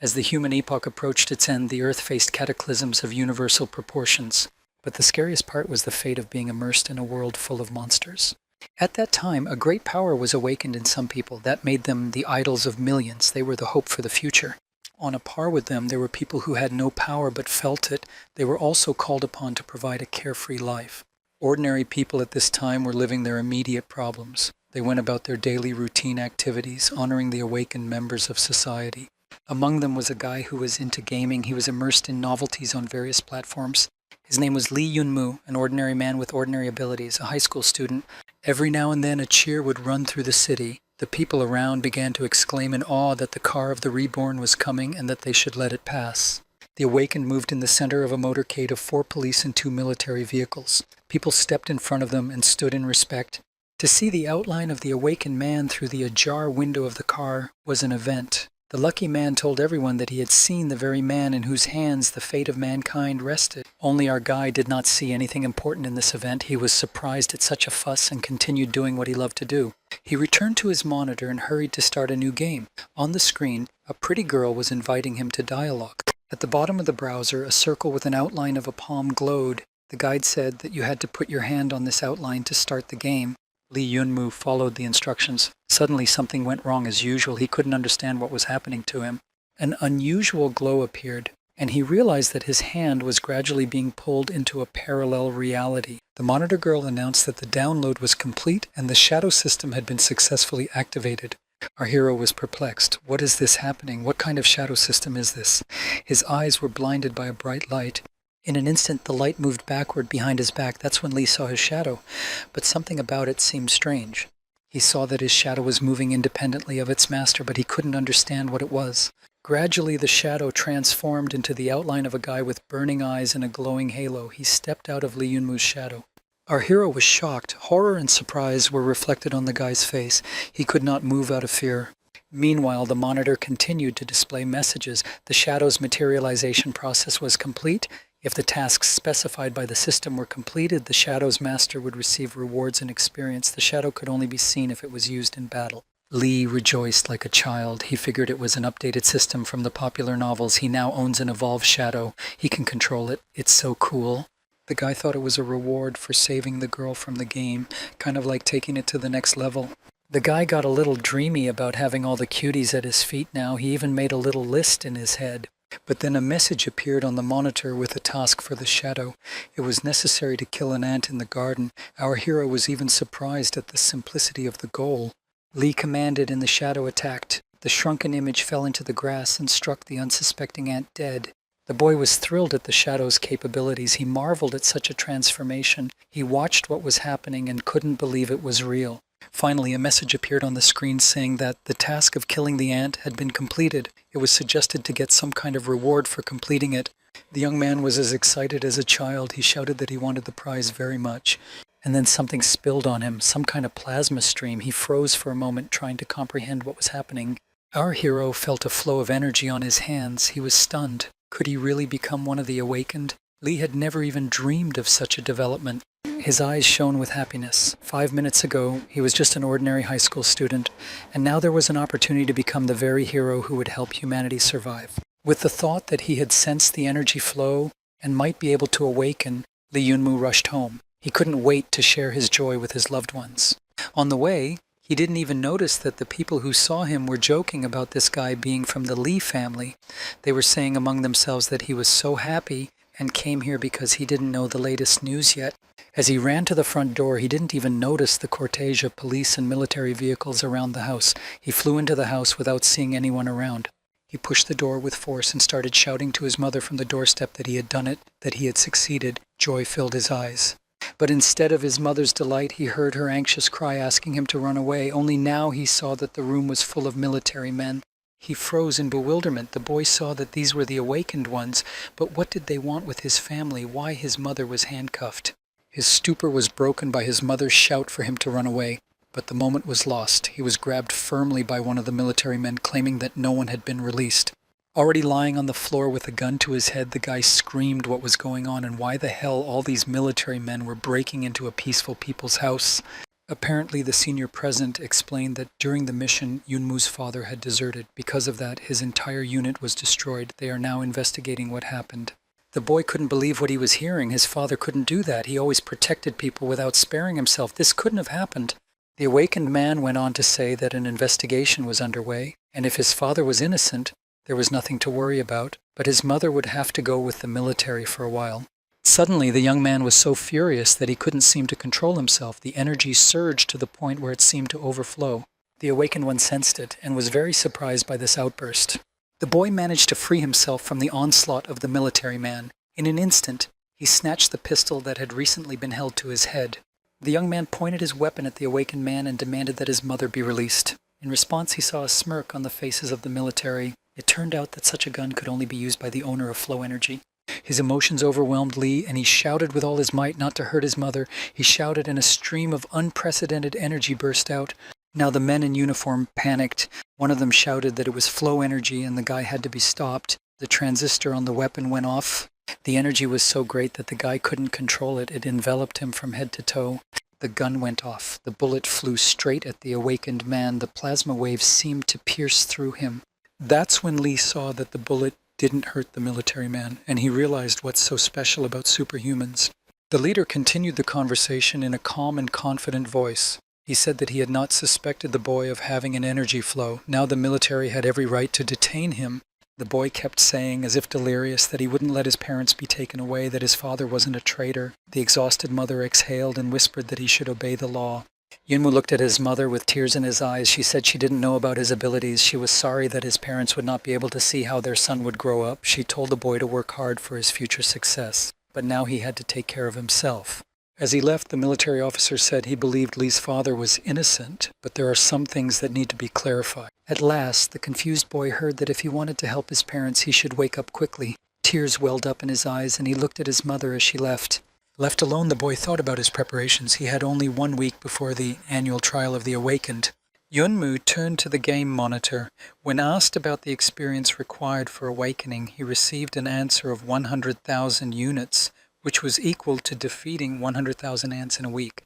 As the human epoch approached its end, the Earth faced cataclysms of universal proportions. But the scariest part was the fate of being immersed in a world full of monsters. At that time, a great power was awakened in some people that made them the idols of millions. They were the hope for the future. On a par with them, there were people who had no power but felt it. They were also called upon to provide a carefree life. Ordinary people at this time were living their immediate problems. They went about their daily routine activities, honoring the awakened members of society. Among them was a guy who was into gaming. He was immersed in novelties on various platforms. His name was Lee Yun-moo, an ordinary man with ordinary abilities, a high school student. Every now and then a cheer would run through the city. The people around began to exclaim in awe that the car of the reborn was coming and that they should let it pass. The awakened moved in the center of a motorcade of 4 police and 2 military vehicles. People stepped in front of them and stood in respect. To see the outline of the awakened man through the ajar window of the car was an event. The lucky man told everyone that he had seen the very man in whose hands the fate of mankind rested. Only our guy did not see anything important in this event. He was surprised at such a fuss and continued doing what he loved to do. He returned to his monitor and hurried to start a new game. On the screen, a pretty girl was inviting him to dialogue. At the bottom of the browser, a circle with an outline of a palm glowed. The guide said that you had to put your hand on this outline to start the game. Lee Yun-moo followed the instructions. Suddenly something went wrong as usual. He couldn't understand what was happening to him. An unusual glow appeared, and he realized that his hand was gradually being pulled into a parallel reality. The monitor girl announced that the download was complete and the shadow system had been successfully activated. Our hero was perplexed. What is this happening? What kind of shadow system is this? His eyes were blinded by a bright light. In an instant, the light moved backward behind his back. That's when Lee saw his shadow. But something about it seemed strange. He saw that his shadow was moving independently of its master, but he couldn't understand what it was. Gradually, the shadow transformed into the outline of a guy with burning eyes and a glowing halo. He stepped out of Lee Yun-moo's shadow. Our hero was shocked. Horror and surprise were reflected on the guy's face. He could not move out of fear. Meanwhile, the monitor continued to display messages. The shadow's materialization process was complete. If the tasks specified by the system were completed, the shadow's master would receive rewards and experience. The shadow could only be seen if it was used in battle. Lee rejoiced like a child. He figured it was an updated system from the popular novels. He now owns an evolved shadow. He can control it. It's so cool. The guy thought it was a reward for saving the girl from the game, kind of like taking it to the next level. The guy got a little dreamy about having all the cuties at his feet now. He even made a little list in his head. But then a message appeared on the monitor with a task for the shadow. It was necessary to kill an ant in the garden. Our hero was even surprised at the simplicity of the goal. Lee commanded and the shadow attacked. The shrunken image fell into the grass and struck the unsuspecting ant dead. The boy was thrilled at the shadow's capabilities. He marveled at such a transformation. He watched what was happening and couldn't believe it was real. Finally, a message appeared on the screen saying that the task of killing the ant had been completed. It was suggested to get some kind of reward for completing it. The young man was as excited as a child. He shouted that he wanted the prize very much. And then something spilled on him, some kind of plasma stream. He froze for a moment, trying to comprehend what was happening. Our hero felt a flow of energy on his hands. He was stunned. Could he really become one of the awakened? Lee had never even dreamed of such a development. His eyes shone with happiness. 5 minutes ago, he was just an ordinary high school student, and now there was an opportunity to become the very hero who would help humanity survive. With the thought that he had sensed the energy flow and might be able to awaken, Lee Yun-moo rushed home. He couldn't wait to share his joy with his loved ones. On the way, he didn't even notice that the people who saw him were joking about this guy being from the Lee family. They were saying among themselves that he was so happy and came here because he didn't know the latest news yet. As he ran to the front door, he didn't even notice the cortege of police and military vehicles around the house. He flew into the house without seeing anyone around. He pushed the door with force and started shouting to his mother from the doorstep that he had done it, that he had succeeded. Joy filled his eyes. But instead of his mother's delight, he heard her anxious cry asking him to run away. Only now he saw that the room was full of military men. He froze in bewilderment. The boy saw that these were the awakened ones, but what did they want with his family? Why his mother was handcuffed? His stupor was broken by his mother's shout for him to run away. But the moment was lost. He was grabbed firmly by one of the military men, claiming that no one had been released. Already lying on the floor with a gun to his head, the guy screamed what was going on and why the hell all these military men were breaking into a peaceful people's house. Apparently, the senior present explained that during the mission, Yunmu's father had deserted. Because of that, his entire unit was destroyed. They are now investigating what happened. The boy couldn't believe what he was hearing. His father couldn't do that. He always protected people without sparing himself. This couldn't have happened. The awakened man went on to say that an investigation was underway, and if his father was innocent, there was nothing to worry about, but his mother would have to go with the military for a while. Suddenly, the young man was so furious that he couldn't seem to control himself. The energy surged to the point where it seemed to overflow. The awakened one sensed it and was very surprised by this outburst. The boy managed to free himself from the onslaught of the military man. In an instant, he snatched the pistol that had recently been held to his head. The young man pointed his weapon at the awakened man and demanded that his mother be released. In response, he saw a smirk on the faces of the military. It turned out that such a gun could only be used by the owner of flow energy. His emotions overwhelmed Lee, and he shouted with all his might not to hurt his mother. He shouted, and a stream of unprecedented energy burst out. Now the men in uniform panicked. One of them shouted that it was flow energy and the guy had to be stopped. The transistor on the weapon went off. The energy was so great that the guy couldn't control it. It enveloped him from head to toe. The gun went off. The bullet flew straight at the awakened man. The plasma waves seemed to pierce through him. That's when Lee saw that the bullet didn't hurt the military man, and he realized what's so special about superhumans. The leader continued the conversation in a calm and confident voice. He said that he had not suspected the boy of having an energy flow. Now the military had every right to detain him. The boy kept saying, as if delirious, that he wouldn't let his parents be taken away, that his father wasn't a traitor. The exhausted mother exhaled and whispered that he should obey the law. Yunmu looked at his mother with tears in his eyes. She said she didn't know about his abilities. She was sorry that his parents would not be able to see how their son would grow up. She told the boy to work hard for his future success. But now he had to take care of himself. As he left, the military officer said he believed Lee's father was innocent, but there are some things that need to be clarified. At last, the confused boy heard that if he wanted to help his parents, he should wake up quickly. Tears welled up in his eyes, and he looked at his mother as she left. Left alone, the boy thought about his preparations. He had only 1 week before the annual trial of the awakened. Yunmu turned to the game monitor. When asked about the experience required for awakening, he received an answer of 100,000 units, which was equal to defeating 100,000 ants in a week.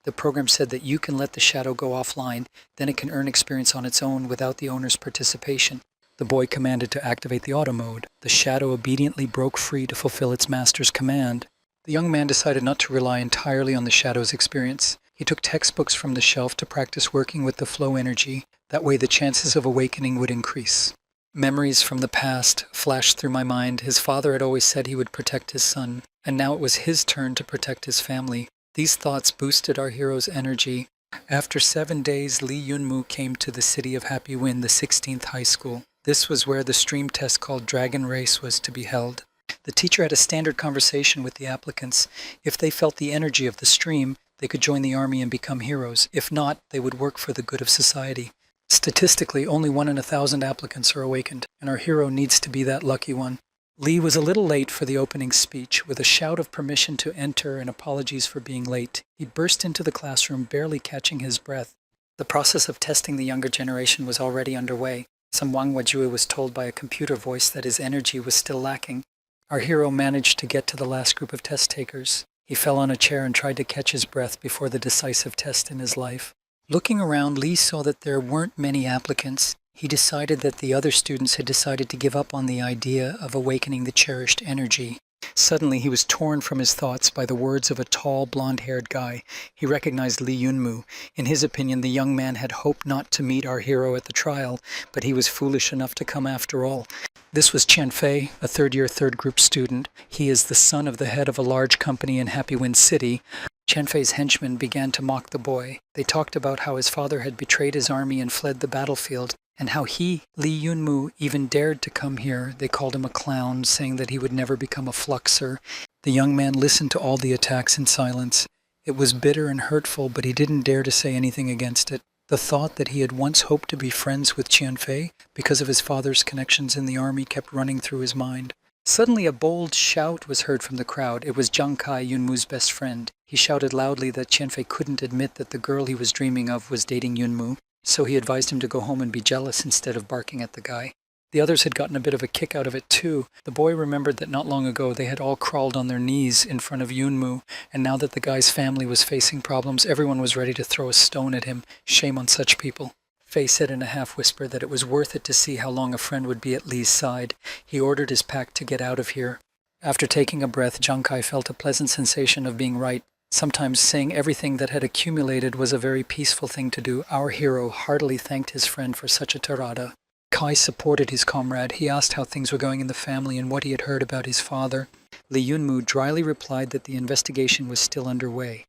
The program said that you can let the shadow go offline, then it can earn experience on its own without the owner's participation. The boy commanded to activate the auto mode. The shadow obediently broke free to fulfill its master's command. The young man decided not to rely entirely on the shadow's experience. He took textbooks from the shelf to practice working with the flow energy. That way the chances of awakening would increase. Memories from the past flashed through my mind. His father had always said he would protect his son, and now it was his turn to protect his family. These thoughts boosted our hero's energy. After 7 days, Lee Yunmu came to the city of Happy Wind, the 16th high school. This was where the stream test called Dragon Race was to be held. The teacher had a standard conversation with the applicants. If they felt the energy of the stream, they could join the army and become heroes. If not, they would work for the good of society. Statistically, only 1 in 1,000 applicants are awakened, and our hero needs to be that lucky one. Lee was a little late for the opening speech. With a shout of permission to enter and apologies for being late, he burst into the classroom, barely catching his breath. The process of testing the younger generation was already underway. Some Wangwajue was told by a computer voice that his energy was still lacking. Our hero managed to get to the last group of test takers. He fell on a chair and tried to catch his breath before the decisive test in his life. Looking around, Lee saw that there weren't many applicants. He decided that the other students had decided to give up on the idea of awakening the cherished energy. Suddenly, he was torn from his thoughts by the words of a tall, blonde-haired guy. He recognized Lee Yunmu. In his opinion, the young man had hoped not to meet our hero at the trial, but he was foolish enough to come after all. This was Chen Fei, a third-year, third-group student. He is the son of the head of a large company in Happy Wind City. Chen Fei's henchmen began to mock the boy. They talked about how his father had betrayed his army and fled the battlefield, and how he, Lee Yunmu, even dared to come here. They called him a clown, saying that he would never become a fluxer. The young man listened to all the attacks in silence. It was bitter and hurtful, but he didn't dare to say anything against it. The thought that he had once hoped to be friends with Chen Fei because of his father's connections in the army kept running through his mind. Suddenly a bold shout was heard from the crowd. It was Zhang Kai, Yunmu's best friend. He shouted loudly that Chen Fei couldn't admit that the girl he was dreaming of was dating Yunmu, so he advised him to go home and be jealous instead of barking at the guy. The others had gotten a bit of a kick out of it too. The boy remembered that not long ago they had all crawled on their knees in front of Yunmu, and now that the guy's family was facing problems, everyone was ready to throw a stone at him. Shame on such people. Faye said in a half-whisper that it was worth it to see how long a friend would be at Lee's side. He ordered his pack to get out of here. After taking a breath, Jiang Kai felt a pleasant sensation of being right. Sometimes saying everything that had accumulated was a very peaceful thing to do. Our hero heartily thanked his friend for such a tirada. Kai supported his comrade. He asked how things were going in the family and what he had heard about his father. Li Yunmu dryly replied that the investigation was still underway,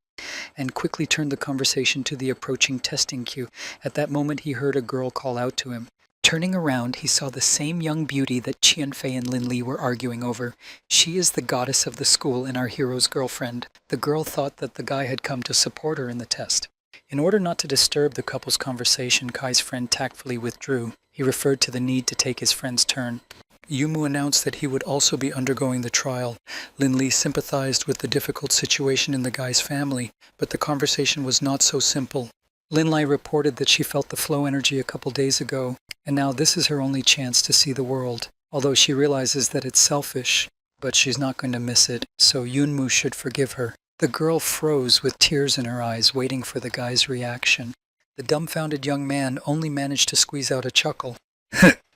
and quickly turned the conversation to the approaching testing queue. At that moment he heard a girl call out to him. Turning around, he saw the same young beauty that Qian Fei and Lin Li were arguing over. She is the goddess of the school and our hero's girlfriend. The girl thought that the guy had come to support her in the test. In order not to disturb the couple's conversation, Kai's friend tactfully withdrew. He referred to the need to take his friend's turn. Yumu announced that he would also be undergoing the trial. Lin Li sympathized with the difficult situation in the guy's family, but the conversation was not so simple. Lin Li reported that she felt the flow energy a couple days ago, and now this is her only chance to see the world. Although she realizes that it's selfish, but she's not going to miss it, so Yunmu should forgive her. The girl froze with tears in her eyes, waiting for the guy's reaction. The dumbfounded young man only managed to squeeze out a chuckle.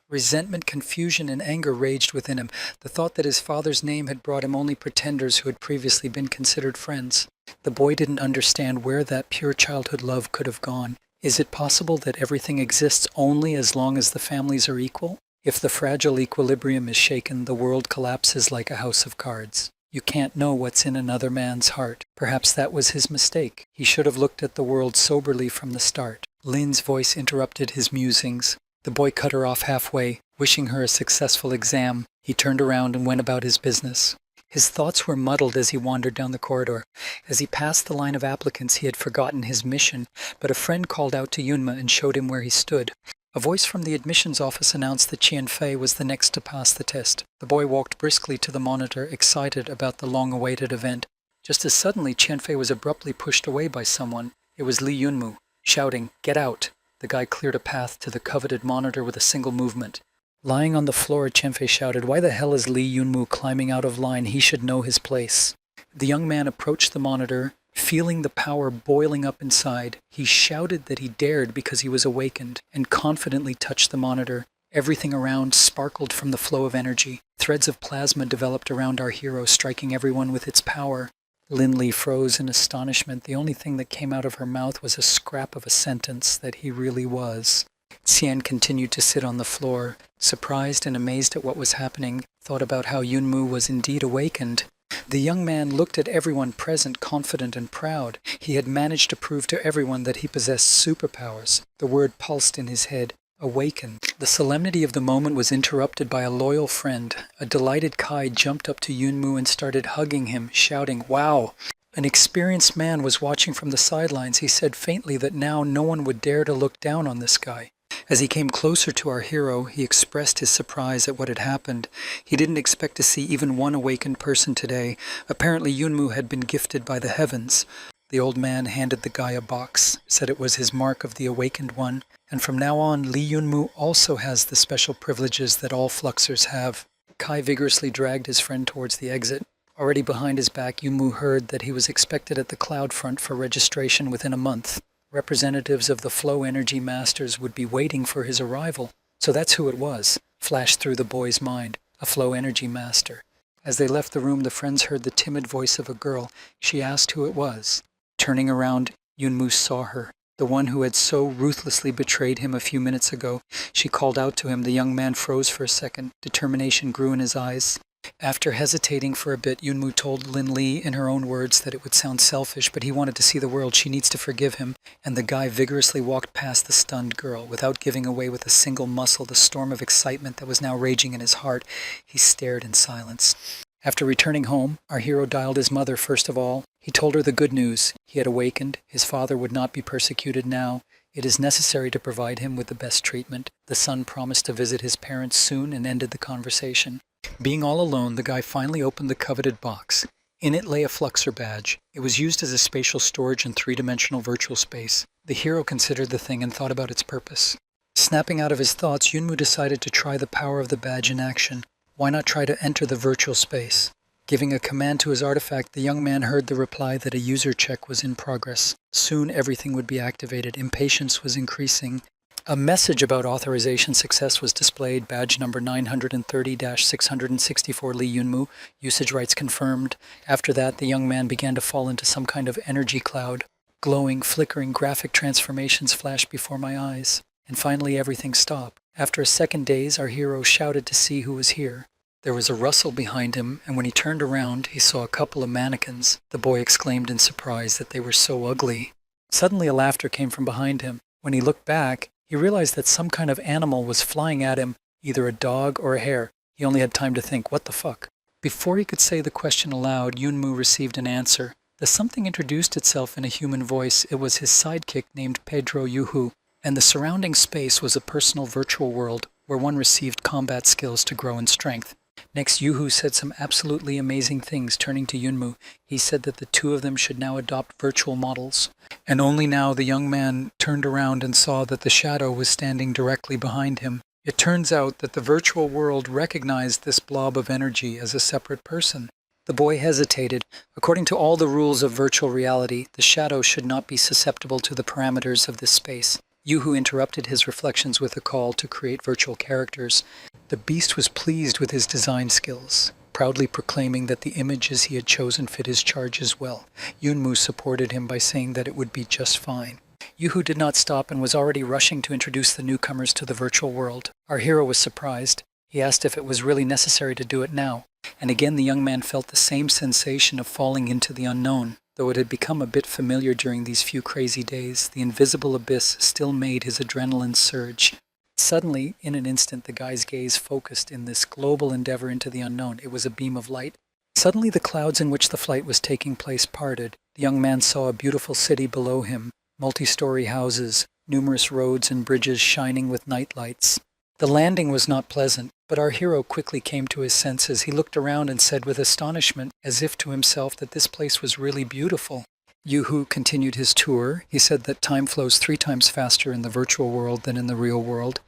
Resentment, confusion, and anger raged within him. The thought that his father's name had brought him only pretenders who had previously been considered friends. The boy didn't understand where that pure childhood love could have gone. Is it possible that everything exists only as long as the families are equal? If the fragile equilibrium is shaken, the world collapses like a house of cards. You can't know what's in another man's heart. Perhaps that was his mistake. He should have looked at the world soberly from the start. Lin's voice interrupted his musings. The boy cut her off halfway, wishing her a successful exam. He turned around and went about his business. His thoughts were muddled as he wandered down the corridor. As he passed the line of applicants, he had forgotten his mission, but a friend called out to Yunma and showed him where he stood. A voice from the admissions office announced that Qian Fei was the next to pass the test. The boy walked briskly to the monitor, excited about the long-awaited event. Just as suddenly, Qian Fei was abruptly pushed away by someone. It was Li Yunmu, shouting, "Get out!" The guy cleared a path to the coveted monitor with a single movement. Lying on the floor, Qian Fei shouted, "Why the hell is Li Yunmu climbing out of line? He should know his place." The young man approached the monitor, feeling the power boiling up inside. He shouted that he dared because he was awakened, and confidently touched the monitor. Everything around sparkled from the flow of energy. Threads of plasma developed around our hero, striking everyone with its power. Lin Li froze in astonishment. The only thing that came out of her mouth was a scrap of a sentence, that he really was. Xian continued to sit on the floor, surprised and amazed at what was happening, thought about how Yunmu was indeed awakened. The young man looked at everyone present, confident and proud. He had managed to prove to everyone that he possessed superpowers. The word pulsed in his head. Awaken. The solemnity of the moment was interrupted by a loyal friend. A delighted Kai jumped up to Yunmu and started hugging him, shouting, "Wow!" An experienced man was watching from the sidelines. He said faintly that now no one would dare to look down on this guy. As he came closer to our hero, he expressed his surprise at what had happened. He didn't expect to see even one awakened person today. Apparently Yunmu had been gifted by the heavens. The old man handed the guy a box, said it was his mark of the awakened one, and from now on Li Yunmu also has the special privileges that all Fluxers have. Kai vigorously dragged his friend towards the exit. Already behind his back, Yunmu heard that he was expected at the cloud front for registration within a month. Representatives of the Flow Energy Masters would be waiting for his arrival. So that's who it was, flashed through the boy's mind, a Flow Energy Master. As they left the room, the friends heard the timid voice of a girl. She asked who it was. Turning around, Yunmu saw her, the one who had so ruthlessly betrayed him a few minutes ago. She called out to him. The young man froze for a second. Determination grew in his eyes. After hesitating for a bit, Yunmu told Lin Li in her own words that it would sound selfish, but he wanted to see the world. She needs to forgive him. And the guy vigorously walked past the stunned girl. Without giving away with a single muscle the storm of excitement that was now raging in his heart, he stared in silence. After returning home, our hero dialed his mother first of all. He told her the good news. He had awakened. His father would not be persecuted now. It is necessary to provide him with the best treatment. The son promised to visit his parents soon and ended the conversation. Being all alone, the guy finally opened the coveted box. In it lay a Fluxer badge. It was used as a spatial storage in three-dimensional virtual space. The hero considered the thing and thought about its purpose. Snapping out of his thoughts, Yunmu decided to try the power of the badge in action. Why not try to enter the virtual space? Giving a command to his artifact, the young man heard the reply that a user check was in progress. Soon everything would be activated. Impatience was increasing. A message about authorization success was displayed. Badge number 930-664 Lee Yunmu. Usage rights confirmed. After that, the young man began to fall into some kind of energy cloud. Glowing, flickering graphic transformations flashed before my eyes. And finally everything stopped. After a second daze, our hero shouted to see who was here. There was a rustle behind him, and when he turned around, he saw a couple of mannequins. The boy exclaimed in surprise that they were so ugly. Suddenly a laughter came from behind him. When he looked back, he realized that some kind of animal was flying at him, either a dog or a hare. He only had time to think, what the fuck? Before he could say the question aloud, Yunmu received an answer. The something introduced itself in a human voice. It was his sidekick named Pedro Yuhu, and the surrounding space was a personal virtual world where one received combat skills to grow in strength. Next, Yuhu said some absolutely amazing things. Turning to Yunmu, he said that the two of them should now adopt virtual models. And only now the young man turned around and saw that the shadow was standing directly behind him. It turns out that the virtual world recognized this blob of energy as a separate person. The boy hesitated. According to all the rules of virtual reality, the shadow should not be susceptible to the parameters of this space. Yuhu interrupted his reflections with a call to create virtual characters. The beast was pleased with his design skills, proudly proclaiming that the images he had chosen fit his charges well. Yunmu supported him by saying that it would be just fine. Yuhu did not stop and was already rushing to introduce the newcomers to the virtual world. Our hero was surprised. He asked if it was really necessary to do it now. And again the young man felt the same sensation of falling into the unknown. Though it had become a bit familiar during these few crazy days, the invisible abyss still made his adrenaline surge. Suddenly, in an instant, the guy's gaze focused in this global endeavor into the unknown. It was a beam of light. Suddenly the clouds in which the flight was taking place parted. The young man saw a beautiful city below him, multi-story houses, numerous roads and bridges shining with night lights. The landing was not pleasant, but our hero quickly came to his senses. He looked around and said with astonishment, as if to himself, that this place was really beautiful. Yuhu continued his tour. He said that time flows 3 times faster in the virtual world than in the real world.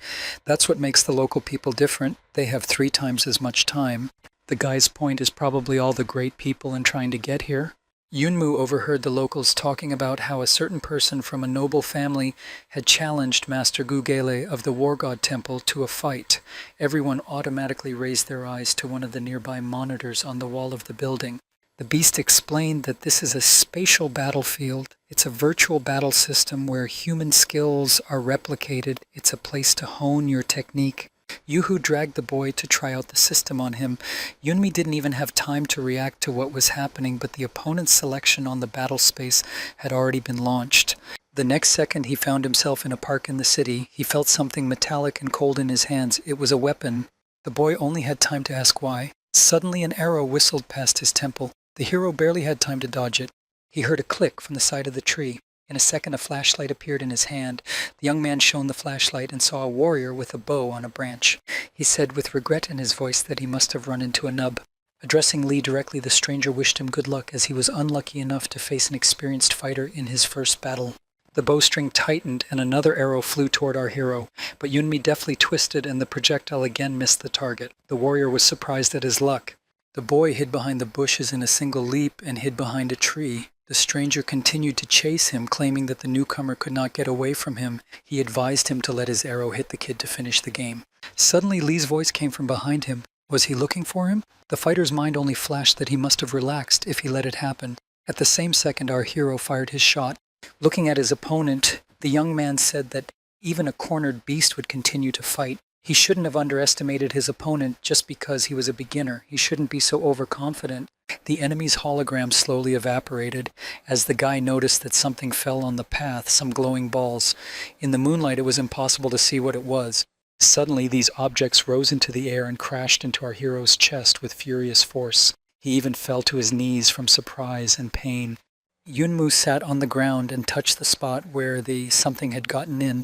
That's what makes the local people different. They have 3 times as much time. The guy's point is probably all the great people in trying to get here. Yunmu overheard the locals talking about how a certain person from a noble family had challenged Master Gugele of the War God Temple to a fight. Everyone automatically raised their eyes to one of the nearby monitors on the wall of the building. The beast explained that this is a spatial battlefield. It's a virtual battle system where human skills are replicated. It's a place to hone your technique. Yuhu dragged the boy to try out the system on him. Yunmi didn't even have time to react to what was happening, but the opponent's selection on the battle space had already been launched. The next second he found himself in a park in the city. He felt something metallic and cold in his hands. It was a weapon. The boy only had time to ask why. Suddenly an arrow whistled past his temple. The hero barely had time to dodge it. He heard a click from the side of the tree. In a second, a flashlight appeared in his hand. The young man shone the flashlight and saw a warrior with a bow on a branch. He said with regret in his voice that he must have run into a nub. Addressing Lee directly, the stranger wished him good luck, as he was unlucky enough to face an experienced fighter in his first battle. The bowstring tightened and another arrow flew toward our hero, but Yunmi deftly twisted and the projectile again missed the target. The warrior was surprised at his luck. The boy hid behind the bushes in a single leap and hid behind a tree. The stranger continued to chase him, claiming that the newcomer could not get away from him. He advised him to let his arrow hit the kid to finish the game. Suddenly, Lee's voice came from behind him. Was he looking for him? The fighter's mind only flashed that he must have relaxed if he let it happen. At the same second, our hero fired his shot. Looking at his opponent, the young man said that even a cornered beast would continue to fight. He shouldn't have underestimated his opponent just because he was a beginner. He shouldn't be so overconfident. The enemy's hologram slowly evaporated as the guy noticed that something fell on the path, some glowing balls. In the moonlight, it was impossible to see what it was. Suddenly, these objects rose into the air and crashed into our hero's chest with furious force. He even fell to his knees from surprise and pain. Yunmu sat on the ground and touched the spot where the something had gotten in.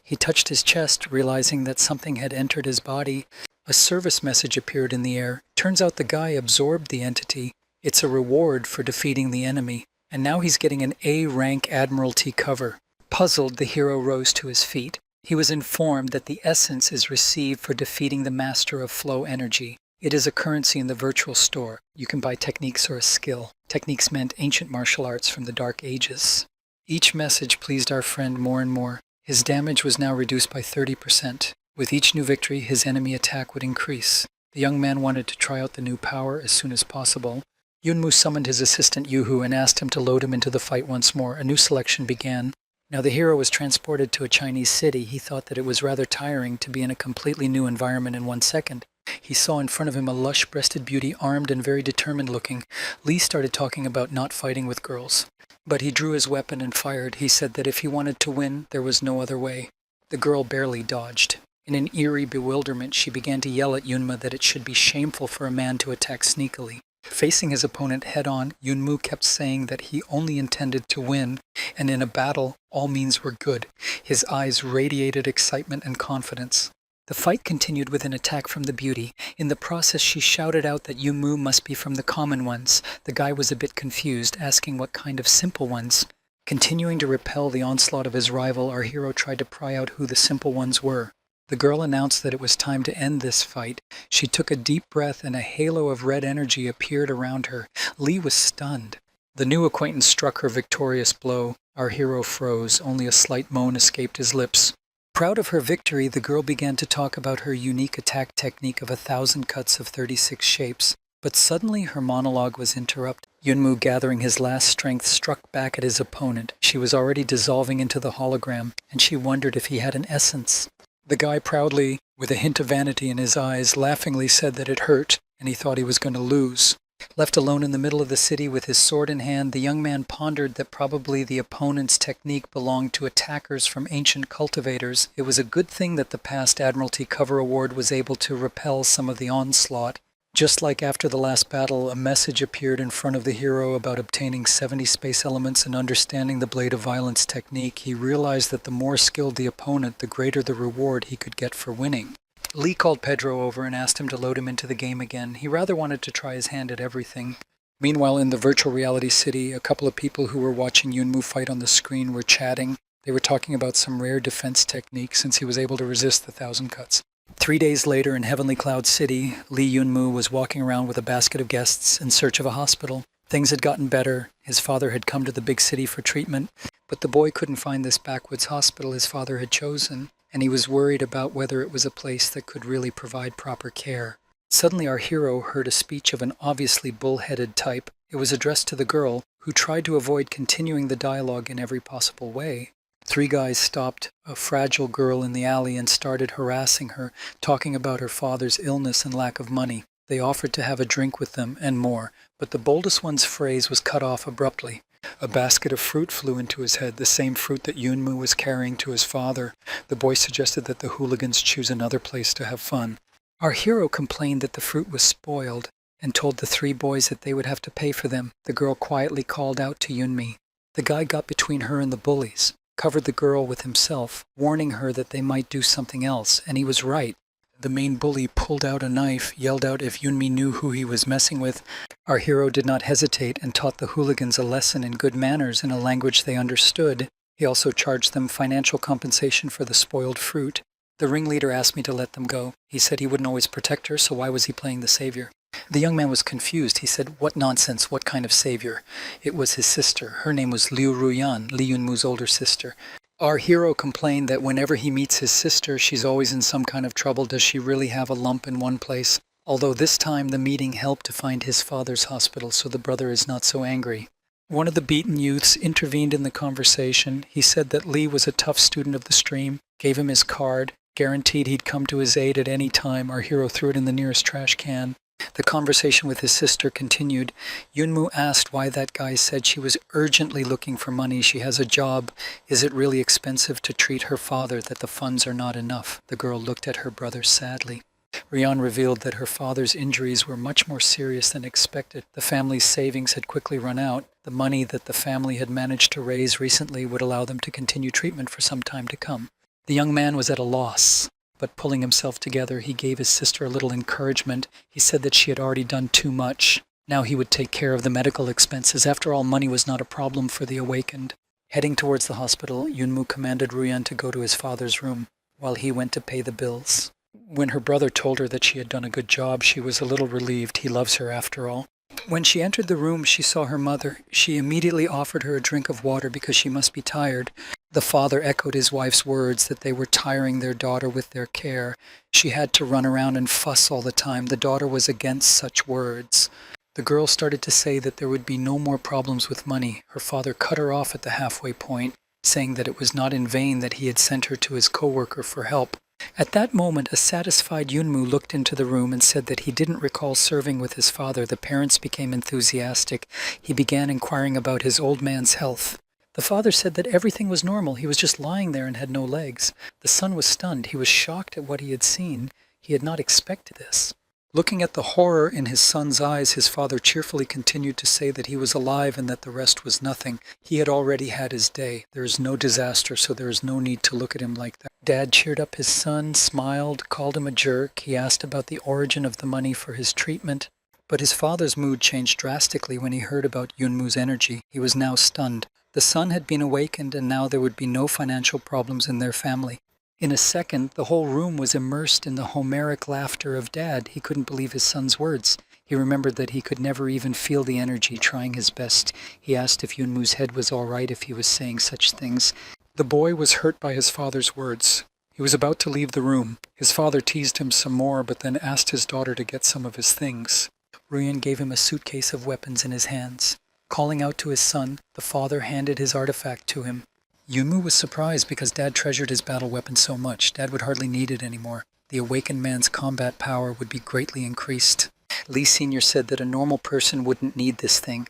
He touched his chest, realizing that something had entered his body. A service message appeared in the air. Turns out the guy absorbed the entity. It's a reward for defeating the enemy. And now he's getting an A-rank Admiralty cover. Puzzled, the hero rose to his feet. He was informed that the essence is received for defeating the master of flow energy. It is a currency in the virtual store. You can buy techniques or a skill. Techniques meant ancient martial arts from the Dark Ages. Each message pleased our friend more and more. His damage was now reduced by 30%. With each new victory, his enemy attack would increase. The young man wanted to try out the new power as soon as possible. Yunmu summoned his assistant Yuhu and asked him to load him into the fight once more. A new selection began. Now the hero was transported to a Chinese city. He thought that it was rather tiring to be in a completely new environment in 1 second. He saw in front of him a lush-breasted beauty, armed and very determined looking. Li started talking about not fighting with girls. But he drew his weapon and fired. He said that if he wanted to win, there was no other way. The girl barely dodged. In an eerie bewilderment, she began to yell at Yunmu that it should be shameful for a man to attack sneakily. Facing his opponent head-on, Yunmu kept saying that he only intended to win, and in a battle, all means were good. His eyes radiated excitement and confidence. The fight continued with an attack from the beauty. In the process, she shouted out that Yunmu must be from the common ones. The guy was a bit confused, asking what kind of simple ones. Continuing to repel the onslaught of his rival, our hero tried to pry out who the simple ones were. The girl announced that it was time to end this fight. She took a deep breath and a halo of red energy appeared around her. Li was stunned. The new acquaintance struck her victorious blow. Our hero froze. Only a slight moan escaped his lips. Proud of her victory, the girl began to talk about her unique attack technique of 1,000 cuts of 36 shapes. But suddenly her monologue was interrupted. Yunmu, gathering his last strength, struck back at his opponent. She was already dissolving into the hologram, and she wondered if he had an essence. The guy proudly, with a hint of vanity in his eyes, laughingly said that it hurt, and he thought he was going to lose. Left alone in the middle of the city with his sword in hand, the young man pondered that probably the opponent's technique belonged to attackers from ancient cultivators. It was a good thing that the past Admiralty Cover Award was able to repel some of the onslaught. Just like after the last battle, a message appeared in front of the hero about obtaining 70 space elements and understanding the Blade of Violence technique. He realized that the more skilled the opponent, the greater the reward he could get for winning. Li called Pedro over and asked him to load him into the game again. He rather wanted to try his hand at everything. Meanwhile, in the virtual reality city, a couple of people who were watching Yunmu fight on the screen were chatting. They were talking about some rare defense technique since he was able to resist the 1,000 cuts. 3 days later in Heavenly Cloud City, Li Yunmu was walking around with a basket of guests in search of a hospital. Things had gotten better. His father had come to the big city for treatment, but the boy couldn't find this backwoods hospital his father had chosen, and he was worried about whether it was a place that could really provide proper care. Suddenly our hero heard a speech of an obviously bull-headed type. It was addressed to the girl, who tried to avoid continuing the dialogue in every possible way. 3 guys stopped a fragile girl in the alley and started harassing her, talking about her father's illness and lack of money. They offered to have a drink with them and more, but the boldest one's phrase was cut off abruptly. A basket of fruit flew into his head, the same fruit that Yunmu was carrying to his father. The boy suggested that the hooligans choose another place to have fun. Our hero complained that the fruit was spoiled and told the 3 boys that they would have to pay for them. The girl quietly called out to Yunmi. The guy got between her and the bullies, covered the girl with himself, warning her that they might do something else, and he was right. The main bully pulled out a knife, yelled out if Yunmi knew who he was messing with. Our hero did not hesitate and taught the hooligans a lesson in good manners in a language they understood. He also charged them financial compensation for the spoiled fruit. The ringleader asked me to let them go. He said he wouldn't always protect her, so why was he playing the savior? The young man was confused. He said, "What nonsense, what kind of savior?" It was his sister. Her name was Liu Ruyan, Li Yunmu's older sister. Our hero complained that whenever he meets his sister, she's always in some kind of trouble. Does she really have a lump in one place? Although this time the meeting helped to find his father's hospital, so the brother is not so angry. One of the beaten youths intervened in the conversation. He said that Li was a tough student of the stream, gave him his card, guaranteed he'd come to his aid at any time. Our hero threw it in the nearest trash can. The conversation with his sister continued. Yunmu asked why that guy said she was urgently looking for money. She has a job. Is it really expensive to treat her father that the funds are not enough? The girl looked at her brother sadly. Rian revealed that her father's injuries were much more serious than expected. The family's savings had quickly run out. The money that the family had managed to raise recently would allow them to continue treatment for some time to come. The young man was at a loss. But pulling himself together, he gave his sister a little encouragement. He said that she had already done too much. Now he would take care of the medical expenses. After all, money was not a problem for the awakened. Heading towards the hospital, Yunmu commanded Ruyan to go to his father's room. while he went to pay the bills. When her brother told her that she had done a good job, she was a little relieved. He loves her after all. When she entered the room, she saw her mother. She immediately offered her a drink of water because she must be tired. The father echoed his wife's words that they were tiring their daughter with their care. She had to run around and fuss all the time. The daughter was against such words. The girl started to say that there would be no more problems with money. Her father cut her off at the halfway point, saying that it was not in vain that he had sent her to his co-worker for help. At that moment, a satisfied Yunmu looked into the room and said that he didn't recall serving with his father. The parents became enthusiastic. He began inquiring about his old man's health. The father said that everything was normal. He was just lying there and had no legs. The son was stunned. He was shocked at what he had seen. He had not expected this. Looking at the horror in his son's eyes, his father cheerfully continued to say that he was alive and that the rest was nothing. He had already had his day. There is no disaster, so there is no need to look at him like that. Dad cheered up his son, smiled, called him a jerk. He asked about the origin of the money for his treatment. But his father's mood changed drastically when he heard about Yunmu's energy. He was now stunned. The son had been awakened, and now there would be no financial problems in their family. In a second, the whole room was immersed in the Homeric laughter of Dad. He couldn't believe his son's words. He remembered that he could never even feel the energy, trying his best. He asked if Yunmu's head was all right if he was saying such things. The boy was hurt by his father's words. He was about to leave the room. His father teased him some more, but then asked his daughter to get some of his things. Ruyan gave him a suitcase of weapons in his hands. Calling out to his son, the father handed his artifact to him. Yunmu was surprised because Dad treasured his battle weapon so much. Dad would hardly need it anymore. The awakened man's combat power would be greatly increased. Lee Sr. said that a normal person wouldn't need this thing,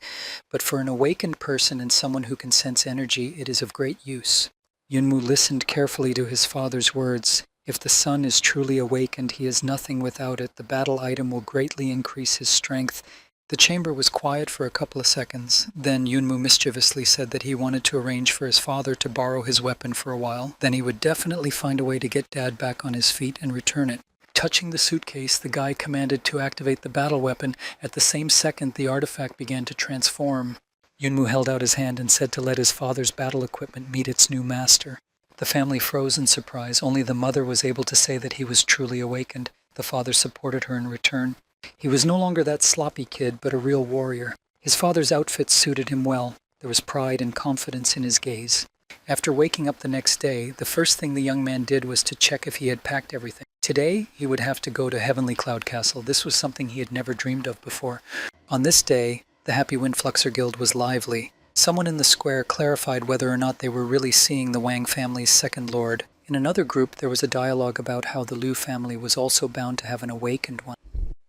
but for an awakened person and someone who can sense energy, it is of great use. Yunmu listened carefully to his father's words. If the son is truly awakened, he is nothing without it. The battle item will greatly increase his strength. The chamber was quiet for a couple of seconds. Then Yunmu mischievously said that he wanted to arrange for his father to borrow his weapon for a while. Then he would definitely find a way to get Dad back on his feet and return it. Touching the suitcase, the guy commanded to activate the battle weapon. At the same second, the artifact began to transform. Yunmu held out his hand and said to let his father's battle equipment meet its new master. The family froze in surprise. Only the mother was able to say that he was truly awakened. The father supported her in return. He was no longer that sloppy kid, but a real warrior. His father's outfit suited him well. There was pride and confidence in his gaze. After waking up the next day, the first thing the young man did was to check if he had packed everything. Today, he would have to go to Heavenly Cloud Castle. This was something he had never dreamed of before. On this day, the Happy Windfluxer Guild was lively. Someone in the square clarified whether or not they were really seeing the Wang family's second lord. In another group, there was a dialogue about how the Liu family was also bound to have an awakened one.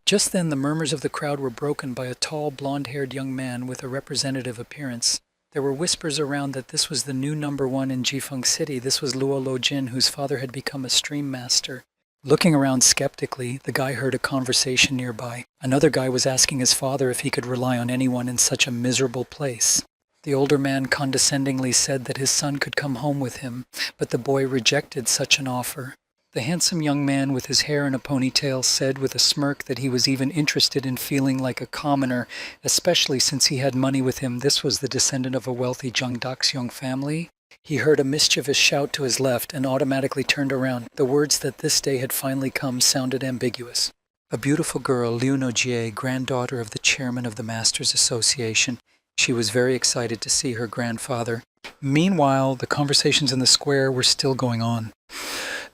Just then, the murmurs of the crowd were broken by a tall, blonde-haired young man with a representative appearance. There were whispers around that this was the new number one in Jifeng City. This was Luo Lojin, whose father had become a stream master. Looking around skeptically, the guy heard a conversation nearby. Another guy was asking his father if he could rely on anyone in such a miserable place. The older man condescendingly said that his son could come home with him, but the boy rejected such an offer. The handsome young man with his hair in a ponytail said with a smirk that he was even interested in feeling like a commoner, especially since he had money with him. This was the descendant of a wealthy Jiangdaxiong family. He heard a mischievous shout to his left and automatically turned around. The words that this day had finally come sounded ambiguous. A beautiful girl, Liu Nojie, granddaughter of the chairman of the Masters Association. She was very excited to see her grandfather. Meanwhile, the conversations in the square were still going on.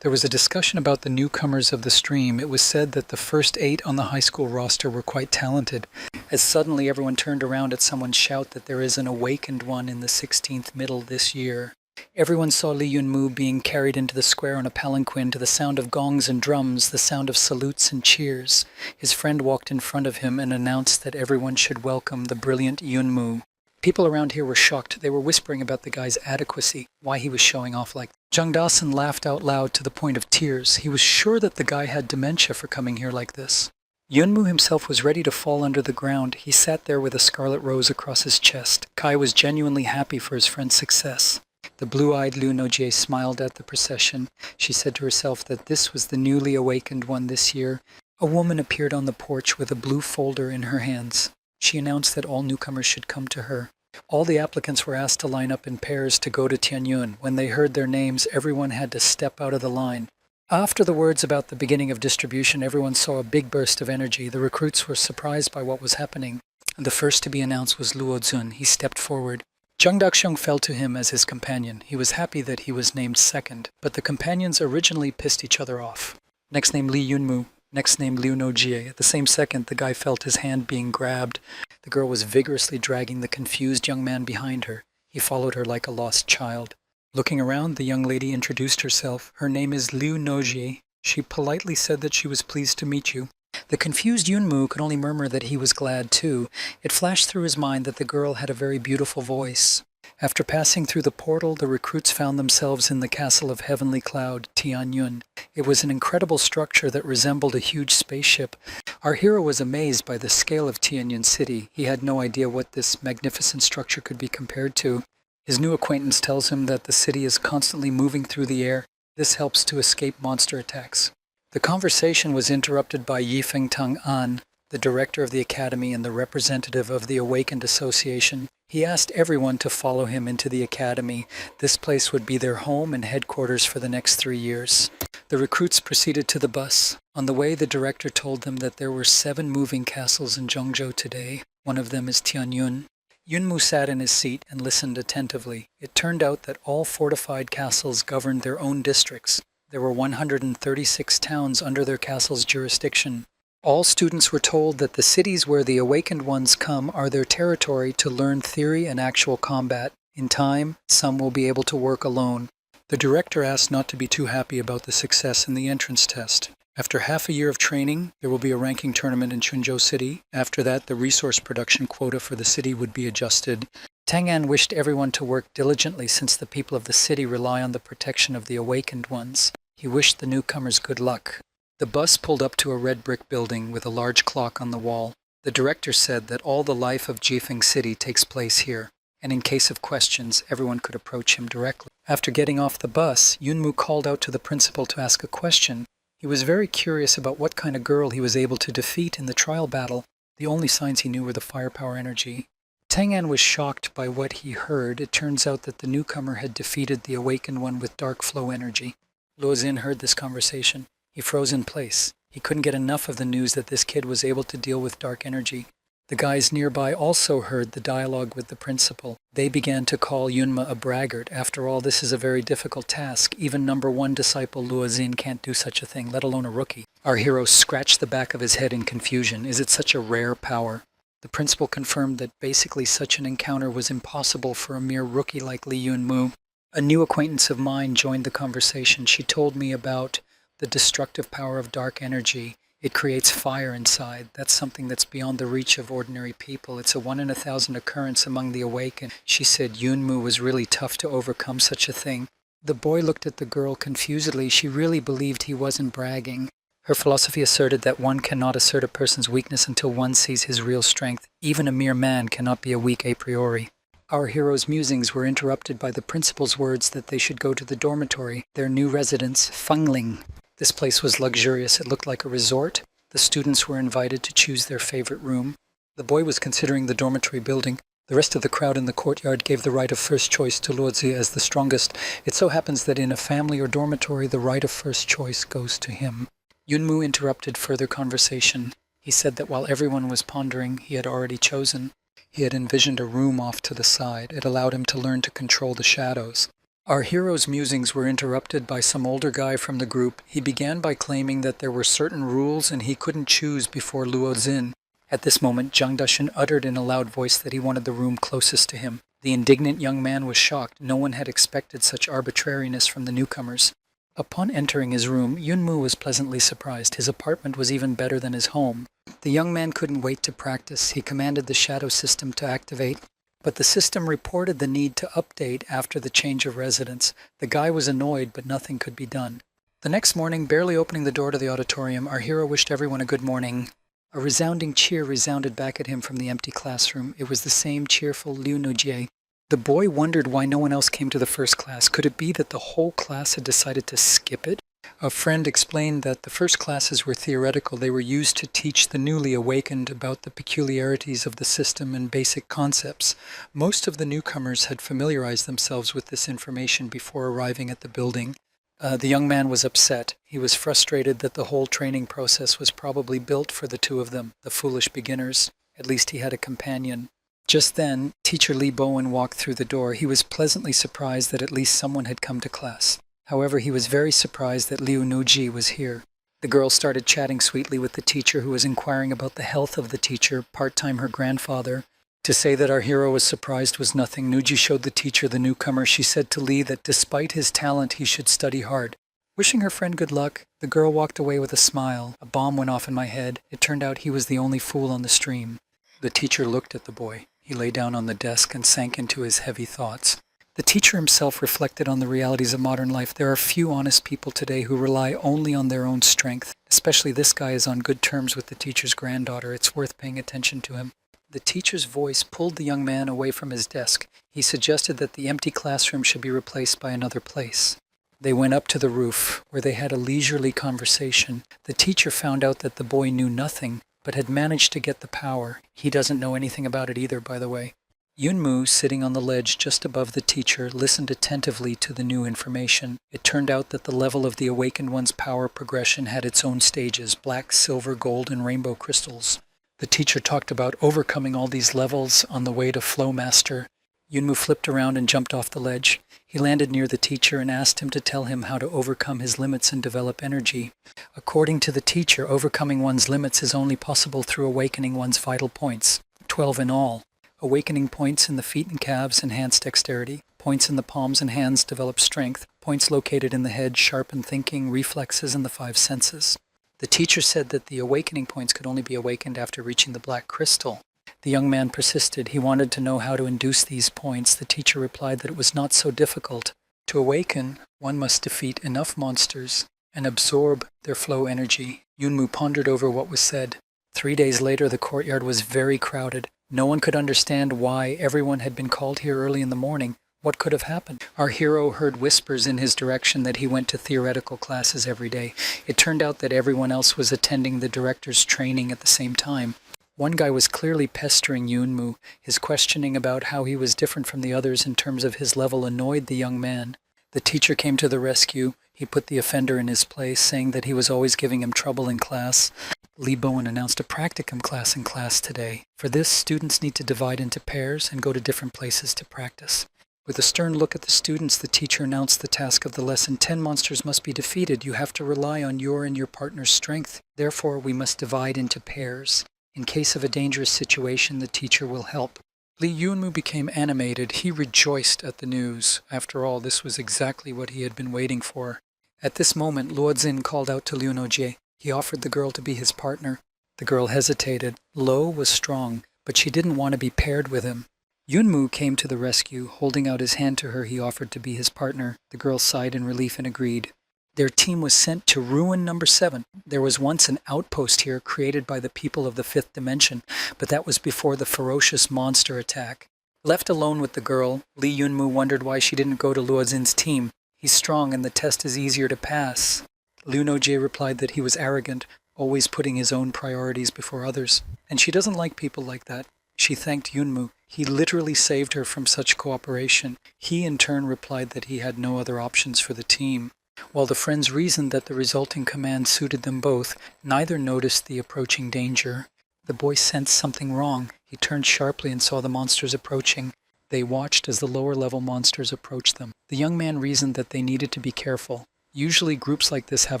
There was a discussion about the newcomers of the stream. It was said that the first 8 on the high school roster were quite talented, as suddenly everyone turned around at someone's shout that there is an awakened one in the 16th middle this year. Everyone saw Li Yunmu being carried into the square on a palanquin to the sound of gongs and drums, the sound of salutes and cheers. His friend walked in front of him and announced that everyone should welcome the brilliant Yunmu. People around here were shocked. They were whispering about the guy's adequacy, why he was showing off like that. Zhang Dasen laughed out loud to the point of tears. He was sure that the guy had dementia for coming here like this. Yunmu himself was ready to fall under the ground. He sat there with a scarlet rose across his chest. Kai was genuinely happy for his friend's success. The blue-eyed Liu Nojie smiled at the procession. She said to herself that this was the newly awakened one this year. A woman appeared on the porch with a blue folder in her hands. She announced that all newcomers should come to her. All the applicants were asked to line up in pairs to go to Tianyun. When they heard their names, everyone had to step out of the line. After the words about the beginning of distribution, everyone saw a big burst of energy. The recruits were surprised by what was happening. The first to be announced was Luo Zun. He stepped forward. Zhang Daxiong fell to him as his companion. He was happy that he was named second, but the companions originally pissed each other off. Next name Li Yunmu, next name Liu Nojie. At the same second, the guy felt his hand being grabbed. The girl was vigorously dragging the confused young man behind her. He followed her like a lost child. Looking around, the young lady introduced herself. Her name is Liu Nojie. She politely said that she was pleased to meet you. The confused Yunmu could only murmur that he was glad too. It flashed through his mind that the girl had a very beautiful voice. After passing through the portal, the recruits found themselves in the castle of Heavenly Cloud, Tianyun. It was an incredible structure that resembled a huge spaceship. Our hero was amazed by the scale of Tianyun City. He had no idea what this magnificent structure could be compared to. His new acquaintance tells him that the city is constantly moving through the air. This helps to escape monster attacks. The conversation was interrupted by Yifeng Tang An, the director of the academy and the representative of the Awakened Association. He asked everyone to follow him into the academy. This place would be their home and headquarters for the next 3 years. The recruits proceeded to the bus. On the way, the director told them that there were 7 moving castles in Zhengzhou today. One of them is Tianyun. Yunmu sat in his seat and listened attentively. It turned out that all fortified castles governed their own districts. There were 136 towns under their castle's jurisdiction. All students were told that the cities where the awakened ones come are their territory to learn theory and actual combat. In time, some will be able to work alone. The director asked not to be too happy about the success in the entrance test. After half a year of training, there will be a ranking tournament in Chunzhou City. After that, the resource production quota for the city would be adjusted. Tang'an wished everyone to work diligently since the people of the city rely on the protection of the awakened ones. He wished the newcomers good luck. The bus pulled up to a red brick building with a large clock on the wall. The director said that all the life of Jifeng City takes place here, and in case of questions, everyone could approach him directly. After getting off the bus, Yunmu called out to the principal to ask a question. He was very curious about what kind of girl he was able to defeat in the trial battle. The only signs he knew were the firepower energy. Tang'an was shocked by what he heard. It turns out that the newcomer had defeated the awakened one with dark flow energy. Luo Xin heard this conversation. He froze in place. He couldn't get enough of the news that this kid was able to deal with dark energy. The guys nearby also heard the dialogue with the principal. They began to call Yunma a braggart. After all, this is a very difficult task. Even #1 disciple Luo Xin can't do such a thing, let alone a rookie. Our hero scratched the back of his head in confusion. Is it such a rare power? The principal confirmed that basically such an encounter was impossible for a mere rookie like Li Yunmu. A new acquaintance of mine joined the conversation. She told me about the destructive power of dark energy. It creates fire inside. That's something that's beyond the reach of ordinary people. It's a 1 in 1,000 occurrence among the awakened. She said Yunmu was really tough to overcome such a thing. The boy looked at the girl confusedly. She really believed he wasn't bragging. Her philosophy asserted that one cannot assert a person's weakness until one sees his real strength. Even a mere man cannot be a weak a priori. Our hero's musings were interrupted by the principal's words that they should go to the dormitory, their new residence, Fengling. This place was luxurious. It looked like a resort. The students were invited to choose their favorite room. The boy was considering the dormitory building. The rest of the crowd in the courtyard gave the right of first choice to Luozi as the strongest. It so happens that in a family or dormitory, the right of first choice goes to him. Yunmu interrupted further conversation. He said that while everyone was pondering, he had already chosen. He had envisioned a room off to the side. It allowed him to learn to control the shadows. Our hero's musings were interrupted by some older guy from the group. He began by claiming that there were certain rules and he couldn't choose before Luo Xin. At this moment, Zhang Daxun uttered in a loud voice that he wanted the room closest to him. The indignant young man was shocked. No one had expected such arbitrariness from the newcomers. Upon entering his room, Yunmu was pleasantly surprised. His apartment was even better than his home. The young man couldn't wait to practice. He commanded the shadow system to activate. But the system reported the need to update after the change of residence. The guy was annoyed, but nothing could be done. The next morning, barely opening the door to the auditorium, our hero wished everyone a good morning. A resounding cheer resounded back at him from the empty classroom. It was the same cheerful Liu Nujie. The boy wondered why no one else came to the first class. Could it be that the whole class had decided to skip it? A friend explained that the first classes were theoretical. They were used to teach the newly awakened about the peculiarities of the system and basic concepts. Most of the newcomers had familiarized themselves with this information before arriving at the building. The young man was upset. He was frustrated that the whole training process was probably built for the two of them, the foolish beginners. At least he had a companion. Just then, Teacher Lee Bowen walked through the door. He was pleasantly surprised that at least someone had come to class. However, he was very surprised that Liu Nuji was here. The girl started chatting sweetly with the teacher, who was inquiring about the health of the teacher, part-time her grandfather. To say that our hero was surprised was nothing. Nuji showed the teacher the newcomer. She said to Lee that despite his talent, he should study hard. Wishing her friend good luck, the girl walked away with a smile. A bomb went off in my head. It turned out he was the only fool on the stream. The teacher looked at the boy. He lay down on the desk and sank into his heavy thoughts. The teacher himself reflected on the realities of modern life. There are few honest people today who rely only on their own strength. Especially this guy is on good terms with the teacher's granddaughter. It's worth paying attention to him. The teacher's voice pulled the young man away from his desk. He suggested that the empty classroom should be replaced by another place. They went up to the roof, where they had a leisurely conversation. The teacher found out that the boy knew nothing, but had managed to get the power. He doesn't know anything about it either, by the way. Yunmu, sitting on the ledge just above the teacher, listened attentively to the new information. It turned out that the level of the awakened one's power progression had its own stages: black, silver, gold, and rainbow crystals. The teacher talked about overcoming all these levels on the way to Flow Master. Yunmu flipped around and jumped off the ledge. He landed near the teacher and asked him to tell him how to overcome his limits and develop energy. According to the teacher, overcoming one's limits is only possible through awakening one's vital points, 12 in all. Awakening points in the feet and calves enhance dexterity. Points in the palms and hands develop strength. Points located in the head sharpen thinking, reflexes, and the 5 senses. The teacher said that the awakening points could only be awakened after reaching the black crystal. The young man persisted. He wanted to know how to induce these points. The teacher replied that it was not so difficult. To awaken, one must defeat enough monsters and absorb their flow energy. Yunmu pondered over what was said. 3 days later, the courtyard was very crowded. No one could understand why everyone had been called here early in the morning. What could have happened? Our hero heard whispers in his direction that he went to theoretical classes every day. It turned out that everyone else was attending the director's training at the same time. One guy was clearly pestering Yunmu. His questioning about how he was different from the others in terms of his level annoyed the young man. The teacher came to the rescue. He put the offender in his place, saying that he was always giving him trouble in class. Lee Bowen announced a practicum class in class today. For this, students need to divide into pairs and go to different places to practice. With a stern look at the students, the teacher announced the task of the lesson. 10 monsters must be defeated. You have to rely on your and your partner's strength. Therefore, we must divide into pairs. In case of a dangerous situation, the teacher will help. Lee Yunmu became animated. He rejoiced at the news. After all, this was exactly what he had been waiting for. At this moment, Luo Xin called out to Liu Nojie. He offered the girl to be his partner. The girl hesitated. Lo was strong, but she didn't want to be paired with him. Yunmu came to the rescue. Holding out his hand to her, he offered to be his partner. The girl sighed in relief and agreed. Their team was sent to Ruin Number 7. There was once an outpost here created by the people of the 5th dimension, but that was before the ferocious monster attack. Left alone with the girl, Lee Yunmu wondered why she didn't go to Luo Xin's team. He's strong and the test is easier to pass. Liu Nojie replied that he was arrogant, always putting his own priorities before others. And she doesn't like people like that. She thanked Yunmu. He literally saved her from such cooperation. He in turn replied that he had no other options for the team. While the friends reasoned that the resulting command suited them both, neither noticed the approaching danger. The boy sensed something wrong. He turned sharply and saw the monsters approaching. They watched as the lower-level monsters approached them. The young man reasoned that they needed to be careful. Usually groups like this have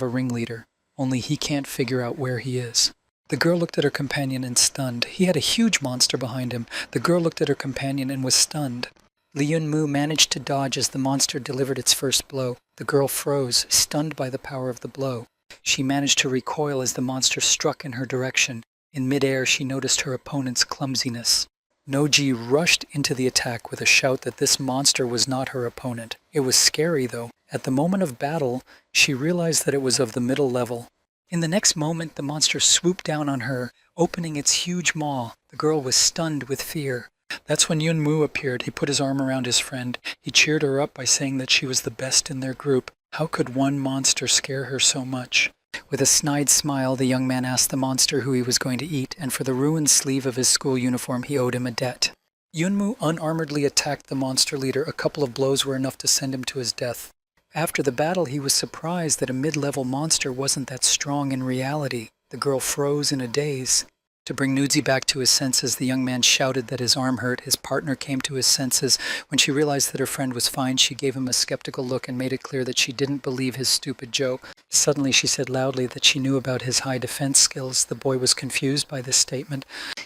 a ringleader, only he can't figure out where he is. The girl looked at her companion and stunned. He had a huge monster behind him. The girl looked at her companion and was stunned. Li Yunmu managed to dodge as the monster delivered its first blow. The girl froze, stunned by the power of the blow. She managed to recoil as the monster struck in her direction. In midair, she noticed her opponent's clumsiness. Noji rushed into the attack with a shout that this monster was not her opponent. It was scary, though. At the moment of battle, she realized that it was of the middle level. In the next moment, the monster swooped down on her, opening its huge maw. The girl was stunned with fear. That's when Yunmu appeared. He put his arm around his friend. He cheered her up by saying that she was the best in their group. How could one monster scare her so much? With a snide smile, the young man asked the monster who he was going to eat, and for the ruined sleeve of his school uniform he owed him a debt. Yunmu unarmoredly attacked the monster leader. A couple of blows were enough to send him to his death. After the battle, he was surprised that a mid-level monster wasn't that strong in reality. The girl froze in a daze. To bring Nudzi back to his senses, the young man shouted that his arm hurt. His partner came to his senses. When she realized that her friend was fine, she gave him a skeptical look and made it clear that she didn't believe his stupid joke. Suddenly, she said loudly that she knew about his high defense skills. The boy was confused by this statement.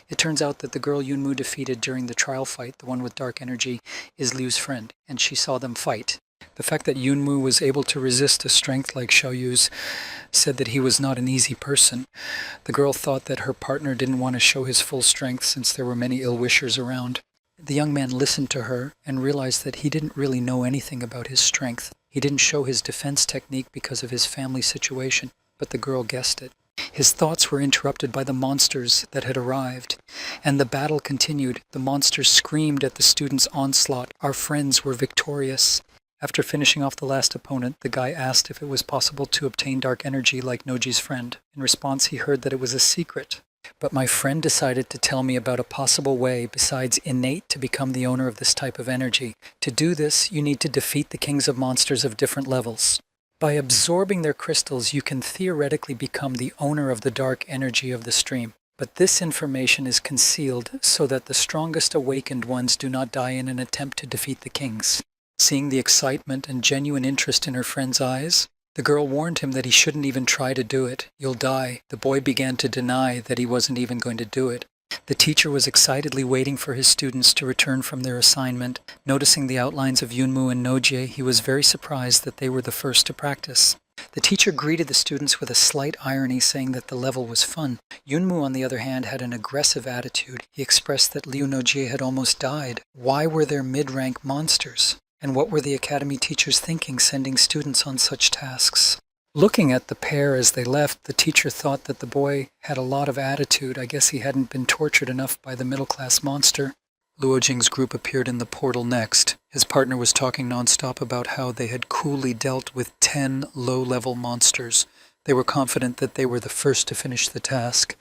It turns out that the girl Yunmu defeated during the trial fight, the one with dark energy, is Liu's friend, and she saw them fight. The fact that Yunmu was able to resist a strength like Xiaoyu's said that he was not an easy person. The girl thought that her partner didn't want to show his full strength since there were many ill-wishers around. The young man listened to her and realized that he didn't really know anything about his strength. He didn't show his defense technique because of his family situation, but the girl guessed it. His thoughts were interrupted by the monsters that had arrived, and the battle continued. The monsters screamed at the students' onslaught. Our friends were victorious. After finishing off the last opponent, the guy asked if it was possible to obtain dark energy like Noji's friend. In response, he heard that it was a secret. But my friend decided to tell me about a possible way besides innate to become the owner of this type of energy. To do this, you need to defeat the kings of monsters of different levels. By absorbing their crystals, you can theoretically become the owner of the dark energy of the stream. But this information is concealed so that the strongest awakened ones do not die in an attempt to defeat the kings. Seeing the excitement and genuine interest in her friend's eyes, the girl warned him that he shouldn't even try to do it. You'll die. The boy began to deny that he wasn't even going to do it. The teacher was excitedly waiting for his students to return from their assignment. Noticing the outlines of Yunmu and Nojie, he was very surprised that they were the first to practice. The teacher greeted the students with a slight irony, saying that the level was fun. Yunmu, on the other hand, had an aggressive attitude. He expressed that Liu Nojie had almost died. Why were there mid-rank monsters? And what were the academy teachers thinking, sending students on such tasks? Looking at the pair as they left, the teacher thought that the boy had a lot of attitude. I guess he hadn't been tortured enough by the middle-class monster. Luo Jing's group appeared in the portal next. His partner was talking nonstop about how they had coolly dealt with 10 low-level monsters. They were confident that they were the first to finish the task.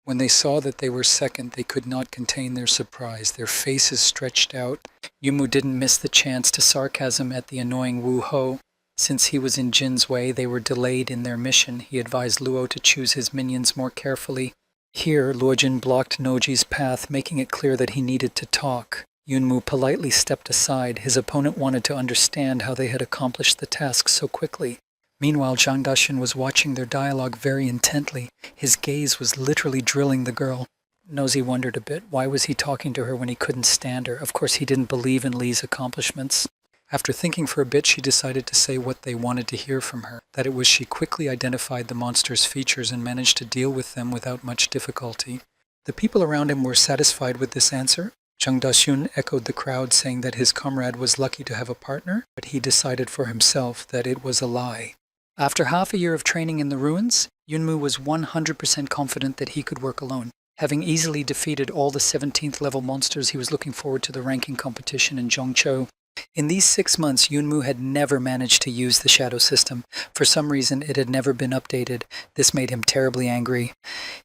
When they saw that they were second, they could not contain their surprise. Their faces stretched out. Yumu didn't miss the chance to sarcasm at the annoying Wu Ho. Since he was in Jin's way, they were delayed in their mission. He advised Luo to choose his minions more carefully. Here, Luojin blocked Noji's path, making it clear that he needed to talk. Yunmu politely stepped aside. His opponent wanted to understand how they had accomplished the task so quickly. Meanwhile, Zhang Daxun was watching their dialogue very intently. His gaze was literally drilling the girl. Nosy wondered a bit. Why was he talking to her when he couldn't stand her? Of course, he didn't believe in Li's accomplishments. After thinking for a bit, she decided to say what they wanted to hear from her. That it was she quickly identified the monster's features and managed to deal with them without much difficulty. The people around him were satisfied with this answer. Zhang Daxun echoed the crowd, saying that his comrade was lucky to have a partner, but he decided for himself that it was a lie. After half a year of training in the ruins, Yunmu was 100% confident that he could work alone. Having easily defeated all the 17th level monsters, he was looking forward to the ranking competition in Zhongzhou. In these 6 months, Yunmu had never managed to use the shadow system. For some reason, it had never been updated. This made him terribly angry.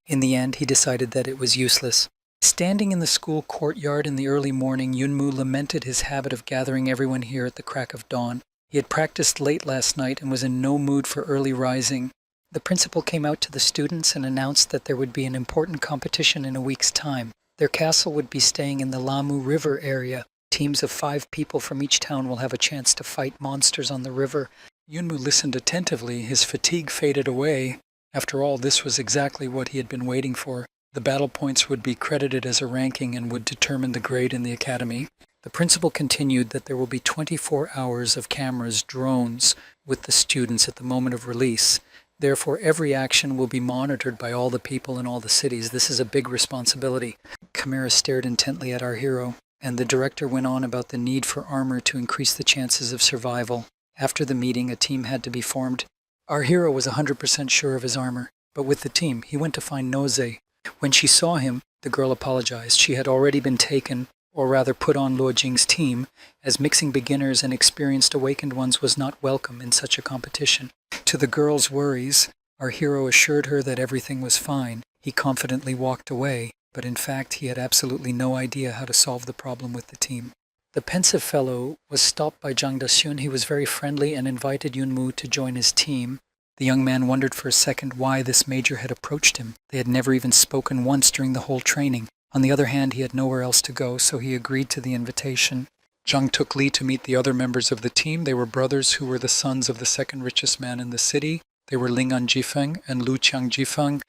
In the end, he decided that it was useless. Standing in the school courtyard in the early morning, Yunmu lamented his habit of gathering everyone here at the crack of dawn. He had practiced late last night and was in no mood for early rising. The principal came out to the students and announced that there would be an important competition in a week's time. Their castle would be staying in the Lamu River area. Teams of 5 people from each town will have a chance to fight monsters on the river. Yunmu listened attentively. His fatigue faded away. After all, this was exactly what he had been waiting for. The battle points would be credited as a ranking and would determine the grade in the academy. The principal continued that there will be 24 hours of cameras, drones, with the students at the moment of release. Therefore, every action will be monitored by all the people in all the cities. This is a big responsibility. Chimera stared intently at our hero, and the director went on about the need for armor to increase the chances of survival. After the meeting, a team had to be formed. Our hero was 100% sure of his armor, but with the team, he went to find Noze. When she saw him, the girl apologized. She had already been taken or rather put on Luo Jing's team, as mixing beginners and experienced awakened ones was not welcome in such a competition. To the girl's worries, our hero assured her that everything was fine. He confidently walked away, but in fact he had absolutely no idea how to solve the problem with the team. The pensive fellow was stopped by Zhang Daxun. He was very friendly and invited Yunmu to join his team. The young man wondered for a second why this major had approached him. They had never even spoken once during the whole training. On the other hand, he had nowhere else to go, so he agreed to the invitation. Zhang took Li to meet the other members of the team. They were brothers who were the sons of the second richest man in the city. They were Lingan Jifeng and Lu Qiang Jifeng.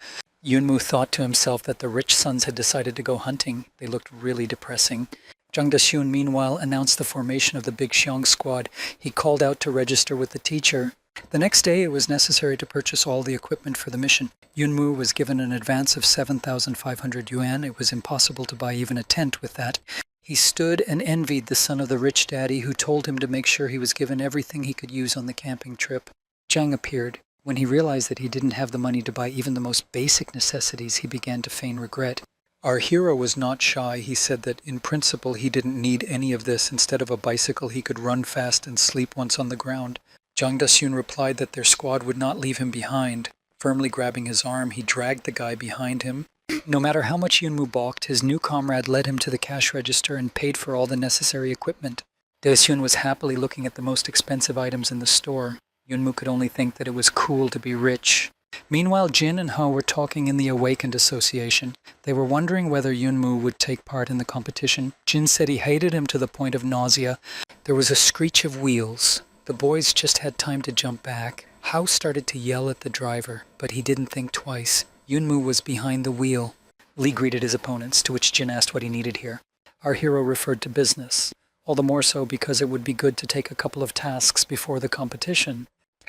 Yunmu thought to himself that the rich sons had decided to go hunting. They looked really depressing. Zhang Daxun, meanwhile, announced the formation of the Big Xiong squad. He called out to register with the teacher. The next day, it was necessary to purchase all the equipment for the mission. Yunmu was given an advance of 7,500 yuan. It was impossible to buy even a tent with that. He stood and envied the son of the rich daddy, who told him to make sure he was given everything he could use on the camping trip. Zhang appeared. When he realized that he didn't have the money to buy even the most basic necessities, he began to feign regret. Our hero was not shy. He said that in principle he didn't need any of this. Instead of a bicycle, he could run fast and sleep once on the ground. Zhang Daxun replied that their squad would not leave him behind. Firmly grabbing his arm, he dragged the guy behind him. No matter how much Yunmu balked, his new comrade led him to the cash register and paid for all the necessary equipment. Daxun was happily looking at the most expensive items in the store. Yunmu could only think that it was cool to be rich. Meanwhile, Jin and He were talking in the Awakened Association. They were wondering whether Yunmu would take part in the competition. Jin said he hated him to the point of nausea. There was a screech of wheels. The boys just had time to jump back. He started to yell at the driver, but he didn't think twice. Yunmu was behind the wheel. Li greeted his opponents, to which Jin asked what he needed here. Our hero referred to business, all the more so because it would be good to take a couple of tasks before the competition.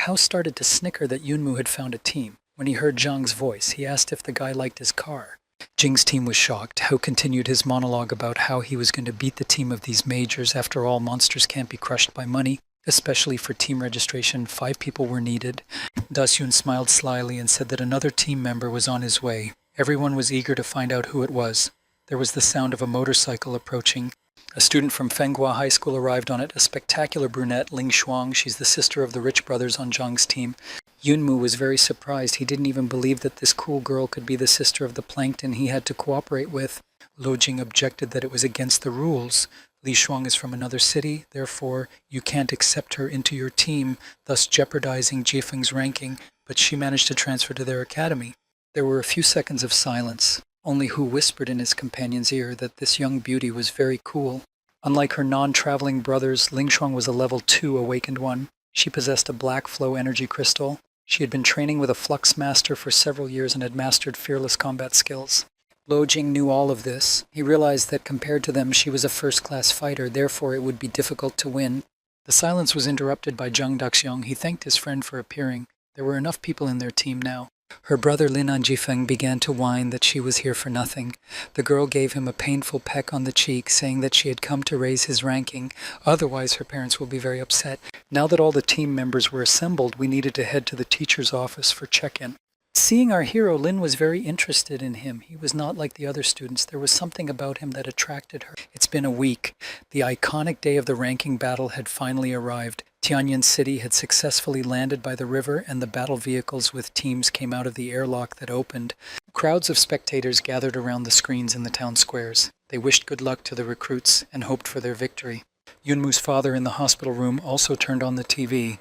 He started to snicker that Yunmu had found a team. When he heard Zhang's voice, he asked if the guy liked his car. Jing's team was shocked. He continued his monologue about how he was going to beat the team of these majors. After all, monsters can't be crushed by money. Especially for team registration, 5 people were needed. Daxun smiled slyly and said that another team member was on his way. Everyone was eager to find out who it was. There was the sound of a motorcycle approaching. A student from Fenghua High School arrived on it, a spectacular brunette, Ling Shuang. She's the sister of the rich brothers on Zhang's team. Yunmu was very surprised. He didn't even believe that this cool girl could be the sister of the plankton he had to cooperate with. Luo Jing objected that it was against the rules. Li Shuang is from another city, therefore you can't accept her into your team, thus jeopardizing Jifeng's ranking, but she managed to transfer to their academy. There were a few seconds of silence. Only Hu whispered in his companion's ear that this young beauty was very cool. Unlike her non-traveling brothers, Ling Shuang was a level 2 awakened one. She possessed a black flow energy crystal. She had been training with a flux master for several years and had mastered fearless combat skills. Luo Jing knew all of this. He realized that compared to them, she was a first-class fighter, therefore it would be difficult to win. The silence was interrupted by Zhang Daxiong. He thanked his friend for appearing. There were enough people in their team now. Her brother Linan Jifeng began to whine that she was here for nothing. The girl gave him a painful peck on the cheek, saying that she had come to raise his ranking. Otherwise, her parents will be very upset. Now that all the team members were assembled, we needed to head to the teacher's office for check-in. Seeing our hero, Lin was very interested in him. He was not like the other students. There was something about him that attracted her. It's been a week. The iconic day of the ranking battle had finally arrived. Tianyin City had successfully landed by the river, and the battle vehicles with teams came out of the airlock that opened. Crowds of spectators gathered around the screens in the town squares. They wished good luck to the recruits and hoped for their victory. Yunmu's father in the hospital room also turned on the TV.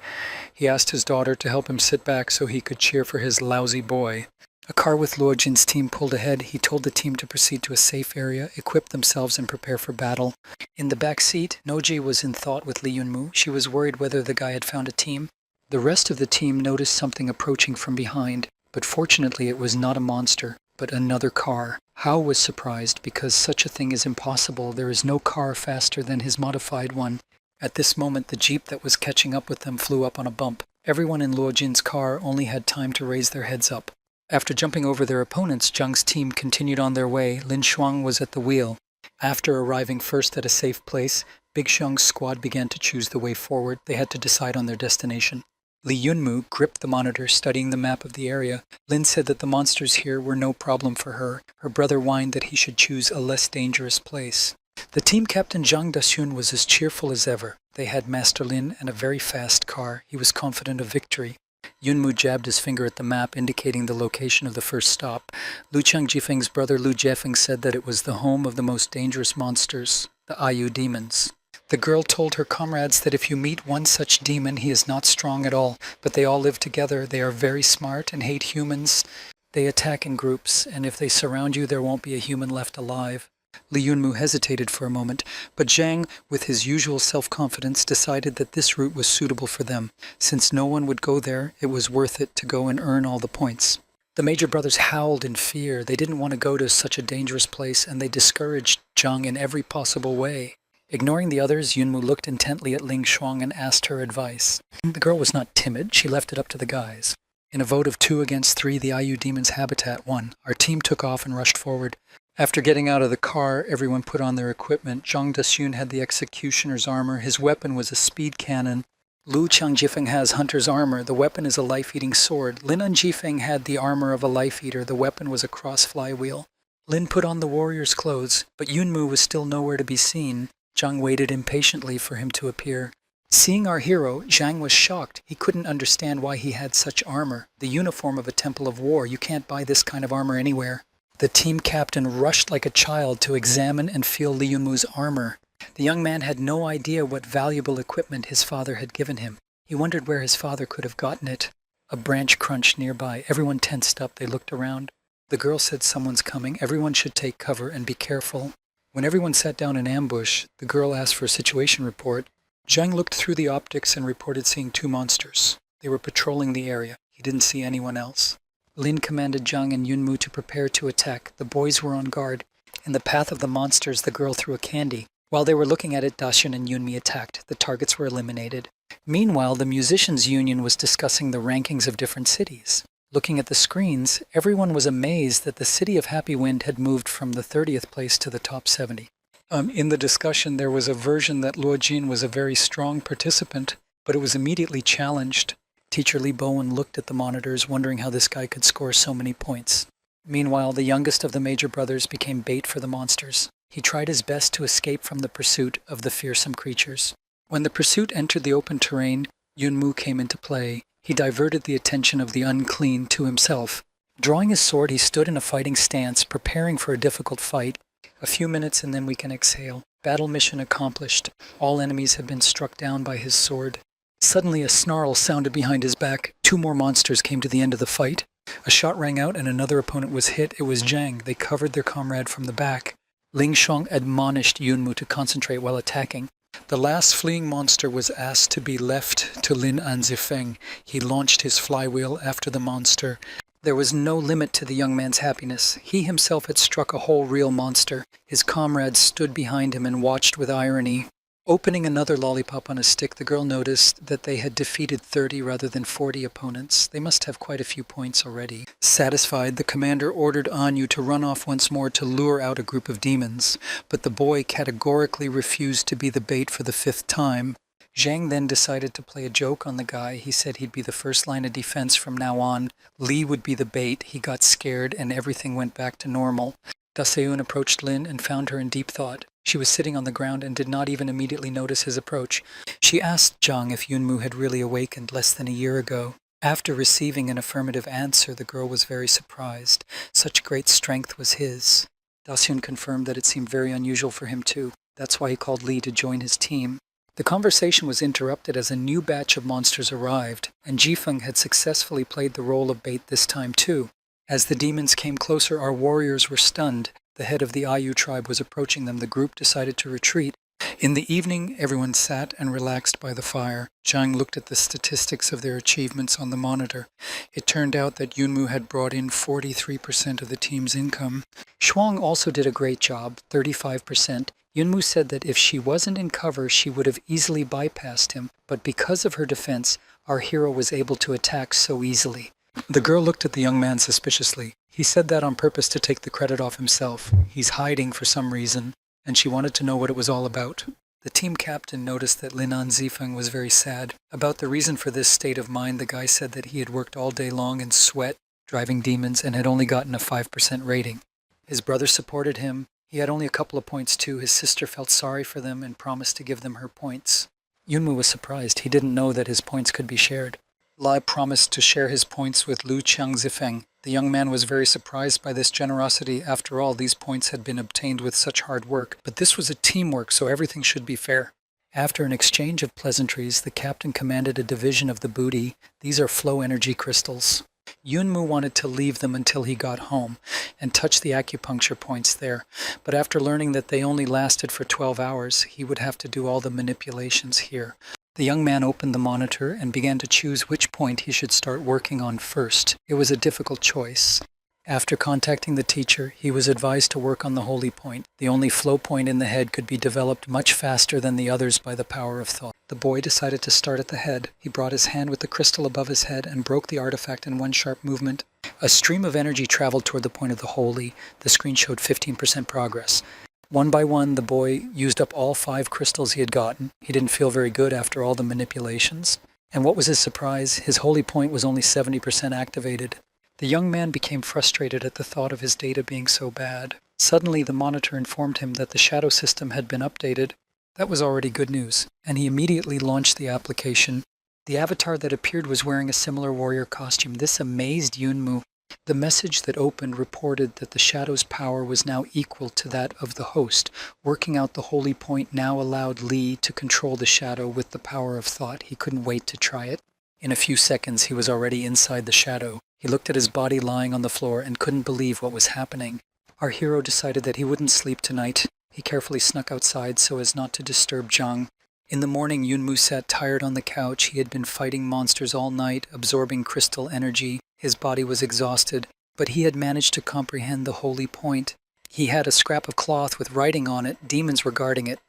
He asked his daughter to help him sit back so he could cheer for his lousy boy. A car with Luo Jin's team pulled ahead. He told the team to proceed to a safe area, equip themselves, and prepare for battle. In the back seat, Noji was in thought with Li Yunmu. She was worried whether the guy had found a team. The rest of the team noticed something approaching from behind, but fortunately it was not a monster, but another car. Hao was surprised because such a thing is impossible. There is no car faster than his modified one. At this moment, the jeep that was catching up with them flew up on a bump. Everyone in Luo Jin's car only had time to raise their heads up. After jumping over their opponents, Zhang's team continued on their way. Lin Shuang was at the wheel. After arriving first at a safe place, Big Xiong's squad began to choose the way forward. They had to decide on their destination. Li Yunmu gripped the monitor, studying the map of the area. Lin said that the monsters here were no problem for her. Her brother whined that he should choose a less dangerous place. The team captain Zhang Daxun was as cheerful as ever. They had Master Lin and a very fast car. He was confident of victory. Yunmu jabbed his finger at the map, indicating the location of the first stop. Lu Changjifeng's brother Lu Jiefeng said that it was the home of the most dangerous monsters, the Ayu demons. The girl told her comrades that if you meet one such demon, he is not strong at all, but they all live together. They are very smart and hate humans. They attack in groups, and if they surround you, there won't be a human left alive. Li Yunmu hesitated for a moment, but Zhang, with his usual self-confidence, decided that this route was suitable for them. Since no one would go there, it was worth it to go and earn all the points. The major brothers howled in fear. They didn't want to go to such a dangerous place, and they discouraged Zhang in every possible way. Ignoring the others, Yunmu looked intently at Ling Shuang and asked her advice. The girl was not timid. She left it up to the guys. In a vote of 2 against 3, the Ayu demon's habitat won. Our team took off and rushed forward. After getting out of the car, everyone put on their equipment. Zhang Daxun had the executioner's armor. His weapon was a speed cannon. Lu Changjifeng has hunter's armor. The weapon is a life-eating sword. Lin Anjifeng had the armor of a life-eater. The weapon was a cross flywheel. Lin put on the warrior's clothes, but Yunmu was still nowhere to be seen. Zhang waited impatiently for him to appear. Seeing our hero, Zhang was shocked. He couldn't understand why he had such armor. The uniform of a temple of war. You can't buy this kind of armor anywhere. The team captain rushed like a child to examine and feel Li Yunmu's armor. The young man had no idea what valuable equipment his father had given him. He wondered where his father could have gotten it. A branch crunched nearby. Everyone tensed up. They looked around. The girl said someone's coming. Everyone should take cover and be careful. When everyone sat down in ambush, the girl asked for a situation report. Zhang looked through the optics and reported seeing 2 monsters. They were patrolling the area. He didn't see anyone else. Lin commanded Zhang and Yunmu to prepare to attack. The boys were on guard. In the path of the monsters, the girl threw a candy. While they were looking at it, Daxun and Yunmi attacked. The targets were eliminated. Meanwhile, the musicians' union was discussing the rankings of different cities. Looking at the screens, everyone was amazed that the city of Happy Wind had moved from the 30th place to the top 70. In the discussion, there was a version that Luo Jin was a very strong participant, but it was immediately challenged. Teacher Li Bowen looked at the monitors, wondering how this guy could score so many points. Meanwhile, the youngest of the major brothers became bait for the monsters. He tried his best to escape from the pursuit of the fearsome creatures. When the pursuit entered the open terrain, Yunmu came into play. He diverted the attention of the unclean to himself. Drawing his sword, he stood in a fighting stance, preparing for a difficult fight. A few minutes and then we can exhale. Battle mission accomplished. All enemies have been struck down by his sword. Suddenly a snarl sounded behind his back. 2 more monsters came to the end of the fight. A shot rang out and another opponent was hit. It was Zhang. They covered their comrade from the back. Ling Shuang admonished Yunmu to concentrate while attacking. The last fleeing monster was asked to be left to Lin Anzifeng. He launched his flywheel after the monster. There was no limit to the young man's happiness. He himself had struck a whole real monster. His comrades stood behind him and watched with irony. Opening another lollipop on a stick, the girl noticed that they had defeated 30 rather than 40 opponents. They must have quite a few points already. Satisfied, the commander ordered Anyu to run off once more to lure out a group of demons, but the boy categorically refused to be the bait for the 5th time. Zhang then decided to play a joke on the guy. He said he'd be the first line of defense from now on. Li would be the bait. He got scared and everything went back to normal. Daseun approached Lin and found her in deep thought. She was sitting on the ground and did not even immediately notice his approach. She asked Zhang if Yunmu had really awakened less than a year ago. After receiving an affirmative answer, the girl was very surprised. Such great strength was his. Daseun confirmed that it seemed very unusual for him too. That's why he called Li to join his team. The conversation was interrupted as a new batch of monsters arrived, and Jifeng had successfully played the role of bait this time too. As the demons came closer, our warriors were stunned. The head of the Ayu tribe was approaching them. The group decided to retreat. In the evening, everyone sat and relaxed by the fire. Zhang looked at the statistics of their achievements on the monitor. It turned out that Yunmu had brought in 43% of the team's income. Shuang also did a great job, 35%. Yunmu said that if she wasn't in cover, she would have easily bypassed him, but because of her defense, our hero was able to attack so easily. The girl looked at the young man suspiciously. He said that on purpose to take the credit off himself. He's hiding for some reason, and she wanted to know what it was all about. The team captain noticed that Lin Anzifeng was very sad. About the reason for this state of mind, the guy said that he had worked all day long in sweat, driving demons, and had only gotten a 5% rating. His brother supported him. He had only a couple of points too. His sister felt sorry for them and promised to give them her points. Yunmu was surprised. He didn't know that his points could be shared. Lai promised to share his points with Lu Qiangzifeng. The young man was very surprised by this generosity. After all, these points had been obtained with such hard work. But this was a teamwork, so everything should be fair. After an exchange of pleasantries, the captain commanded a division of the booty. These are flow energy crystals. Yunmu wanted to leave them until he got home and touch the acupuncture points there. But after learning that they only lasted for 12 hours, he would have to do all the manipulations here. The young man opened the monitor and began to choose which point he should start working on first. It was a difficult choice. After contacting the teacher, he was advised to work on the holy point. The only flow point in the head could be developed much faster than the others by the power of thought. The boy decided to start at the head. He brought his hand with the crystal above his head and broke the artifact in one sharp movement. A stream of energy traveled toward the point of the holy. The screen showed 15% progress. One by one, the boy used up all 5 crystals he had gotten. He didn't feel very good after all the manipulations. And what was his surprise? His holy point was only 70% activated. The young man became frustrated at the thought of his data being so bad. Suddenly, the monitor informed him that the shadow system had been updated. That was already good news, and he immediately launched the application. The avatar that appeared was wearing a similar warrior costume. This amazed Yunmu. The message that opened reported that the shadow's power was now equal to that of the host. Working out the holy point now allowed Li to control the shadow with the power of thought. He couldn't wait to try it. In a few seconds, he was already inside the shadow. He looked at his body lying on the floor and couldn't believe what was happening. Our hero decided that he wouldn't sleep tonight. He carefully snuck outside so as not to disturb Zhang. In the morning, Yunmu sat tired on the couch. He had been fighting monsters all night, absorbing crystal energy. His body was exhausted, but he had managed to comprehend the holy point. He had a scrap of cloth with writing on it. Demons were guarding it.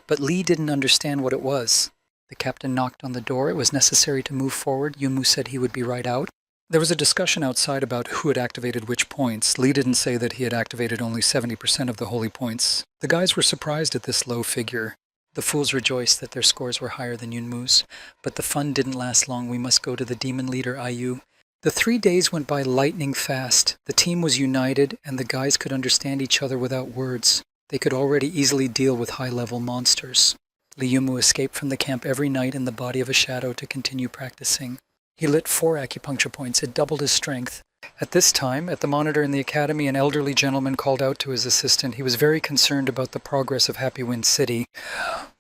But Li didn't understand what it was. The captain knocked on the door. It was necessary to move forward. Yunmu said he would be right out. There was a discussion outside about who had activated which points. Li didn't say that he had activated only 70% of the holy points. The guys were surprised at this low figure. The fools rejoiced that their scores were higher than Yunmu's. But the fun didn't last long. We must go to the demon leader, Ayu. The 3 days went by lightning fast. The team was united, and the guys could understand each other without words. They could already easily deal with high-level monsters. Li Yunmu escaped from the camp every night in the body of a shadow to continue practicing. He lit 4 acupuncture points. It doubled his strength. At this time, at the monitor in the academy, an elderly gentleman called out to his assistant. He was very concerned about the progress of Happy Wind City,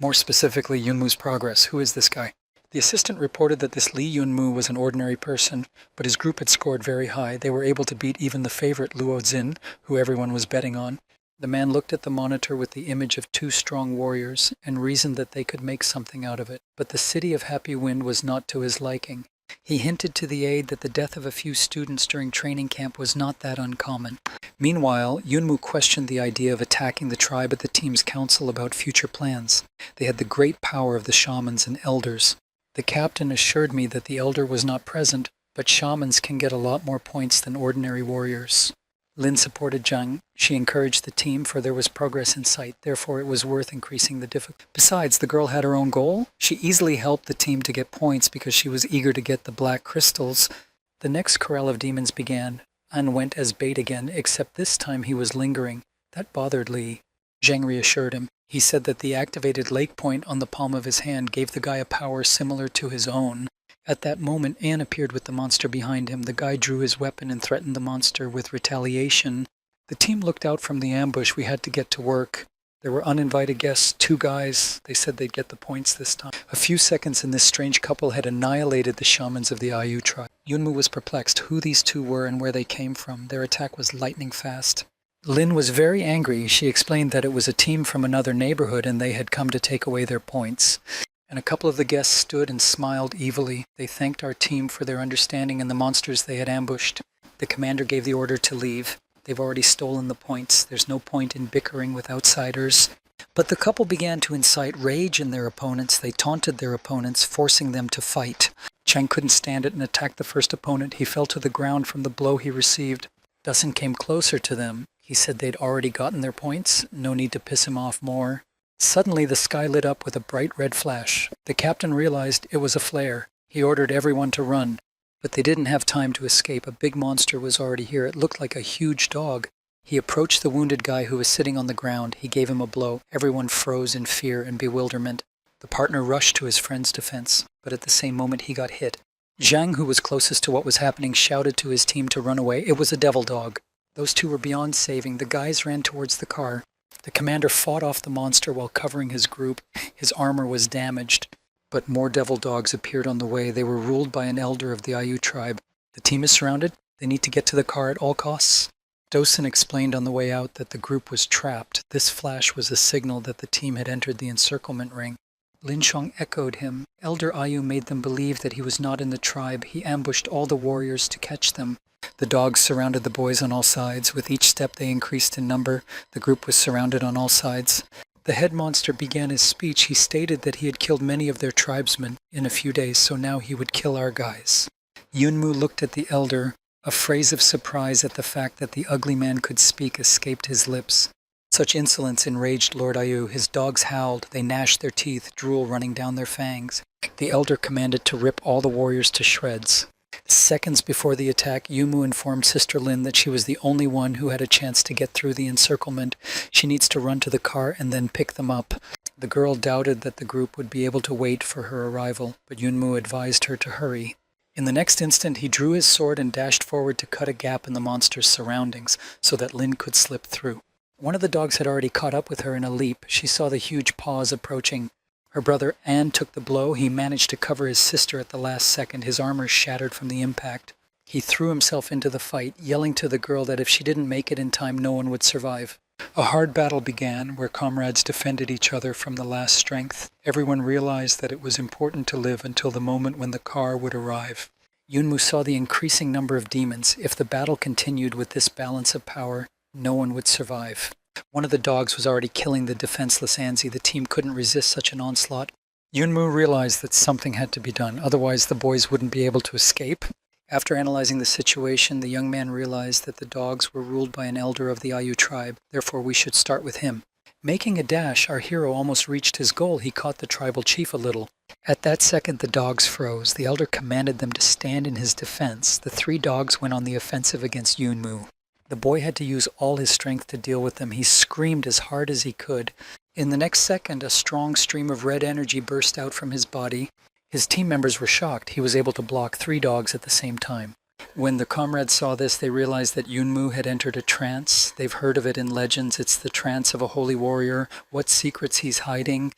more specifically Yunmu's progress. Who is this guy? The assistant reported that this Li Yunmu was an ordinary person, but his group had scored very high. They were able to beat even the favorite Luo Xin, who everyone was betting on. The man looked at the monitor with the image of 2 strong warriors and reasoned that they could make something out of it. But the city of Happy Wind was not to his liking. He hinted to the aide that the death of a few students during training camp was not that uncommon. Meanwhile, Yunmu questioned the idea of attacking the tribe at the team's council about future plans. They had the great power of the shamans and elders. The captain assured me that the elder was not present, but shamans can get a lot more points than ordinary warriors. Lin supported Zhang. She encouraged the team, for there was progress in sight. Therefore, it was worth increasing the difficulty. Besides, the girl had her own goal. She easily helped the team to get points because she was eager to get the black crystals. The next corral of demons began. An went as bait again, except this time he was lingering. That bothered Li. Zhang reassured him. He said that the activated lake point on the palm of his hand gave the guy a power similar to his own. At that moment, Anne appeared with the monster behind him. The guy drew his weapon and threatened the monster with retaliation. The team looked out from the ambush. We had to get to work. There were uninvited guests, 2 guys. They said they'd get the points this time. A few seconds and this strange couple had annihilated the shamans of the Ayu tribe. Yunmu was perplexed who these 2 were and where they came from. Their attack was lightning fast. Lin was very angry. She explained that it was a team from another neighborhood and they had come to take away their points. And a couple of the guests stood and smiled evilly. They thanked our team for their understanding and the monsters they had ambushed. The commander gave the order to leave. They've already stolen the points. There's no point in bickering with outsiders. But the couple began to incite rage in their opponents. They taunted their opponents, forcing them to fight. Chang couldn't stand it and attacked the first opponent. He fell to the ground from the blow he received. Dustin came closer to them. He said they'd already gotten their points. No need to piss him off more. Suddenly, the sky lit up with a bright red flash. The captain realized it was a flare. He ordered everyone to run. But they didn't have time to escape. A big monster was already here. It looked like a huge dog. He approached the wounded guy who was sitting on the ground. He gave him a blow. Everyone froze in fear and bewilderment. The partner rushed to his friend's defense, but at the same moment he got hit. Zhang, who was closest to what was happening, shouted to his team to run away. It was a devil dog. Those two were beyond saving. The guys ran towards the car. The commander fought off the monster while covering his group. His armor was damaged, but more devil dogs appeared on the way. They were ruled by an elder of the Ayu tribe. The team is surrounded. They need to get to the car at all costs. Dosen explained on the way out that the group was trapped. This flash was a signal that the team had entered the encirclement ring. Lin Shang echoed him. Elder Ayu made them believe that he was not in the tribe. He ambushed all the warriors to catch them. The dogs surrounded the boys on all sides. With each step they increased in number. The group was surrounded on all sides. The head monster began his speech. He stated that he had killed many of their tribesmen in a few days, so now he would kill our guys. Yunmu looked at the elder. A phrase of surprise at the fact that the ugly man could speak escaped his lips. Such insolence enraged Lord Ayu. His dogs howled. They gnashed their teeth, drool running down their fangs. The elder commanded to rip all the warriors to shreds. Seconds before the attack, Yumu informed Sister Lin that she was the only one who had a chance to get through the encirclement. She needs to run to the car and then pick them up. The girl doubted that the group would be able to wait for her arrival, but Yunmu advised her to hurry. In the next instant, he drew his sword and dashed forward to cut a gap in the monster's surroundings so that Lin could slip through. One of the dogs had already caught up with her in a leap. She saw the huge paws approaching. Her brother An took the blow. He managed to cover his sister at the last second. His armor shattered from the impact. He threw himself into the fight, yelling to the girl that if she didn't make it in time, no one would survive. A hard battle began, where comrades defended each other from the last strength. Everyone realized that it was important to live until the moment when the car would arrive. Yunmu saw the increasing number of demons. If the battle continued with this balance of power, no one would survive. One of the dogs was already killing the defenseless Anzi. The team couldn't resist such an onslaught. Yunmu realized that something had to be done, otherwise the boys wouldn't be able to escape. After analyzing the situation, the young man realized that the dogs were ruled by an elder of the Ayu tribe, therefore we should start with him. Making a dash, our hero almost reached his goal. He caught the tribal chief a little. At that second, the dogs froze. The elder commanded them to stand in his defense. The three dogs went on the offensive against Yunmu. The boy had to use all his strength to deal with them. He screamed as hard as he could. In the next second, a strong stream of red energy burst out from his body. His team members were shocked. He was able to block three dogs at the same time. When the comrades saw this, they realized that Yunmu had entered a trance. They've heard of it in legends. It's the trance of a holy warrior. What secrets he's hiding.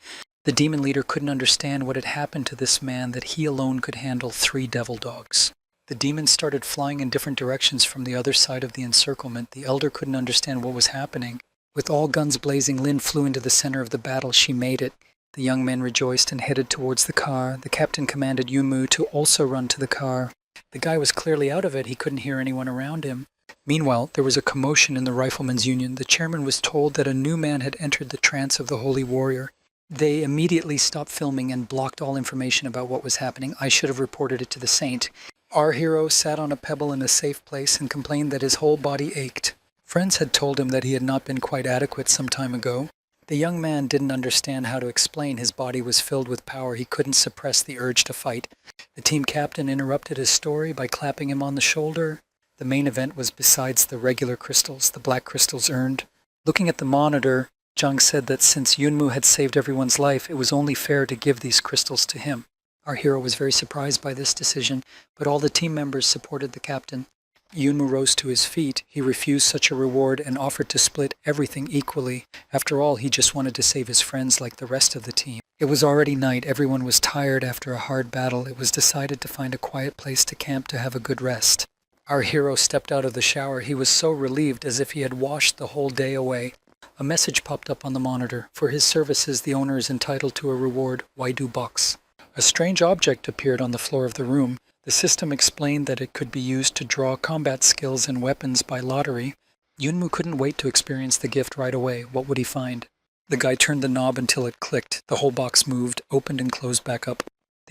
The demon leader couldn't understand what had happened to this man, that he alone could handle three devil dogs. The demons started flying in different directions from the other side of the encirclement. The elder couldn't understand what was happening. With all guns blazing, Lin flew into the center of the battle. She made it. The young men rejoiced and headed towards the car. The captain commanded Yumu to also run to the car. The guy was clearly out of it. He couldn't hear anyone around him. Meanwhile, there was a commotion in the Riflemen's Union. The chairman was told that a new man had entered the trance of the holy warrior. They immediately stopped filming and blocked all information about what was happening. I should have reported it to the saint. Our hero sat on a pebble in a safe place and complained that his whole body ached. Friends had told him that he had not been quite adequate some time ago. The young man didn't understand how to explain. His body was filled with power. He couldn't suppress the urge to fight. The team captain interrupted his story by clapping him on the shoulder. The main event was besides the regular crystals, the black crystals earned. Looking at the monitor, Zhang said that since Yunmu had saved everyone's life, it was only fair to give these crystals to him. Our hero was very surprised by this decision, but all the team members supported the captain. Yunmu rose to his feet. He refused such a reward and offered to split everything equally. After all, he just wanted to save his friends like the rest of the team. It was already night. Everyone was tired after a hard battle. It was decided to find a quiet place to camp to have a good rest. Our hero stepped out of the shower. He was so relieved, as if he had washed the whole day away. A message popped up on the monitor. For his services, the owner is entitled to a reward, Waidu box. A strange object appeared on the floor of the room. The system explained that it could be used to draw combat skills and weapons by lottery. Yunmu couldn't wait to experience the gift right away. What would he find? The guy turned the knob until it clicked. The whole box moved, opened and closed back up.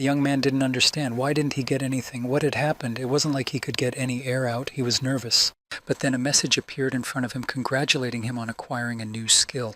The young man didn't understand. Why didn't he get anything? What had happened? It wasn't like he could get any air out. He was nervous. But then a message appeared in front of him congratulating him on acquiring a new skill.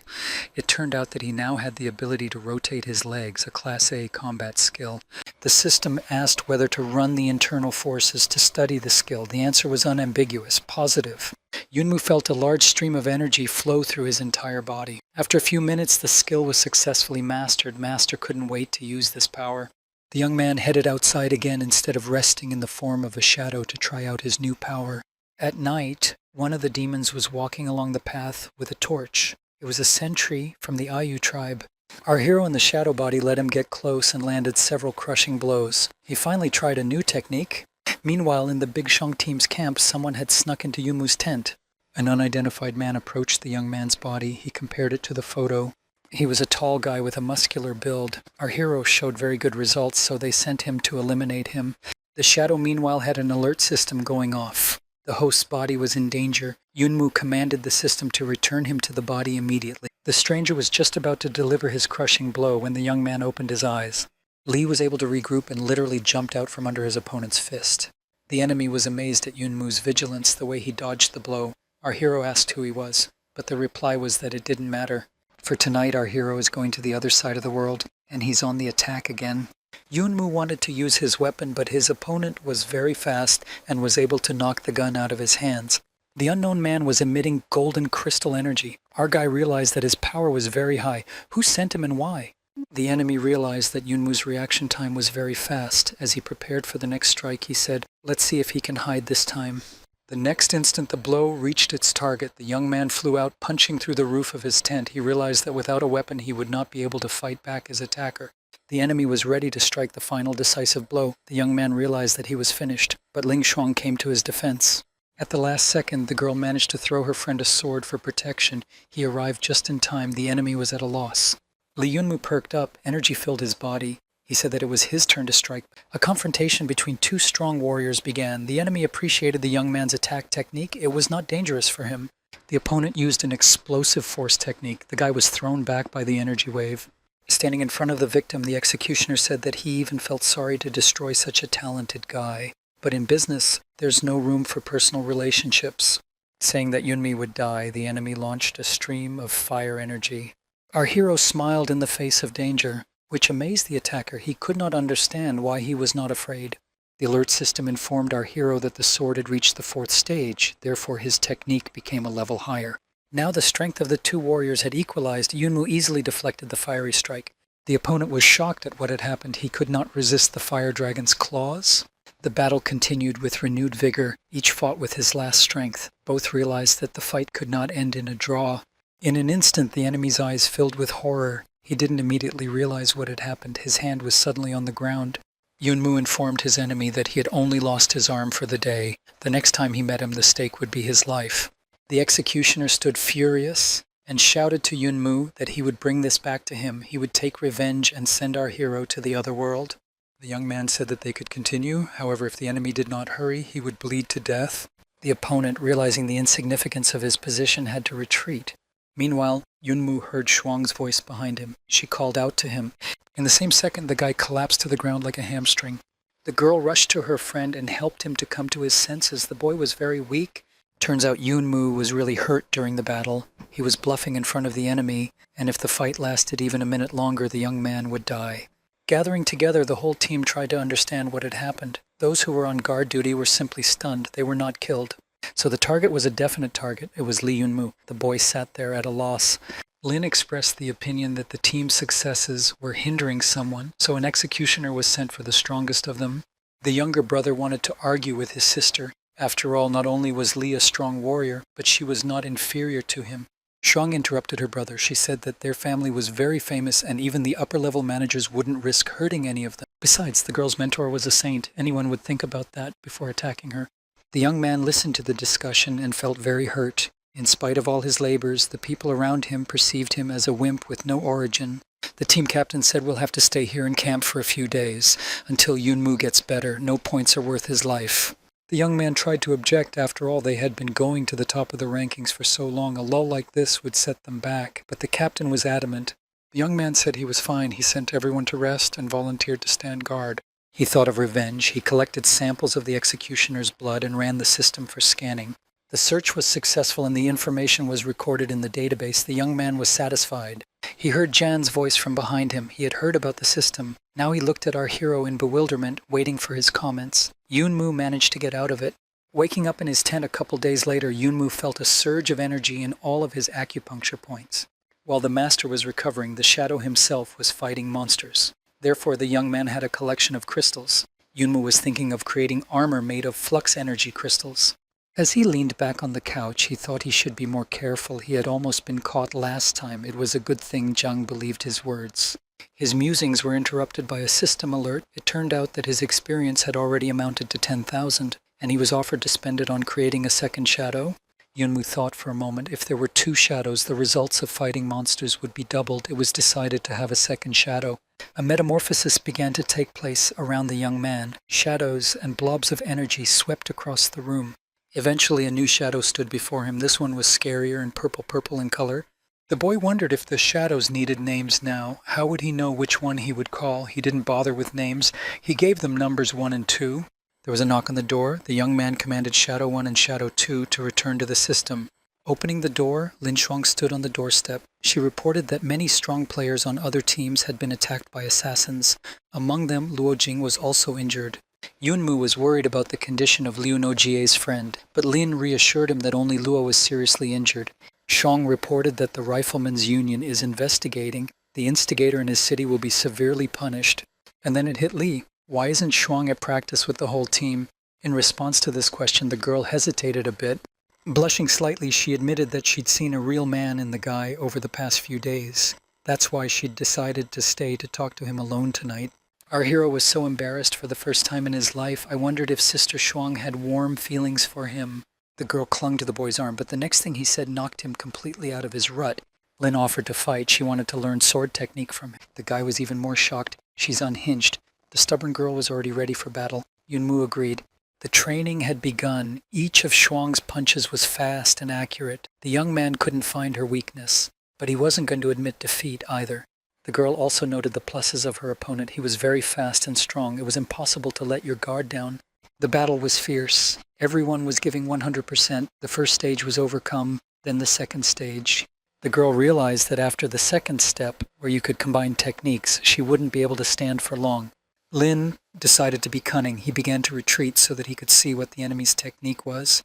It turned out that he now had the ability to rotate his legs, a Class A combat skill. The system asked whether to run the internal forces to study the skill. The answer was unambiguous, positive. Yunmu felt a large stream of energy flow through his entire body. After a few minutes, the skill was successfully mastered. Master couldn't wait to use this power. The young man headed outside again instead of resting in the form of a shadow to try out his new power. At night, one of the demons was walking along the path with a torch. It was a sentry from the Ayu tribe. Our hero in the shadow body let him get close and landed several crushing blows. He finally tried a new technique. Meanwhile, in the Big Shong team's camp, someone had snuck into Yumu's tent. An unidentified man approached the young man's body. He compared it to the photo. He was a tall guy with a muscular build. Our hero showed very good results, so they sent him to eliminate him. The shadow, meanwhile, had an alert system going off. The host's body was in danger. Yunmu commanded the system to return him to the body immediately. The stranger was just about to deliver his crushing blow when the young man opened his eyes. Li was able to regroup and literally jumped out from under his opponent's fist. The enemy was amazed at Yunmu's vigilance, the way he dodged the blow. Our hero asked who he was, but the reply was that it didn't matter. For tonight, our hero is going to the other side of the world, and he's on the attack again. Yunmu wanted to use his weapon, but his opponent was very fast and was able to knock the gun out of his hands. The unknown man was emitting golden crystal energy. Our guy realized that his power was very high. Who sent him and why? The enemy realized that Yunmu's reaction time was very fast. As he prepared for the next strike, he said, "Let's see if he can hide this time." The next instant the blow reached its target. The young man flew out, punching through the roof of his tent. He realized that without a weapon he would not be able to fight back his attacker. The enemy was ready to strike the final decisive blow. The young man realized that he was finished, but Ling Shuang came to his defense. At the last second, the girl managed to throw her friend a sword for protection. He arrived just in time. The enemy was at a loss. Li Yunmu perked up. Energy filled his body. He said that it was his turn to strike. A confrontation between two strong warriors began. The enemy appreciated the young man's attack technique. It was not dangerous for him. The opponent used an explosive force technique. The guy was thrown back by the energy wave. Standing in front of the victim, the executioner said that he even felt sorry to destroy such a talented guy. But in business, there's no room for personal relationships. Saying that Yunmi would die, the enemy launched a stream of fire energy. Our hero smiled in the face of danger, which amazed the attacker. He could not understand why he was not afraid. The alert system informed our hero that the sword had reached the 4th stage, therefore his technique became a level higher. Now the strength of the two warriors had equalized. Yunmu easily deflected the fiery strike. The opponent was shocked at what had happened. He could not resist the fire dragon's claws. The battle continued with renewed vigor. Each fought with his last strength. Both realized that the fight could not end in a draw. In an instant, the enemy's eyes filled with horror. He didn't immediately realize what had happened. His hand was suddenly on the ground. Yunmu informed his enemy that he had only lost his arm for the day. The next time he met him, the stake would be his life. The executioner stood furious and shouted to Yunmu that he would bring this back to him. He would take revenge and send our hero to the other world. The young man said that they could continue. However, if the enemy did not hurry, he would bleed to death. The opponent, realizing the insignificance of his position, had to retreat. Meanwhile, Yunmu heard Shuang's voice behind him. She called out to him. In the same second, the guy collapsed to the ground like a hamstring. The girl rushed to her friend and helped him to come to his senses. The boy was very weak. Turns out Yunmu was really hurt during the battle. He was bluffing in front of the enemy, and if the fight lasted even a minute longer, the young man would die. Gathering together, the whole team tried to understand what had happened. Those who were on guard duty were simply stunned. They were not killed. So the target was a definite target. It was Li Yunmu. The boy sat there at a loss. Lin expressed the opinion that the team's successes were hindering someone, so an executioner was sent for the strongest of them. The younger brother wanted to argue with his sister. After all, not only was Li a strong warrior, but she was not inferior to him. Shuang interrupted her brother. She said that their family was very famous and even the upper-level managers wouldn't risk hurting any of them. Besides, the girl's mentor was a saint. Anyone would think about that before attacking her. The young man listened to the discussion and felt very hurt. In spite of all his labors, the people around him perceived him as a wimp with no origin. The team captain said, "We'll have to stay here in camp for a few days, until Yunmu gets better. No points are worth his life." The young man tried to object. After all, they had been going to the top of the rankings for so long. A lull like this would set them back. But the captain was adamant. The young man said he was fine. He sent everyone to rest and volunteered to stand guard. He thought of revenge. He collected samples of the executioner's blood and ran the system for scanning. The search was successful and the information was recorded in the database. The young man was satisfied. He heard Jan's voice from behind him. He had heard about the system. Now he looked at our hero in bewilderment, waiting for his comments. Yunmu managed to get out of it. Waking up in his tent a couple days later, Yunmu felt a surge of energy in all of his acupuncture points. While the master was recovering, the shadow himself was fighting monsters. Therefore, the young man had a collection of crystals. Yunmu was thinking of creating armor made of flux energy crystals. As he leaned back on the couch, he thought he should be more careful. He had almost been caught last time. It was a good thing Zhang believed his words. His musings were interrupted by a system alert. It turned out that his experience had already amounted to 10,000, and he was offered to spend it on creating a second shadow. Yunmu thought for a moment. If there were 2 shadows, the results of fighting monsters would be doubled. It was decided to have a second shadow. A metamorphosis began to take place around the young man. Shadows and blobs of energy swept across the room. Eventually, a new shadow stood before him. This one was scarier and purple in color. The boy wondered if the shadows needed names now. How would he know which one he would call? He didn't bother with names. He gave them numbers 1 and 2. There was a knock on the door. The young man commanded Shadow 1 and Shadow 2 to return to the system. Opening the door, Lin Shuang stood on the doorstep. She reported that many strong players on other teams had been attacked by assassins. Among them, Luo Jing was also injured. Yunmu was worried about the condition of Liu Nojie's friend, but Lin reassured him that only Luo was seriously injured. Shang reported that the Riflemen's Union is investigating. The instigator in his city will be severely punished. And then it hit Li. Why isn't Shuang at practice with the whole team? In response to this question, the girl hesitated a bit. Blushing slightly, she admitted that she'd seen a real man in the guy over the past few days. That's why she'd decided to stay to talk to him alone tonight. Our hero was so embarrassed for the first time in his life. I wondered if Sister Shuang had warm feelings for him. The girl clung to the boy's arm, but the next thing he said knocked him completely out of his rut. Lin offered to fight. She wanted to learn sword technique from him. The guy was even more shocked. She's unhinged. The stubborn girl was already ready for battle. Yunmu agreed. The training had begun. Each of Shuang's punches was fast and accurate. The young man couldn't find her weakness, but he wasn't going to admit defeat either. The girl also noted the pluses of her opponent. He was very fast and strong. It was impossible to let your guard down. The battle was fierce. Everyone was giving 100%. The first stage was overcome, then the second stage. The girl realized that after the second step, where you could combine techniques, she wouldn't be able to stand for long. Lin decided to be cunning. He began to retreat so that he could see what the enemy's technique was.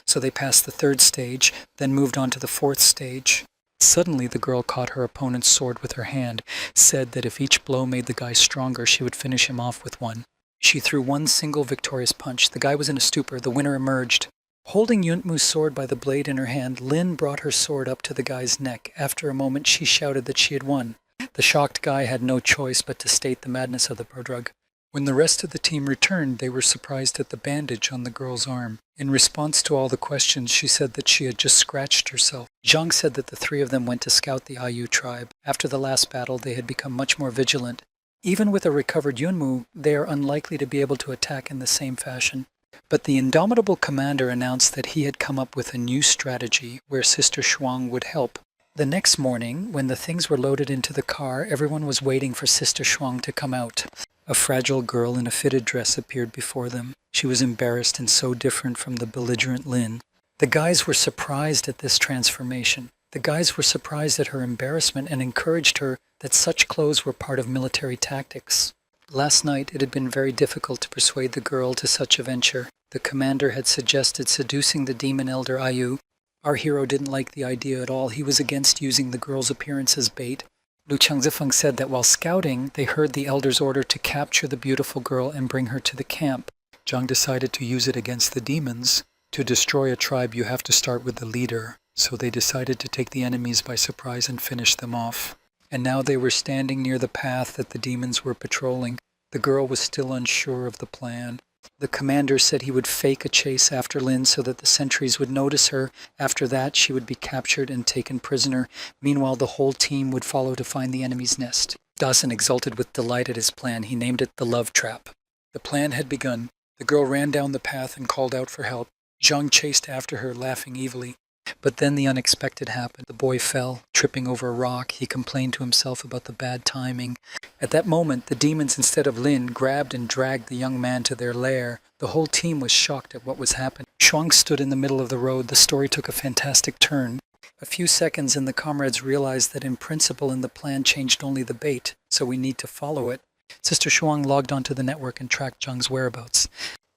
So they passed the third stage, then moved on to the fourth stage. Suddenly, the girl caught her opponent's sword with her hand, said that if each blow made the guy stronger, she would finish him off with one. She threw one single victorious punch. The guy was in a stupor. The winner emerged. Holding Yunmu's sword by the blade in her hand, Lin brought her sword up to the guy's neck. After a moment, she shouted that she had won. The shocked guy had no choice but to state the madness of the prodrug. When the rest of the team returned, they were surprised at the bandage on the girl's arm. In response to all the questions, she said that she had just scratched herself. Zhang said that the 3 of them went to scout the Ayu tribe. After the last battle, they had become much more vigilant. Even with a recovered Yunmu, they are unlikely to be able to attack in the same fashion. But the indomitable commander announced that he had come up with a new strategy where Sister Shuang would help. The next morning, when the things were loaded into the car, everyone was waiting for Sister Shuang to come out. A fragile girl in a fitted dress appeared before them. She was embarrassed and so different from the belligerent Lin. The guys were surprised at this transformation. The guys were surprised at her embarrassment and encouraged her that such clothes were part of military tactics. Last night it had been very difficult to persuade the girl to such a venture. The commander had suggested seducing the demon elder Ayu. Our hero didn't like the idea at all. He was against using the girl's appearance as bait. Lu Changzifeng said that while scouting, they heard the elder's order to capture the beautiful girl and bring her to the camp. Zhang decided to use it against the demons. To destroy a tribe, you have to start with the leader. So they decided to take the enemies by surprise and finish them off. And now they were standing near the path that the demons were patrolling. The girl was still unsure of the plan. The commander said he would fake a chase after Lin so that the sentries would notice her. After that, she would be captured and taken prisoner. Meanwhile, the whole team would follow to find the enemy's nest. Dasan exulted with delight at his plan. He named it the Love Trap. The plan had begun. The girl ran down the path and called out for help. Zhang chased after her, laughing evilly. But then the unexpected happened. The boy fell, tripping over a rock. He complained to himself about the bad timing. At that moment, the demons, instead of Lin, grabbed and dragged the young man to their lair. The whole team was shocked at what was happening. Shuang stood in the middle of the road. The story took a fantastic turn. A few seconds and the comrades realized that in principle and the plan changed only the bait, so we need to follow it. Sister Shuang logged onto the network and tracked Zhang's whereabouts.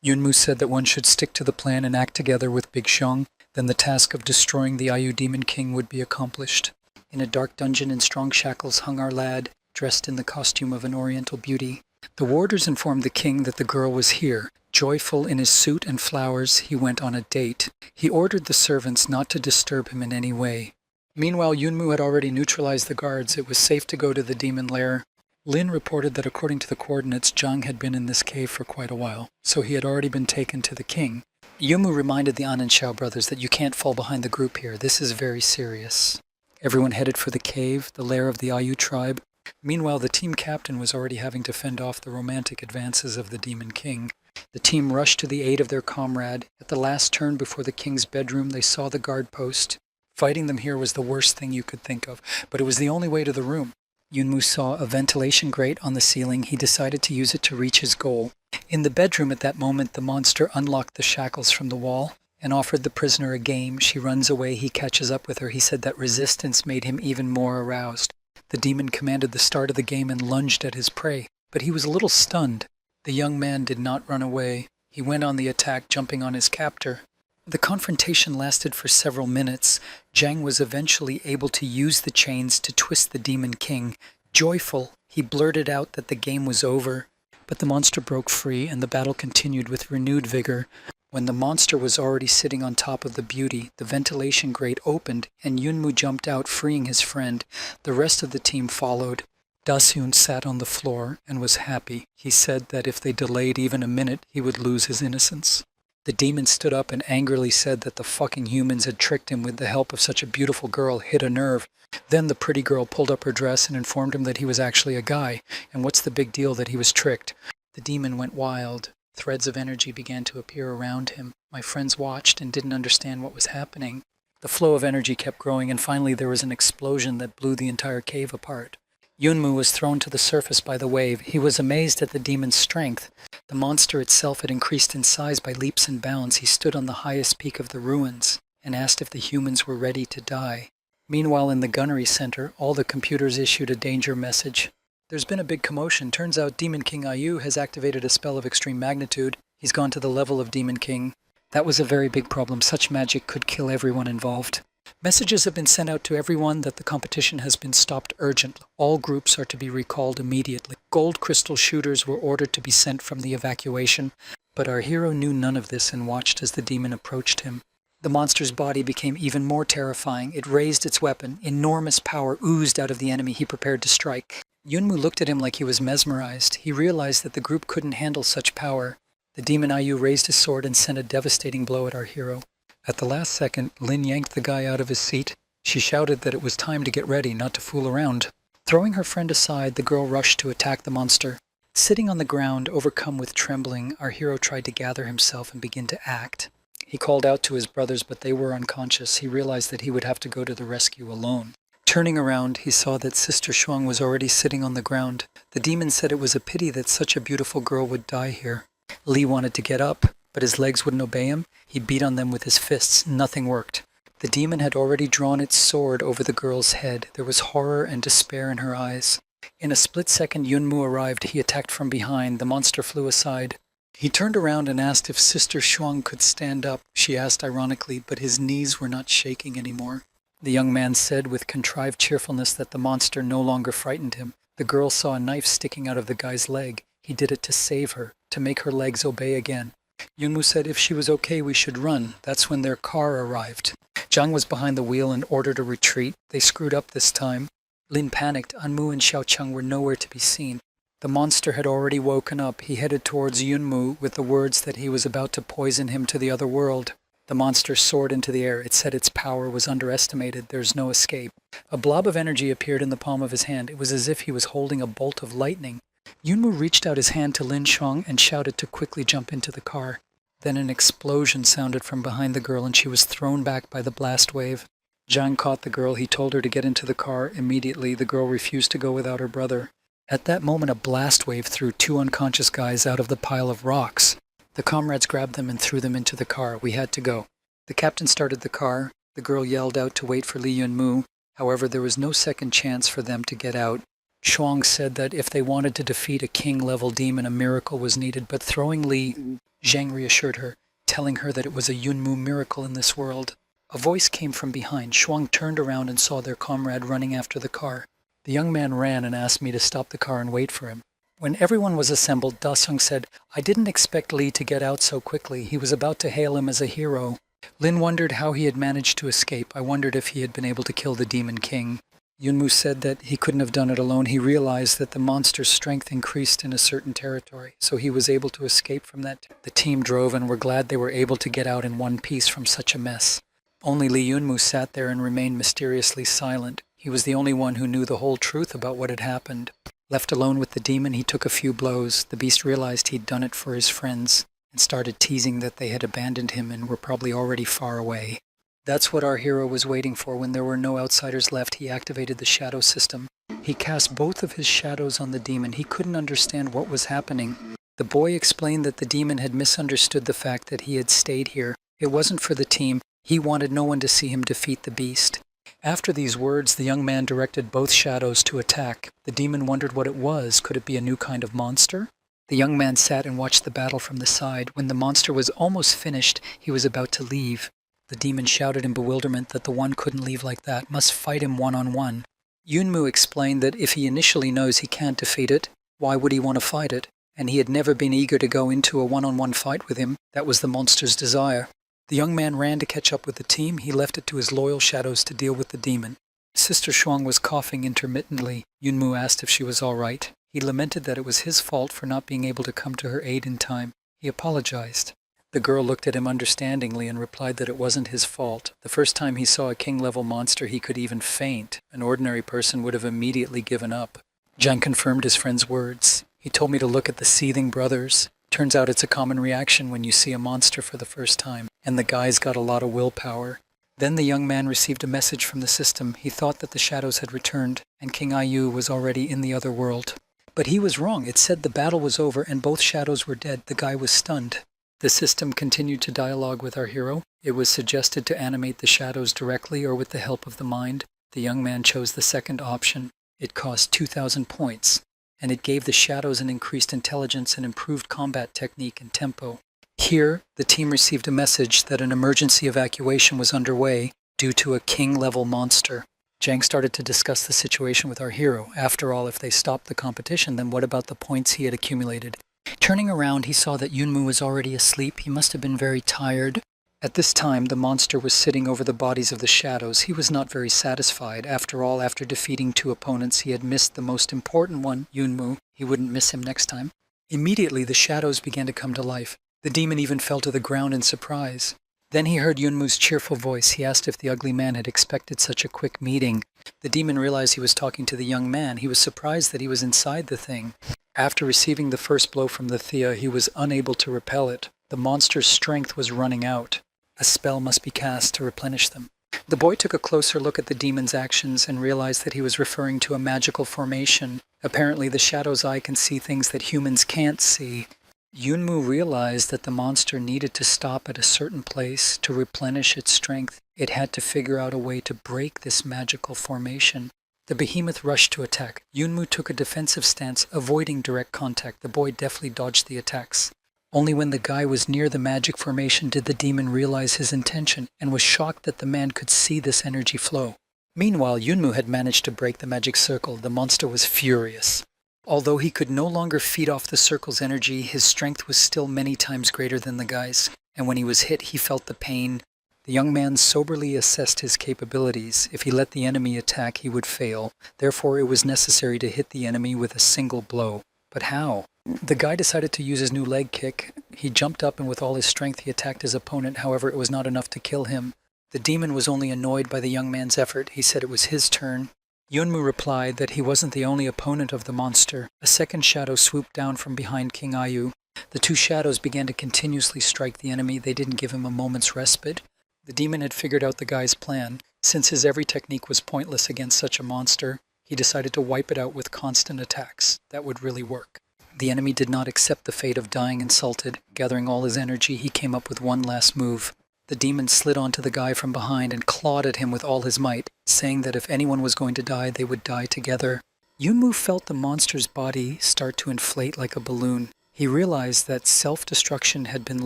Yunmu said that one should stick to the plan and act together with Big Xiong. Then the task of destroying the Ayu Demon King would be accomplished. In a dark dungeon in strong shackles hung our lad, dressed in the costume of an oriental beauty. The warders informed the king that the girl was here. Joyful in his suit and flowers, he went on a date. He ordered the servants not to disturb him in any way. Meanwhile, Yunmu had already neutralized the guards. It was safe to go to the demon lair. Lin reported that according to the coordinates, Zhang had been in this cave for quite a while, so he had already been taken to the king. Yumu reminded the An and Xiao brothers that you can't fall behind the group here. This is very serious. Everyone headed for the cave, the lair of the Ayu tribe. Meanwhile, the team captain was already having to fend off the romantic advances of the Demon King. The team rushed to the aid of their comrade. At the last turn before the king's bedroom, they saw the guard post. Fighting them here was the worst thing you could think of, but it was the only way to the room. Yunmu saw a ventilation grate on the ceiling. He decided to use it to reach his goal. In the bedroom at that moment, the monster unlocked the shackles from the wall and offered the prisoner a game. She runs away. He catches up with her. He said that resistance made him even more aroused. The demon commanded the start of the game and lunged at his prey, but he was a little stunned. The young man did not run away. He went on the attack, jumping on his captor. The confrontation lasted for several minutes. Zhang was eventually able to use the chains to twist the Demon King. Joyful, he blurted out that the game was over. But the monster broke free, and the battle continued with renewed vigor. When the monster was already sitting on top of the beauty, the ventilation grate opened, and Yunmu jumped out, freeing his friend. The rest of the team followed. Dasyun sat on the floor and was happy. He said that if they delayed even a minute, he would lose his innocence. The demon stood up and angrily said that the fucking humans had tricked him with the help of such a beautiful girl, hit a nerve. Then the pretty girl pulled up her dress and informed him that he was actually a guy, and what's the big deal that he was tricked? The demon went wild. Threads of energy began to appear around him. My friends watched and didn't understand what was happening. The flow of energy kept growing, and finally there was an explosion that blew the entire cave apart. Yunmu was thrown to the surface by the wave. He was amazed at the demon's strength. The monster itself had increased in size by leaps and bounds. He stood on the highest peak of the ruins and asked if the humans were ready to die. Meanwhile, in the gunnery center, all the computers issued a danger message. There's been a big commotion. Turns out Demon King Ayu has activated a spell of extreme magnitude. He's gone to the level of Demon King. That was a very big problem. Such magic could kill everyone involved. Messages have been sent out to everyone that the competition has been stopped urgently. All groups are to be recalled immediately. Gold crystal shooters were ordered to be sent from the evacuation, but our hero knew none of this and watched as the demon approached him. The monster's body became even more terrifying. It raised its weapon. Enormous power oozed out of the enemy he prepared to strike. Yunmu looked at him like he was mesmerized. He realized that the group couldn't handle such power. The demon Ayu raised his sword and sent a devastating blow at our hero. At the last second, Lin yanked the guy out of his seat. She shouted that it was time to get ready, not to fool around. Throwing her friend aside, the girl rushed to attack the monster. Sitting on the ground, overcome with trembling, our hero tried to gather himself and begin to act. He called out to his brothers, but they were unconscious. He realized that he would have to go to the rescue alone. Turning around, he saw that Sister Shuang was already sitting on the ground. The demon said it was a pity that such a beautiful girl would die here. Li wanted to get up, but his legs wouldn't obey him. He beat on them with his fists. Nothing worked. The demon had already drawn its sword over the girl's head. There was horror and despair in her eyes. In a split second, Yunmu arrived. He attacked from behind. The monster flew aside. He turned around and asked if Sister Shuang could stand up. She asked ironically, but his knees were not shaking anymore. The young man said with contrived cheerfulness that the monster no longer frightened him. The girl saw a knife sticking out of the guy's leg. He did it to save her, to make her legs obey again. Yunmu said if she was okay, we should run. That's when their car arrived. Zhang was behind the wheel and ordered a retreat. They screwed up this time. Lin panicked. Anmu and Xiaocheng were nowhere to be seen. The monster had already woken up. He headed towards Yunmu with the words that he was about to poison him to the other world. The monster soared into the air. It said its power was underestimated. There's no escape. A blob of energy appeared in the palm of his hand. It was as if he was holding a bolt of lightning. Yunmu reached out his hand to Lin Shuang and shouted to quickly jump into the car. Then an explosion sounded from behind the girl and she was thrown back by the blast wave. Zhang caught the girl. He told her to get into the car. Immediately, the girl refused to go without her brother. At that moment, a blast wave threw 2 unconscious guys out of the pile of rocks. The comrades grabbed them and threw them into the car. We had to go. The captain started the car. The girl yelled out to wait for Li Yunmu. However, there was no second chance for them to get out. Shuang said that if they wanted to defeat a king-level demon, a miracle was needed, but throwing Li, Zhang reassured her, telling her that it was a Yunmu miracle in this world. A voice came from behind. Shuang turned around and saw their comrade running after the car. The young man ran and asked me to stop the car and wait for him. When everyone was assembled, Da-sung said, "I didn't expect Li to get out so quickly. He was about to hail him as a hero." Lin wondered how he had managed to escape. I wondered if he had been able to kill the Demon King. Yunmu said that he couldn't have done it alone. He realized that the monster's strength increased in a certain territory, so he was able to escape from that. The team drove and were glad they were able to get out in one piece from such a mess. Only Li Yunmu sat there and remained mysteriously silent. He was the only one who knew the whole truth about what had happened. Left alone with the demon, he took a few blows. The beast realized he'd done it for his friends and started teasing that they had abandoned him and were probably already far away. That's what our hero was waiting for. When there were no outsiders left, he activated the shadow system. He cast both of his shadows on the demon. He couldn't understand what was happening. The boy explained that the demon had misunderstood the fact that he had stayed here. It wasn't for the team. He wanted no one to see him defeat the beast. After these words, the young man directed both shadows to attack. The demon wondered what it was. Could it be a new kind of monster? The young man sat and watched the battle from the side. When the monster was almost finished, he was about to leave. The demon shouted in bewilderment that the one couldn't leave like that, must fight him one-on-one. Yunmu explained that if he initially knows he can't defeat it, why would he want to fight it? And he had never been eager to go into a one-on-one fight with him. That was the monster's desire. The young man ran to catch up with the team. He left it to his loyal shadows to deal with the demon. Sister Shuang was coughing intermittently. Yunmu asked if she was all right. He lamented that it was his fault for not being able to come to her aid in time. He apologized. The girl looked at him understandingly and replied that it wasn't his fault. The first time he saw a king-level monster, he could even faint. An ordinary person would have immediately given up. Zhang confirmed his friend's words. He told me to look at the seething brothers. Turns out it's a common reaction when you see a monster for the first time, and the guy's got a lot of willpower. Then the young man received a message from the system. He thought that the shadows had returned, and King Ayu was already in the other world. But he was wrong. It said the battle was over and both shadows were dead. The guy was stunned. The system continued to dialogue with our hero. It was suggested to animate the shadows directly or with the help of the mind. The young man chose the second option. It cost 2,000 points, and it gave the shadows an increased intelligence and improved combat technique and tempo. Here, the team received a message that an emergency evacuation was underway due to a king-level monster. Zhang started to discuss the situation with our hero. After all, if they stopped the competition, then what about the points he had accumulated? Turning around, he saw that Yunmu was already asleep. He must have been very tired. At this time, the monster was sitting over the bodies of the shadows. He was not very satisfied. After all, after defeating 2 opponents, he had missed the most important one, Yunmu. He wouldn't miss him next time. Immediately, the shadows began to come to life. The demon even fell to the ground in surprise. Then he heard Yunmu's cheerful voice. He asked if the ugly man had expected such a quick meeting. The demon realized he was talking to the young man. He was surprised that he was inside the thing. After receiving the first blow from the Thea, he was unable to repel it. The monster's strength was running out. A spell must be cast to replenish them. The boy took a closer look at the demon's actions and realized that he was referring to a magical formation. Apparently, the shadow's eye can see things that humans can't see. Yunmu realized that the monster needed to stop at a certain place to replenish its strength. It had to figure out a way to break this magical formation. The behemoth rushed to attack. Yunmu took a defensive stance, avoiding direct contact. The boy deftly dodged the attacks. Only when the guy was near the magic formation did the demon realize his intention and was shocked that the man could see this energy flow. Meanwhile, Yunmu had managed to break the magic circle. The monster was furious. Although he could no longer feed off the circle's energy, his strength was still many times greater than the guy's, and when he was hit, he felt the pain. The young man soberly assessed his capabilities. If he let the enemy attack, he would fail. Therefore, it was necessary to hit the enemy with a single blow. But how? The guy decided to use his new leg kick. He jumped up and with all his strength he attacked his opponent. However, it was not enough to kill him. The demon was only annoyed by the young man's effort. He said it was his turn. Yunmu replied that he wasn't the only opponent of the monster. A second shadow swooped down from behind King Ayu. The two shadows began to continuously strike the enemy. They didn't give him a moment's respite. The demon had figured out the guy's plan. Since his every technique was pointless against such a monster, he decided to wipe it out with constant attacks. That would really work. The enemy did not accept the fate of dying insulted. Gathering all his energy, he came up with one last move. The demon slid onto the guy from behind and clawed at him with all his might, saying that if anyone was going to die, they would die together. Yunmu felt the monster's body start to inflate like a balloon. He realized that self-destruction had been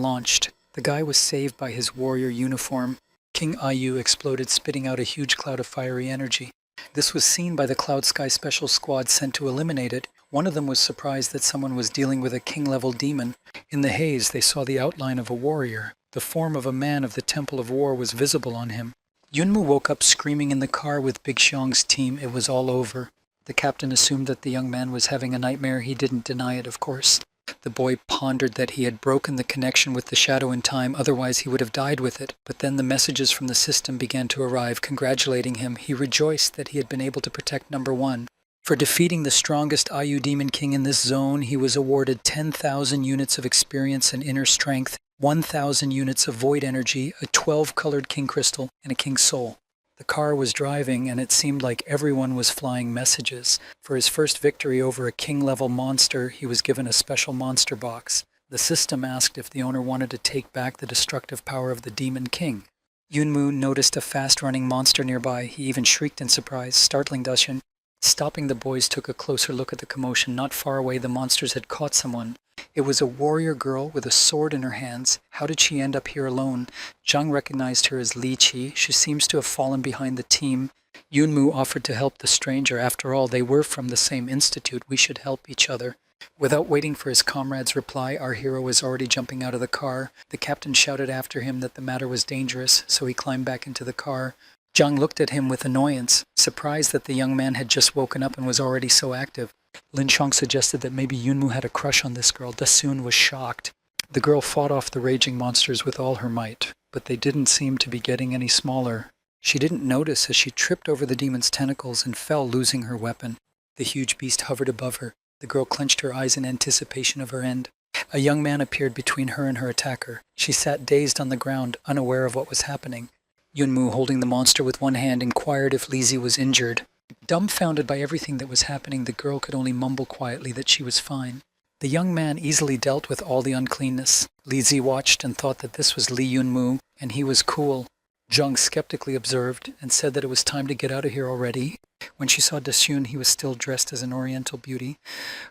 launched. The guy was saved by his warrior uniform. King Ayu exploded, spitting out a huge cloud of fiery energy. This was seen by the Cloud Sky Special Squad sent to eliminate it. One of them was surprised that someone was dealing with a king-level demon. In the haze, they saw the outline of a warrior. The form of a man of the Temple of War was visible on him. Yunmu woke up screaming in the car with Big Xiong's team. It was all over. The captain assumed that the young man was having a nightmare. He didn't deny it, of course. The boy pondered that he had broken the connection with the shadow in time, otherwise he would have died with it. But then the messages from the system began to arrive, congratulating him. He rejoiced that he had been able to protect number one. For defeating the strongest Ayu Demon King in this zone, he was awarded 10,000 units of experience and inner strength, 1,000 units of void energy, a 12-colored king crystal, and a king soul. The car was driving, and it seemed like everyone was flying messages. For his first victory over a king-level monster, he was given a special monster box. The system asked if the owner wanted to take back the destructive power of the Demon King. Yunmu noticed a fast-running monster nearby. He even shrieked in surprise, startling Dacian. Stopping, the boys took a closer look at the commotion. Not far away, the monsters had caught someone. It was a warrior girl with a sword in her hands. How did she end up here alone? Zhang recognized her as Li Qi. She seems to have fallen behind the team. Yunmu offered to help the stranger. After all, they were from the same institute. We should help each other. Without waiting for his comrade's reply, our hero was already jumping out of the car. The captain shouted after him that the matter was dangerous, so he climbed back into the car. Zhang looked at him with annoyance, surprised that the young man had just woken up and was already so active. Lin Chong suggested that maybe Yunmu had a crush on this girl. Dasun was shocked. The girl fought off the raging monsters with all her might, but they didn't seem to be getting any smaller. She didn't notice as she tripped over the demon's tentacles and fell, losing her weapon. The huge beast hovered above her. The girl clenched her eyes in anticipation of her end. A young man appeared between her and her attacker. She sat dazed on the ground, unaware of what was happening. Yunmu, holding the monster with one hand, inquired if Lizzie was injured. Dumbfounded by everything that was happening, the girl could only mumble quietly that she was fine. The young man easily dealt with all the uncleanness. Lizzie watched and thought that this was Li Yunmu, and he was cool. Zhang skeptically observed and said that it was time to get out of here already. When she saw Dasun, he was still dressed as an oriental beauty.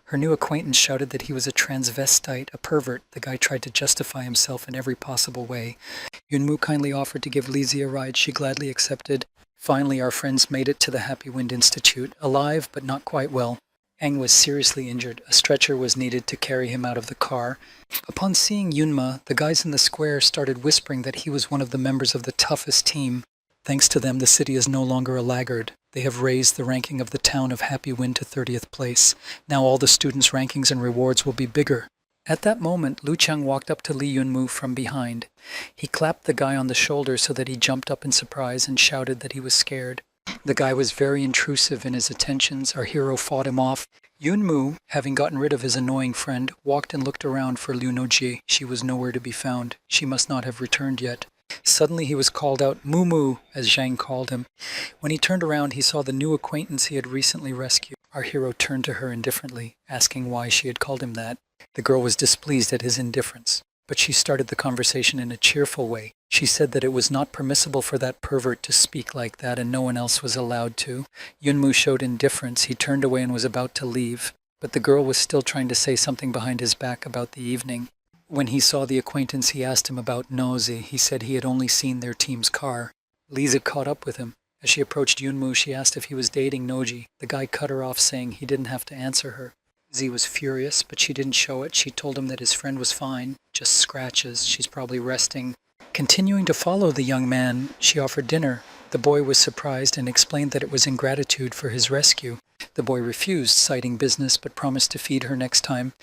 Her new acquaintance shouted that he was a transvestite, a pervert. The guy tried to justify himself in every possible way. Yunmu kindly offered to give Lizzie a ride. She gladly accepted. Finally, our friends made it to the Happy Wind Institute, alive but not quite well. Aang was seriously injured. A stretcher was needed to carry him out of the car. Upon seeing Yunma, the guys in the square started whispering that he was one of the members of the toughest team. Thanks to them, the city is no longer a laggard. They have raised the ranking of the town of Happy Wind to 30th place. Now all the students' rankings and rewards will be bigger. At that moment, Lu Chang walked up to Li Yunmu from behind. He clapped the guy on the shoulder so that he jumped up in surprise and shouted that he was scared. The guy was very intrusive in his attentions. Our hero fought him off. Yunmu, having gotten rid of his annoying friend, walked and looked around for Liu Nojie. She was nowhere to be found. She must not have returned yet. Suddenly he was called out, Mumu, as Zhang called him. When he turned around, he saw the new acquaintance he had recently rescued. Our hero turned to her indifferently, asking why she had called him that. The girl was displeased at his indifference, but she started the conversation in a cheerful way. She said that it was not permissible for that pervert to speak like that, and no one else was allowed to. Yunmu showed indifference. He turned away and was about to leave, but the girl was still trying to say something behind his back about the evening. When he saw the acquaintance, he asked him about Nozi. He said he had only seen their team's car. Lisa caught up with him. As she approached Yunmu, she asked if he was dating Noji. The guy cut her off, saying he didn't have to answer her. Z was furious, but she didn't show it. She told him that his friend was fine, just scratches. She's probably resting. Continuing to follow the young man, she offered dinner. The boy was surprised and explained that it was in gratitude for his rescue. The boy refused, citing business, but promised to feed her next time.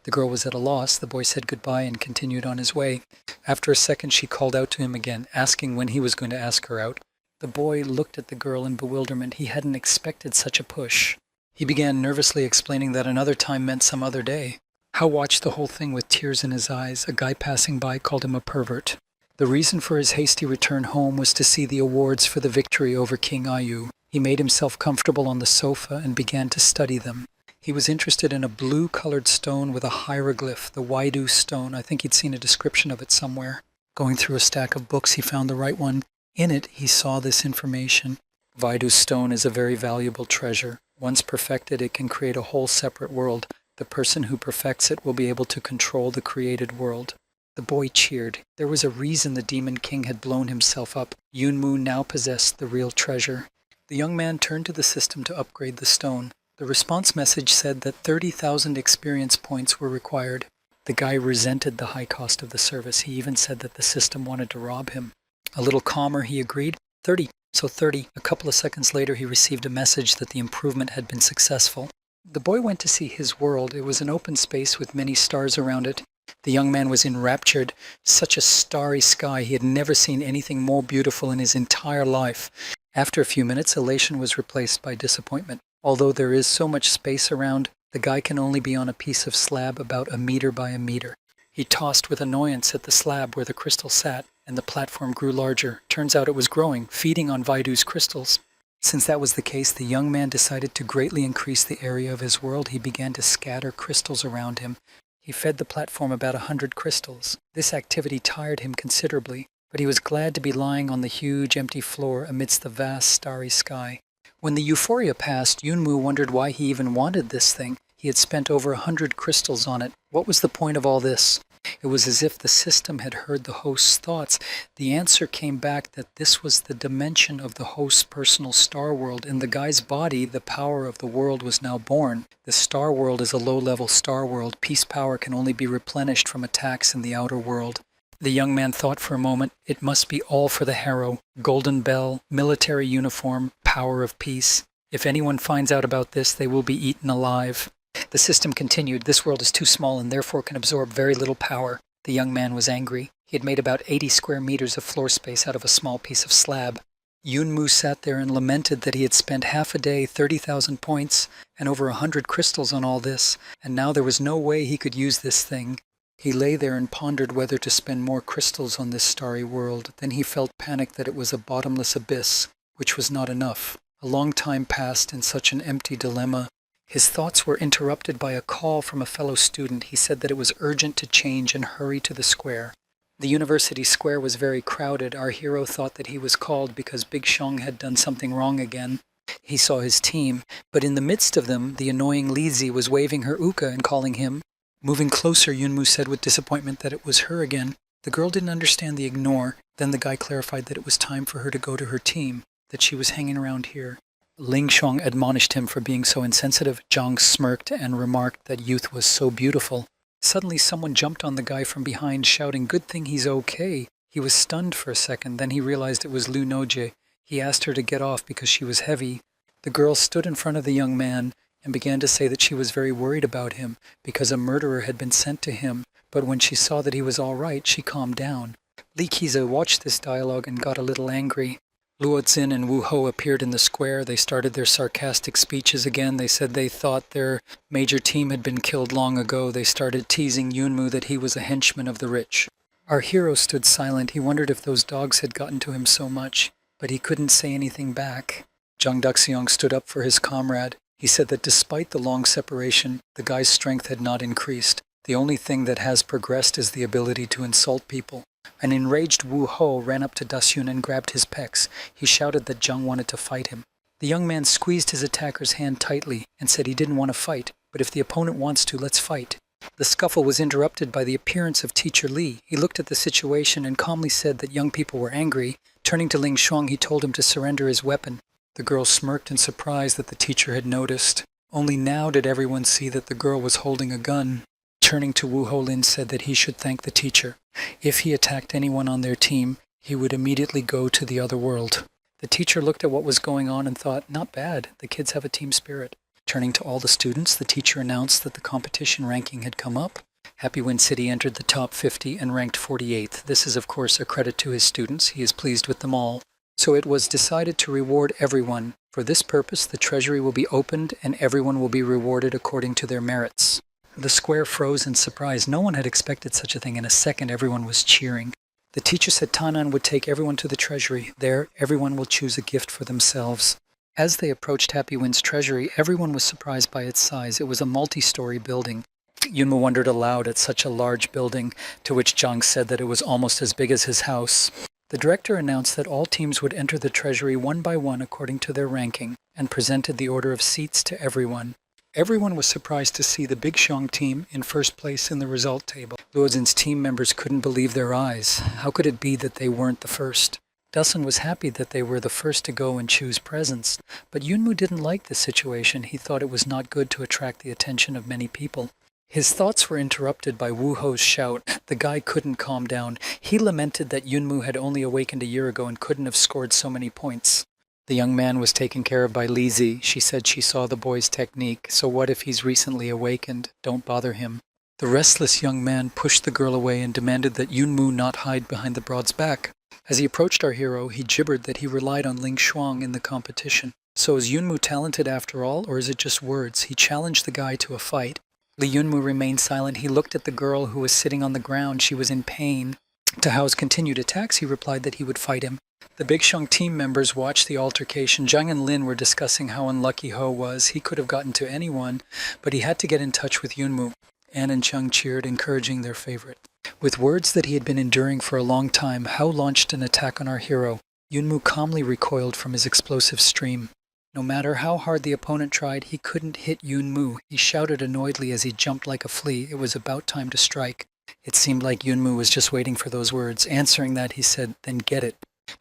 The girl was at a loss. The boy said goodbye and continued on his way. After a second, she called out to him again, asking when he was going to ask her out. The boy looked at the girl in bewilderment. He hadn't expected such a push. He began nervously explaining that another time meant some other day. Hao watched the whole thing with tears in his eyes. A guy passing by called him a pervert. The reason for his hasty return home was to see the awards for the victory over King Ayu. He made himself comfortable on the sofa and began to study them. He was interested in a blue-colored stone with a hieroglyph, the Waidu stone. I think he'd seen a description of it somewhere. Going through a stack of books, he found the right one. In it, he saw this information. Waidu stone is a very valuable treasure. Once perfected, it can create a whole separate world. The person who perfects it will be able to control the created world. The boy cheered. There was a reason the Demon King had blown himself up. Yunmu now possessed the real treasure. The young man turned to the system to upgrade the stone. The response message said that 30,000 experience points were required. The guy resented the high cost of the service. He even said that the system wanted to rob him. A little calmer, he agreed. 30. So 30. A couple of seconds later, he received a message that the improvement had been successful. The boy went to see his world. It was an open space with many stars around it. The young man was enraptured. Such a starry sky. He had never seen anything more beautiful in his entire life. After a few minutes, elation was replaced by disappointment. Although there is so much space around, the guy can only be on a piece of slab about a meter by a meter. He tossed with annoyance at the slab where the crystal sat, and the platform grew larger. Turns out it was growing, feeding on Vaidu's crystals. Since that was the case, the young man decided to greatly increase the area of his world. He began to scatter crystals around him. He fed the platform about 100 crystals. This activity tired him considerably, but he was glad to be lying on the huge empty floor amidst the vast starry sky. When the euphoria passed, Yunmu wondered why he even wanted this thing. He had spent over 100 crystals on it. What was the point of all this? It was as if the system had heard the host's thoughts. The answer came back that this was the dimension of the host's personal star world. In the guy's body, the power of the world was now born. The star world is a low-level star world. Peace power can only be replenished from attacks in the outer world. The young man thought for a moment. It must be all for the harrow. Golden bell, military uniform, power of peace. If anyone finds out about this, they will be eaten alive. The system continued. This world is too small and therefore can absorb very little power. The young man was angry. He had made about 80 square meters of floor space out of a small piece of slab. Yunmu sat there and lamented that he had spent half a day, 30,000 points, and over 100 crystals on all this, and now there was no way he could use this thing. He lay there and pondered whether to spend more crystals on this starry world. Then he felt panic that it was a bottomless abyss, which was not enough. A long time passed in such an empty dilemma. His thoughts were interrupted by a call from a fellow student. He said that it was urgent to change and hurry to the square. The university square was very crowded. Our hero thought that he was called because Big Shong had done something wrong again. He saw his team, but in the midst of them, the annoying Lizi was waving her uka and calling him. Moving closer, Yunmu said with disappointment that it was her again. The girl didn't understand the ignore. Then the guy clarified that it was time for her to go to her team, that she was hanging around here. Ling Shong admonished him for being so insensitive. Zhang smirked and remarked that youth was so beautiful. Suddenly someone jumped on the guy from behind, shouting, "Good thing he's okay." He was stunned for a second. Then he realized it was Lu Noje. He asked her to get off because she was heavy. The girl stood in front of the young man and began to say that she was very worried about him because a murderer had been sent to him. But when she saw that he was all right, she calmed down. Li Qize watched this dialogue and got a little angry. Luo Xin and Wu Ho appeared in the square. They started their sarcastic speeches again. They said they thought their major team had been killed long ago. They started teasing Yunmu that he was a henchman of the rich. Our hero stood silent. He wondered if those dogs had gotten to him so much, but he couldn't say anything back. Zhang Duxiong stood up for his comrade. He said that despite the long separation, the guy's strength had not increased. The only thing that has progressed is the ability to insult people. An enraged Wu Ho ran up to Dasyun and grabbed his pecs. He shouted that Zhang wanted to fight him. The young man squeezed his attacker's hand tightly and said he didn't want to fight, but if the opponent wants to, let's fight. The scuffle was interrupted by the appearance of Teacher Li. He looked at the situation and calmly said that young people were angry. Turning to Ling Shuang, he told him to surrender his weapon. The girl smirked in surprise that the teacher had noticed. Only now did everyone see that the girl was holding a gun. Turning to Wu Holin said that he should thank the teacher. If he attacked anyone on their team, he would immediately go to the other world. The teacher looked at what was going on and thought, not bad, the kids have a team spirit. Turning to all the students, the teacher announced that the competition ranking had come up. Happy Wind City entered the top 50 and ranked 48th. This is of course a credit to his students. He is pleased with them all. So it was decided to reward everyone. For this purpose, the treasury will be opened and everyone will be rewarded according to their merits. The square froze in surprise. No one had expected such a thing. In a second, everyone was cheering. The teacher said Tanan would take everyone to the treasury. There, everyone will choose a gift for themselves. As they approached Happy Wind's treasury, everyone was surprised by its size. It was a multi-story building. Yunmu wondered aloud at such a large building, to which Jang said that it was almost as big as his house. The director announced that all teams would enter the treasury one by one according to their ranking, and presented the order of seats to everyone. Everyone was surprised to see the Big Xiong team in first place in the result table. Luozin's team members couldn't believe their eyes. How could it be that they weren't the first? Dasun was happy that they were the first to go and choose presents, but Yunmu didn't like the situation. He thought it was not good to attract the attention of many people. His thoughts were interrupted by Wu Ho's shout. The guy couldn't calm down. He lamented that Yunmu had only awakened a year ago and couldn't have scored so many points. The young man was taken care of by Lizi. She said she saw the boy's technique, so what if he's recently awakened? Don't bother him. The restless young man pushed the girl away and demanded that Yunmu not hide behind the broad's back. As he approached our hero, he gibbered that he relied on Ling Shuang in the competition. So is Yunmu talented after all, or is it just words? He challenged the guy to a fight. Li Yunmu remained silent. He looked at the girl who was sitting on the ground. She was in pain. To Hao's continued attacks, he replied that he would fight him. The Big Xiong team members watched the altercation. Zhang and Lin were discussing how unlucky Ho was. He could have gotten to anyone, but he had to get in touch with Yunmu. Anne and Chung cheered, encouraging their favorite. With words that he had been enduring for a long time, Hao launched an attack on our hero. Yunmu calmly recoiled from his explosive stream. No matter how hard the opponent tried, he couldn't hit Yunmu. He shouted annoyedly as he jumped like a flea. It was about time to strike. It seemed like Yunmu was just waiting for those words. Answering that, he said, "Then get it."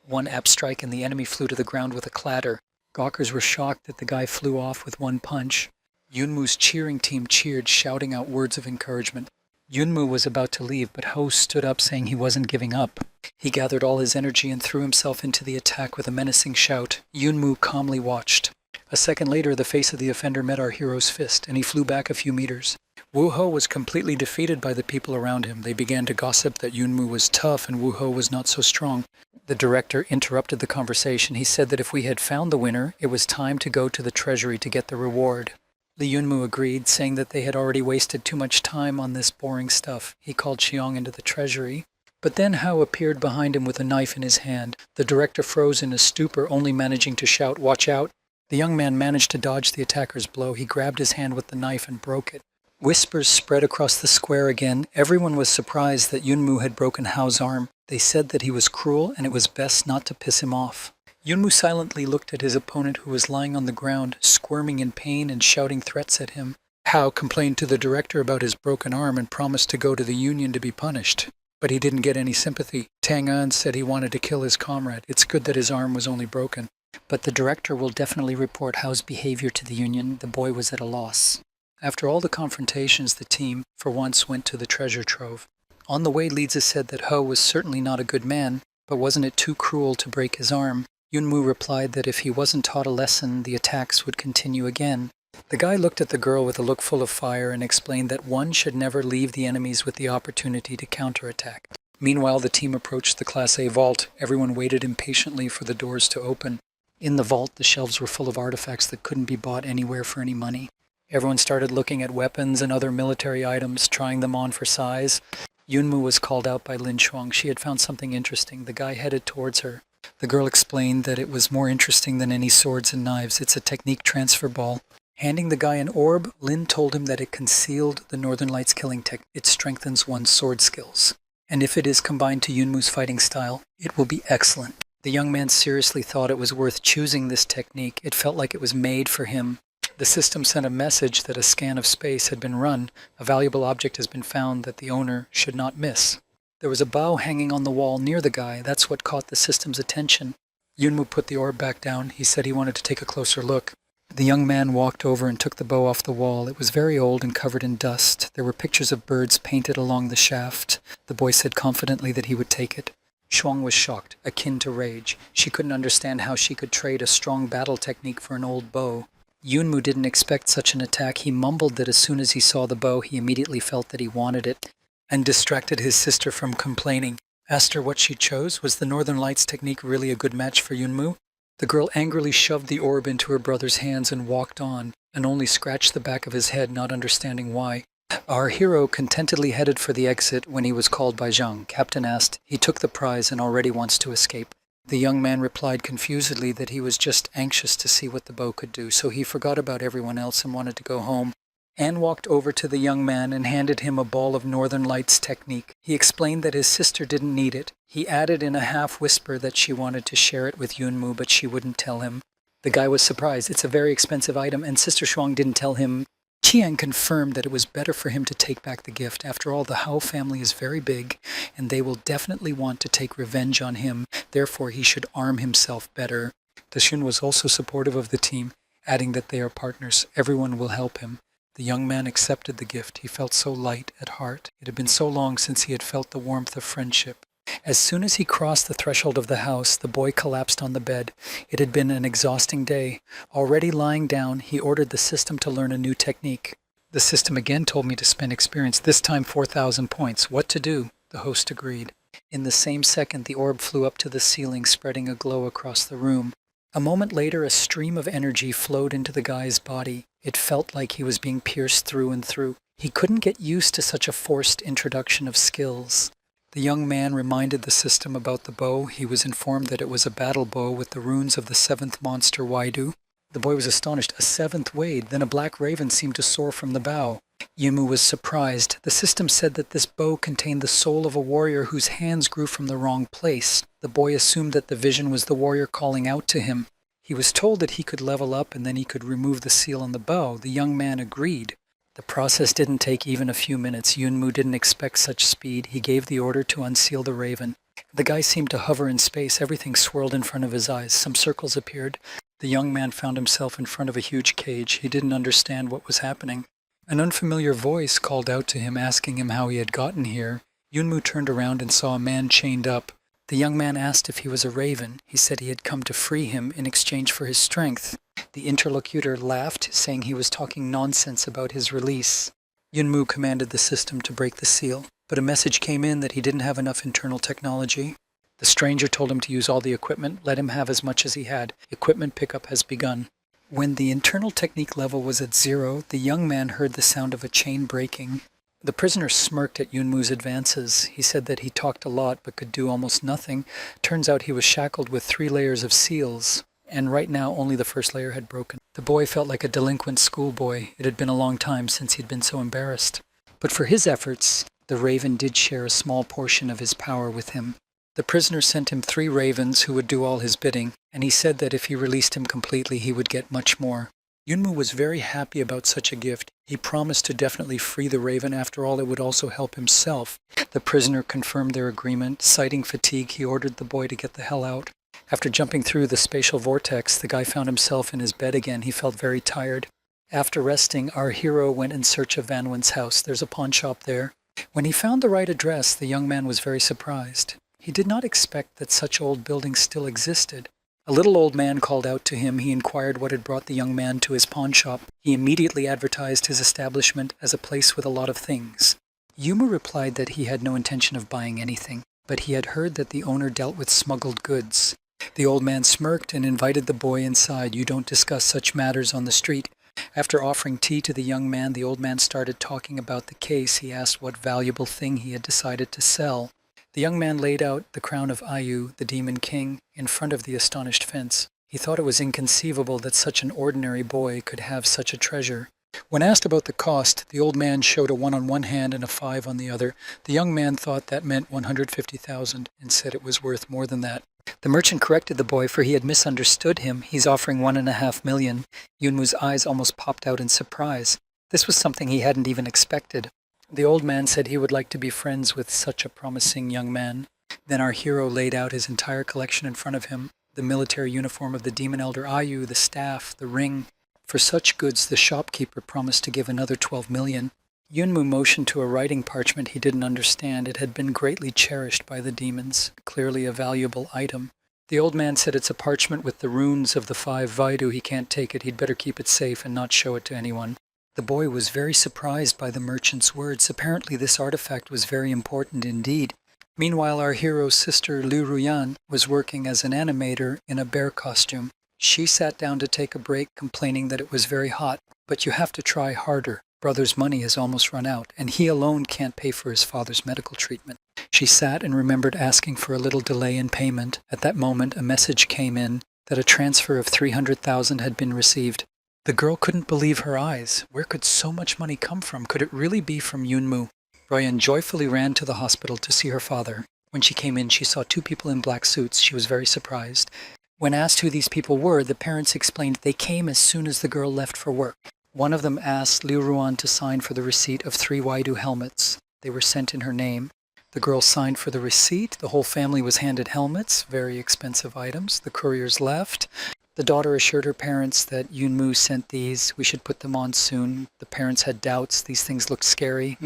One apt strike and the enemy flew to the ground with a clatter. Gawkers were shocked that the guy flew off with one punch. Yunmu's cheering team cheered, shouting out words of encouragement. Yunmu was about to leave, but Ho stood up saying he wasn't giving up. He gathered all his energy and threw himself into the attack with a menacing shout. Yunmu calmly watched. A second later, the face of the offender met our hero's fist, and he flew back a few meters. Wu Ho was completely defeated by the people around him. They began to gossip that Yunmu was tough and Wu Ho was not so strong. The director interrupted the conversation. He said that if we had found the winner, it was time to go to the treasury to get the reward. Li Yunmu agreed, saying that they had already wasted too much time on this boring stuff. He called Xiong into the treasury. But then Hao appeared behind him with a knife in his hand. The director froze in a stupor, only managing to shout, "Watch out!" The young man managed to dodge the attacker's blow. He grabbed his hand with the knife and broke it. Whispers spread across the square again. Everyone was surprised that Yunmu had broken Hao's arm. They said that he was cruel and it was best not to piss him off. Yunmu silently looked at his opponent who was lying on the ground, squirming in pain and shouting threats at him. Hao complained to the director about his broken arm and promised to go to the union to be punished. But he didn't get any sympathy. Tang An said he wanted to kill his comrade. It's good that his arm was only broken. But the director will definitely report Hao's behavior to the union. The boy was at a loss. After all the confrontations, the team, for once, went to the treasure trove. On the way, Lizi said that Ho was certainly not a good man, but wasn't it too cruel to break his arm? Yunmu replied that if he wasn't taught a lesson, the attacks would continue again. The guy looked at the girl with a look full of fire and explained that one should never leave the enemies with the opportunity to counterattack. Meanwhile, the team approached the Class A vault. Everyone waited impatiently for the doors to open. In the vault, the shelves were full of artifacts that couldn't be bought anywhere for any money. Everyone started looking at weapons and other military items, trying them on for size. Yunmu was called out by Lin Shuang. She had found something interesting. The guy headed towards her. The girl explained that it was more interesting than any swords and knives. It's a technique transfer ball. Handing the guy an orb, Lin told him that it concealed the Northern Lights killing technique. It strengthens one's sword skills. And if it is combined to Yunmu's fighting style, it will be excellent. The young man seriously thought it was worth choosing this technique. It felt like it was made for him. The system sent a message that a scan of space had been run. A valuable object has been found that the owner should not miss. There was a bow hanging on the wall near the guy. That's what caught the system's attention. Yunmu put the orb back down. He said he wanted to take a closer look. The young man walked over and took the bow off the wall. It was very old and covered in dust. There were pictures of birds painted along the shaft. The boy said confidently that he would take it. Shuang was shocked, akin to rage. She couldn't understand how she could trade a strong battle technique for an old bow. Yunmu didn't expect such an attack. He mumbled that as soon as he saw the bow, he immediately felt that he wanted it, and distracted his sister from complaining. Asked her what she chose. Was the Northern Lights technique really a good match for Yunmu? The girl angrily shoved the orb into her brother's hands and walked on, and only scratched the back of his head, not understanding why. Our hero contentedly headed for the exit when he was called by Zhang. Captain asked, "He took the prize and already wants to escape." The young man replied confusedly that he was just anxious to see what the bow could do, so he forgot about everyone else and wanted to go home. Anne walked over to the young man and handed him a ball of Northern Lights technique. He explained that his sister didn't need it. He added in a half-whisper that she wanted to share it with Yunmu, but she wouldn't tell him. The guy was surprised. It's a very expensive item, and Sister Shuang didn't tell him. Qian confirmed that it was better for him to take back the gift. After all, the Hao family is very big, and they will definitely want to take revenge on him. Therefore, he should arm himself better. Dashun was also supportive of the team, adding that they are partners. Everyone will help him. The young man accepted the gift. He felt so light at heart. It had been so long since he had felt the warmth of friendship. As soon as he crossed the threshold of the house, the boy collapsed on the bed. It had been an exhausting day. Already lying down, he ordered the system to learn a new technique. The system again told me to spend experience, this time 4,000 points. What to do? The host agreed. In the same second, the orb flew up to the ceiling, spreading a glow across the room. A moment later, a stream of energy flowed into the guy's body. It felt like he was being pierced through and through. He couldn't get used to such a forced introduction of skills. The young man reminded the system about the bow. He was informed that it was a battle bow with the runes of the seventh monster Waidu. The boy was astonished. A seventh wade. Then a black raven seemed to soar from the bow. Yumu was surprised. The system said that this bow contained the soul of a warrior whose hands grew from the wrong place. The boy assumed that the vision was the warrior calling out to him. He was told that he could level up and then he could remove the seal on the bow. The young man agreed. The process didn't take even a few minutes. Yunmu didn't expect such speed. He gave the order to unseal the raven. The guy seemed to hover in space. Everything swirled in front of his eyes. Some circles appeared. The young man found himself in front of a huge cage. He didn't understand what was happening. An unfamiliar voice called out to him, asking him how he had gotten here. Yunmu turned around and saw a man chained up. The young man asked if he was a raven. He said he had come to free him in exchange for his strength. The interlocutor laughed, saying he was talking nonsense about his release. Yunmu commanded the system to break the seal, but a message came in that he didn't have enough internal technology. The stranger told him to use all the equipment. Let him have as much as he had. Equipment pickup has begun. When the internal technique level was at 0, the young man heard the sound of a chain breaking. The prisoner smirked at Yunmu's advances. He said that he talked a lot but could do almost nothing. Turns out he was shackled with 3 layers of seals, and right now only the first layer had broken. The boy felt like a delinquent schoolboy. It had been a long time since he'd been so embarrassed. But for his efforts, the raven did share a small portion of his power with him. The prisoner sent him 3 ravens who would do all his bidding, and he said that if he released him completely, he would get much more. Yunmu was very happy about such a gift. He promised to definitely free the raven. After all, it would also help himself. The prisoner confirmed their agreement. Citing fatigue, he ordered the boy to get the hell out. After jumping through the spatial vortex, the guy found himself in his bed again. He felt very tired. After resting, our hero went in search of Van Wen's house. There's a pawn shop there. When he found the right address, the young man was very surprised. He did not expect that such old buildings still existed. A little old man called out to him. He inquired what had brought the young man to his pawn shop. He immediately advertised his establishment as a place with a lot of things. Yuma replied that he had no intention of buying anything, but he had heard that the owner dealt with smuggled goods. The old man smirked and invited the boy inside. You don't discuss such matters on the street. After offering tea to the young man, the old man started talking about the case. He asked what valuable thing he had decided to sell. The young man laid out the crown of Ayu, the demon king, in front of the astonished fence. He thought it was inconceivable that such an ordinary boy could have such a treasure. When asked about the cost, the old man showed a 1 on one hand and a 5 on the other. The young man thought that meant 150,000 and said it was worth more than that. The merchant corrected the boy, for he had misunderstood him. He's offering 1.5 million. Yunmu's eyes almost popped out in surprise. This was something he hadn't even expected. The old man said he would like to be friends with such a promising young man. Then our hero laid out his entire collection in front of him. The military uniform of the demon elder Ayu, the staff, the ring. For such goods, the shopkeeper promised to give another 12 million. Yunmu motioned to a writing parchment he didn't understand. It had been greatly cherished by the demons, clearly a valuable item. The old man said it's a parchment with the runes of the 5 Vaidu. He can't take it. He'd better keep it safe and not show it to anyone. The boy was very surprised by the merchant's words. Apparently this artifact was very important indeed. Meanwhile, our hero's sister, Liu Ruyan, was working as an animator in a bear costume. She sat down to take a break, complaining that it was very hot. But you have to try harder. Brother's money has almost run out, and he alone can't pay for his father's medical treatment. She sat and remembered asking for a little delay in payment. At that moment, a message came in that a transfer of 300,000 had been received. The girl couldn't believe her eyes. Where could so much money come from? Could it really be from Yunmu? Royan joyfully ran to the hospital to see her father. When she came in, she saw two people in black suits. She was very surprised. When asked who these people were, the parents explained they came as soon as the girl left for work. One of them asked Liu Ruan to sign for the receipt of 3 Waidu helmets. They were sent in her name. The girl signed for the receipt. The whole family was handed helmets, very expensive items. The couriers left. The daughter assured her parents that Yunmu sent these. We should put them on soon. The parents had doubts. These things looked scary.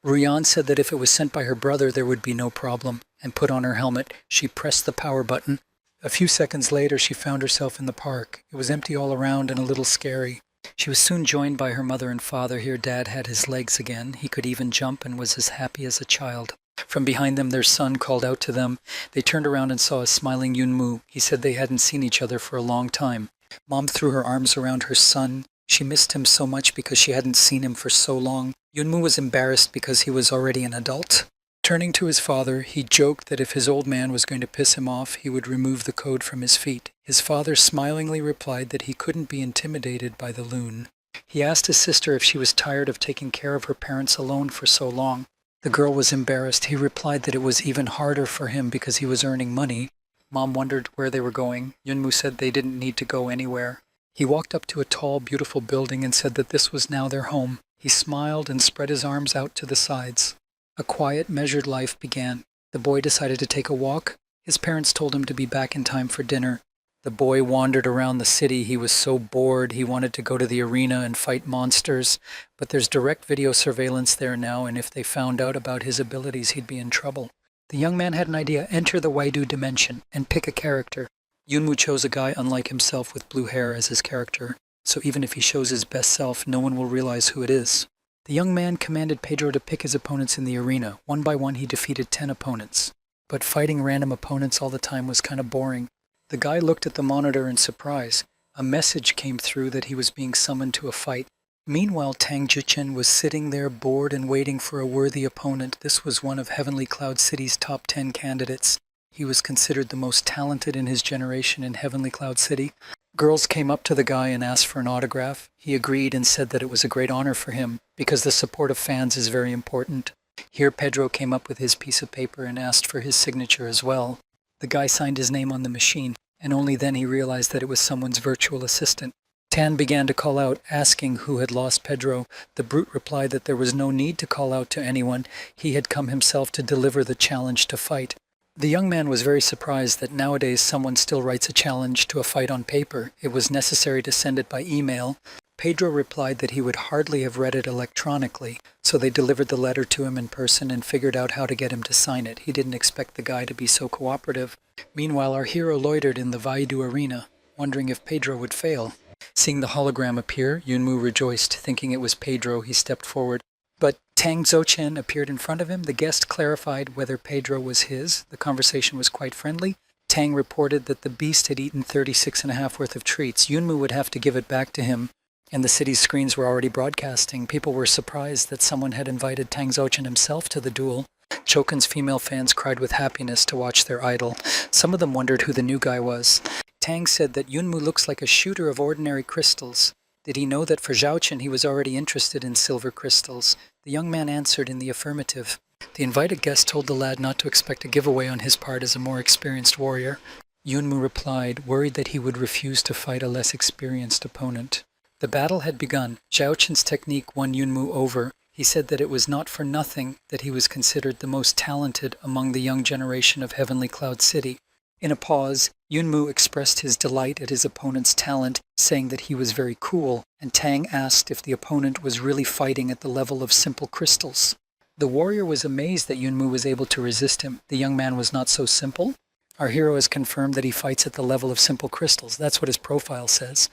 Ruyan said that if it was sent by her brother, there would be no problem, and put on her helmet. She pressed the power button. A few seconds later, she found herself in the park. It was empty all around and a little scary. She was soon joined by her mother and father. Here Dad had his legs again. He could even jump and was as happy as a child. From behind them, their son called out to them. They turned around and saw a smiling Yunmu. He said they hadn't seen each other for a long time. Mom threw her arms around her son. She missed him so much because she hadn't seen him for so long. Yunmu was embarrassed because he was already an adult. Turning to his father, he joked that if his old man was going to piss him off, he would remove the code from his feet. His father smilingly replied that he couldn't be intimidated by the loon. He asked his sister if she was tired of taking care of her parents alone for so long. The girl was embarrassed. He replied that it was even harder for him because he was earning money. Mom wondered where they were going. Yunmu said they didn't need to go anywhere. He walked up to a tall, beautiful building and said that this was now their home. He smiled and spread his arms out to the sides. A quiet, measured life began. The boy decided to take a walk. His parents told him to be back in time for dinner. The boy wandered around the city. He was so bored. He wanted to go to the arena and fight monsters. But there's direct video surveillance there now, and if they found out about his abilities, he'd be in trouble. The young man had an idea. Enter the Waidu dimension and pick a character. Yunmu chose a guy unlike himself with blue hair as his character. So even if he shows his best self, no one will realize who it is. The young man commanded Pedro to pick his opponents in the arena. One by one, he defeated 10 opponents. But fighting random opponents all the time was kind of boring. The guy looked at the monitor in surprise. A message came through that he was being summoned to a fight. Meanwhile, Tang Juchen was sitting there bored and waiting for a worthy opponent. This was one of Heavenly Cloud City's top 10 candidates. He was considered the most talented in his generation in Heavenly Cloud City. Girls came up to the guy and asked for an autograph. He agreed and said that it was a great honor for him because the support of fans is very important. Here Pedro came up with his piece of paper and asked for his signature as well. The guy signed his name on the machine, and only then he realized that it was someone's virtual assistant. Tan began to call out, asking who had lost Pedro. The brute replied that there was no need to call out to anyone. He had come himself to deliver the challenge to fight. The young man was very surprised that nowadays someone still writes a challenge to a fight on paper. It was necessary to send it by email. Pedro replied that he would hardly have read it electronically, so they delivered the letter to him in person and figured out how to get him to sign it. He didn't expect the guy to be so cooperative. Meanwhile, our hero loitered in the Vaidu arena, wondering if Pedro would fail. Seeing the hologram appear, Yunmu rejoiced. Thinking it was Pedro, he stepped forward. But Tang Zouchen appeared in front of him. The guest clarified whether Pedro was his. The conversation was quite friendly. Tang reported that the beast had eaten 36.5 worth of treats. Yunmu would have to give it back to him, and the city's screens were already broadcasting. People were surprised that someone had invited Tang Zouchen himself to the duel. Chokin's female fans cried with happiness to watch their idol. Some of them wondered who the new guy was. Tang said that Yunmu looks like a shooter of ordinary crystals. Did he know that for Zhaochen he was already interested in silver crystals? The young man answered in the affirmative. The invited guest told the lad not to expect a giveaway on his part as a more experienced warrior. Yunmu replied, worried that he would refuse to fight a less experienced opponent. The battle had begun. Zhaochen's technique won Yunmu over. He said that it was not for nothing that he was considered the most talented among the young generation of Heavenly Cloud City. In a pause, Yunmu expressed his delight at his opponent's talent, saying that he was very cool, and Tang asked if the opponent was really fighting at the level of simple crystals. The warrior was amazed that Yunmu was able to resist him. The young man was not so simple. Our hero has confirmed that he fights at the level of simple crystals. That's what his profile says.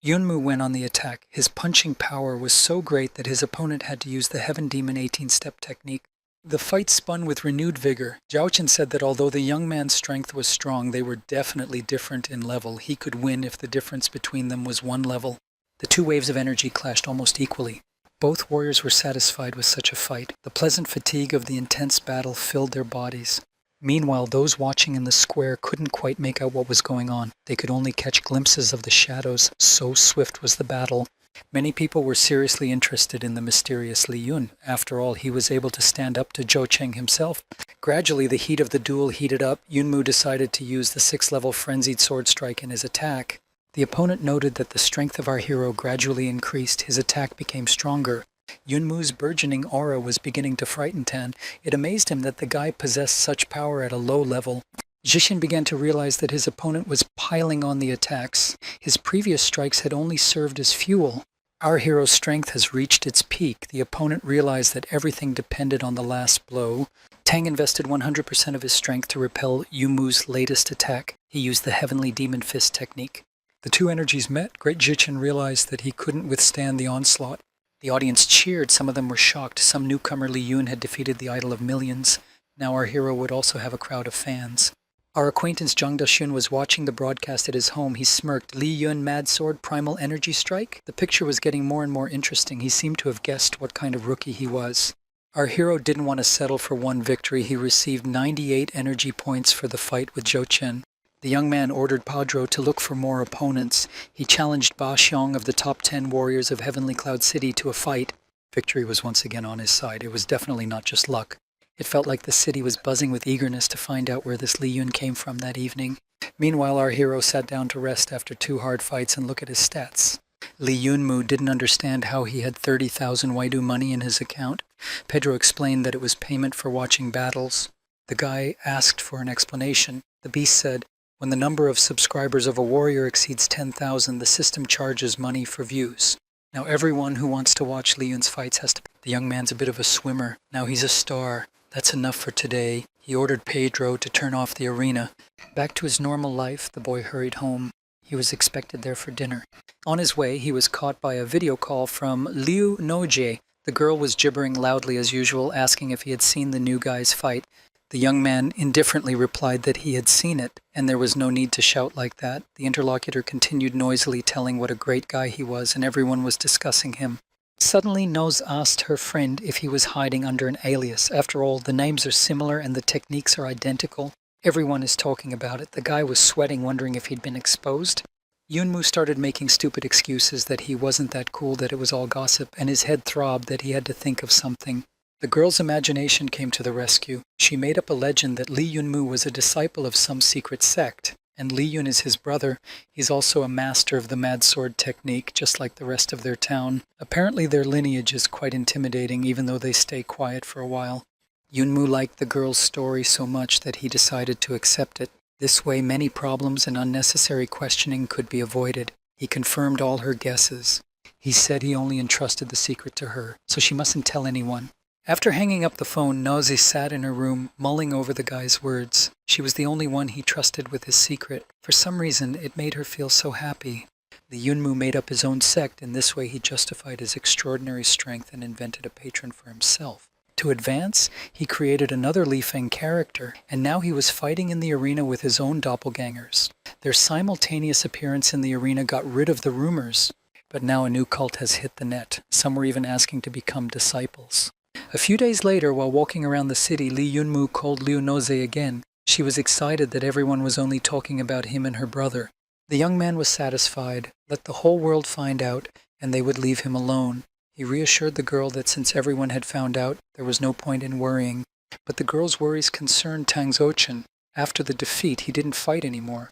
Yunmu went on the attack. His punching power was so great that his opponent had to use the Heaven Demon 18-step technique. The fight spun with renewed vigor. Zhaochen said that although the young man's strength was strong, they were definitely different in level. He could win if the difference between them was one level. The two waves of energy clashed almost equally. Both warriors were satisfied with such a fight. The pleasant fatigue of the intense battle filled their bodies. Meanwhile, those watching in the square couldn't quite make out what was going on. They could only catch glimpses of the shadows, so swift was the battle. Many people were seriously interested in the mysterious Li Yun. After all, he was able to stand up to Zhou Cheng himself. Gradually, the heat of the duel heated up. Yunmu decided to use the 6th-level frenzied sword strike in his attack. The opponent noted that the strength of our hero gradually increased. His attack became stronger. Yunmu's burgeoning aura was beginning to frighten Tan. It amazed him that the guy possessed such power at a low level. Zhishin began to realize that his opponent was piling on the attacks. His previous strikes had only served as fuel. Our hero's strength has reached its peak. The opponent realized that everything depended on the last blow. Tang invested 100% of his strength to repel Yunmu's latest attack. He used the Heavenly Demon Fist technique. The two energies met. Great Jichin realized that he couldn't withstand the onslaught. The audience cheered. Some of them were shocked. Some newcomer Li Yun had defeated the idol of millions. Now our hero would also have a crowd of fans. Our acquaintance Zhang Dashun was watching the broadcast at his home. He smirked. Li Yun Mad Sword Primal Energy Strike? The picture was getting more and more interesting. He seemed to have guessed what kind of rookie he was. Our hero didn't want to settle for one victory. He received 98 energy points for the fight with Zhou Chen. The young man ordered Padro to look for more opponents. He challenged Ba Xiong of the top 10 warriors of Heavenly Cloud City to a fight. Victory was once again on his side. It was definitely not just luck. It felt like the city was buzzing with eagerness to find out where this Li Yun came from that evening. Meanwhile, our hero sat down to rest after 2 hard fights and look at his stats. Li Yunmu didn't understand how he had 30,000 Waidu money in his account. Pedro explained that it was payment for watching battles. The guy asked for an explanation. The beast said, "When the number of subscribers of a warrior exceeds 10,000, the system charges money for views. Now everyone who wants to watch Li Yun's fights has to pay. The young man's a bit of a swimmer. Now he's a star. That's enough for today." He ordered Pedro to turn off the arena. Back to his normal life, the boy hurried home. He was expected there for dinner. On his way, he was caught by a video call from Liu Nojie. The girl was gibbering loudly as usual, asking if he had seen the new guy's fight. The young man indifferently replied that he had seen it, and there was no need to shout like that. The interlocutor continued noisily telling what a great guy he was, and everyone was discussing him. Suddenly, Noz asked her friend if he was hiding under an alias. After all, the names are similar and the techniques are identical. Everyone is talking about it. The guy was sweating, wondering if he'd been exposed. Yunmu started making stupid excuses that he wasn't that cool, that it was all gossip, and his head throbbed that he had to think of something. The girl's imagination came to the rescue. She made up a legend that Li Yunmu was a disciple of some secret sect, and Li Yun is his brother. He's also a master of the mad sword technique, just like the rest of their town. Apparently their lineage is quite intimidating, even though they stay quiet for a while. Yunmu liked the girl's story so much that he decided to accept it. This way, many problems and unnecessary questioning could be avoided. He confirmed all her guesses. He said he only entrusted the secret to her, so she mustn't tell anyone. After hanging up the phone, Nazi sat in her room, mulling over the guy's words. She was the only one he trusted with his secret. For some reason, it made her feel so happy. The Yunmu made up his own sect. In this way, he justified his extraordinary strength and invented a patron for himself. To advance, he created another Li Feng character, and now he was fighting in the arena with his own doppelgangers. Their simultaneous appearance in the arena got rid of the rumors, but now a new cult has hit the net. Some were even asking to become disciples. A few days later, while walking around the city, Li Yunmu called Liu Noze again. She was excited that everyone was only talking about him and her brother. The young man was satisfied. Let the whole world find out, and they would leave him alone. He reassured the girl that since everyone had found out, there was no point in worrying. But the girl's worries concerned Tang Zouchen. After the defeat, he didn't fight anymore.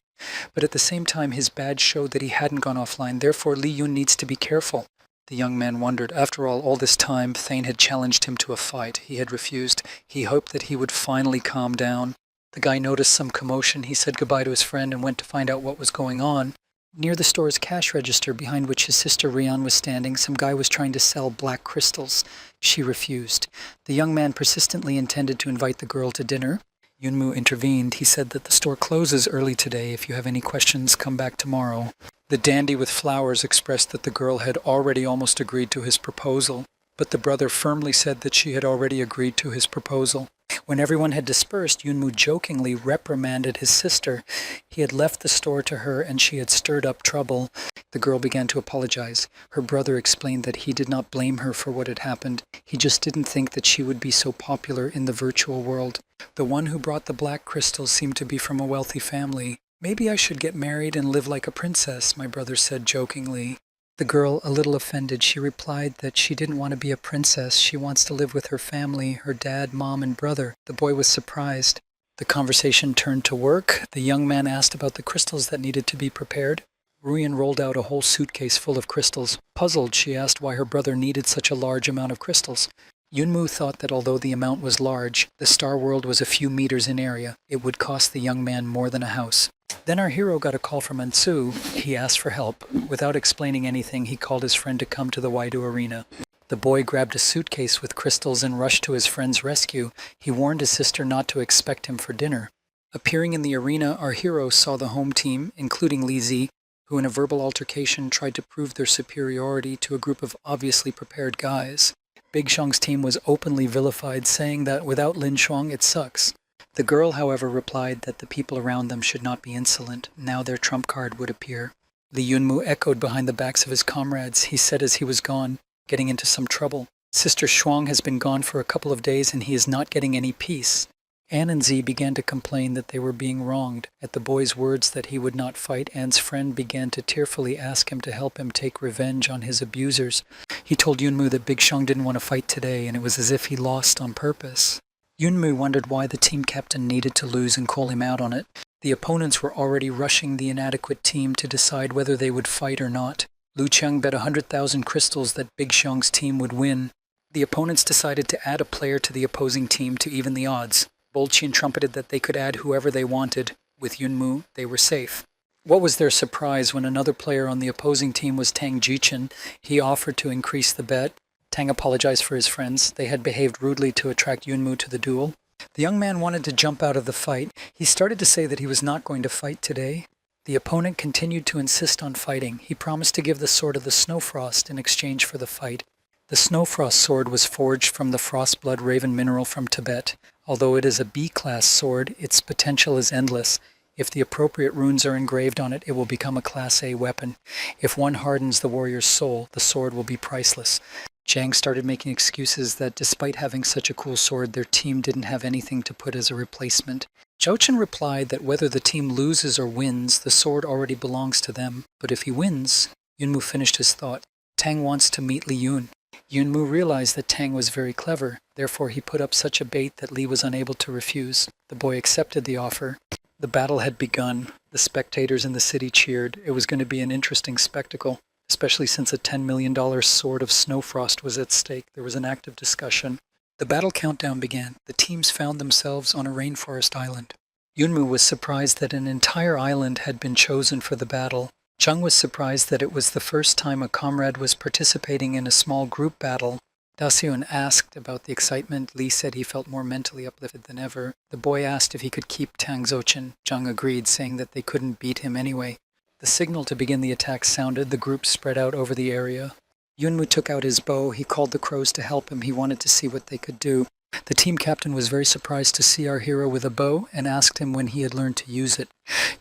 But at the same time, his badge showed that he hadn't gone offline. Therefore, Li Yun needs to be careful. The young man wondered. After all this time, Thane had challenged him to a fight. He had refused. He hoped that he would finally calm down. The guy noticed some commotion. He said goodbye to his friend and went to find out what was going on. Near the store's cash register, behind which his sister Rian was standing, some guy was trying to sell black crystals. She refused. The young man persistently intended to invite the girl to dinner. Yunmu intervened. He said that the store closes early today. If you have any questions, come back tomorrow. The dandy with flowers expressed that the girl had already almost agreed to his proposal, but the brother firmly said that she had already agreed to his proposal. When everyone had dispersed, Yunmu jokingly reprimanded his sister. He had left the store to her and she had stirred up trouble. The girl began to apologize. Her brother explained that he did not blame her for what had happened. He just didn't think that she would be so popular in the virtual world. The one who brought the black crystals seemed to be from a wealthy family. Maybe I should get married and live like a princess, my brother said jokingly. The girl, a little offended, she replied that she didn't want to be a princess. She wants to live with her family, her dad, mom, and brother. The boy was surprised. The conversation turned to work. The young man asked about the crystals that needed to be prepared. Ruyen rolled out a whole suitcase full of crystals. Puzzled, she asked why her brother needed such a large amount of crystals. Yunmu thought that although the amount was large, the star world was a few meters in area. It would cost the young man more than a house. Then our hero got a call from Ansu. He asked for help. Without explaining anything, he called his friend to come to the Waidu arena. The boy grabbed a suitcase with crystals and rushed to his friend's rescue. He warned his sister not to expect him for dinner. Appearing in the arena, our hero saw the home team, including Li Zi, who in a verbal altercation tried to prove their superiority to a group of obviously prepared guys. Big Xiong's team was openly vilified, saying that without Lin Xuang, it sucks. The girl, however, replied that the people around them should not be insolent. Now their trump card would appear. Li Yunmu echoed behind the backs of his comrades. He said as he was gone, getting into some trouble. Sister Xuang has been gone for a couple of days and he is not getting any peace. Anne and Z began to complain that they were being wronged. At the boy's words that he would not fight, Anne's friend began to tearfully ask him to help him take revenge on his abusers. He told Yunmu that Big Xiong didn't want to fight today, and it was as if he lost on purpose. Yunmu wondered why the team captain needed to lose and call him out on it. The opponents were already rushing the inadequate team to decide whether they would fight or not. Lu Qiang bet 100,000 crystals that Big Xiong's team would win. The opponents decided to add a player to the opposing team to even the odds. Bolqian trumpeted that they could add whoever they wanted. With Yunmu, they were safe. What was their surprise when another player on the opposing team was Tang Jichen? He offered to increase the bet. Tang apologized for his friends. They had behaved rudely to attract Yunmu to the duel. The young man wanted to jump out of the fight. He started to say that he was not going to fight today. The opponent continued to insist on fighting. He promised to give the sword of the Snowfrost in exchange for the fight. The Snowfrost sword was forged from the Frostblood Raven mineral from Tibet. Although it is a B-class sword, its potential is endless. If the appropriate runes are engraved on it, it will become a Class A weapon. If one hardens the warrior's soul, the sword will be priceless. Zhang started making excuses that despite having such a cool sword, their team didn't have anything to put as a replacement. Zhao Chen replied that whether the team loses or wins, the sword already belongs to them. But if he wins, Yunmu finished his thought. Tang wants to meet Li Yun. Yunmu realized that Tang was very clever. Therefore, he put up such a bait that Li was unable to refuse. The boy accepted the offer. The battle had begun. The spectators in the city cheered. It was going to be an interesting spectacle, especially since a $10 million sword of Snowfrost was at stake. There was an active discussion. The battle countdown began. The teams found themselves on a rainforest island. Yunmu was surprised that an entire island had been chosen for the battle. Zhang was surprised that it was the first time a comrade was participating in a small group battle. Dasyun asked about the excitement. Li said he felt more mentally uplifted than ever. The boy asked if he could keep Tang Zouchen. Zhang agreed, saying that they couldn't beat him anyway. The signal to begin the attack sounded. The group spread out over the area. Yunmu took out his bow. He called the crows to help him. He wanted to see what they could do. The team captain was very surprised to see our hero with a bow and asked him when he had learned to use it.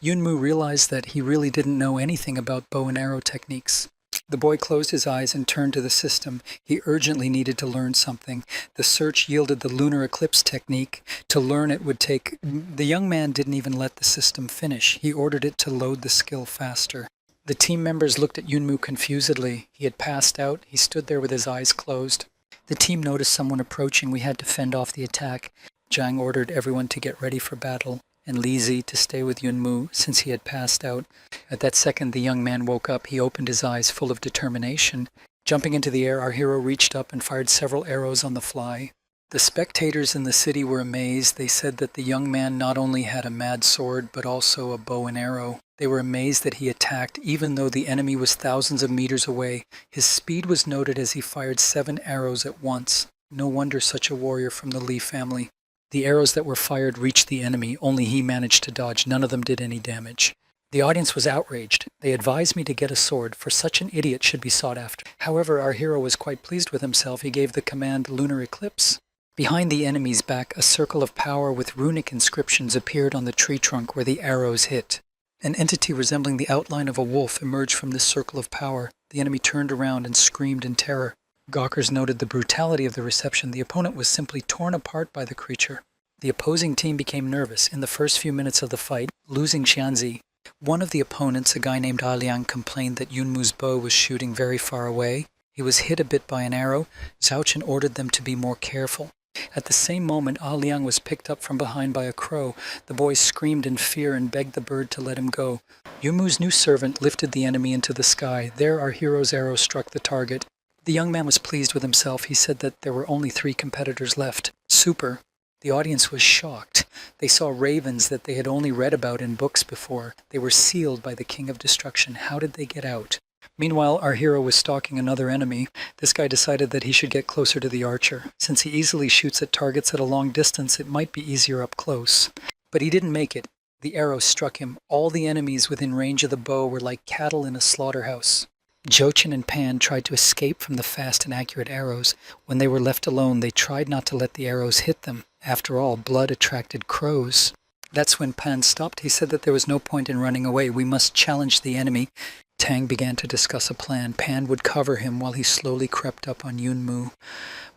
Yunmu realized that he really didn't know anything about bow and arrow techniques. The boy closed his eyes and turned to the system. He urgently needed to learn something. The search yielded the lunar eclipse technique. To learn it would take... The young man didn't even let the system finish. He ordered it to load the skill faster. The team members looked at Yunmu confusedly. He had passed out. He stood there with his eyes closed. The team noticed someone approaching. We had to fend off the attack. Zhang ordered everyone to get ready for battle, and Li Zi to stay with Yunmu since he had passed out. At that second, the young man woke up. He opened his eyes full of determination. Jumping into the air, our hero reached up and fired several arrows on the fly. The spectators in the city were amazed. They said that the young man not only had a mad sword, but also a bow and arrow. They were amazed that he attacked, even though the enemy was thousands of meters away. His speed was noted as he fired 7 arrows at once. No wonder such a warrior from the Li family. The arrows that were fired reached the enemy. Only he managed to dodge. None of them did any damage. The audience was outraged. They advised me to get a sword, for such an idiot should be sought after. However, our hero was quite pleased with himself. He gave the command Lunar Eclipse. Behind the enemy's back, a circle of power with runic inscriptions appeared on the tree trunk where the arrows hit. An entity resembling the outline of a wolf emerged from this circle of power. The enemy turned around and screamed in terror. Gawkers noted the brutality of the reception. The opponent was simply torn apart by the creature. The opposing team became nervous in the first few minutes of the fight, losing Xianzi. One of the opponents, a guy named Liang, complained that Yunmu's bow was shooting very far away. He was hit a bit by an arrow. Zhao Chen ordered them to be more careful. At the same moment, Liang was picked up from behind by a crow. The boy screamed in fear and begged the bird to let him go. Yunmu's new servant lifted the enemy into the sky. There, our hero's arrow struck the target. The young man was pleased with himself. He said that there were only 3 competitors left. Super. The audience was shocked. They saw ravens that they had only read about in books before. They were sealed by the King of Destruction. How did they get out? Meanwhile, our hero was stalking another enemy. This guy decided that he should get closer to the archer. Since he easily shoots at targets at a long distance, it might be easier up close. But he didn't make it. The arrow struck him. All the enemies within range of the bow were like cattle in a slaughterhouse. Jochen and Pan tried to escape from the fast and accurate arrows. When they were left alone, they tried not to let the arrows hit them. After all, blood attracted crows. That's when Pan stopped. He said that there was no point in running away. We must challenge the enemy. Tang began to discuss a plan. Pan would cover him while he slowly crept up on Yunmu.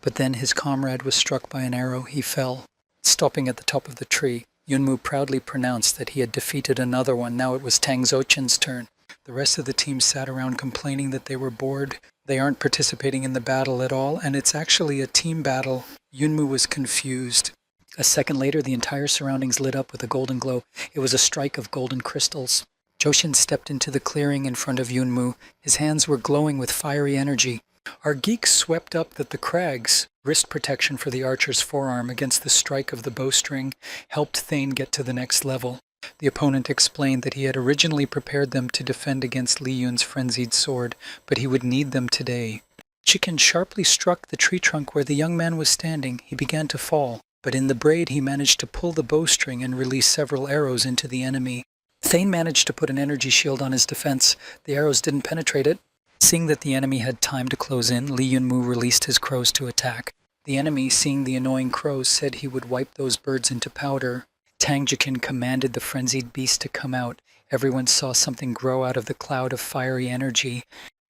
But then his comrade was struck by an arrow. He fell, stopping at the top of the tree. Yunmu proudly pronounced that he had defeated another one. Now it was Tang Zochen's turn. The rest of the team sat around complaining that they were bored. They aren't participating in the battle at all, and it's actually a team battle. Yunmu was confused. A second later, the entire surroundings lit up with a golden glow. It was a strike of golden crystals. Joshin stepped into the clearing in front of Yunmu. His hands were glowing with fiery energy. Our geek swept up that the crags, wrist protection for the archer's forearm against the strike of the bowstring, helped Thane get to the next level. The opponent explained that he had originally prepared them to defend against Li Yun's frenzied sword, but he would need them today. Chicken sharply struck the tree trunk where the young man was standing. He began to fall, but in the braid he managed to pull the bowstring and release several arrows into the enemy. Thane managed to put an energy shield on his defense. The arrows didn't penetrate it. Seeing that the enemy had time to close in, Li Yunmu released his crows to attack. The enemy, seeing the annoying crows, said he would wipe those birds into powder. Tang Jikin commanded the frenzied beast to come out. Everyone saw something grow out of the cloud of fiery energy.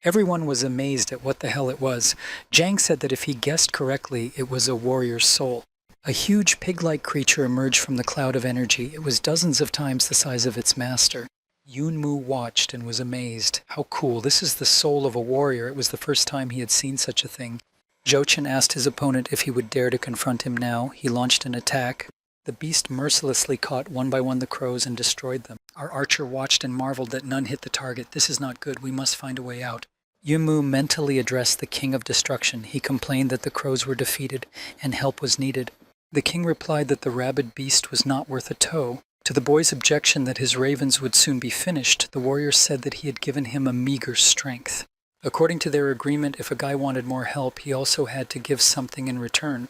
Everyone was amazed at what the hell it was. Zhang said that if he guessed correctly, it was a warrior's soul. A huge pig-like creature emerged from the cloud of energy. It was dozens of times the size of its master. Yunmu watched and was amazed. How cool. This is the soul of a warrior. It was the first time he had seen such a thing. Jochen asked his opponent if he would dare to confront him now. He launched an attack. The beast mercilessly caught one by one the crows and destroyed them. Our archer watched and marveled that none hit the target. This is not good. We must find a way out. Yunmu mentally addressed the King of Destruction. He complained that the crows were defeated and help was needed. The king replied that the rabid beast was not worth a toe. To the boy's objection that his ravens would soon be finished, the warrior said that he had given him a meager strength. According to their agreement, if a guy wanted more help, he also had to give something in return.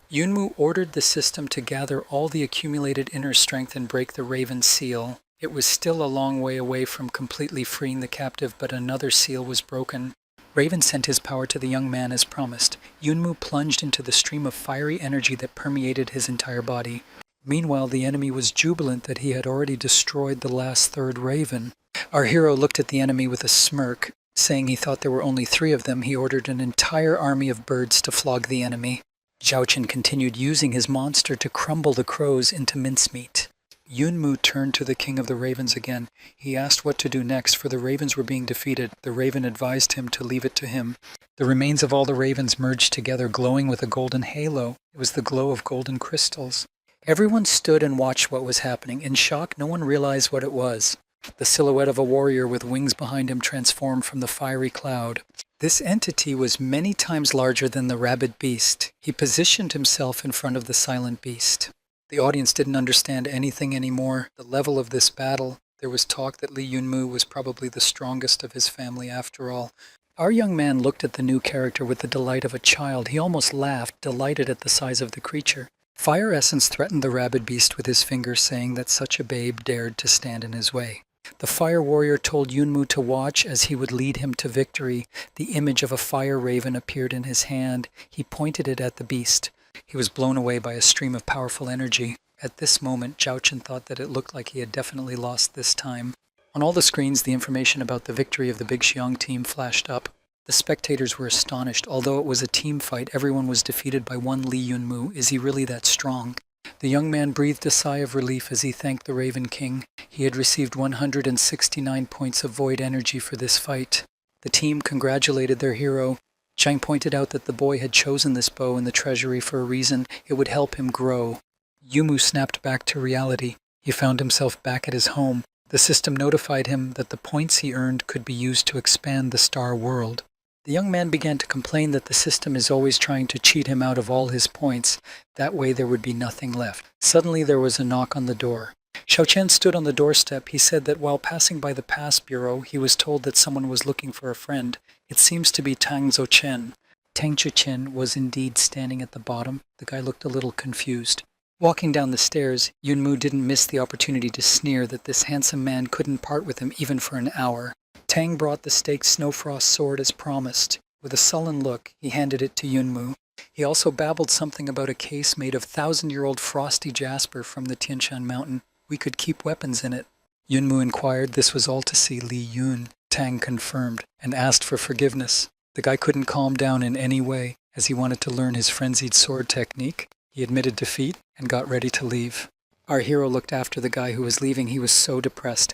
Yunmu ordered the system to gather all the accumulated inner strength and break the raven seal. It was still a long way away from completely freeing the captive, but another seal was broken. Raven sent his power to the young man as promised. Yunmu plunged into the stream of fiery energy that permeated his entire body. Meanwhile, the enemy was jubilant that he had already destroyed the last third raven. Our hero looked at the enemy with a smirk. Saying he thought there were only 3 of them, he ordered an entire army of birds to flog the enemy. Zhao Chen continued using his monster to crumble the crows into mincemeat. Yunmu turned to the king of the ravens again. He asked what to do next, for the ravens were being defeated. The raven advised him to leave it to him. The remains of all the ravens merged together, glowing with a golden halo. It was the glow of golden crystals. Everyone stood and watched what was happening. In shock, no one realized what it was. The silhouette of a warrior with wings behind him transformed from the fiery cloud. This entity was many times larger than the rabid beast. He positioned himself in front of the silent beast. The audience didn't understand anything anymore. The level of this battle, there was talk that Li Yunmu was probably the strongest of his family after all. Our young man looked at the new character with the delight of a child. He almost laughed, delighted at the size of the creature. Fire Essence threatened the rabid beast with his finger, saying that such a babe dared to stand in his way. The fire warrior told Yunmu to watch as he would lead him to victory. The image of a fire raven appeared in his hand. He pointed it at the beast. He was blown away by a stream of powerful energy. At this moment, Zhao Chen thought that it looked like he had definitely lost this time. On all the screens, the information about the victory of the Big Xiong team flashed up. The spectators were astonished. Although it was a team fight, everyone was defeated by one Li Yunmu. Is he really that strong? The young man breathed a sigh of relief as he thanked the Raven King. He had received 169 points of void energy for this fight. The team congratulated their hero. Chang pointed out that the boy had chosen this bow in the treasury for a reason. It would help him grow. Yumu snapped back to reality. He found himself back at his home. The system notified him that the points he earned could be used to expand the star world. The young man began to complain that the system is always trying to cheat him out of all his points. That way there would be nothing left. Suddenly there was a knock on the door. Xiao Chen stood on the doorstep. He said that while passing by the pass bureau, he was told that someone was looking for a friend. It seems to be Tang Zouchen. Tang Zouchen was indeed standing at the bottom. The guy looked a little confused. Walking down the stairs, Yunmu didn't miss the opportunity to sneer that this handsome man couldn't part with him even for an hour. Tang brought the staked Snowfrost sword as promised. With a sullen look, he handed it to Yunmu. He also babbled something about a case made of 1,000-year-old frosty jasper from the Tianshan mountain. We could keep weapons in it. Yunmu inquired this was all to see Li Yun. Tang confirmed and asked for forgiveness. The guy couldn't calm down in any way, as he wanted to learn his frenzied sword technique. He admitted defeat and got ready to leave. Our hero looked after the guy who was leaving. He was so depressed.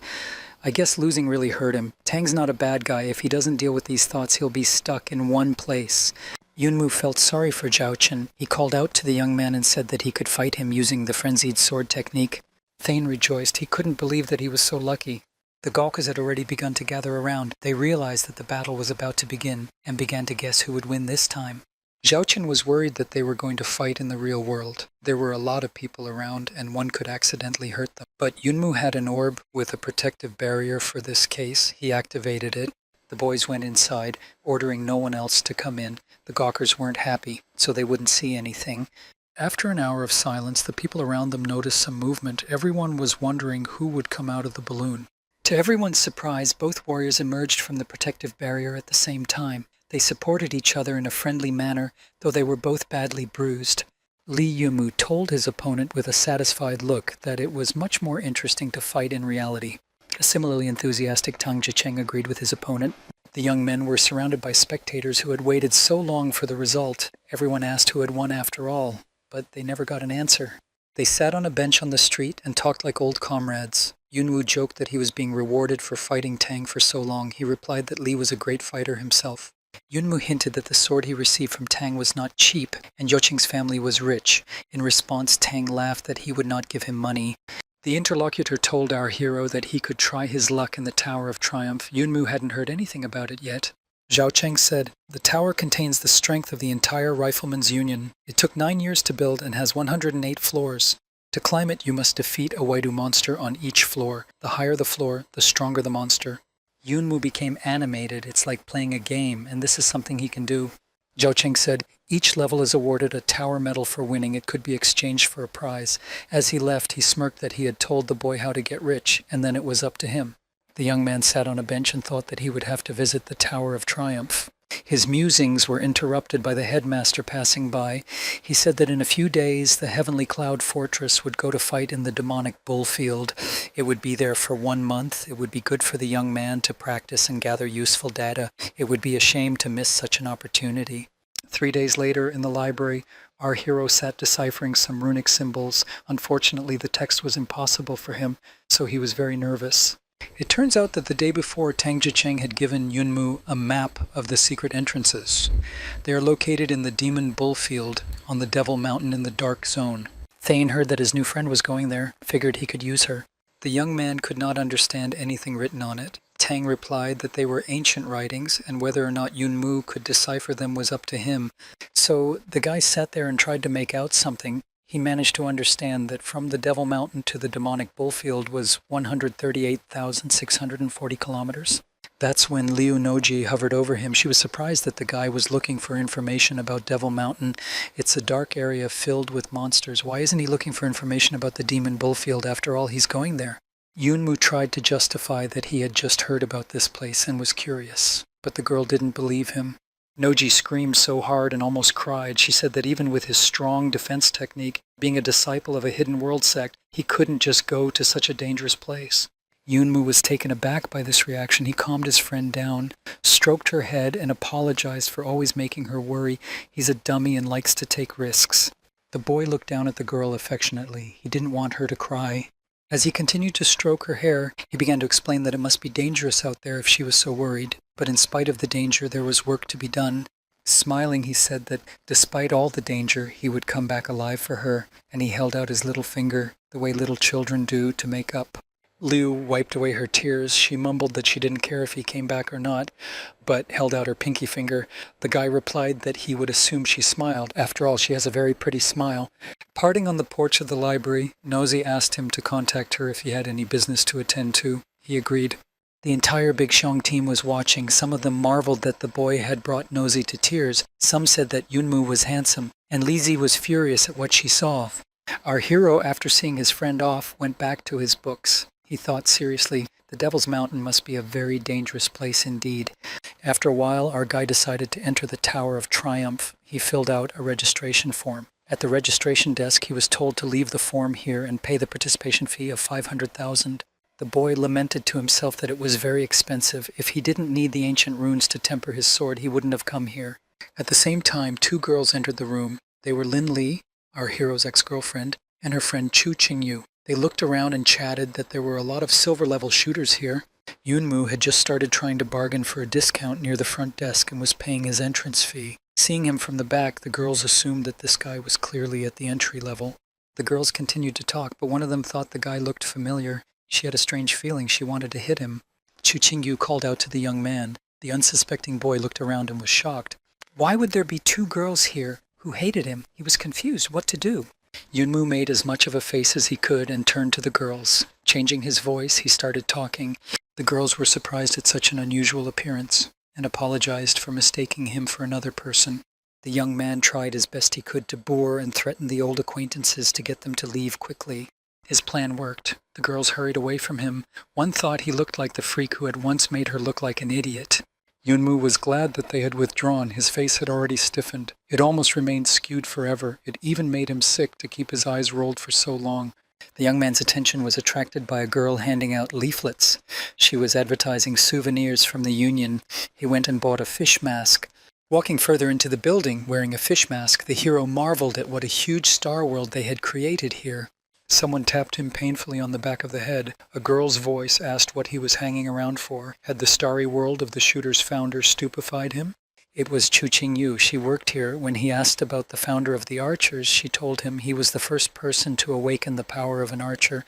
I guess losing really hurt him. Tang's not a bad guy. If he doesn't deal with these thoughts, he'll be stuck in one place. Yunmu felt sorry for Zhao Chen. He called out to the young man and said that he could fight him using the frenzied sword technique. Thane rejoiced. He couldn't believe that he was so lucky. The Gawkers had already begun to gather around. They realized that the battle was about to begin and began to guess who would win this time. Zhao Chen was worried that they were going to fight in the real world. There were a lot of people around and one could accidentally hurt them. But Yunmu had an orb with a protective barrier for this case. He activated it. The boys went inside, ordering no one else to come in. The Gawkers weren't happy, so they wouldn't see anything. After an hour of silence, the people around them noticed some movement. Everyone was wondering who would come out of the balloon. To everyone's surprise, both warriors emerged from the protective barrier at the same time. They supported each other in a friendly manner, though they were both badly bruised. Li Yumu told his opponent with a satisfied look that it was much more interesting to fight in reality. A similarly enthusiastic Tang Zhicheng agreed with his opponent. The young men were surrounded by spectators who had waited so long for the result. Everyone asked who had won after all, but they never got an answer. They sat on a bench on the street and talked like old comrades. Yunwu joked that he was being rewarded for fighting Tang for so long. He replied that Li was a great fighter himself. Yunmu hinted that the sword he received from Tang was not cheap, and Yoqing's family was rich. In response, Tang laughed that he would not give him money. The interlocutor told our hero that he could try his luck in the Tower of Triumph. Yunmu hadn't heard anything about it yet. Zhao Cheng said, "The tower contains the strength of the entire Riflemen's Union. It took 9 years to build and has 108 floors. To climb it, you must defeat a Waidu monster on each floor. The higher the floor, the stronger the monster." Yunmu became animated. It's like playing a game, and this is something he can do. Zhao Cheng said, "Each level is awarded a tower medal for winning. It could be exchanged for a prize." As he left, he smirked that he had told the boy how to get rich, and then it was up to him. The young man sat on a bench and thought that he would have to visit the Tower of Triumph. His musings were interrupted by the headmaster passing by. He said that in a few days the Heavenly Cloud Fortress would go to fight in the demonic bullfield. It would be there for 1 month. It would be good for the young man to practice and gather useful data. It would be a shame to miss such an opportunity. 3 days later, in the library, our hero sat deciphering some runic symbols. Unfortunately, the text was impossible for him, so he was very nervous. It turns out that the day before, Tang Zhicheng had given Yunmu a map of the secret entrances. They are located in the Demon Bullfield on the Devil Mountain in the Dark Zone. Thane heard that his new friend was going there, figured he could use her. The young man could not understand anything written on it. Tang replied that they were ancient writings, and whether or not Yunmu could decipher them was up to him. So the guy sat there and tried to make out something. He managed to understand that from the Devil Mountain to the demonic bullfield was 138,640 kilometers. That's when Liu Noji hovered over him. She was surprised that the guy was looking for information about Devil Mountain. It's a dark area filled with monsters. Why isn't he looking for information about the demon bullfield? After all, he's going there. Yunmu tried to justify that he had just heard about this place and was curious, but the girl didn't believe him. Noji screamed so hard and almost cried. She said that even with his strong defense technique, being a disciple of a hidden world sect, he couldn't just go to such a dangerous place. Yunmu was taken aback by this reaction. He calmed his friend down, stroked her head, and apologized for always making her worry. He's a dummy and likes to take risks. The boy looked down at the girl affectionately. He didn't want her to cry. As he continued to stroke her hair, he began to explain that it must be dangerous out there if she was so worried. But in spite of the danger, there was work to be done. Smiling, he said that despite all the danger, he would come back alive for her, and he held out his little finger, the way little children do, to make up. Liu wiped away her tears. She mumbled that she didn't care if he came back or not, but held out her pinky finger. The guy replied that he would assume she smiled. After all, she has a very pretty smile. Parting on the porch of the library, Nosy asked him to contact her if he had any business to attend to. He agreed. The entire Big Xiong team was watching. Some of them marveled that the boy had brought Nosy to tears. Some said that Yunmu was handsome, and Lizi was furious at what she saw. Our hero, after seeing his friend off, went back to his books. He thought seriously, the Devil's Mountain must be a very dangerous place indeed. After a while, our guy decided to enter the Tower of Triumph. He filled out a registration form. At the registration desk, he was told to leave the form here and pay the participation fee of 500,000. The boy lamented to himself that it was very expensive. If he didn't need the ancient runes to temper his sword, he wouldn't have come here. At the same time, two girls entered the room. They were Lin Li, our hero's ex-girlfriend, and her friend Chu Qingyu. They looked around and chatted that there were a lot of silver-level shooters here. Yunmu had just started trying to bargain for a discount near the front desk and was paying his entrance fee. Seeing him from the back, the girls assumed that this guy was clearly at the entry level. The girls continued to talk, but one of them thought the guy looked familiar. She had a strange feeling she wanted to hit him. Chu Qingyu called out to the young man. The unsuspecting boy looked around and was shocked. Why would there be two girls here who hated him? He was confused what to do. Yunmu made as much of a face as he could and turned to the girls. Changing his voice, he started talking. The girls were surprised at such an unusual appearance and apologized for mistaking him for another person. The young man tried as best he could to bore and threaten the old acquaintances to get them to leave quickly. His plan worked. The girls hurried away from him. One thought he looked like the freak who had once made her look like an idiot. Yunmu was glad that they had withdrawn. His face had already stiffened. It almost remained skewed forever. It even made him sick to keep his eyes rolled for so long. The young man's attention was attracted by a girl handing out leaflets. She was advertising souvenirs from the Union. He went and bought a fish mask. Walking further into the building, wearing a fish mask, the hero marveled at what a huge star world they had created here. Someone tapped him painfully on the back of the head. A girl's voice asked what he was hanging around for. Had the starry world of the shooter's founder stupefied him? It was Chu Qingyu. She worked here. When he asked about the founder of the archers, she told him he was the first person to awaken the power of an archer.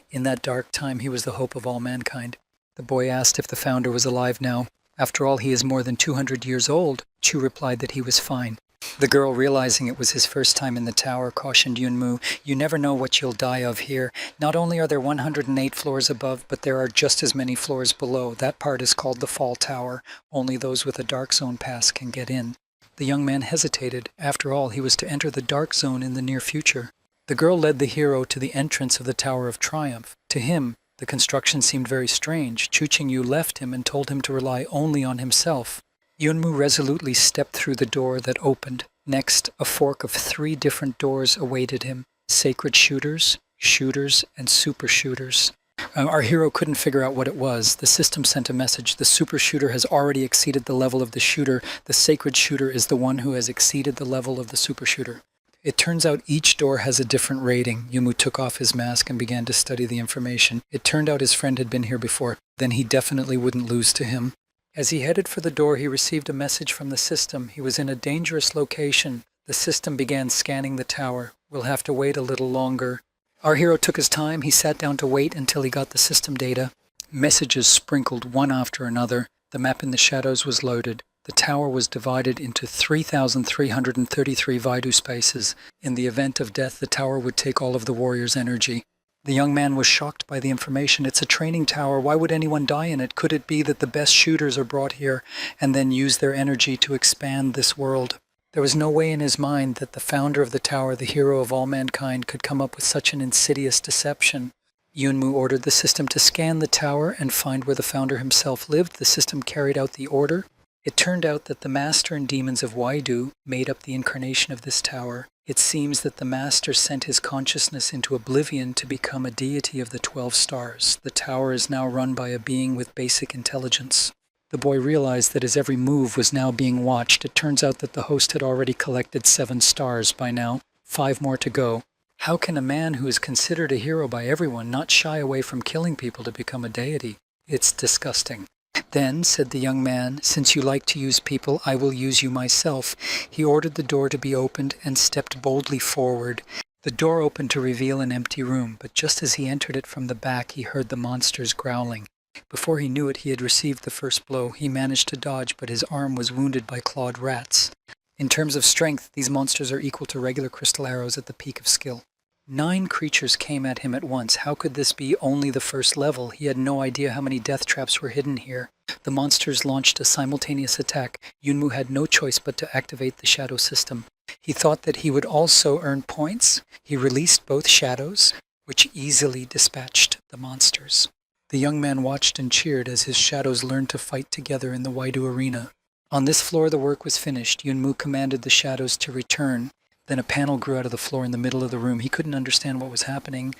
In that dark time, he was the hope of all mankind. The boy asked if the founder was alive now. After all, he is more than 200 years old. Chu replied that he was fine. The girl, realizing it was his first time in the tower, cautioned Yunmu, "You never know what you'll die of here. Not only are there 108 floors above, but there are just as many floors below. That part is called the Fall Tower. Only those with a Dark Zone pass can get in." The young man hesitated. After all, he was to enter the Dark Zone in the near future. The girl led the hero to the entrance of the Tower of Triumph. To him, the construction seemed very strange. Chu Qingyu left him and told him to rely only on himself. Yunmu resolutely stepped through the door that opened. Next, a fork of 3 different doors awaited him. Sacred shooters, shooters, and super shooters. Our hero couldn't figure out what it was. The system sent a message. The super shooter has already exceeded the level of the shooter. The sacred shooter is the one who has exceeded the level of the super shooter. It turns out each door has a different rating. Yunmu took off his mask and began to study the information. It turned out his friend had been here before. Then he definitely wouldn't lose to him. As he headed for the door, he received a message from the system. He was in a dangerous location. The system began scanning the tower. We'll have to wait a little longer. Our hero took his time. He sat down to wait until he got the system data. Messages sprinkled one after another. The map in the shadows was loaded. The tower was divided into 3,333 Vaidu spaces. In the event of death, the tower would take all of the warrior's energy. The young man was shocked by the information. It's a training tower. Why would anyone die in it? Could it be that the best shooters are brought here and then use their energy to expand this world? There was no way in his mind that the founder of the tower, the hero of all mankind, could come up with such an insidious deception. Yunmu ordered the system to scan the tower and find where the founder himself lived. The system carried out the order. It turned out that the master and demons of Waidu made up the incarnation of this tower. It seems that the master sent his consciousness into oblivion to become a deity of the 12 stars. The tower is now run by a being with basic intelligence. The boy realized that his every move was now being watched. It turns out that the host had already collected 7 stars by now, 5 more to go. How can a man who is considered a hero by everyone not shy away from killing people to become a deity? It's disgusting. Then, said the young man, since you like to use people, I will use you myself. He ordered the door to be opened and stepped boldly forward. The door opened to reveal an empty room, but just as he entered it from the back, he heard the monsters growling. Before he knew it, he had received the first blow. He managed to dodge, but his arm was wounded by clawed rats. In terms of strength, these monsters are equal to regular crystal arrows at the peak of skill. 9 creatures came at him at once. How could this be only the first level? He had no idea how many death traps were hidden here. The monsters launched a simultaneous attack. Yunmu had no choice but to activate the shadow system. He thought that he would also earn points. He released both shadows, which easily dispatched the monsters. The young man watched and cheered as his shadows learned to fight together in the Waidu arena. On this floor the work was finished. Yunmu commanded the shadows to return. Then a panel grew out of the floor in the middle of the room. He couldn't understand what was happening.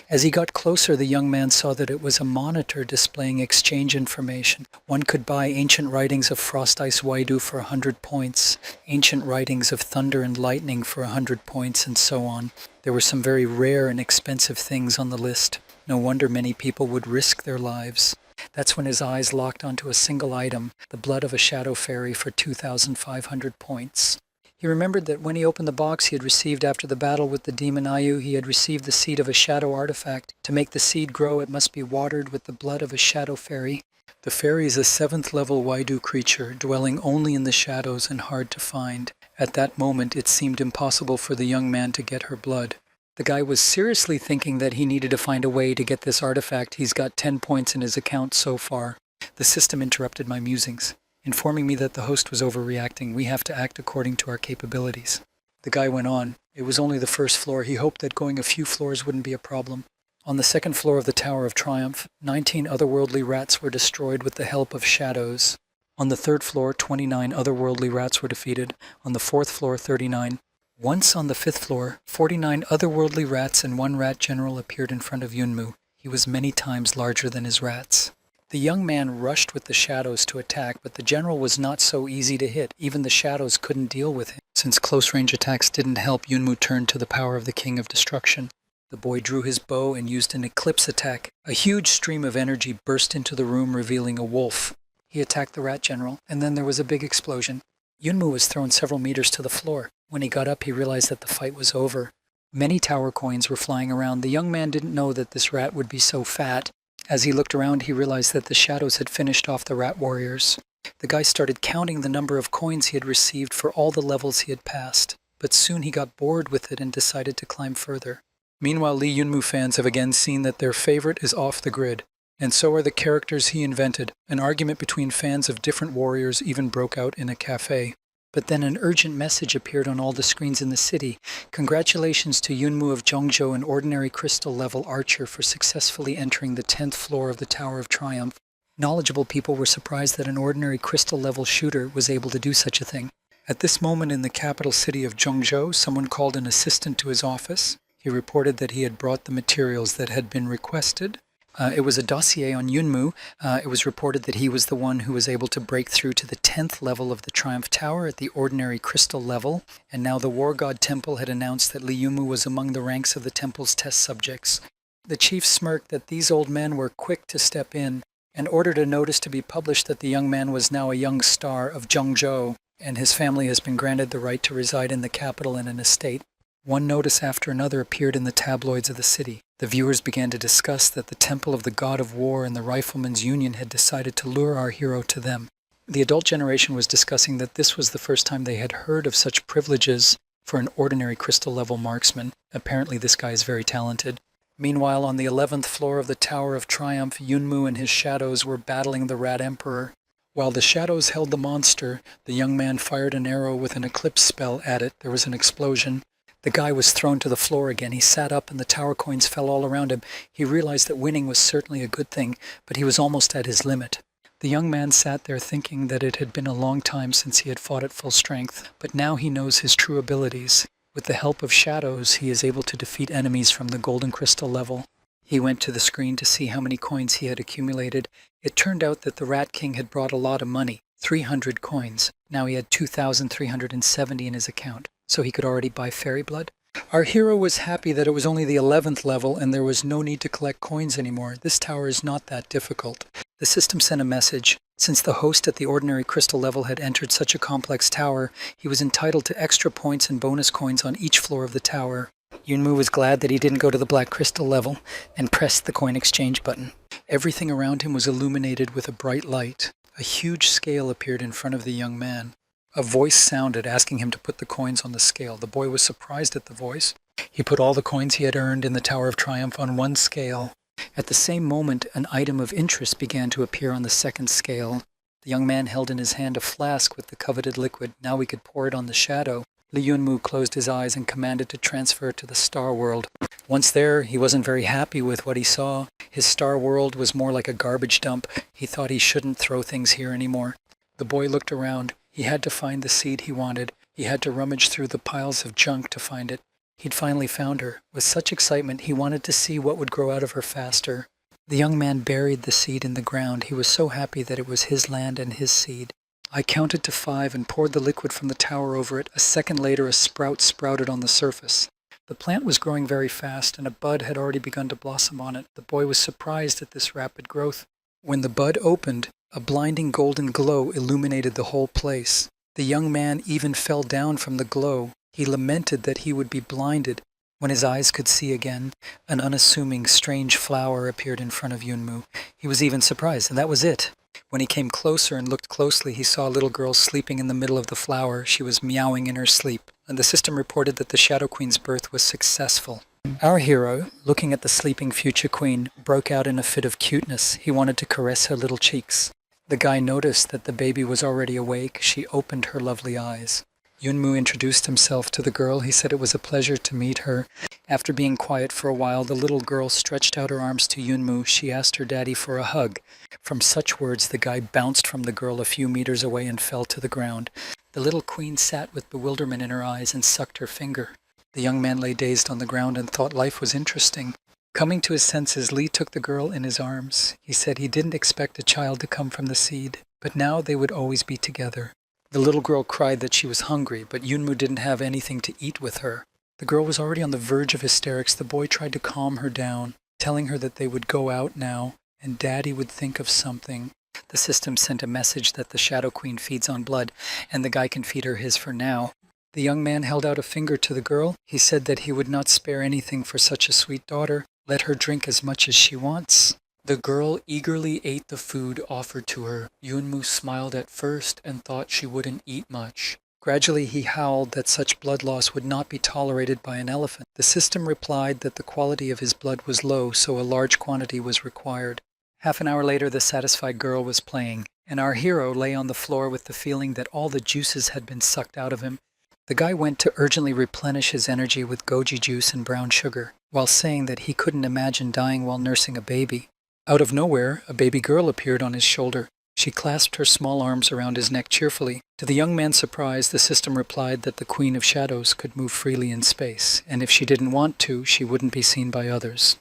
As he got closer, the young man saw that it was a monitor displaying exchange information. One could buy ancient writings of Frost Ice Waidu for 100 points, ancient writings of Thunder and Lightning for 100 points, and so on. There were some very rare and expensive things on the list. No wonder many people would risk their lives. That's when his eyes locked onto a single item, the blood of a shadow fairy for 2,500 points. He remembered that when he opened the box he had received after the battle with the demon Ayu, he had received the seed of a shadow artifact. To make the seed grow, it must be watered with the blood of a shadow fairy. The fairy is a 7th level Waidu creature, dwelling only in the shadows and hard to find. At that moment, it seemed impossible for the young man to get her blood. The guy was seriously thinking that he needed to find a way to get this artifact. He's got 10 points in his account so far. The system interrupted my musings, informing me that the host was overreacting. We have to act according to our capabilities. The guy went on. It was only the first floor. He hoped that going a few floors wouldn't be a problem. On the 2nd floor of the Tower of Triumph, 19 otherworldly rats were destroyed with the help of shadows. On the 3rd floor, 29 otherworldly rats were defeated. On the 4th floor, 39. Once on the 5th floor, 49 otherworldly rats and 1 rat general appeared in front of Yunmu. He was many times larger than his rats. The young man rushed with the shadows to attack, but the general was not so easy to hit. Even the shadows couldn't deal with him. Since close-range attacks didn't help, Yunmu turned to the power of the King of Destruction. The boy drew his bow and used an eclipse attack. A huge stream of energy burst into the room, revealing a wolf. He attacked the rat general, and then there was a big explosion. Yunmu was thrown several meters to the floor. When he got up, he realized that the fight was over. Many tower coins were flying around. The young man didn't know that this rat would be so fat. As he looked around, he realized that the shadows had finished off the rat warriors. The guy started counting the number of coins he had received for all the levels he had passed. But soon he got bored with it and decided to climb further. Meanwhile, Lee Yunmu fans have again seen that their favorite is off the grid. And so are the characters he invented. An argument between fans of different warriors even broke out in a cafe. But then an urgent message appeared on all the screens in the city. Congratulations to Yunmu of Zhongzhou, an ordinary crystal level archer, for successfully entering the 10th floor of the Tower of Triumph. Knowledgeable people were surprised that an ordinary crystal level shooter was able to do such a thing. At this moment in the capital city of Zhongzhou, someone called an assistant to his office. He reported that he had brought the materials that had been requested. It was a dossier on Yunmu. It was reported that he was the one who was able to break through to the 10th level of the Triumph Tower at the ordinary crystal level, and now the War God Temple had announced that Li Yunmu was among the ranks of the temple's test subjects. The chief smirked that these old men were quick to step in, and ordered a notice to be published that the young man was now a young star of Zhongzhou, and his family has been granted the right to reside in the capital in an estate. One notice after another appeared in the tabloids of the city. The viewers began to discuss that the Temple of the God of War and the Riflemen's Union had decided to lure our hero to them. The adult generation was discussing that this was the first time they had heard of such privileges for an ordinary crystal-level marksman. Apparently this guy is very talented. Meanwhile, on the 11th floor of the Tower of Triumph, Yunmu and his shadows were battling the Rat Emperor. While the shadows held the monster, the young man fired an arrow with an eclipse spell at it. There was an explosion. The guy was thrown to the floor again. He sat up and the tower coins fell all around him. He realized that winning was certainly a good thing, but he was almost at his limit. The young man sat there thinking that it had been a long time since he had fought at full strength, but now he knows his true abilities. With the help of shadows, he is able to defeat enemies from the golden crystal level. He went to the screen to see how many coins he had accumulated. It turned out that the Rat King had brought a lot of money, 300 coins. Now he had 2,370 in his account, so he could already buy fairy blood. Our hero was happy that it was only the 11th level and there was no need to collect coins anymore. This tower is not that difficult. The system sent a message. Since the host at the ordinary crystal level had entered such a complex tower, he was entitled to extra points and bonus coins on each floor of the tower. Yunmu was glad that he didn't go to the black crystal level and pressed the coin exchange button. Everything around him was illuminated with a bright light. A huge scale appeared in front of the young man. A voice sounded asking him to put the coins on the scale. The boy was surprised at the voice. He put all the coins he had earned in the Tower of Triumph on one scale. At the same moment, an item of interest began to appear on the second scale. The young man held in his hand a flask with the coveted liquid. Now he could pour it on the shadow. Li Yunmu closed his eyes and commanded to transfer to the star world. Once there, he wasn't very happy with what he saw. His star world was more like a garbage dump. He thought he shouldn't throw things here anymore. The boy looked around. He had to find the seed he wanted. He had to rummage through the piles of junk to find it. He'd finally found her. With such excitement, he wanted to see what would grow out of her faster. The young man buried the seed in the ground. He was so happy that it was his land and his seed. I counted to 5 and poured the liquid from the tower over it. A second later, a sprout sprouted on the surface. The plant was growing very fast, and a bud had already begun to blossom on it. The boy was surprised at this rapid growth. When the bud opened, a blinding golden glow illuminated the whole place. The young man even fell down from the glow. He lamented that he would be blinded. When his eyes could see again, an unassuming, strange flower appeared in front of Yunmu. He was even surprised, and that was it. When he came closer and looked closely, he saw a little girl sleeping in the middle of the flower. She was meowing in her sleep, and the system reported that the Shadow Queen's birth was successful. Our hero, looking at the sleeping future queen, broke out in a fit of cuteness. He wanted to caress her little cheeks. The guy noticed that the baby was already awake. She opened her lovely eyes. Yunmu introduced himself to the girl. He said it was a pleasure to meet her. After being quiet for a while, the little girl stretched out her arms to Yunmu. She asked her daddy for a hug. From such words, the guy bounced from the girl a few meters away and fell to the ground. The little queen sat with bewilderment in her eyes and sucked her finger. The young man lay dazed on the ground and thought life was interesting. Coming to his senses, Li took the girl in his arms. He said he didn't expect a child to come from the seed, but now they would always be together. The little girl cried that she was hungry, but Yunmu didn't have anything to eat with her. The girl was already on the verge of hysterics. The boy tried to calm her down, telling her that they would go out now, and Daddy would think of something. The system sent a message that the Shadow Queen feeds on blood, and the guy can feed her his for now. The young man held out a finger to the girl. He said that he would not spare anything for such a sweet daughter. Let her drink as much as she wants. The girl eagerly ate the food offered to her. Yunmu smiled at first and thought she wouldn't eat much. Gradually he howled that such blood loss would not be tolerated by an elephant. The system replied that the quality of his blood was low, so a large quantity was required. Half an hour later, the satisfied girl was playing, and our hero lay on the floor with the feeling that all the juices had been sucked out of him. The guy went to urgently replenish his energy with goji juice and brown sugar, while saying that he couldn't imagine dying while nursing a baby. Out of nowhere, a baby girl appeared on his shoulder. She clasped her small arms around his neck cheerfully. To the young man's surprise, the system replied that the Queen of Shadows could move freely in space, and if she didn't want to, she wouldn't be seen by others.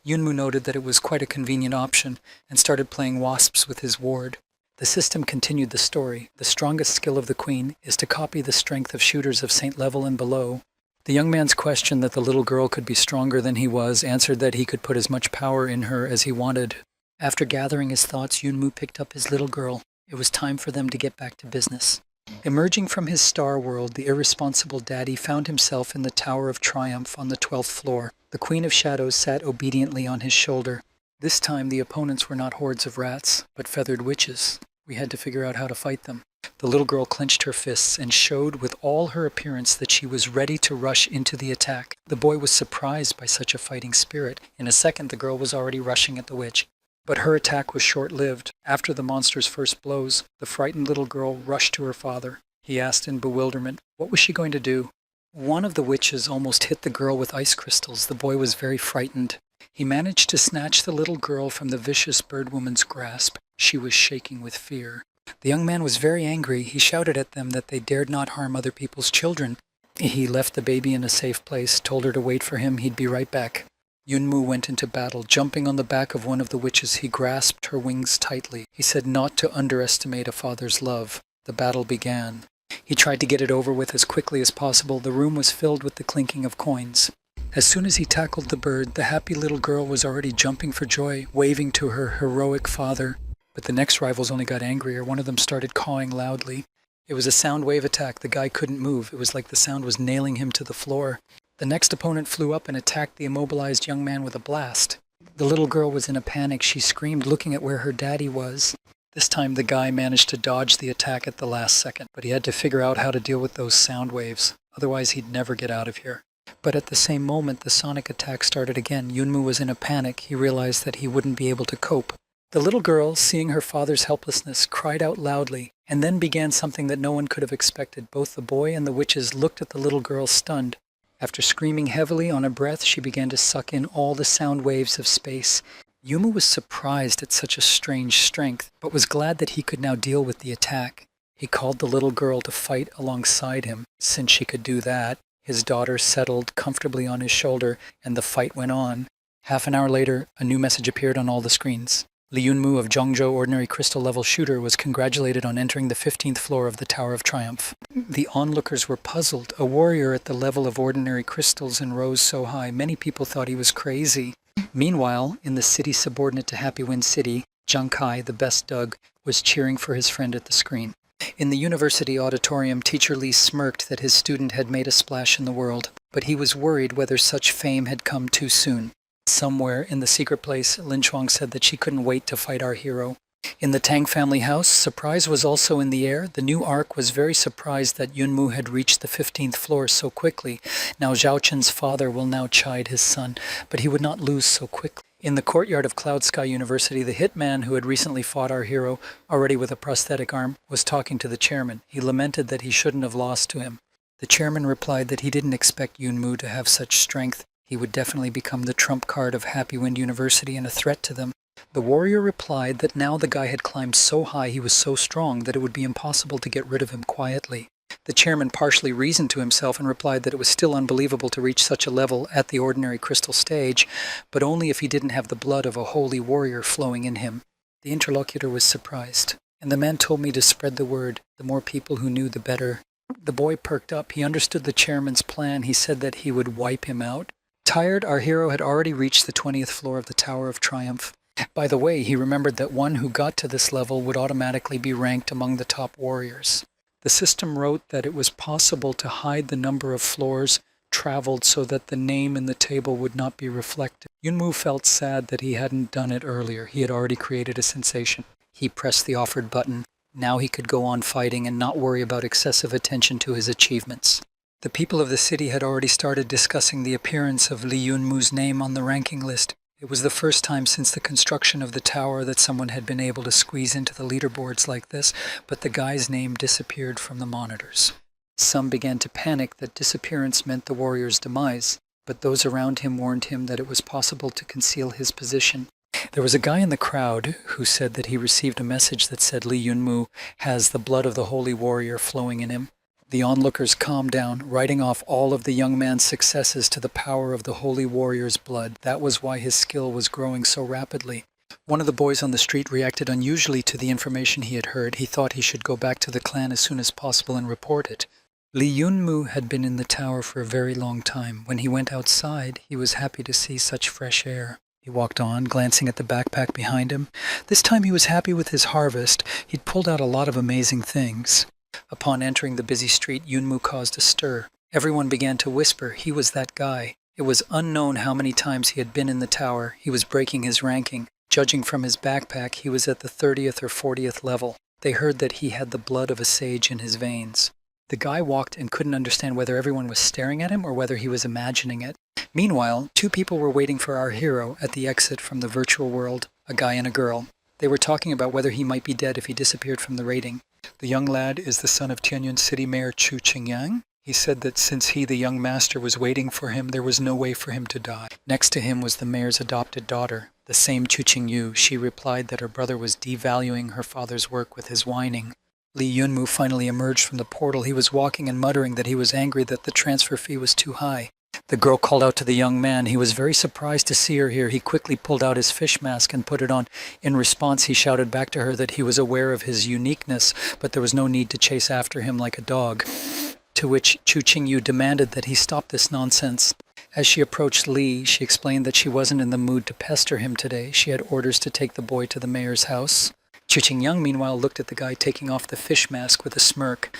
Yunmu noted that it was quite a convenient option, and started playing wasps with his ward. The system continued the story. The strongest skill of the Queen is to copy the strength of shooters of Saint level and below. The young man's question that the little girl could be stronger than he was answered that he could put as much power in her as he wanted. After gathering his thoughts, Yunmu picked up his little girl. It was time for them to get back to business. Emerging from his star world, the irresponsible daddy found himself in the Tower of Triumph on the 12th floor. The Queen of Shadows sat obediently on his shoulder. This time the opponents were not hordes of rats, but feathered witches. We had to figure out how to fight them. The little girl clenched her fists and showed with all her appearance that she was ready to rush into the attack. The boy was surprised by such a fighting spirit. In a second, the girl was already rushing at the witch. But her attack was short-lived. After the monster's first blows, the frightened little girl rushed to her father. He asked in bewilderment, what was she going to do? One of the witches almost hit the girl with ice crystals. The boy was very frightened. He managed to snatch the little girl from the vicious birdwoman's grasp. She was shaking with fear. The young man was very angry. He shouted at them that they dared not harm other people's children. He left the baby in a safe place, told her to wait for him, he'd be right back. Yunmu went into battle. Jumping on the back of one of the witches, he grasped her wings tightly. He said not to underestimate a father's love. The battle began. He tried to get it over with as quickly as possible. The room was filled with the clinking of coins. As soon as he tackled the bird, the happy little girl was already jumping for joy, waving to her heroic father. But the next rivals only got angrier. One of them started cawing loudly. It was a sound wave attack. The guy couldn't move. It was like the sound was nailing him to the floor. The next opponent flew up and attacked the immobilized young man with a blast. The little girl was in a panic. She screamed, looking at where her daddy was. This time the guy managed to dodge the attack at the last second, but he had to figure out how to deal with those sound waves. Otherwise he'd never get out of here. But at the same moment, the sonic attack started again. Yunmu was in a panic. He realized that he wouldn't be able to cope. The little girl, seeing her father's helplessness, cried out loudly, and then began something that no one could have expected. Both the boy and the witches looked at the little girl stunned. After screaming heavily on a breath, she began to suck in all the sound waves of space. Yuma was surprised at such a strange strength, but was glad that he could now deal with the attack. He called the little girl to fight alongside him. Since she could do that, his daughter settled comfortably on his shoulder, and the fight went on. Half an hour later, a new message appeared on all the screens. Li Yunmu of Zhongzhou Ordinary Crystal Level Shooter was congratulated on entering the 15th floor of the Tower of Triumph. The onlookers were puzzled. A warrior at the level of ordinary crystals and rose so high, many people thought he was crazy. Meanwhile, in the city subordinate to Happy Wind City, Zhang Kai, the best dug, was cheering for his friend at the screen. In the university auditorium, Teacher Li smirked that his student had made a splash in the world, but he was worried whether such fame had come too soon. Somewhere in the secret place, Lin Chuang said that she couldn't wait to fight our hero. In the Tang family house, surprise was also in the air. The new arc was very surprised that Yunmu had reached the 15th floor so quickly. Now Zhao Chen's father will now chide his son, but he would not lose so quickly. In the courtyard of Cloud Sky University, the hitman who had recently fought our hero, already with a prosthetic arm, was talking to the chairman. He lamented that he shouldn't have lost to him. The chairman replied that he didn't expect Yunmu to have such strength. He would definitely become the trump card of Happy Wind University and a threat to them. The warrior replied that now the guy had climbed so high, he was so strong, that it would be impossible to get rid of him quietly. The chairman partially reasoned to himself and replied that it was still unbelievable to reach such a level at the ordinary crystal stage, but only if he didn't have the blood of a holy warrior flowing in him. The interlocutor was surprised, and the man told me to spread the word. The more people who knew, the better. The boy perked up. He understood the chairman's plan. He said that he would wipe him out. Tired, our hero had already reached the 20th floor of the Tower of Triumph. By the way, he remembered that one who got to this level would automatically be ranked among the top warriors. The system wrote that it was possible to hide the number of floors traveled so that the name in the table would not be reflected. Yunmu felt sad that he hadn't done it earlier. He had already created a sensation. He pressed the offered button. Now he could go on fighting and not worry about excessive attention to his achievements. The people of the city had already started discussing the appearance of Li Yunmu's name on the ranking list. It was the first time since the construction of the tower that someone had been able to squeeze into the leaderboards like this, but the guy's name disappeared from the monitors. Some began to panic that disappearance meant the warrior's demise, but those around him warned him that it was possible to conceal his position. There was a guy in the crowd who said that he received a message that said Li Yunmu has the blood of the holy warrior flowing in him. The onlookers calmed down, writing off all of the young man's successes to the power of the holy warrior's blood. That was why his skill was growing so rapidly. One of the boys on the street reacted unusually to the information he had heard. He thought he should go back to the clan as soon as possible and report it. Li Yunmu had been in the tower for a very long time. When he went outside, he was happy to see such fresh air. He walked on, glancing at the backpack behind him. This time he was happy with his harvest. He'd pulled out a lot of amazing things. Upon entering the busy street, Yunmu caused a stir. Everyone began to whisper he was that guy. It was unknown how many times he had been in the tower. He was breaking his ranking. Judging from his backpack, he was at the 30th or 40th level. They heard that he had the blood of a sage in his veins. The guy walked and couldn't understand whether everyone was staring at him or whether he was imagining it. Meanwhile, two people were waiting for our hero at the exit from the virtual world, a guy and a girl. They were talking about whether he might be dead if he disappeared from the rating. The young lad is the son of Tianyuan City Mayor Chu Qingyang. He said that since he, the young master, was waiting for him, there was no way for him to die. Next to him was the mayor's adopted daughter, the same Chu-Ching-yu. She replied that her brother was devaluing her father's work with his whining. Lee Yunmu finally emerged from the portal. He was walking and muttering that he was angry that the transfer fee was too high. The girl called out to the young man. He was very surprised to see her here. He quickly pulled out his fish mask and put it on. In response, he shouted back to her that he was aware of his uniqueness, but there was no need to chase after him like a dog. To which Chu-Ching-yu demanded that he stop this nonsense. As she approached Lee, she explained that she wasn't in the mood to pester him today. She had orders to take the boy to the mayor's house. Chu-Ching-young, meanwhile, looked at the guy taking off the fish mask with a smirk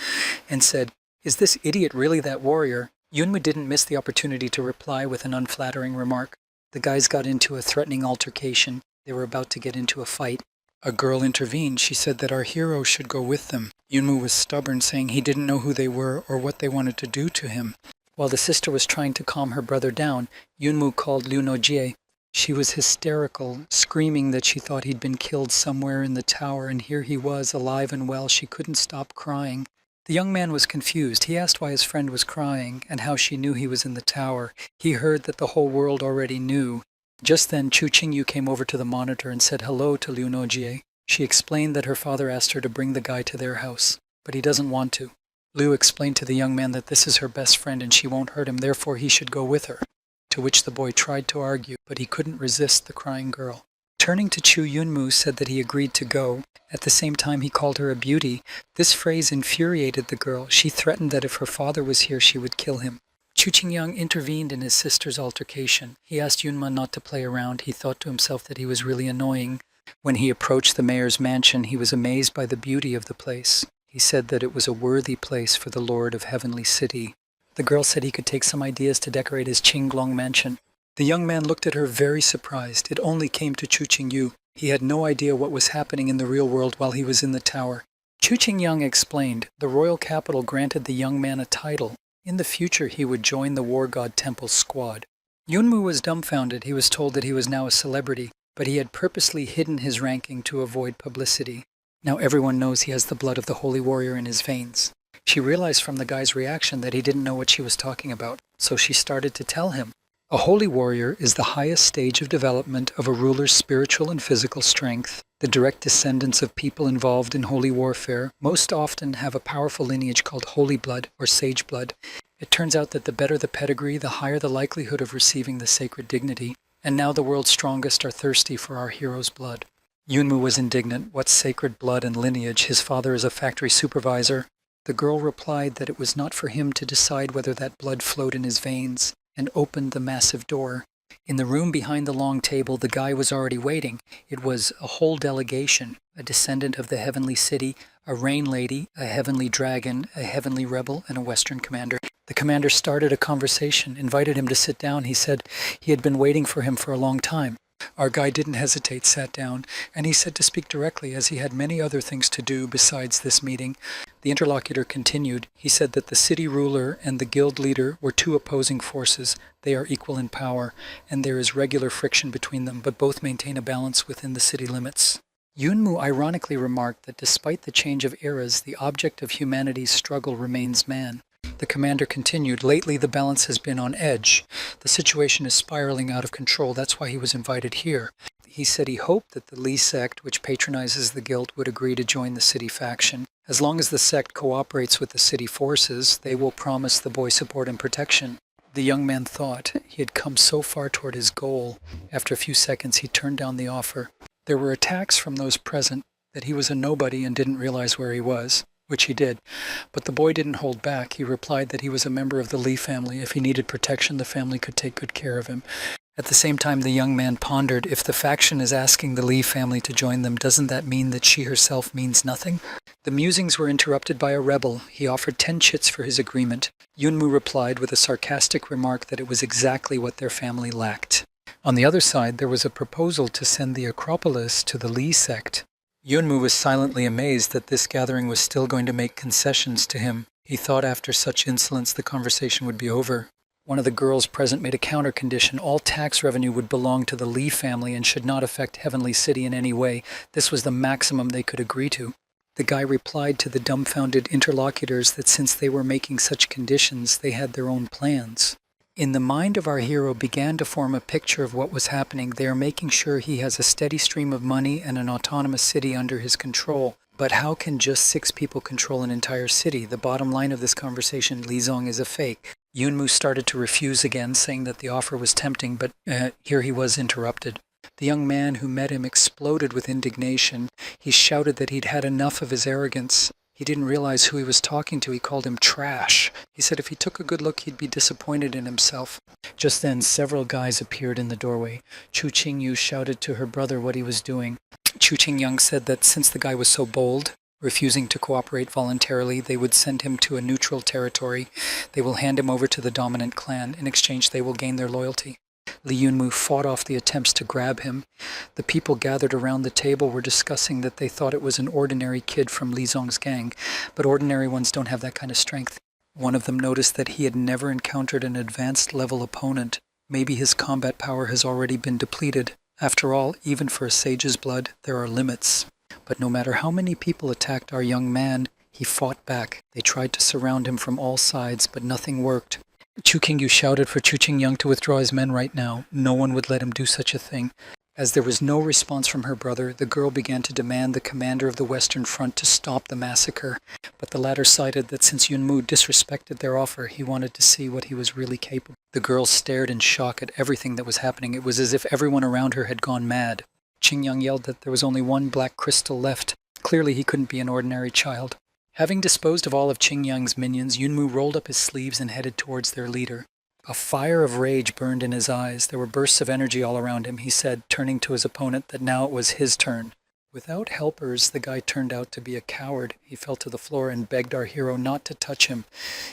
and said, "Is this idiot really that warrior?" Yunmu didn't miss the opportunity to reply with an unflattering remark. The guys got into a threatening altercation. They were about to get into a fight. A girl intervened. She said that our hero should go with them. Yunmu was stubborn, saying he didn't know who they were or what they wanted to do to him. While the sister was trying to calm her brother down, Yunmu called Liu No-jie. She was hysterical, screaming that she thought he'd been killed somewhere in the tower, and here he was, alive and well. She couldn't stop crying. The young man was confused. He asked why his friend was crying and how she knew he was in the tower. He heard that the whole world already knew. Just then, Chu-Ching-yu came over to the monitor and said hello to Liu No-jie. She explained that her father asked her to bring the guy to their house, but he doesn't want to. Liu explained to the young man that this is her best friend and she won't hurt him, therefore he should go with her. To which the boy tried to argue, but he couldn't resist the crying girl. Turning to Chu Yunmu, said that he agreed to go. At the same time, he called her a beauty. This phrase infuriated the girl. She threatened that if her father was here, she would kill him. Chu-Ching-young intervened in his sister's altercation. He asked Yunma not to play around. He thought to himself that he was really annoying. When he approached the mayor's mansion, he was amazed by the beauty of the place. He said that it was a worthy place for the Lord of Heavenly City. The girl said he could take some ideas to decorate his Qinglong mansion. The young man looked at her very surprised. It only came to Chu-Ching-yu. He had no idea what was happening in the real world while he was in the tower. Chu-Ching-young explained, the royal capital granted the young man a title. In the future, he would join the War God Temple's squad. Yunmu was dumbfounded. He was told that he was now a celebrity, but he had purposely hidden his ranking to avoid publicity. Now everyone knows he has the blood of the holy warrior in his veins. She realized from the guy's reaction that he didn't know what she was talking about, so she started to tell him. A holy warrior is the highest stage of development of a ruler's spiritual and physical strength. The direct descendants of people involved in holy warfare most often have a powerful lineage called holy blood or sage blood. It turns out that the better the pedigree, the higher the likelihood of receiving the sacred dignity. And now the world's strongest are thirsty for our hero's blood. Yunmu was indignant. What sacred blood and lineage? His father is a factory supervisor. The girl replied that it was not for him to decide whether that blood flowed in his veins, and opened the massive door. In the room behind the long table, the guy was already waiting. It was a whole delegation, a descendant of the heavenly city, a rain lady, a heavenly dragon, a heavenly rebel, and a western commander. The commander started a conversation, invited him to sit down. He said he had been waiting for him for a long time. Our guy didn't hesitate, sat down, and he said to speak directly as he had many other things to do besides this meeting. The interlocutor continued. He said that the city ruler and the guild leader were two opposing forces. They are equal in power, and there is regular friction between them, but both maintain a balance within the city limits. Yunmu ironically remarked that despite the change of eras, the object of humanity's struggle remains man. The commander continued, lately the balance has been on edge. The situation is spiraling out of control. That's why he was invited here. He said he hoped that the Lee sect, which patronizes the guild, would agree to join the city faction. As long as the sect cooperates with the city forces, they will promise the boy support and protection. The young man thought he had come so far toward his goal. After a few seconds, he turned down the offer. There were attacks from those present that he was a nobody and didn't realize where he was, which he did. But the boy didn't hold back. He replied that he was a member of the Lee family. If he needed protection, the family could take good care of him. At the same time, the young man pondered, if the faction is asking the Lee family to join them, doesn't that mean that she herself means nothing? The musings were interrupted by a rebel. He offered 10 chits for his agreement. Yunmu replied with a sarcastic remark that it was exactly what their family lacked. On the other side, there was a proposal to send the Acropolis to the Lee sect. Yunmu was silently amazed that this gathering was still going to make concessions to him. He thought after such insolence the conversation would be over. One of the girls present made a counter condition. All tax revenue would belong to the Lee family and should not affect Heavenly City in any way. This was the maximum they could agree to. The guy replied to the dumbfounded interlocutors that since they were making such conditions, they had their own plans. In the mind of our hero began to form a picture of what was happening. They are making sure he has a steady stream of money and an autonomous city under his control. But how can just 6 people control an entire city? The bottom line of this conversation, Li Zong is a fake. Yunmu started to refuse again, saying that the offer was tempting, but here he was interrupted. The young man who met him exploded with indignation. He shouted that he'd had enough of his arrogance. He didn't realize who he was talking to. He called him trash. He said if he took a good look, he'd be disappointed in himself. Just then, several guys appeared in the doorway. Chu Qingyu shouted to her brother what he was doing. Chu Qingyang said that since the guy was so bold, refusing to cooperate voluntarily, they would send him to a neutral territory. They will hand him over to the dominant clan. In exchange, they will gain their loyalty. Li Yunmu fought off the attempts to grab him. The people gathered around the table were discussing that they thought it was an ordinary kid from Li Zong's gang, but ordinary ones don't have that kind of strength. One of them noticed that he had never encountered an advanced level opponent. Maybe his combat power has already been depleted. After all, even for a sage's blood, there are limits. But no matter how many people attacked our young man, he fought back. They tried to surround him from all sides, but nothing worked. Chu Qingyu shouted for Chu Qingyang to withdraw his men right now. No one would let him do such a thing. As there was no response from her brother, the girl began to demand the commander of the Western Front to stop the massacre. But the latter cited that since Yunmu disrespected their offer, he wanted to see what he was really capable. The girl stared in shock at everything that was happening. It was as if everyone around her had gone mad. Qingyang yelled that there was only one black crystal left. Clearly he couldn't be an ordinary child. Having disposed of all of Qingyang's minions, Yunmu rolled up his sleeves and headed towards their leader. A fire of rage burned in his eyes. There were bursts of energy all around him. He said, turning to his opponent, that now it was his turn. Without helpers, the guy turned out to be a coward. He fell to the floor and begged our hero not to touch him.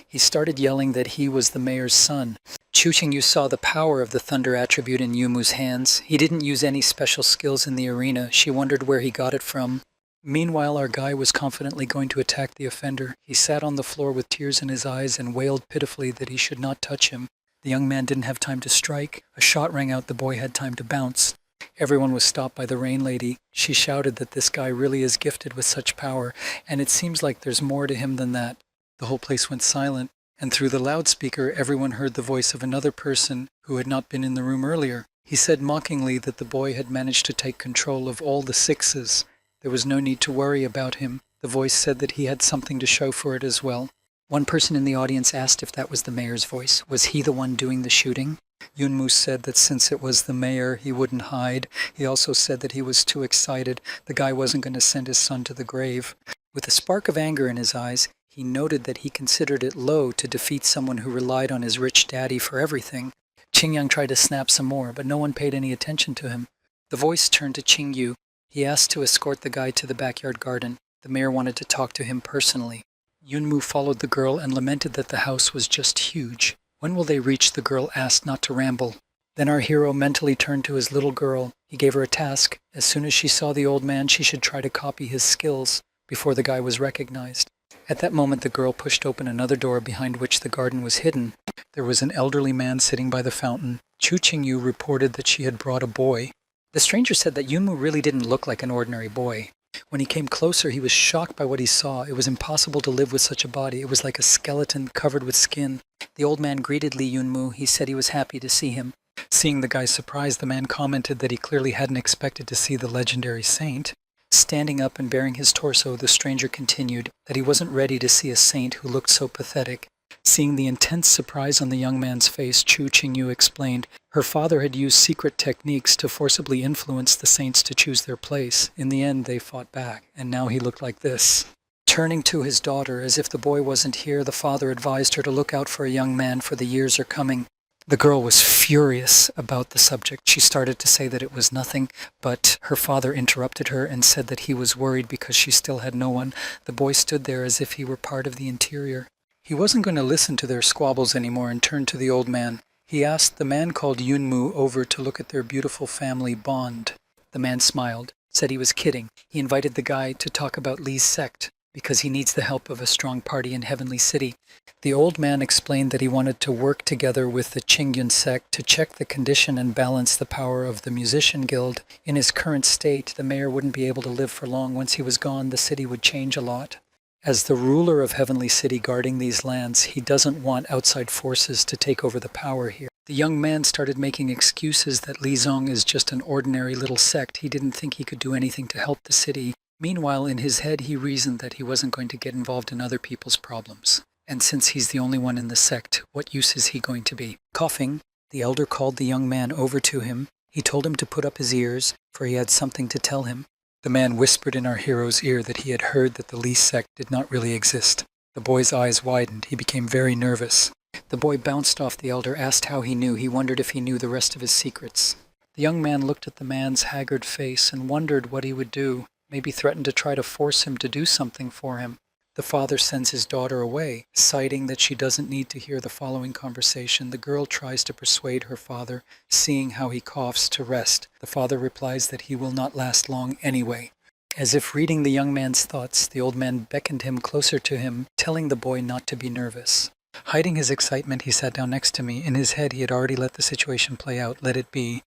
He started yelling that he was the mayor's son. Chu Qingyu saw the power of the thunder attribute in Yumu's hands. He didn't use any special skills in the arena. She wondered where he got it from. Meanwhile, our guy was confidently going to attack the offender. He sat on the floor with tears in his eyes and wailed pitifully that he should not touch him. The young man didn't have time to strike. A shot rang out. The boy had time to bounce. Everyone was stopped by the Rain Lady. She shouted that this guy really is gifted with such power, and it seems like there's more to him than that. The whole place went silent, and through the loudspeaker, everyone heard the voice of another person who had not been in the room earlier. He said mockingly that the boy had managed to take control of all the 6s. There was no need to worry about him. The voice said that he had something to show for it as well. One person in the audience asked if that was the mayor's voice. Was he the one doing the shooting? Yunmu said that since it was the mayor, he wouldn't hide. He also said that he was too excited. The guy wasn't going to send his son to the grave. With a spark of anger in his eyes, he noted that he considered it low to defeat someone who relied on his rich daddy for everything. Qingyang tried to snap some more, but no one paid any attention to him. The voice turned to Qingyu. He asked to escort the guy to the backyard garden. The mayor wanted to talk to him personally. Yunmu followed the girl and lamented that the house was just huge. When will they reach? The girl asked, not to ramble. Then our hero mentally turned to his little girl. He gave her a task. As soon as she saw the old man, she should try to copy his skills before the guy was recognized. At that moment, the girl pushed open another door behind which the garden was hidden. There was an elderly man sitting by the fountain. Chu Qingyu reported that she had brought a boy. The stranger said that Yunmu really didn't look like an ordinary boy. When he came closer, he was shocked by what he saw. It was impossible to live with such a body. It was like a skeleton covered with skin. The old man greeted Li Yunmu. He said he was happy to see him. Seeing the guy's surprise, the man commented that he clearly hadn't expected to see the legendary saint. Standing up and baring his torso, the stranger continued that he wasn't ready to see a saint who looked so pathetic. Seeing the intense surprise on the young man's face, Chu Qingyu explained her father had used secret techniques to forcibly influence the saints to choose their place. In the end, they fought back, and now he looked like this. Turning to his daughter, as if the boy wasn't here, the father advised her to look out for a young man, for the years are coming. The girl was furious about the subject. She started to say that it was nothing, but her father interrupted her and said that he was worried because she still had no one. The boy stood there as if he were part of the interior. He wasn't going to listen to their squabbles anymore and turned to the old man. He asked the man called Yunmu over to look at their beautiful family bond. The man smiled, said he was kidding. He invited the guy to talk about Li's sect, because he needs the help of a strong party in Heavenly City. The old man explained that he wanted to work together with the Qingyun sect to check the condition and balance the power of the musician guild. In his current state, the mayor wouldn't be able to live for long. Once he was gone, the city would change a lot. As the ruler of Heavenly City guarding these lands, he doesn't want outside forces to take over the power here. The young man started making excuses that Lizong is just an ordinary little sect. He didn't think he could do anything to help the city. Meanwhile, in his head, he reasoned that he wasn't going to get involved in other people's problems. And since he's the only one in the sect, what use is he going to be? Coughing, the elder called the young man over to him. He told him to put up his ears, for he had something to tell him. The man whispered in our hero's ear that he had heard that the Li sect did not really exist. The boy's eyes widened. He became very nervous. The boy bounced off the elder, asked how he knew. He wondered if he knew the rest of his secrets. The young man looked at the man's haggard face and wondered what he would do, maybe threatened to try to force him to do something for him. The father sends his daughter away, citing that she doesn't need to hear the following conversation. The girl tries to persuade her father, seeing how he coughs, to rest. The father replies that he will not last long anyway. As if reading the young man's thoughts, the old man beckoned him closer to him, telling the boy not to be nervous. Hiding his excitement, he sat down next to me. In his head, he had already let the situation play out. Let it be.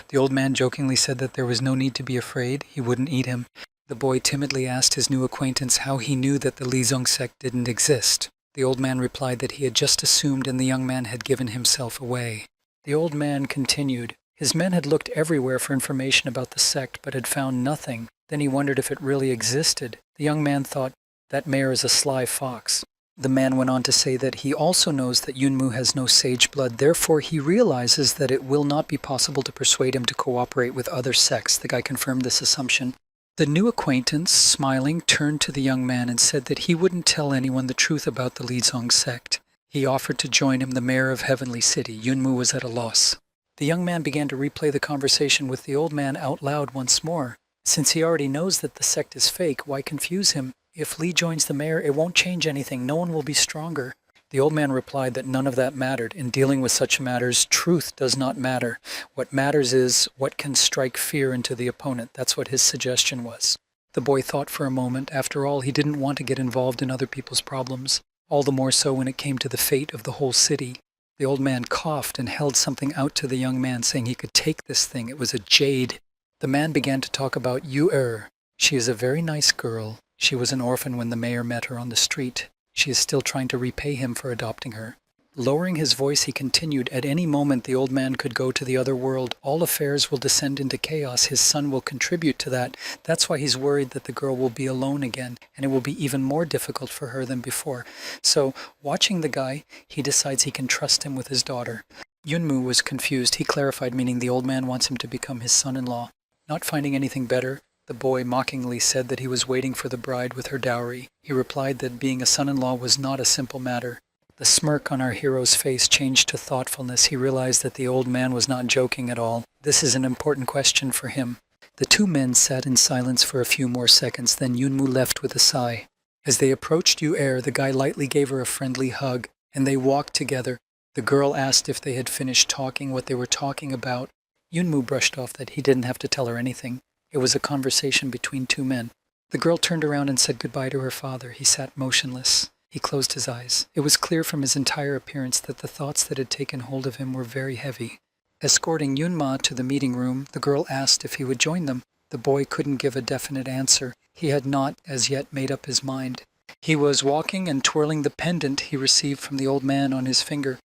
The old man jokingly said that there was no need to be afraid. He wouldn't eat him. The boy timidly asked his new acquaintance how he knew that the Lizong sect didn't exist. The old man replied that he had just assumed and the young man had given himself away. The old man continued. His men had looked everywhere for information about the sect, but had found nothing. Then he wondered if it really existed. The young man thought, that mayor is a sly fox. The man went on to say that he also knows that Yunmu has no sage blood, therefore he realizes that it will not be possible to persuade him to cooperate with other sects. The guy confirmed this assumption. The new acquaintance, smiling, turned to the young man and said that he wouldn't tell anyone the truth about the Lizong sect. He offered to join him, the mayor of Heavenly City. Yunmu was at a loss. The young man began to replay the conversation with the old man out loud once more. Since he already knows that the sect is fake, why confuse him? If Li joins the mayor, it won't change anything. No one will be stronger. The old man replied that none of that mattered. In dealing with such matters, truth does not matter. What matters is what can strike fear into the opponent. That's what his suggestion was. The boy thought for a moment. After all, he didn't want to get involved in other people's problems. All the more so when it came to the fate of the whole city. The old man coughed and held something out to the young man, saying he could take this thing. It was a jade. The man began to talk about Yu-er. She is a very nice girl. She was an orphan when the mayor met her on the street. She is still trying to repay him for adopting her. Lowering his voice, he continued, at any moment the old man could go to the other world. All affairs will descend into chaos. His son will contribute to that. That's why he's worried that the girl will be alone again, and it will be even more difficult for her than before. So, watching the guy, he decides he can trust him with his daughter. Yunmu was confused. He clarified, meaning the old man wants him to become his son-in-law. Not finding anything better, the boy mockingly said that he was waiting for the bride with her dowry. He replied that being a son-in-law was not a simple matter. The smirk on our hero's face changed to thoughtfulness. He realized that the old man was not joking at all. This is an important question for him. The two men sat in silence for a few more seconds, then Yunmu left with a sigh. As they approached Yu-er, the guy lightly gave her a friendly hug, and they walked together. The girl asked if they had finished talking, what they were talking about. Yunmu brushed off that he didn't have to tell her anything. It was a conversation between two men. The girl turned around and said goodbye to her father. He sat motionless. He closed his eyes. It was clear from his entire appearance that the thoughts that had taken hold of him were very heavy. Escorting Yunma to the meeting room, the girl asked if he would join them. The boy couldn't give a definite answer. He had not, as yet, made up his mind. He was walking and twirling the pendant he received from the old man on his finger.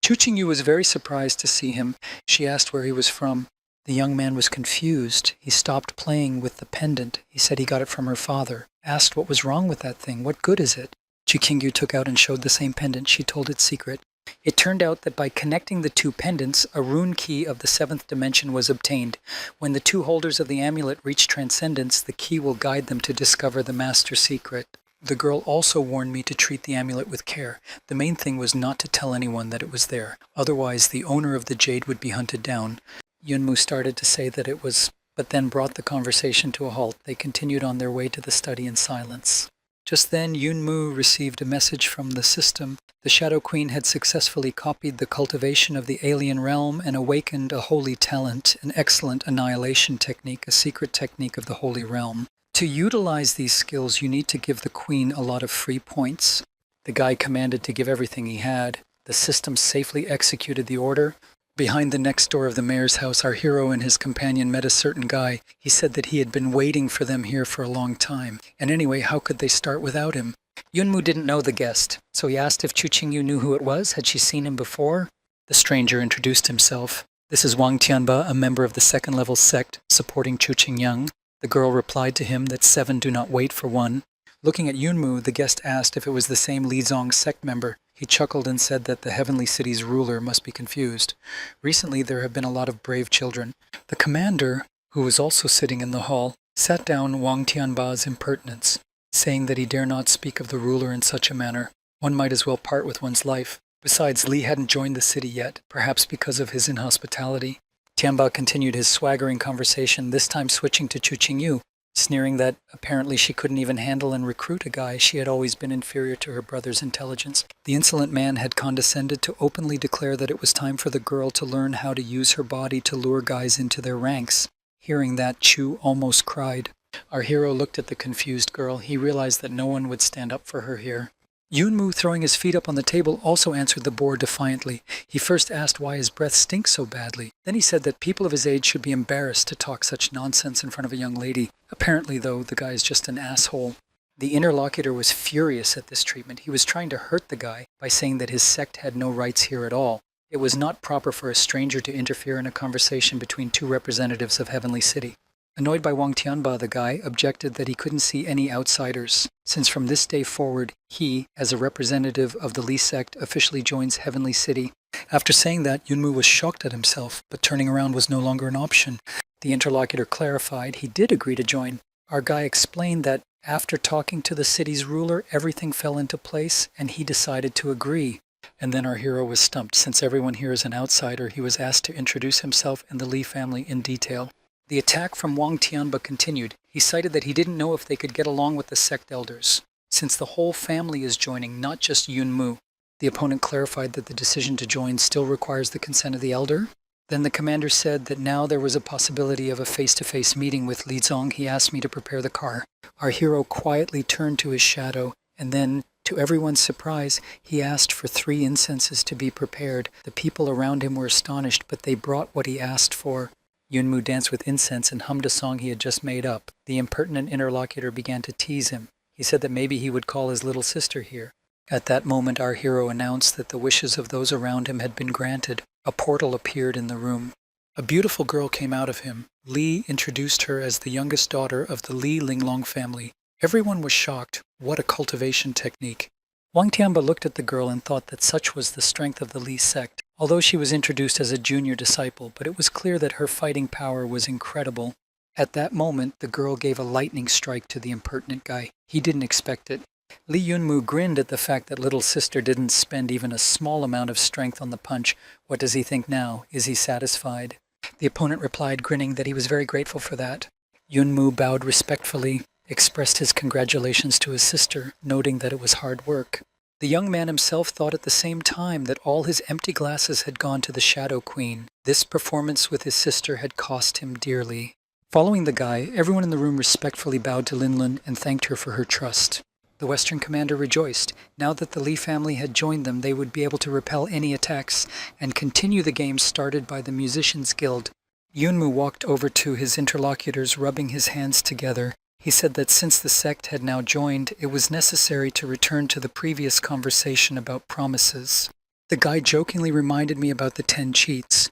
Chu Qingyu was very surprised to see him. She asked where he was from. The young man was confused. He stopped playing with the pendant. He said he got it from her father. Asked what was wrong with that thing. What good is it? Chu Qingyu took out and showed the same pendant. She told its secret. It turned out that by connecting the two pendants, a rune key of the seventh dimension was obtained. When the two holders of the amulet reach transcendence, the key will guide them to discover the master secret. The girl also warned me to treat the amulet with care. The main thing was not to tell anyone that it was there. Otherwise, the owner of the jade would be hunted down. Yunmu started to say that it was, but then brought the conversation to a halt. They continued on their way to the study in silence. Just then, Yunmu received a message from the system. The Shadow Queen had successfully copied the cultivation of the alien realm and awakened a holy talent, an excellent annihilation technique, a secret technique of the holy realm. To utilize these skills, you need to give the queen a lot of free points. The guy commanded to give everything he had. The system safely executed the order. Behind the next door of the mayor's house, our hero and his companion met a certain guy. He said that he had been waiting for them here for a long time. And anyway, how could they start without him? Yunmu didn't know the guest, so he asked if Chu Qingyu knew who it was. Had she seen him before? The stranger introduced himself. This is Wang Tianba, a member of the second-level sect supporting Chu Qingyang. The girl replied to him that 7 do not wait for one. Looking at Yunmu, the guest asked if it was the same Li Zong sect member. He chuckled and said that the heavenly city's ruler must be confused. Recently, there have been a lot of brave children. The commander, who was also sitting in the hall, sat down Wang Tianba's impertinence, saying that he dare not speak of the ruler in such a manner. One might as well part with one's life. Besides, Li hadn't joined the city yet, perhaps because of his inhospitality. Tianba continued his swaggering conversation, this time switching to Chu Qingyu, sneering that apparently she couldn't even handle and recruit a guy. She had always been inferior to her brother's intelligence. The insolent man had condescended to openly declare that it was time for the girl to learn how to use her body to lure guys into their ranks. Hearing that, Chu almost cried. Our hero looked at the confused girl. He realized that no one would stand up for her here. Yunmu, throwing his feet up on the table, also answered the boar defiantly. He first asked why his breath stinks so badly. Then he said that people of his age should be embarrassed to talk such nonsense in front of a young lady. Apparently, though, the guy is just an asshole. The interlocutor was furious at this treatment. He was trying to hurt the guy by saying that his sect had no rights here at all. It was not proper for a stranger to interfere in a conversation between two representatives of Heavenly City. Annoyed by Wang Tianba, the guy objected that he couldn't see any outsiders, since from this day forward, he, as a representative of the Li sect, officially joins Heavenly City. After saying that, Yunmu was shocked at himself, but turning around was no longer an option. The interlocutor clarified he did agree to join. Our guy explained that after talking to the city's ruler, everything fell into place, and he decided to agree. And then our hero was stumped. Since everyone here is an outsider, he was asked to introduce himself and the Li family in detail. The attack from Wang Tianba continued. He cited that he didn't know if they could get along with the sect elders, since the whole family is joining, not just Yunmu. The opponent clarified that the decision to join still requires the consent of the elder. Then the commander said that now there was a possibility of a face-to-face meeting with Li Zong. He asked me to prepare the car. Our hero quietly turned to his shadow, and then, to everyone's surprise, he asked for 3 incenses to be prepared. The people around him were astonished, but they brought what he asked for. Yunmu danced with incense and hummed a song he had just made up. The impertinent interlocutor began to tease him. He said that maybe he would call his little sister here. At that moment, our hero announced that the wishes of those around him had been granted. A portal appeared in the room. A beautiful girl came out of him. Li introduced her as the youngest daughter of the Li Linglong family. Everyone was shocked. What a cultivation technique. Wang Tianba looked at the girl and thought that such was the strength of the Li sect, although she was introduced as a junior disciple, but it was clear that her fighting power was incredible. At that moment, the girl gave a lightning strike to the impertinent guy. He didn't expect it. Li Yunmu grinned at the fact that little sister didn't spend even a small amount of strength on the punch. What does he think now? Is he satisfied? The opponent replied, grinning, that he was very grateful for that. Yunmu bowed respectfully, expressed his congratulations to his sister, noting that it was hard work. The young man himself thought at the same time that all his empty glasses had gone to the Shadow Queen. This performance with his sister had cost him dearly. Following the guy, everyone in the room respectfully bowed to Linlin and thanked her for her trust. The Western commander rejoiced. Now that the Li family had joined them, they would be able to repel any attacks and continue the game started by the Musicians Guild. Yunmu walked over to his interlocutors, rubbing his hands together. He said that since the sect had now joined, it was necessary to return to the previous conversation about promises. The guy jokingly reminded me about the 10 cheats.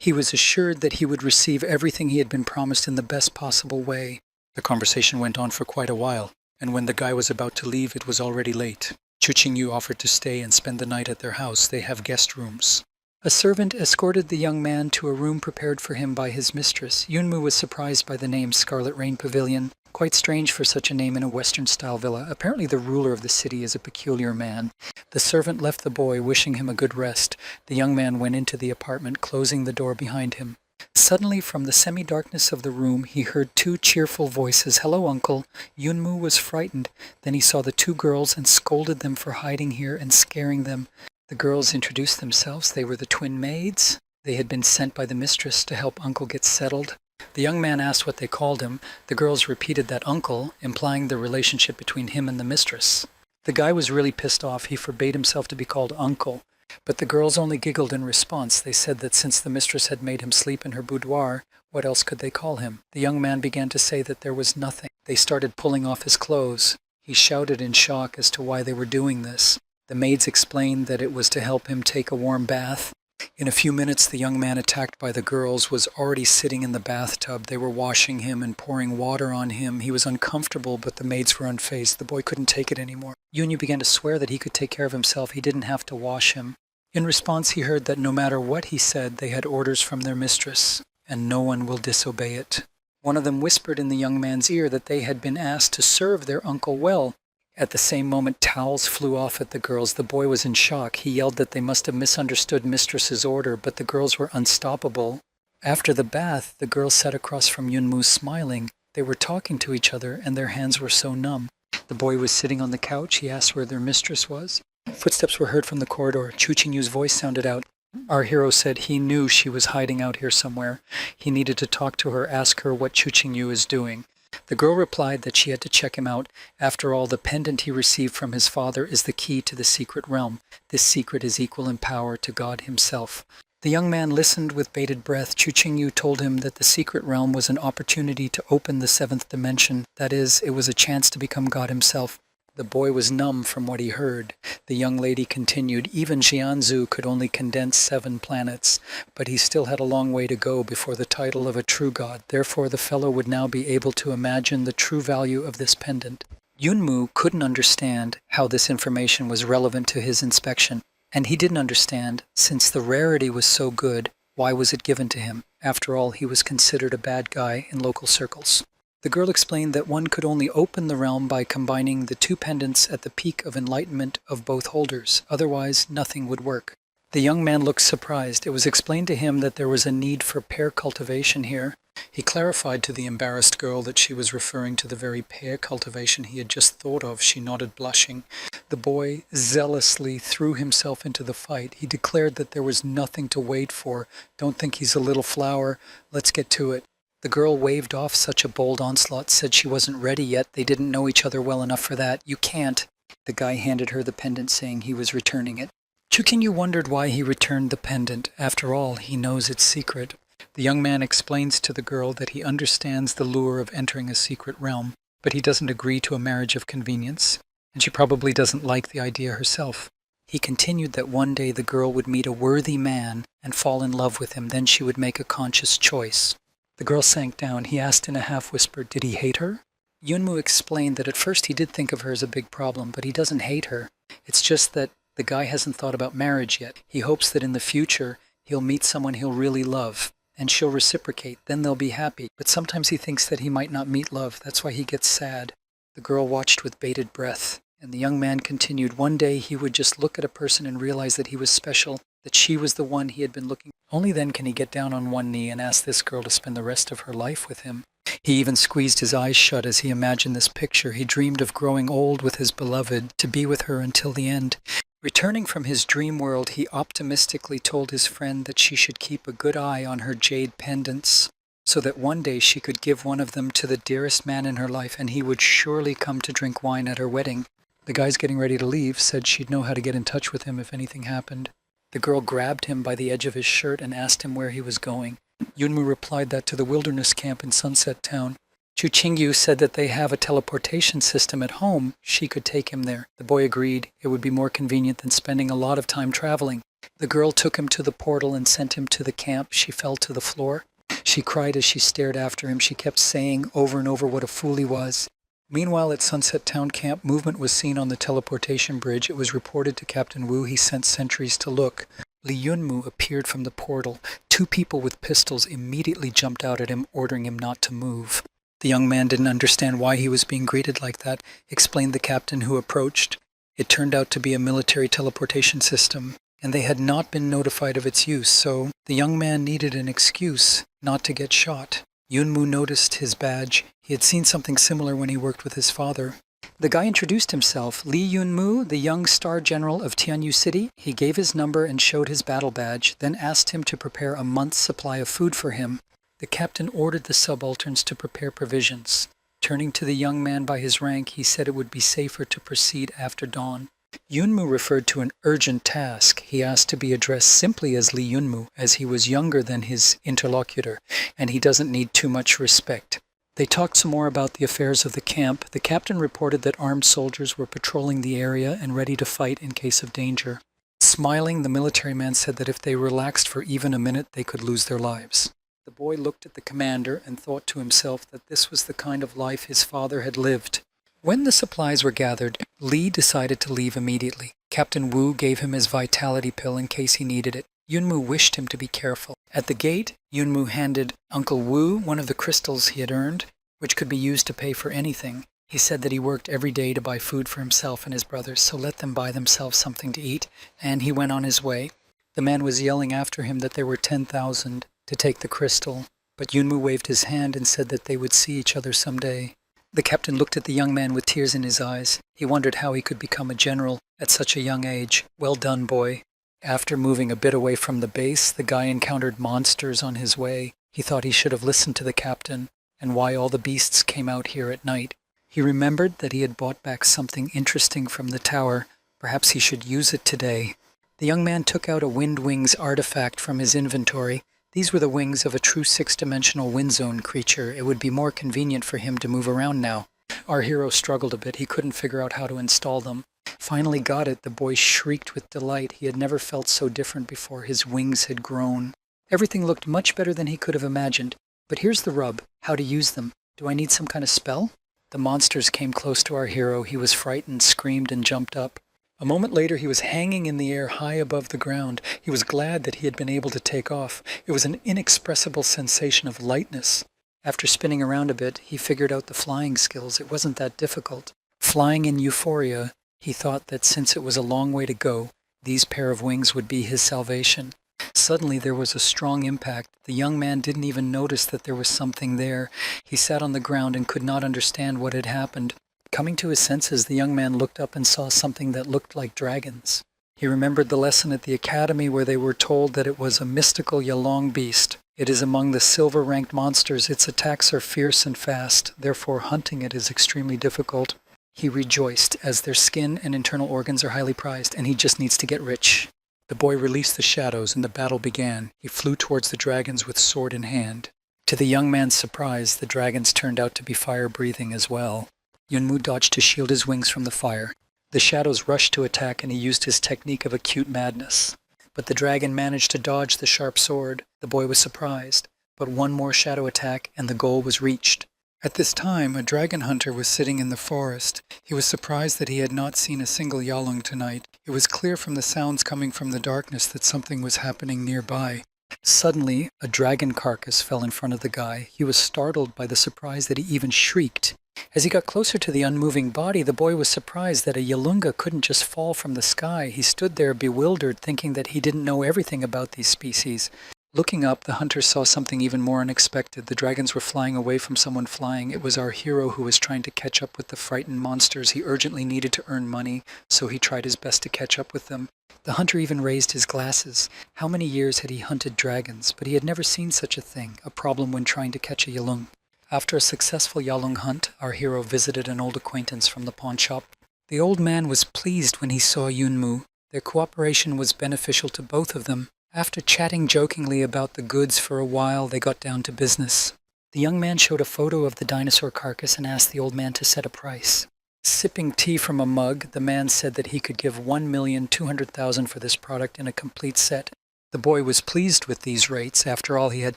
He was assured that he would receive everything he had been promised in the best possible way. The conversation went on for quite a while, and when the guy was about to leave, it was already late. Chu Qingyu offered to stay and spend the night at their house. They have guest rooms. A servant escorted the young man to a room prepared for him by his mistress. Yunmu was surprised by the name Scarlet Rain Pavilion. Quite strange for such a name in a Western-style villa. Apparently the ruler of the city is a peculiar man. The servant left the boy, wishing him a good rest. The young man went into the apartment, closing the door behind him. Suddenly, from the semi-darkness of the room, he heard 2 cheerful voices. "Hello, uncle." Yunmu was frightened. Then he saw the 2 girls and scolded them for hiding here and scaring them. The girls introduced themselves. They were the twin maids. They had been sent by the mistress to help uncle get settled. The young man asked what they called him. The girls repeated that uncle, implying the relationship between him and the mistress. The guy was really pissed off. He forbade himself to be called uncle. But the girls only giggled in response. They said that since the mistress had made him sleep in her boudoir, what else could they call him? The young man began to say that there was nothing. They started pulling off his clothes. He shouted in shock as to why they were doing this. The maids explained that it was to help him take a warm bath. In a few minutes, the young man attacked by the girls was already sitting in the bathtub. They were washing him and pouring water on him. He was uncomfortable, but the maids were unfazed. The boy couldn't take it anymore. Yunyu began to swear that he could take care of himself. He didn't have to wash him. In response, he heard that no matter what he said, they had orders from their mistress, and no one will disobey it. One of them whispered in the young man's ear that they had been asked to serve their uncle well. At the same moment, towels flew off at the girls. The boy was in shock. He yelled that they must have misunderstood mistress's order, but the girls were unstoppable. After the bath, the girls sat across from Yunmu smiling. They were talking to each other, and their hands were so numb. The boy was sitting on the couch. He asked where their mistress was. Footsteps were heard from the corridor. Chu Qingyu's voice sounded out. Our hero said he knew she was hiding out here somewhere. He needed to talk to her, ask her what Chu Qingyu is doing. The girl replied that she had to check him out. After all, the pendant he received from his father is the key to the secret realm. This secret is equal in power to God himself. The young man listened with bated breath. Chu Qingyu told him that the secret realm was an opportunity to open the seventh dimension. That is, it was a chance to become God himself. The boy was numb from what he heard. The young lady continued, even Jianzhu could only condense 7 planets, but he still had a long way to go before the title of a true god. Therefore, the fellow would now be able to imagine the true value of this pendant. Yunmu couldn't understand how this information was relevant to his inspection, and he didn't understand, since the rarity was so good, why was it given to him? After all, he was considered a bad guy in local circles. The girl explained that one could only open the realm by combining the 2 pendants at the peak of enlightenment of both holders. Otherwise, nothing would work. The young man looked surprised. It was explained to him that there was a need for pair cultivation here. He clarified to the embarrassed girl that she was referring to the very pair cultivation he had just thought of. She nodded, blushing. The boy zealously threw himself into the fight. He declared that there was nothing to wait for. Don't think he's a little flower. Let's get to it. The girl waved off such a bold onslaught, said she wasn't ready yet. They didn't know each other well enough for that. You can't. The guy handed her the pendant, saying he was returning it. Chu Qingyu wondered why he returned the pendant. After all, he knows its secret. The young man explains to the girl that he understands the lure of entering a secret realm, but he doesn't agree to a marriage of convenience, and she probably doesn't like the idea herself. He continued that one day the girl would meet a worthy man and fall in love with him. Then she would make a conscious choice. The girl sank down. He asked in a half-whisper, did he hate her? Yunmu explained that at first he did think of her as a big problem, but he doesn't hate her. It's just that the guy hasn't thought about marriage yet. He hopes that in the future he'll meet someone he'll really love, and she'll reciprocate. Then they'll be happy. But sometimes he thinks that he might not meet love. That's why he gets sad. The girl watched with bated breath, and the young man continued. One day he would just look at a person and realize that he was special, that she was the one he had been looking for. Only then can he get down on one knee and ask this girl to spend the rest of her life with him. He even squeezed his eyes shut as he imagined this picture. He dreamed of growing old with his beloved, to be with her until the end. Returning from his dream world, he optimistically told his friend that she should keep a good eye on her jade pendants, so that one day she could give one of them to the dearest man in her life, and he would surely come to drink wine at her wedding. The guys getting ready to leave said she'd know how to get in touch with him if anything happened. The girl grabbed him by the edge of his shirt and asked him where he was going. Yunmu replied that to the wilderness camp in Sunset Town. Chu Qingyu said that they have a teleportation system at home. She could take him there. The boy agreed. It would be more convenient than spending a lot of time traveling. The girl took him to the portal and sent him to the camp. She fell to the floor. She cried as she stared after him. She kept saying over and over what a fool he was. Meanwhile, at Sunset Town Camp, movement was seen on the teleportation bridge. It was reported to Captain Wu. He sent sentries to look. Li Yunmu appeared from the portal. 2 people with pistols immediately jumped out at him, ordering him not to move. The young man didn't understand why he was being greeted like that, explained the captain who approached. It turned out to be a military teleportation system, and they had not been notified of its use, so the young man needed an excuse not to get shot. Yunmu noticed his badge. He had seen something similar when he worked with his father. The guy introduced himself, Li Yunmu, the young star general of Tianyu City. He gave his number and showed his battle badge, then asked him to prepare a month's supply of food for him. The captain ordered the subalterns to prepare provisions. Turning to the young man by his rank, he said it would be safer to proceed after dawn. Yunmu referred to an urgent task. He asked to be addressed simply as Lee Yunmu, as he was younger than his interlocutor, and he doesn't need too much respect. They talked some more about the affairs of the camp. The captain reported that armed soldiers were patrolling the area and ready to fight in case of danger. Smiling, the military man said that if they relaxed for even a minute, they could lose their lives. The boy looked at the commander and thought to himself that this was the kind of life his father had lived. When the supplies were gathered, Lee decided to leave immediately. Captain Wu gave him his vitality pill in case he needed it. Yunmu wished him to be careful. At the gate, Yunmu handed Uncle Wu one of the crystals he had earned, which could be used to pay for anything. He said that he worked every day to buy food for himself and his brothers, so let them buy themselves something to eat, and he went on his way. The man was yelling after him that there were 10,000 to take the crystal, but Yunmu waved his hand and said that they would see each other someday. The captain looked at the young man with tears in his eyes. He wondered how he could become a general at such a young age. Well done, boy. After moving a bit away from the base, the guy encountered monsters on his way. He thought he should have listened to the captain and why all the beasts came out here at night. He remembered that he had bought back something interesting from the tower. Perhaps he should use it today. The young man took out a wind wings artifact from his inventory. These were the wings of a true six-dimensional wind zone creature. It would be more convenient for him to move around now. Our hero struggled a bit. He couldn't figure out how to install them. Finally got it. The boy shrieked with delight. He had never felt so different before. His wings had grown. Everything looked much better than he could have imagined. But here's the rub. How to use them. Do I need some kind of spell? The monsters came close to our hero. He was frightened, screamed, and jumped up. A moment later, he was hanging in the air high above the ground. He was glad that he had been able to take off. It was an inexpressible sensation of lightness. After spinning around a bit, he figured out the flying skills. It wasn't that difficult. Flying in euphoria, he thought that since it was a long way to go, these pair of wings would be his salvation. Suddenly there was a strong impact. The young man didn't even notice that there was something there. He sat on the ground and could not understand what had happened. Coming to his senses, the young man looked up and saw something that looked like dragons. He remembered the lesson at the academy where they were told that it was a mystical Yalong beast. It is among the silver-ranked monsters. Its attacks are fierce and fast. Therefore, hunting it is extremely difficult. He rejoiced, as their skin and internal organs are highly prized, and he just needs to get rich. The boy released the shadows, and the battle began. He flew towards the dragons with sword in hand. To the young man's surprise, the dragons turned out to be fire-breathing as well. Yunmu dodged to shield his wings from the fire. The shadows rushed to attack, and he used his technique of acute madness. But the dragon managed to dodge the sharp sword. The boy was surprised. But one more shadow attack, and the goal was reached. At this time, a dragon hunter was sitting in the forest. He was surprised that he had not seen a single Yalong tonight. It was clear from the sounds coming from the darkness that something was happening nearby. Suddenly, a dragon carcass fell in front of the guy. He was startled by the surprise that he even shrieked. As he got closer to the unmoving body, the boy was surprised that a Yalunga couldn't just fall from the sky. He stood there bewildered, thinking that he didn't know everything about these species. Looking up, the hunter saw something even more unexpected. The dragons were flying away from someone flying. It was our hero who was trying to catch up with the frightened monsters. He urgently needed to earn money, so he tried his best to catch up with them. The hunter even raised his glasses. How many years had he hunted dragons? But he had never seen such a thing, a problem when trying to catch a Yalung. After a successful Yalung hunt, our hero visited an old acquaintance from the pawn shop. The old man was pleased when he saw Yunmu. Their cooperation was beneficial to both of them. After chatting jokingly about the goods for a while, they got down to business. The young man showed a photo of the dinosaur carcass and asked the old man to set a price. Sipping tea from a mug, the man said that he could give 1,200,000 for this product in a complete set. The boy was pleased with these rates. After all, he had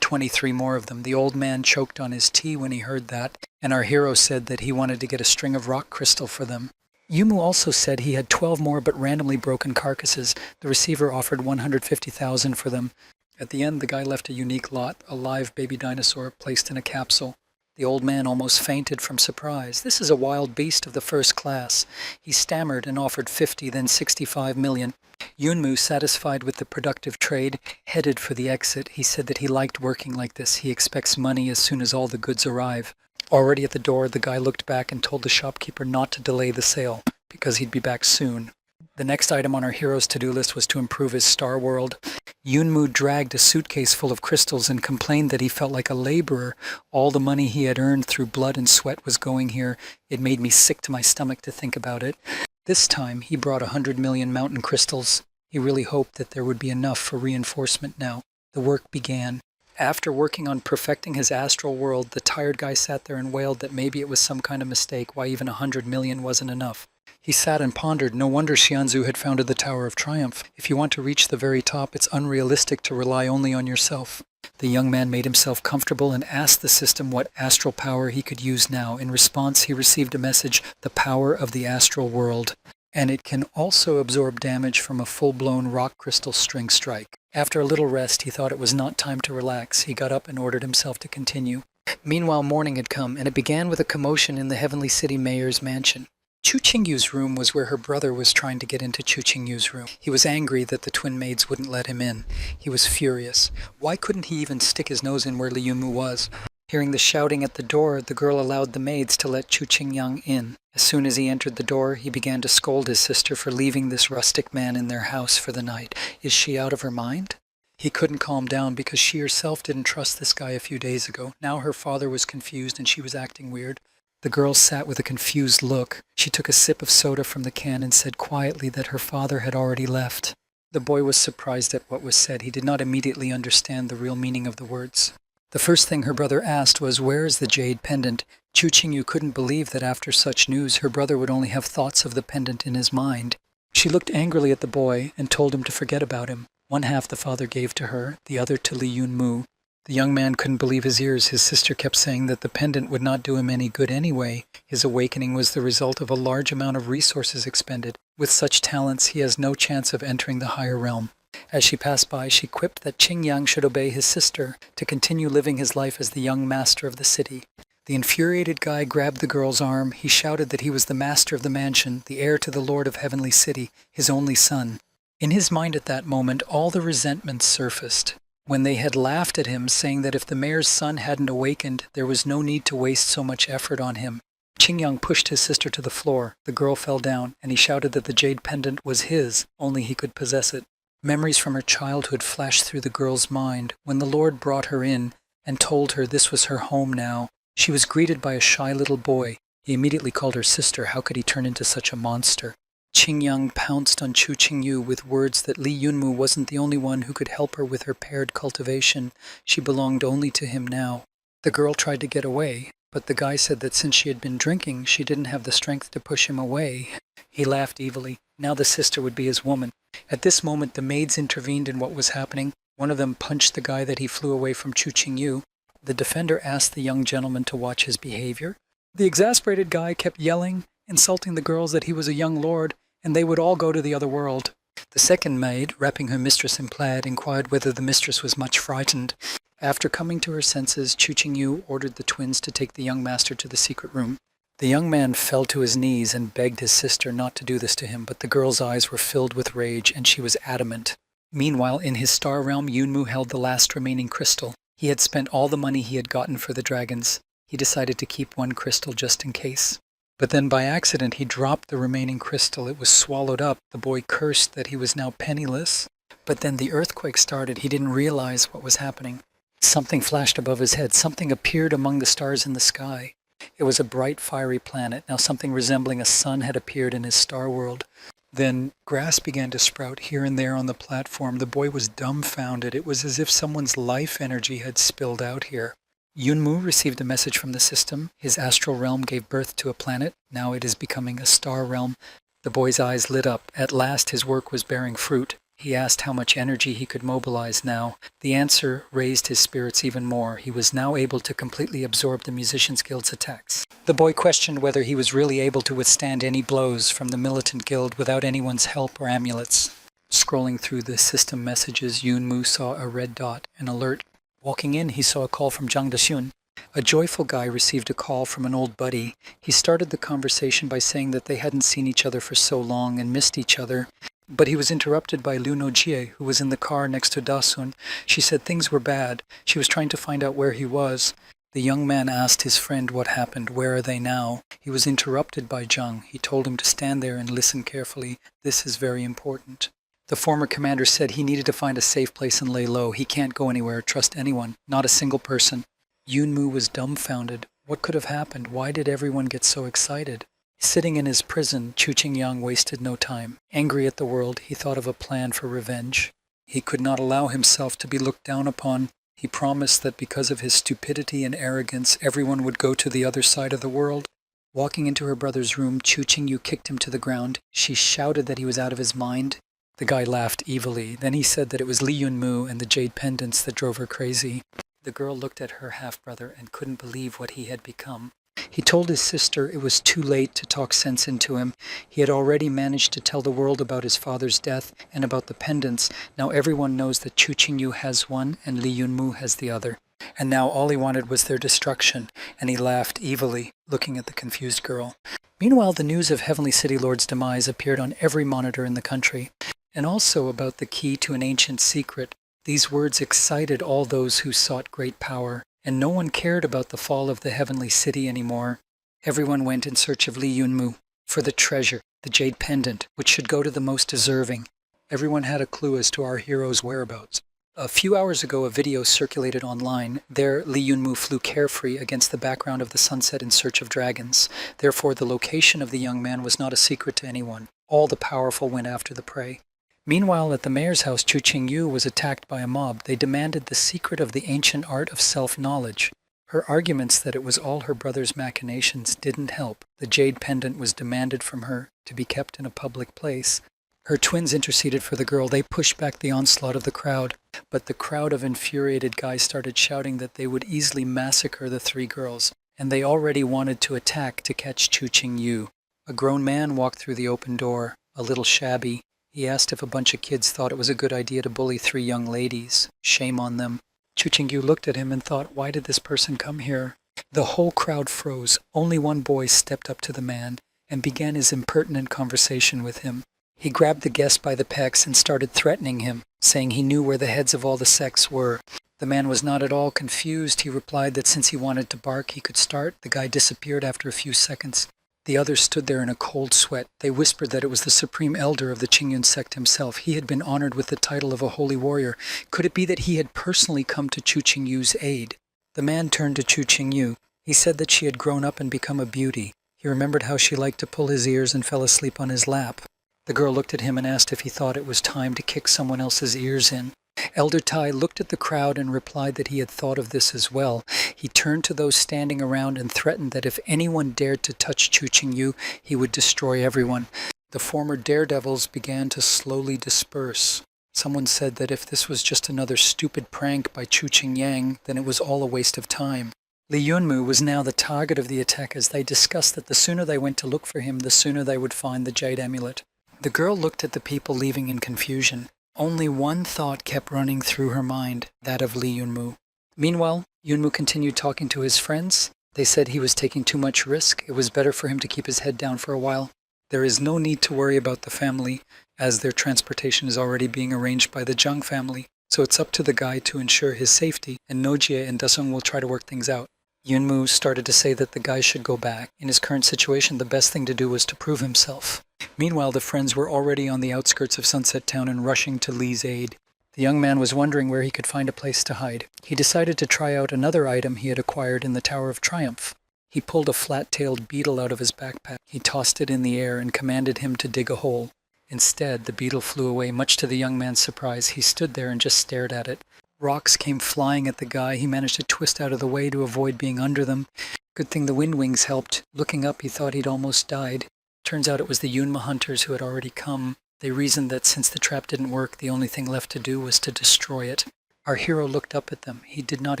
23 more of them. The old man choked on his tea when he heard that, and our hero said that he wanted to get a string of rock crystal for them. Yumu also said he had 12 more but randomly broken carcasses. The receiver offered 150,000 for them. At the end, the guy left a unique lot, a live baby dinosaur placed in a capsule. The old man almost fainted from surprise. This is a wild beast of the first class. He stammered and offered 50, then 65 million. Yunmu, satisfied with the productive trade, headed for the exit. He said that he liked working like this. He expects money as soon as all the goods arrive. Already at the door, the guy looked back and told the shopkeeper not to delay the sale, because he'd be back soon. The next item on our hero's to-do list was to improve his star world. Yunmu dragged a suitcase full of crystals and complained that he felt like a laborer. All the money he had earned through blood and sweat was going here. It made me sick to my stomach to think about it. This time, he brought 100 million mountain crystals. He really hoped that there would be enough for reinforcement now. The work began. After working on perfecting his astral world, the tired guy sat there and wailed that maybe it was some kind of mistake, why even 100 million wasn't enough. He sat and pondered. No wonder Xianzu had founded the Tower of Triumph. If you want to reach the very top, it's unrealistic to rely only on yourself. The young man made himself comfortable and asked the system what astral power he could use now. In response, he received a message, the power of the astral world. And it can also absorb damage from a full-blown rock crystal string strike. After a little rest, he thought it was not time to relax. He got up and ordered himself to continue. Meanwhile, morning had come, and it began with a commotion in the Heavenly City Mayor's mansion. Chu Qingyu's room was where her brother was trying to get into Chu Qingyu's room. He was angry that the twin maids wouldn't let him in. He was furious. Why couldn't he even stick his nose in where Li Yunmu was? Hearing the shouting at the door, the girl allowed the maids to let Chu Qingyang in. As soon as he entered the door, he began to scold his sister for leaving this rustic man in their house for the night. Is she out of her mind? He couldn't calm down because she herself didn't trust this guy a few days ago. Now her father was confused and she was acting weird. The girl sat with a confused look. She took a sip of soda from the can and said quietly that her father had already left. The boy was surprised at what was said. He did not immediately understand the real meaning of the words. The first thing her brother asked was, "Where is the jade pendant?" Chu Qingyu couldn't believe that after such news her brother would only have thoughts of the pendant in his mind. She looked angrily at the boy and told him to forget about him. One half the father gave to her, the other to Li Yunmu. The young man couldn't believe his ears. His sister kept saying that the pendant would not do him any good anyway. His awakening was the result of a large amount of resources expended. With such talents, he has no chance of entering the higher realm. As she passed by, she quipped that Qingyang should obey his sister to continue living his life as the young master of the city. The infuriated guy grabbed the girl's arm. He shouted that he was the master of the mansion, the heir to the Lord of Heavenly City, his only son. In his mind at that moment, all the resentment surfaced. When they had laughed at him, saying that if the mayor's son hadn't awakened, there was no need to waste so much effort on him. Qingyang pushed his sister to the floor. The girl fell down, and he shouted that the jade pendant was his, only he could possess it. Memories from her childhood flashed through the girl's mind. When the Lord brought her in and told her this was her home now, she was greeted by a shy little boy. He immediately called her sister. How could he turn into such a monster? Qingyang pounced on Chu Qingyu with words that Li Yunmu wasn't the only one who could help her with her paired cultivation. She belonged only to him now. The girl tried to get away, but the guy said that since she had been drinking, she didn't have the strength to push him away. He laughed evilly. Now the sister would be his woman. At this moment, the maids intervened in what was happening. One of them punched the guy that he flew away from Chu Qingyu. The defender asked the young gentleman to watch his behavior. The exasperated guy kept yelling, insulting the girls that he was a young lord, and they would all go to the other world. The second maid, wrapping her mistress in plaid, inquired whether the mistress was much frightened. After coming to her senses, Chu Qingyu ordered the twins to take the young master to the secret room. The young man fell to his knees and begged his sister not to do this to him, but the girl's eyes were filled with rage, and she was adamant. Meanwhile, in his star realm, Yunmu held the last remaining crystal. He had spent all the money he had gotten for the dragons. He decided to keep one crystal just in case. But then by accident he dropped the remaining crystal. It was swallowed up. The boy cursed that he was now penniless. But then the earthquake started. He didn't realize what was happening. Something flashed above his head. Something appeared among the stars in the sky. It was a bright, fiery planet. Now something resembling a sun had appeared in his star world. Then grass began to sprout here and there on the platform. The boy was dumbfounded. It was as if someone's life energy had spilled out here. Yunmu received a message from the system. His astral realm gave birth to a planet. Now it is becoming a star realm. The boy's eyes lit up. At last his work was bearing fruit. He asked how much energy he could mobilize now. The answer raised his spirits even more. He was now able to completely absorb the Musicians Guild's attacks. The boy questioned whether he was really able to withstand any blows from the militant guild without anyone's help or amulets. Scrolling through the system messages, Yunmu saw a red dot, an alert. Walking in, he saw a call from Zhang Dexun. A joyful guy received a call from an old buddy. He started the conversation by saying that they hadn't seen each other for so long and missed each other. But he was interrupted by Liu Nojie, who was in the car next to Dasun. She said things were bad. She was trying to find out where he was. The young man asked his friend what happened. Where are they now? He was interrupted by Zhang. He told him to stand there and listen carefully. This is very important. The former commander said he needed to find a safe place and lay low. He can't go anywhere, trust anyone, not a single person. Yunmu was dumbfounded. What could have happened? Why did everyone get so excited? Sitting in his prison, Chu Qingyang wasted no time. Angry at the world, he thought of a plan for revenge. He could not allow himself to be looked down upon. He promised that because of his stupidity and arrogance, everyone would go to the other side of the world. Walking into her brother's room, Chu Qingyu kicked him to the ground. She shouted that he was out of his mind. The guy laughed evilly. Then he said that it was Li Yunmu and the jade pendants that drove her crazy. The girl looked at her half-brother and couldn't believe what he had become. He told his sister it was too late to talk sense into him. He had already managed to tell the world about his father's death and about the pendants. Now everyone knows that Chu Qingyu has one and Li Yunmu has the other. And now all he wanted was their destruction, and he laughed evilly, looking at the confused girl. Meanwhile, the news of Heavenly City Lord's demise appeared on every monitor in the country, and also about the key to an ancient secret. These words excited all those who sought great power, and no one cared about the fall of the Heavenly City anymore. Everyone went in search of Li Yunmu for the treasure, the jade pendant, which should go to the most deserving. Everyone had a clue as to our hero's whereabouts. A few hours ago, a video circulated online. There, Li Yunmu flew carefree against the background of the sunset in search of dragons. Therefore, the location of the young man was not a secret to anyone. All the powerful went after the prey. Meanwhile, at the mayor's house, Chu Qingyu was attacked by a mob. They demanded the secret of the ancient art of self-knowledge. Her arguments that it was all her brother's machinations didn't help. The jade pendant was demanded from her to be kept in a public place. Her twins interceded for the girl. They pushed back the onslaught of the crowd. But the crowd of infuriated guys started shouting that they would easily massacre the three girls. And they already wanted to attack to catch Chu Qingyu. A grown man walked through the open door, a little shabby. He asked if a bunch of kids thought it was a good idea to bully three young ladies. Shame on them. Chu Qingyu looked at him and thought, why did this person come here? The whole crowd froze. Only one boy stepped up to the man and began his impertinent conversation with him. He grabbed the guest by the pecs and started threatening him, saying he knew where the heads of all the sects were. The man was not at all confused. He replied that since he wanted to bark, he could start. The guy disappeared after a few seconds. The others stood there in a cold sweat. They whispered that it was the supreme elder of the Qingyun sect himself. He had been honored with the title of a holy warrior. Could it be that he had personally come to Chu Qingyu's aid? The man turned to Chu Qingyu. He said that she had grown up and become a beauty. He remembered how she liked to pull his ears and fell asleep on his lap. The girl looked at him and asked if he thought it was time to kick someone else's ears in. Elder Tai looked at the crowd and replied that he had thought of this as well. He turned to those standing around and threatened that if anyone dared to touch Chu Qingyu, he would destroy everyone. The former daredevils began to slowly disperse. Someone said that if this was just another stupid prank by Chu Qingyang, then it was all a waste of time. Li Yunmu was now the target of the attackers. They discussed that the sooner they went to look for him, the sooner they would find the jade amulet. The girl looked at the people leaving in confusion. Only one thought kept running through her mind, that of Li Yunmu. Meanwhile, Yunmu continued talking to his friends. They said he was taking too much risk. It was better for him to keep his head down for a while. There is no need to worry about the family, as their transportation is already being arranged by the Zhang family. So it's up to the guy to ensure his safety, and Nojie and Dasung will try to work things out. Yunmu started to say that the guy should go back. In his current situation, the best thing to do was to prove himself. Meanwhile, the friends were already on the outskirts of Sunset Town and rushing to Li's aid. The young man was wondering where he could find a place to hide. He decided to try out another item he had acquired in the Tower of Triumph. He pulled a flat-tailed beetle out of his backpack. He tossed it in the air and commanded him to dig a hole. Instead, the beetle flew away. Much to the young man's surprise, he stood there and just stared at it. Rocks came flying at the guy. He managed to twist out of the way to avoid being under them. Good thing the wind wings helped. Looking up, he thought he'd almost died. Turns out it was the Yunma hunters who had already come. They reasoned that since the trap didn't work, the only thing left to do was to destroy it. Our hero looked up at them. He did not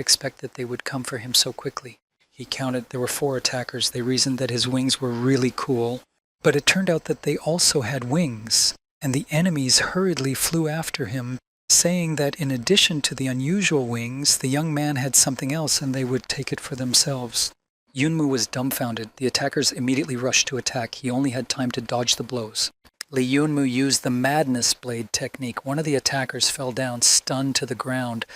expect that they would come for him so quickly. He counted there were 4 attackers. They reasoned that his wings were really cool. But it turned out that they also had wings, and the enemies hurriedly flew after him, saying that in addition to the unusual wings, the young man had something else and they would take it for themselves. Yunmu was dumbfounded. The attackers immediately rushed to attack. He only had time to dodge the blows. Li Yunmu used the madness blade technique. One of the attackers fell down, stunned to the ground.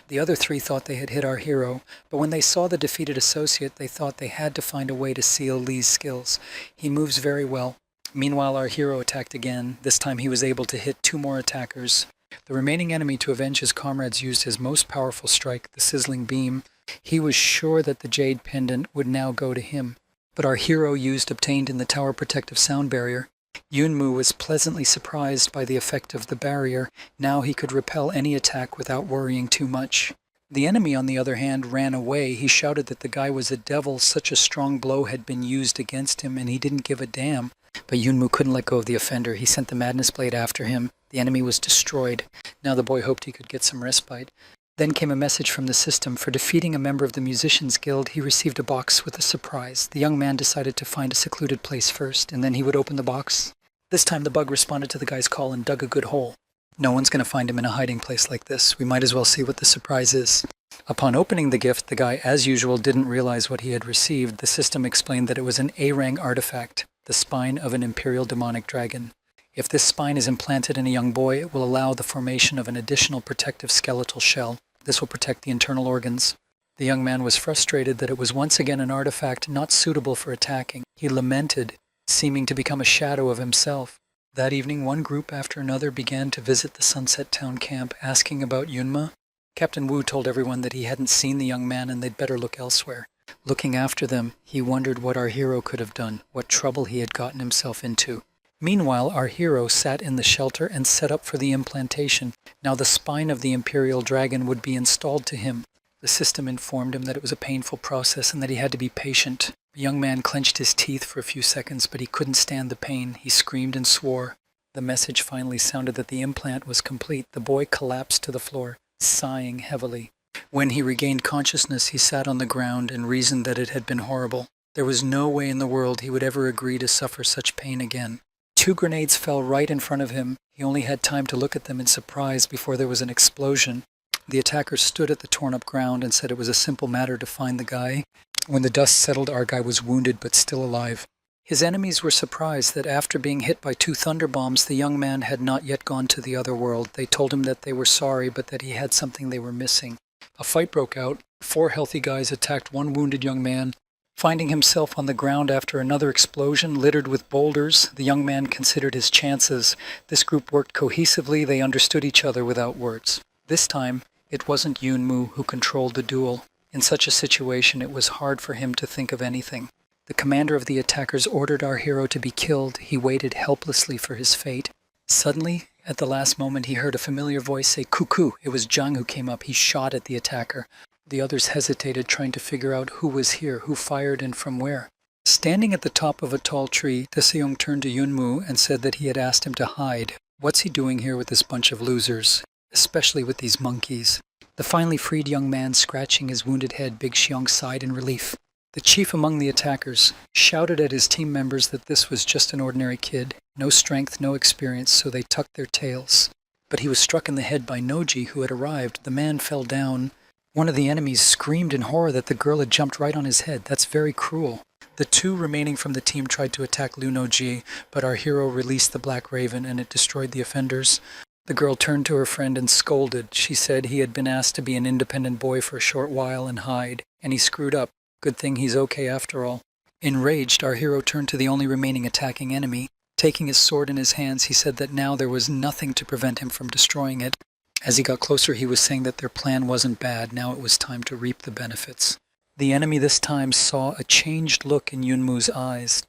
The other 3 thought they had hit our hero, but when they saw the defeated associate, they thought they had to find a way to seal Li's skills. He moves very well. Meanwhile, our hero attacked again. This time he was able to hit 2 more attackers. The remaining enemy, to avenge his comrades, used his most powerful strike, the sizzling beam. He was sure that the jade pendant would now go to him. But our hero used obtained in the tower protective sound barrier. Yunmu was pleasantly surprised by the effect of the barrier. Now he could repel any attack without worrying too much. The enemy, on the other hand, ran away. He shouted that the guy was a devil. Such a strong blow had been used against him, and he didn't give a damn. But Yunmu couldn't let go of the offender. He sent the Madness Blade after him. The enemy was destroyed. Now the boy hoped he could get some respite. Then came a message from the system. For defeating a member of the Musicians Guild, he received a box with a surprise. The young man decided to find a secluded place first, and then he would open the box. This time the bug responded to the guy's call and dug a good hole. No one's going to find him in a hiding place like this. We might as well see what the surprise is. Upon opening the gift, the guy, as usual, didn't realize what he had received. The system explained that it was an A-rank artifact, the spine of an imperial demonic dragon. If this spine is implanted in a young boy, it will allow the formation of an additional protective skeletal shell. This will protect the internal organs. The young man was frustrated that it was once again an artifact not suitable for attacking. He lamented, seeming to become a shadow of himself. That evening, one group after another began to visit the Sunset Town camp, asking about Yunma. Captain Wu told everyone that he hadn't seen the young man and they'd better look elsewhere. Looking after them, he wondered what our hero could have done, what trouble he had gotten himself into. Meanwhile, our hero sat in the shelter and set up for the implantation. Now the spine of the imperial dragon would be installed to him. The system informed him that it was a painful process and that he had to be patient. The young man clenched his teeth for a few seconds, but he couldn't stand the pain. He screamed and swore. The message finally sounded that the implant was complete. The boy collapsed to the floor, sighing heavily. When he regained consciousness, he sat on the ground and reasoned that it had been horrible. There was no way in the world he would ever agree to suffer such pain again. 2 grenades fell right in front of him. He only had time to look at them in surprise before there was an explosion. The attacker stood at the torn-up ground and said it was a simple matter to find the guy. When the dust settled, our guy was wounded but still alive. His enemies were surprised that after being hit by 2 thunder bombs, the young man had not yet gone to the other world. They told him that they were sorry, but that he had something they were missing. A fight broke out. 4 healthy guys attacked 1 wounded young man. Finding himself on the ground after another explosion littered with boulders, the young man considered his chances. This group worked cohesively. They understood each other without words. This time, it wasn't Yunmu who controlled the duel. In such a situation, it was hard for him to think of anything. The commander of the attackers ordered our hero to be killed. He waited helplessly for his fate. Suddenly, at the last moment, he heard a familiar voice say, "Cuckoo." It was Zhang who came up. He shot at the attacker. The others hesitated, trying to figure out who was here, who fired, and from where. Standing at the top of a tall tree, Taesung turned to Yunmu and said that he had asked him to hide. What's he doing here with this bunch of losers? Especially with these monkeys. The finally freed young man, scratching his wounded head, Big Xiong sighed in relief. The chief among the attackers shouted at his team members that this was just an ordinary kid. No strength, no experience, so they tucked their tails. But he was struck in the head by Noji, who had arrived. The man fell down. One of the enemies screamed in horror that the girl had jumped right on his head. That's very cruel. The 2 remaining from the team tried to attack Lu Noji, but our hero released the Black Raven and it destroyed the offenders. The girl turned to her friend and scolded. She said he had been asked to be an independent boy for a short while and hide, and he screwed up. Good thing he's okay after all. Enraged, our hero turned to the only remaining attacking enemy. Taking his sword in his hands, he said that now there was nothing to prevent him from destroying it. As he got closer, he was saying that their plan wasn't bad. Now it was time to reap the benefits. The enemy this time saw a changed look in Yunmu's eyes.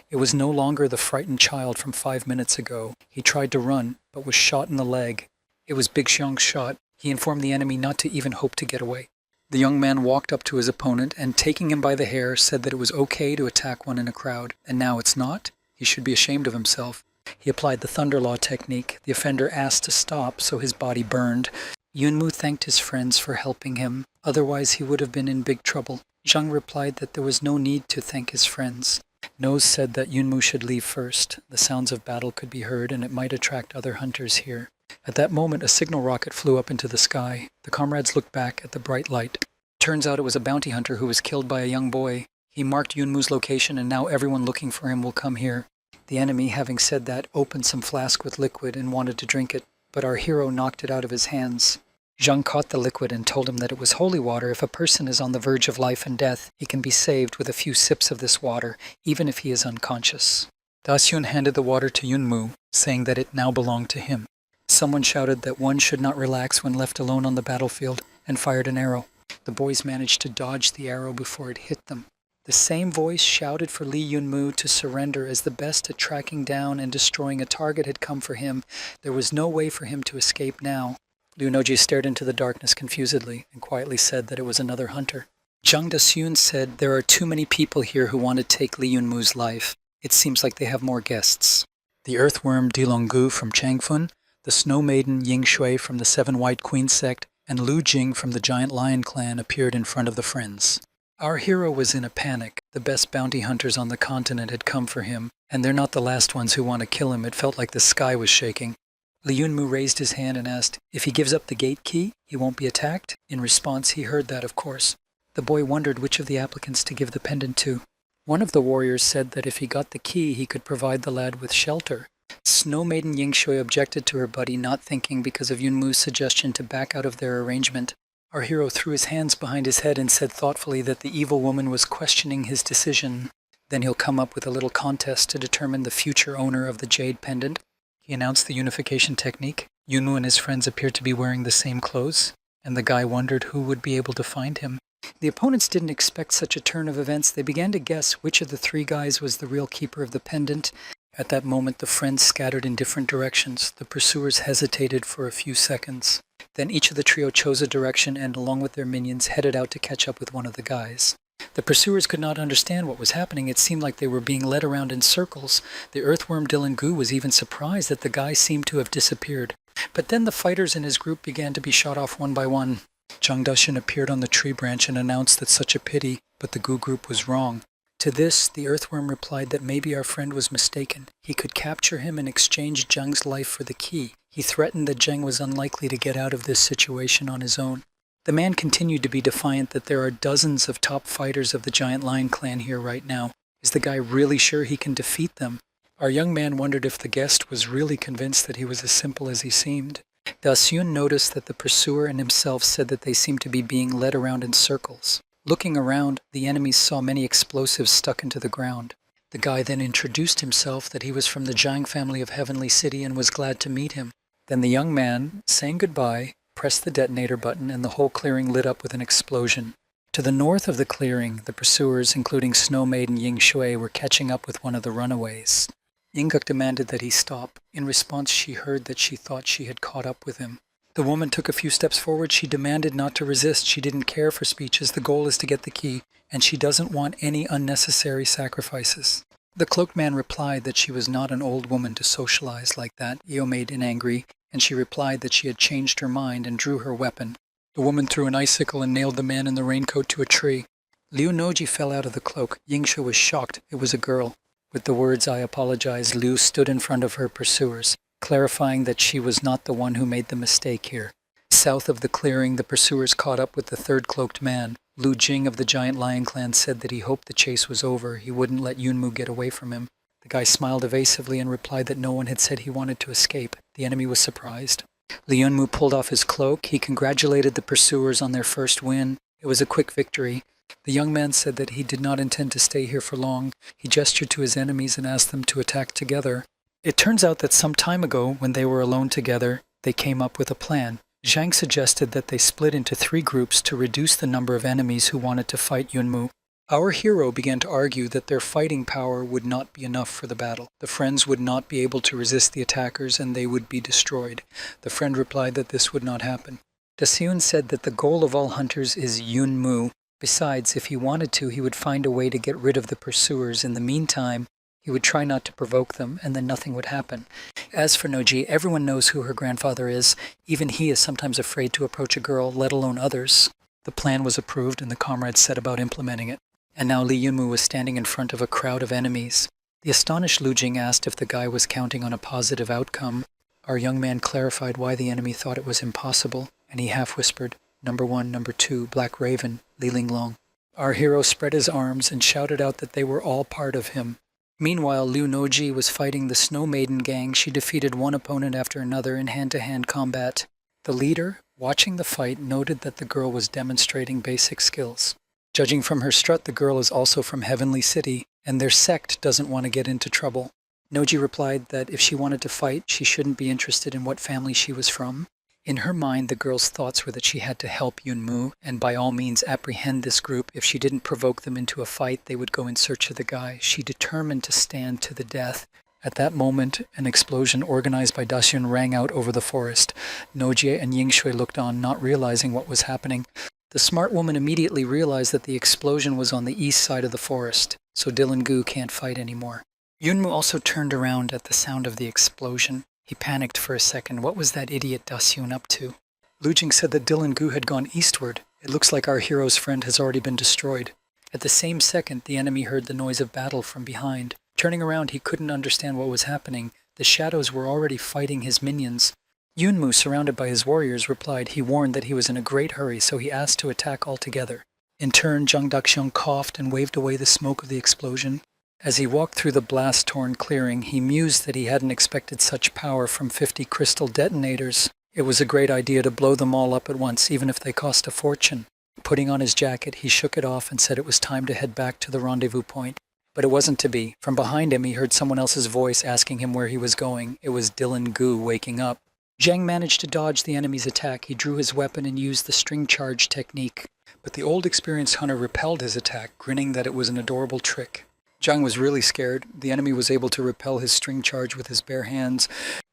It was no longer the frightened child from 5 minutes ago. He tried to run, but was shot in the leg. It was Big Xiong's shot. He informed the enemy not to even hope to get away. The young man walked up to his opponent and, taking him by the hair, said that it was okay to attack one in a crowd. And now it's not? He should be ashamed of himself. He applied the Thunder Law technique. The offender asked to stop, so his body burned. Yunmu thanked his friends for helping him. Otherwise, he would have been in big trouble. Zhang replied that there was no need to thank his friends. Nose said that Yunmu should leave first. The sounds of battle could be heard, and it might attract other hunters here. At that moment, a signal rocket flew up into the sky. The comrades looked back at the bright light. Turns out it was a bounty hunter who was killed by a young boy. He marked Yunmu's location, and now everyone looking for him will come here. The enemy, having said that, opened some flask with liquid and wanted to drink it, but our hero knocked it out of his hands. Zhang caught the liquid and told him that it was holy water. If a person is on the verge of life and death, he can be saved with a few sips of this water, even if he is unconscious. Dasyun handed the water to Yunmu, saying that it now belonged to him. Someone shouted that one should not relax when left alone on the battlefield, and fired an arrow. The boys managed to dodge the arrow before it hit them. The same voice shouted for Lee Yunmu to surrender, as the best at tracking down and destroying a target had come for him. There was no way for him to escape now. Liu Noji stared into the darkness confusedly and quietly said that it was another hunter. Zhang Dasyun said, "There are too many people here who want to take Li Yunmu's life. It seems like they have more guests." The earthworm Dilonggu from Changfun, the snow maiden Ying Shui from the Seven White Queen sect, and Lu Jing from the Giant Lion clan appeared in front of the friends. Our hero was in a panic. The best bounty hunters on the continent had come for him, and they're not the last ones who want to kill him. It felt like the sky was shaking. Li Yunmu raised his hand and asked, if he gives up the gate key, he won't be attacked? In response, he heard that, of course. The boy wondered which of the applicants to give the pendant to. One of the warriors said that if he got the key, he could provide the lad with shelter. Snow Maiden Ying Shui objected to her buddy not thinking because of Yunmu's suggestion to back out of their arrangement. Our hero threw his hands behind his head and said thoughtfully that the evil woman was questioning his decision. Then he'll come up with a little contest to determine the future owner of the jade pendant. He announced the unification technique. Yunmu and his friends appeared to be wearing the same clothes, and the guy wondered who would be able to find him. The opponents didn't expect such a turn of events. They began to guess which of the three guys was the real keeper of the pendant. At that moment, the friends scattered in different directions. The pursuers hesitated for a few seconds. Then each of the trio chose a direction and, along with their minions, headed out to catch up with one of the guys. The pursuers could not understand what was happening. It seemed like they were being led around in circles. The earthworm Dilonggu was even surprised that the guy seemed to have disappeared. But then the fighters in his group began to be shot off one by one. Zhang Dushin appeared on the tree branch and announced that such a pity, but the Gu group was wrong. To this, the earthworm replied that maybe our friend was mistaken. He could capture him and exchange Zheng's life for the key. He threatened that Zheng was unlikely to get out of this situation on his own. The man continued to be defiant that there are dozens of top fighters of the Giant Lion clan here right now. Is the guy really sure he can defeat them? Our young man wondered if the guest was really convinced that he was as simple as he seemed. Dasyun noticed that the pursuer and himself said that they seemed to be being led around in circles. Looking around, the enemies saw many explosives stuck into the ground. The guy then introduced himself that he was from the Zhang family of Heavenly City and was glad to meet him. Then the young man, saying goodbye, pressed the detonator button and the whole clearing lit up with an explosion. To the north of the clearing, the pursuers, including Snow Maiden Ying Shui, were catching up with one of the runaways. Yinguk demanded that he stop. In response, she heard that she thought she had caught up with him. The woman took a few steps forward. She demanded not to resist. She didn't care for speeches. The goal is to get the key, and she doesn't want any unnecessary sacrifices. The cloaked man replied that she was not an old woman to socialize like that. Io made an angry, and she replied that she had changed her mind and drew her weapon. The woman threw an icicle and nailed the man in the raincoat to a tree. Liu Noji fell out of the cloak. Yingshu was shocked. It was a girl. With the words, "I apologize," Liu stood in front of her pursuers, clarifying that she was not the one who made the mistake here. South of the clearing, the pursuers caught up with the third cloaked man. Lu Jing of the Giant Lion clan said that he hoped the chase was over. He wouldn't let Yunmu get away from him. The guy smiled evasively and replied that no one had said he wanted to escape. The enemy was surprised. Li Yunmu pulled off his cloak. He congratulated the pursuers on their first win. It was a quick victory. The young man said that he did not intend to stay here for long. He gestured to his enemies and asked them to attack together. It turns out that some time ago, when they were alone together, they came up with a plan. Zhang suggested that they split into 3 groups to reduce the number of enemies who wanted to fight Yunmu. Our hero began to argue that their fighting power would not be enough for the battle. The friends would not be able to resist the attackers and they would be destroyed. The friend replied that this would not happen. Dasyun said that the goal of all hunters is Yunmu. Besides, if he wanted to, he would find a way to get rid of the pursuers. In the meantime, he would try not to provoke them, and then nothing would happen. As for Noji, everyone knows who her grandfather is. Even he is sometimes afraid to approach a girl, let alone others. The plan was approved, and the comrades set about implementing it. And now Li Yunmu was standing in front of a crowd of enemies. The astonished Lu Jing asked if the guy was counting on a positive outcome. Our young man clarified why the enemy thought it was impossible, and he half-whispered, "Number 1, Number 2, Black Raven, Li Linglong." Our hero spread his arms and shouted out that they were all part of him. Meanwhile, Liu Noji was fighting the Snow Maiden gang. She defeated one opponent after another in hand-to-hand combat. The leader, watching the fight, noted that the girl was demonstrating basic skills. Judging from her strut, the girl is also from Heavenly City, and their sect doesn't want to get into trouble. Noji replied that if she wanted to fight, she shouldn't be interested in what family she was from. In her mind, the girl's thoughts were that she had to help Yunmu and by all means apprehend this group. If she didn't provoke them into a fight, they would go in search of the guy. She determined to stand to the death. At that moment, an explosion organized by Dasyun rang out over the forest. Nojie and Yingshui looked on, not realizing what was happening. The smart woman immediately realized that the explosion was on the east side of the forest, so Dylan Gu can't fight anymore. Yunmu also turned around at the sound of the explosion. He panicked for a second. What was that idiot Dasyun up to? Lujing said that Dylan Gu had gone eastward. It looks like our hero's friend has already been destroyed. At the same second, the enemy heard the noise of battle from behind. Turning around, he couldn't understand what was happening. The shadows were already fighting his minions. Yunmu, surrounded by his warriors, replied he warned that he was in a great hurry, so he asked to attack altogether. In turn, Zhang Daxiong coughed and waved away the smoke of the explosion. As he walked through the blast-torn clearing, he mused that he hadn't expected such power from 50 crystal detonators. It was a great idea to blow them all up at once, even if they cost a fortune. Putting on his jacket, he shook it off and said it was time to head back to the rendezvous point. But it wasn't to be. From behind him, he heard someone else's voice asking him where he was going. It was Dylan Gu waking up. Zhang managed to dodge the enemy's attack. He drew his weapon and used the string charge technique. But the old experienced hunter repelled his attack, grinning that it was an adorable trick. Zhang was really scared. The enemy was able to repel his string charge with his bare hands.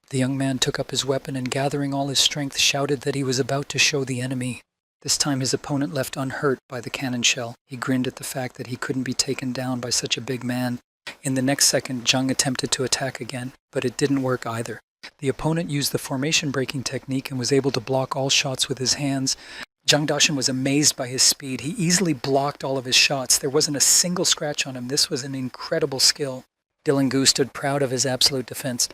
The young man took up his weapon and, gathering all his strength, shouted that he was about to show the enemy. This time his opponent left unhurt by the cannon shell. He grinned at the fact that he couldn't be taken down by such a big man. In the next second, Zhang attempted to attack again, but it didn't work either. The opponent used the formation breaking technique and was able to block all shots with his hands. Zhang Daxian was amazed by his speed. He easily blocked all of his shots. There wasn't a single scratch on him. This was an incredible skill. Dylan Gu stood proud of his absolute defense.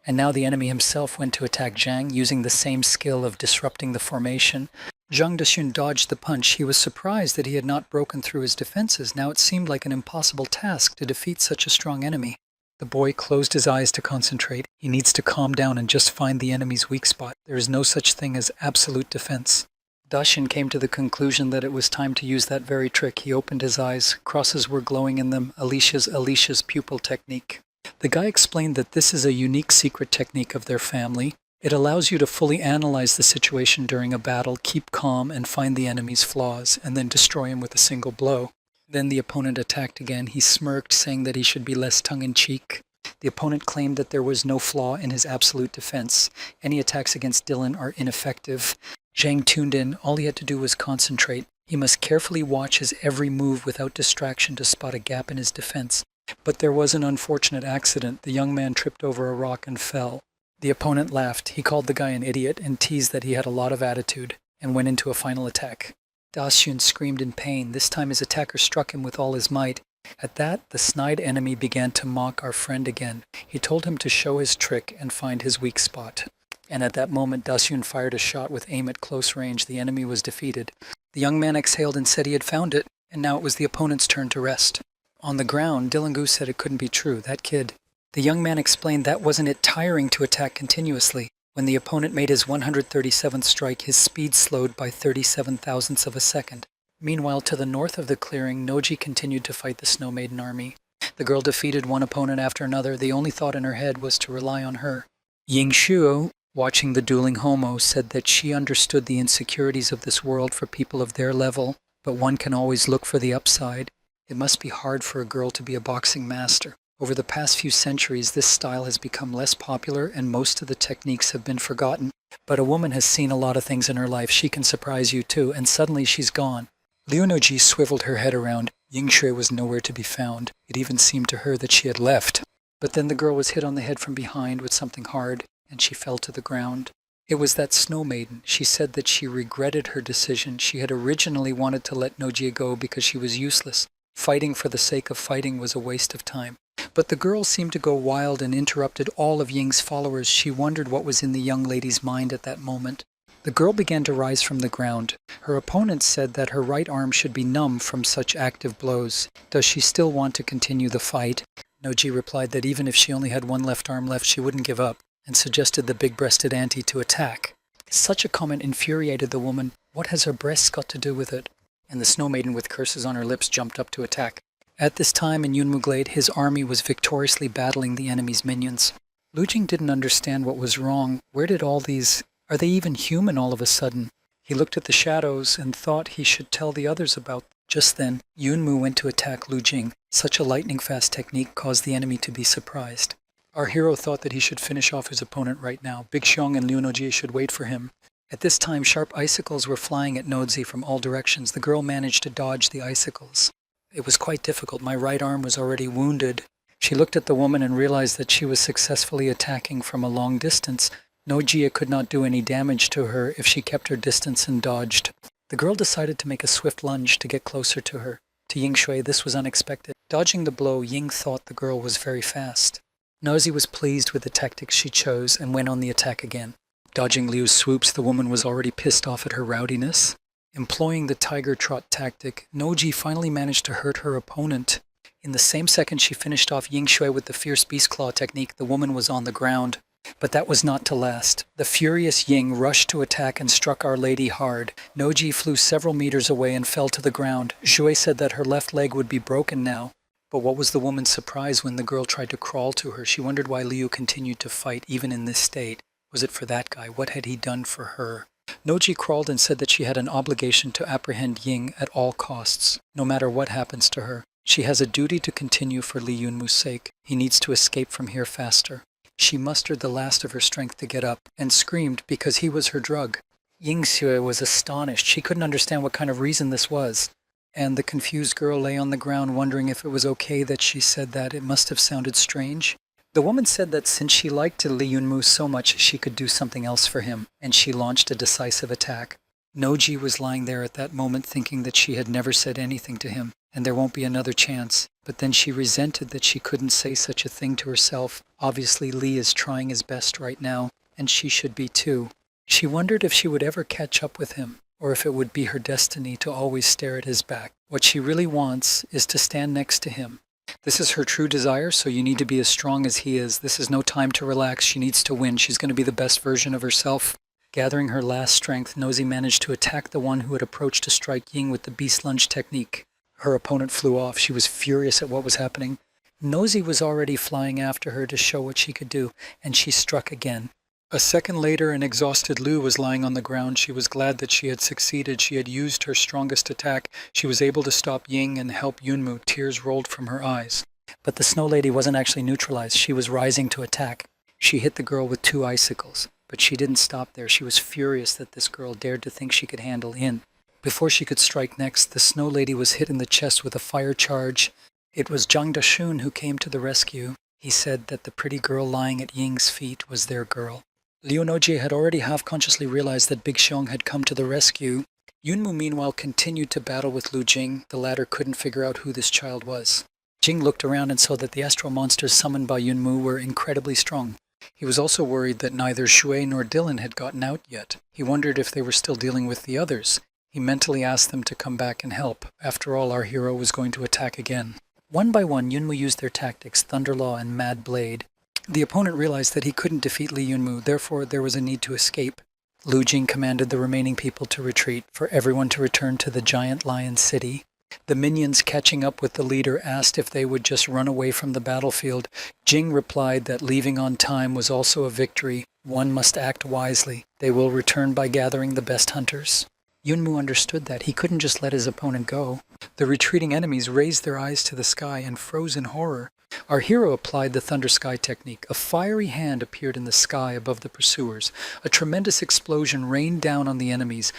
And now the enemy himself went to attack Zhang, using the same skill of disrupting the formation. Zhang Daxian dodged the punch. He was surprised that he had not broken through his defenses. Now it seemed like an impossible task to defeat such a strong enemy. The boy closed his eyes to concentrate. He needs to calm down and just find the enemy's weak spot. There is no such thing as absolute defense. Daxian came to the conclusion that it was time to use that very trick. He opened his eyes. Crosses were glowing in them. Alicia's pupil technique. The guy explained that this is a unique secret technique of their family. It allows you to fully analyze the situation during a battle, keep calm, and find the enemy's flaws, and then destroy him with a single blow. Then the opponent attacked again. He smirked, saying that he should be less tongue-in-cheek. The opponent claimed that there was no flaw in his absolute defense. Any attacks against Dylan are ineffective. Zhang tuned in. All he had to do was concentrate. He must carefully watch his every move without distraction to spot a gap in his defense. But there was an unfortunate accident. The young man tripped over a rock and fell. The opponent laughed. He called the guy an idiot and teased that he had a lot of attitude, and went into a final attack. Daxian screamed in pain. This time his attacker struck him with all his might. At that, the snide enemy began to mock our friend again. He told him to show his trick and find his weak spot. And at that moment, Daxian fired a shot with aim at close range. The enemy was defeated. The young man exhaled and said he had found it, and now it was the opponent's turn to rest. On the ground, Dylan Gu said it couldn't be true. That kid. The young man explained that wasn't it tiring to attack continuously. When the opponent made his 137th strike, his speed slowed by 37 thousandths of a second. Meanwhile, to the north of the clearing, Noji continued to fight the Snow Maiden army. The girl defeated one opponent after another. The only thought in her head was to rely on her. Ying Shuo, watching the dueling homo, said that she understood the insecurities of this world for people of their level, but one can always look for the upside. It must be hard for a girl to be a boxing master. Over the past few centuries, this style has become less popular and most of the techniques have been forgotten. But a woman has seen a lot of things in her life. She can surprise you too, and suddenly she's gone. Liu Noji swiveled her head around. Ying Shui was nowhere to be found. It even seemed to her that she had left. But then the girl was hit on the head from behind with something hard, and she fell to the ground. It was that Snow Maiden. She said that she regretted her decision. She had originally wanted to let Noji go because she was useless. Fighting for the sake of fighting was a waste of time. But the girl seemed to go wild and interrupted all of Ying's followers. She wondered what was in the young lady's mind at that moment. The girl began to rise from the ground. Her opponent said that her right arm should be numb from such active blows. Does she still want to continue the fight? Noji replied that even if she only had one left arm left, she wouldn't give up, and suggested the big-breasted auntie to attack. Such a comment infuriated the woman. What has her breasts got to do with it? And the Snow Maiden, with curses on her lips, jumped up to attack. At this time in Yunmu Glade, his army was victoriously battling the enemy's minions. Lu Jing didn't understand what was wrong. Where did all these... Are they even human all of a sudden? He looked at the shadows and thought he should tell the others about them. Just then, Yunmu went to attack Lu Jing. Such a lightning-fast technique caused the enemy to be surprised. Our hero thought that he should finish off his opponent right now. Big Xiong and Liu Noji should wait for him. At this time, sharp icicles were flying at Nodzi from all directions. The girl managed to dodge the icicles. It was quite difficult. My right arm was already wounded. She looked at the woman and realized that she was successfully attacking from a long distance. Nojia could not do any damage to her if she kept her distance and dodged. The girl decided to make a swift lunge to get closer to her. To Ying Shui, this was unexpected. Dodging the blow, Ying thought the girl was very fast. Nozi was pleased with the tactics she chose and went on the attack again. Dodging Liu's swoops, the woman was already pissed off at her rowdiness. Employing the tiger trot tactic, Noji finally managed to hurt her opponent. In the same second she finished off Ying Shui with the fierce beast claw technique, the woman was on the ground. But that was not to last. The furious Ying rushed to attack and struck Our Lady hard. Noji flew several meters away and fell to the ground. Zhui said that her left leg would be broken now. But what was the woman's surprise when the girl tried to crawl to her? She wondered why Liu continued to fight even in this state. Was it for that guy? What had he done for her? Noji crawled and said that she had an obligation to apprehend Ying at all costs, no matter what happens to her. She has a duty to continue for Li Yunmu's sake. He needs to escape from here faster. She mustered the last of her strength to get up, and screamed because he was her drug. Ying Xue was astonished. She couldn't understand what kind of reason this was. And the confused girl lay on the ground wondering if it was okay that she said that. It must have sounded strange. The woman said that since she liked Li Yunmu so much, she could do something else for him, and she launched a decisive attack. Noji was lying there at that moment thinking that she had never said anything to him, and there won't be another chance. But then she resented that she couldn't say such a thing to herself. Obviously, Li is trying his best right now, and she should be too. She wondered if she would ever catch up with him, or if it would be her destiny to always stare at his back. What she really wants is to stand next to him. This is her true desire, so you need to be as strong as he is. This is no time to relax. She needs to win. She's going to be the best version of herself. Gathering her last strength, Nozi managed to attack the one who had approached to strike Ying with the beast lunge technique. Her opponent flew off. She was furious at what was happening. Nozi was already flying after her to show what she could do, and she struck again. A second later, an exhausted Lu was lying on the ground. She was glad that she had succeeded. She had used her strongest attack. She was able to stop Ying and help Yunmu. Tears rolled from her eyes. But the Snow Lady wasn't actually neutralized. She was rising to attack. She hit the girl with 2 icicles. But she didn't stop there. She was furious that this girl dared to think she could handle Yin. Before she could strike next, the Snow Lady was hit in the chest with a fire charge. It was Zhang Dashun who came to the rescue. He said that the pretty girl lying at Ying's feet was their girl. Liu Noji had already half-consciously realized that Big Xiong had come to the rescue. Yunmu, meanwhile, continued to battle with Lu Jing. The latter couldn't figure out who this child was. Jing looked around and saw that the astral monsters summoned by Yunmu were incredibly strong. He was also worried that neither Shui nor Dylan had gotten out yet. He wondered if they were still dealing with the others. He mentally asked them to come back and help. After all, our hero was going to attack again. One by one, Yunmu used their tactics, Thunderlaw and Mad Blade. The opponent realized that he couldn't defeat Li Yunmu, therefore there was a need to escape. Lu Jing commanded the remaining people to retreat, for everyone to return to the giant lion city. The minions catching up with the leader asked if they would just run away from the battlefield. Jing replied that leaving on time was also a victory. One must act wisely. They will return by gathering the best hunters. Yunmu understood that. He couldn't just let his opponent go. The retreating enemies raised their eyes to the sky and froze in horror. Our hero applied the Thunder Sky technique. A fiery hand appeared in the sky above the pursuers. A tremendous explosion rained down on the enemies.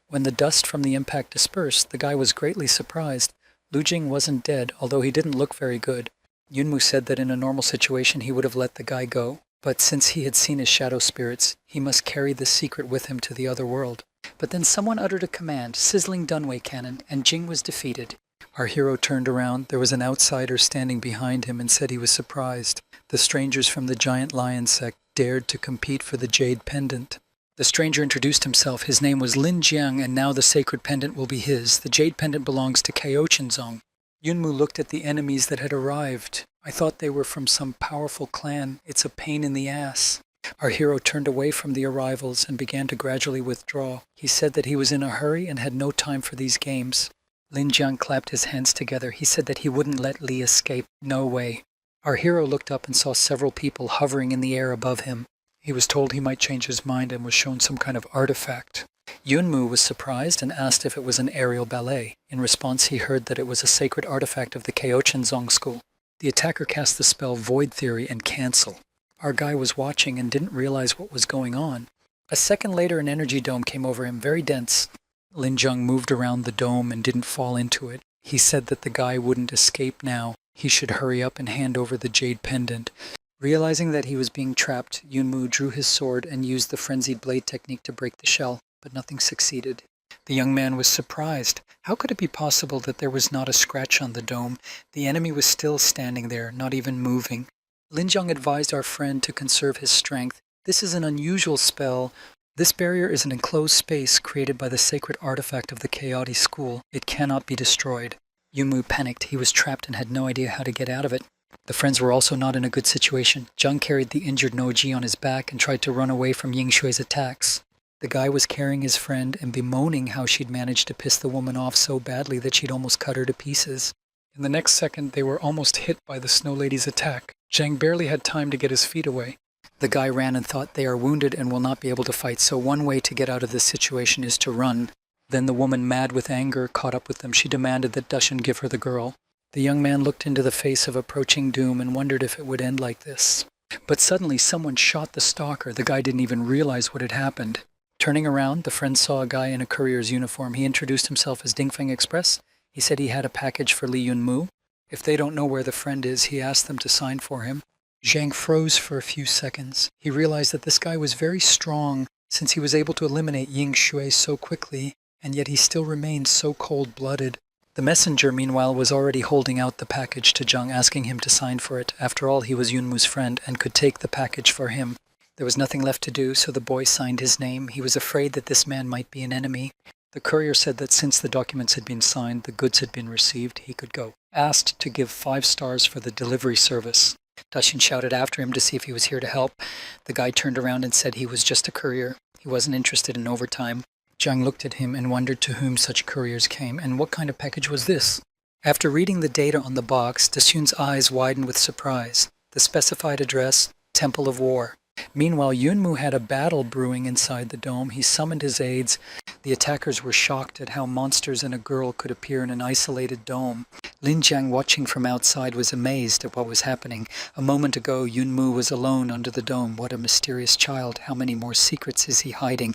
When the dust from the impact dispersed, the guy was greatly surprised. Lu Jing wasn't dead, although he didn't look very good. Yunmu said that in a normal situation he would have let the guy go. But since he had seen his shadow spirits, he must carry this secret with him to the other world. But then someone uttered a command, sizzling Dunway cannon, and Jing was defeated. Our hero turned around. There was an outsider standing behind him and said he was surprised. The strangers from the giant lion sect dared to compete for the jade pendant. The stranger introduced himself. His name was Lin Jiang, and now the sacred pendant will be his. The jade pendant belongs to Kaochinzong. Yunmu looked at the enemies that had arrived. I thought they were from some powerful clan. It's a pain in the ass. Our hero turned away from the arrivals and began to gradually withdraw. He said that he was in a hurry and had no time for these games. Lin Jiang clapped his hands together. He said that he wouldn't let Li escape. No way. Our hero looked up and saw several people hovering in the air above him. He was told he might change his mind and was shown some kind of artifact. Yunmu was surprised and asked if it was an aerial ballet. In response, he heard that it was a sacred artifact of the Kyochenzong school. The attacker cast the spell Void Theory and Cancel. Our guy was watching and didn't realize what was going on. A second later, an energy dome came over him, very dense. Lin Jiang moved around the dome and didn't fall into it. He said that the guy wouldn't escape now. He should hurry up and hand over the jade pendant. Realizing that he was being trapped, Yunmu drew his sword and used the frenzied blade technique to break the shell, but nothing succeeded. The young man was surprised. How could it be possible that there was not a scratch on the dome? The enemy was still standing there, not even moving. Lin Jiang advised our friend to conserve his strength. This is an unusual spell. This barrier is an enclosed space created by the sacred artifact of the Chaotic School. It cannot be destroyed. Yunmu panicked. He was trapped and had no idea how to get out of it. The friends were also not in a good situation. Jiang carried the injured Noji on his back and tried to run away from Ying Shui's attacks. The guy was carrying his friend and bemoaning how she'd managed to piss the woman off so badly that she'd almost cut her to pieces. In the next second, they were almost hit by the Snow Lady's attack. Jiang barely had time to get his feet away. The guy ran and thought, they are wounded and will not be able to fight, so one way to get out of this situation is to run. Then the woman, mad with anger, caught up with them. She demanded that Dushan give her the girl. The young man looked into the face of approaching doom and wondered if it would end like this. But suddenly someone shot the stalker. The guy didn't even realize what had happened. Turning around, the friend saw a guy in a courier's uniform. He introduced himself as Dingfeng Express. He said he had a package for Li Yunmu. If they don't know where the friend is, he asked them to sign for him. Zhang froze for a few seconds. He realized that this guy was very strong since he was able to eliminate Ying Shui so quickly, and yet he still remained so cold-blooded. The messenger, meanwhile, was already holding out the package to Zhang, asking him to sign for it. After all, he was Yunmu's friend and could take the package for him. There was nothing left to do, so the boy signed his name. He was afraid that this man might be an enemy. The courier said that since the documents had been signed, the goods had been received, he could go. Asked to give 5 stars for the delivery service. Dushin shouted after him to see if he was here to help. The guy turned around and said he was just a courier. He wasn't interested in overtime. Zhang looked at him and wondered to whom such couriers came, and what kind of package was this? After reading the data on the box, Dashun's eyes widened with surprise. The specified address, Temple of War. Meanwhile, Yunmu had a battle brewing inside the dome. He summoned his aides. The attackers were shocked at how monsters and a girl could appear in an isolated dome. Lin Jiang, watching from outside, was amazed at what was happening. A moment ago, Yunmu was alone under the dome. What a mysterious child. How many more secrets is he hiding?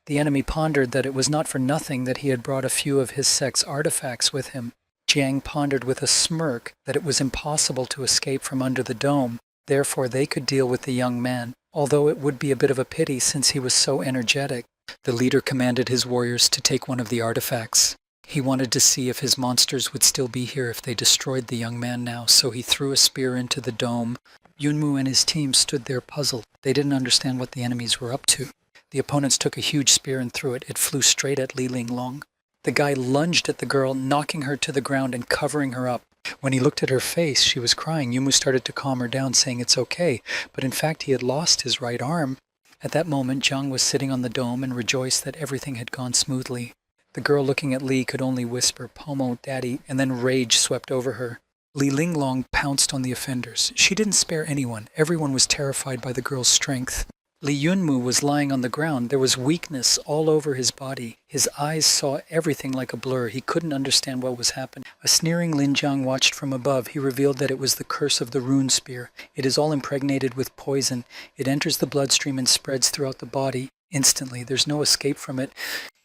The enemy pondered that it was not for nothing that he had brought a few of his sect's artifacts with him. Jiang pondered with a smirk that it was impossible to escape from under the dome. Therefore, they could deal with the young man, although it would be a bit of a pity since he was so energetic. The leader commanded his warriors to take one of the artifacts. He wanted to see if his monsters would still be here if they destroyed the young man now, so he threw a spear into the dome. Yunmu and his team stood there puzzled. They didn't understand what the enemies were up to. The opponents took a huge spear and threw it. It flew straight at Li Linglong. The guy lunged at the girl, knocking her to the ground and covering her up. When he looked at her face, she was crying. Yunmu started to calm her down, saying it's okay, but in fact he had lost his right arm. At that moment, Zhang was sitting on the dome and rejoiced that everything had gone smoothly. The girl looking at Li could only whisper, "Pomo, Daddy," and then rage swept over her. Li Linglong pounced on the offenders. She didn't spare anyone. Everyone was terrified by the girl's strength. Li Yunmu was lying on the ground. There was weakness all over his body. His eyes saw everything like a blur. He couldn't understand what was happening. A sneering Lin Jiang watched from above. He revealed that it was the curse of the rune spear. It is all impregnated with poison. It enters the bloodstream and spreads throughout the body instantly. There's no escape from it.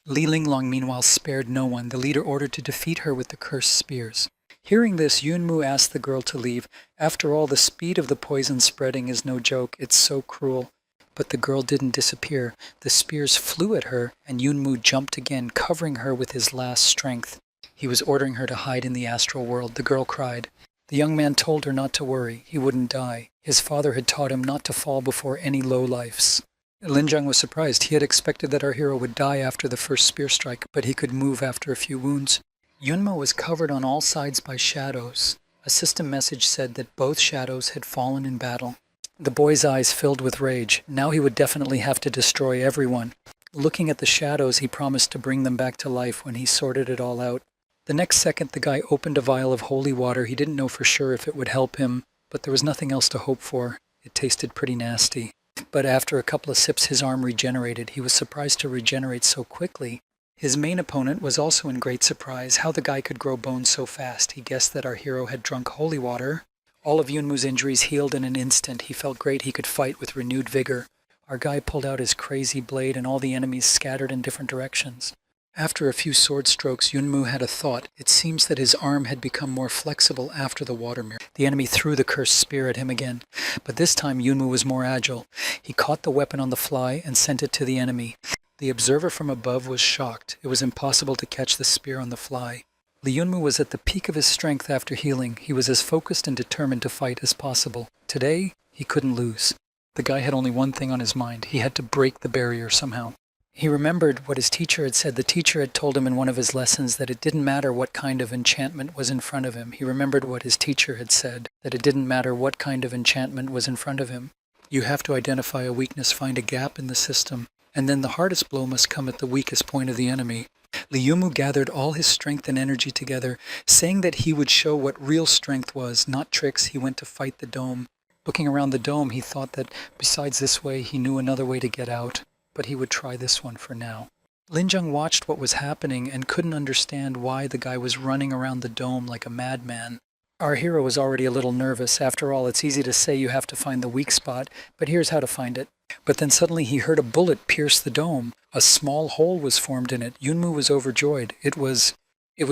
Li Linglong, meanwhile, spared no one. The leader ordered to defeat her with the cursed spears. Hearing this, Yunmu asked the girl to leave. After all, the speed of the poison spreading is no joke. It's so cruel. But the girl didn't disappear. The spears flew at her, and Yunmu jumped again, covering her with his last strength. He was ordering her to hide in the astral world. The girl cried. The young man told her not to worry. He wouldn't die. His father had taught him not to fall before any lowlifes. Lin Jiang was surprised. He had expected that our hero would die after the first spear strike, but he could move after a few wounds. Yunmu was covered on all sides by shadows. A system message said that both shadows had fallen in battle. The boy's eyes filled with rage. Now he would definitely have to destroy everyone. Looking at the shadows, he promised to bring them back to life when he sorted it all out. The next second, the guy opened a vial of holy water. He didn't know for sure if it would help him, but there was nothing else to hope for. It tasted pretty nasty. But after a couple of sips, his arm regenerated. He was surprised to regenerate so quickly. His main opponent was also in great surprise. How the guy could grow bones so fast. He guessed that our hero had drunk holy water. All of Yunmu's injuries healed in an instant. He felt great. He could fight with renewed vigor. Our guy pulled out his crazy blade and all the enemies scattered in different directions. After a few sword strokes, Yunmu had a thought. It seems that his arm had become more flexible after the water mirror. The enemy threw the cursed spear at him again, but this time Yunmu was more agile. He caught the weapon on the fly and sent it to the enemy. The observer from above was shocked. It was impossible to catch the spear on the fly. Yunmu was at the peak of his strength after healing. He was as focused and determined to fight as possible. Today, he couldn't lose. The guy had only one thing on his mind. He had to break the barrier somehow. He remembered what his teacher had said. The teacher had told him in one of his lessons that it didn't matter what kind of enchantment was in front of him. He remembered what his teacher had said, that it didn't matter what kind of enchantment was in front of him. You have to identify a weakness, find a gap in the system, and then the hardest blow must come at the weakest point of the enemy. Yunmu gathered all his strength and energy together, saying that he would show what real strength was, not tricks. He went to fight the dome. Looking around the dome, he thought that besides this way, he knew another way to get out. But he would try this one for now. Linjung watched what was happening and couldn't understand why the guy was running around the dome like a madman. Our hero was already a little nervous. After all, it's easy to say you have to find the weak spot, but here's how to find it. But then suddenly he heard a bullet pierce the dome. A small hole was formed in it. Yunmu was overjoyed. It was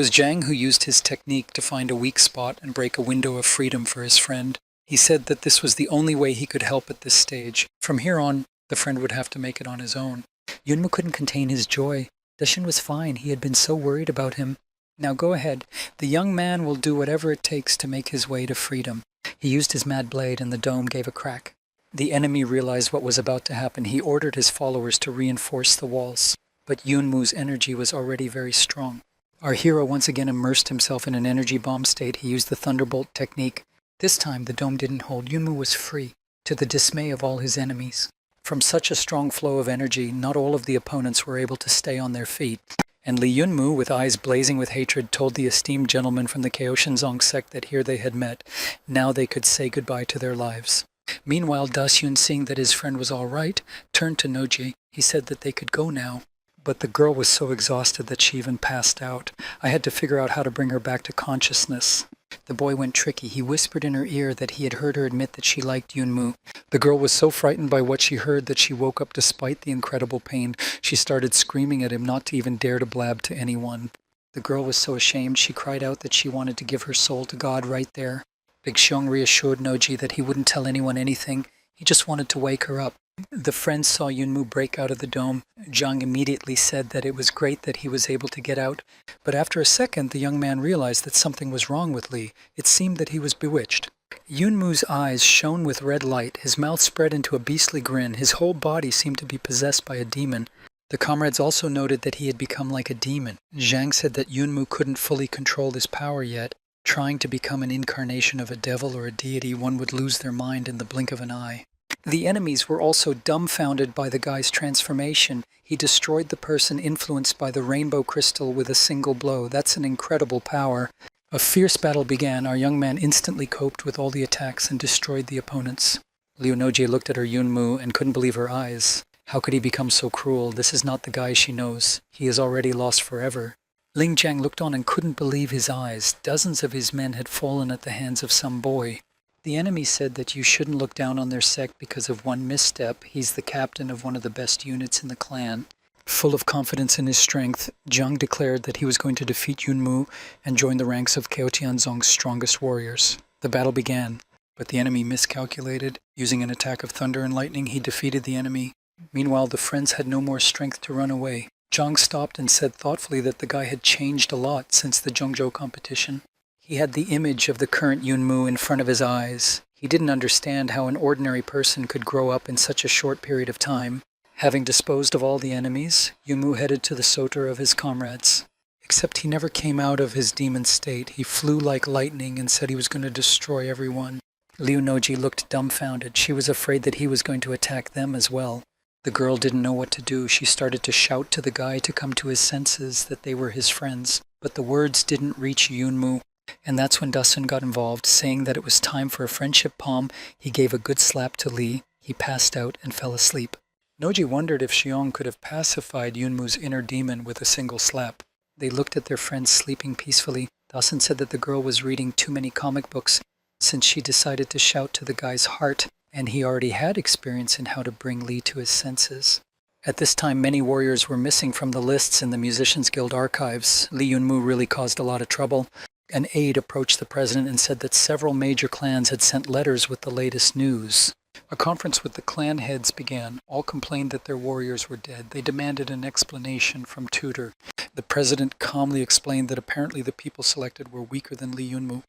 Jang who used his technique to find a weak spot and break a window of freedom for his friend. He said that this was the only way he could help at this stage. From here on, the friend would have to make it on his own. Yunmu couldn't contain his joy. Dashin was fine. He had been so worried about him. Now go ahead. The young man will do whatever it takes to make his way to freedom. He used his mad blade and the dome gave a crack. The enemy realized what was about to happen. He ordered his followers to reinforce the walls. But Yunmu's energy was already very strong. Our hero once again immersed himself in an energy bomb state. He used the thunderbolt technique. This time the dome didn't hold. Yunmu was free, to the dismay of all his enemies. From such a strong flow of energy, not all of the opponents were able to stay on their feet. And Yunmu, with eyes blazing with hatred, told the esteemed gentleman from the Kaoshinzong sect that here they had met. Now they could say goodbye to their lives. Meanwhile, Dasyun, seeing that his friend was all right, turned to Noji. He said that they could go now. But the girl was so exhausted that she even passed out. I had to figure out how to bring her back to consciousness. The boy went tricky. He whispered in her ear that he had heard her admit that she liked Yunmu. The girl was so frightened by what she heard that she woke up despite the incredible pain. She started screaming at him not to even dare to blab to anyone. The girl was so ashamed she cried out that she wanted to give her soul to God right there. Big Xiong reassured Noji that he wouldn't tell anyone anything. He just wanted to wake her up. The friends saw Yunmu break out of the dome. Zhang immediately said that it was great that he was able to get out. But after a second, the young man realized that something was wrong with Li. It seemed that he was bewitched. Yunmu's eyes shone with red light. His mouth spread into a beastly grin. His whole body seemed to be possessed by a demon. The comrades also noted that he had become like a demon. Zhang said that Yunmu couldn't fully control his power yet. Trying to become an incarnation of a devil or a deity, one would lose their mind in the blink of an eye. The enemies were also dumbfounded by the guy's transformation. He destroyed the person influenced by the rainbow crystal with a single blow. That's an incredible power. A fierce battle began. Our young man instantly coped with all the attacks and destroyed the opponents. Leonoji looked at her Yunmu and couldn't believe her eyes. How could he become so cruel? This is not the guy she knows. He is already lost forever. Ling Jiang looked on and couldn't believe his eyes. Dozens of his men had fallen at the hands of some boy. The enemy said that you shouldn't look down on their sect because of one misstep. He's the captain of one of the best units in the clan. Full of confidence in his strength, Jiang declared that he was going to defeat Yunmu and join the ranks of Kaotianzong's strongest warriors. The battle began, but the enemy miscalculated. Using an attack of thunder and lightning, he defeated the enemy. Meanwhile, the friends had no more strength to run away. Jiang stopped and said thoughtfully that the guy had changed a lot since the Zhongzhou competition. He had the image of the current Yunmu in front of his eyes. He didn't understand how an ordinary person could grow up in such a short period of time. Having disposed of all the enemies, Yunmu headed to the soter of his comrades. Except he never came out of his demon state. He flew like lightning and said he was going to destroy everyone. Liu Noji looked dumbfounded. She was afraid that he was going to attack them as well. The girl didn't know what to do. She started to shout to the guy to come to his senses, that they were his friends. But the words didn't reach Yunmu. And that's when Dasun got involved, saying that it was time for a friendship palm. He gave a good slap to Lee. He passed out and fell asleep. Noji wondered if Xiong could have pacified Yunmu's inner demon with a single slap. They looked at their friends sleeping peacefully. Dasun said that the girl was reading too many comic books since she decided to shout to the guy's heart, and he already had experience in how to bring Lee to his senses. At this time, many warriors were missing from the lists in the Musicians Guild archives. Lee Yunmu really caused a lot of trouble. An aide approached the president and said that several major clans had sent letters with the latest news. A conference with the clan heads began. All complained that their warriors were dead. They demanded an explanation from Tudor. The president calmly explained that apparently the people selected were weaker than Lee Yunmu,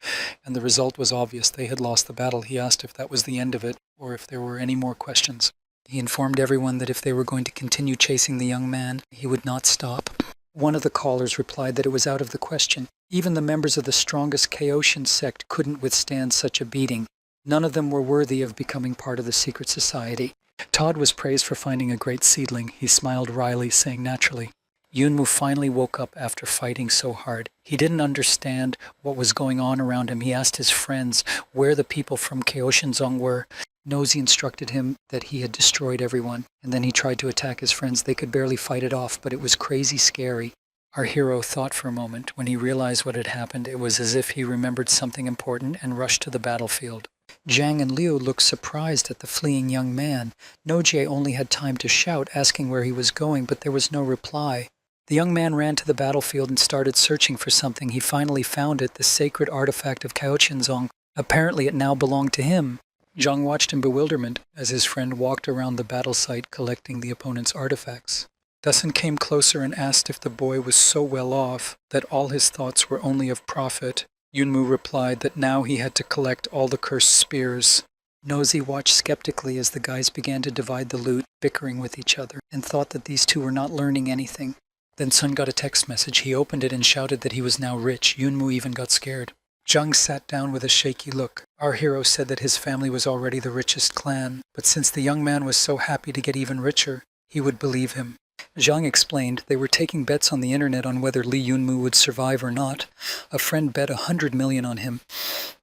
and the result was obvious. They had lost the battle. He asked if that was the end of it, or if there were any more questions. He informed everyone that if they were going to continue chasing the young man, he would not stop. One of the callers replied that it was out of the question. Even the members of the strongest Kaoshin sect couldn't withstand such a beating. None of them were worthy of becoming part of the secret society. Todd was praised for finding a great seedling. He smiled wryly, saying naturally. Yunmu finally woke up after fighting so hard. He didn't understand what was going on around him. He asked his friends where the people from Kaoshinzong were. Nosy instructed him that he had destroyed everyone, and then he tried to attack his friends. They could barely fight it off, but it was crazy scary. Our hero thought for a moment. When he realized what had happened, it was as if he remembered something important and rushed to the battlefield. Zhang and Liu looked surprised at the fleeing young man. Nojie only had time to shout, asking where he was going, but there was no reply. The young man ran to the battlefield and started searching for something. He finally found it, the sacred artifact of Kaochinzong. Apparently it now belonged to him. Zhang watched in bewilderment as his friend walked around the battle site collecting the opponent's artifacts. Dasun came closer and asked if the boy was so well off that all his thoughts were only of profit. Yunmu replied that now he had to collect all the cursed spears. Nosy watched skeptically as the guys began to divide the loot, bickering with each other, and thought that these two were not learning anything. Then Sun got a text message. He opened it and shouted that he was now rich. Yunmu even got scared. Zhang sat down with a shaky look. Our hero said that his family was already the richest clan, but since the young man was so happy to get even richer, he would believe him. Zhang explained they were taking bets on the internet on whether Lee Yunmu would survive or not. A friend bet 100 million on him.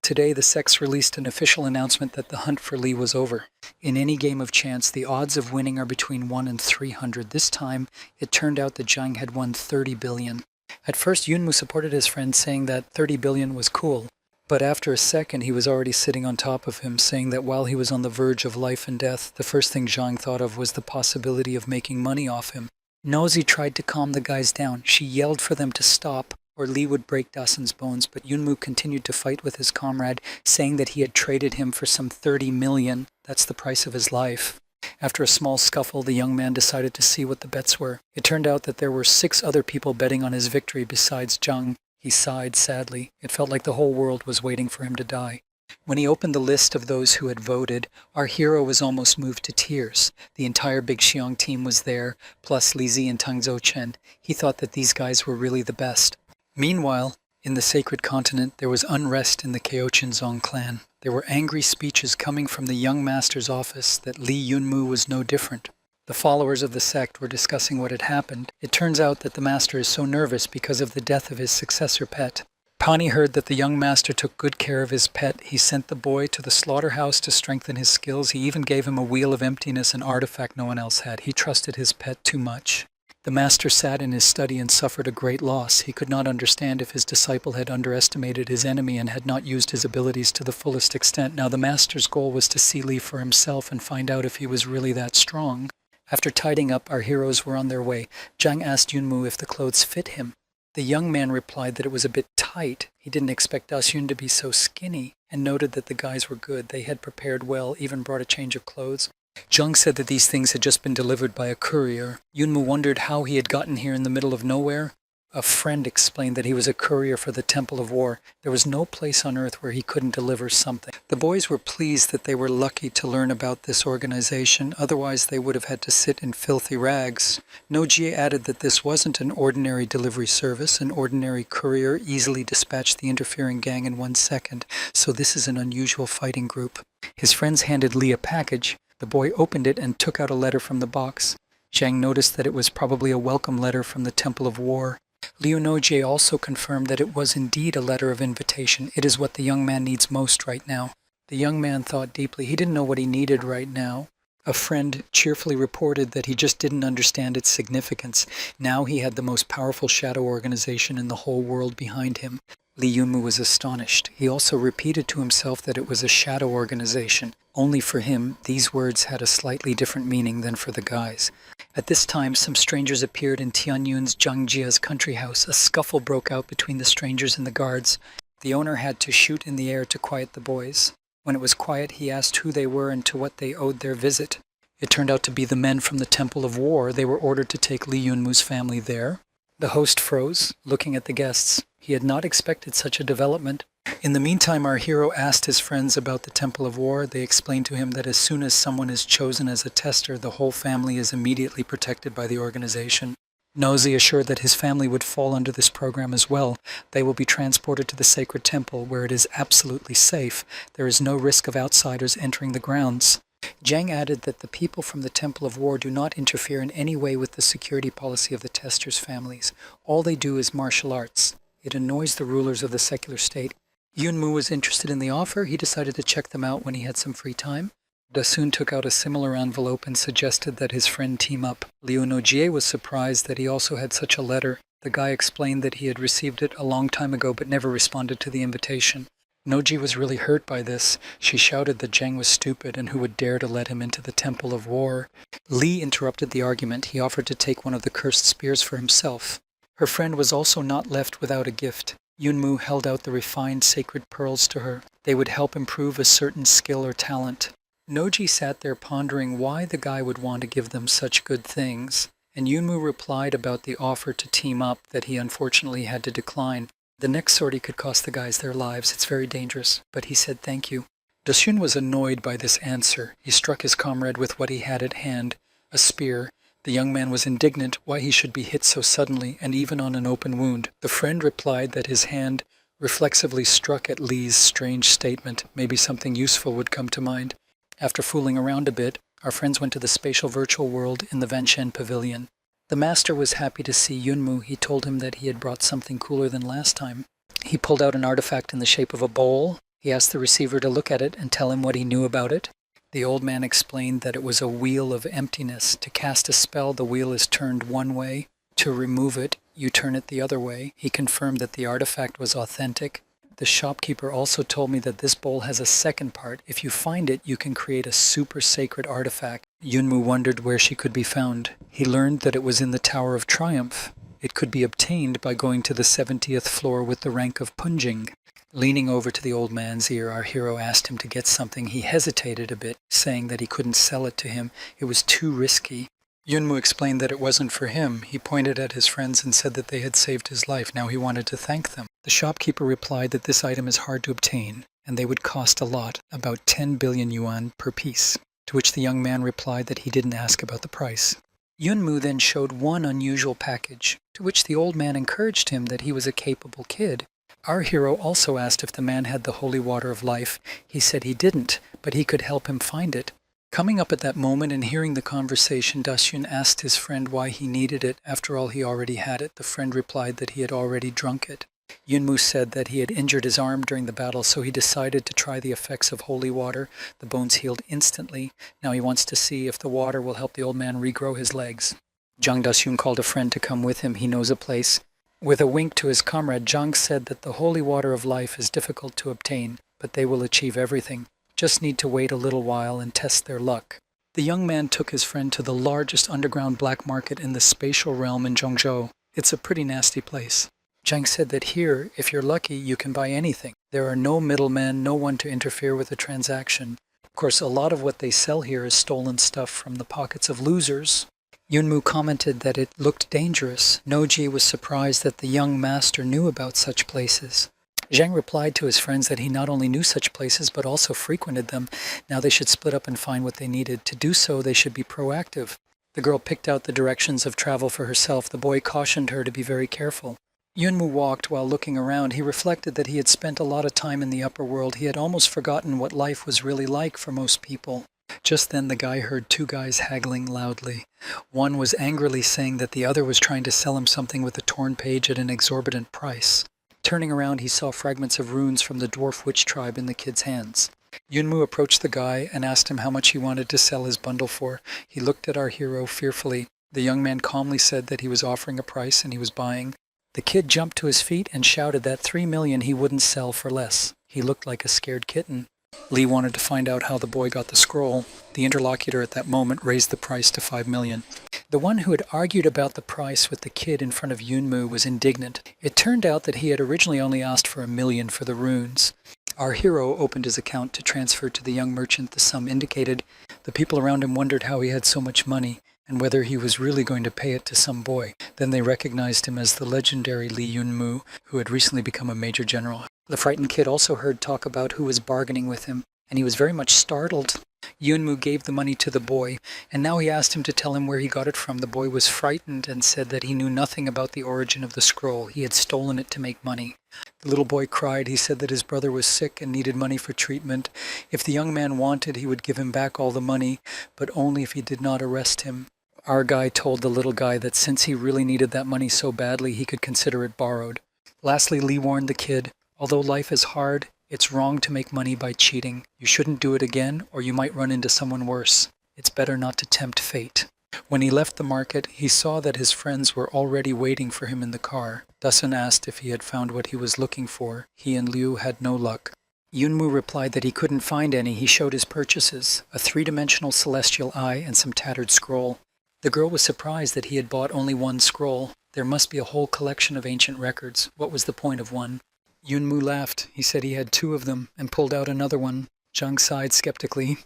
Today, the sects released an official announcement that the hunt for Lee was over. In any game of chance, the odds of winning are between 1 and 300. This time, it turned out that Zhang had won 30 billion. At first, Yunmu supported his friend, saying that 30 billion was cool. But after a second, he was already sitting on top of him, saying that while he was on the verge of life and death, the first thing Zhang thought of was the possibility of making money off him. Nosy tried to calm the guys down. She yelled for them to stop, or Lee would break Dasun's bones, but Yunmu continued to fight with his comrade, saying that he had traded him for some 30 million. That's the price of his life. After a small scuffle, the young man decided to see what the bets were. It turned out that there were 6 other people betting on his victory besides Zhang. He sighed sadly. It felt like the whole world was waiting for him to die. When he opened the list of those who had voted, our hero was almost moved to tears. The entire Big Xiong team was there, plus Li Zi and Tang Zhouchen. He thought that these guys were really the best. Meanwhile, in the Sacred Continent, there was unrest in the Kaochinzong clan. There were angry speeches coming from the young master's office that Lee Yunmu was no different. The followers of the sect were discussing what had happened. It turns out that the master is so nervous because of the death of his successor pet. Pani heard that the young master took good care of his pet. He sent the boy to the slaughterhouse to strengthen his skills. He even gave him a wheel of emptiness, an artifact no one else had. He trusted his pet too much. The master sat in his study and suffered a great loss. He could not understand if his disciple had underestimated his enemy and had not used his abilities to the fullest extent. Now the master's goal was to see Lee for himself and find out if he was really that strong. After tidying up, our heroes were on their way. Zhang asked Yunmu if the clothes fit him. The young man replied that it was a bit tight. He didn't expect Dasun to be so skinny, and noted that the guys were good. They had prepared well, even brought a change of clothes. Zhang said that these things had just been delivered by a courier. Yunmu wondered how he had gotten here in the middle of nowhere. A friend explained that he was a courier for the Temple of War. There was no place on earth where he couldn't deliver something. The boys were pleased that they were lucky to learn about this organization, otherwise they would have had to sit in filthy rags. Nojie added that this wasn't an ordinary delivery service. An ordinary courier easily dispatched the interfering gang in 1 second, so this is an unusual fighting group. His friends handed Lee a package, The boy opened it and took out a letter from the box. Zhang noticed that it was probably a welcome letter from the Temple of War. Liu Nojie also confirmed that it was indeed a letter of invitation. It is what the young man needs most right now. The young man thought deeply. He didn't know what he needed right now. A friend cheerfully reported that he just didn't understand its significance. Now he had the most powerful shadow organization in the whole world behind him. Li Yunmu was astonished. He also repeated to himself that it was a shadow organization. Only for him, these words had a slightly different meaning than for the guys. At this time, some strangers appeared in Tianyun's Zhangjia's country house. A scuffle broke out between the strangers and the guards. The owner had to shoot in the air to quiet the boys. When it was quiet, he asked who they were and to what they owed their visit. It turned out to be the men from the Temple of War. They were ordered to take Li Yunmu's family there. The host froze, looking at the guests. He had not expected such a development. In the meantime, our hero asked his friends about the Temple of War. They explained to him that as soon as someone is chosen as a tester, the whole family is immediately protected by the organization. Nozi assured that his family would fall under this program as well. They will be transported to the sacred temple, where it is absolutely safe. There is no risk of outsiders entering the grounds. Zhang added that the people from the Temple of War do not interfere in any way with the security policy of the testers' families. All they do is martial arts. It annoys the rulers of the secular state. Yunmu was interested in the offer. He decided to check them out when he had some free time. Dasun took out a similar envelope and suggested that his friend team up. Liu Nojie was surprised that he also had such a letter. The guy explained that he had received it a long time ago but never responded to the invitation. Noji was really hurt by this. She shouted that Zhang was stupid and who would dare to let him into the Temple of War. Li interrupted the argument. He offered to take one of the cursed spears for himself. Her friend was also not left without a gift. Yunmu held out the refined sacred pearls to her. They would help improve a certain skill or talent. Noji sat there pondering why the guy would want to give them such good things, and Yunmu replied about the offer to team up that he unfortunately had to decline. The next sortie could cost the guys their lives. It's very dangerous, but he said thank you. Dasun was annoyed by this answer. He struck his comrade with what he had at hand, a spear. The young man was indignant why he should be hit so suddenly and even on an open wound. The friend replied that his hand reflexively struck at Li's strange statement. Maybe something useful would come to mind. After fooling around a bit, our friends went to the spatial virtual world in the Vanshen Pavilion. The master was happy to see Yunmu. He told him that he had brought something cooler than last time. He pulled out an artifact in the shape of a bowl. He asked the receiver to look at it and tell him what he knew about it. The old man explained that it was a wheel of emptiness. To cast a spell, the wheel is turned one way. To remove it, you turn it the other way. He confirmed that the artifact was authentic. The shopkeeper also told me that this bowl has a second part. If you find it, you can create a super sacred artifact. Yunmu wondered where she could be found. He learned that it was in the Tower of Triumph. It could be obtained by going to the 70th floor with the rank of Punjing. Leaning over to the old man's ear, our hero asked him to get something. He hesitated a bit, saying that he couldn't sell it to him. It was too risky. Yunmu explained that it wasn't for him. He pointed at his friends and said that they had saved his life. Now he wanted to thank them. The shopkeeper replied that this item is hard to obtain, and they would cost a lot, about 10 billion yuan per piece, to which the young man replied that he didn't ask about the price. Yunmu then showed one unusual package, to which the old man encouraged him that he was a capable kid. Our hero also asked if the man had the holy water of life. He said he didn't, but he could help him find it. Coming up at that moment and hearing the conversation, Dasun asked his friend why he needed it. After all, he already had it. The friend replied that he had already drunk it. Yunmu said that he had injured his arm during the battle, so he decided to try the effects of holy water. The bones healed instantly. Now he wants to see if the water will help the old man regrow his legs. Zhang Dasun called a friend to come with him. He knows a place. With a wink to his comrade, Zhang said that the holy water of life is difficult to obtain, but they will achieve everything. Just need to wait a little while and test their luck. The young man took his friend to the largest underground black market in the spatial realm in Zhongzhou. It's a pretty nasty place. Zhang said that here, if you're lucky, you can buy anything. There are no middlemen, no one to interfere with the transaction. Of course, a lot of what they sell here is stolen stuff from the pockets of losers. Yunmu commented that it looked dangerous. Noji was surprised that the young master knew about such places. Zhang replied to his friends that he not only knew such places, but also frequented them. Now they should split up and find what they needed. To do so, they should be proactive. The girl picked out the directions of travel for herself. The boy cautioned her to be very careful. Yunmu walked while looking around. He reflected that he had spent a lot of time in the upper world. He had almost forgotten what life was really like for most people. Just then the guy heard two guys haggling loudly. One was angrily saying that the other was trying to sell him something with a torn page at an exorbitant price. Turning around, he saw fragments of runes from the dwarf witch tribe in the kid's hands. Yunmu approached the guy and asked him how much he wanted to sell his bundle for. He looked at our hero fearfully. The young man calmly said that he was offering a price and he was buying. The kid jumped to his feet and shouted that 3 million he wouldn't sell for less. He looked like a scared kitten. Lee wanted to find out how the boy got the scroll. The interlocutor at that moment raised the price to 5 million. The one who had argued about the price with the kid in front of Yunmu was indignant. It turned out that he had originally only asked for 1 million for the runes. Our hero opened his account to transfer to the young merchant the sum indicated. The people around him wondered how he had so much money and whether he was really going to pay it to some boy. Then they recognized him as the legendary Lee Yunmu, who had recently become a major general. The frightened kid also heard talk about who was bargaining with him, and he was very much startled. Yunmu gave the money to the boy, and now he asked him to tell him where he got it from. The boy was frightened and said that he knew nothing about the origin of the scroll. He had stolen it to make money. The little boy cried. He said that his brother was sick and needed money for treatment. If the young man wanted, he would give him back all the money, but only if he did not arrest him. Our guy told the little guy that since he really needed that money so badly, he could consider it borrowed. Lastly, Lee warned the kid, although life is hard, it's wrong to make money by cheating. You shouldn't do it again, or you might run into someone worse. It's better not to tempt fate. When he left the market, he saw that his friends were already waiting for him in the car. Dasun asked if he had found what he was looking for. He and Liu had no luck. Yunmu replied that he couldn't find any. He showed his purchases, a 3-dimensional celestial eye and some tattered scroll. The girl was surprised that he had bought only one scroll. There must be a whole collection of ancient records. What was the point of one? Yunmu laughed. He said he had 2 of them and pulled out another one. Zhang sighed skeptically.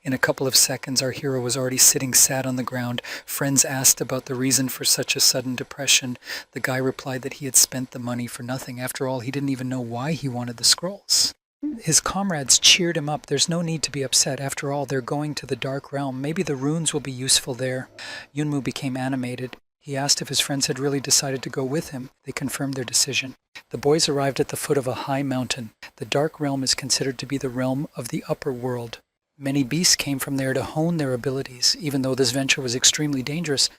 In a couple of seconds, our hero was already sitting sad on the ground. Friends asked about the reason for such a sudden depression. The guy replied that he had spent the money for nothing. After all, he didn't even know why he wanted the scrolls. His comrades cheered him up. There's no need to be upset. After all, they're going to the Dark Realm. Maybe the runes will be useful there. Yunmu became animated. He asked if his friends had really decided to go with him. They confirmed their decision. The boys arrived at the foot of a high mountain. The Dark Realm is considered to be the realm of the upper world. Many beasts came from there to hone their abilities. Even though this venture was extremely dangerous,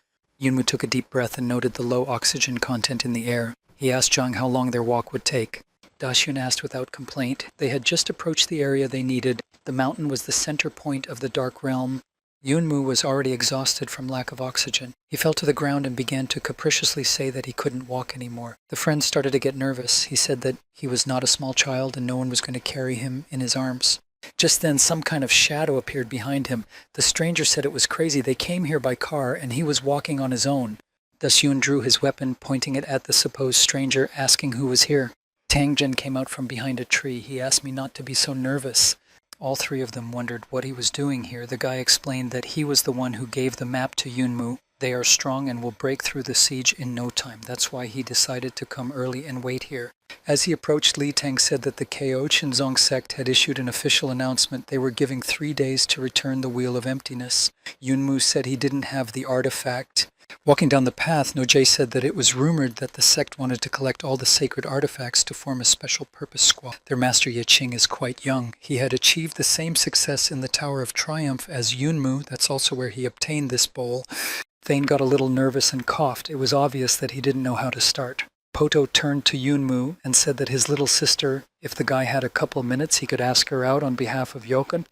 Yunmu took a deep breath and noted the low oxygen content in the air. He asked Zhang how long their walk would take. Daxun asked without complaint. They had just approached the area they needed. The mountain was the center point of the Dark Realm. Yunmu was already exhausted from lack of oxygen. He fell to the ground and began to capriciously say that he couldn't walk anymore. The friends started to get nervous. He said that he was not a small child and no one was going to carry him in his arms. Just then, some kind of shadow appeared behind him. The stranger said it was crazy. They came here by car and he was walking on his own. Daxun drew his weapon, pointing it at the supposed stranger, asking who was here. Tangjen came out from behind a tree. He asked me not to be so nervous. All 3 of them wondered what he was doing here. The guy explained that he was the one who gave the map to Yunmu. They are strong and will break through the siege in no time. That's why he decided to come early and wait here. As he approached, Li Tang said that the Ko Chinzong sect had issued an official announcement. They were giving 3 days to return the Wheel of Emptiness. Yunmu said he didn't have the artifact. Walking down the path, Nojay said that it was rumored that the sect wanted to collect all the sacred artifacts to form a special purpose squad. Their master Yeqing is quite young. He had achieved the same success in the Tower of Triumph as Yunmu. That's also where he obtained this bowl. Thane got a little nervous and coughed. It was obvious that he didn't know how to start. Poto turned to Yunmu and said that his little sister, if the guy had a couple of minutes, he could ask her out on behalf of Yoken.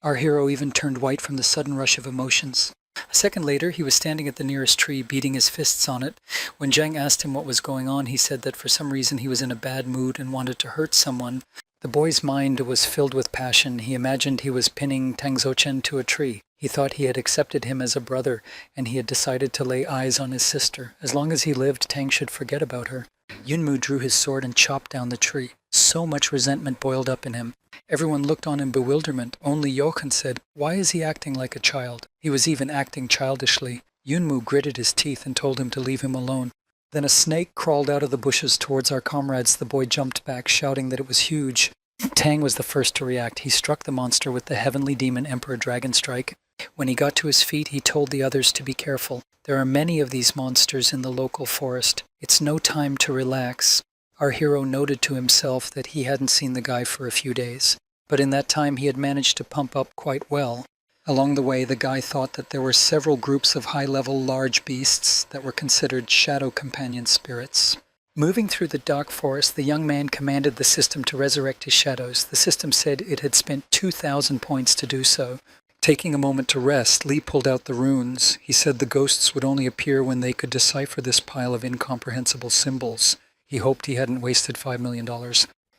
Our hero even turned white from the sudden rush of emotions. A second later, he was standing at the nearest tree, beating his fists on it. When Zhang asked him what was going on, he said that for some reason he was in a bad mood and wanted to hurt someone. The boy's mind was filled with passion. He imagined he was pinning Tang Zouchen to a tree. He thought he had accepted him as a brother, and he had decided to lay eyes on his sister. As long as he lived, Tang should forget about her. Yunmu drew his sword and chopped down the tree. So much resentment boiled up in him. Everyone looked on in bewilderment. Only Yoken said, "Why is he acting like a child?" He was even acting childishly. Yunmu gritted his teeth and told him to leave him alone. Then a snake crawled out of the bushes towards our comrades. The boy jumped back, shouting that it was huge. Tang was the first to react. He struck the monster with the Heavenly Demon Emperor Dragon Strike. When he got to his feet, he told the others to be careful. There are many of these monsters in the local forest. It's no time to relax. Our hero noted to himself that he hadn't seen the guy for a few days, but in that time he had managed to pump up quite well. Along the way, the guy thought that there were several groups of high-level large beasts that were considered shadow companion spirits. Moving through the dark forest, the young man commanded the system to resurrect his shadows. The system said it had spent 2,000 points to do so. Taking a moment to rest, Lee pulled out the runes. He said the ghosts would only appear when they could decipher this pile of incomprehensible symbols. He hoped he hadn't wasted $5 million.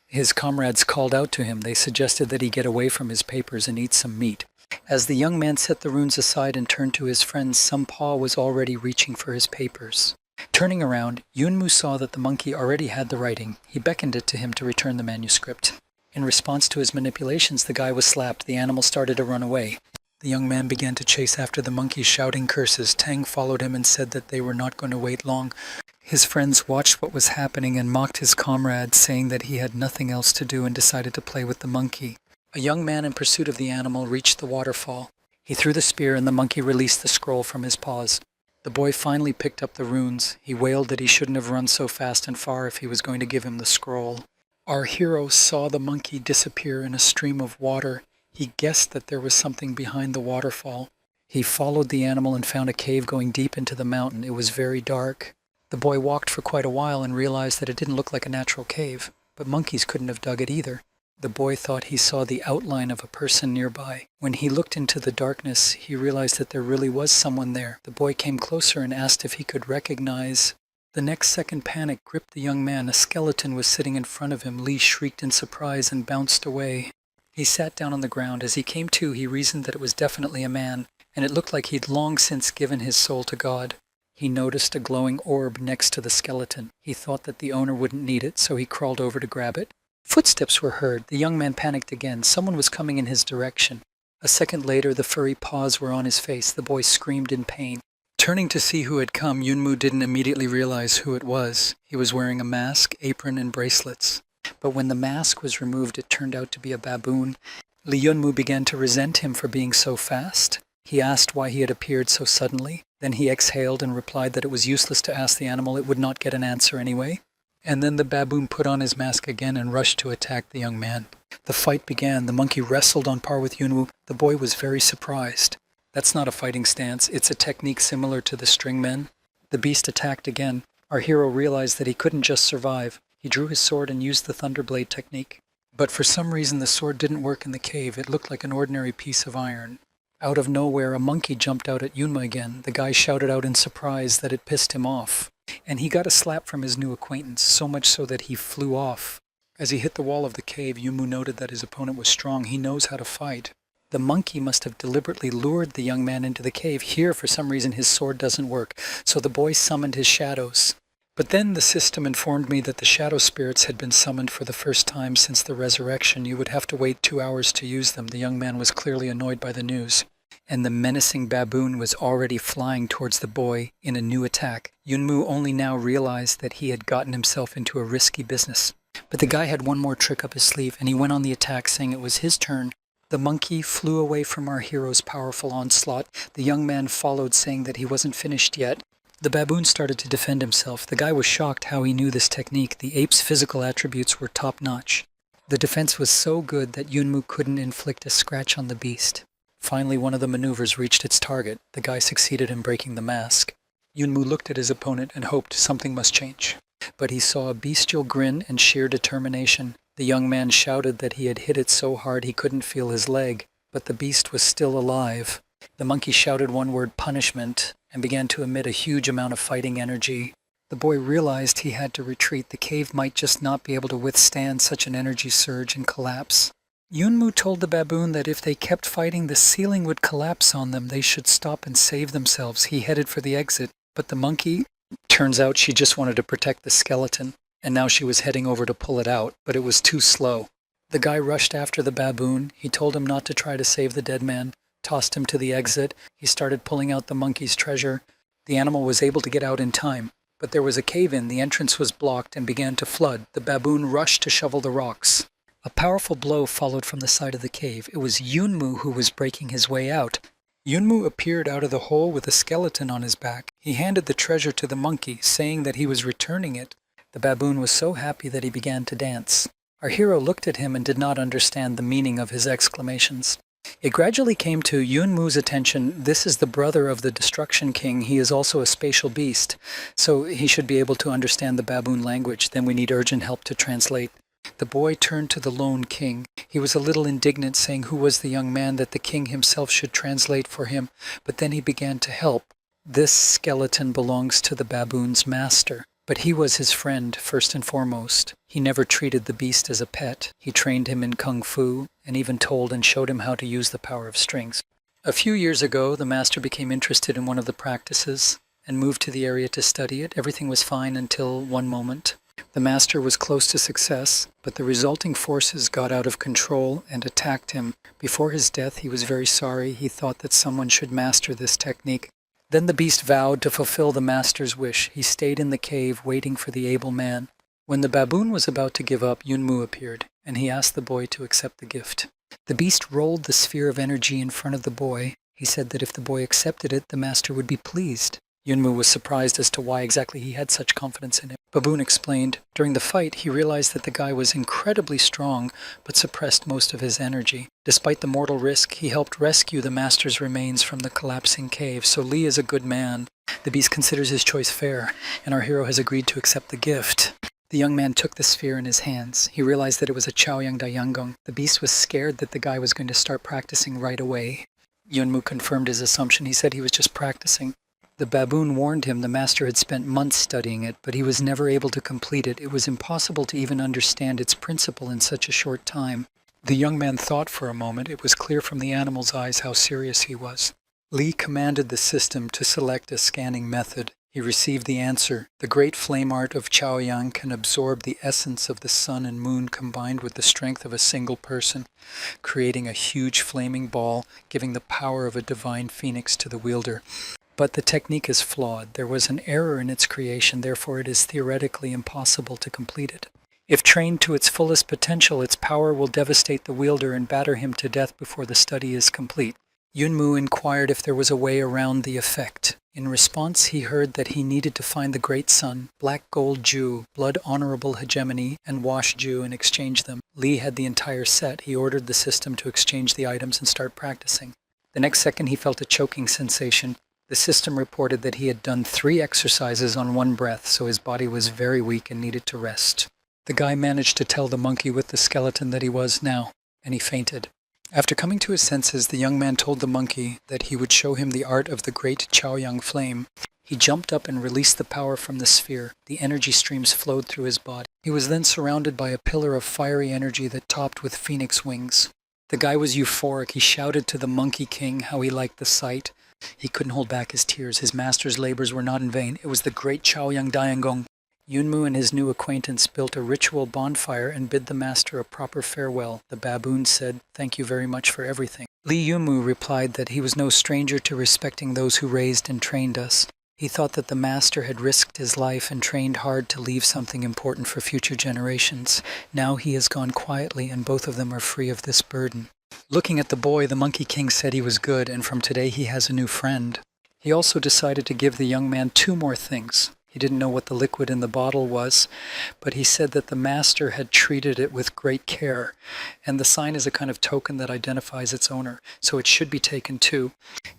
His comrades called out to him. They suggested that he get away from his papers and eat some meat. As the young man set the runes aside and turned to his friends, some paw was already reaching for his papers. Turning around, Yunmu saw that the monkey already had the writing. He beckoned it to him to return the manuscript. In response to his manipulations, the guy was slapped. The animal started to run away. The young man began to chase after the monkey, shouting curses. Tang followed him and said that they were not going to wait long. His friends watched what was happening and mocked his comrades, saying that he had nothing else to do and decided to play with the monkey. A young man in pursuit of the animal reached the waterfall. He threw the spear and the monkey released the scroll from his paws. The boy finally picked up the runes. He wailed that he shouldn't have run so fast and far if he was going to give him the scroll. Our hero saw the monkey disappear in a stream of water. He guessed that there was something behind the waterfall. He followed the animal and found a cave going deep into the mountain. It was very dark. The boy walked for quite a while and realized that it didn't look like a natural cave, but monkeys couldn't have dug it either. The boy thought he saw the outline of a person nearby. When he looked into the darkness, he realized that there really was someone there. The boy came closer and asked if he could recognize. The next second, panic gripped the young man. A skeleton was sitting in front of him. Lee shrieked in surprise and bounced away. He sat down on the ground. As he came to, he reasoned that it was definitely a man, and it looked like he'd long since given his soul to God. He noticed a glowing orb next to the skeleton. He thought that the owner wouldn't need it, so he crawled over to grab it. Footsteps were heard. The young man panicked again. Someone was coming in his direction. A second later, the furry paws were on his face. The boy screamed in pain. Turning to see who had come, Yunmu didn't immediately realize who it was. He was wearing a mask, apron, and bracelets. But when the mask was removed, it turned out to be a baboon. Li Yunmu began to resent him for being so fast. He asked why he had appeared so suddenly. Then he exhaled and replied that it was useless to ask the animal. It would not get an answer anyway. And then the baboon put on his mask again and rushed to attack the young man. The fight began. The monkey wrestled on par with Yunmu. The boy was very surprised. That's not a fighting stance. It's a technique similar to the string men. The beast attacked again. Our hero realized that he couldn't just survive. He drew his sword and used the thunderblade technique. But for some reason the sword didn't work in the cave. It looked like an ordinary piece of iron. Out of nowhere, a monkey jumped out at Yunmu again. The guy shouted out in surprise that it pissed him off. And he got a slap from his new acquaintance, so much so that he flew off. As he hit the wall of the cave, Yunmu noted that his opponent was strong. He knows how to fight. The monkey must have deliberately lured the young man into the cave. Here, for some reason, his sword doesn't work, so the boy summoned his shadows. But then the system informed me that the shadow spirits had been summoned for the first time since the resurrection. You would have to wait 2 hours to use them. The young man was clearly annoyed by the news. And the menacing baboon was already flying towards the boy in a new attack. Yunmu only now realized that he had gotten himself into a risky business. But the guy had one more trick up his sleeve, and he went on the attack saying it was his turn. The monkey flew away from our hero's powerful onslaught. The young man followed, saying that he wasn't finished yet. The baboon started to defend himself. The guy was shocked how he knew this technique. The ape's physical attributes were top-notch. The defense was so good that Yunmu couldn't inflict a scratch on the beast. Finally, one of the maneuvers reached its target. The guy succeeded in breaking the mask. Yunmu looked at his opponent and hoped something must change. But he saw a bestial grin and sheer determination. The young man shouted that he had hit it so hard he couldn't feel his leg, but the beast was still alive. The monkey shouted one word, punishment, and began to emit a huge amount of fighting energy. The boy realized he had to retreat. The cave might just not be able to withstand such an energy surge and collapse. Yunmu told the baboon that if they kept fighting, the ceiling would collapse on them. They should stop and save themselves. He headed for the exit, but the monkey, turns out she just wanted to protect the skeleton, and now she was heading over to pull it out, but it was too slow. The guy rushed after the baboon. He told him not to try to save the dead man, tossed him to the exit. He started pulling out the monkey's treasure. The animal was able to get out in time, but there was a cave-in. The entrance was blocked and began to flood. The baboon rushed to shovel the rocks. A powerful blow followed from the side of the cave. It was Yunmu who was breaking his way out. Yunmu appeared out of the hole with a skeleton on his back. He handed the treasure to the monkey, saying that he was returning it. The baboon was so happy that he began to dance. Our hero looked at him and did not understand the meaning of his exclamations. It gradually came to Yunmu's attention. This is the brother of the Destruction King. He is also a spatial beast, so he should be able to understand the baboon language. Then we need urgent help to translate. The boy turned to the lone king. He was a little indignant, saying who was the young man that the king himself should translate for him, but then he began to help. This skeleton belongs to the baboon's master. But he was his friend, first and foremost. He never treated the beast as a pet. He trained him in kung fu, and even told and showed him how to use the power of strings. A few years ago, the master became interested in one of the practices and moved to the area to study it. Everything was fine until one moment. The master was close to success, but the resulting forces got out of control and attacked him. Before his death, he was very sorry. He thought that someone should master this technique. Then the beast vowed to fulfill the master's wish. He stayed in the cave, waiting for the able man. When the baboon was about to give up, Yunmu appeared, and he asked the boy to accept the gift. The beast rolled the sphere of energy in front of the boy. He said that if the boy accepted it, the master would be pleased. Yunmu was surprised as to why exactly he had such confidence in him. Baboon explained, during the fight, he realized that the guy was incredibly strong, but suppressed most of his energy. Despite the mortal risk, he helped rescue the master's remains from the collapsing cave, so Lee is a good man. The beast considers his choice fair, and our hero has agreed to accept the gift. The young man took the sphere in his hands. He realized that it was a Chaoyang Dayangong. The beast was scared that the guy was going to start practicing right away. Yunmu confirmed his assumption. He said he was just practicing. The baboon warned him the master had spent months studying it, but he was never able to complete it. It was impossible to even understand its principle in such a short time. The young man thought for a moment. It was clear from the animal's eyes how serious he was. Li commanded the system to select a scanning method. He received the answer. The great flame art of Chaoyang can absorb the essence of the sun and moon combined with the strength of a single person, creating a huge flaming ball, giving the power of a divine phoenix to the wielder. But the technique is flawed. There was an error in its creation, therefore it is theoretically impossible to complete it. If trained to its fullest potential, its power will devastate the wielder and batter him to death before the study is complete. Yunmu inquired if there was a way around the effect. In response, he heard that he needed to find the Great Sun, Black Gold Jew, Blood Honorable Hegemony, and Wash Jew and exchange them. Li had the entire set. He ordered the system to exchange the items and start practicing. The next second, he felt a choking sensation. The system reported that he had done 3 exercises on one breath, so his body was very weak and needed to rest. The guy managed to tell the monkey with the skeleton that he was now, and he fainted. After coming to his senses, the young man told the monkey that he would show him the art of the great Chaoyang flame. He jumped up and released the power from the sphere. The energy streams flowed through his body. He was then surrounded by a pillar of fiery energy that topped with phoenix wings. The guy was euphoric. He shouted to the Monkey King how he liked the sight. He couldn't hold back his tears. His master's labors were not in vain. It was the great Chaoyang Dayangong. Yunmu and his new acquaintance built a ritual bonfire and bid the master a proper farewell. The baboon said, "Thank you very much for everything." Li Yunmu replied that he was no stranger to respecting those who raised and trained us. He thought that the master had risked his life and trained hard to leave something important for future generations. Now he has gone quietly and both of them are free of this burden. Looking at the boy, the Monkey King said he was good, and from today he has a new friend. He also decided to give the young man 2 more things. He didn't know what the liquid in the bottle was, but he said that the master had treated it with great care, and the sign is a kind of token that identifies its owner, so it should be taken too.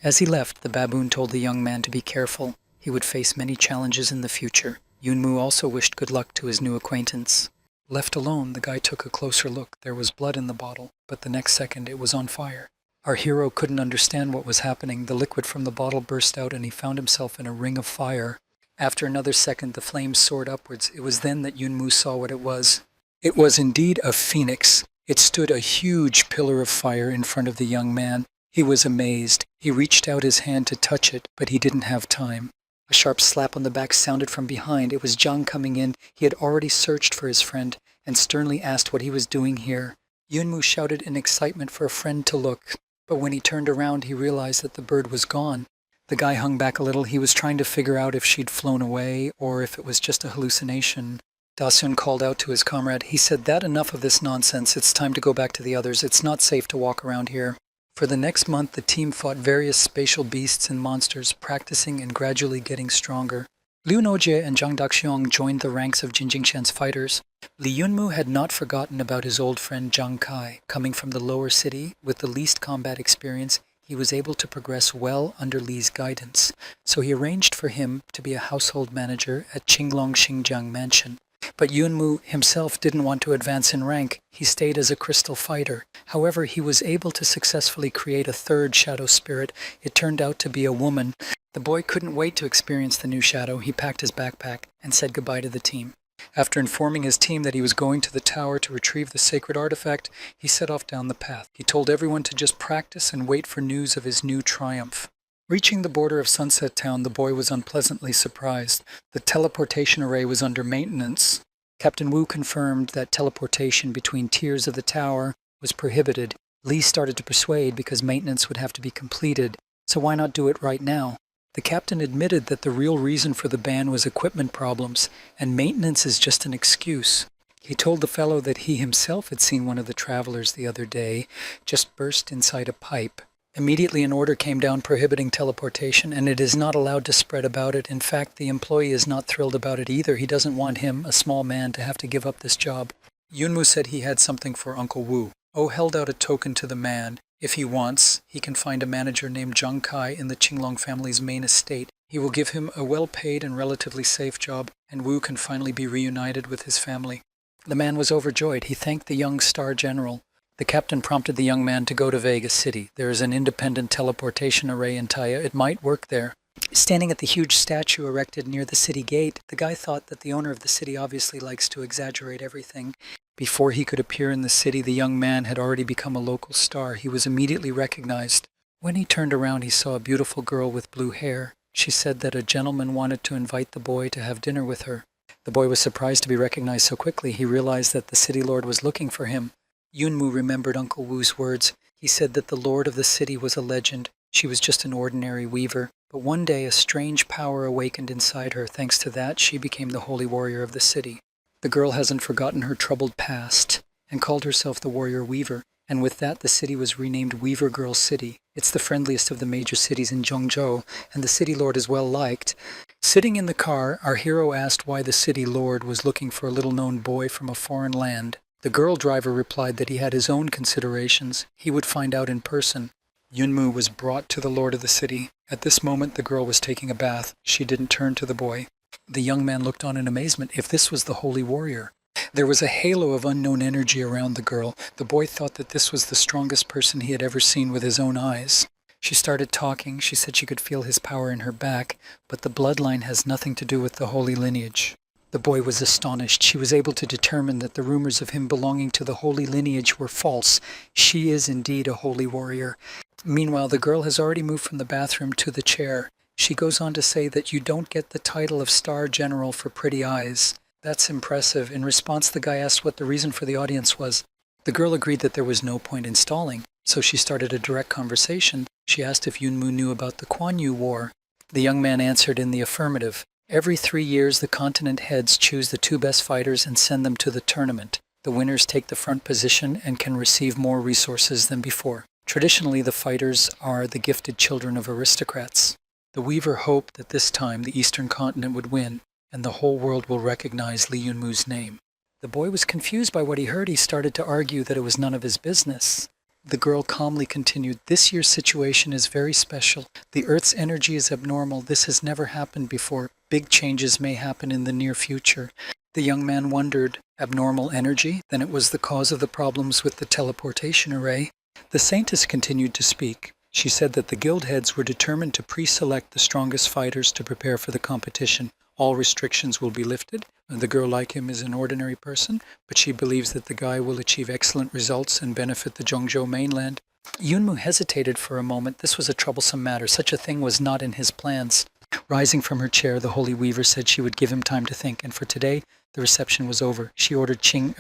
As he left, the baboon told the young man to be careful. He would face many challenges in the future. Yunmu also wished good luck to his new acquaintance. Left alone, the guy took a closer look. There was blood in the bottle, but the next second it was on fire. Our hero couldn't understand what was happening. The liquid from the bottle burst out and he found himself in a ring of fire. After another second, the flames soared upwards. It was then that Yunmu saw what it was. It was indeed a phoenix. It stood a huge pillar of fire in front of the young man. He was amazed. He reached out his hand to touch it, but he didn't have time. A sharp slap on the back sounded from behind. It was Zhang coming in. He had already searched for his friend and sternly asked what he was doing here. Yunmu shouted in excitement for a friend to look, but when he turned around, he realized that the bird was gone. The guy hung back a little. He was trying to figure out if she'd flown away or if it was just a hallucination. Dasun called out to his comrade. He said, "That enough of this nonsense. It's time to go back to the others. It's not safe to walk around here." For the next month, the team fought various spatial beasts and monsters, practicing and gradually getting stronger. Liu Nojie and Zhang Daxiong joined the ranks of Jin Jingshan's fighters. Li Yunmu had not forgotten about his old friend Zhang Kai. Coming from the lower city, with the least combat experience, he was able to progress well under Li's guidance, so he arranged for him to be a household manager at Qinglong Xinjiang Mansion. But Yunmu himself didn't want to advance in rank. He stayed as a crystal fighter. However, he was able to successfully create a third shadow spirit. It turned out to be a woman. The boy couldn't wait to experience the new shadow. He packed his backpack and said goodbye to the team. After informing his team that he was going to the tower to retrieve the sacred artifact, he set off down the path. He told everyone to just practice and wait for news of his new triumph. Reaching the border of Sunset Town, the boy was unpleasantly surprised. The teleportation array was under maintenance. Captain Wu confirmed that teleportation between tiers of the tower was prohibited. Li started to persuade because maintenance would have to be completed, so why not do it right now? The captain admitted that the real reason for the ban was equipment problems, and maintenance is just an excuse. He told the fellow that he himself had seen one of the travelers the other day just burst inside a pipe. Immediately an order came down prohibiting teleportation, and it is not allowed to spread about it. In fact, the employee is not thrilled about it either. He doesn't want him, a small man, to have to give up this job. Yunmu said he had something for Uncle Wu. Oh held out a token to the man. If he wants, he can find a manager named Zhang Kai in the Qinglong family's main estate. He will give him a well-paid and relatively safe job, and Wu can finally be reunited with his family. The man was overjoyed. He thanked the young star general. The captain prompted the young man to go to Vegas City. There is an independent teleportation array in Taya. It might work there. Standing at the huge statue erected near the city gate, the guy thought that the owner of the city obviously likes to exaggerate everything. Before he could appear in the city, the young man had already become a local star. He was immediately recognized. When he turned around, he saw a beautiful girl with blue hair. She said that a gentleman wanted to invite the boy to have dinner with her. The boy was surprised to be recognized so quickly. He realized that the city lord was looking for him. Yunmu remembered Uncle Wu's words. He said that the lord of the city was a legend. She was just an ordinary weaver. But one day a strange power awakened inside her. Thanks to that, she became the holy warrior of the city. The girl hasn't forgotten her troubled past and called herself the Warrior Weaver. And with that, the city was renamed Weaver Girl City. It's the friendliest of the major cities in Zhongzhou, and the city lord is well liked. Sitting in the car, our hero asked why the city lord was looking for a little-known boy from a foreign land. The girl driver replied that he had his own considerations. He would find out in person. Yunmu was brought to the lord of the city. At this moment, the girl was taking a bath. She didn't turn to the boy. The young man looked on in amazement. If this was the holy warrior. There was a halo of unknown energy around the girl. The boy thought that this was the strongest person he had ever seen with his own eyes. She started talking. She said she could feel his power in her back, but the bloodline has nothing to do with the holy lineage. The boy was astonished. She was able to determine that the rumors of him belonging to the holy lineage were false. She is indeed a holy warrior. Meanwhile, the girl has already moved from the bathroom to the chair. She goes on to say that you don't get the title of Star General for pretty eyes. That's impressive. In response, the guy asked what the reason for the audience was. The girl agreed that there was no point in stalling, so she started a direct conversation. She asked if Yunmu knew about the Kuan Yu War. The young man answered in the affirmative. Every 3 years, the continent heads choose the 2 best fighters and send them to the tournament. The winners take the front position and can receive more resources than before. Traditionally, the fighters are the gifted children of aristocrats. The weaver hoped that this time the eastern continent would win, and the whole world will recognize Li Yunmu's name. The boy was confused by what he heard. He started to argue that it was none of his business. The girl calmly continued, "This year's situation is very special. The Earth's energy is abnormal. This has never happened before. Big changes may happen in the near future." The young man wondered, abnormal energy? Then it was the cause of the problems with the teleportation array. The saintess continued to speak. She said that the guild heads were determined to pre-select the strongest fighters to prepare for the competition. All restrictions will be lifted. The girl, like him, is an ordinary person, but she believes that the guy will achieve excellent results and benefit the Zhongzhou mainland. Yunmu hesitated for a moment. This was a troublesome matter. Such a thing was not in his plans. Rising from her chair, the holy weaver said she would give him time to think, and for today, the reception was over. She ordered Qing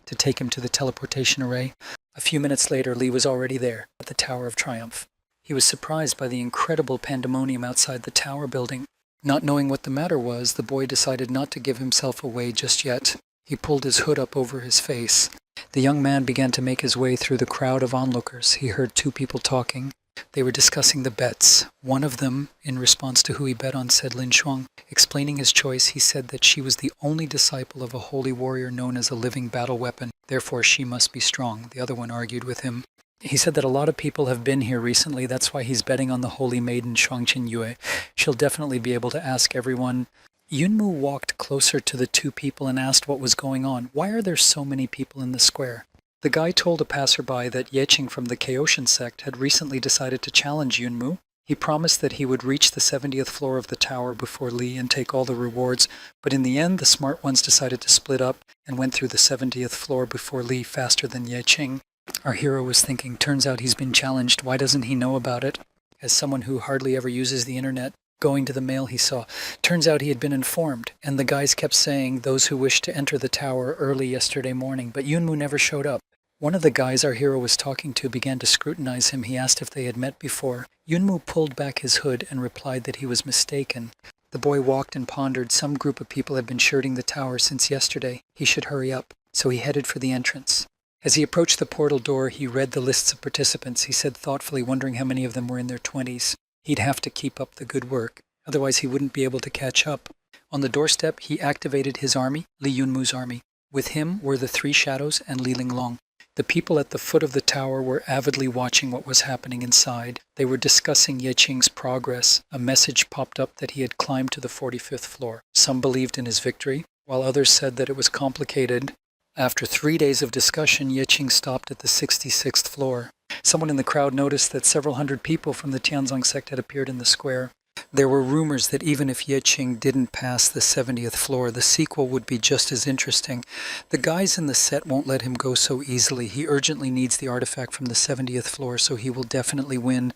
to take him to the teleportation array. A few minutes later, Li was already there, at the Tower of Triumph. He was surprised by the incredible pandemonium outside the tower building. Not knowing what the matter was, the boy decided not to give himself away just yet. He pulled his hood up over his face. The young man began to make his way through the crowd of onlookers. He heard 2 people talking. They were discussing the bets. One of them, in response to who he bet on, said Lin Shuang. Explaining his choice, he said that she was the only disciple of a holy warrior known as a living battle weapon. Therefore, she must be strong. The other one argued with him. He said that a lot of people have been here recently. That's why he's betting on the holy maiden Shuangqin Yue. She'll definitely be able to ask everyone. Yunmu walked closer to the two people and asked what was going on. Why are there so many people in the square? The guy told a passerby that Yeqing from the Kaoshan sect had recently decided to challenge Yunmu. He promised that he would reach the 70th floor of the tower before Li and take all the rewards, but in the end the smart ones decided to split up and went through the 70th floor before Li faster than Yeqing. Our hero was thinking, turns out he's been challenged, why doesn't he know about it? As someone who hardly ever uses the internet, going to the mail he saw, turns out he had been informed, and the guys kept saying those who wished to enter the tower early yesterday morning, but Yunmu never showed up. One of the guys our hero was talking to began to scrutinize him. He asked if they had met before. Yunmu pulled back his hood and replied that he was mistaken. The boy walked and pondered. Some group of people had been shirting the tower since yesterday. He should hurry up, so he headed for the entrance. As he approached the portal door, he read the lists of participants. He said thoughtfully, wondering how many of them were in their 20s. He'd have to keep up the good work, otherwise he wouldn't be able to catch up. On the doorstep, he activated his army, Li Yunmu's army. With him were the three shadows and Li Linglong. The people at the foot of the tower were avidly watching what was happening inside. They were discussing Yeqing's progress. A message popped up that he had climbed to the 45th floor. Some believed in his victory, while others said that it was complicated. After 3 days of discussion, Yeqing stopped at the 66th floor. Someone in the crowd noticed that several hundred people from the Tianzong sect had appeared in the square. There were rumors that even if Yeqing didn't pass the 70th floor, the sequel would be just as interesting. The guys in the set won't let him go so easily. He urgently needs the artifact from the 70th floor, so he will definitely win.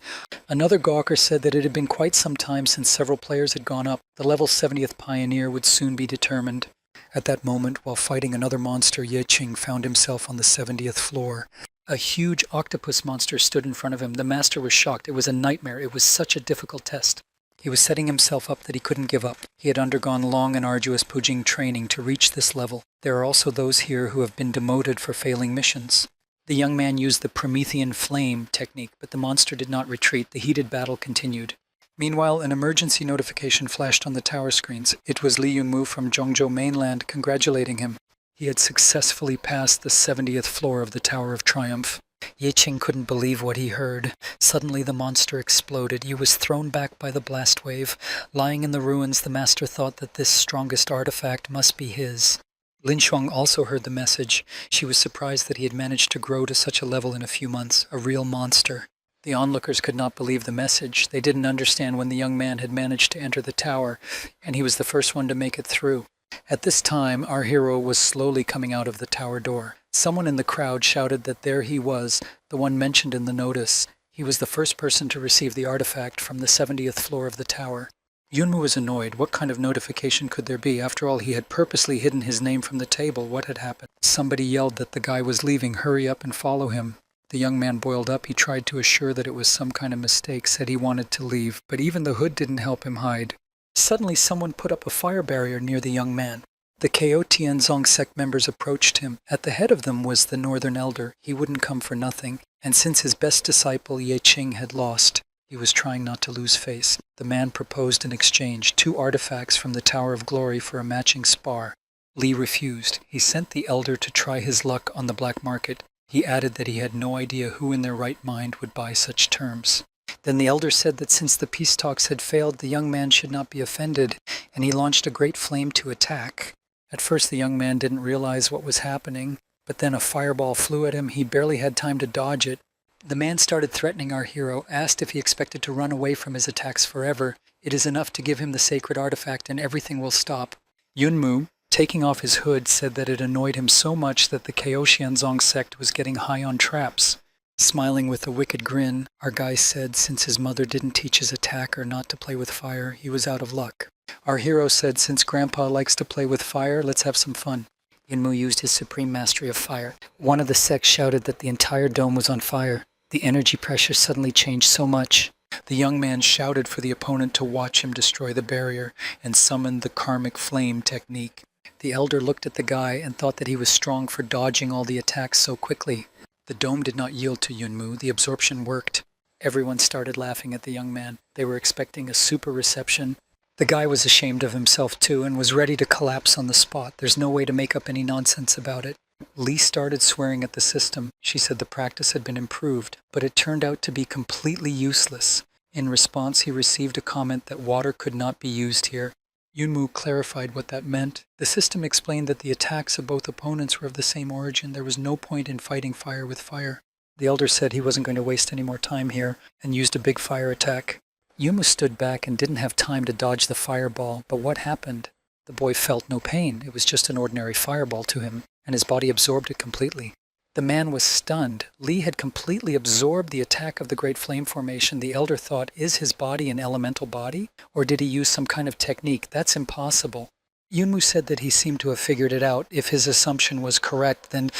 Another gawker said that it had been quite some time since several players had gone up. The level 70th pioneer would soon be determined. At that moment, while fighting another monster, Yeqing found himself on the 70th floor. A huge octopus monster stood in front of him. The master was shocked. It was a nightmare. It was such a difficult test. He was setting himself up that he couldn't give up. He had undergone long and arduous Pujing training to reach this level. There are also those here who have been demoted for failing missions. The young man used the Promethean flame technique, but the monster did not retreat. The heated battle continued. Meanwhile, an emergency notification flashed on the tower screens. It was Li Yunmu from Zhongzhou mainland congratulating him. He had successfully passed the 70th floor of the Tower of Triumph. Yeqing couldn't believe what he heard. Suddenly the monster exploded. He was thrown back by the blast wave. Lying in the ruins, the master thought that this strongest artifact must be his. Lin Shuang also heard the message. She was surprised that he had managed to grow to such a level in a few months, a real monster. The onlookers could not believe the message. They didn't understand when the young man had managed to enter the tower, and he was the first one to make it through. At this time, our hero was slowly coming out of the tower door. Someone in the crowd shouted that there he was, the one mentioned in the notice. He was the first person to receive the artifact from the 70th floor of the tower. Yunmu was annoyed. What kind of notification could there be? After all, he had purposely hidden his name from the table. What had happened? Somebody yelled that the guy was leaving. Hurry up and follow him. The young man boiled up. He tried to assure that it was some kind of mistake, said he wanted to leave, but even the hood didn't help him hide. Suddenly someone put up a fire barrier near the young man. The Ko Tianzong sect members approached him. At the head of them was the northern elder. He wouldn't come for nothing, and since his best disciple Yeqing had lost, he was trying not to lose face. The man proposed an exchange, 2 artifacts from the Tower of Glory for a matching spar. Li refused. He sent the elder to try his luck on the black market. He added that he had no idea who in their right mind would buy such terms. Then the elder said that since the peace talks had failed, the young man should not be offended, and he launched a great flame to attack. At first the young man didn't realize what was happening, but then a fireball flew at him. He barely had time to dodge it. The man started threatening our hero, asked if he expected to run away from his attacks forever. It is enough to give him the sacred artifact and everything will stop. Yunmu, taking off his hood, said that it annoyed him so much that the Kaoshianzong sect was getting high on traps. Smiling with a wicked grin, our guy said since his mother didn't teach his attacker not to play with fire, he was out of luck. Our hero said since Grandpa likes to play with fire, let's have some fun. Yunmu used his supreme mastery of fire. One of the sects shouted that the entire dome was on fire. The energy pressure suddenly changed so much. The young man shouted for the opponent to watch him destroy the barrier and summoned the karmic flame technique. The elder looked at the guy and thought that he was strong for dodging all the attacks so quickly. The dome did not yield to Yunmu. The absorption worked. Everyone started laughing at the young man. They were expecting a super reception. The guy was ashamed of himself too and was ready to collapse on the spot. There's no way to make up any nonsense about it. Lee started swearing at the system. She said the practice had been improved, but it turned out to be completely useless. In response, he received a comment that water could not be used here. Yunmu clarified what that meant. The system explained that the attacks of both opponents were of the same origin. There was no point in fighting fire with fire. The elder said he wasn't going to waste any more time here and used a big fire attack. Yunmu stood back and didn't have time to dodge the fireball, but what happened? The boy felt no pain. It was just an ordinary fireball to him, and his body absorbed it completely. The man was stunned. Lee had completely absorbed the attack of the Great Flame Formation. The elder thought, is his body an elemental body? Or did he use some kind of technique? That's impossible. Yunmu said that he seemed to have figured it out. If his assumption was correct, then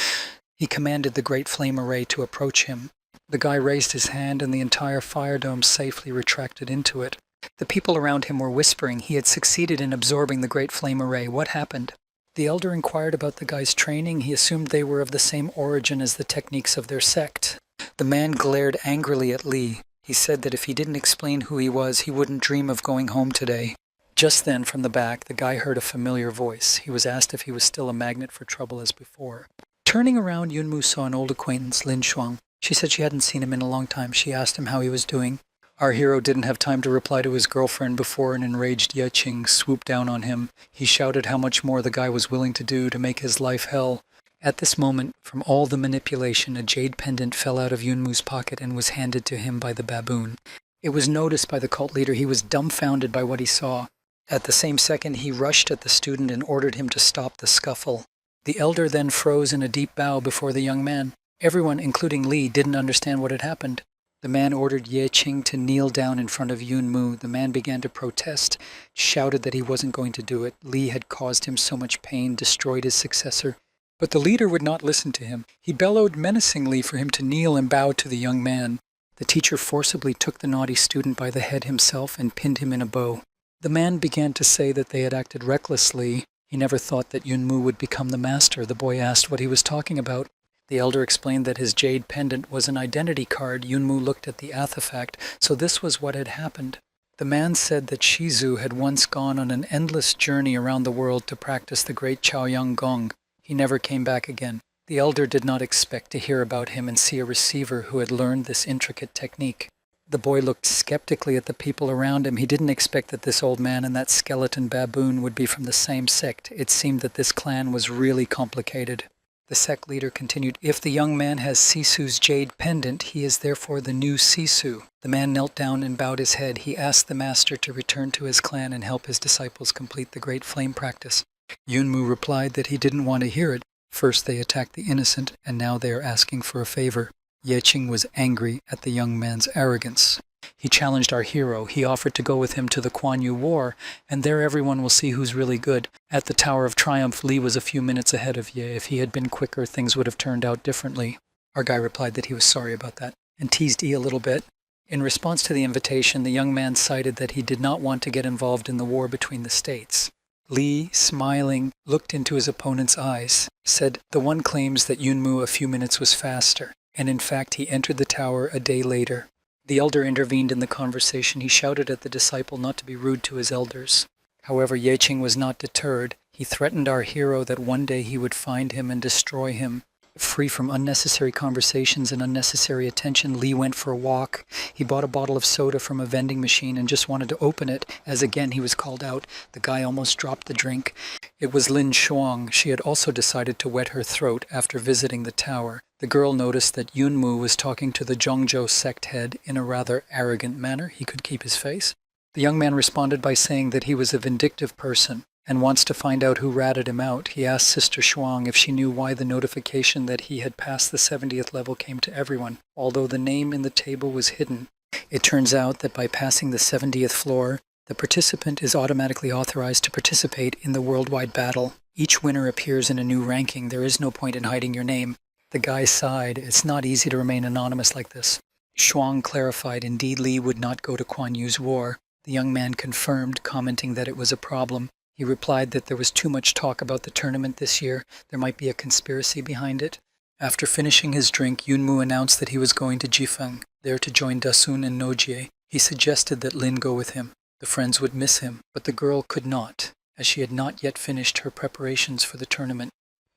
he commanded the Great Flame Array to approach him. The guy raised his hand and the entire fire dome safely retracted into it. The people around him were whispering he had succeeded in absorbing the Great Flame Array. What happened? The elder inquired about the guy's training. He assumed they were of the same origin as the techniques of their sect. The man glared angrily at Lee. He said that if he didn't explain who he was, he wouldn't dream of going home today. Just then, from the back, the guy heard a familiar voice. He was asked if he was still a magnet for trouble as before. Turning around, Yunmu saw an old acquaintance, Lin Shuang. She said she hadn't seen him in a long time. She asked him how he was doing. Our hero didn't have time to reply to his girlfriend before an enraged Ye Qing swooped down on him. He shouted how much more the guy was willing to do to make his life hell. At this moment, from all the manipulation, a jade pendant fell out of Yunmu's pocket and was handed to him by the baboon. It was noticed by the cult leader. He was dumbfounded by what he saw. At the same second, he rushed at the student and ordered him to stop the scuffle. The elder then froze in a deep bow before the young man. Everyone, including Lee, didn't understand what had happened. The man ordered Ye Qing to kneel down in front of Yunmu. The man began to protest, shouted that he wasn't going to do it. Lee had caused him so much pain, destroyed his successor. But the leader would not listen to him. He bellowed menacingly for him to kneel and bow to the young man. The teacher forcibly took the naughty student by the head himself and pinned him in a bow. The man began to say that they had acted recklessly. He never thought that Yunmu would become the master. The boy asked what he was talking about. The elder explained that his jade pendant was an identity card. Yunmu looked at the artifact, so this was what had happened. The man said that Shizu had once gone on an endless journey around the world to practice the great Chaoyang Gong. He never came back again. The elder did not expect to hear about him and see a receiver who had learned this intricate technique. The boy looked skeptically at the people around him. He didn't expect that this old man and that skeleton baboon would be from the same sect. It seemed that this clan was really complicated. The sect leader continued, if the young man has Sisu's jade pendant, he is therefore the new Sisu. The man knelt down and bowed his head. He asked the master to return to his clan and help his disciples complete the great flame practice. Yunmu replied that he didn't want to hear it. First they attacked the innocent, and now they are asking for a favor. Ye Qing was angry at the young man's arrogance. He challenged our hero. He offered to go with him to the Kuan Yu War, and there everyone will see who's really good. At the Tower of Triumph, Lee was a few minutes ahead of Ye. If he had been quicker, things would have turned out differently. Our guy replied that he was sorry about that, and teased Yi a little bit. In response to the invitation, the young man cited that he did not want to get involved in the war between the states. Lee, smiling, looked into his opponent's eyes, said, the one claims that Yunmu a few minutes was faster, and in fact he entered the tower a day later. The elder intervened in the conversation. He shouted at the disciple not to be rude to his elders. However, Ye Qing was not deterred. He threatened our hero that one day he would find him and destroy him. Free from unnecessary conversations and unnecessary attention, Lee went for a walk. He bought a bottle of soda from a vending machine and just wanted to open it, as again he was called out. The guy almost dropped the drink. It was Lin Shuang. She had also decided to wet her throat after visiting the tower. The girl noticed that Yunmu was talking to the Zhongzhou sect head in a rather arrogant manner. He could keep his face. The young man responded by saying that he was a vindictive person and wants to find out who ratted him out. He asked Sister Shuang if she knew why the notification that he had passed the 70th level came to everyone, although the name in the table was hidden. It turns out that by passing the 70th floor, the participant is automatically authorized to participate in the worldwide battle. Each winner appears in a new ranking. There is no point in hiding your name. The guy sighed. It's not easy to remain anonymous like this. Shuang clarified indeed Li would not go to Kuan Yu's war. The young man confirmed, commenting that it was a problem. He replied that there was too much talk about the tournament this year. There might be a conspiracy behind it. After finishing his drink, Yunmu announced that he was going to Jifeng. there to join Dasun and Nojie. He suggested that Lin go with him. The friends would miss him, but the girl could not, as she had not yet finished her preparations for the tournament.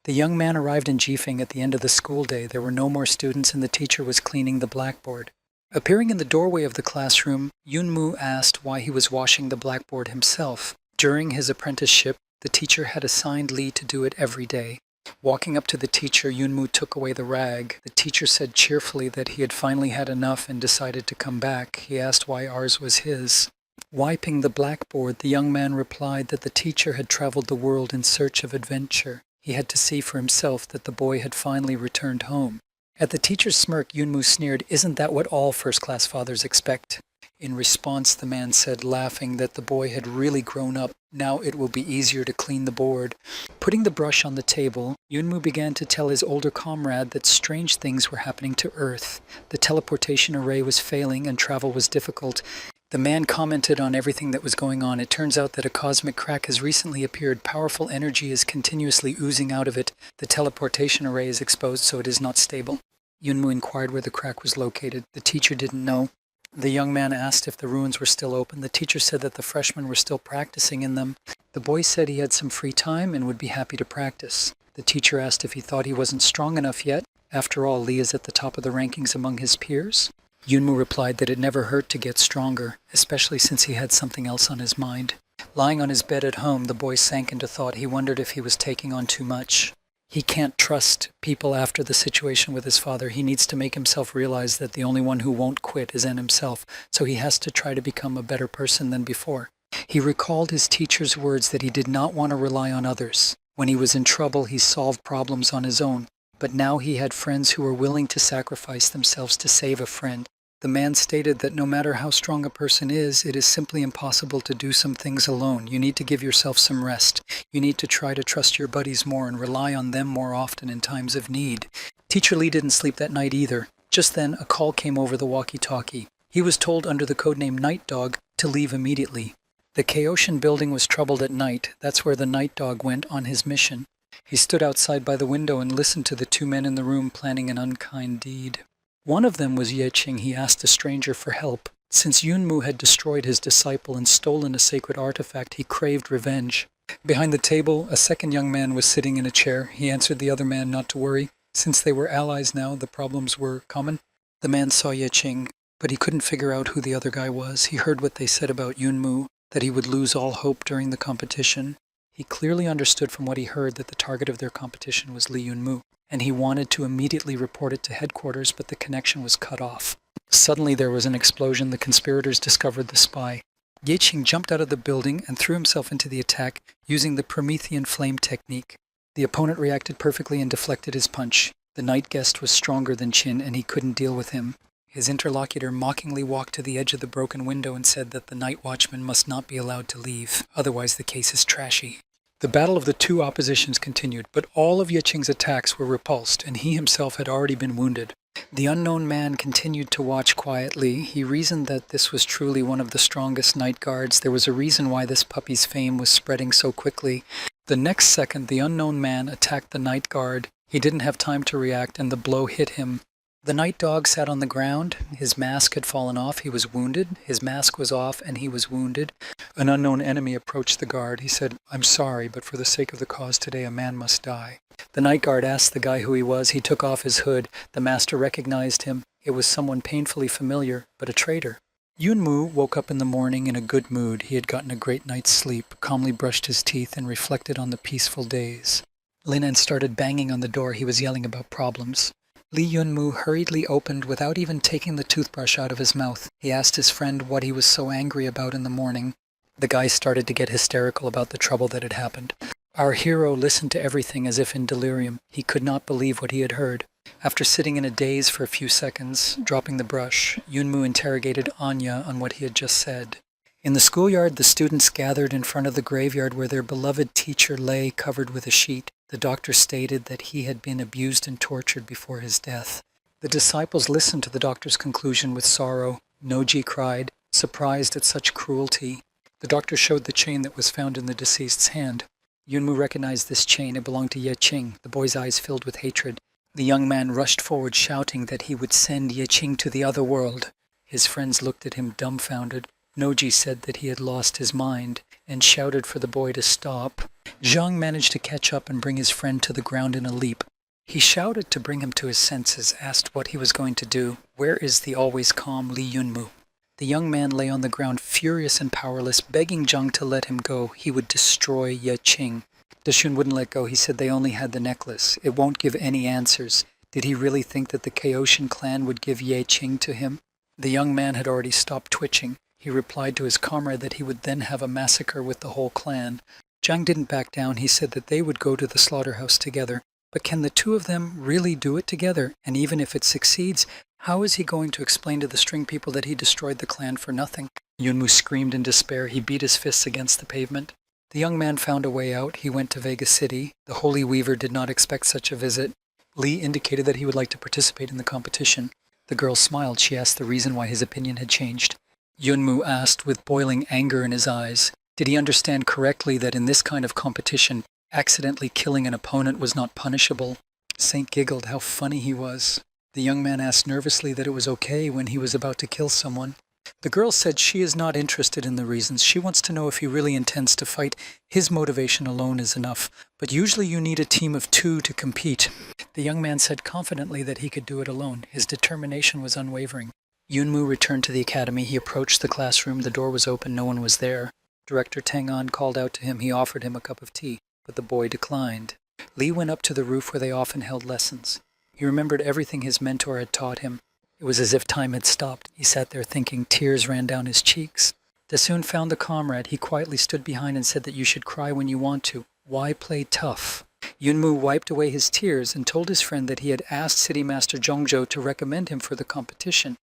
The young man arrived in Jifeng at the end of the school day. There were no more students and the teacher was cleaning the blackboard. Appearing in the doorway of the classroom, Yunmu asked why he was washing the blackboard himself. During his apprenticeship, the teacher had assigned Lee to do it every day. Walking up to the teacher, Yunmu took away the rag. The teacher said cheerfully that he had finally had enough and decided to come back. He asked why ours was his. Wiping the blackboard, the young man replied that the teacher had traveled the world in search of adventure. He had to see for himself that the boy had finally returned home. At the teacher's smirk, Yunmu sneered, "Isn't that what all first-class fathers expect?" In response, the man said, laughing, that the boy had really grown up. Now it will be easier to clean the board. Putting the brush on the table, Yunmu began to tell his older comrade that strange things were happening to Earth. The teleportation array was failing and travel was difficult. The man commented on everything that was going on. It turns out that a cosmic crack has recently appeared. Powerful energy is continuously oozing out of it. The teleportation array is exposed, so it is not stable. Yunmu inquired where the crack was located. The teacher didn't know. The young man asked if the ruins were still open. The teacher said that the freshmen were still practicing in them. The boy said he had some free time and would be happy to practice. The teacher asked if he thought he wasn't strong enough yet. After all, Lee is at the top of the rankings among his peers. Yunmu replied that it never hurt to get stronger, especially since he had something else on his mind. Lying on his bed at home, the boy sank into thought. He wondered if he was taking on too much. He can't trust people after the situation with his father. He needs to make himself realize that the only one who won't quit is himself, so he has to try to become a better person than before. He recalled his teacher's words that he did not want to rely on others. When he was in trouble, he solved problems on his own. But now he had friends who were willing to sacrifice themselves to save a friend. The man stated that no matter how strong a person is, it is simply impossible to do some things alone. You need to give yourself some rest. You need to try to trust your buddies more and rely on them more often in times of need. Teacher Lee didn't sleep that night either. Just then, a call came over the walkie-talkie. He was told under the codename Night Dog to leave immediately. The Kaoshin building was troubled at night. That's where the Night Dog went on his mission. He stood outside by the window and listened to the two men in the room planning an unkind deed. One of them was Ye Qing. He asked a stranger for help. Since Yunmu had destroyed his disciple and stolen a sacred artifact, he craved revenge. Behind the table, a second young man was sitting in a chair. He answered the other man not to worry. Since they were allies now, the problems were common. The man saw Ye Qing, but he couldn't figure out who the other guy was. He heard what they said about Yunmu, that he would lose all hope during the competition. He clearly understood from what he heard that the target of their competition was Li Yunmu, and he wanted to immediately report it to headquarters, but the connection was cut off. Suddenly there was an explosion. The conspirators discovered the spy. Ye Qing jumped out of the building and threw himself into the attack using the Promethean flame technique. The opponent reacted perfectly and deflected his punch. The night guest was stronger than Qin, and he couldn't deal with him. His interlocutor mockingly walked to the edge of the broken window and said that the night watchman must not be allowed to leave, otherwise the case is trashy. The battle of the two oppositions continued, but all of Ye Qing's attacks were repulsed, and he himself had already been wounded. The unknown man continued to watch quietly. He reasoned that this was truly one of the strongest night guards. There was a reason why this puppy's fame was spreading so quickly. The next second, the unknown man attacked the night guard. He didn't have time to react, and the blow hit him. The night dog sat on the ground. His mask had fallen off. He was wounded. His mask was off, and he was wounded. An unknown enemy approached the guard. He said, "I'm sorry, but for the sake of the cause today, a man must die." The night guard asked the guy who he was. He took off his hood. The master recognized him. It was someone painfully familiar, but a traitor. Yunmu woke up in the morning in a good mood. He had gotten a great night's sleep, calmly brushed his teeth, and reflected on the peaceful days. Linan started banging on the door. He was yelling about problems. Li Yunmu hurriedly opened without even taking the toothbrush out of his mouth. He asked his friend what he was so angry about in the morning. The guy started to get hysterical about the trouble that had happened. Our hero listened to everything as if in delirium. He could not believe what he had heard. After sitting in a daze for a few seconds, dropping the brush, Yunmu interrogated Anya on what he had just said. In the schoolyard, the students gathered in front of the graveyard where their beloved teacher lay covered with a sheet. The doctor stated that he had been abused and tortured before his death. The disciples listened to the doctor's conclusion with sorrow. Noji cried, surprised at such cruelty. The doctor showed the chain that was found in the deceased's hand. Yunmu recognized this chain. It belonged to Ye Qing. The boy's eyes filled with hatred. The young man rushed forward shouting that he would send Ye Qing to the other world. His friends looked at him dumbfounded. Noji said that he had lost his mind and shouted for the boy to stop. Zhang managed to catch up and bring his friend to the ground in a leap. He shouted to bring him to his senses, asked what he was going to do. Where is the always calm Li Yunmu? The young man lay on the ground furious and powerless, begging Zhang to let him go. He would destroy Ye Qing. Dashun wouldn't let go. He said they only had the necklace. It won't give any answers. Did he really think that the Kaoshan clan would give Ye Qing to him? The young man had already stopped twitching. He replied to his comrade that he would then have a massacre with the whole clan. Zhang didn't back down. He said that they would go to the slaughterhouse together. But can the two of them really do it together? And even if it succeeds, how is he going to explain to the string people that he destroyed the clan for nothing? Yunmu screamed in despair. He beat his fists against the pavement. The young man found a way out. He went to Vega City. The Holy Weaver did not expect such a visit. Li indicated that he would like to participate in the competition. The girl smiled. She asked the reason why his opinion had changed. Yunmu asked with boiling anger in his eyes. Did he understand correctly that in this kind of competition, accidentally killing an opponent was not punishable? Saint giggled. How funny he was. The young man asked nervously that it was okay when he was about to kill someone. The girl said she is not interested in the reasons. She wants to know if he really intends to fight. His motivation alone is enough. But usually you need a team of 2 to compete. The young man said confidently that he could do it alone. His determination was unwavering. Yunmu returned to the academy. He approached the classroom. The door was open. No one was there. Director Tang-an called out to him. He offered him a cup of tea, but the boy declined. Li went up to the roof where they often held lessons. He remembered everything his mentor had taught him. It was as if time had stopped. He sat there thinking. Tears ran down his cheeks. Dasun found the comrade. He quietly stood behind and said that you should cry when you want to. Why play tough? Yunmu wiped away his tears and told his friend that he had asked City Master Zhongzhou to recommend him for the competition.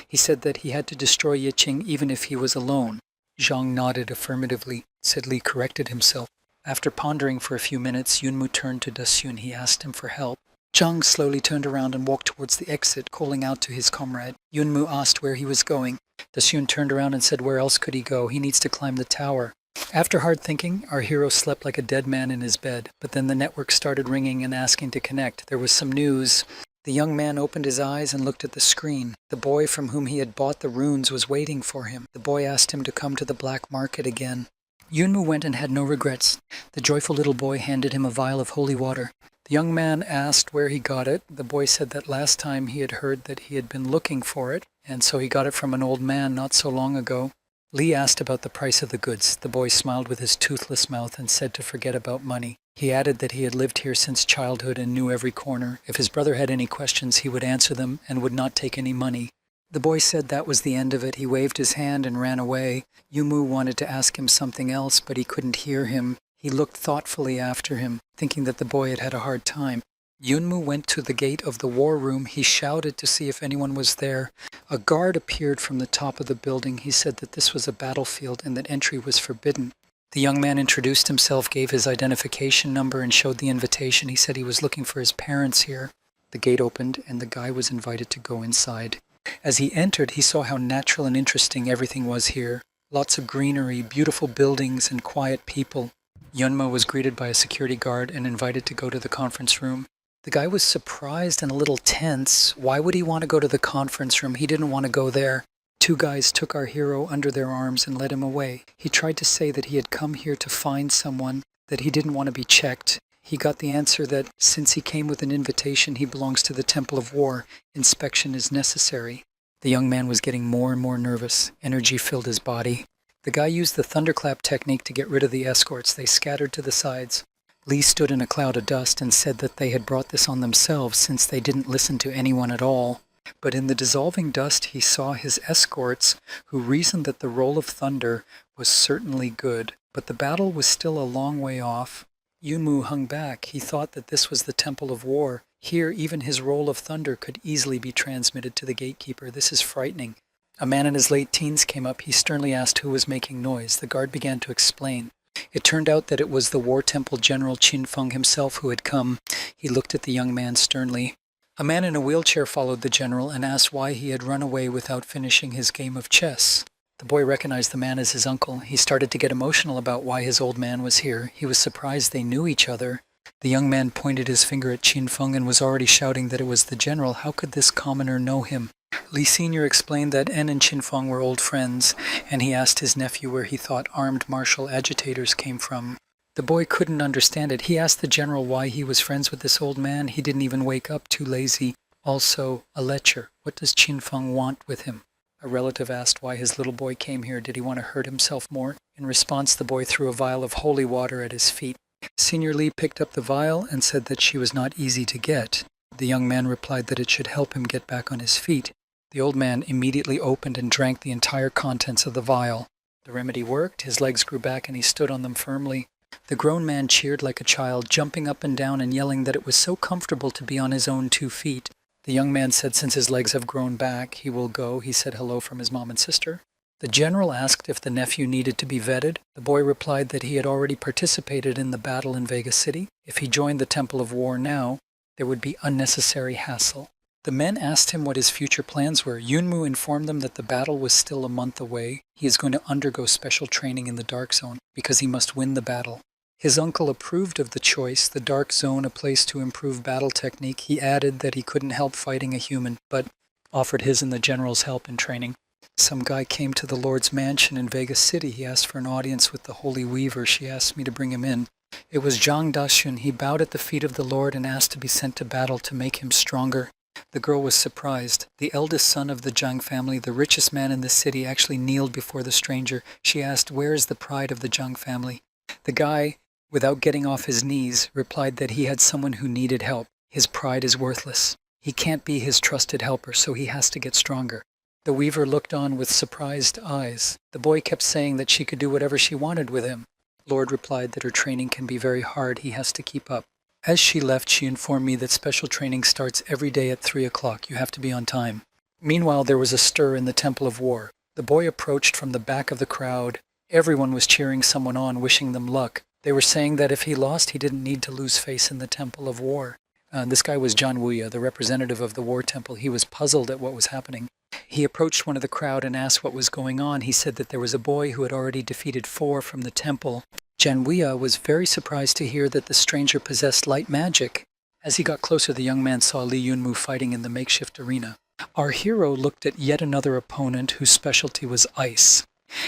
He said that he had to destroy Ye Qing even if he was alone. Zhang nodded affirmatively. Said Li corrected himself. After pondering for a few minutes, Yunmu turned to Dasun. He asked him for help. Zhang slowly turned around and walked towards the exit, calling out to his comrade. Yunmu asked where he was going. Dasun turned around and said where else could he go? He needs to climb the tower. After hard thinking, our hero slept like a dead man in his bed. But then the network started ringing and asking to connect. There was some news. The young man opened his eyes and looked at the screen. The boy from whom he had bought the runes was waiting for him. The boy asked him to come to the black market again. Yunmu went and had no regrets. The joyful little boy handed him a vial of holy water. The young man asked where he got it. The boy said that last time he had heard that he had been looking for it, and so he got it from an old man not so long ago. Li asked about the price of the goods. The boy smiled with his toothless mouth and said to forget about money. He added that he had lived here since childhood and knew every corner. If his brother had any questions, he would answer them and would not take any money. The boy said that was the end of it. He waved his hand and ran away. Yumu wanted to ask him something else, but he couldn't hear him. He looked thoughtfully after him, thinking that the boy had had a hard time. Yunmu went to the gate of the war room. He shouted to see if anyone was there. A guard appeared from the top of the building. He said that this was a battlefield and that entry was forbidden. The young man introduced himself, gave his identification number, and showed the invitation. He said he was looking for his parents here. The gate opened, and the guy was invited to go inside. As he entered, he saw how natural and interesting everything was here. Lots of greenery, beautiful buildings, and quiet people. Yunmu was greeted by a security guard and invited to go to the conference room. The guy was surprised and a little tense. Why would he want to go to the conference room? He didn't want to go there. Two guys took our hero under their arms and led him away. He tried to say that he had come here to find someone, that he didn't want to be checked. He got the answer that since he came with an invitation, he belongs to the Temple of War. Inspection is necessary. The young man was getting more and more nervous. Energy filled his body. The guy used the thunderclap technique to get rid of the escorts. They scattered to the sides. Li stood in a cloud of dust and said that they had brought this on themselves since they didn't listen to anyone at all. But in the dissolving dust he saw his escorts, who reasoned that the roll of thunder was certainly good. But the battle was still a long way off. Yunmu hung back. He thought that this was the Temple of War. Here even his roll of thunder could easily be transmitted to the gatekeeper. This is frightening. A man in his late teens came up. He sternly asked who was making noise. The guard began to explain. It turned out that it was the War Temple General Qin Feng himself who had come. He looked at the young man sternly. A man in a wheelchair followed the general and asked why he had run away without finishing his game of chess. The boy recognized the man as his uncle. He started to get emotional about why his old man was here. He was surprised they knew each other. The young man pointed his finger at Qin Feng and was already shouting that it was the general. How could this commoner know him? Li Sr. explained that En and Qin Feng were old friends, and he asked his nephew where he thought armed martial agitators came from. The boy couldn't understand it. He asked the general why he was friends with this old man. He didn't even wake up, too lazy. Also, a lecher. What does Qin Feng want with him? A relative asked why his little boy came here. Did he want to hurt himself more? In response, the boy threw a vial of holy water at his feet. Senior Li picked up the vial and said that she was not easy to get. The young man replied that it should help him get back on his feet. The old man immediately opened and drank the entire contents of the vial. The remedy worked. His legs grew back and he stood on them firmly. The grown man cheered like a child, jumping up and down and yelling that it was so comfortable to be on his own 2 feet. The young man said since his legs have grown back, he will go. He said hello from his mom and sister. The general asked if the nephew needed to be vetted. The boy replied that he had already participated in the battle in Vegas City. If he joined the Temple of War now, there would be unnecessary hassle. The men asked him what his future plans were. Yunmu informed them that the battle was still a month away. He is going to undergo special training in the Dark Zone because he must win the battle. His uncle approved of the choice, the Dark Zone, a place to improve battle technique. He added that he couldn't help fighting a human, but offered his and the general's help in training. Some guy came to the Lord's mansion in Vegas City. He asked for an audience with the Holy Weaver. She asked me to bring him in. It was Zhang Daxun. He bowed at the feet of the Lord and asked to be sent to battle to make him stronger. The girl was surprised. The eldest son of the Zhang family, the richest man in the city, actually kneeled before the stranger. She asked, "Where is the pride of the Zhang family?" The guy, without getting off his knees, replied that he had someone who needed help. His pride is worthless. He can't be his trusted helper, so he has to get stronger. The weaver looked on with surprised eyes. The boy kept saying that she could do whatever she wanted with him. Lord replied that her training can be very hard. He has to keep up. As she left, she informed me that special training starts every day at 3 o'clock. You have to be on time. Meanwhile, there was a stir in the Temple of War. The boy approached from the back of the crowd. Everyone was cheering someone on, wishing them luck. They were saying that if he lost, he didn't need to lose face in the Temple of War. This guy was John Wuya, the representative of the War Temple. He was puzzled at what was happening. He approached one of the crowd and asked what was going on. He said that there was a boy who had already defeated 4 from the temple. Jan Wuya was very surprised to hear that the stranger possessed light magic. As he got closer, the young man saw Li Yunmu fighting in the makeshift arena. Our hero looked at yet another opponent whose specialty was ice.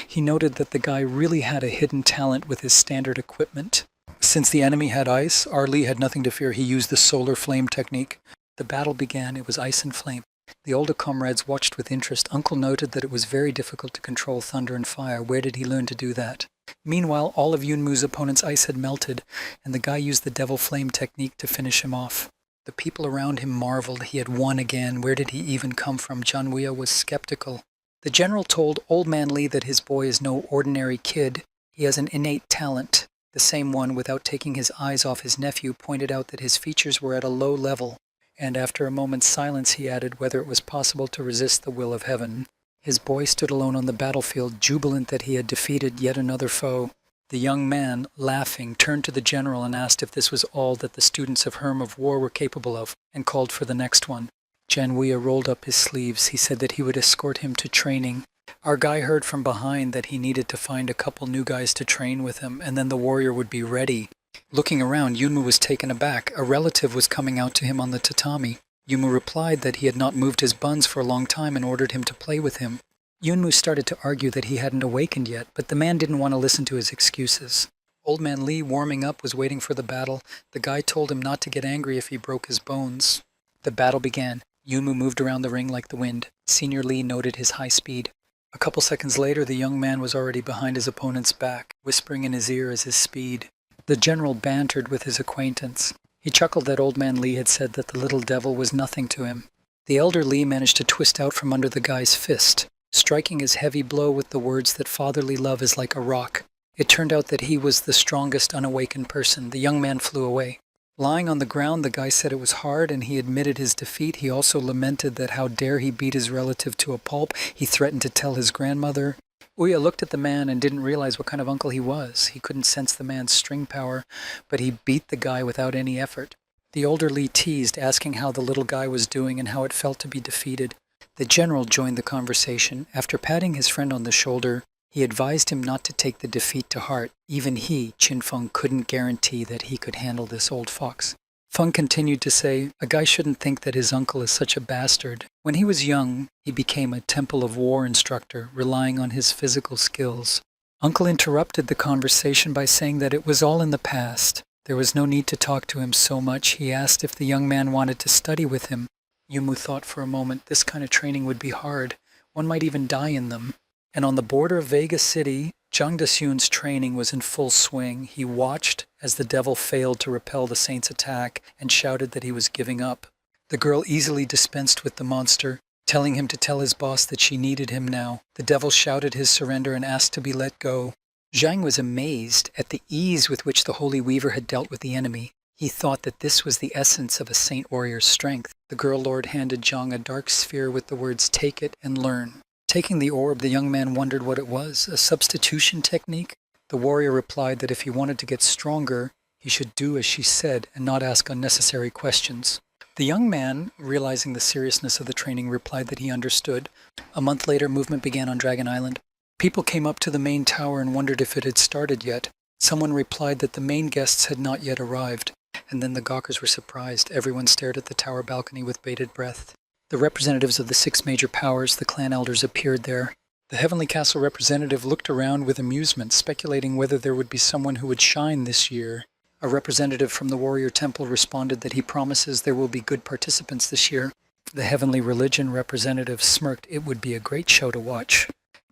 He noted that the guy really had a hidden talent with his standard equipment. Since the enemy had ice, our Li had nothing to fear. He used the solar flame technique. The battle began. It was ice and flame. The older comrades watched with interest. Uncle noted that it was very difficult to control thunder and fire. Where did he learn to do that? Meanwhile, all of Yunmu's opponent's ice had melted, and the guy used the devil flame technique to finish him off. The people around him marveled. He had won again. Where did he even come from? John Wuya was skeptical. The general told Old Man Li that his boy is no ordinary kid. He has an innate talent. The same one, without taking his eyes off his nephew, pointed out that his features were at a low level. And after a moment's silence, he added whether it was possible to resist the will of heaven. His boy stood alone on the battlefield, jubilant that he had defeated yet another foe. The young man, laughing, turned to the general and asked if this was all that the students of Herm of War were capable of, and called for the next one. Jan Wuya rolled up his sleeves. He said that he would escort him to training. Our guy heard from behind that he needed to find a couple new guys to train with him, and then the warrior would be ready. Looking around, Yunmu was taken aback. A relative was coming out to him on the tatami. Yunmu replied that he had not moved his buns for a long time and ordered him to play with him. Yunmu started to argue that he hadn't awakened yet, but the man didn't want to listen to his excuses. Old Man Li, warming up, was waiting for the battle. The guy told him not to get angry if he broke his bones. The battle began. Yunmu moved around the ring like the wind. Senior Li noted his high speed. A couple seconds later, the young man was already behind his opponent's back, whispering in his ear as his speed. The general bantered with his acquaintance. He chuckled that Old Man Li had said that the little devil was nothing to him. The elder Li managed to twist out from under the guy's fist, striking his heavy blow with the words that fatherly love is like a rock. It turned out that he was the strongest unawakened person. The young man flew away. Lying on the ground, the guy said it was hard, and he admitted his defeat. He also lamented that how dare he beat his relative to a pulp. He threatened to tell his grandmother. Uya looked at the man and didn't realize what kind of uncle he was. He couldn't sense the man's string power, but he beat the guy without any effort. The older Li teased, asking how the little guy was doing and how it felt to be defeated. The general joined the conversation. After patting his friend on the shoulder, He advised him not to take the defeat to heart. Even he, Qin Feng, couldn't guarantee that he could handle this old fox. Feng continued to say, a guy shouldn't think that his uncle is such a bastard. When he was young, he became a temple of war instructor, relying on his physical skills. Uncle interrupted the conversation by saying that it was all in the past. There was no need to talk to him so much. He asked if the young man wanted to study with him. Yunmu thought for a moment, this kind of training would be hard. One might even die in them. And on the border of Vega City, Zhang Daxun's training was in full swing. He watched as the devil failed to repel the saint's attack and shouted that he was giving up. The girl easily dispensed with the monster, telling him to tell his boss that she needed him now. The devil shouted his surrender and asked to be let go. Zhang was amazed at the ease with which the Holy Weaver had dealt with the enemy. He thought that this was the essence of a saint warrior's strength. The girl lord handed Zhang a dark sphere with the words, take it and learn. Taking the orb, the young man wondered what it was, a substitution technique? The warrior replied that if he wanted to get stronger, he should do as she said and not ask unnecessary questions. The young man, realizing the seriousness of the training, replied that he understood. A month later, movement began on Dragon Island. People came up to the main tower and wondered if it had started yet. Someone replied that the main guests had not yet arrived, and then the gawkers were surprised. Everyone stared at the tower balcony with bated breath. The representatives of the 6 major powers, the clan elders, appeared there. The Heavenly Castle representative looked around with amusement, speculating whether there would be someone who would shine this year. A representative from the Warrior Temple responded that he promises there will be good participants this year. The Heavenly Religion representative smirked. It would be a great show to watch.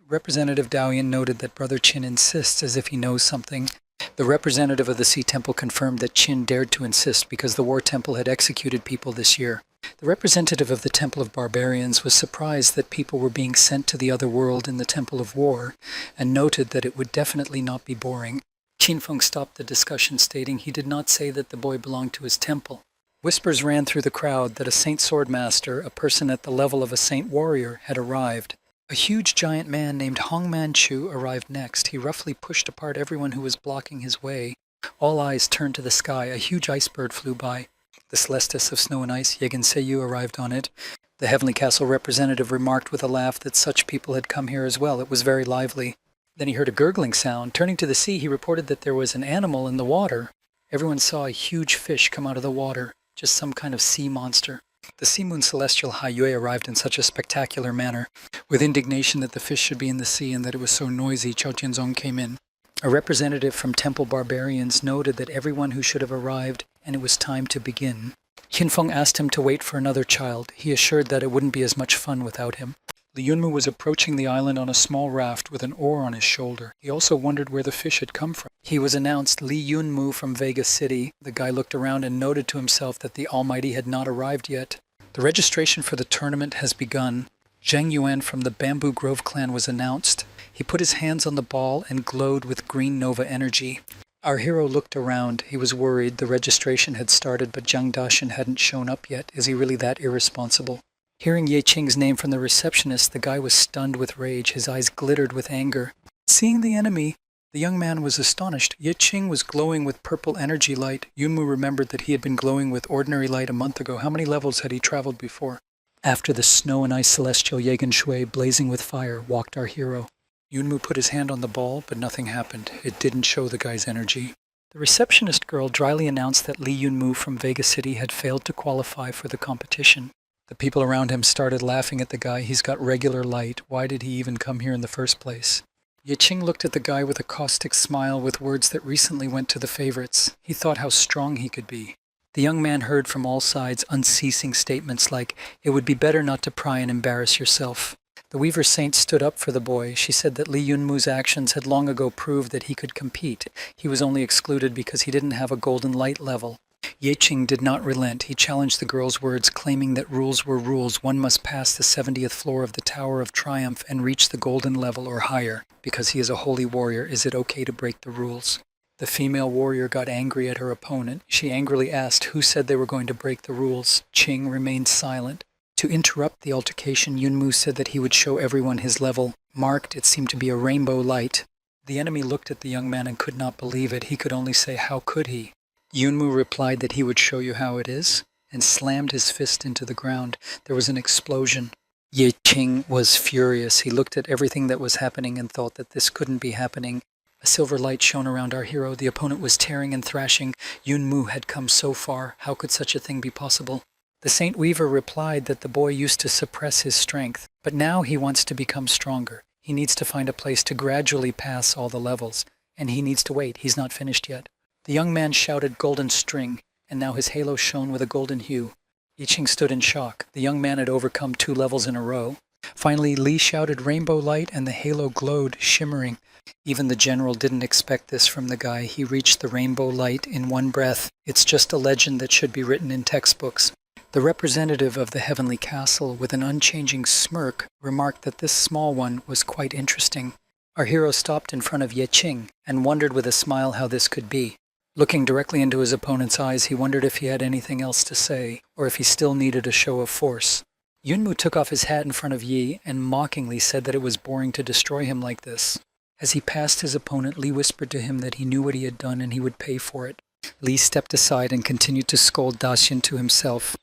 Representative Daoyan noted that Brother Qin insists as if he knows something. The representative of the Sea Temple confirmed that Qin dared to insist because the War Temple had executed people this year. The representative of the Temple of Barbarians was surprised that people were being sent to the other world in the Temple of War, and noted that it would definitely not be boring. Qin Feng stopped the discussion, stating he did not say that the boy belonged to his temple. Whispers ran through the crowd that a Saint Swordmaster, a person at the level of a Saint Warrior, had arrived. A huge giant man named Hong Manchu arrived next. He roughly pushed apart everyone who was blocking his way. All eyes turned to the sky. A huge ice bird flew by. The Celestis of Snow and Ice, Yegen Seiyu, arrived on it. The Heavenly Castle representative remarked with a laugh that such people had come here as well. It was very lively. Then he heard a gurgling sound. Turning to the sea, he reported that there was an animal in the water. Everyone saw a huge fish come out of the water, just some kind of sea monster. The Sea Moon Celestial Hai Yue arrived in such a spectacular manner. With indignation that the fish should be in the sea and that it was so noisy, Chao Tianzong came in. A representative from Temple Barbarians noted that everyone who should have arrived, and it was time to begin. Qin Feng asked him to wait for another child. He assured that it wouldn't be as much fun without him. Li Yunmu was approaching the island on a small raft with an oar on his shoulder. He also wondered where the fish had come from. He was announced Li Yunmu from Vega City. The guy looked around and noted to himself that the Almighty had not arrived yet. The registration for the tournament has begun. Zhang Yuan from the Bamboo Grove clan was announced. He put his hands on the ball and glowed with green nova energy. Our hero looked around. He was worried. The registration had started, but Zhang Daxun hadn't shown up yet. Is he really that irresponsible? Hearing Ye Qing's name from the receptionist, the guy was stunned with rage. His eyes glittered with anger. Seeing the enemy, the young man was astonished. Ye Qing was glowing with purple energy light. Yunmu remembered that he had been glowing with ordinary light a month ago. How many levels had he traveled before? After the Snow and Ice Celestial Yegen Shui, blazing with fire, walked our hero. Yunmu put his hand on the ball, but nothing happened. It didn't show the guy's energy. The receptionist girl dryly announced that Li Yunmu from Vega City had failed to qualify for the competition. The people around him started laughing at the guy. He's got regular light. Why did he even come here in the first place? Ye Qing looked at the guy with a caustic smile with words that recently went to the favorites. He thought how strong he could be. The young man heard from all sides unceasing statements like, "It would be better not to pry and embarrass yourself." The Weaver Saint stood up for the boy. She said that Li Yunmu's actions had long ago proved that he could compete. He was only excluded because he didn't have a golden light level. Ye Qing did not relent. He challenged the girl's words, claiming that rules were rules. One must pass the 70th floor of the Tower of Triumph and reach the golden level or higher. Because he is a holy warrior, is it okay to break the rules? The female warrior got angry at her opponent. She angrily asked who said they were going to break the rules. Qing remained silent. To interrupt the altercation, Yunmu said that he would show everyone his level. Marked, it seemed to be a rainbow light. The enemy looked at the young man and could not believe it. He could only say, how could he? Yunmu replied that he would show you how it is, and slammed his fist into the ground. There was an explosion. Ye Qing was furious. He looked at everything that was happening and thought that this couldn't be happening. A silver light shone around our hero. The opponent was tearing and thrashing. Yunmu had come so far. How could such a thing be possible? The Saint Weaver replied that the boy used to suppress his strength, but now he wants to become stronger. He needs to find a place to gradually pass all the levels, and he needs to wait. He's not finished yet. The young man shouted golden string, and now his halo shone with a golden hue. Yiqing stood in shock. The young man had overcome 2 levels in a row. Finally, Li shouted rainbow light, and the halo glowed, shimmering. Even the general didn't expect this from the guy. He reached the rainbow light in one breath. It's just a legend that should be written in textbooks. The representative of the heavenly castle, with an unchanging smirk, remarked that this small one was quite interesting. Our hero stopped in front of Ye Qing and wondered with a smile how this could be. Looking directly into his opponent's eyes, he wondered if he had anything else to say, or if he still needed a show of force. Yunmu took off his hat in front of Yi and mockingly said that it was boring to destroy him like this. As he passed his opponent, Li whispered to him that he knew what he had done and he would pay for it. Li stepped aside and continued to scold Daxian to himself.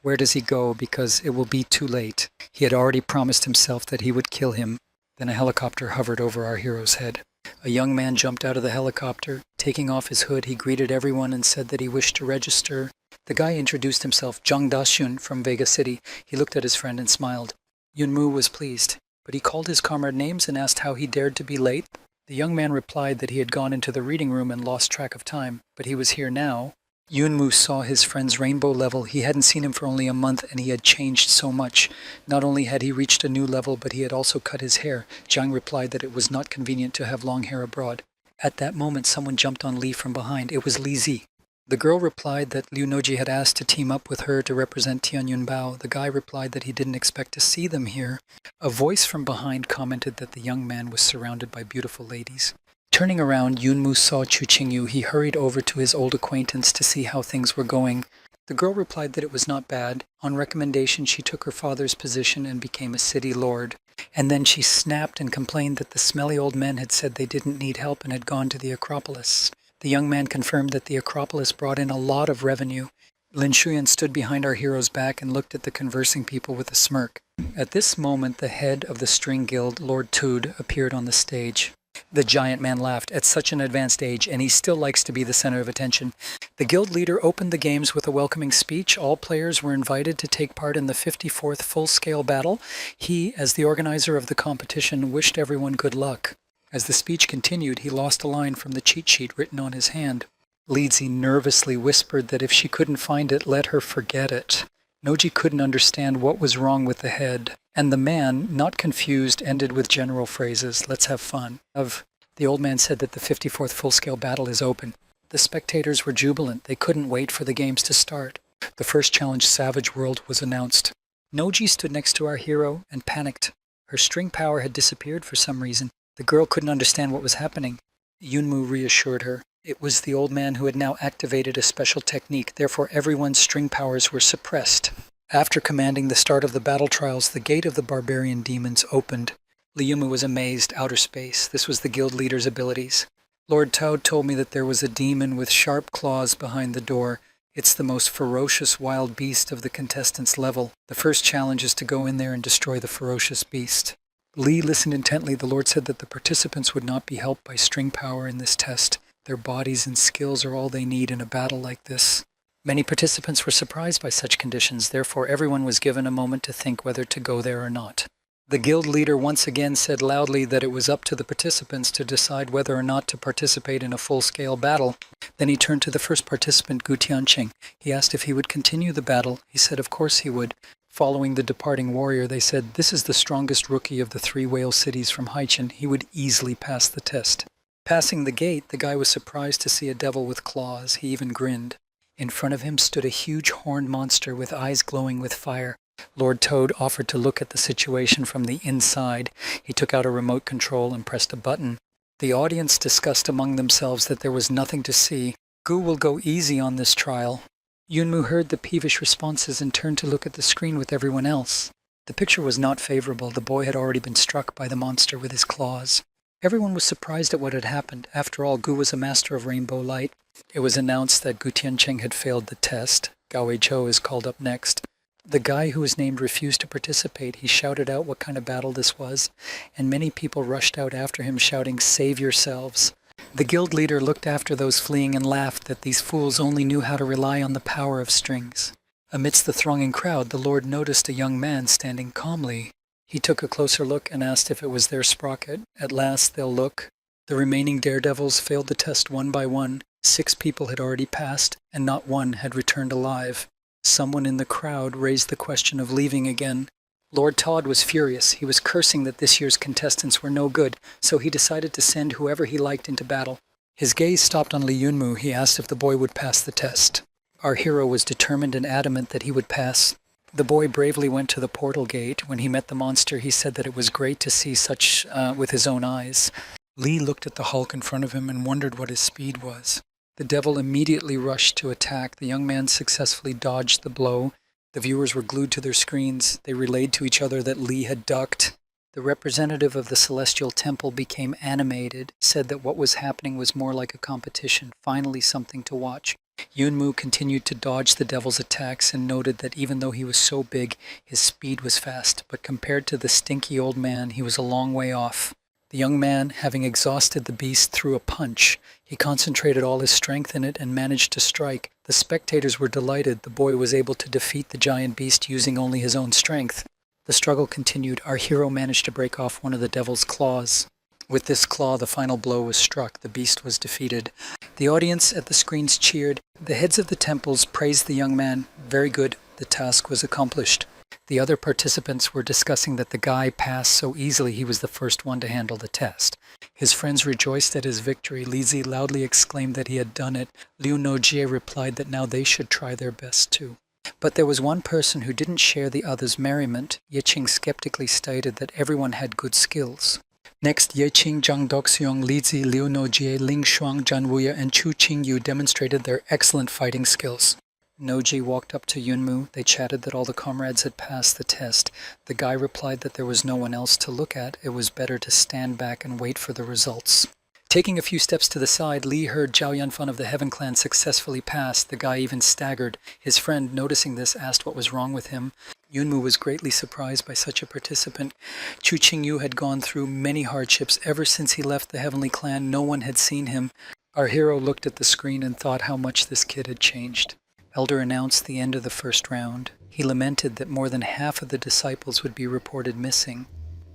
Where does he go? Because it will be too late. He had already promised himself that he would kill him. Then a helicopter hovered over our hero's head. A young man jumped out of the helicopter. Taking off his hood, he greeted everyone and said that he wished to register. The guy introduced himself, Zhang Daxun from Vega City. He looked at his friend and smiled. Yunmu was pleased, but he called his comrade names and asked how he dared to be late. The young man replied that he had gone into the reading room and lost track of time, but he was here now. Yunmu saw his friend's rainbow level. He hadn't seen him for only a month, and he had changed so much. Not only had he reached a new level, but he had also cut his hair. Zhang replied that it was not convenient to have long hair abroad. At that moment, someone jumped on Li from behind. It was Li Zi. The girl replied that Liu Noji had asked to team up with her to represent Tianyun Bao. The guy replied that he didn't expect to see them here. A voice from behind commented that the young man was surrounded by beautiful ladies. Turning around, Yunmu saw Chu Qingyu. He hurried over to his old acquaintance to see how things were going. The girl replied that it was not bad. On recommendation, she took her father's position and became a city lord. And then she snapped and complained that the smelly old men had said they didn't need help and had gone to the Acropolis. The young man confirmed that the Acropolis brought in a lot of revenue. Lin Shuyan stood behind our hero's back and looked at the conversing people with a smirk. At this moment, the head of the string guild, Lord Tude, appeared on the stage. The giant man laughed. At such an advanced age, and he still likes to be the center of attention. The guild leader opened the games with a welcoming speech. All players were invited to take part in the 54th full-scale battle. He, as the organizer of the competition, wished everyone good luck. As the speech continued, he lost a line from the cheat sheet written on his hand. Lizi nervously whispered that if she couldn't find it, let her forget it. Noji couldn't understand what was wrong with the head, and the man, not confused, ended with general phrases, "Let's have fun." The old man said that the 54th full-scale battle is open. The spectators were jubilant. They couldn't wait for the games to start. The first challenge, Savage World, was announced. Noji stood next to our hero and panicked. Her string power had disappeared for some reason. The girl couldn't understand what was happening. Yunmu reassured her. It was the old man who had now activated a special technique, therefore everyone's string powers were suppressed. After commanding the start of the battle trials, the gate of the barbarian demons opened. Liyumu was amazed. Outer space. This was the guild leader's abilities. Lord Toad told me that there was a demon with sharp claws behind the door. It's the most ferocious wild beast of the contestants' level. The first challenge is to go in there and destroy the ferocious beast. Lee listened intently. The Lord said that the participants would not be helped by string power in this test. Their bodies and skills are all they need in a battle like this. Many participants were surprised by such conditions, therefore everyone was given a moment to think whether to go there or not. The guild leader once again said loudly that it was up to the participants to decide whether or not to participate in a full-scale battle. Then he turned to the first participant, Gu Tianqing. He asked if he would continue the battle. He said of course he would. Following the departing warrior, they said, "This is the strongest rookie of the 3 whale cities from Haichen. He would easily pass the test." Passing the gate, the guy was surprised to see a devil with claws. He even grinned. In front of him stood a huge horned monster with eyes glowing with fire. Lord Toad offered to look at the situation from the inside. He took out a remote control and pressed a button. The audience discussed among themselves that there was nothing to see. Gu will go easy on this trial. Yunmu heard the peevish responses and turned to look at the screen with everyone else. The picture was not favorable. The boy had already been struck by the monster with his claws. Everyone was surprised at what had happened. After all, Gu was a master of rainbow light. It was announced that Gu Tianqing had failed the test. Gao Wei Zhou is called up next. The guy who was named refused to participate. He shouted out what kind of battle this was, and many people rushed out after him shouting, "Save yourselves." The guild leader looked after those fleeing and laughed that these fools only knew how to rely on the power of strings. Amidst the thronging crowd, the Lord noticed a young man standing calmly. He took a closer look and asked if it was their sprocket. At last they'll look. The remaining daredevils failed the test one by one. 6 people had already passed, and not one had returned alive. Someone in the crowd raised the question of leaving again. Lord Todd was furious. He was cursing that this year's contestants were no good, so he decided to send whoever he liked into battle. His gaze stopped on Lee Yunmu. He asked if the boy would pass the test. Our hero was determined and adamant that he would pass. The boy bravely went to the portal gate. When he met the monster, he said that it was great to see such with his own eyes. Lee looked at the hulk in front of him and wondered what his speed was. The devil immediately rushed to attack. The young man successfully dodged the blow. The viewers were glued to their screens. They relayed to each other that Lee had ducked. The representative of the Celestial Temple became animated, said that what was happening was more like a competition, finally something to watch. Yunmu continued to dodge the devil's attacks and noted that even though he was so big, his speed was fast, but compared to the stinky old man, he was a long way off. The young man, having exhausted the beast, threw a punch. He concentrated all his strength in it and managed to strike. The spectators were delighted. The boy was able to defeat the giant beast using only his own strength. The struggle continued. Our hero managed to break off one of the devil's claws. With this claw, the final blow was struck. The beast was defeated. The audience at the screens cheered. The heads of the temples praised the young man. Very good. The task was accomplished. The other participants were discussing that the guy passed so easily he was the first one to handle the test. His friends rejoiced at his victory. Li Zi loudly exclaimed that he had done it. Liu Nojie replied that now they should try their best too. But there was one person who didn't share the others' merriment. Ye Qing skeptically stated that everyone had good skills. Next, Ye Qing, Zhang Doxiong, Li Zi, Liu Nojie, Ling Shuang, Zhan Wuya, and Chu Qingyu demonstrated their excellent fighting skills. Noji walked up to Yunmu. They chatted that all the comrades had passed the test. The guy replied that there was no one else to look at. It was better to stand back and wait for the results. Taking a few steps to the side, Li heard Zhao Yanfan of the Heaven Clan successfully pass. The guy even staggered. His friend, noticing this, asked what was wrong with him. Yunmu was greatly surprised by such a participant. Chu Qingyu had gone through many hardships. Ever since he left the Heavenly Clan, no one had seen him. Our hero looked at the screen and thought how much this kid had changed. Elder announced the end of the first round. He lamented that more than half of the disciples would be reported missing,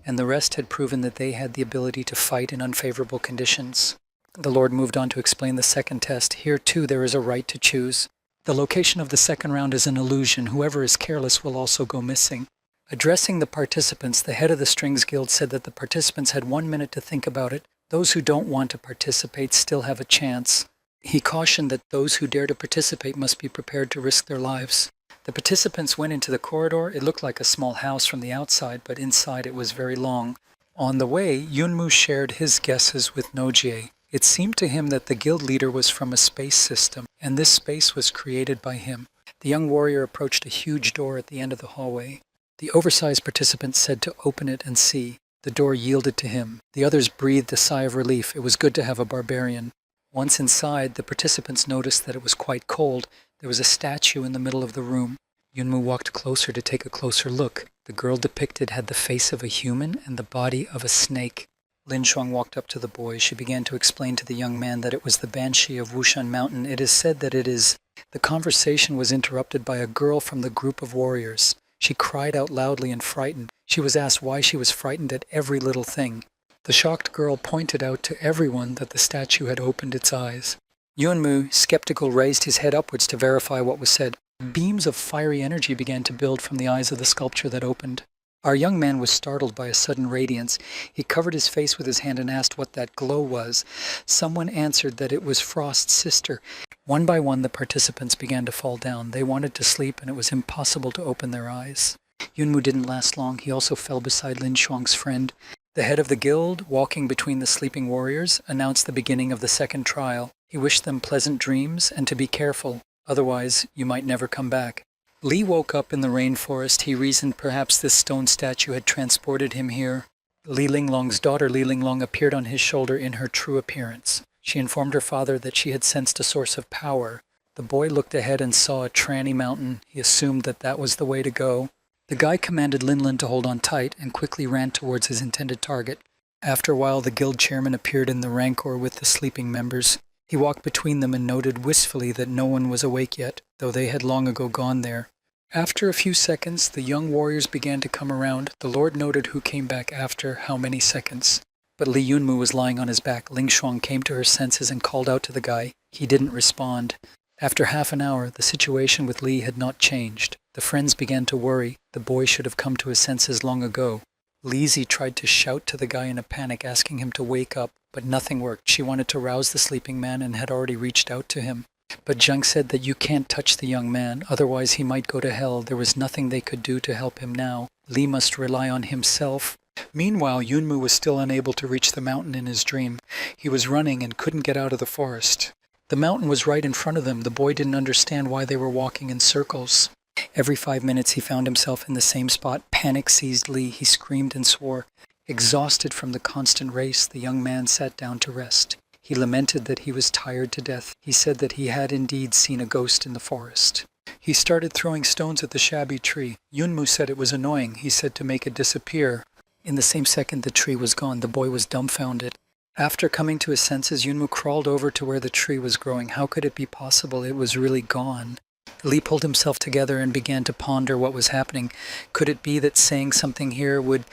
and the rest had proven that they had the ability to fight in unfavorable conditions. The Lord moved on to explain the second test. Here, too, there is a right to choose. The location of the second round is an illusion. Whoever is careless will also go missing. Addressing the participants, the head of the Strings Guild said that the participants had 1 minute to think about it. Those who don't want to participate still have a chance. He cautioned that those who dare to participate must be prepared to risk their lives. The participants went into the corridor. It looked like a small house from the outside, but inside it was very long. On the way, Yunmu shared his guesses with Nojie. It seemed to him that the guild leader was from a space system, and this space was created by him. The young warrior approached a huge door at the end of the hallway. The oversized participant said to open it and see. The door yielded to him. The others breathed a sigh of relief. It was good to have a barbarian. Once inside, the participants noticed that it was quite cold. There was a statue in the middle of the room. Yunmu walked closer to take a closer look. The girl depicted had the face of a human and the body of a snake. Lin Shuang walked up to the boy. She began to explain to the young man that it was the Banshee of Wushan Mountain. It is said that it is. The conversation was interrupted by a girl from the group of warriors. She cried out loudly and frightened. She was asked why she was frightened at every little thing. The shocked girl pointed out to everyone that the statue had opened its eyes. Yunmu, skeptical, raised his head upwards to verify what was said. Beams of fiery energy began to build from the eyes of the sculpture that opened. Our young man was startled by a sudden radiance. He covered his face with his hand and asked what that glow was. Someone answered that it was Frost's sister. One by one, the participants began to fall down. They wanted to sleep, and it was impossible to open their eyes. Yunmu didn't last long. He also fell beside Lin Shuang's friend. The head of the guild, walking between the sleeping warriors, announced the beginning of the second trial. He wished them pleasant dreams and to be careful. Otherwise, you might never come back. Li woke up in the rainforest. He reasoned perhaps this stone statue had transported him here. Li Linglong's daughter Li Linglong appeared on his shoulder in her true appearance. She informed her father that she had sensed a source of power. The boy looked ahead and saw a tranny mountain. He assumed that that was the way to go. The guy commanded Linlin to hold on tight and quickly ran towards his intended target. After a while, the guild chairman appeared in the rancor with the sleeping members. He walked between them and noted wistfully that no one was awake yet, though they had long ago gone there. After a few seconds, the young warriors began to come around. The Lord noted who came back after how many seconds. But Li Yunmu was lying on his back. Ling Shuang came to her senses and called out to the guy. He didn't respond. After half an hour, the situation with Li had not changed. The friends began to worry. The boy should have come to his senses long ago. Lizzie tried to shout to the guy in a panic, asking him to wake up, but nothing worked. She wanted to rouse the sleeping man and had already reached out to him. But Zheng said that you can't touch the young man, otherwise he might go to hell. There was nothing they could do to help him now. Li must rely on himself. Meanwhile, Yunmu was still unable to reach the mountain in his dream. He was running and couldn't get out of the forest. The mountain was right in front of them. The boy didn't understand why they were walking in circles. Every 5 minutes he found himself in the same spot. Panic seized Li. He screamed and swore. Exhausted from the constant race, the young man sat down to rest. He lamented that he was tired to death. He said that he had indeed seen a ghost in the forest. He started throwing stones at the shabby tree. Yunmu said it was annoying. He said to make it disappear. In the same second the tree was gone. The boy was dumbfounded. After coming to his senses, Yunmu crawled over to where the tree was growing. How could it be possible? It was really gone. Li pulled himself together and began to ponder what was happening. Could it be that saying something here would...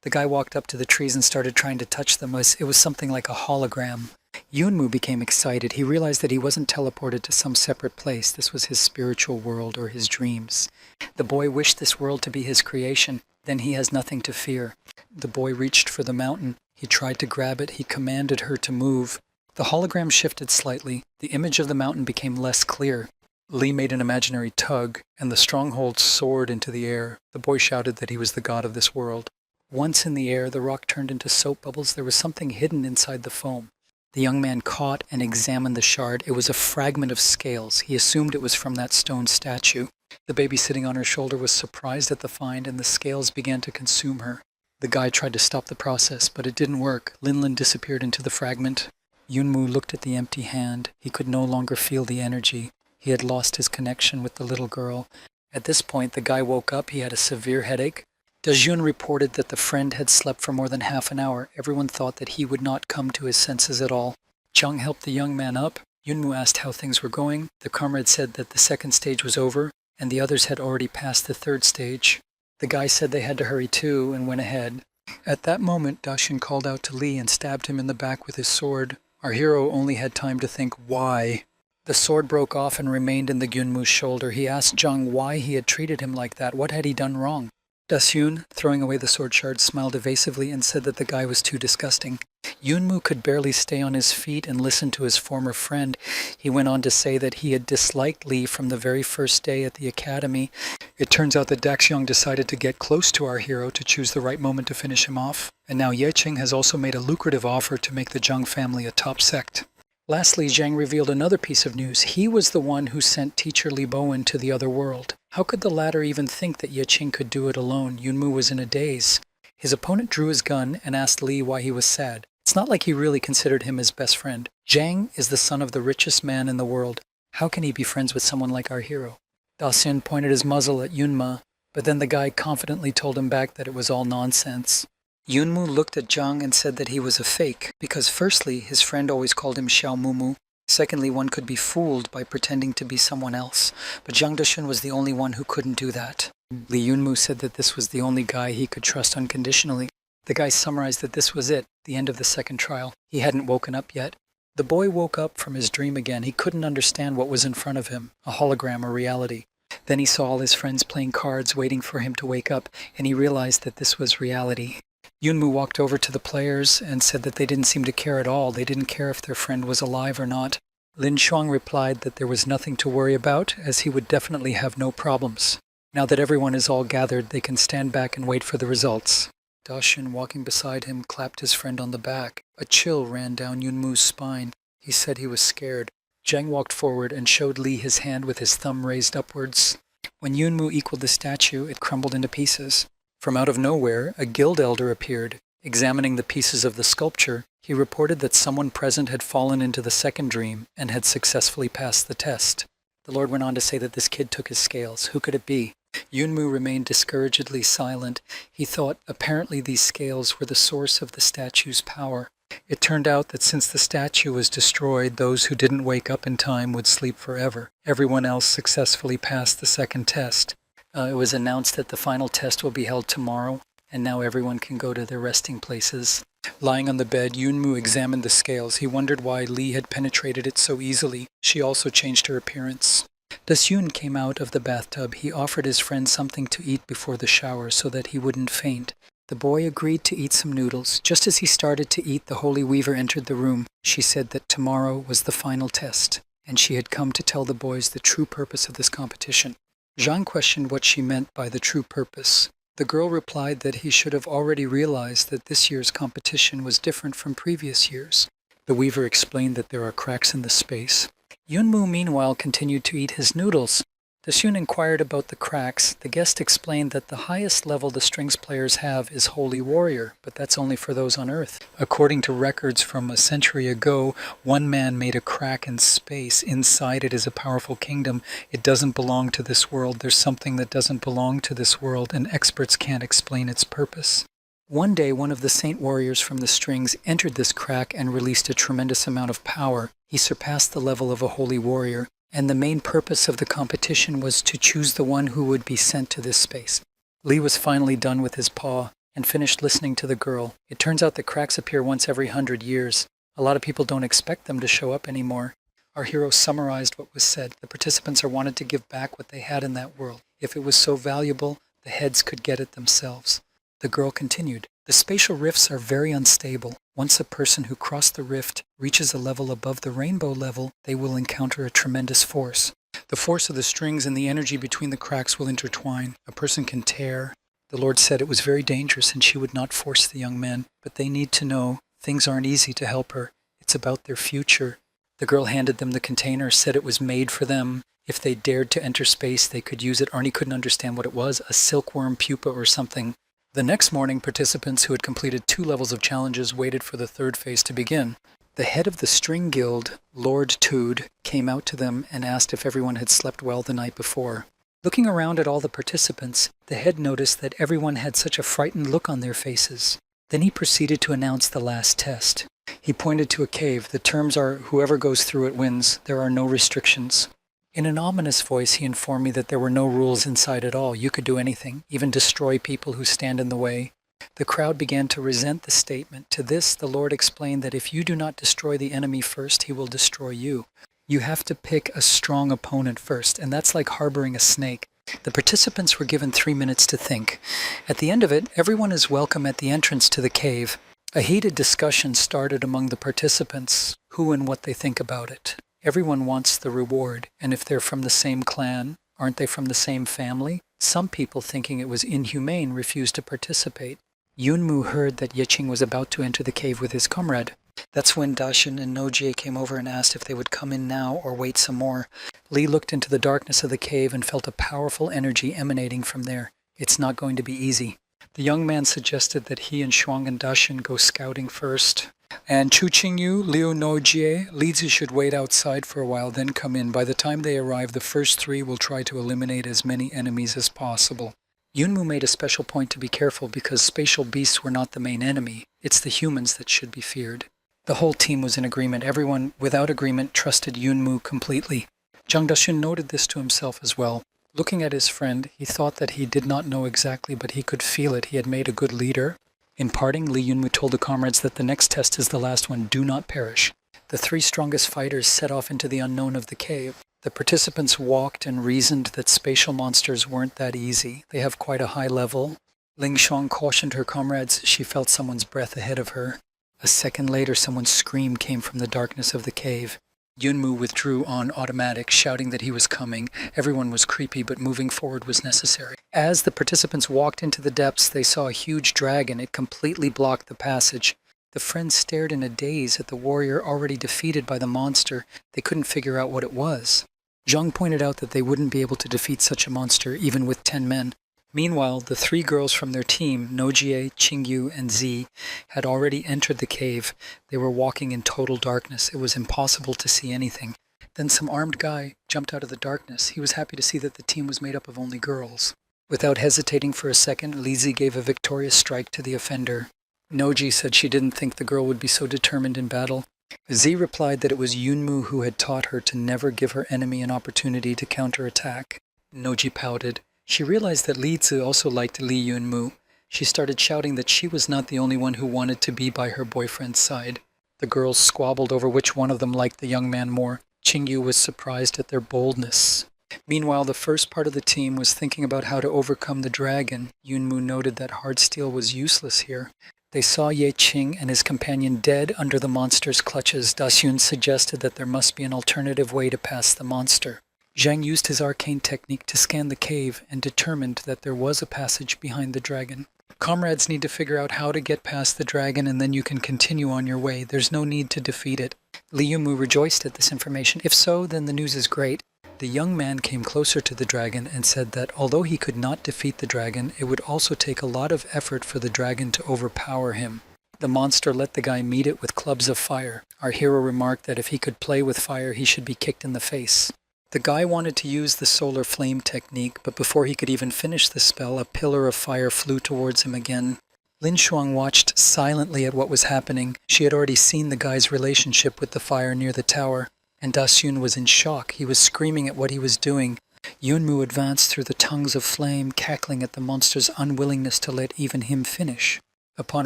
The guy walked up to the trees and started trying to touch them. It was something like a hologram. Yunmu became excited. He realized that he wasn't teleported to some separate place. This was his spiritual world or his dreams. The boy wished this world to be his creation. Then he has nothing to fear. The boy reached for the mountain. He tried to grab it. He commanded her to move. The hologram shifted slightly. The image of the mountain became less clear. Li made an imaginary tug, and the stronghold soared into the air. The boy shouted that he was the god of this world. Once in the air, the rock turned into soap bubbles. There was something hidden inside the foam. The young man caught and examined the shard. It was a fragment of scales. He assumed it was from that stone statue. The baby sitting on her shoulder was surprised at the find, and the scales began to consume her. The guy tried to stop the process, but it didn't work. Linlin disappeared into the fragment. Yunmu looked at the empty hand. He could no longer feel the energy. He had lost his connection with the little girl. At this point, the guy woke up. He had a severe headache. Dajun reported that the friend had slept for more than half an hour. Everyone thought that he would not come to his senses at all. Zheng helped the young man up. Yunmu asked how things were going. The comrade said that the second stage was over, and the others had already passed the third stage. The guy said they had to hurry too, and went ahead. At that moment, Dashun called out to Li and stabbed him in the back with his sword. Our hero only had time to think, why? The sword broke off and remained in the Gyunmu's shoulder. He asked Zheng why he had treated him like that. What had he done wrong? Dasyun, throwing away the sword shard, smiled evasively and said that the guy was too disgusting. Yunmu could barely stay on his feet and listen to his former friend. He went on to say that he had disliked Li from the very first day at the academy. It turns out that Daxiang decided to get close to our hero to choose the right moment to finish him off. And now Yeqing has also made a lucrative offer to make the Zheng family a top sect. Lastly, Zhang revealed another piece of news. He was the one who sent teacher Li Bowen to the other world. How could the latter even think that Yeqing could do it alone? Yunmu was in a daze. His opponent drew his gun and asked Li why he was sad. It's not like he really considered him his best friend. Zhang is the son of the richest man in the world. How can he be friends with someone like our hero? Daxin pointed his muzzle at Yunma, but then the guy confidently told him back that it was all nonsense. Yunmu looked at Zhang and said that he was a fake, because firstly, his friend always called him Xiao Mumu. Secondly, one could be fooled by pretending to be someone else, but Zhang Deshun was the only one who couldn't do that. Li Yunmu said that this was the only guy he could trust unconditionally. The guy summarized that this was it, the end of the second trial. He hadn't woken up yet. The boy woke up from his dream again. He couldn't understand what was in front of him, a hologram or reality. Then he saw all his friends playing cards, waiting for him to wake up, and he realized that this was reality. Yunmu walked over to the players and said that they didn't seem to care at all. They didn't care if their friend was alive or not. Lin Shuang replied that there was nothing to worry about, as he would definitely have no problems. Now that everyone is all gathered, they can stand back and wait for the results. Daxin, walking beside him, clapped his friend on the back. A chill ran down Yunmu's spine. He said he was scared. Zhang walked forward and showed Li his hand with his thumb raised upwards. When Yunmu equaled the statue, it crumbled into pieces. From out of nowhere, a guild elder appeared. Examining the pieces of the sculpture, he reported that someone present had fallen into the second dream and had successfully passed the test. The Lord went on to say that this kid took his scales. Who could it be? Yunmu remained discouragedly silent. He thought apparently these scales were the source of the statue's power. It turned out that since the statue was destroyed, those who didn't wake up in time would sleep forever. Everyone else successfully passed the second test. It was announced that the final test will be held tomorrow, and now everyone can go to their resting places. Lying on the bed, Yunmu examined the scales. He wondered why Lee had penetrated it so easily. She also changed her appearance. Dasyun came out of the bathtub. He offered his friend something to eat before the shower so that he wouldn't faint. The boy agreed to eat some noodles. Just as he started to eat, the Holy Weaver entered the room. She said that tomorrow was the final test, and she had come to tell the boys the true purpose of this competition. Zhang questioned what she meant by the true purpose. The girl replied that he should have already realized that this year's competition was different from previous years. The Weaver explained that there are cracks in the space. Yunmu, meanwhile, continued to eat his noodles. Dasyun inquired about the cracks. The guest explained that the highest level the strings players have is Holy Warrior, but that's only for those on Earth. According to records from a century ago, one man made a crack in space. Inside it is a powerful kingdom. It doesn't belong to this world. There's something that doesn't belong to this world, and experts can't explain its purpose. One day, one of the saint warriors from the strings entered this crack and released a tremendous amount of power. He surpassed the level of a holy warrior, and the main purpose of the competition was to choose the one who would be sent to this space. Lee was finally done with his paw and finished listening to the girl. It turns out that cracks appear once every 100 years. A lot of people don't expect them to show up anymore. Our hero summarized what was said. The participants are wanted to give back what they had in that world. If it was so valuable, the heads could get it themselves. The girl continued, "The spatial rifts are very unstable. Once a person who crossed the rift reaches a level above the rainbow level, they will encounter a tremendous force. The force of the strings and the energy between the cracks will intertwine. A person can tear." The Lord said it was very dangerous and she would not force the young men, but they need to know things aren't easy to help her. It's about their future. The girl handed them the container, said it was made for them. If they dared to enter space, they could use it. Arnie couldn't understand what it was, a silkworm pupa or something. The next morning, participants who had completed 2 levels of challenges waited for the third phase to begin. The head of the string guild, Lord Tood, came out to them and asked if everyone had slept well the night before. Looking around at all the participants, the head noticed that everyone had such a frightened look on their faces. Then he proceeded to announce the last test. He pointed to a cave. The terms are, whoever goes through it wins. There are no restrictions. In an ominous voice, he informed me that there were no rules inside at all. You could do anything, even destroy people who stand in the way. The crowd began to resent the statement. To this, the Lord explained that if you do not destroy the enemy first, he will destroy you. You have to pick a strong opponent first, and that's like harboring a snake. The participants were given 3 minutes to think. At the end of it, everyone is welcome at the entrance to the cave. A heated discussion started among the participants, who and what they think about it. Everyone wants the reward, and if they're from the same clan, aren't they from the same family? Some people, thinking it was inhumane, refused to participate. Yunmu heard that Yeqing was about to enter the cave with his comrade. That's when Dasyun and Nojie came over and asked if they would come in now or wait some more. Lee looked into the darkness of the cave and felt a powerful energy emanating from there. It's not going to be easy. The young man suggested that he and Shuang and Dasyun go scouting first. And Chu Qingyu, Liu Nojie, leads you should wait outside for a while, then come in. By the time they arrive, the first 3 will try to eliminate as many enemies as possible. Yunmu made a special point to be careful because spatial beasts were not the main enemy. It's the humans that should be feared. The whole team was in agreement. Everyone without agreement trusted Yunmu completely. Zhang Daxun noted this to himself as well. Looking at his friend, he thought that he did not know exactly, but he could feel it. He had made a good leader. In parting, Li Yunmu told the comrades that the next test is the last one. Do not perish. The 3 strongest fighters set off into the unknown of the cave. The participants walked and reasoned that spatial monsters weren't that easy. They have quite a high level. Ling Shang cautioned her comrades. She felt someone's breath ahead of her. A second later, someone's scream came from the darkness of the cave. Yunmu withdrew on automatic, shouting that he was coming. Everyone was creepy, but moving forward was necessary. As the participants walked into the depths, they saw a huge dragon. It completely blocked the passage. The friends stared in a daze at the warrior already defeated by the monster. They couldn't figure out what it was. Zhang pointed out that they wouldn't be able to defeat such a monster, even with 10 men. Meanwhile, the 3 girls from their team, Nojie, Qingyu, and Zi, had already entered the cave. They were walking in total darkness. It was impossible to see anything. Then some armed guy jumped out of the darkness. He was happy to see that the team was made up of only girls. Without hesitating for a second, Lizzie gave a victorious strike to the offender. Noji said she didn't think the girl would be so determined in battle. Z replied that it was Yunmu who had taught her to never give her enemy an opportunity to counterattack. Noji pouted. She realized that Lizzie also liked Li Yunmu. She started shouting that she was not the only one who wanted to be by her boyfriend's side. The girls squabbled over which one of them liked the young man more. Qingyu was surprised at their boldness. Meanwhile, the first part of the team was thinking about how to overcome the dragon. Yunmu noted that hard steel was useless here. They saw Ye Qing and his companion dead under the monster's clutches. Dasyun suggested that there must be an alternative way to pass the monster. Zhang used his arcane technique to scan the cave and determined that there was a passage behind the dragon. Comrades need to figure out how to get past the dragon and then you can continue on your way. There's no need to defeat it. Li Yunmu rejoiced at this information. If so, then the news is great. The young man came closer to the dragon and said that although he could not defeat the dragon, it would also take a lot of effort for the dragon to overpower him. The monster let the guy meet it with clubs of fire. Our hero remarked that if he could play with fire, he should be kicked in the face. The guy wanted to use the solar flame technique, but before he could even finish the spell, a pillar of fire flew towards him again. Lin Shuang watched silently at what was happening. She had already seen the guy's relationship with the fire near the tower. And Dasyun was in shock. He was screaming at what he was doing. Yunmu advanced through the tongues of flame, cackling at the monster's unwillingness to let even him finish. Upon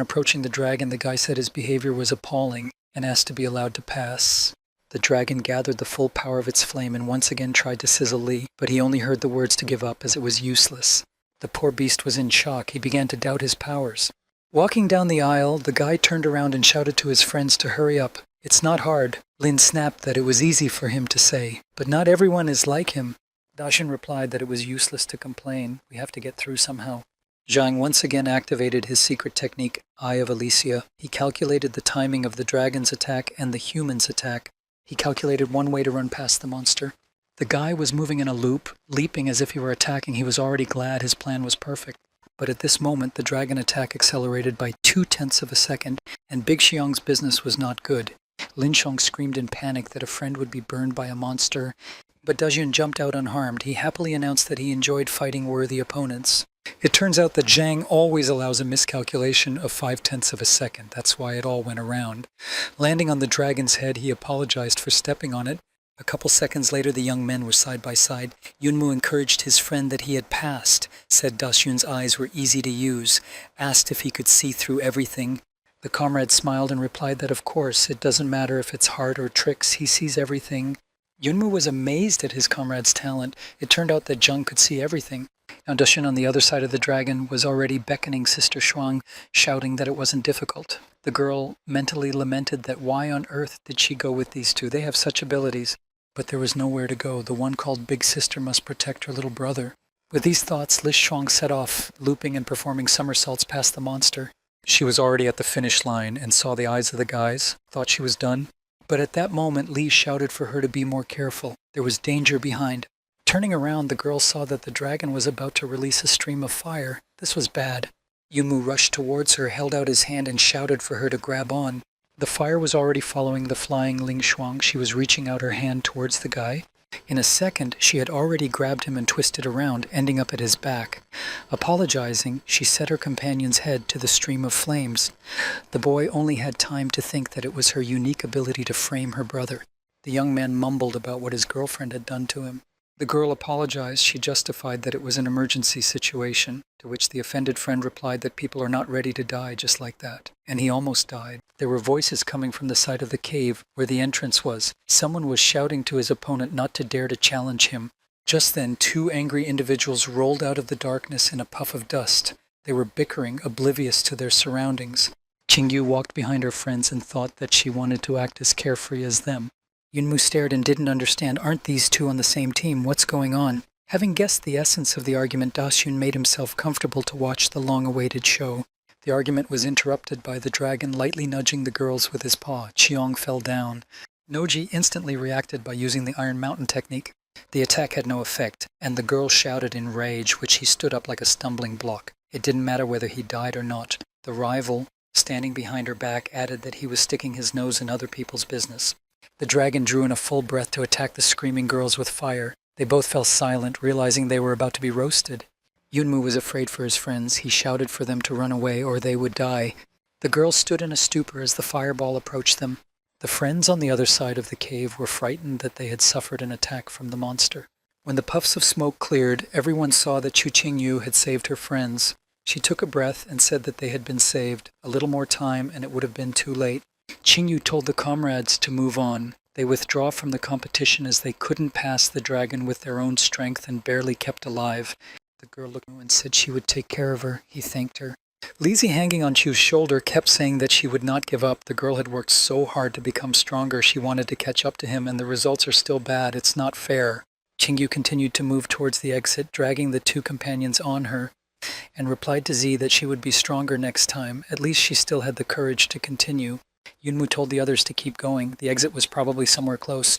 approaching the dragon, the guy said his behavior was appalling and asked to be allowed to pass. The dragon gathered the full power of its flame and once again tried to sizzle Li, but he only heard the words to give up as it was useless. The poor beast was in shock. He began to doubt his powers. Walking down the aisle, the guy turned around and shouted to his friends to hurry up. It's not hard. Lin snapped that it was easy for him to say, but not everyone is like him. Dasyun replied that it was useless to complain. We have to get through somehow. Zhang once again activated his secret technique, Eye of Alicia. He calculated the timing of the dragon's attack and the human's attack. He calculated one way to run past the monster. The guy was moving in a loop, leaping as if he were attacking. He was already glad his plan was perfect. But at this moment, the dragon attack accelerated by 0.2 of a second, and Big Xiong's business was not good. Lin Shuang screamed in panic that a friend would be burned by a monster, but Dasyun jumped out unharmed. He happily announced that he enjoyed fighting worthy opponents. It turns out that Zhang always allows a miscalculation of 0.5 of a second. That's why it all went around. Landing on the dragon's head, he apologized for stepping on it. A couple seconds later, the young men were side by side. Yunmu encouraged his friend that he had passed, said Dasyun's eyes were easy to use, asked if he could see through everything. The comrade smiled and replied that of course, it doesn't matter if it's heart or tricks, he sees everything. Yunmu was amazed at his comrade's talent. It turned out that Zhang could see everything. Now Dasyun on the other side of the dragon was already beckoning Sister Shuang, shouting that it wasn't difficult. The girl mentally lamented that why on earth did she go with these two? They have such abilities. But there was nowhere to go. The one called Big Sister must protect her little brother. With these thoughts, Li Shuang set off, looping and performing somersaults past the monster. She was already at the finish line and saw the eyes of the guys, thought she was done. But at that moment, Li shouted for her to be more careful. There was danger behind. Turning around, the girl saw that the dragon was about to release a stream of fire. This was bad. Yunmu rushed towards her, held out his hand and shouted for her to grab on. The fire was already following the flying Ling Shuang. She was reaching out her hand towards the guy. In a second, she had already grabbed him and twisted around, ending up at his back. Apologizing, she set her companion's head to the stream of flames. The boy only had time to think that it was her unique ability to frame her brother. The young man mumbled about what his girlfriend had done to him. The girl apologized. She justified that it was an emergency situation, to which the offended friend replied that people are not ready to die just like that. And he almost died. There were voices coming from the side of the cave where the entrance was. Someone was shouting to his opponent not to dare to challenge him. Just then, two angry individuals rolled out of the darkness in a puff of dust. They were bickering, oblivious to their surroundings. Qingyu walked behind her friends and thought that she wanted to act as carefree as them. Yunmu stared and didn't understand. Aren't these two on the same team? What's going on? Having guessed the essence of the argument, Dasyun made himself comfortable to watch the long-awaited show. The argument was interrupted by the dragon lightly nudging the girls with his paw. Qiong fell down. Noji instantly reacted by using the Iron Mountain technique. The attack had no effect, and the girl shouted in rage, which he stood up like a stumbling block. It didn't matter whether he died or not. The rival, standing behind her back, added that he was sticking his nose in other people's business. The dragon drew in a full breath to attack the screaming girls with fire. They both fell silent, realizing they were about to be roasted. Yunmu was afraid for his friends. He shouted for them to run away or they would die. The girls stood in a stupor as the fireball approached them. The friends on the other side of the cave were frightened that they had suffered an attack from the monster. When the puffs of smoke cleared, everyone saw that Chu Qingyu had saved her friends. She took a breath and said that they had been saved. A little more time and it would have been too late. Qingyu told the comrades to move on. They withdraw from the competition as they couldn't pass the dragon with their own strength and barely kept alive. The girl looked at him and said she would take care of her. He thanked her. Lizzie, hanging on Chu's shoulder, kept saying that she would not give up. The girl had worked so hard to become stronger. She wanted to catch up to him, and the results are still bad. It's not fair. Qingyu continued to move towards the exit, dragging the two companions on her, and replied to Z that she would be stronger next time. At least she still had the courage to continue. Yunmu told the others to keep going. The exit was probably somewhere close.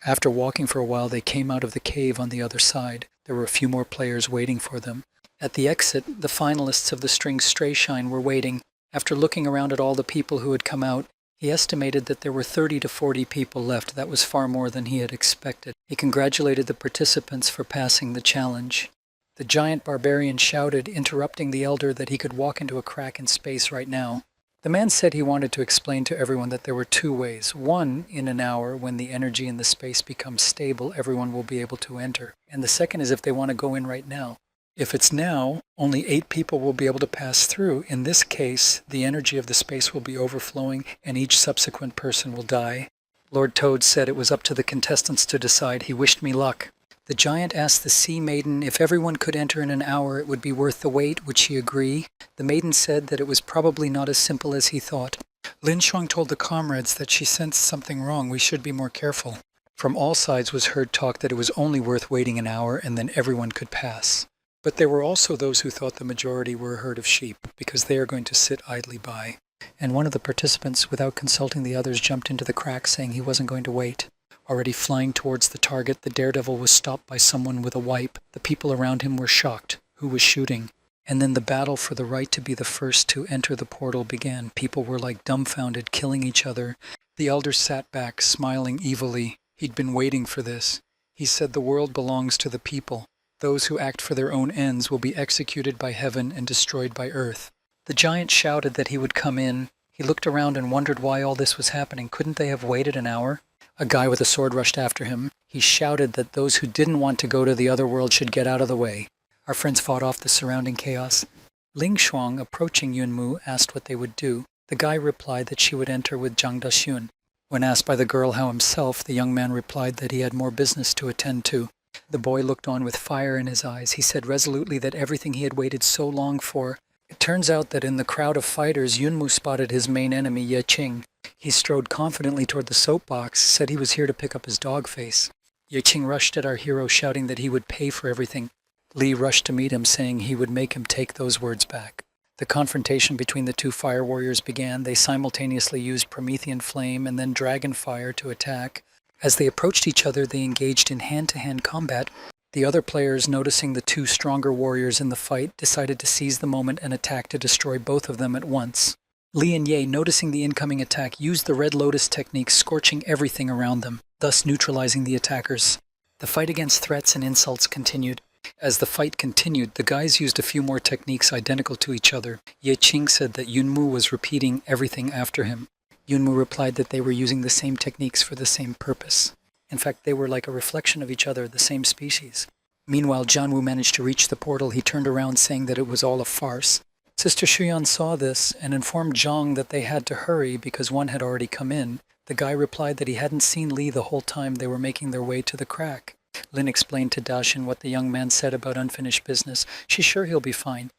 After walking for a while, they came out of the cave on the other side. There were a few more players waiting for them. At the exit, the finalists of the String Stray Shine were waiting. After looking around at all the people who had come out, he estimated that there were 30 to 40 people left. That was far more than he had expected. He congratulated the participants for passing the challenge. The giant barbarian shouted, interrupting the elder, that he could walk into a crack in space right now. The man said he wanted to explain to everyone that there were two ways. One, in an hour, when the energy in the space becomes stable, everyone will be able to enter. And the second is if they want to go in right now. If it's now, only 8 people will be able to pass through. In this case, the energy of the space will be overflowing and each subsequent person will die. Lord Toad said it was up to the contestants to decide. He wished me luck. The giant asked the Sea Maiden if everyone could enter in an hour, it would be worth the wait. Would she agree? The maiden said that it was probably not as simple as he thought. Lin Shuang told the comrades that she sensed something wrong. We should be more careful. From all sides was heard talk that it was only worth waiting an hour and then everyone could pass. But there were also those who thought the majority were a herd of sheep, because they are going to sit idly by. And one of the participants, without consulting the others, jumped into the crack, saying he wasn't going to wait. Already flying towards the target, the daredevil was stopped by someone with a wipe. The people around him were shocked. Who was shooting? And then the battle for the right to be the first to enter the portal began. People were like dumbfounded, killing each other. The elder sat back, smiling evilly. He'd been waiting for this. He said the world belongs to the people. Those who act for their own ends will be executed by heaven and destroyed by earth. The giant shouted that he would come in. He looked around and wondered why all this was happening. Couldn't they have waited an hour? A guy with a sword rushed after him. He shouted that those who didn't want to go to the other world should get out of the way. Our friends fought off the surrounding chaos. Ling Shuang, approaching Yunmu, asked what they would do. The guy replied that she would enter with Zhang Daxun. When asked by the girl how himself, the young man replied that he had more business to attend to. The boy looked on with fire in his eyes. He said resolutely that everything he had waited so long for. It turns out that in the crowd of fighters, Yunmu spotted his main enemy, Ye Qing. He strode confidently toward the soapbox, said he was here to pick up his dog face. Ye Qing rushed at our hero, shouting that he would pay for everything. Li rushed to meet him, saying he would make him take those words back. The confrontation between the two fire warriors began. They simultaneously used Promethean flame and then dragon fire to attack. As they approached each other, they engaged in hand-to-hand combat. The other players, noticing the two stronger warriors in the fight, decided to seize the moment and attack to destroy both of them at once. Li and Ye, noticing the incoming attack, used the Red Lotus technique, scorching everything around them, thus neutralizing the attackers. The fight against threats and insults continued. As the fight continued, the guys used a few more techniques identical to each other. Ye Qing said that Yunmu was repeating everything after him. Yunmu replied that they were using the same techniques for the same purpose. In fact, they were like a reflection of each other, the same species. Meanwhile, Jianwu managed to reach the portal. He turned around saying that it was all a farce. Sister Shuyan saw this and informed Zhang that they had to hurry because one had already come in. The guy replied that he hadn't seen Li the whole time they were making their way to the crack. Lin explained to Daxun what the young man said about unfinished business. She's sure he'll be fine,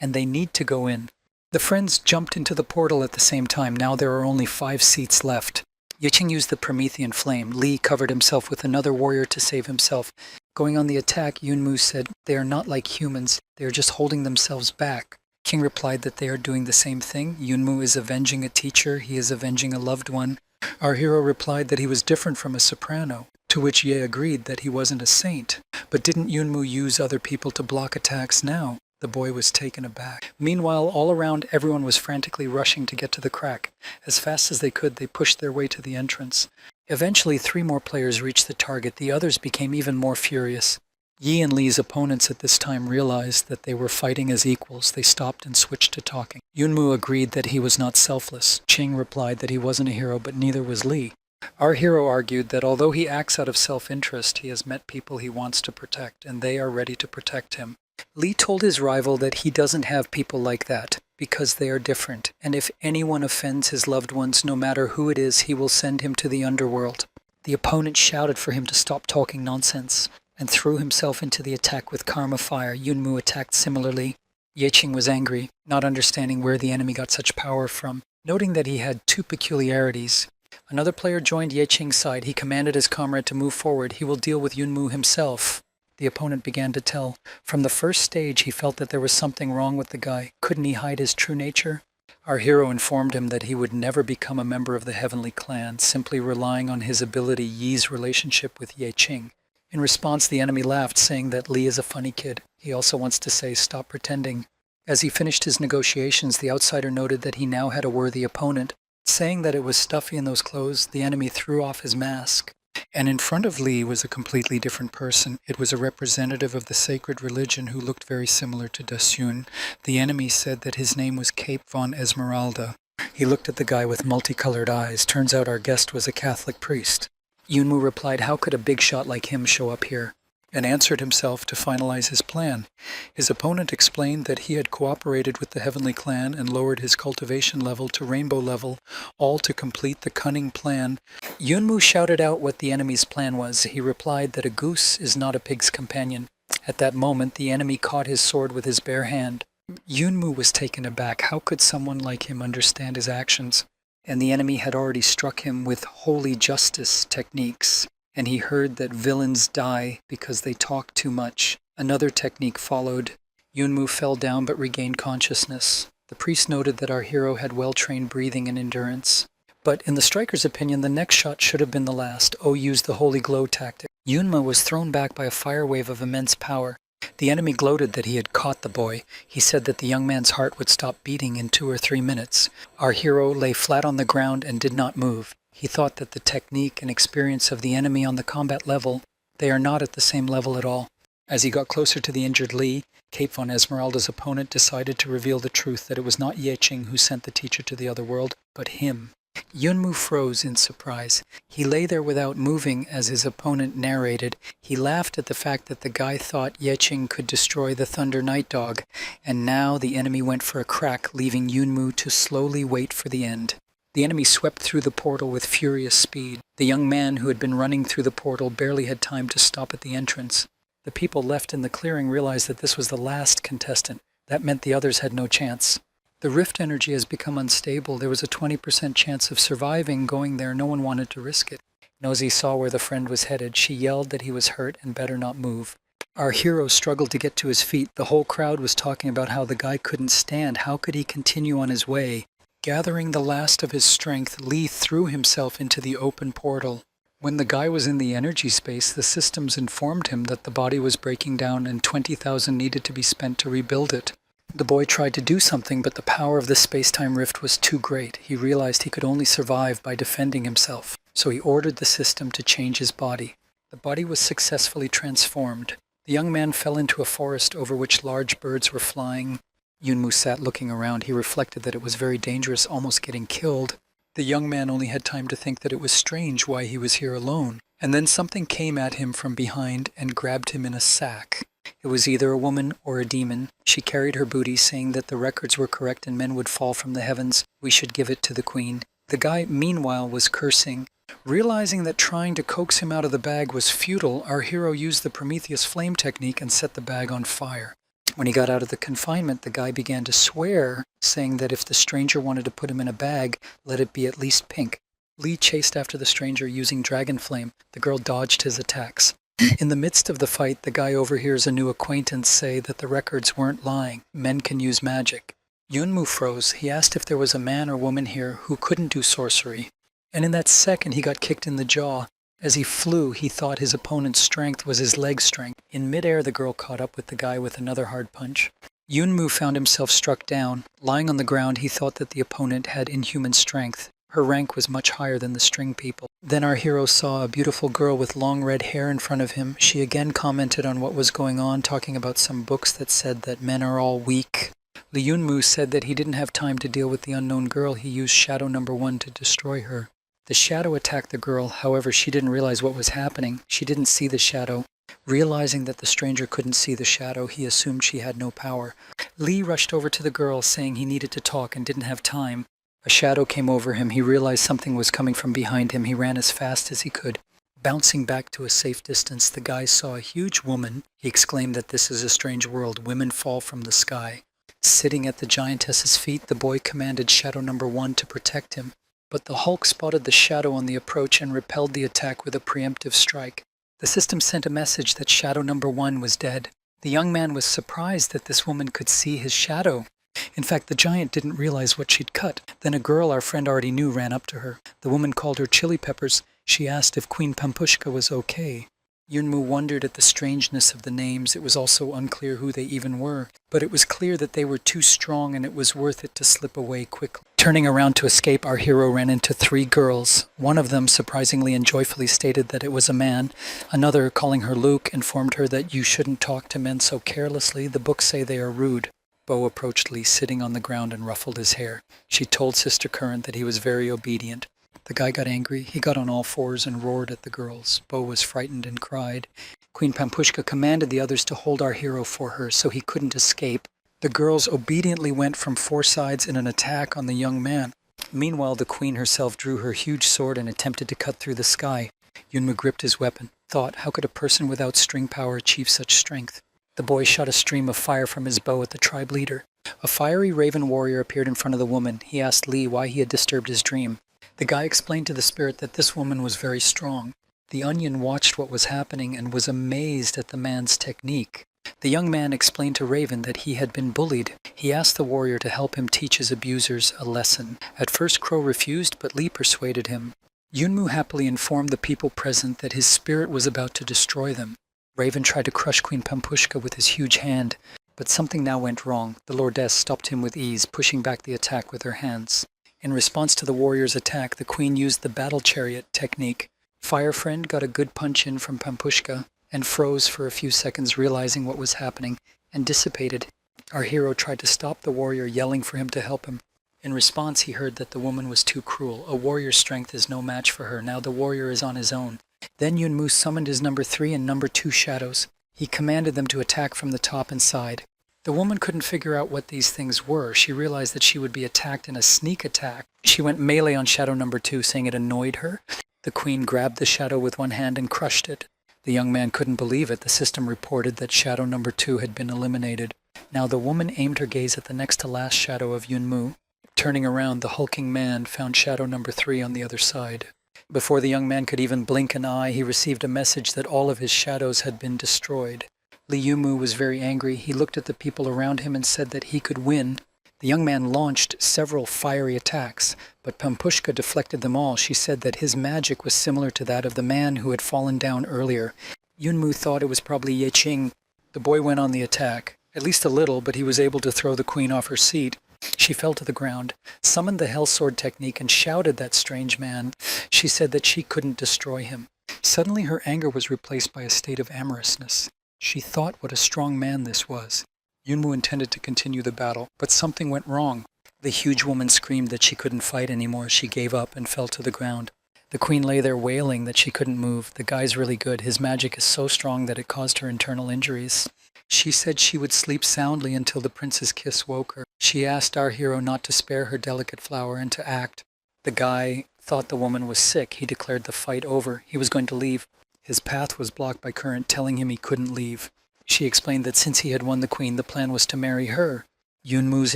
and they need to go in. The friends jumped into the portal at the same time. Now there are only 5 seats left. Ye Qing used the Promethean flame. Li covered himself with another warrior to save himself. Going on the attack, Yunmu said, "They are not like humans. They are just holding themselves back." King replied that they are doing the same thing. Yunmu is avenging a teacher. He is avenging a loved one. Our hero replied that he was different from a soprano, to which Ye agreed that he wasn't a saint. But didn't Yunmu use other people to block attacks now? The boy was taken aback. Meanwhile, all around, everyone was frantically rushing to get to the crack. As fast as they could, they pushed their way to the entrance. Eventually, 3 more players reached the target. The others became even more furious. Yi and Lee's opponents at this time realized that they were fighting as equals. They stopped and switched to talking. Yunmu agreed that he was not selfless. Ching replied that he wasn't a hero, but neither was Lee. Our hero argued that although he acts out of self-interest, he has met people he wants to protect, and they are ready to protect him. Lee told his rival that he doesn't have people like that, because they are different, and if anyone offends his loved ones, no matter who it is, he will send him to the underworld. The opponent shouted for him to stop talking nonsense, and threw himself into the attack with karma fire. Yunmu attacked similarly. Yeqing was angry, not understanding where the enemy got such power from, noting that he had 2 peculiarities. Another player joined Yeqing's side. He commanded his comrade to move forward. He will deal with Yunmu himself. The opponent began to tell. From the first stage, he felt that there was something wrong with the guy. Couldn't he hide his true nature? Our hero informed him that he would never become a member of the Heavenly Clan, simply relying on his ability Yi's relationship with Yeqing. In response, the enemy laughed, saying that Lee is a funny kid. He also wants to say, stop pretending. As he finished his negotiations, the outsider noted that he now had a worthy opponent. Saying that it was stuffy in those clothes, the enemy threw off his mask. And in front of Lee was a completely different person. It was a representative of the sacred religion who looked very similar to Dasyun. The enemy said that his name was Cape von Esmeralda. He looked at the guy with multicolored eyes. Turns out our guest was a Catholic priest. Yunmu replied, how could a big shot like him show up here? And answered himself to finalize his plan. His opponent explained that he had cooperated with the Heavenly Clan and lowered his cultivation level to rainbow level, all to complete the cunning plan. Yunmu shouted out what the enemy's plan was. He replied that a goose is not a pig's companion. At that moment, the enemy caught his sword with his bare hand. Yunmu was taken aback. How could someone like him understand his actions? And the enemy had already struck him with holy justice techniques, and he heard that villains die because they talk too much. Another technique followed. Yunmu fell down but regained consciousness. The priest noted that our hero had well-trained breathing and endurance. But in the striker's opinion, the next shot should have been the last. Oh used the holy glow tactic. Yunmu was thrown back by a fire wave of immense power. The enemy gloated that he had caught the boy. He said that the young man's heart would stop beating in 2 or 3 minutes. Our hero lay flat on the ground and did not move. He thought that the technique and experience of the enemy on the combat level, they are not at the same level at all. As he got closer to the injured Lee, Cape von Esmeralda's opponent decided to reveal the truth that it was not Yeqing who sent the teacher to the other world, but him. Yunmu froze in surprise. He lay there without moving as his opponent narrated. He laughed at the fact that the guy thought Yeqing could destroy the Thunder Night Dog, and now the enemy went for a crack, leaving Yunmu to slowly wait for the end. The enemy swept through the portal with furious speed. The young man who had been running through the portal barely had time to stop at the entrance. The people left in the clearing realized that this was the last contestant. That meant the others had no chance. The rift energy has become unstable. There was a 20% chance of surviving going there. No one wanted to risk it. Nosy saw where the friend was headed. She yelled that he was hurt and better not move. Our hero struggled to get to his feet. The whole crowd was talking about how the guy couldn't stand. How could he continue on his way? Gathering the last of his strength, Lee threw himself into the open portal. When the guy was in the energy space, the systems informed him that the body was breaking down and 20,000 needed to be spent to rebuild it. The boy tried to do something, but the power of the space-time rift was too great. He realized he could only survive by defending himself, so he ordered the system to change his body. The body was successfully transformed. The young man fell into a forest over which large birds were flying. Yunmu sat looking around. He reflected that it was very dangerous, almost getting killed. The young man only had time to think that it was strange why he was here alone. And then something came at him from behind and grabbed him in a sack. It was either a woman or a demon. She carried her booty, saying that the records were correct and men would fall from the heavens. We should give it to the queen. The guy, meanwhile, was cursing. Realizing that trying to coax him out of the bag was futile, our hero used the Prometheus flame technique and set the bag on fire. When he got out of the confinement, the guy began to swear, saying that if the stranger wanted to put him in a bag, let it be at least pink. Lee chased after the stranger using dragon flame. The girl dodged his attacks. In the midst of the fight, the guy overhears a new acquaintance say that the records weren't lying. Men can use magic. Yunmu froze. He asked if there was a man or woman here who couldn't do sorcery. And in that second, he got kicked in the jaw. As he flew, he thought his opponent's strength was his leg strength. In midair, the girl caught up with the guy with another hard punch. Yunmu found himself struck down. Lying on the ground, he thought that the opponent had inhuman strength. Her rank was much higher than the string people. Then our hero saw a beautiful girl with long red hair in front of him. She again commented on what was going on, talking about some books that said that men are all weak. Lee Yunmu said that he didn't have time to deal with the unknown girl. He used shadow number 1 to destroy her. The shadow attacked the girl. However, she didn't realize what was happening. She didn't see the shadow. Realizing that the stranger couldn't see the shadow, he assumed she had no power. Lee rushed over to the girl, saying he needed to talk and didn't have time. A shadow came over him. He realized something was coming from behind him. He ran as fast as he could. Bouncing back to a safe distance, the guy saw a huge woman. He exclaimed that this is a strange world. Women fall from the sky. Sitting at the giantess's feet, the boy commanded shadow number 1 to protect him. But the Hulk spotted the shadow on the approach and repelled the attack with a preemptive strike. The system sent a message that shadow number 1 was dead. The young man was surprised that this woman could see his shadow. In fact, the giant didn't realize what she'd cut. Then a girl our friend already knew ran up to her. The woman called her Chili Peppers. She asked if Queen Pampushka was okay. Yunmu wondered at the strangeness of the names. It was also unclear who they even were. But it was clear that they were too strong and it was worth it to slip away quickly. Turning around to escape, our hero ran into 3 girls. One of them surprisingly and joyfully stated that it was a man. Another, calling her Luke, informed her that you shouldn't talk to men so carelessly. The books say they are rude. Bo approached Lee sitting on the ground and ruffled his hair. She told Sister Current that he was very obedient. The guy got angry. He got on all fours and roared at the girls. Bo was frightened and cried. Queen Pampushka commanded the others to hold our hero for her so he couldn't escape. The girls obediently went from 4 sides in an attack on the young man. Meanwhile, the queen herself drew her huge sword and attempted to cut through the sky. Yunmu gripped his weapon. Thought, how could a person without string power achieve such strength? The boy shot a stream of fire from his bow at the tribe leader. A fiery raven warrior appeared in front of the woman. He asked Lee why he had disturbed his dream. The guy explained to the spirit that this woman was very strong. The onion watched what was happening and was amazed at the man's technique. The young man explained to Raven that he had been bullied. He asked the warrior to help him teach his abusers a lesson. At first Crow refused, but Lee persuaded him. Yunmu happily informed the people present that his spirit was about to destroy them. Raven tried to crush Queen Pampushka with his huge hand, but something now went wrong. The Lordess stopped him with ease, pushing back the attack with her hands. In response to the warrior's attack, the queen used the battle chariot technique. Fire Friend got a good punch in from Pampushka and froze for a few seconds, realizing what was happening, and dissipated. Our hero tried to stop the warrior, yelling for him to help him. In response, he heard that the woman was too cruel. A warrior's strength is no match for her. Now the warrior is on his own. Then Yunmu summoned his number 3 and number 2 shadows. He commanded them to attack from the top and side. The woman couldn't figure out what these things were. She realized that she would be attacked in a sneak attack. She went melee on shadow number 2, saying it annoyed her. The queen grabbed the shadow with one hand and crushed it. The young man couldn't believe it. The system reported that shadow number 2 had been eliminated. Now the woman aimed her gaze at the next to last shadow of Yunmu. Turning around, the hulking man found shadow number 3 on the other side. Before the young man could even blink an eye, he received a message that all of his shadows had been destroyed. Lee Yunmu was very angry. He looked at the people around him and said that he could win. The young man launched several fiery attacks, but Pampushka deflected them all. She said that his magic was similar to that of the man who had fallen down earlier. Yunmu thought it was probably Ye Qing. The boy went on the attack, at least a little, but he was able to throw the queen off her seat. She fell to the ground, summoned the Hell Sword technique, and shouted at that strange man. She said that she couldn't destroy him. Suddenly her anger was replaced by a state of amorousness. She thought what a strong man this was. Yunmu intended to continue the battle, but something went wrong. The huge woman screamed that she couldn't fight anymore. She gave up and fell to the ground. The queen lay there wailing that she couldn't move. The guy's really good. His magic is so strong that it caused her internal injuries. She said she would sleep soundly until the prince's kiss woke her. She asked our hero not to spare her delicate flower and to act. The guy thought the woman was sick. He declared the fight over. He was going to leave. His path was blocked by Current, telling him he couldn't leave. She explained that since he had won the queen, the plan was to marry her. Yunmu's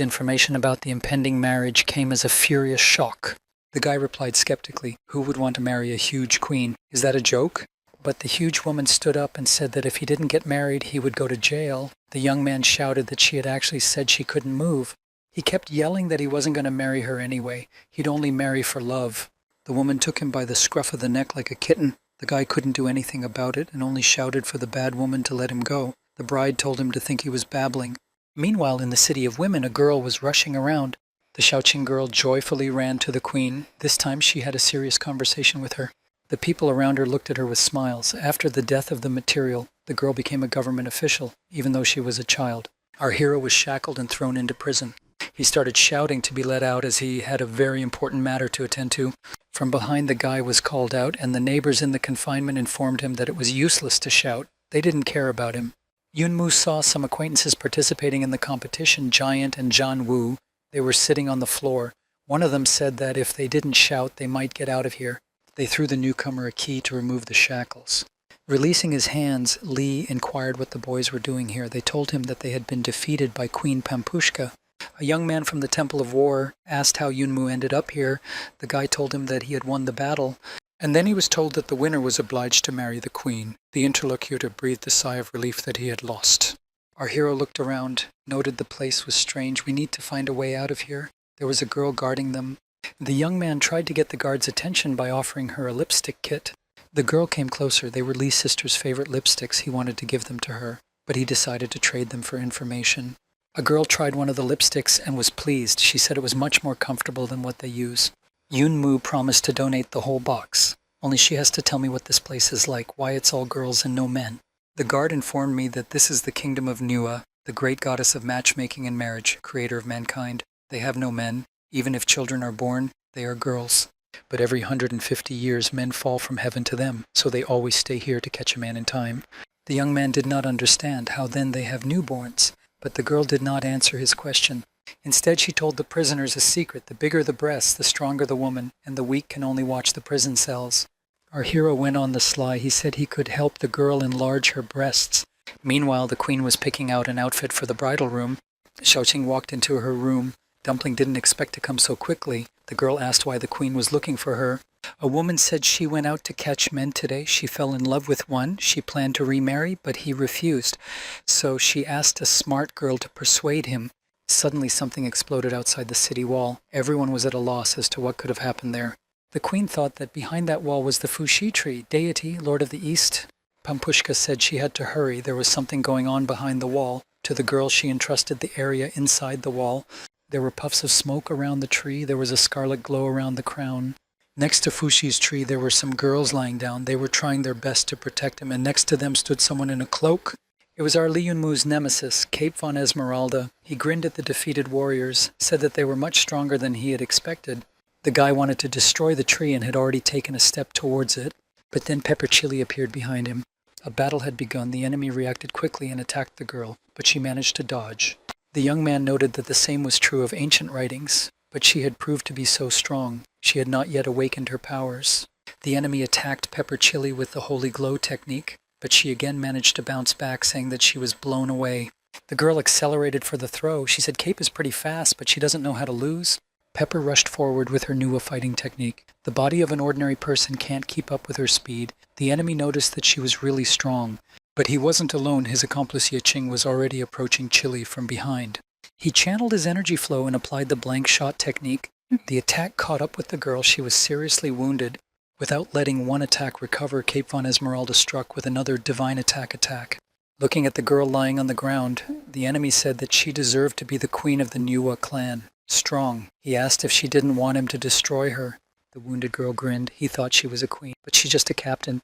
information about the impending marriage came as a furious shock. The guy replied skeptically, "Who would want to marry a huge queen? Is that a joke?" But the huge woman stood up and said that if he didn't get married, he would go to jail. The young man shouted that she had actually said she couldn't move. He kept yelling that he wasn't going to marry her anyway. He'd only marry for love. The woman took him by the scruff of the neck like a kitten. The guy couldn't do anything about it and only shouted for the bad woman to let him go. The bride told him to think he was babbling. Meanwhile, in the city of women, a girl was rushing around. The Shaoqing girl joyfully ran to the queen. This time she had a serious conversation with her. The people around her looked at her with smiles. After the death of the material, the girl became a government official, even though she was a child. Our hero was shackled and thrown into prison. He started shouting to be let out as he had a very important matter to attend to. From behind, the guy was called out, and the neighbors in the confinement informed him that it was useless to shout. They didn't care about him. Yunmu saw some acquaintances participating in the competition, Giant and John Wu. They were sitting on the floor. One of them said that if they didn't shout, they might get out of here. They threw the newcomer a key to remove the shackles. Releasing his hands, Li inquired what the boys were doing here. They told him that they had been defeated by Queen Pampushka. A young man from the Temple of War asked how Yunmu ended up here. The guy told him that he had won the battle, and then he was told that the winner was obliged to marry the queen. The interlocutor breathed a sigh of relief that he had lost. Our hero looked around, noted the place was strange. We need to find a way out of here. There was a girl guarding them. The young man tried to get the guard's attention by offering her a lipstick kit. The girl came closer. They were Lee's sister's favorite lipsticks. He wanted to give them to her, but he decided to trade them for information. A girl tried one of the lipsticks and was pleased. She said it was much more comfortable than what they use. Yunmu promised to donate the whole box. Only she has to tell me what this place is like, why it's all girls and no men. The guard informed me that this is the kingdom of Manhwa, the great goddess of matchmaking and marriage, creator of mankind. They have no men. Even if children are born, they are girls. But every 150 years, men fall from heaven to them, so they always stay here to catch a man in time. The young man did not understand how then they have newborns. But the girl did not answer his question. Instead, she told the prisoners a secret. The bigger the breasts, the stronger the woman, and the weak can only watch the prison cells. Our hero went on the sly. He said he could help the girl enlarge her breasts. Meanwhile, the queen was picking out an outfit for the bridal room. Shaoqing walked into her room. Dumpling didn't expect to come so quickly. The girl asked why the queen was looking for her. A woman said she went out to catch men today. She fell in love with one. She planned to remarry, but he refused. So she asked a smart girl to persuade him. Suddenly something exploded outside the city wall. Everyone was at a loss as to what could have happened there. The queen thought that behind that wall was the Fuxi tree, deity, lord of the east. Pampushka said she had to hurry. There was something going on behind the wall. To the girl, she entrusted the area inside the wall. There were puffs of smoke around the tree. There was a scarlet glow around the crown. Next to Fuxi's tree, there were some girls lying down. They were trying their best to protect him, and next to them stood someone in a cloak. It was our Li Yunmu's nemesis, Cape von Esmeralda. He grinned at the defeated warriors, said that they were much stronger than he had expected. The guy wanted to destroy the tree and had already taken a step towards it, but then Pepper Chili appeared behind him. A battle had begun. The enemy reacted quickly and attacked the girl, but she managed to dodge. The young man noted that the same was true of ancient writings, but she had proved to be so strong. She had not yet awakened her powers. The enemy attacked Pepper Chili with the Holy Glow technique, but she again managed to bounce back, saying that she was blown away. The girl accelerated for the throw. She said Cape is pretty fast, but she doesn't know how to lose. Pepper rushed forward with her Nuwa fighting technique. The body of an ordinary person can't keep up with her speed. The enemy noticed that she was really strong. But he wasn't alone. His accomplice Yeching was already approaching Chili from behind. He channeled his energy flow and applied the blank shot technique. The attack caught up with the girl. She was seriously wounded. Without letting one attack recover, Cape von Esmeralda struck with another divine attack. Looking at the girl lying on the ground, the enemy said that she deserved to be the queen of the Nuwa clan. Strong. He asked if she didn't want him to destroy her. The wounded girl grinned. He thought she was a queen, but she's just a captain.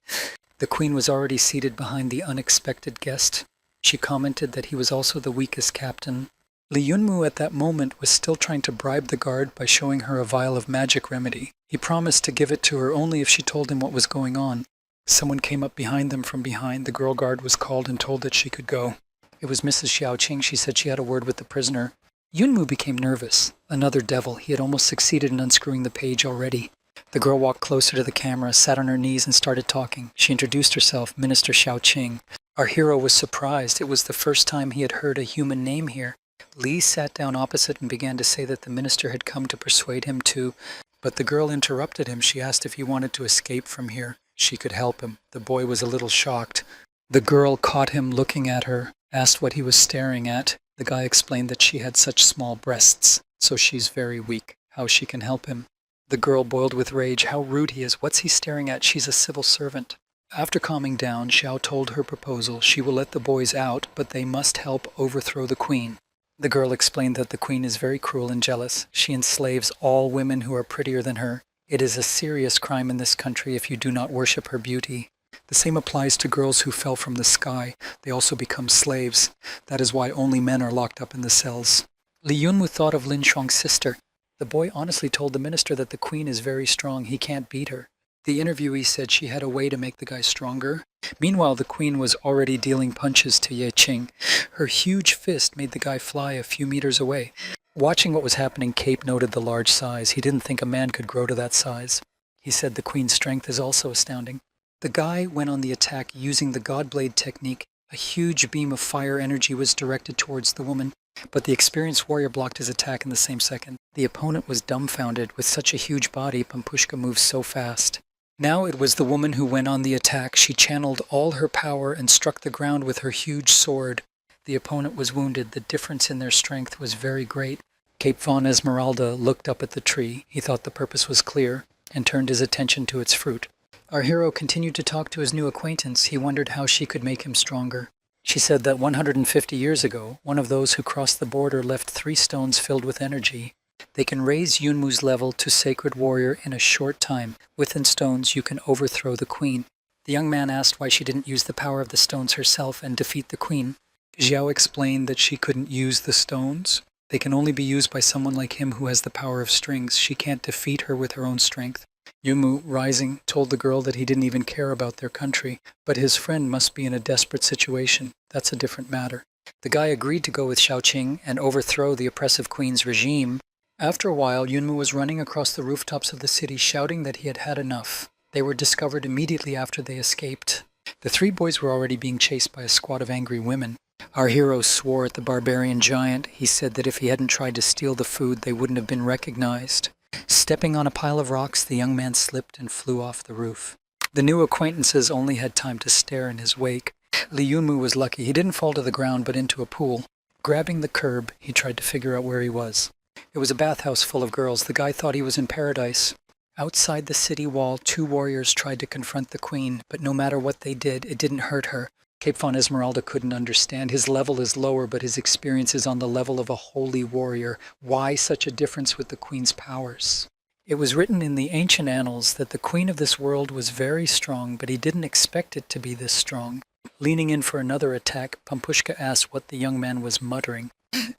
The queen was already seated behind the unexpected guest. She commented that he was also the weakest captain. Li Yunmu at that moment was still trying to bribe the guard by showing her a vial of magic remedy. He promised to give it to her only if she told him what was going on. Someone came up behind them from behind. The girl guard was called and told that she could go. It was Mrs. Xiaoqing. She said she had a word with the prisoner. Yunmu became nervous. Another devil. He had almost succeeded in unscrewing the page already. The girl walked closer to the camera, sat on her knees, and started talking. She introduced herself, Minister Xiaoqing. Our hero was surprised. It was the first time he had heard a human name here. Li sat down opposite and began to say that the minister had come to persuade him to... But the girl interrupted him. She asked if he wanted to escape from here. She could help him. The boy was a little shocked. The girl caught him looking at her, asked what he was staring at. The guy explained that she had such small breasts, so she's very weak. How she can help him. The girl boiled with rage. How rude he is. What's he staring at? She's a civil servant. After calming down, Xiao told her proposal. She will let the boys out, but they must help overthrow the queen. The girl explained that the queen is very cruel and jealous. She enslaves all women who are prettier than her. It is a serious crime in this country if you do not worship her beauty. The same applies to girls who fell from the sky. They also become slaves. That is why only men are locked up in the cells. Li Yunmu thought of Lin Shuang's sister. The boy honestly told the minister that the queen is very strong. He can't beat her. The interviewee said she had a way to make the guy stronger. Meanwhile, the queen was already dealing punches to Ye Qing. Her huge fist made the guy fly a few meters away. Watching what was happening, Cape noted the large size. He didn't think a man could grow to that size. He said the queen's strength is also astounding. The guy went on the attack using the Godblade technique. A huge beam of fire energy was directed towards the woman, but the experienced warrior blocked his attack in the same second. The opponent was dumbfounded. With such a huge body, Pampushka moves so fast. Now it was the woman who went on the attack. She channeled all her power and struck the ground with her huge sword. The opponent was wounded. The difference in their strength was very great. Cape von Esmeralda looked up at the tree. He thought the purpose was clear and turned his attention to its fruit. Our hero continued to talk to his new acquaintance. He wondered how she could make him stronger. She said that 150 years ago, one of those who crossed the border left 3 stones filled with energy. They can raise Yunmu's level to Sacred Warrior in a short time. Within stones, you can overthrow the queen. The young man asked why she didn't use the power of the stones herself and defeat the queen. Xiao explained that she couldn't use the stones. They can only be used by someone like him who has the power of strings. She can't defeat her with her own strength. Yunmu, rising, told the girl that he didn't even care about their country, but his friend must be in a desperate situation. That's a different matter. The guy agreed to go with Xiaoqing and overthrow the oppressive queen's regime. After a while, Yunmu was running across the rooftops of the city shouting that he had had enough. They were discovered immediately after they escaped. The 3 boys were already being chased by a squad of angry women. Our hero swore at the barbarian giant. He said that if he hadn't tried to steal the food, they wouldn't have been recognized. Stepping on a pile of rocks, the young man slipped and flew off the roof. The new acquaintances only had time to stare in his wake. Li Yunmu was lucky. He didn't fall to the ground, but into a pool. Grabbing the curb, he tried to figure out where he was. It was a bathhouse full of girls. The guy thought he was in paradise. Outside the city wall, 2 warriors tried to confront the queen, but no matter what they did, it didn't hurt her. Cape von Esmeralda couldn't understand. His level is lower, but his experience is on the level of a holy warrior. Why such a difference with the queen's powers? It was written in the ancient annals that the queen of this world was very strong, but he didn't expect it to be this strong. Leaning in for another attack, Pampushka asked what the young man was muttering.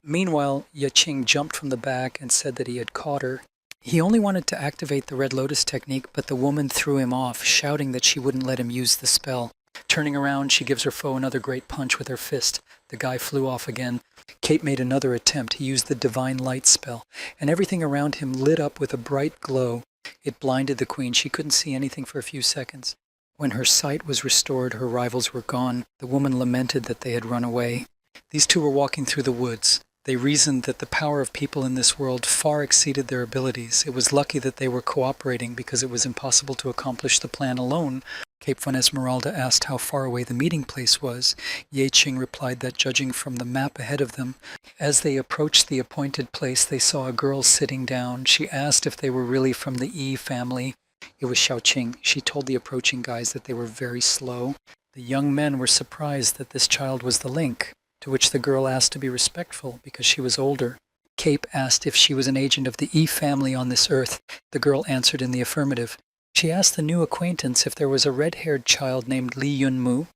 Meanwhile, Yaqing jumped from the back and said that he had caught her. He only wanted to activate the Red Lotus technique, but the woman threw him off, shouting that she wouldn't let him use the spell. Turning around, she gives her foe another great punch with her fist. The guy flew off again. Kate made another attempt. He used the Divine Light spell, and everything around him lit up with a bright glow. It blinded the queen. She couldn't see anything for a few seconds. When her sight was restored, her rivals were gone. The woman lamented that they had run away. These 2 were walking through the woods. They reasoned that the power of people in this world far exceeded their abilities. It was lucky that they were cooperating because it was impossible to accomplish the plan alone. Cape von Esmeralda asked how far away the meeting place was. Ye Qing replied that judging from the map ahead of them, as they approached the appointed place, they saw a girl sitting down. She asked if they were really from the Yi family. It was Xiaoqing. She told the approaching guys that they were very slow. The young men were surprised that this child was the link, to which the girl asked to be respectful because she was older. Cape asked if she was an agent of the Yi family on this earth. The girl answered in the affirmative. She asked the new acquaintance if there was a red-haired child named Li Yunmu.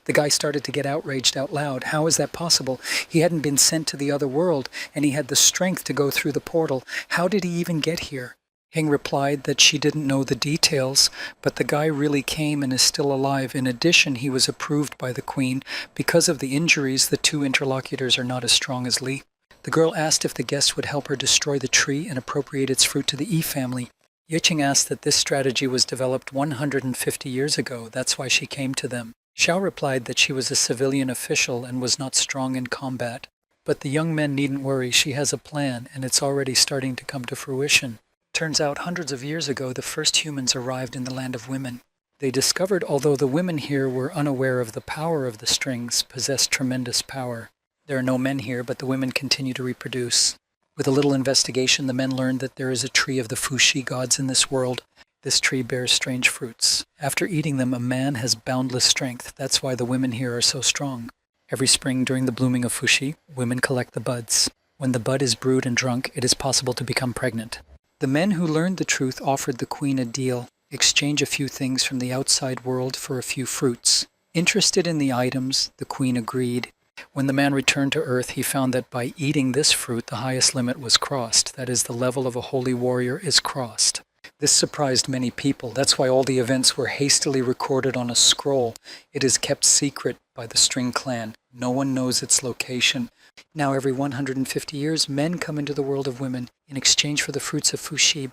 The guy started to get outraged out loud. How is that possible? He hadn't been sent to the other world, and he had the strength to go through the portal. How did he even get here? Hing replied that she didn't know the details, but the guy really came and is still alive. In addition, he was approved by the queen. Because of the injuries, the 2 interlocutors are not as strong as Li. The girl asked if the guest would help her destroy the tree and appropriate its fruit to the Yi family. Yiqing asked that this strategy was developed 150 years ago. That's why she came to them. Xiao replied that she was a civilian official and was not strong in combat. But the young men needn't worry. She has a plan, and it's already starting to come to fruition. Turns out hundreds of years ago, the first humans arrived in the land of women. They discovered, although the women here were unaware of the power of the strings, possessed tremendous power. There are no men here, but the women continue to reproduce. With a little investigation, the men learned that there is a tree of the Fuxi gods in this world. This tree bears strange fruits. After eating them, a man has boundless strength. That's why the women here are so strong. Every spring during the blooming of fushi, women collect the buds. When the bud is brewed and drunk, it is possible to become pregnant. The men who learned the truth offered the queen a deal: exchange a few things from the outside world for a few fruits. Interested in the items, the queen agreed. When the man returned to Earth, he found that by eating this fruit, the highest limit was crossed. That is, the level of a holy warrior is crossed. This surprised many people. That's why all the events were hastily recorded on a scroll. It is kept secret by the String clan. No one knows its location. Now, every 150 years, men come into the world of women in exchange for the fruits of Fushi.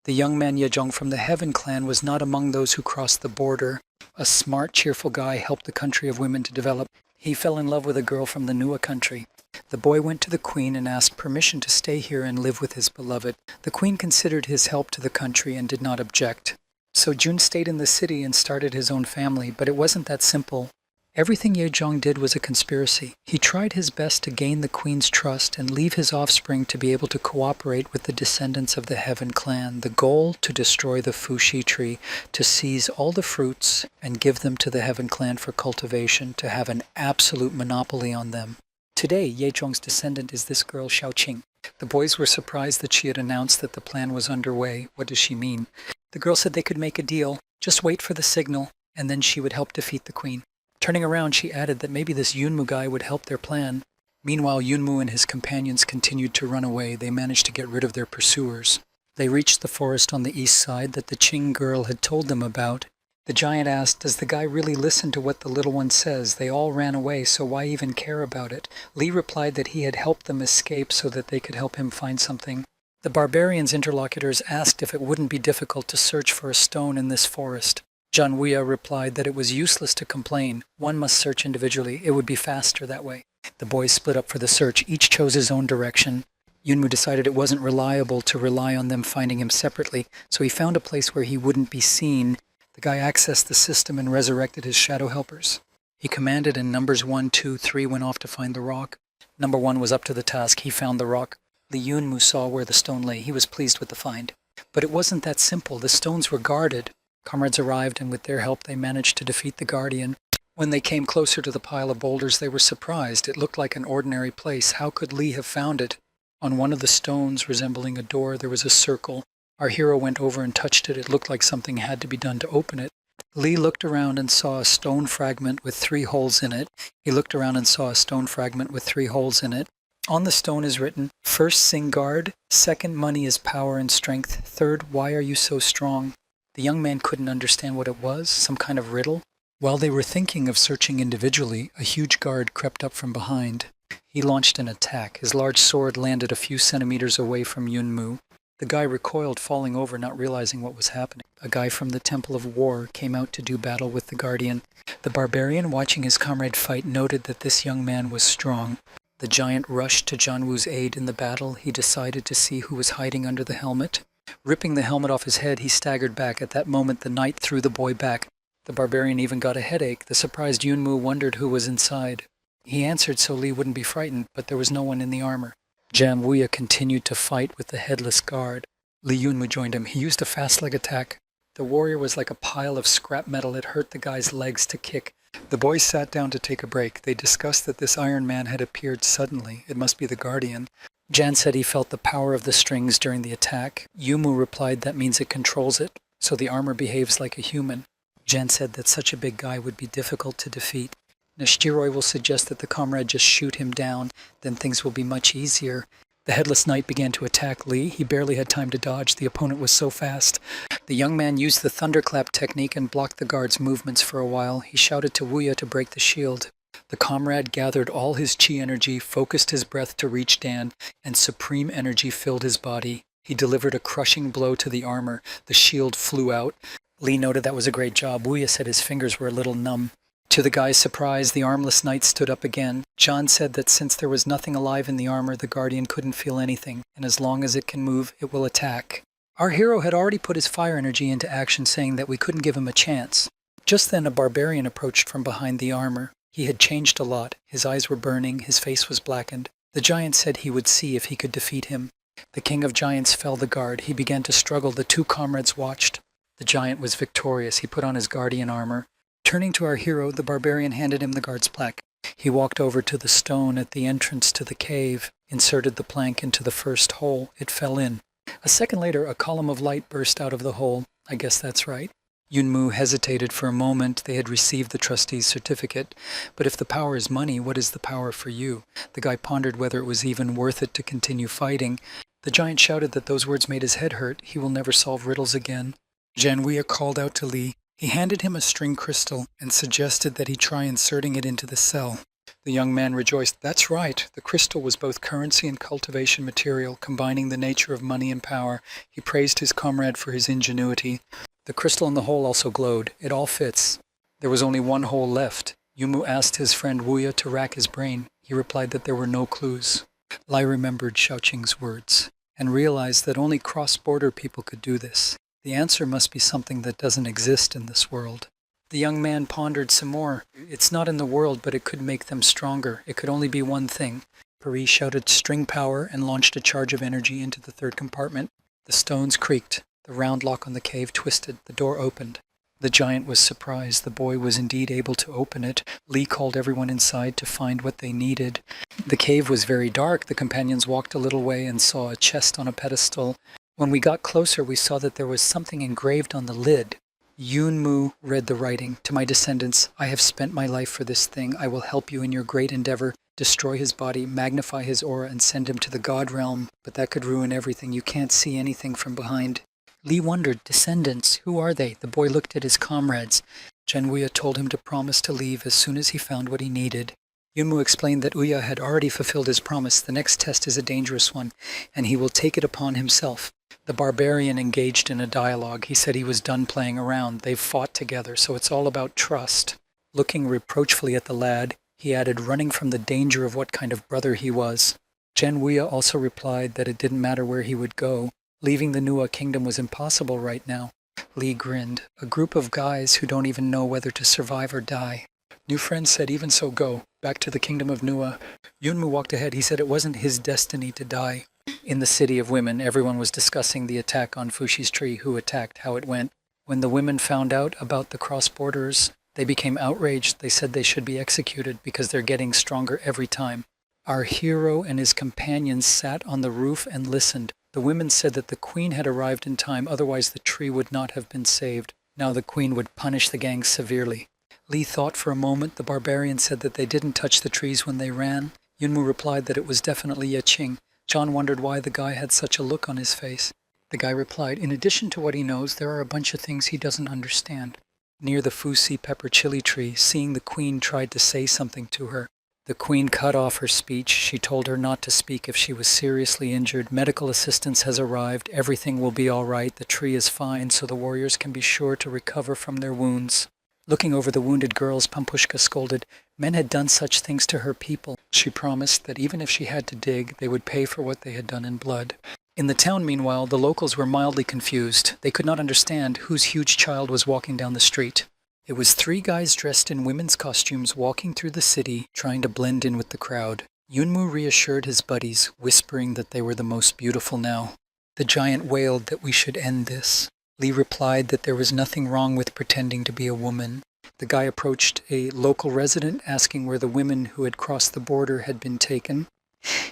The young man Yejong from the Heaven clan was not among those who crossed the border. A smart, cheerful guy helped the country of women to develop. He fell in love with a girl from the Nua country. The boy went to the queen and asked permission to stay here and live with his beloved. The queen considered his help to the country and did not object. So Jun stayed in the city and started his own family, but it wasn't that simple. Everything Yejong did was a conspiracy. He tried his best to gain the queen's trust and leave his offspring to be able to cooperate with the descendants of the Heaven clan. The goal: to destroy the Fushi tree, to seize all the fruits and give them to the Heaven clan for cultivation, to have an absolute monopoly on them. Today, Yejong's descendant is this girl, Xiaoqing. The boys were surprised that she had announced that the plan was underway. What does she mean? The girl said they could make a deal. Just wait for the signal, and then she would help defeat the queen. Turning around, she added that maybe this Yunmu guy would help their plan. Meanwhile, Yunmu and his companions continued to run away. They managed to get rid of their pursuers. They reached the forest on the east side that the Qing girl had told them about. The giant asked, "Does the guy really listen to what the little one says? They all ran away, so why even care about it?" Li replied that he had helped them escape so that they could help him find something. The barbarians' interlocutors asked if it wouldn't be difficult to search for a stone in this forest. Janwuya replied that it was useless to complain. One must search individually. It would be faster that way. The boys split up for the search. Each chose his own direction. Yunmu decided it wasn't reliable to rely on them finding him separately, so he found a place where he wouldn't be seen. The guy accessed the system and resurrected his shadow helpers. He commanded, and numbers 1, 2, 3 went off to find the rock. Number 1 was up to the task. He found the rock. Li Yunmu saw where the stone lay. He was pleased with the find. But it wasn't that simple. The stones were guarded. Comrades arrived, and with their help they managed to defeat the guardian. When they came closer to the pile of boulders, they were surprised. It looked like an ordinary place. How could Li have found it? On one of the stones, resembling a door, there was a circle. Our hero went over and touched it. It looked like something had to be done to open it. Li looked around and saw a stone fragment with 3 holes in it. He looked around and saw a stone fragment with 3 holes in it. On the stone is written, "First, sing guard. Second, money is power and strength. Third, why are you so strong?" The young man couldn't understand what it was, some kind of riddle. While they were thinking of searching individually, a huge guard crept up from behind. He launched an attack. His large sword landed a few centimeters away from Yunmu. The guy recoiled, falling over, not realizing what was happening. A guy from the Temple of War came out to do battle with the Guardian. The barbarian, watching his comrade fight, noted that this young man was strong. The giant rushed to Janwu's aid in the battle. He decided to see who was hiding under the helmet. Ripping the helmet off his head, he staggered back. At that moment, the knight threw the boy back. The barbarian even got a headache. The surprised Yunmu wondered who was inside. He answered so Li wouldn't be frightened, but there was no one in the armor. Janwuya continued to fight with the headless guard. Li Yunmu joined him. He used a fast leg attack. The warrior was like a pile of scrap metal. It hurt the guy's legs to kick. The boys sat down to take a break. They discussed that this Iron Man had appeared suddenly. It must be the Guardian. Jan said he felt the power of the strings during the attack. Yumu replied that means it controls it, so the armor behaves like a human. Jan said that such a big guy would be difficult to defeat. Nishtiroi will suggest that the comrade just shoot him down, then things will be much easier. The headless knight began to attack Li. He barely had time to dodge. The opponent was so fast. The young man used the thunderclap technique and blocked the guard's movements for a while. He shouted to Wuya to break the shield. The comrade gathered all his chi energy, focused his breath to reach Dan, and supreme energy filled his body. He delivered a crushing blow to the armor. The shield flew out. Li noted that was a great job. Wuya said his fingers were a little numb. To the guy's surprise, the armless knight stood up again. John said that since there was nothing alive in the armor, the Guardian couldn't feel anything, and as long as it can move, it will attack. Our hero had already put his fire energy into action, saying that we couldn't give him a chance. Just then, a barbarian approached from behind the armor. He had changed a lot. His eyes were burning, his face was blackened. The giant said he would see if he could defeat him. The king of giants fell the guard. He began to struggle. The two comrades watched. The giant was victorious. He put on his guardian armor. Turning to our hero, the barbarian handed him the guard's plaque. He walked over to the stone at the entrance to the cave, inserted the plank into the first hole. It fell in. A second later, a column of light burst out of the hole. I guess that's right. Yunmu hesitated for a moment. They had received the trustee's certificate. But if the power is money, what is the power for you? The guy pondered whether it was even worth it to continue fighting. The giant shouted that those words made his head hurt. He will never solve riddles again. Janwia called out to Li. He handed him a string crystal and suggested that he try inserting it into the cell. The young man rejoiced. That's right. The crystal was both currency and cultivation material, combining the nature of money and power. He praised his comrade for his ingenuity. The crystal in the hole also glowed. It all fits. There was only one hole left. Yumu asked his friend Wuya to rack his brain. He replied that there were no clues. Lai remembered Xiaoqing's words and realized that only cross-border people could do this. The answer must be something that doesn't exist in this world. The young man pondered some more. It's not in the world, but it could make them stronger. It could only be one thing. Paris shouted string power and launched a charge of energy into the third compartment. The stones creaked. The round lock on the cave twisted. The door opened. The giant was surprised. The boy was indeed able to open it. Li called everyone inside to find what they needed. The cave was very dark. The companions walked a little way and saw a chest on a pedestal. When we got closer, we saw that there was something engraved on the lid. Yunmu read the writing. To my descendants, I have spent my life for this thing. I will help you in your great endeavor. Destroy his body, magnify his aura, and send him to the god realm. But that could ruin everything. You can't see anything from behind. Li wondered, descendants, who are they? The boy looked at his comrades. Janwuya told him to promise to leave as soon as he found what he needed. Yunmu explained that Uya had already fulfilled his promise. The next test is a dangerous one, and he will take it upon himself. The barbarian engaged in a dialogue. He said he was done playing around. They've fought together, so it's all about trust. Looking reproachfully at the lad, he added, running from the danger of what kind of brother he was. Janwuya also replied that it didn't matter where he would go. Leaving the Nuwa kingdom was impossible right now. Li grinned. A group of guys who don't even know whether to survive or die. New friend said, even so, go. Back to the kingdom of Nuwa. Yunmu walked ahead. He said it wasn't his destiny to die. In the city of women, everyone was discussing the attack on Fushi's tree, who attacked, how it went. When the women found out about the cross-borders, they became outraged. They said they should be executed because they're getting stronger every time. Our hero and his companions sat on the roof and listened. The women said that the queen had arrived in time, otherwise the tree would not have been saved. Now the queen would punish the gang severely. Li thought for a moment. The barbarian said that they didn't touch the trees when they ran. Yunmu replied that it was definitely Yeqing. John wondered why the guy had such a look on his face. The guy replied, in addition to what he knows, there are a bunch of things he doesn't understand. Near the Fusi pepper chili tree, seeing the queen tried to say something to her. The queen cut off her speech. She told her not to speak if she was seriously injured. Medical assistance has arrived. Everything will be all right. The tree is fine, so the warriors can be sure to recover from their wounds. Looking over the wounded girls, Pampushka scolded. Men had done such things to her people. She promised that even if she had to dig, they would pay for what they had done in blood. In the town, meanwhile, the locals were mildly confused. They could not understand whose huge child was walking down the street. It was 3 guys dressed in women's costumes walking through the city, trying to blend in with the crowd. Yunmu reassured his buddies, whispering that they were the most beautiful now. The giant wailed that we should end this. Li replied that there was nothing wrong with pretending to be a woman. The guy approached a local resident, asking where the women who had crossed the border had been taken.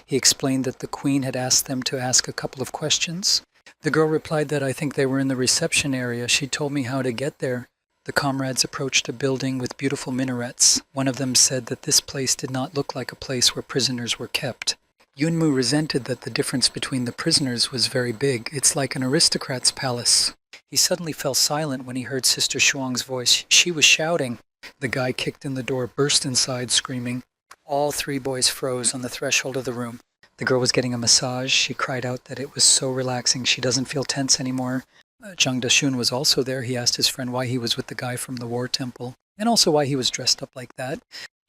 He explained that the queen had asked them to ask a couple of questions. The girl replied that I think they were in the reception area. She told me how to get there. The comrades approached a building with beautiful minarets. One of them said that this place did not look like a place where prisoners were kept. Yunmu resented that the difference between the prisoners was very big. It's like an aristocrat's palace. He suddenly fell silent when he heard Sister Shuang's voice. She was shouting. The guy kicked in the door, burst inside, screaming. All 3 boys froze on the threshold of the room. The girl was getting a massage. She cried out that it was so relaxing. She doesn't feel tense anymore. Zhang Dashun was also there. He asked his friend why he was with the guy from the war temple, and also why he was dressed up like that.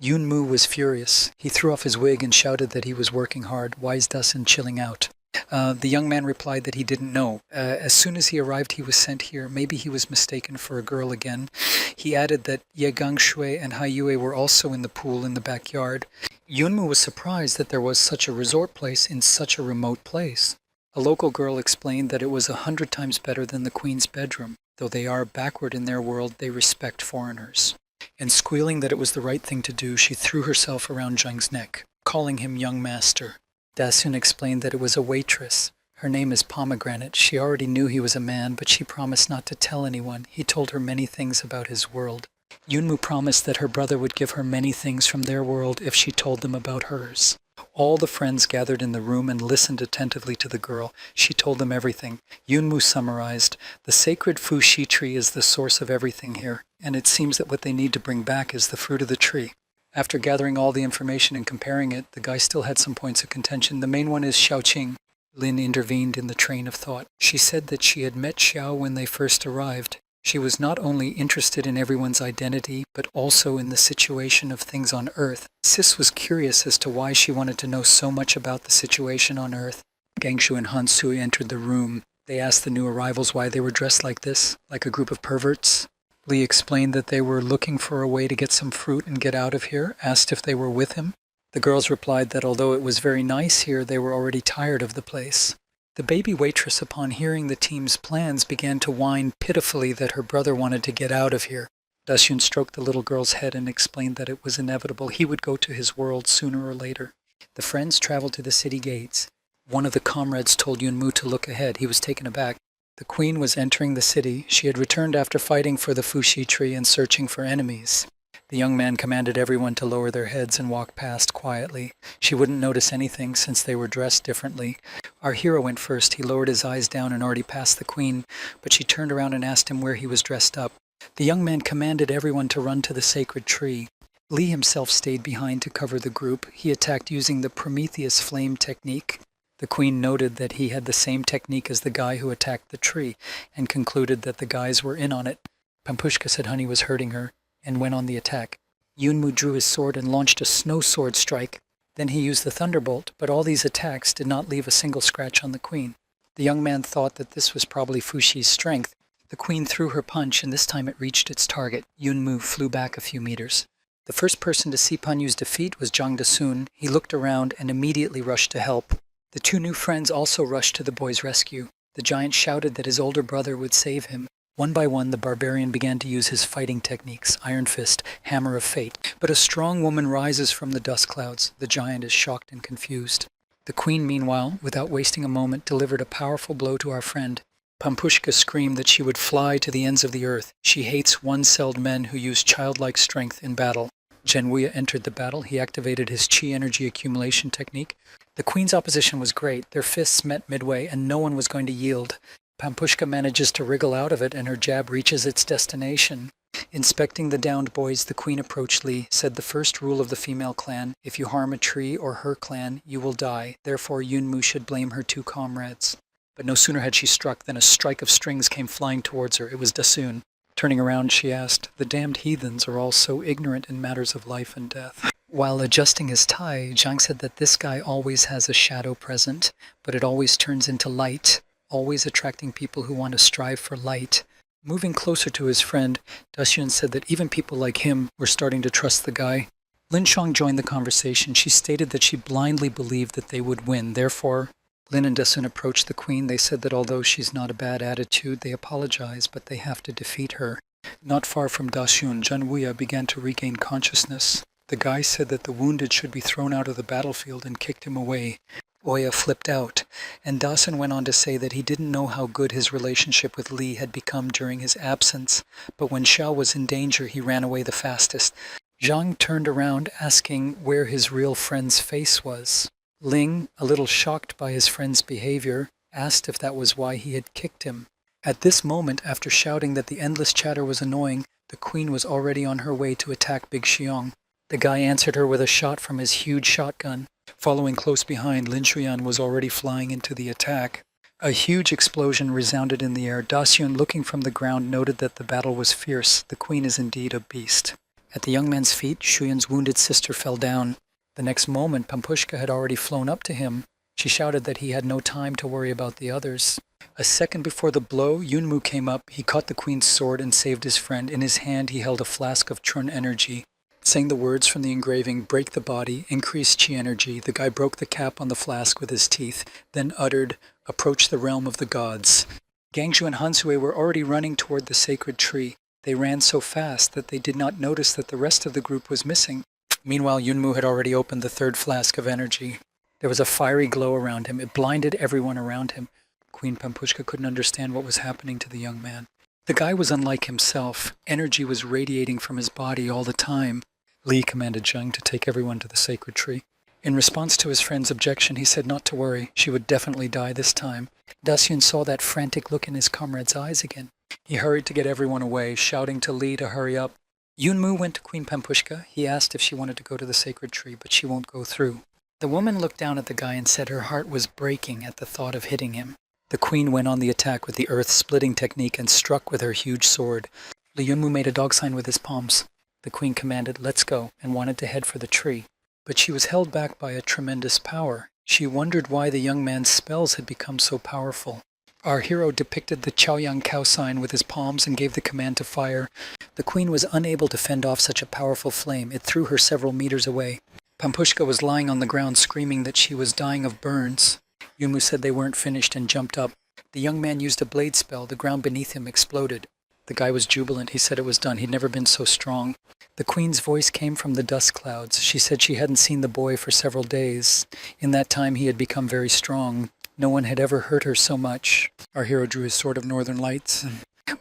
Yunmu was furious. He threw off his wig and shouted that he was working hard. Why is Dasun chilling out? The young man replied that he didn't know. As soon as he arrived, he was sent here. Maybe he was mistaken for a girl again. He added that Ye Gangshui and Hai Yue were also in the pool in the backyard. Yunmu was surprised that there was such a resort place in such a remote place. A local girl explained that it was 100 times better than the queen's bedroom. Though they are backward in their world, they respect foreigners. And squealing that it was the right thing to do, she threw herself around Zheng's neck, calling him young master. Dasun explained that it was a waitress. Her name is Pomegranate. She already knew he was a man, but she promised not to tell anyone. He told her many things about his world. Yunmu promised that her brother would give her many things from their world if she told them about hers. All the friends gathered in the room and listened attentively to the girl. She told them everything. Yunmu summarized, "The sacred Fuxi tree is the source of everything here, and it seems that what they need to bring back is the fruit of the tree." After gathering all the information and comparing it, the guy still had some points of contention. The main one is Xiaoqing. Lin intervened in the train of thought. She said that she had met Xiao when they first arrived. She was not only interested in everyone's identity, but also in the situation of things on Earth. Sis was curious as to why she wanted to know so much about the situation on Earth. Gangshu and Han Sui entered the room. They asked the new arrivals why they were dressed like this, like a group of perverts. Li explained that they were looking for a way to get some fruit and get out of here, asked if they were with him. The girls replied that although it was very nice here, they were already tired of the place. The baby waitress, upon hearing the team's plans, began to whine pitifully that her brother wanted to get out of here. Dasun stroked the little girl's head and explained that it was inevitable. He would go to his world sooner or later. The friends traveled to the city gates. One of the comrades told Yunmu to look ahead. He was taken aback. The queen was entering the city. She had returned after fighting for the Fuxi tree and searching for enemies. The young man commanded everyone to lower their heads and walk past quietly. She wouldn't notice anything since they were dressed differently. Our hero went first. He lowered his eyes down and already passed the queen, but she turned around and asked him where he was dressed up. The young man commanded everyone to run to the sacred tree. Li himself stayed behind to cover the group. He attacked using the Prometheus flame technique. The queen noted that he had the same technique as the guy who attacked the tree and concluded that the guys were in on it. Pampushka said honey was hurting her and went on the attack. Yunmu drew his sword and launched a snow sword strike. Then he used the thunderbolt, but all these attacks did not leave a single scratch on the queen. The young man thought that this was probably Fuxi's strength. The queen threw her punch, and this time it reached its target. Yunmu flew back a few meters. The first person to see Pan Yu's defeat was Zhang Dasun. He looked around and immediately rushed to help. The two new friends also rushed to the boy's rescue. The giant shouted that his older brother would save him. One by one, the barbarian began to use his fighting techniques, Iron Fist, Hammer of Fate. But a strong woman rises from the dust clouds. The giant is shocked and confused. The queen, meanwhile, without wasting a moment, delivered a powerful blow to our friend. Pampushka screamed that she would fly to the ends of the earth. She hates one-celled men who use childlike strength in battle. Zhenwuya entered the battle. He activated his chi energy accumulation technique. The queen's opposition was great. Their fists met midway, and no one was going to yield. Pampushka manages to wriggle out of it, and her jab reaches its destination. Inspecting the downed boys, the queen approached Li, said the first rule of the female clan, if you harm a tree or her clan, you will die. Therefore, Yunmu should blame her two comrades. But no sooner had she struck than a strike of strings came flying towards her. It was Dasun. Turning around, she asked, the damned heathens are all so ignorant in matters of life and death. While adjusting his tie, Zhang said that this guy always has a shadow present, but it always turns into light, always attracting people who want to strive for light. Moving closer to his friend, Dasun said that even people like him were starting to trust the guy. Lin Shang joined the conversation. She stated that she blindly believed that they would win. Therefore, Lin and Dasun approached the queen. They said that although she's not a bad attitude, they apologize, but they have to defeat her. Not far from Dasun, Zhenwuya began to regain consciousness. The guy said that the wounded should be thrown out of the battlefield and kicked him away. Oya flipped out, and Dasun went on to say that he didn't know how good his relationship with Li had become during his absence, but when Xiao was in danger, he ran away the fastest. Zhang turned around, asking where his real friend's face was. Ling, a little shocked by his friend's behavior, asked if that was why he had kicked him. At this moment, after shouting that the endless chatter was annoying, the queen was already on her way to attack Big Xiong. The guy answered her with a shot from his huge shotgun. Following close behind, Lin Shuyan was already flying into the attack. A huge explosion resounded in the air. Dasun, looking from the ground, noted that the battle was fierce. The queen is indeed a beast. At the young man's feet, Shuyan's wounded sister fell down. The next moment, Pampushka had already flown up to him. She shouted that he had no time to worry about the others. A second before the blow, Yunmu came up. He caught the queen's sword and saved his friend. In his hand, he held a flask of Chun energy. Saying the words from the engraving, break the body, increase chi energy, the guy broke the cap on the flask with his teeth, then uttered, approached the realm of the gods. Gangju and Hansue were already running toward the sacred tree. They ran so fast that they did not notice that the rest of the group was missing. Meanwhile, Yunmu had already opened the third flask of energy. There was a fiery glow around him. It blinded everyone around him. Queen Pampushka couldn't understand what was happening to the young man. The guy was unlike himself. Energy was radiating from his body all the time. Li commanded Zheng to take everyone to the sacred tree. In response to his friend's objection, he said not to worry. She would definitely die this time. Dasyun saw that frantic look in his comrade's eyes again. He hurried to get everyone away, shouting to Li to hurry up. Yunmu went to Queen Pampushka. He asked if she wanted to go to the sacred tree, but she won't go through. The woman looked down at the guy and said her heart was breaking at the thought of hitting him. The queen went on the attack with the earth-splitting technique and struck with her huge sword. Li Yunmu made a dog sign with his palms. The queen commanded, "Let's go," and wanted to head for the tree. But she was held back by a tremendous power. She wondered why the young man's spells had become so powerful. Our hero depicted the Chaoyang cow sign with his palms and gave the command to fire. The queen was unable to fend off such a powerful flame. It threw her several meters away. Pampushka was lying on the ground screaming that she was dying of burns. Yunmu said they weren't finished and jumped up. The young man used a blade spell. The ground beneath him exploded. The guy was jubilant. He said it was done. He'd never been so strong. The queen's voice came from the dust clouds. She said she hadn't seen the boy for several days. In that time he had become very strong. No one had ever hurt her so much. Our hero drew his sword of northern lights.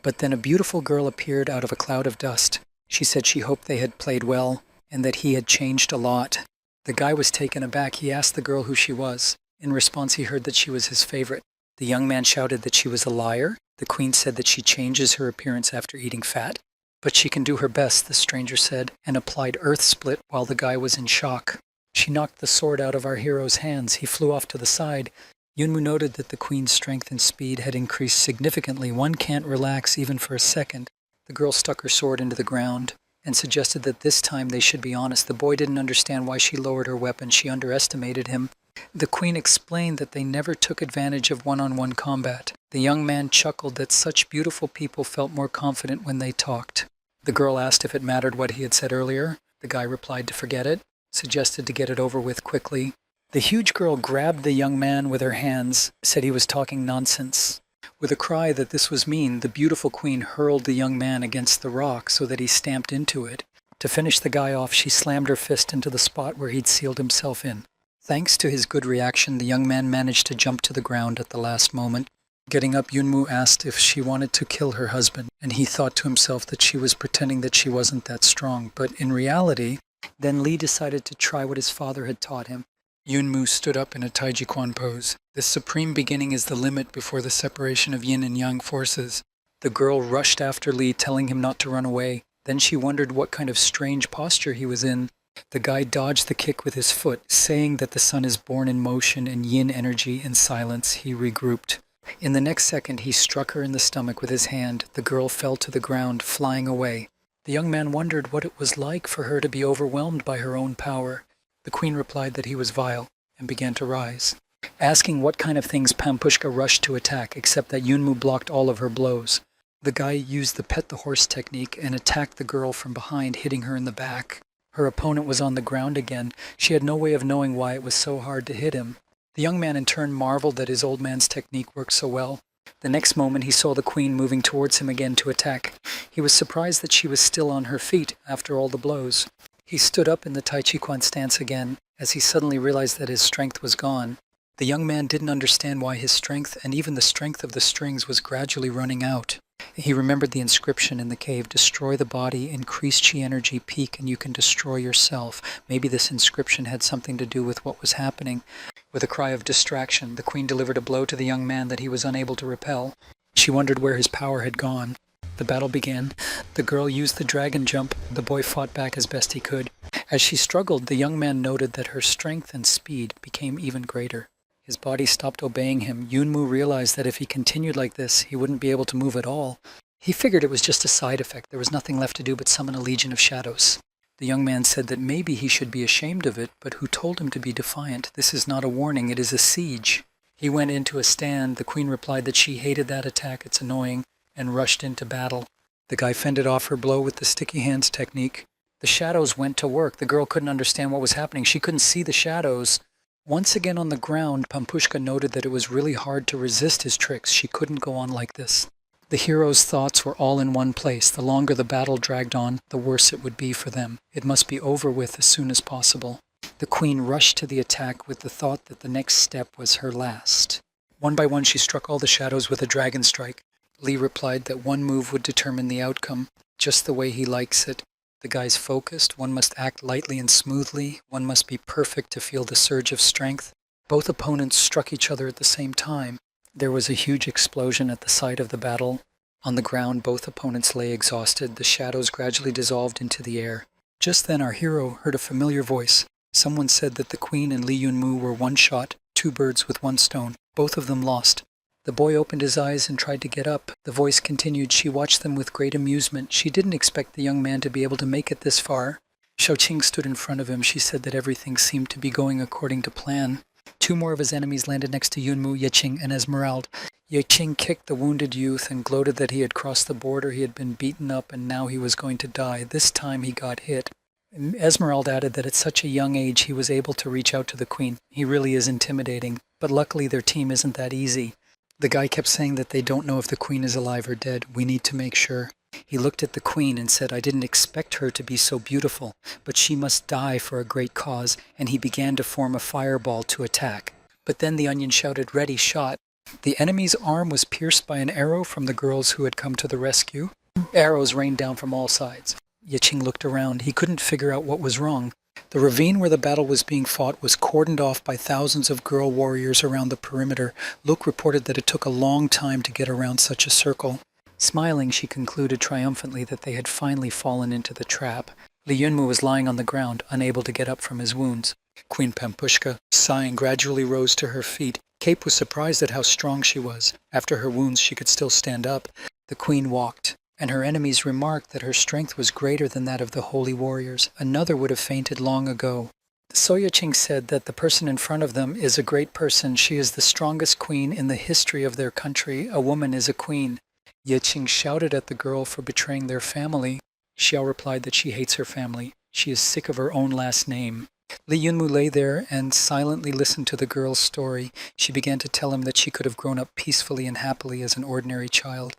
But then a beautiful girl appeared out of a cloud of dust. She said she hoped they had played well and that he had changed a lot. The guy was taken aback. He asked the girl who she was. In response, he heard that she was his favorite. The young man shouted that she was a liar. The queen said that she changes her appearance after eating fat. But she can do her best, the stranger said, and applied earth split while the guy was in shock. She knocked the sword out of our hero's hands. He flew off to the side. Yunmu noted that the queen's strength and speed had increased significantly. One can't relax even for a second. The girl stuck her sword into the ground and suggested that this time they should be honest. The boy didn't understand why she lowered her weapon. She underestimated him. The queen explained that they never took advantage of one-on-one combat. The young man chuckled that such beautiful people felt more confident when they talked. The girl asked if it mattered what he had said earlier. The guy replied to forget it, suggested to get it over with quickly. The huge girl grabbed the young man with her hands, said he was talking nonsense. With a cry that this was mean, the beautiful queen hurled the young man against the rock so that he stamped into it. To finish the guy off, she slammed her fist into the spot where he'd sealed himself in. Thanks to his good reaction, the young man managed to jump to the ground at the last moment. Getting up, Yunmu asked if she wanted to kill her husband, and he thought to himself that she was pretending that she wasn't that strong. But in reality, then Li decided to try what his father had taught him. Yunmu stood up in a Taiji Quan pose. This supreme beginning is the limit before the separation of yin and yang forces. The girl rushed after Li, telling him not to run away. Then she wondered what kind of strange posture he was in. The guy dodged the kick with his foot, saying that the sun is born in motion and yin energy in silence. He regrouped. In the next second, he struck her in the stomach with his hand. The girl fell to the ground, flying away. The young man wondered what it was like for her to be overwhelmed by her own power. The queen replied that he was vile and began to rise. Asking what kind of things, Pampushka rushed to attack, except that Yunmu blocked all of her blows. The guy used the pet the horse technique and attacked the girl from behind, hitting her in the back. Her opponent was on the ground again. She had no way of knowing why it was so hard to hit him. The young man in turn marveled that his old man's technique worked so well. The next moment he saw the queen moving towards him again to attack. He was surprised that she was still on her feet after all the blows. He stood up in the Tai Chi Quan stance again, as he suddenly realized that his strength was gone. The young man didn't understand why his strength and even the strength of the strings was gradually running out. He remembered the inscription in the cave, "Destroy the body, increase chi energy, peak, and you can destroy yourself." Maybe this inscription had something to do with what was happening. With a cry of distraction, the queen delivered a blow to the young man that he was unable to repel. She wondered where his power had gone. The battle began. The girl used the dragon jump. The boy fought back as best he could. As she struggled, the young man noted that her strength and speed became even greater. His body stopped obeying him. Yunmu realized that if he continued like this, he wouldn't be able to move at all. He figured it was just a side effect. There was nothing left to do but summon a legion of shadows. The young man said that maybe he should be ashamed of it, but who told him to be defiant? This is not a warning, it is a siege. He went into a stand. The queen replied that she hated that attack, it's annoying, and rushed into battle. The guy fended off her blow with the sticky hands technique. The shadows went to work. The girl couldn't understand what was happening. She couldn't see the shadows. Once again on the ground, Pampushka noted that it was really hard to resist his tricks. She couldn't go on like this. The hero's thoughts were all in one place. The longer the battle dragged on, the worse it would be for them. It must be over with as soon as possible. The queen rushed to the attack with the thought that the next step was her last. One by one, she struck all the shadows with a dragon strike. Lee replied that one move would determine the outcome, just the way he likes it. The guy's focused. One must act lightly and smoothly. One must be perfect to feel the surge of strength. Both opponents struck each other at the same time. There was a huge explosion at the site of the battle. On the ground, both opponents lay exhausted. The shadows gradually dissolved into the air. Just then, our hero heard a familiar voice. Someone said that the queen and Li Yunmu were one shot, two birds with one stone. Both of them lost. The boy opened his eyes and tried to get up. The voice continued. She watched them with great amusement. She didn't expect the young man to be able to make it this far. Xiaoqing stood in front of him. She said that everything seemed to be going according to plan. Two more of his enemies landed next to Yunmu, Yeqing, and Esmeralda. Yeqing kicked the wounded youth and gloated that he had crossed the border. He had been beaten up and now he was going to die. This time he got hit. Esmeralda added that at such a young age he was able to reach out to the queen. He really is intimidating, but luckily their team isn't that easy. The guy kept saying that they don't know if the queen is alive or dead. We need to make sure. He looked at the queen and said, I didn't expect her to be so beautiful, but she must die for a great cause, and he began to form a fireball to attack. But then the onion shouted, ready, shot. The enemy's arm was pierced by an arrow from the girls who had come to the rescue. Arrows rained down from all sides. Yeqing looked around. He couldn't figure out what was wrong. The ravine where the battle was being fought was cordoned off by thousands of girl warriors around the perimeter. Luke reported that it took a long time to get around such a circle. Smiling, she concluded triumphantly that they had finally fallen into the trap. Li Yunmu was lying on the ground, unable to get up from his wounds. Queen Pampushka, sighing, gradually rose to her feet. Cape was surprised at how strong she was. After her wounds, she could still stand up. The queen walked, and her enemies remarked that her strength was greater than that of the holy warriors. Another would have fainted long ago. Soyaching said that the person in front of them is a great person. She is the strongest queen in the history of their country. A woman is a queen. Yeqing shouted at the girl for betraying their family. Xiao replied that she hates her family. She is sick of her own last name. Li Yunmu lay there and silently listened to the girl's story. She began to tell him that she could have grown up peacefully and happily as an ordinary child.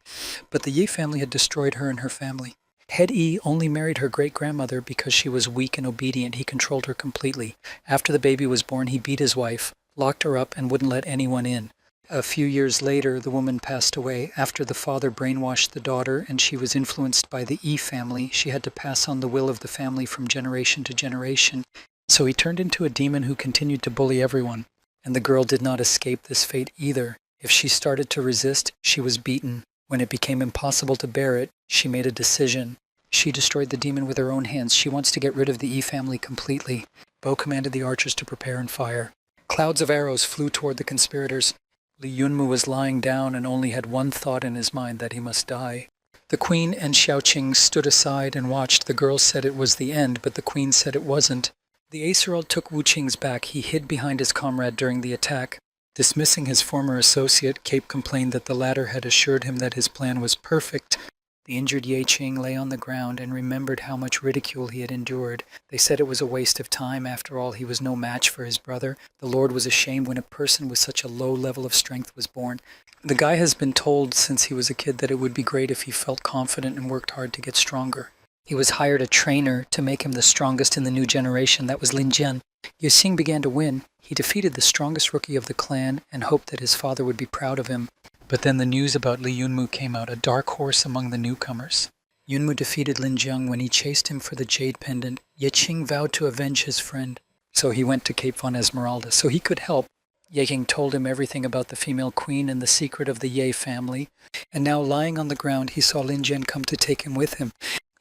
But the Ye family had destroyed her and her family. Head Yi only married her great-grandmother because she was weak and obedient. He controlled her completely. After the baby was born, he beat his wife, locked her up, and wouldn't let anyone in. A few years later, the woman passed away. After the father brainwashed the daughter and she was influenced by the Yi family, she had to pass on the will of the family from generation to generation. So he turned into a demon who continued to bully everyone. And the girl did not escape this fate either. If she started to resist, she was beaten. When it became impossible to bear it, she made a decision. She destroyed the demon with her own hands. She wants to get rid of the Yi family completely. Bo commanded the archers to prepare and fire. Clouds of arrows flew toward the conspirators. Li Yunmu was lying down and only had one thought in his mind, that he must die. The queen and Xiaoqing stood aside and watched. The girls said it was the end, but the queen said it wasn't. The Acerol took Wu Qing's back. He hid behind his comrade during the attack. Dismissing his former associate, Cape complained that the latter had assured him that his plan was perfect. The injured Yeqing lay on the ground and remembered how much ridicule he had endured. They said it was a waste of time. After all, he was no match for his brother. The Lord was ashamed when a person with such a low level of strength was born. The guy has been told since he was a kid that it would be great if he felt confident and worked hard to get stronger. He was hired a trainer to make him the strongest in the new generation. That was Lin Jian. Yixing began to win. He defeated the strongest rookie of the clan and hoped that his father would be proud of him. But then the news about Li Yunmu came out, a dark horse among the newcomers. Yunmu defeated Lin Jiang when he chased him for the jade pendant. Yeqing vowed to avenge his friend, so he went to Cape von Esmeralda. So he could help. Yeqing told him everything about the female queen and the secret of the Ye family. And now lying on the ground, he saw Lin Jian come to take him with him.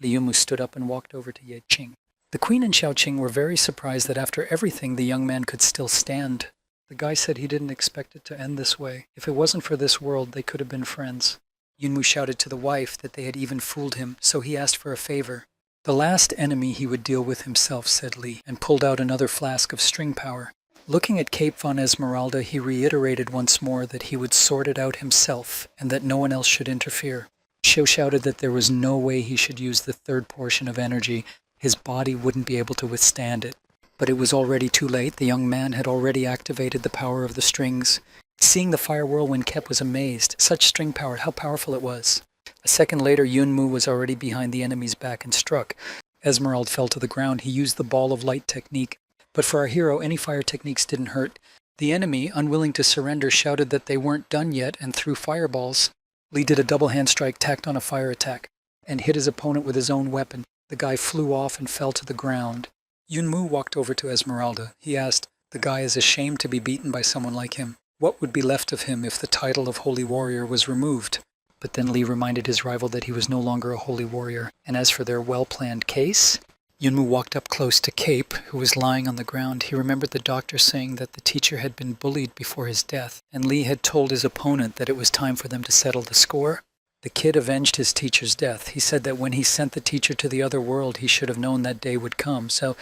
Li Yunmu stood up and walked over to Yeqing. The queen and Xiaoqing were very surprised that after everything the young man could still stand. The guy said he didn't expect it to end this way. If it wasn't for this world, they could have been friends. Yunmu shouted to the wife that they had even fooled him, so he asked for a favor. The last enemy he would deal with himself, said Li, and pulled out another flask of string power. Looking at Cape von Esmeralda, he reiterated once more that he would sort it out himself, and that no one else should interfere. Xiu shouted that there was no way he should use the third portion of energy. His body wouldn't be able to withstand it. But it was already too late. The young man had already activated the power of the strings. Seeing the fire whirlwind, Kep was amazed. Such string power, how powerful it was. A second later, Yunmu was already behind the enemy's back and struck. Esmeralda fell to the ground. He used the ball of light technique. But for our hero, any fire techniques didn't hurt. The enemy, unwilling to surrender, shouted that they weren't done yet and threw fireballs. Lee did a double hand strike, tacked on a fire attack, and hit his opponent with his own weapon. The guy flew off and fell to the ground. Yunmu walked over to Esmeralda. He asked, "The guy is ashamed to be beaten by someone like him. What would be left of him if the title of Holy Warrior was removed?" But then Lee reminded his rival that he was no longer a holy warrior. And as for their well-planned case, Yunmu walked up close to Cape, who was lying on the ground. He remembered the doctor saying that the teacher had been bullied before his death, and Lee had told his opponent that it was time for them to settle the score. The kid avenged his teacher's death. He said that when he sent the teacher to the other world, he should have known that day would come. So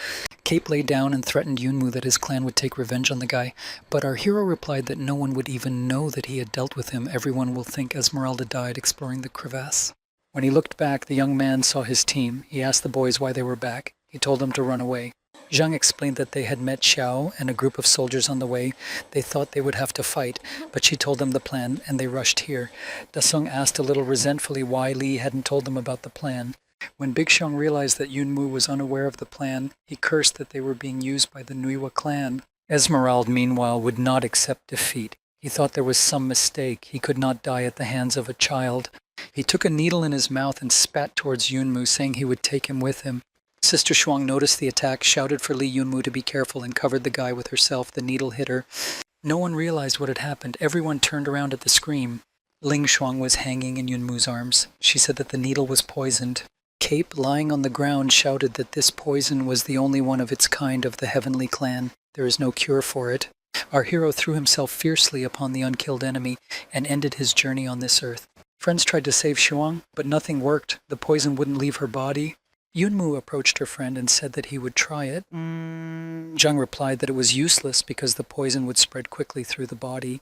Cape lay down and threatened Yunmu that his clan would take revenge on the guy. But our hero replied that no one would even know that he had dealt with him. Everyone will think Esmeralda died exploring the crevasse. When he looked back, the young man saw his team. He asked the boys why they were back. He told them to run away. Zhang explained that they had met Xiao and a group of soldiers on the way. They thought they would have to fight, but she told them the plan, and they rushed here. Dasung asked a little resentfully why Li hadn't told them about the plan. When Big Xiong realized that Yunmu was unaware of the plan, he cursed that they were being used by the Nuiwa clan. Esmeralda, meanwhile, would not accept defeat. He thought there was some mistake. He could not die at the hands of a child. He took a needle in his mouth and spat towards Yunmu, saying he would take him with him. Sister Shuang noticed the attack, shouted for Li Yunmu to be careful, and covered the guy with herself. The needle hit her. No one realized what had happened. Everyone turned around at the scream. Ling Shuang was hanging in Yunmu's arms. She said that the needle was poisoned. Cape, lying on the ground, shouted that this poison was the only one of its kind of the heavenly clan. There is no cure for it. Our hero threw himself fiercely upon the unkilled enemy and ended his journey on this earth. Friends tried to save Shuang, but nothing worked. The poison wouldn't leave her body. Yunmu approached her friend and said that he would try it. Zhang replied that it was useless because the poison would spread quickly through the body.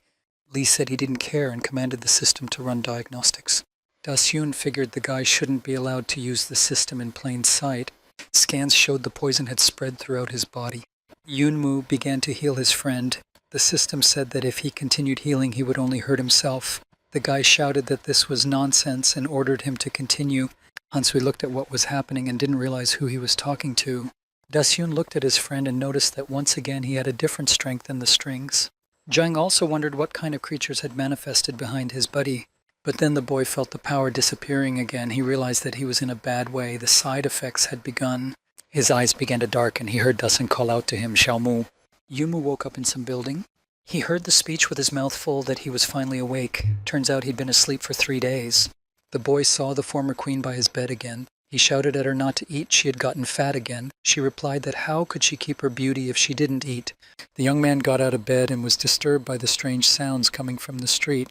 Li said he didn't care and commanded the system to run diagnostics. Da Xun figured the guy shouldn't be allowed to use the system in plain sight. Scans showed the poison had spread throughout his body. Yunmu began to heal his friend. The system said that if he continued healing, he would only hurt himself. The guy shouted that this was nonsense and ordered him to continue. Hansui looked at what was happening and didn't realize who he was talking to. Dasyun looked at his friend and noticed that once again he had a different strength than the strings. Zhang also wondered what kind of creatures had manifested behind his buddy. But then the boy felt the power disappearing again. He realized that he was in a bad way. The side effects had begun. His eyes began to darken. He heard Dasun call out to him, Xiaomu. Yumu woke up in some building. He heard the speech with his mouth full that he was finally awake. Turns out he'd been asleep for 3 days. The boy saw the former queen by his bed again. He shouted at her not to eat. She had gotten fat again. She replied that how could she keep her beauty if she didn't eat? The young man got out of bed and was disturbed by the strange sounds coming from the street.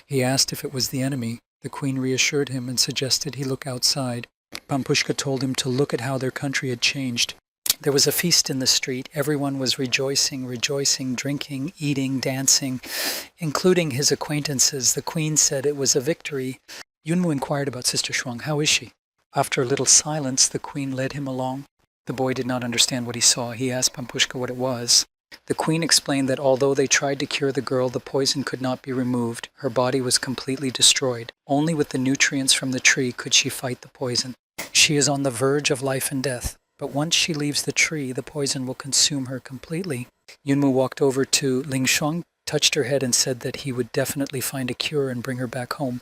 He asked if it was the enemy. The queen reassured him and suggested he look outside. Pampushka told him to look at how their country had changed. There was a feast in the street. Everyone was rejoicing, drinking, eating, dancing, including his acquaintances. The queen said it was a victory. Yunmu inquired about Sister Shuang. How is she? After a little silence, the queen led him along. The boy did not understand what he saw. He asked Pampushka what it was. The queen explained that although they tried to cure the girl, the poison could not be removed. Her body was completely destroyed. Only with the nutrients from the tree could she fight the poison. She is on the verge of life and death. But once she leaves the tree, the poison will consume her completely. Yunmu walked over to Ling Shuang, touched her head and said that he would definitely find a cure and bring her back home.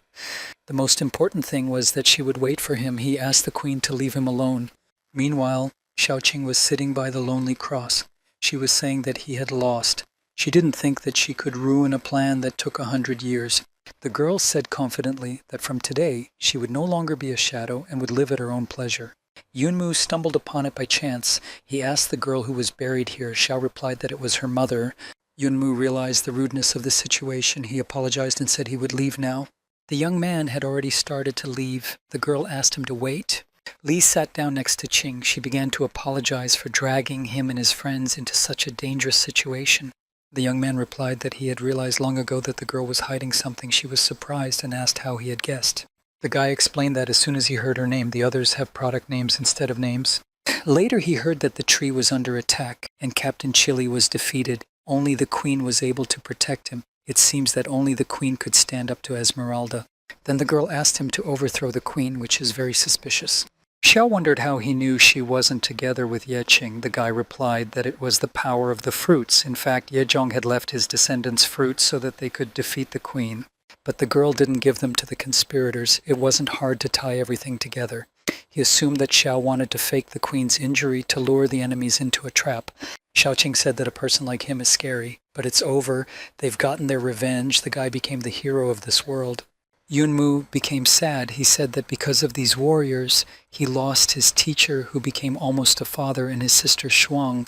The most important thing was that she would wait for him. He asked the queen to leave him alone. Meanwhile, Xiaoqing was sitting by the lonely cross. She was saying that he had lost. She didn't think that she could ruin a plan that took 100 years. The girl said confidently that from today she would no longer be a shadow and would live at her own pleasure. Yunmu stumbled upon it by chance. He asked the girl who was buried here. Xiao replied that it was her mother. Yunmu realized the rudeness of the situation. He apologized and said he would leave now. The young man had already started to leave. The girl asked him to wait. Li sat down next to Qing. She began to apologize for dragging him and his friends into such a dangerous situation. The young man replied that he had realized long ago that the girl was hiding something. She was surprised and asked how he had guessed. The guy explained that as soon as he heard her name. The others have product names instead of names. Later he heard that the tree was under attack, and Captain Chili was defeated. Only the queen was able to protect him. It seems that only the queen could stand up to Esmeralda. Then the girl asked him to overthrow the queen, which is very suspicious. Xiao wondered how he knew she wasn't together with Yeqing. The guy replied that it was the power of the fruits. In fact, Yezhong had left his descendants fruits so that they could defeat the queen. But the girl didn't give them to the conspirators. It wasn't hard to tie everything together. He assumed that Xiao wanted to fake the queen's injury to lure the enemies into a trap. Xiaoqing said that a person like him is scary, but it's over. They've gotten their revenge. The guy became the hero of this world. Yunmu became sad. He said that because of these warriors, he lost his teacher who became almost a father and his sister Shuang,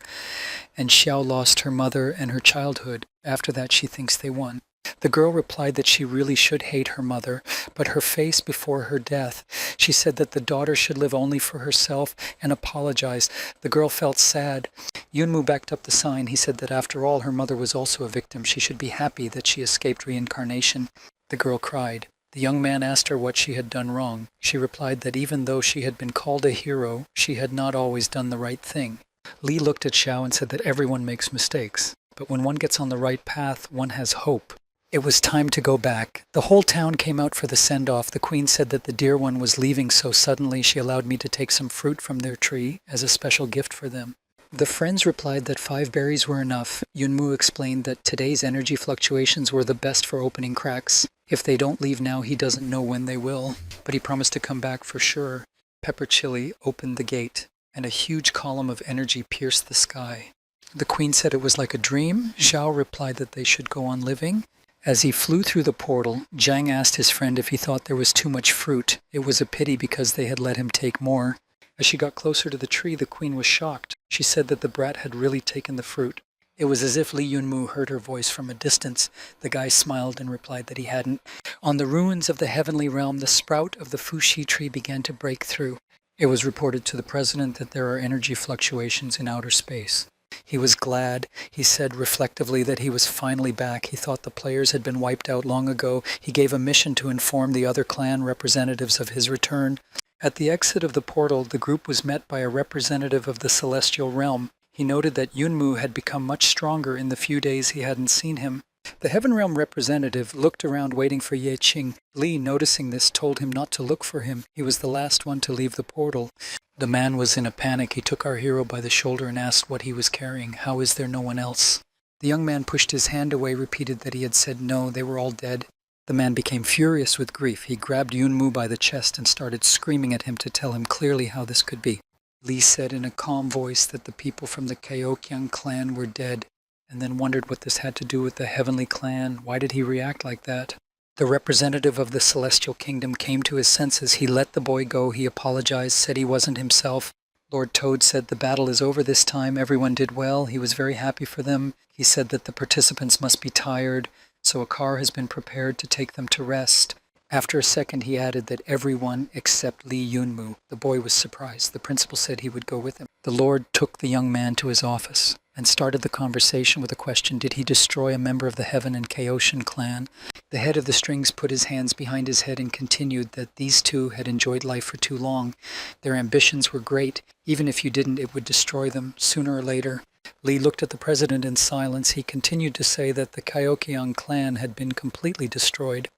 and Xiao lost her mother and her childhood. After that, she thinks they won. The girl replied that she really should hate her mother, but her face before her death. She said that the daughter should live only for herself and apologized. The girl felt sad. Yunmu backed up the sign. He said that after all, her mother was also a victim. She should be happy that she escaped reincarnation. The girl cried. The young man asked her what she had done wrong. She replied that even though she had been called a hero, she had not always done the right thing. Li looked at Xiao and said that everyone makes mistakes, but when one gets on the right path, one has hope. It was time to go back. The whole town came out for the send-off. The queen said that the dear one was leaving so suddenly she allowed me to take some fruit from their tree as a special gift for them. The friends replied that 5 berries were enough. Yunmu explained that today's energy fluctuations were the best for opening cracks. If they don't leave now, he doesn't know when they will, but he promised to come back for sure. Pepper Chili opened the gate, and a huge column of energy pierced the sky. The queen said it was like a dream. Zhao replied that they should go on living. As he flew through the portal, Zhang asked his friend if he thought there was too much fruit. It was a pity because they had let him take more. As she got closer to the tree, the queen was shocked. She said that the brat had really taken the fruit. It was as if Li Yunmu heard her voice from a distance. The guy smiled and replied that he hadn't. On the ruins of the heavenly realm, the sprout of the fuxi tree began to break through. It was reported to the president that there are energy fluctuations in outer space. He was glad. He said reflectively that he was finally back. He thought the players had been wiped out long ago. He gave a mission to inform the other clan representatives of his return. At the exit of the portal, the group was met by a representative of the celestial realm. He noted that Yunmu had become much stronger in the few days he hadn't seen him. The Heaven Realm representative looked around waiting for Yeqing. Li, noticing this, told him not to look for him. He was the last one to leave the portal. The man was in a panic. He took our hero by the shoulder and asked what he was carrying. How is there no one else? The young man pushed his hand away, repeated that he had said no, they were all dead. The man became furious with grief. He grabbed Yunmu by the chest and started screaming at him to tell him clearly how this could be. Li said in a calm voice that the people from the Kaokyang clan were dead, and then wondered what this had to do with the heavenly clan. Why did he react like that? The representative of the celestial kingdom came to his senses. He let the boy go. He apologized, said he wasn't himself. Lord Toad said the battle is over this time. Everyone did well. He was very happy for them. He said that the participants must be tired, so a car has been prepared to take them to rest. After a second, he added that everyone except Li Yunmu. The boy was surprised. The principal said he would go with him. The Lord took the young man to his office and started the conversation with a question: did he destroy a member of the Heaven and Kaoshan clan? The head of the strings put his hands behind his head and continued that these two had enjoyed life for too long. Their ambitions were great. Even if you didn't, it would destroy them sooner or later. Li looked at the president in silence. He continued to say that the Kaokyang clan had been completely destroyed,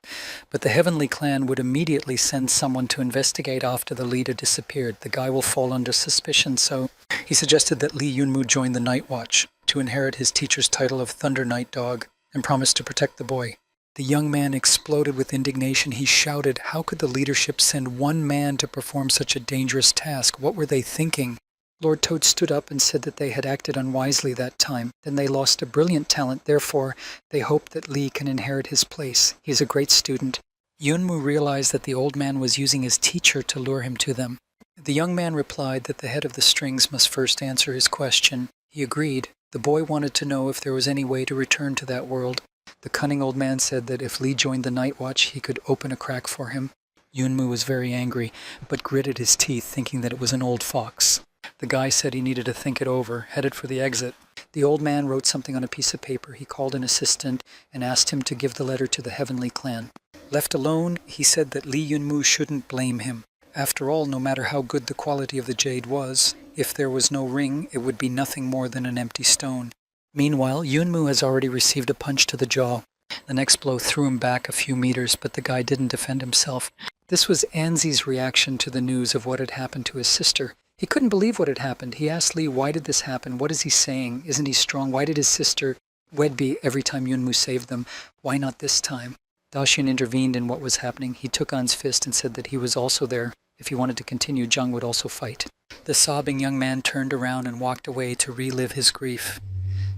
but the Heavenly clan would immediately send someone to investigate after the leader disappeared. The guy will fall under suspicion, so he suggested that Li Yunmu join the Night Watch to inherit his teacher's title of Thunder Night Dog and promise to protect the boy. The young man exploded with indignation. He shouted, how could the leadership send one man to perform such a dangerous task? What were they thinking? Lord Toad stood up and said that they had acted unwisely that time. Then they lost a brilliant talent. Therefore, they hope that Li can inherit his place. He is a great student. Yunmu realized that the old man was using his teacher to lure him to them. The young man replied that the head of the strings must first answer his question. He agreed. The boy wanted to know if there was any way to return to that world. The cunning old man said that if Li joined the Night Watch, he could open a crack for him. Yunmu was very angry, but gritted his teeth, thinking that it was an old fox. The guy said he needed to think it over, headed for the exit. The old man wrote something on a piece of paper. He called an assistant and asked him to give the letter to the Heavenly clan. Left alone, he said that Li Yunmu shouldn't blame him. After all, no matter how good the quality of the jade was, If there was no ring, it would be nothing more than an empty stone. Meanwhile, Yunmu has already received a punch to the jaw. The next blow threw him back a few meters, but the guy didn't defend himself. This was Anzi's reaction to the news of what had happened to his sister. He couldn't believe what had happened. He asked Lee, why did this happen? What is he saying? Isn't he strong? Why did his sister Wedby every time Yunmu saved them? Why not this time? Daxian intervened in what was happening. He took An's fist and said that he was also there. If he wanted to continue, Jung would also fight. The sobbing young man turned around and walked away to relive his grief.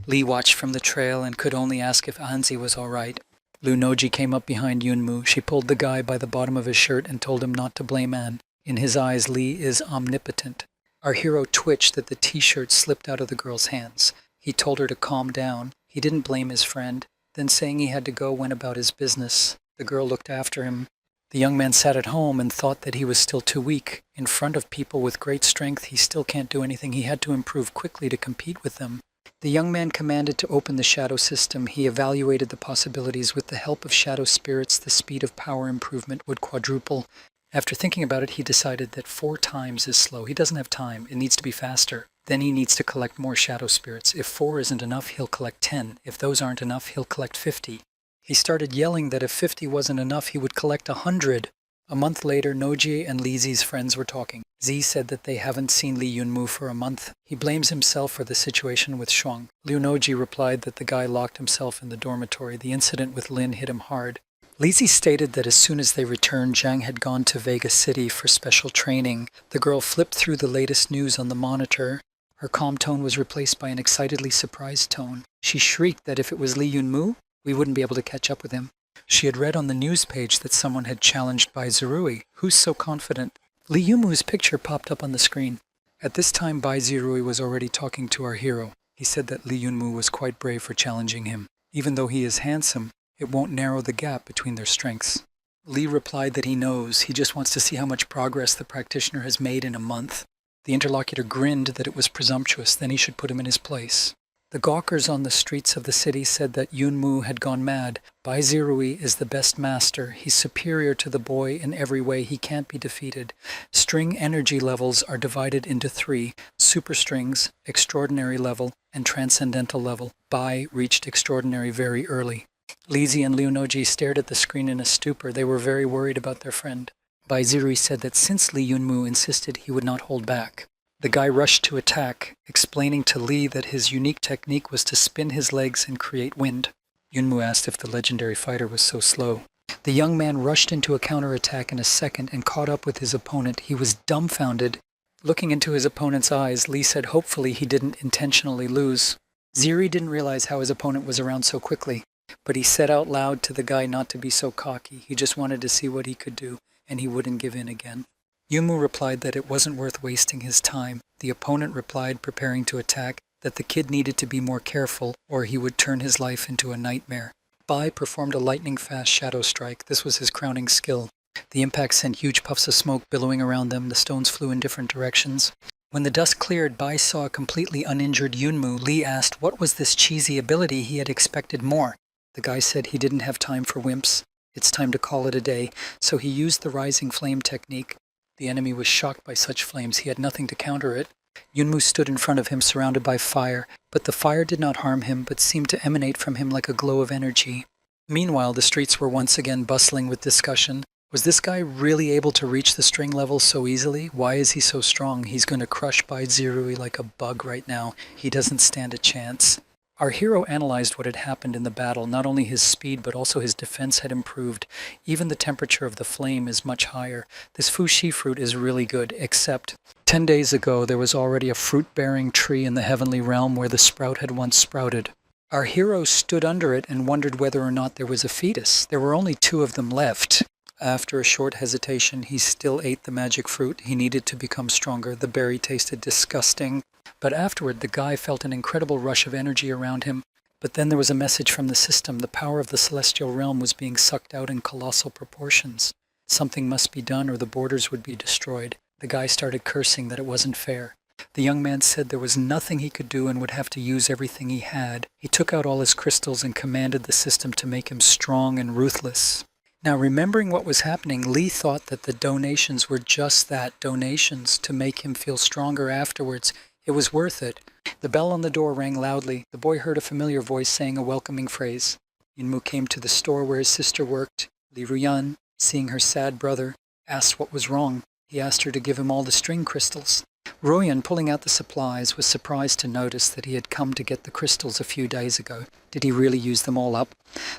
Lee watched from the trail and could only ask if Anzi was all right. Lu Noji came up behind Yunmu. She pulled the guy by the bottom of his shirt and told him not to blame An. In his eyes, Lee is omnipotent. Our hero twitched that the t-shirt slipped out of the girl's hands. He told her to calm down. He didn't blame his friend. Then, saying he had to go, went about his business. The girl looked after him. The young man sat at home and thought that he was still too weak. In front of people with great strength, he still can't do anything. He had to improve quickly to compete with them. The young man commanded to open the shadow system. He evaluated the possibilities. With the help of shadow spirits, the speed of power improvement would quadruple. After thinking about it, he decided that 4 times is slow. He doesn't have time. It needs to be faster. Then he needs to collect more shadow spirits. If 4 isn't enough, he'll collect 10. If those aren't enough, he'll collect 50. He started yelling that if 50 wasn't enough, he would collect 100. A month later, Noji and Li Zi's friends were talking. Zi said that they haven't seen Li Yunmu for a month. He blames himself for the situation with Shuang. Liu Noji replied that the guy locked himself in the dormitory. The incident with Lin hit him hard. Li Zi stated that as soon as they returned, Zhang had gone to Vegas City for special training. The girl flipped through the latest news on the monitor. Her calm tone was replaced by an excitedly surprised tone. She shrieked that if it was Li Yunmu, we wouldn't be able to catch up with him. She had read on the news page that someone had challenged Bai Zirui. Who's so confident? Li Yumu's picture popped up on the screen. At this time, Bai Zirui was already talking to our hero. He said that Li Yunmu was quite brave for challenging him. Even though he is handsome, it won't narrow the gap between their strengths. Li replied that he knows. He just wants to see how much progress the practitioner has made in a month. The interlocutor grinned that it was presumptuous, then he should put him in his place. The gawkers on the streets of the city said that Yunmu had gone mad. Bai Zirui is the best master. He's superior to the boy in every way. He can't be defeated. String energy levels are divided into 3. Super strings, extraordinary level, and transcendental level. Bai reached extraordinary very early. Li Zi and Liu Noji stared at the screen in a stupor. They were very worried about their friend. Bai Zirui said that since Li Yunmu insisted, he would not hold back. The guy rushed to attack, explaining to Li that his unique technique was to spin his legs and create wind. Yunmu asked if the legendary fighter was so slow. The young man rushed into a counterattack in a second and caught up with his opponent. He was dumbfounded. Looking into his opponent's eyes, Li said hopefully he didn't intentionally lose. Ziri didn't realize how his opponent was around so quickly, but he said out loud to the guy not to be so cocky. He just wanted to see what he could do, and he wouldn't give in again. Yunmu replied that it wasn't worth wasting his time. The opponent replied, preparing to attack, that the kid needed to be more careful or he would turn his life into a nightmare. Bai performed a lightning-fast shadow strike. This was his crowning skill. The impact sent huge puffs of smoke billowing around them. The stones flew in different directions. When the dust cleared, Bai saw a completely uninjured Yunmu. Li asked what was this cheesy ability. He had expected more. The guy said he didn't have time for wimps. It's time to call it a day. So he used the rising flame technique. The enemy was shocked by such flames. He had nothing to counter it. Yunmu stood in front of him, surrounded by fire, but the fire did not harm him, but seemed to emanate from him like a glow of energy. Meanwhile, the streets were once again bustling with discussion. Was this guy really able to reach the string level so easily? Why is he so strong? He's going to crush Bai Zirui like a bug right now. He doesn't stand a chance. Our hero analyzed what had happened in the battle. Not only his speed, but also his defense had improved. Even the temperature of the flame is much higher. This fuxi fruit is really good, except 10 days ago there was already a fruit-bearing tree in the heavenly realm where the sprout had once sprouted. Our hero stood under it and wondered whether or not there was a fetus. There were only 2 of them left. After a short hesitation, he still ate the magic fruit. He needed to become stronger. The berry tasted disgusting. But afterward, the guy felt an incredible rush of energy around him. But then there was a message from the system. The power of the celestial realm was being sucked out in colossal proportions. Something must be done or the borders would be destroyed. The guy started cursing that it wasn't fair. The young man said there was nothing he could do and would have to use everything he had. He took out all his crystals and commanded the system to make him strong and ruthless. Now, remembering what was happening, Lee thought that the donations were just that, donations, to make him feel stronger afterwards. It was worth it. The bell on the door rang loudly. The boy heard a familiar voice saying a welcoming phrase. Yunmu came to the store where his sister worked. Lee Ruyan, seeing her sad brother, asked what was wrong. He asked her to give him all the string crystals. Royan, pulling out the supplies, was surprised to notice that he had come to get the crystals a few days ago. Did he really use them all up?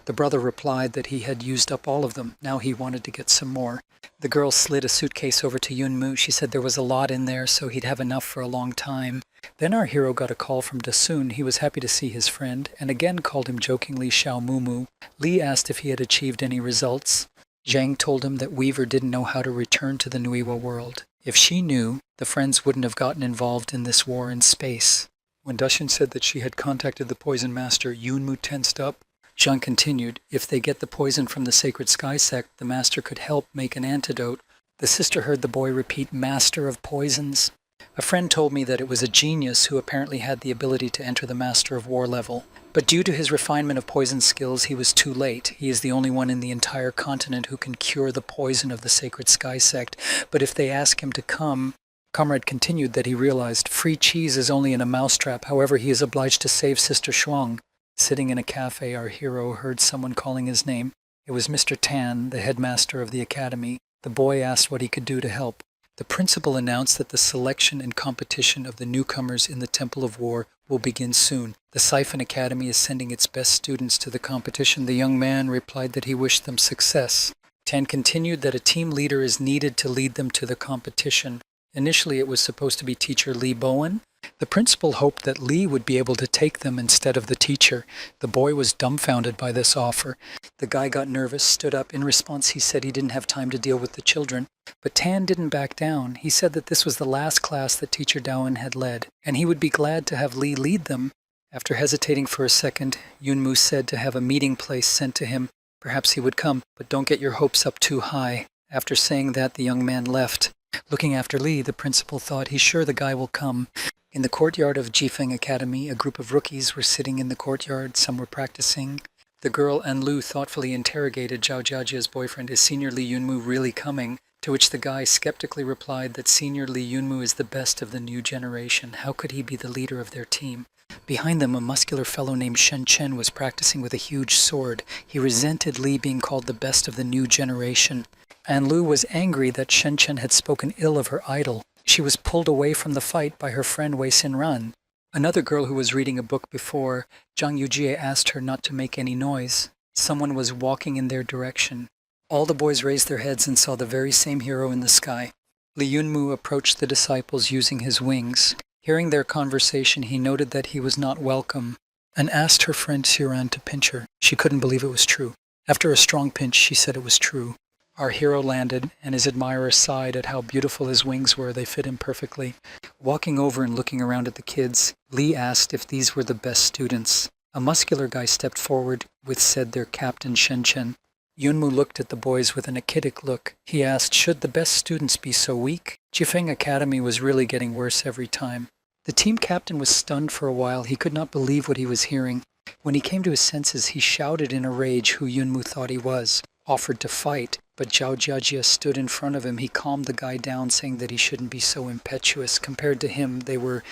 The brother replied that he had used up all of them. Now he wanted to get some more. The girl slid a suitcase over to Yunmu. She said there was a lot in there, so he'd have enough for a long time. Then our hero got a call from Dasun. He was happy to see his friend, and again called him jokingly Xiao Mumu. Lee asked if he had achieved any results. Zhang told him that Weaver didn't know how to return to the Nuiwa world. If she knew, the friends wouldn't have gotten involved in this war in space. When Dasun said that she had contacted the poison master, Yunmu tensed up. Zhang continued, if they get the poison from the sacred sky sect, the master could help make an antidote. The sister heard the boy repeat, master of poisons. A friend told me that it was a genius who apparently had the ability to enter the Master of War level. But due to his refinement of poison skills, he was too late. He is the only one in the entire continent who can cure the poison of the Sacred Sky Sect. But if they ask him to come... Comrade continued that he realized free cheese is only in a mousetrap. However, he is obliged to save Sister Shuang. Sitting in a cafe, our hero heard someone calling his name. It was Mr. Tan, the headmaster of the academy. The boy asked what he could do to help. The principal announced that the selection and competition of the newcomers in the Temple of War will begin soon. The Siphon Academy is sending its best students to the competition. The young man replied that he wished them success. Tan continued that a team leader is needed to lead them to the competition. Initially, it was supposed to be teacher Lee Bowen. The principal hoped that Lee would be able to take them instead of the teacher. The boy was dumbfounded by this offer. The guy got nervous, stood up. In response, he said he didn't have time to deal with the children. But Tan didn't back down. He said that this was the last class that teacher Dowen had led, and he would be glad to have Lee lead them. After hesitating for a second, Yunmu said to have a meeting place sent to him. Perhaps he would come, but don't get your hopes up too high. After saying that, the young man left. Looking after Lee, the principal thought he's sure the guy will come. In the courtyard of Jifeng Academy, a group of rookies were sitting in the courtyard. Some were practicing. The girl and Lu thoughtfully interrogated Zhao Jiajia's boyfriend, is Senior Lee Yunmu really coming? To which the guy skeptically replied that Senior Lee Yunmu is the best of the new generation. How could he be the leader of their team? Behind them, a muscular fellow named Shen Chen was practicing with a huge sword. He resented Lee being called the best of the new generation. And Lu was angry that Shen Chen had spoken ill of her idol. She was pulled away from the fight by her friend Wei Xinran. Another girl who was reading a book before, Zhang Yujie asked her not to make any noise. Someone was walking in their direction. All the boys raised their heads and saw the very same hero in the sky. Li Yunmu approached the disciples using his wings. Hearing their conversation, he noted that he was not welcome and asked her friend Xiran to pinch her. She couldn't believe it was true. After a strong pinch, she said it was true. Our hero landed, and his admirers sighed at how beautiful his wings were. They fit him perfectly. Walking over and looking around at the kids, Lee asked if these were the best students. A muscular guy stepped forward with said their captain Shen Chen. Yunmu looked at the boys with an acidic look. He asked, should the best students be so weak? Jifeng Academy was really getting worse every time. The team captain was stunned for a while. He could not believe what he was hearing. When he came to his senses, he shouted in a rage who Yunmu thought he was, offered to fight. But Zhao Jiajia stood in front of him. He calmed the guy down, saying that he shouldn't be so impetuous. Compared to him, they were...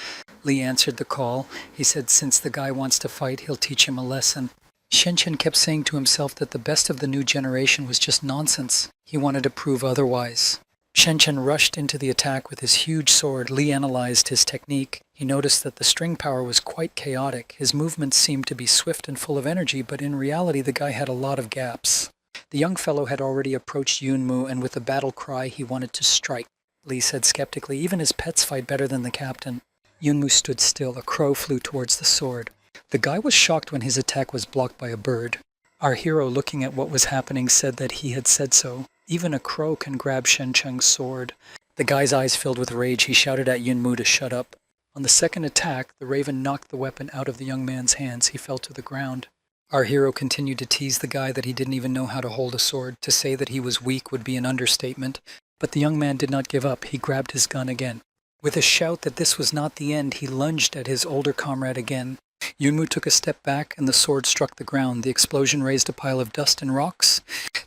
Lee answered the call. He said since the guy wants to fight, he'll teach him a lesson. Shen Chen kept saying to himself that the best of the new generation was just nonsense. He wanted to prove otherwise. Shen Chen rushed into the attack with his huge sword. Lee analyzed his technique. He noticed that the string power was quite chaotic. His movements seemed to be swift and full of energy, but in reality the guy had a lot of gaps. The young fellow had already approached Yunmu, and with a battle cry he wanted to strike. Lee said skeptically, even his pets fight better than the captain. Yunmu stood still. A crow flew towards the sword. The guy was shocked when his attack was blocked by a bird. Our hero, looking at what was happening, said that he had said so. Even a crow can grab Shen Cheng's sword. The guy's eyes filled with rage. He shouted at Yunmu to shut up. On the second attack, the raven knocked the weapon out of the young man's hands. He fell to the ground. Our hero continued to tease the guy that he didn't even know how to hold a sword. To say that he was weak would be an understatement. But the young man did not give up. He grabbed his gun again. With a shout that this was not the end, he lunged at his older comrade again. Yunmu took a step back and the sword struck the ground. The explosion raised a pile of dust and rocks.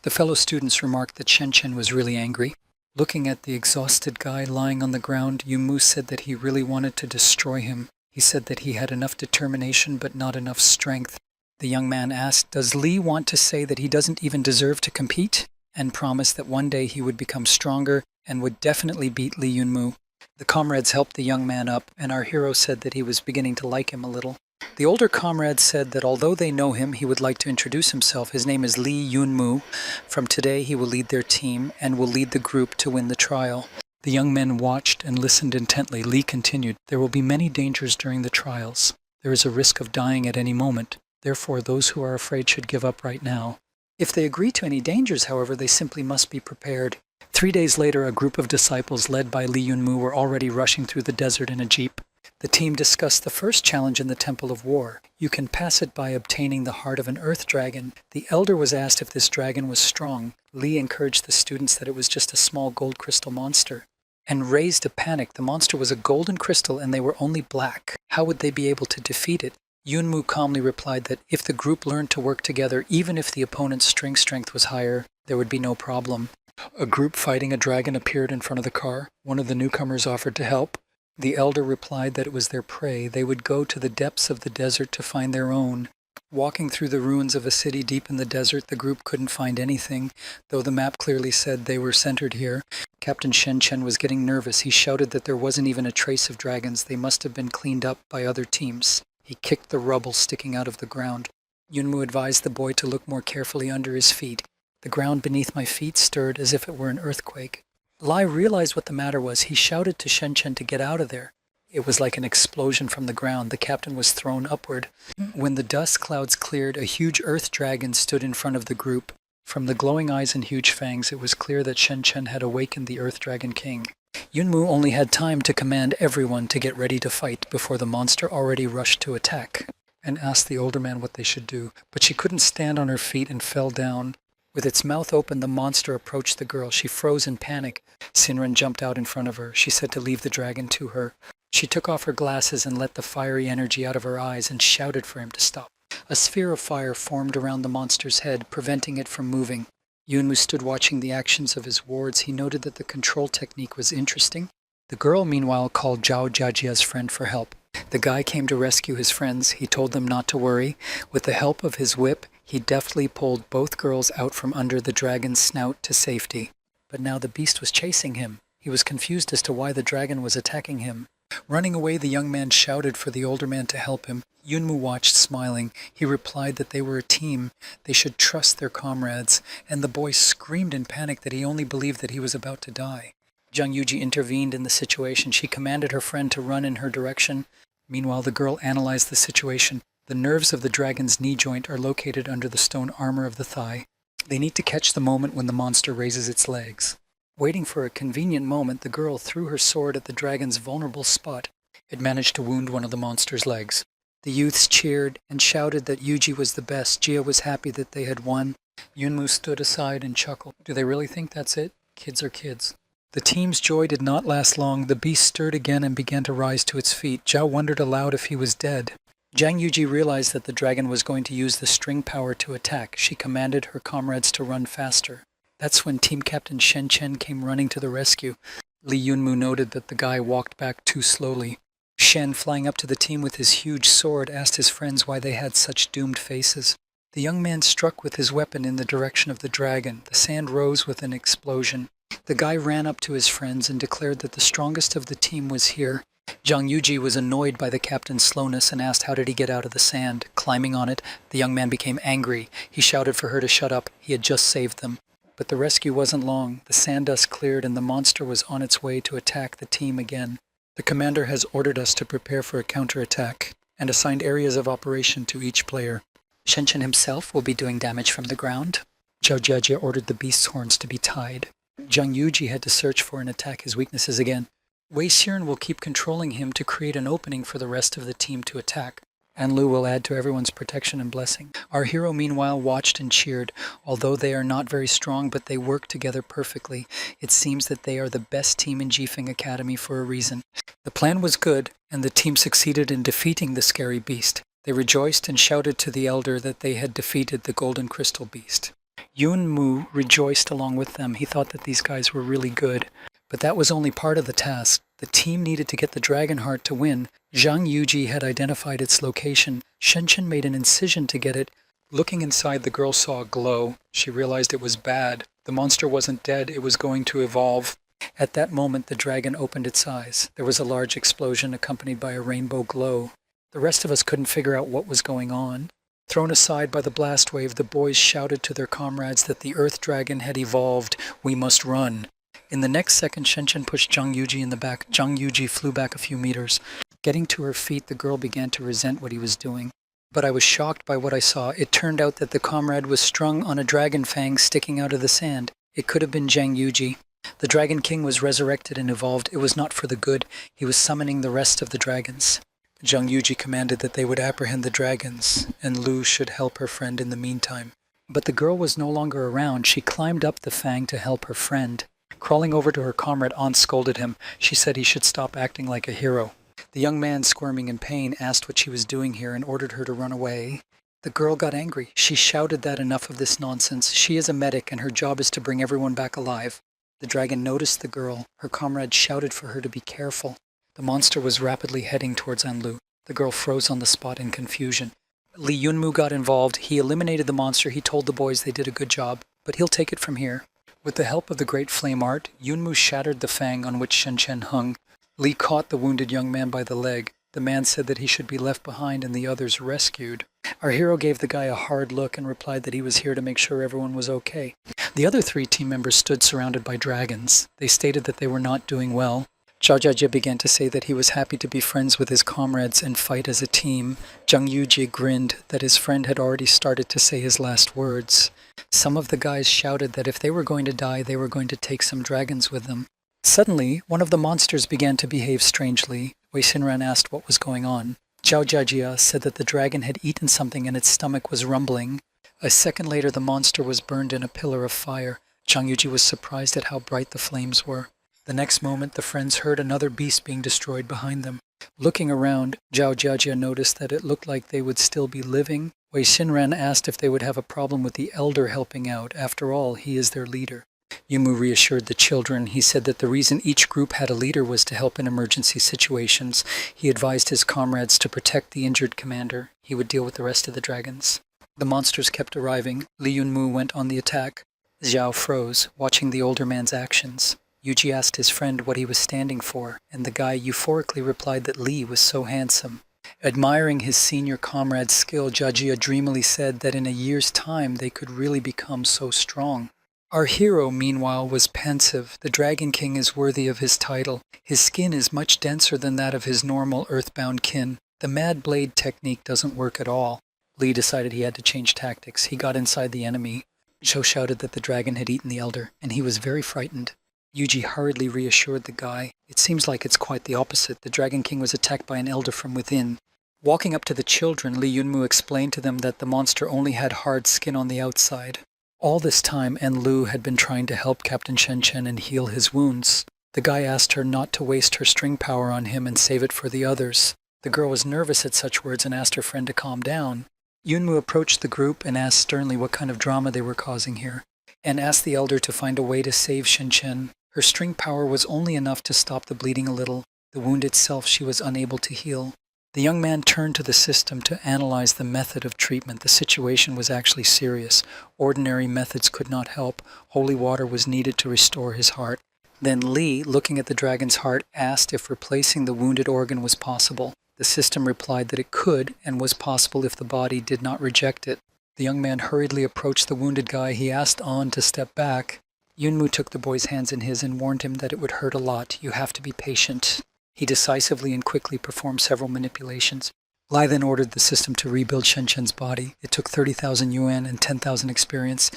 The fellow students remarked that Shen Chen was really angry. Looking at the exhausted guy lying on the ground, Yunmu said that he really wanted to destroy him. He said that he had enough determination but not enough strength. The young man asked, "Does Li want to say that he doesn't even deserve to compete?" and promised that one day he would become stronger and would definitely beat Li Yunmu. The comrades helped the young man up, and our hero said that he was beginning to like him a little. The older comrades said that although they know him, he would like to introduce himself. His name is Li Yunmu. From today, he will lead their team and will lead the group to win the trial. The young men watched and listened intently. Li continued, "There will be many dangers during the trials. There is a risk of dying at any moment. Therefore, those who are afraid should give up right now. If they agree to any dangers, however, they simply must be prepared." 3 days later, a group of disciples led by Li Yunmu were already rushing through the desert in a jeep. The team discussed the first challenge in the Temple of War. You can pass it by obtaining the heart of an earth dragon. The elder was asked if this dragon was strong. Li encouraged the students that it was just a small gold crystal monster, and raised a panic. The monster was a golden crystal and they were only black. How would they be able to defeat it? Yunmu calmly replied that if the group learned to work together, even if the opponent's string strength was higher, there would be no problem. A group fighting a dragon appeared in front of the car. One of the newcomers offered to help. The elder replied that it was their prey. They would go to the depths of the desert to find their own. Walking through the ruins of a city deep in the desert, the group couldn't find anything, though the map clearly said they were centered here. Captain Shen Chen was getting nervous. He shouted that there wasn't even a trace of dragons. They must have been cleaned up by other teams. He kicked the rubble sticking out of the ground. Yunmu advised the boy to look more carefully under his feet. The ground beneath my feet stirred as if it were an earthquake. Lai realized what the matter was. He shouted to Shen Chen to get out of there. It was like an explosion from the ground. The captain was thrown upward. When the dust clouds cleared, a huge earth dragon stood in front of the group. From the glowing eyes and huge fangs, it was clear that Shen Chen had awakened the Earth Dragon King. Yunmu only had time to command everyone to get ready to fight before the monster already rushed to attack, and asked the older man what they should do. But she couldn't stand on her feet and fell down. With its mouth open, the monster approached the girl. She froze in panic. Sinran jumped out in front of her. She said to leave the dragon to her. She took off her glasses and let the fiery energy out of her eyes and shouted for him to stop. A sphere of fire formed around the monster's head, preventing it from moving. Yunmu stood watching the actions of his wards. He noted that the control technique was interesting. The girl, meanwhile, called Zhao Jiajia's friend for help. The guy came to rescue his friends. He told them not to worry. With the help of his whip, he deftly pulled both girls out from under the dragon's snout to safety. But now the beast was chasing him. He was confused as to why the dragon was attacking him. Running away, the young man shouted for the older man to help him. Yunmu watched, smiling. He replied that they were a team. They should trust their comrades. And the boy screamed in panic that he only believed that he was about to die. Zhang Yuji intervened in the situation. She commanded her friend to run in her direction. Meanwhile, the girl analyzed the situation. The nerves of the dragon's knee joint are located under the stone armor of the thigh. They need to catch the moment when the monster raises its legs. Waiting for a convenient moment, the girl threw her sword at the dragon's vulnerable spot. It managed to wound one of the monster's legs. The youths cheered and shouted that Yuji was the best. Jia was happy that they had won. Yunmu stood aside and chuckled. Do they really think that's it? Kids are kids. The team's joy did not last long. The beast stirred again and began to rise to its feet. Zhao wondered aloud if he was dead. Zhang Yuji realized that the dragon was going to use the string power to attack. She commanded her comrades to run faster. That's when Team Captain Shen Chen came running to the rescue. Li Yunmu noted that the guy walked back too slowly. Shen, flying up to the team with his huge sword, asked his friends why they had such doomed faces. The young man struck with his weapon in the direction of the dragon. The sand rose with an explosion. The guy ran up to his friends and declared that the strongest of the team was here. Zhang Yuji was annoyed by the captain's slowness and asked how did he get out of the sand. Climbing on it, the young man became angry. He shouted for her to shut up. He had just saved them. But the rescue wasn't long. The sand dust cleared and the monster was on its way to attack the team again. The commander has ordered us to prepare for a counterattack and assigned areas of operation to each player. Shen Chen himself will be doing damage from the ground. Zhao Jiajia ordered the beast's horns to be tied. Zhang Yuji had to search for and attack his weaknesses again. Wei Xiren will keep controlling him to create an opening for the rest of the team to attack. And Lu will add to everyone's protection and blessing. Our hero, meanwhile, watched and cheered. Although they are not very strong, but they work together perfectly. It seems that they are the best team in Jifeng Academy for a reason. The plan was good, and the team succeeded in defeating the scary beast. They rejoiced and shouted to the elder that they had defeated the golden crystal beast. Yun Mu rejoiced along with them. He thought that these guys were really good. But that was only part of the task. The team needed to get the dragon heart to win. Zhang Yuji had identified its location. Shenchen made an incision to get it. Looking inside, the girl saw a glow. She realized it was bad. The monster wasn't dead. It was going to evolve. At that moment, the dragon opened its eyes. There was a large explosion accompanied by a rainbow glow. The rest of us couldn't figure out what was going on. Thrown aside by the blast wave, the boys shouted to their comrades that the earth dragon had evolved. We must run. In the next second, Shenchen pushed Zhang Yuji in the back. Zhang Yuji flew back a few meters. Getting to her feet, the girl began to resent what he was doing. But I was shocked by what I saw. It turned out that the comrade was strung on a dragon fang sticking out of the sand. It could have been Zhang Yuji. The Dragon King was resurrected and evolved. It was not for the good. He was summoning the rest of the dragons. Zhang Yuji commanded that they would apprehend the dragons, and Lu should help her friend in the meantime. But the girl was no longer around. She climbed up the fang to help her friend. Crawling over to her comrade, Aunt scolded him. She said he should stop acting like a hero. The young man, squirming in pain, asked what she was doing here and ordered her to run away. The girl got angry. She shouted that enough of this nonsense. She is a medic, and her job is to bring everyone back alive. The dragon noticed the girl. Her comrade shouted for her to be careful. The monster was rapidly heading towards Anlu. The girl froze on the spot in confusion. Li Yunmu got involved. He eliminated the monster. He told the boys they did a good job, but he'll take it from here. With the help of the great flame art, Yunmu shattered the fang on which Shenchen hung. Li caught the wounded young man by the leg. The man said that he should be left behind and the others rescued. Our hero gave the guy a hard look and replied that he was here to make sure everyone was okay. The other 3 team members stood surrounded by dragons. They stated that they were not doing well. Zhao Jiajie began to say that he was happy to be friends with his comrades and fight as a team. Zhang Yuji grinned that his friend had already started to say his last words. Some of the guys shouted that if they were going to die, they were going to take some dragons with them. Suddenly, one of the monsters began to behave strangely. Wei Xinran asked what was going on. Zhao Jiajie said that the dragon had eaten something and its stomach was rumbling. A second later, the monster was burned in a pillar of fire. Zhang Yuji was surprised at how bright the flames were. The next moment, the friends heard another beast being destroyed behind them. Looking around, Zhao Jiajie noticed that it looked like they would still be living. Wei Xinran asked if they would have a problem with the elder helping out. After all, he is their leader. Yumu reassured the children. He said that the reason each group had a leader was to help in emergency situations. He advised his comrades to protect the injured commander. He would deal with the rest of the dragons. The monsters kept arriving. Li Yunmu went on the attack. Zhao froze, watching the older man's actions. Yuji asked his friend what he was standing for, and the guy euphorically replied that Li was so handsome. Admiring his senior comrade's skill, Jiajie dreamily said that in a year's time they could really become so strong. Our hero, meanwhile, was pensive. The Dragon King is worthy of his title. His skin is much denser than that of his normal earthbound kin. The Mad Blade technique doesn't work at all. Li decided he had to change tactics. He got inside the enemy. Zhou shouted that the dragon had eaten the elder, and he was very frightened. Yuji hurriedly reassured the guy. It seems like it's quite the opposite. The Dragon King was attacked by an elder from within. Walking up to the children, Li Yunmu explained to them that the monster only had hard skin on the outside. All this time, Enlu had been trying to help Captain Shenchen and heal his wounds. The guy asked her not to waste her string power on him and save it for the others. The girl was nervous at such words and asked her friend to calm down. Yunmu approached the group and asked sternly what kind of drama they were causing here, and asked the elder to find a way to save Shenchen. Her string power was only enough to stop the bleeding a little. The wound itself she was unable to heal. The young man turned to the system to analyze the method of treatment. The situation was actually serious. Ordinary methods could not help. Holy water was needed to restore his heart. Then Li, looking at the dragon's heart, asked if replacing the wounded organ was possible. The system replied that it could and was possible if the body did not reject it. The young man hurriedly approached the wounded guy. He asked An to step back. Yunmu took the boy's hands in his and warned him that it would hurt a lot. You have to be patient. He decisively and quickly performed several manipulations. Lai then ordered the system to rebuild Shenchen's body. It took 30,000 yuan and 10,000 experience.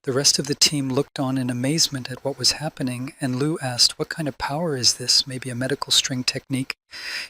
The rest of the team looked on in amazement at what was happening, and Lu asked, "What kind of power is this? Maybe a medical string technique?"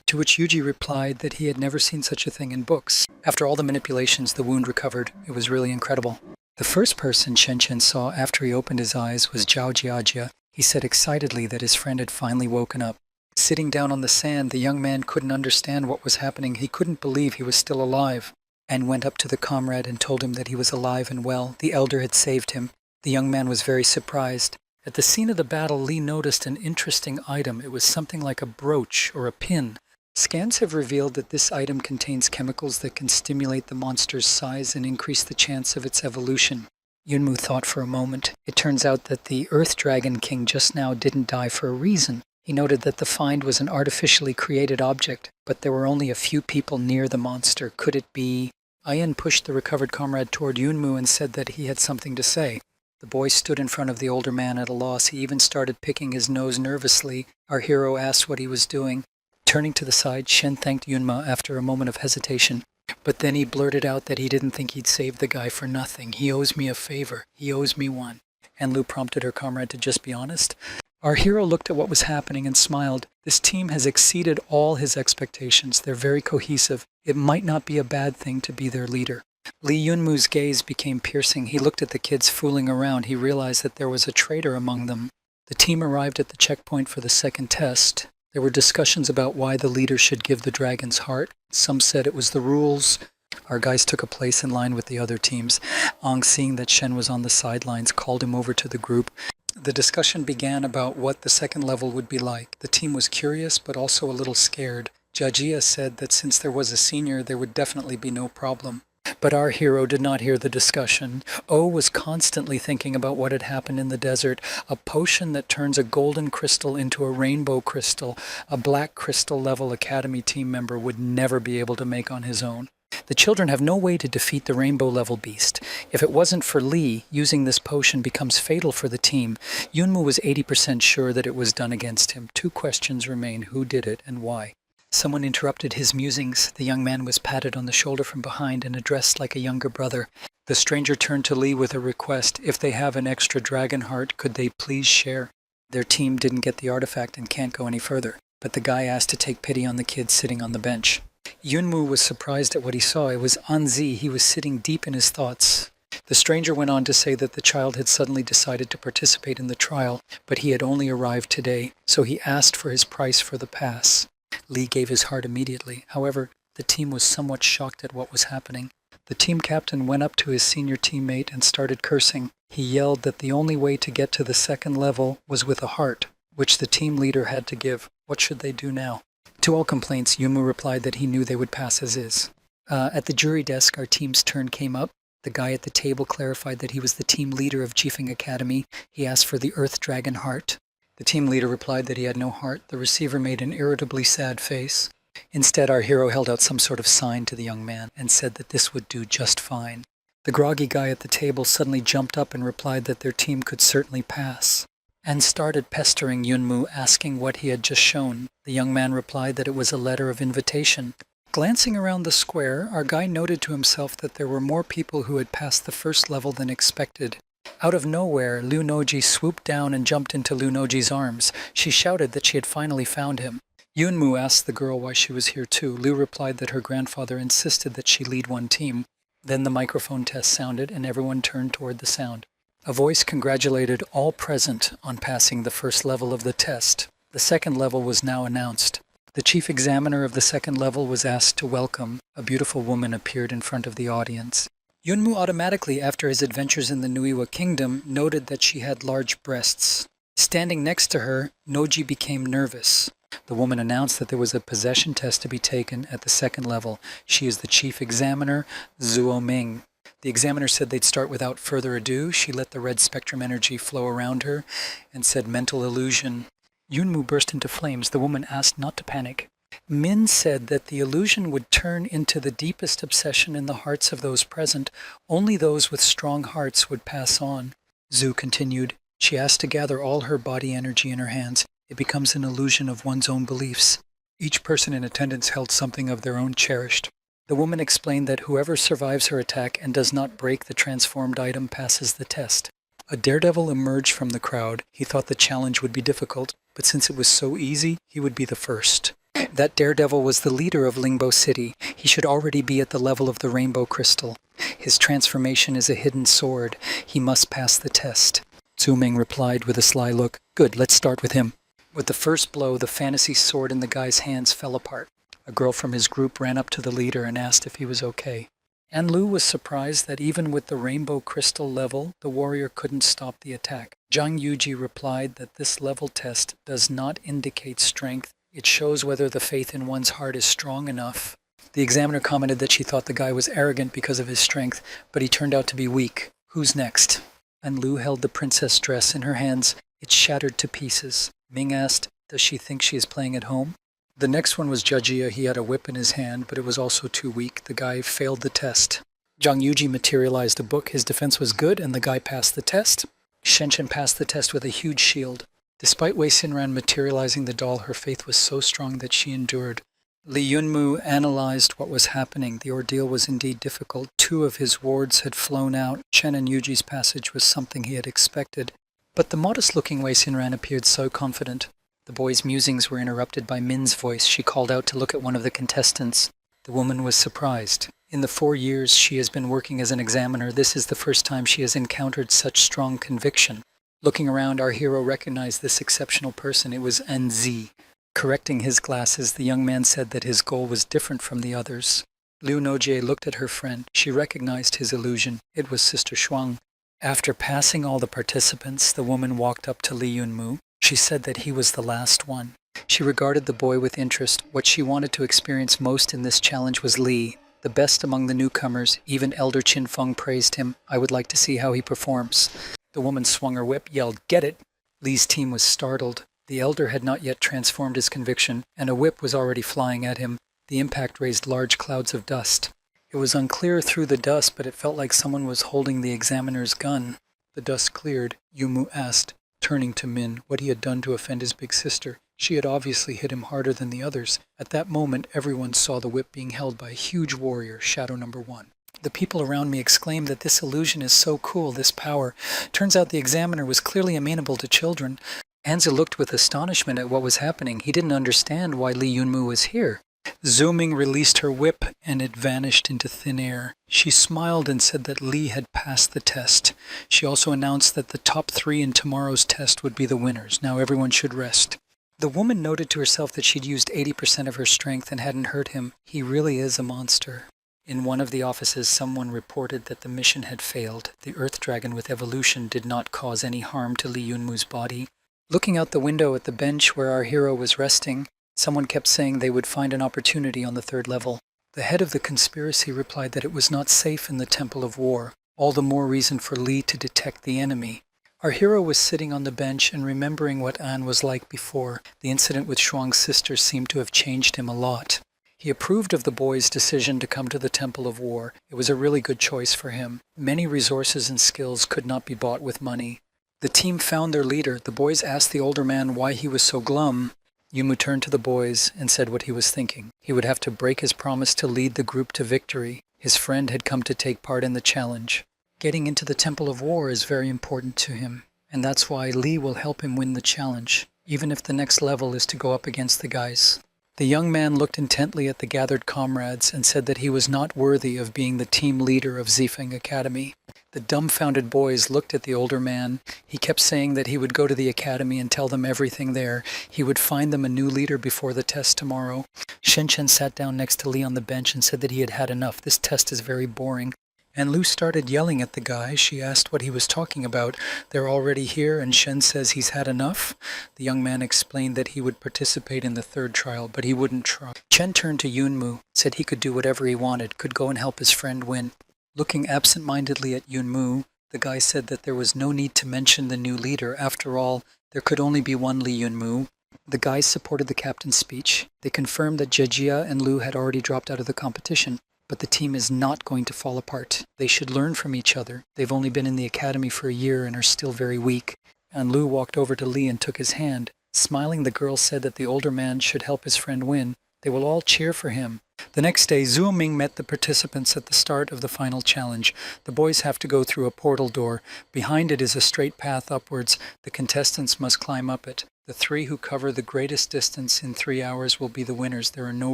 To which Yuji replied that he had never seen such a thing in books. After all the manipulations, the wound recovered. It was really incredible. The first person Shenchen saw after he opened his eyes was Zhao Jiajie. He said excitedly that his friend had finally woken up. Sitting down on the sand, the young man couldn't understand what was happening. He couldn't believe he was still alive. and went up to the comrade and told him that he was alive and well. The elder had saved him. The young man was very surprised. At the scene of the battle, Lee noticed an interesting item. It was something like a brooch or a pin. Scans have revealed that this item contains chemicals that can stimulate the monster's size and increase the chance of its evolution. Yunmu thought for a moment. It turns out that the Earth Dragon King just now didn't die for a reason. He noted that the find was an artificially created object, but there were only a few people near the monster. Could it be? Ayan pushed the recovered comrade toward Yunmu and said that he had something to say. The boy stood in front of the older man at a loss. He even started picking his nose nervously. Our hero asked what he was doing. Turning to the side, Shen thanked Yunma after a moment of hesitation. But then he blurted out that he didn't think he'd saved the guy for nothing. He owes me a favor. He owes me one. And Lu prompted her comrade to just be honest. Our hero looked at what was happening and smiled. This team has exceeded all his expectations. They're very cohesive. It might not be a bad thing to be their leader. Lee Yunmu's gaze became piercing. He looked at the kids fooling around. He realized that there was a traitor among them. The team arrived at the checkpoint for the second test. There were discussions about why the leader should give the dragon's heart. Some said it was the rules. Our guys took a place in line with the other teams. Ong, seeing that Shen was on the sidelines, called him over to the group. The discussion began about what the second level would be like. The team was curious, but also a little scared. Jajia said that since there was a senior, there would definitely be no problem. But our hero did not hear the discussion. O was constantly thinking about what had happened in the desert. A potion that turns a golden crystal into a rainbow crystal, a black crystal level academy team member would never be able to make on his own. The children have no way to defeat the rainbow level beast. If it wasn't for Lee, using this potion becomes fatal for the team. Yunmu was 80% sure that it was done against him. 2 questions remain: who did it and why? Someone interrupted his musings. The young man was patted on the shoulder from behind and addressed like a younger brother. The stranger turned to Lee with a request. If they have an extra dragon heart, could they please share? Their team didn't get the artifact and can't go any further. But the guy asked to take pity on the kid sitting on the bench. Yunmu was surprised at what he saw. It was Anzi. He was sitting deep in his thoughts. The stranger went on to say that the child had suddenly decided to participate in the trial, but he had only arrived today, so he asked for his price for the pass. Lee gave his heart immediately. However, the team was somewhat shocked at what was happening. The team captain went up to his senior teammate and started cursing. He yelled that the only way to get to the second level was with a heart, which the team leader had to give. What should they do now? To all complaints, Yumu replied that he knew they would pass as is. At the jury desk, our team's turn came up. The guy at the table clarified that he was the team leader of Jifeng Academy. He asked for the Earth Dragon heart. The team leader replied that he had no heart. The receiver made an irritably sad face. Instead, our hero held out some sort of sign to the young man and said that this would do just fine. The groggy guy at the table suddenly jumped up and replied that their team could certainly pass, and started pestering Yunmu, asking what he had just shown. The young man replied that it was a letter of invitation. Glancing around the square, our guy noted to himself that there were more people who had passed the first level than expected. Out of nowhere, Liu Noji swooped down and jumped into Liu Noji's arms. She shouted that she had finally found him. Yunmu asked the girl why she was here too. Liu replied that her grandfather insisted that she lead one team. Then the microphone test sounded and everyone turned toward the sound. A voice congratulated all present on passing the first level of the test. The second level was now announced. The chief examiner of the second level was asked to welcome. A beautiful woman appeared in front of the audience. Yunmu automatically, after his adventures in the Nuiwa kingdom, noted that she had large breasts. Standing next to her, Noji became nervous. The woman announced that there was a possession test to be taken at the second level. She is the chief examiner, Zuo Ming. The examiner said they'd start without further ado. She let the red spectrum energy flow around her and said mental illusion. Yunmu burst into flames. The woman asked not to panic. Min said that the illusion would turn into the deepest obsession in the hearts of those present. Only those with strong hearts would pass on. Zhu continued. She asked to gather all her body energy in her hands. It becomes an illusion of one's own beliefs. Each person in attendance held something of their own cherished. The woman explained that whoever survives her attack and does not break the transformed item passes the test. A daredevil emerged from the crowd. He thought the challenge would be difficult, but since it was so easy, he would be the first. That daredevil was the leader of Lingbo City. He should already be at the level of the rainbow crystal. His transformation is a hidden sword. He must pass the test. Zhu Ming replied with a sly look. Good, let's start with him. With the first blow, the fantasy sword in the guy's hands fell apart. A girl from his group ran up to the leader and asked if he was okay. And Lu was surprised that even with the rainbow crystal level, the warrior couldn't stop the attack. Zhang Yuji replied that this level test does not indicate strength. It shows whether the faith in one's heart is strong enough. The examiner commented that she thought the guy was arrogant because of his strength, but he turned out to be weak. Who's next? And Lu held the princess dress in her hands. It shattered to pieces. Ming asked, does she think she is playing at home? The next one was Jia. He had a whip in his hand, but it was also too weak. The guy failed the test. Zhang Yuji materialized a book. His defense was good, and the guy passed the test. Shenshen passed the test with a huge shield. Despite Wei Xinran materializing the doll, her faith was so strong that she endured. Li Yunmu analyzed what was happening. The ordeal was indeed difficult. 2 of his wards had flown out. Chen and Yuji's passage was something he had expected. But the modest-looking Wei Xinran appeared so confident. The boy's musings were interrupted by Min's voice. She called out to look at one of the contestants. The woman was surprised. In the 4 years she has been working as an examiner, this is the first time she has encountered such strong conviction. Looking around, our hero recognized this exceptional person. It was Anzi. Correcting his glasses, the young man said that his goal was different from the others. Liu Nojie looked at her friend. She recognized his illusion. It was Sister Shuang. After passing all the participants, the woman walked up to Li Yunmu. She said that he was the last one. She regarded the boy with interest. What she wanted to experience most in this challenge was Li, the best among the newcomers. Even Elder Qin Feng praised him. I would like to see how he performs. The woman swung her whip, yelled, "Get it!" Li's team was startled. The elder had not yet transformed his conviction, and a whip was already flying at him. The impact raised large clouds of dust. It was unclear through the dust, but it felt like someone was holding the examiner's gun. The dust cleared. Yumu asked, turning to Min, what he had done to offend his big sister. She had obviously hit him harder than the others. At that moment, everyone saw the whip being held by a huge warrior, Shadow Number 1. The people around me exclaimed that this illusion is so cool, this power. Turns out the examiner was clearly amenable to children. Anzi looked with astonishment at what was happening. He didn't understand why Li Yunmu was here. Zooming released her whip, and it vanished into thin air. She smiled and said that Li had passed the test. She also announced that the top 3 in tomorrow's test would be the winners. Now everyone should rest. The woman noted to herself that she'd used 80% of her strength and hadn't hurt him. He really is a monster. In one of the offices, someone reported that the mission had failed. The Earth Dragon with evolution did not cause any harm to Li Yunmu's body. Looking out the window at the bench where our hero was resting, someone kept saying they would find an opportunity on the 3rd level. The head of the conspiracy replied that it was not safe in the Temple of War. All the more reason for Li to detect the enemy. Our hero was sitting on the bench and remembering what An was like before. The incident with Shuang's sister seemed to have changed him a lot. He approved of the boy's decision to come to the Temple of War. It was a really good choice for him. Many resources and skills could not be bought with money. The team found their leader. The boys asked the older man why he was so glum. Yumu turned to the boys and said what he was thinking. He would have to break his promise to lead the group to victory. His friend had come to take part in the challenge. Getting into the Temple of War is very important to him, and that's why Li will help him win the challenge, even if the next level is to go up against the guys. The young man looked intently at the gathered comrades and said that he was not worthy of being the team leader of Zifeng Academy. The dumbfounded boys looked at the older man. He kept saying that he would go to the academy and tell them everything there. He would find them a new leader before the test tomorrow. Shenshen sat down next to Li on the bench and said that he had had enough. This test is very boring. And Lu started yelling at the guy. She asked what he was talking about. They're already here, and Shen says he's had enough. The young man explained that he would participate in the 3rd trial, but he wouldn't try. Chen turned to Yunmu, said he could do whatever he wanted, could go and help his friend win. Looking absent-mindedly at Yunmu, the guy said that there was no need to mention the new leader. After all, there could only be one Li Yunmu. The guys supported the captain's speech. They confirmed that Jia and Lu had already dropped out of the competition. But the team is not going to fall apart. They should learn from each other. They've only been in the academy for a year and are still very weak. And Lu walked over to Li and took his hand. Smiling, the girl said that the older man should help his friend win. They will all cheer for him. The next day, Zhou Ming met the participants at the start of the final challenge. The boys have to go through a portal door. Behind it is a straight path upwards. The contestants must climb up it. The 3 who cover the greatest distance in 3 hours will be the winners. There are no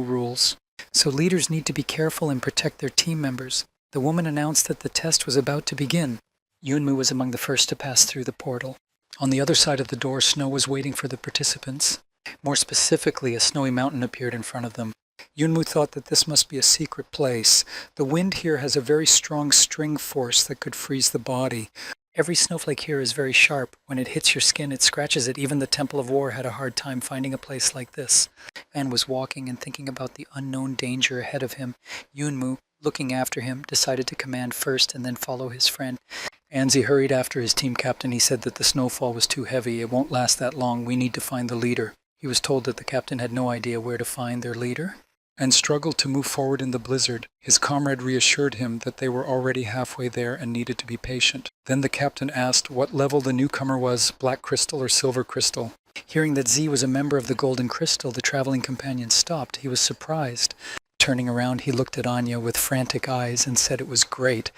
rules. So leaders need to be careful and protect their team members. The woman announced that the test was about to begin. Yunmu was among the first to pass through the portal. On the other side of the door, snow was waiting for the participants. More specifically, a snowy mountain appeared in front of them. Yunmu thought that this must be a secret place. The wind here has a very strong string force that could freeze the body. Every snowflake here is very sharp. When it hits your skin, it scratches it. Even the Temple of War had a hard time finding a place like this. Man was walking and thinking about the unknown danger ahead of him. Yunmu, looking after him, decided to command first and then follow his friend. Anzi hurried after his team captain. He said that the snowfall was too heavy. It won't last that long. We need to find the leader. He was told that the captain had no idea where to find their leader and struggled to move forward in the blizzard. His comrade reassured him that they were already halfway there and needed to be patient. Then the captain asked what level the newcomer was, black crystal or silver crystal. Hearing that Z was a member of the Golden Crystal, the traveling companion stopped. He was surprised. Turning around, he looked at Anya with frantic eyes and said it was great.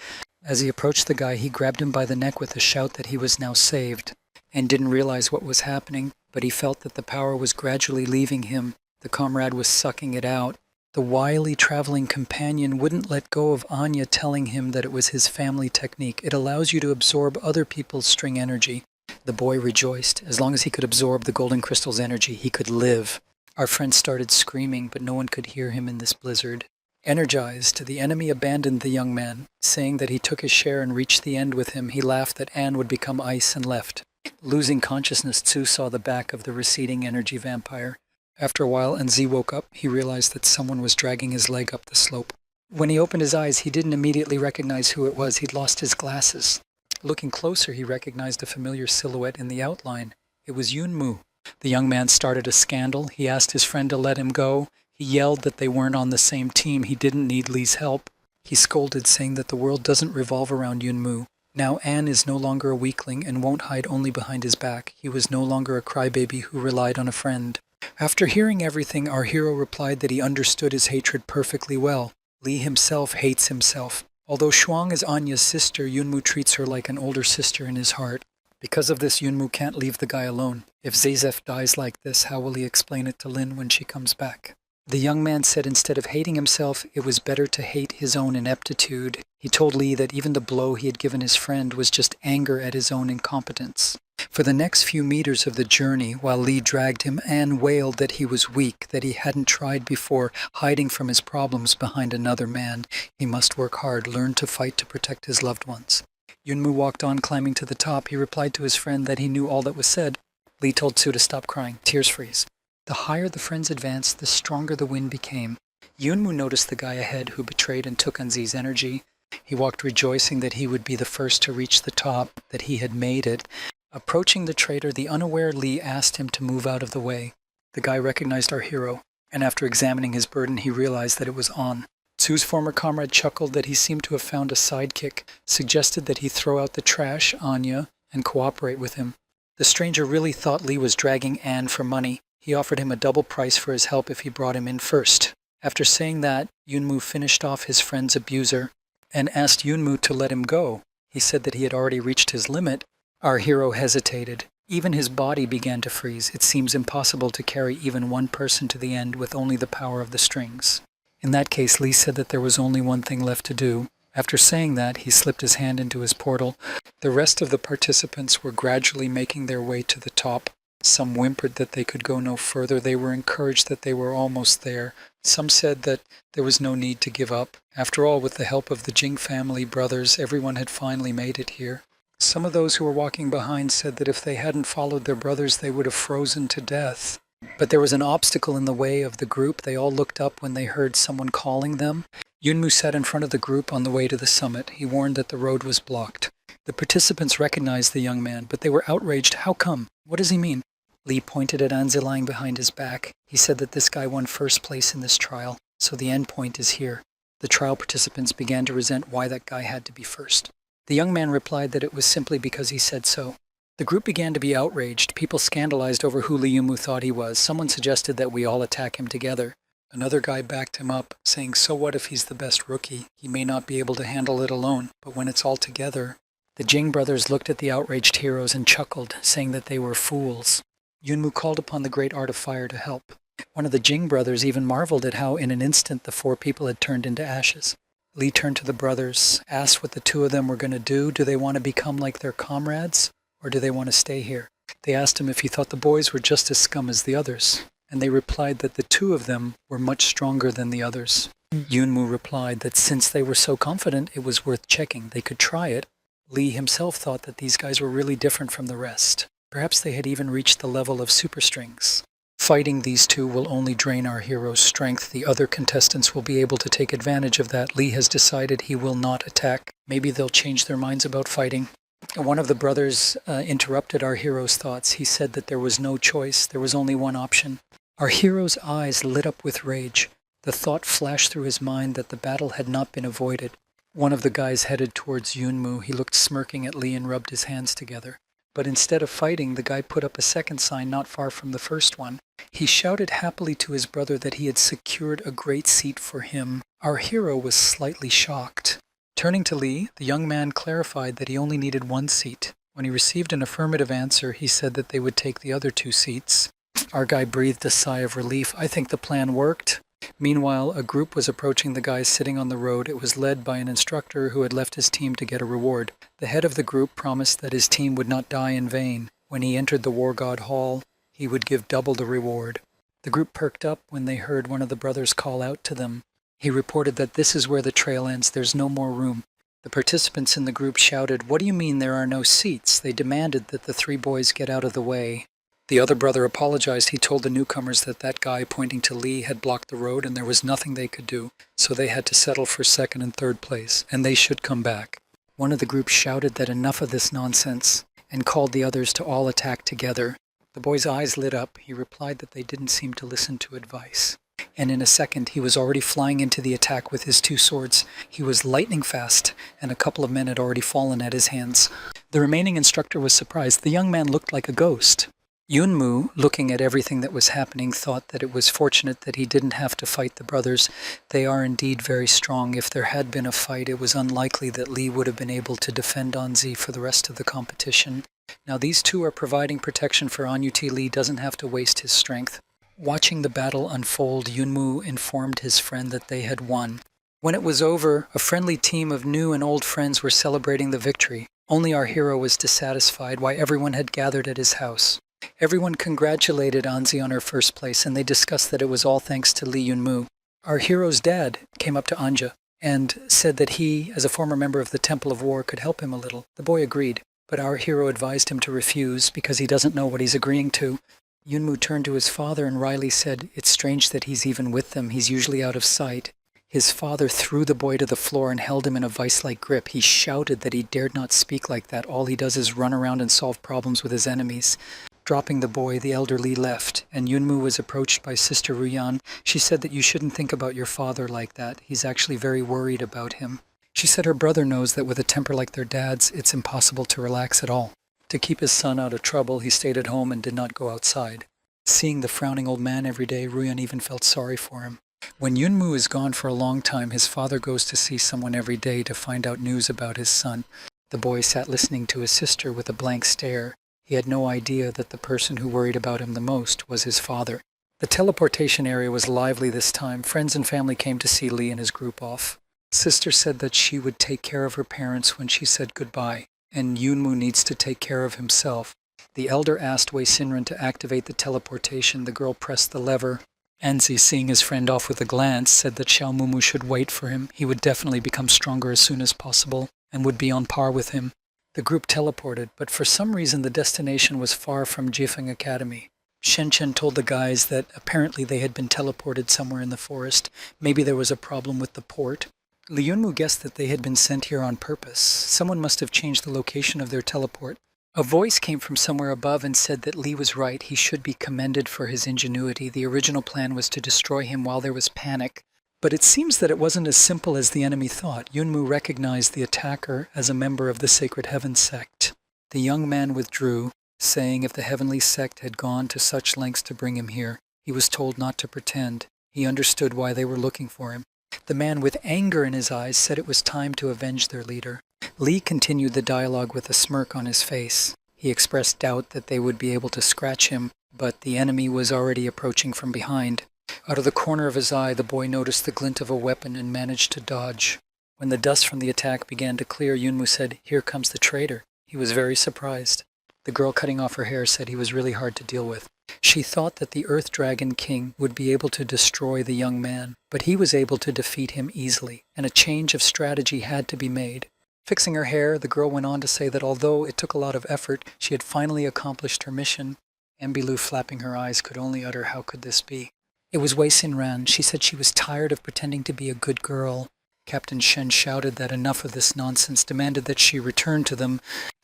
As he approached the guy, he grabbed him by the neck with a shout that he was now saved, and didn't realize what was happening, but he felt that the power was gradually leaving him. The comrade was sucking it out. The wily traveling companion wouldn't let go of Anya, telling him that it was his family technique. It allows you to absorb other people's string energy. The boy rejoiced. As long as he could absorb the golden crystal's energy, he could live. Our friend started screaming, but no one could hear him in this blizzard. Energized, the enemy abandoned the young man, saying that he took his share and reached the end with him. He laughed that Anne would become ice and left. Losing consciousness, Tsu saw the back of the receding energy vampire. After a while, and Z woke up, he realized that someone was dragging his leg up the slope. When he opened his eyes, he didn't immediately recognize who it was. He'd lost his glasses. Looking closer, he recognized a familiar silhouette in the outline. It was Yunmu. The young man started a scandal. He asked his friend to let him go. He yelled that they weren't on the same team. He didn't need Lee's help. He scolded, saying that the world doesn't revolve around Yunmu. Now Anne is no longer a weakling and won't hide only behind his back. He was no longer a crybaby who relied on a friend. After hearing everything, our hero replied that he understood his hatred perfectly well. Lee himself hates himself. Although Shuang is Anya's sister, Yunmu treats her like an older sister in his heart. Because of this, Yunmu can't leave the guy alone. If Zazef dies like this, how will he explain it to Lin when she comes back? The young man said instead of hating himself, it was better to hate his own ineptitude. He told Lee that even the blow he had given his friend was just anger at his own incompetence. For the next few meters of the journey, while Lee dragged him, Anne wailed that he was weak, that he hadn't tried before, hiding from his problems behind another man. He must work hard, learn to fight to protect his loved ones. Yunmu walked on, climbing to the top. He replied to his friend that he knew all that was said. Lee told Tsu to stop crying. Tears freeze. The higher the friends advanced, the stronger the wind became. Yunmu noticed the guy ahead who betrayed and took Unzi's energy. He walked rejoicing that he would be the first to reach the top, that he had made it. Approaching the traitor, the unaware Lee asked him to move out of the way. The guy recognized our hero, and after examining his burden, he realized that it was on. Tsu's former comrade chuckled that he seemed to have found a sidekick, suggested that he throw out the trash, Anya, and cooperate with him. The stranger really thought Lee was dragging Anne for money. He offered him a double price for his help if he brought him in first. After saying that, Yunmu finished off his friend's abuser and asked Yunmu to let him go. He said that he had already reached his limit. Our hero hesitated. Even his body began to freeze. It seems impossible to carry even one person to the end with only the power of the strings. In that case, Lee said that there was only one thing left to do. After saying that, he slipped his hand into his portal. The rest of the participants were gradually making their way to the top. Some whimpered that they could go no further. They were encouraged that they were almost there. Some said that there was no need to give up. After all, with the help of the Jing family brothers, everyone had finally made it here. Some of those who were walking behind said that if they hadn't followed their brothers, they would have frozen to death. But there was an obstacle in the way of the group. They all looked up when they heard someone calling them. Yunmu sat in front of the group on the way to the summit. He warned that the road was blocked. The participants recognized the young man, but they were outraged. How come? What does he mean? Lee pointed at Anzi lying behind his back. He said that this guy won first place in this trial, so the end point is here. The trial participants began to resent why that guy had to be first. The young man replied that it was simply because he said so. The group began to be outraged. People scandalized over who Lee Yunmu thought he was. Someone suggested that we all attack him together. Another guy backed him up, saying, so what if he's the best rookie? He may not be able to handle it alone, but when it's all together. The Jing brothers looked at the outraged heroes and chuckled, saying that they were fools. Yunmu called upon the great art of fire to help. One of the Jing brothers even marveled at how in an instant the 4 people had turned into ashes. Lee turned to the brothers, asked what the 2 of them were going to do. Do they want to become like their comrades, or do they want to stay here? They asked him if he thought the boys were just as scum as the others. and they replied that the two of them were much stronger than the others. Yunmu replied that since they were so confident, it was worth checking. They could try it. Lee himself thought that these guys were really different from the rest. Perhaps they had even reached the level of super strings. Fighting these two will only drain our hero's strength. The other contestants will be able to take advantage of that. Lee has decided he will not attack. Maybe they'll change their minds about fighting. One of the brothers interrupted our hero's thoughts. He said that there was no choice. There was only one option. Our hero's eyes lit up with rage. The thought flashed through his mind that the battle had not been avoided. One of the guys headed towards Yunmu. He looked smirking at Lee and rubbed his hands together. But instead of fighting, the guy put up a second sign not far from the first one. He shouted happily to his brother that he had secured a great seat for him. Our hero was slightly shocked. Turning to Lee, the young man clarified that he only needed one seat. When he received an affirmative answer, he said that they would take the other two seats. Our guy breathed a sigh of relief. I think the plan worked. Meanwhile, a group was approaching the guys sitting on the road. It was led by an instructor who had left his team to get a reward. The head of the group promised that his team would not die in vain. When he entered the War God Hall, he would give double the reward. The group perked up when they heard one of the brothers call out to them. He reported that this is where the trail ends. There's no more room. The participants in the group shouted, "What do you mean there are no seats?" They demanded that the three boys get out of the way. The other brother apologized. He told the newcomers that that guy pointing to Lee had blocked the road and there was nothing they could do, so they had to settle for second and third place, and they should come back. One of the group shouted that enough of this nonsense and called the others to all attack together. The boy's eyes lit up. He replied that they didn't seem to listen to advice. And in a second, he was already flying into the attack with his two swords. He was lightning fast, and a couple of men had already fallen at his hands. The remaining instructor was surprised. The young man looked like a ghost. Yunmu, looking at everything that was happening, thought that it was fortunate that he didn't have to fight the brothers. They are indeed very strong. If there had been a fight, it was unlikely that Lee would have been able to defend Anzi for the rest of the competition. Now these two are providing protection for Anyut. Lee doesn't have to waste his strength. Watching the battle unfold, Yunmu informed his friend that they had won. When it was over, a friendly team of new and old friends were celebrating the victory. Only our hero was dissatisfied why everyone had gathered at his house. Everyone congratulated Anzi on her first place, and they discussed that it was all thanks to Lee Yunmu. Our hero's dad came up to Anja and said that he, as a former member of the Temple of War, could help him a little. The boy agreed, but our hero advised him to refuse because he doesn't know what he's agreeing to. Yunmu turned to his father, and Riley said, "It's strange that he's even with them. He's usually out of sight." His father threw the boy to the floor and held him in a vice-like grip. He shouted that he dared not speak like that. All he does is run around and solve problems with his enemies. Dropping the boy, the elder Lee left, and Yunmu was approached by Sister Ruyan. She said that you shouldn't think about your father like that. He's actually very worried about him. She said her brother knows that with a temper like their dad's, it's impossible to relax at all. To keep his son out of trouble, he stayed at home and did not go outside. Seeing the frowning old man every day, Ruyan even felt sorry for him. When Yunmu is gone for a long time, his father goes to see someone every day to find out news about his son. The boy sat listening to his sister with a blank stare. He had no idea that the person who worried about him the most was his father. The teleportation area was lively this time. Friends and family came to see Lee and his group off. Sister said that she would take care of her parents when she said goodbye, and Yunmu needs to take care of himself. The elder asked Wei Sinran to activate the teleportation. The girl pressed the lever. Anzi, seeing his friend off with a glance, said that Xiao Mumu should wait for him. He would definitely become stronger as soon as possible and would be on par with him. The group teleported, but for some reason the destination was far from Jifeng Academy. Shen told the guys that apparently they had been teleported somewhere in the forest. Maybe there was a problem with the port. Li Yunmu guessed that they had been sent here on purpose. Someone must have changed the location of their teleport. A voice came from somewhere above and said that Li was right. He should be commended for his ingenuity. The original plan was to destroy him while there was panic. But it seems that it wasn't as simple as the enemy thought. Yunmu recognized the attacker as a member of the Sacred Heaven sect. The young man withdrew, saying if the heavenly sect had gone to such lengths to bring him here, he was told not to pretend. He understood why they were looking for him. The man with anger in his eyes said it was time to avenge their leader. Li continued the dialogue with a smirk on his face. He expressed doubt that they would be able to scratch him, but the enemy was already approaching from behind. Out of the corner of his eye, the boy noticed the glint of a weapon and managed to dodge. When the dust from the attack began to clear, Yunmu said, "Here comes the traitor." He was very surprised. The girl cutting off her hair said he was really hard to deal with. She thought that the Earth Dragon King would be able to destroy the young man, but he was able to defeat him easily, and a change of strategy had to be made. Fixing her hair, the girl went on to say that although it took a lot of effort, she had finally accomplished her mission. Ambilou, flapping her eyes, could only utter, "How could this be?" It was Wei Xinran. She said she was tired of pretending to be a good girl. Captain Shen shouted that enough of this nonsense, demanded that she return to them.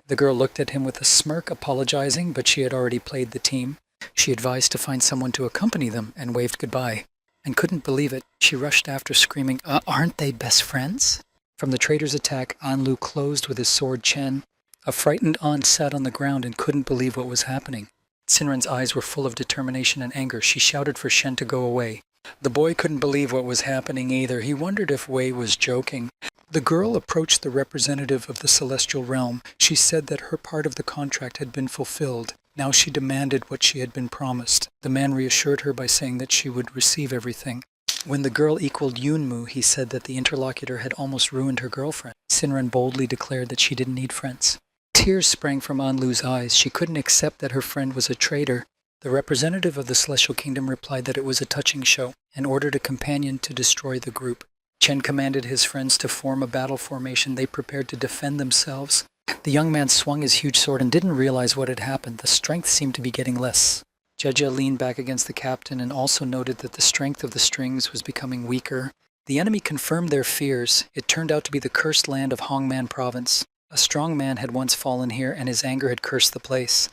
The girl looked at him with a smirk, apologizing, but she had already played the team. She advised to find someone to accompany them and waved goodbye. And couldn't believe it. She rushed after, screaming, "Aren't they best friends?" From the traitor's attack, Anlu closed with his sword Chen. A frightened An sat on the ground and couldn't believe what was happening. Xinran's eyes were full of determination and anger. She shouted for Shen to go away. The boy couldn't believe what was happening either. He wondered if Wei was joking. The girl approached the representative of the celestial realm. She said that her part of the contract had been fulfilled. Now she demanded what she had been promised. The man reassured her by saying that she would receive everything. When the girl equaled Yunmu, he said that the interlocutor had almost ruined her girlfriend. Xinran boldly declared that she didn't need friends. Tears sprang from Anlu's eyes. She couldn't accept that her friend was a traitor. The representative of the Celestial Kingdom replied that it was a touching show and ordered a companion to destroy the group. Chen commanded his friends to form a battle formation. They prepared to defend themselves. The young man swung his huge sword and didn't realize what had happened. The strength seemed to be getting less. Jia leaned back against the captain and also noted that the strength of the strings was becoming weaker. The enemy confirmed their fears. It turned out to be the cursed land of Hongman province. A strong man had once fallen here, and his anger had cursed the place.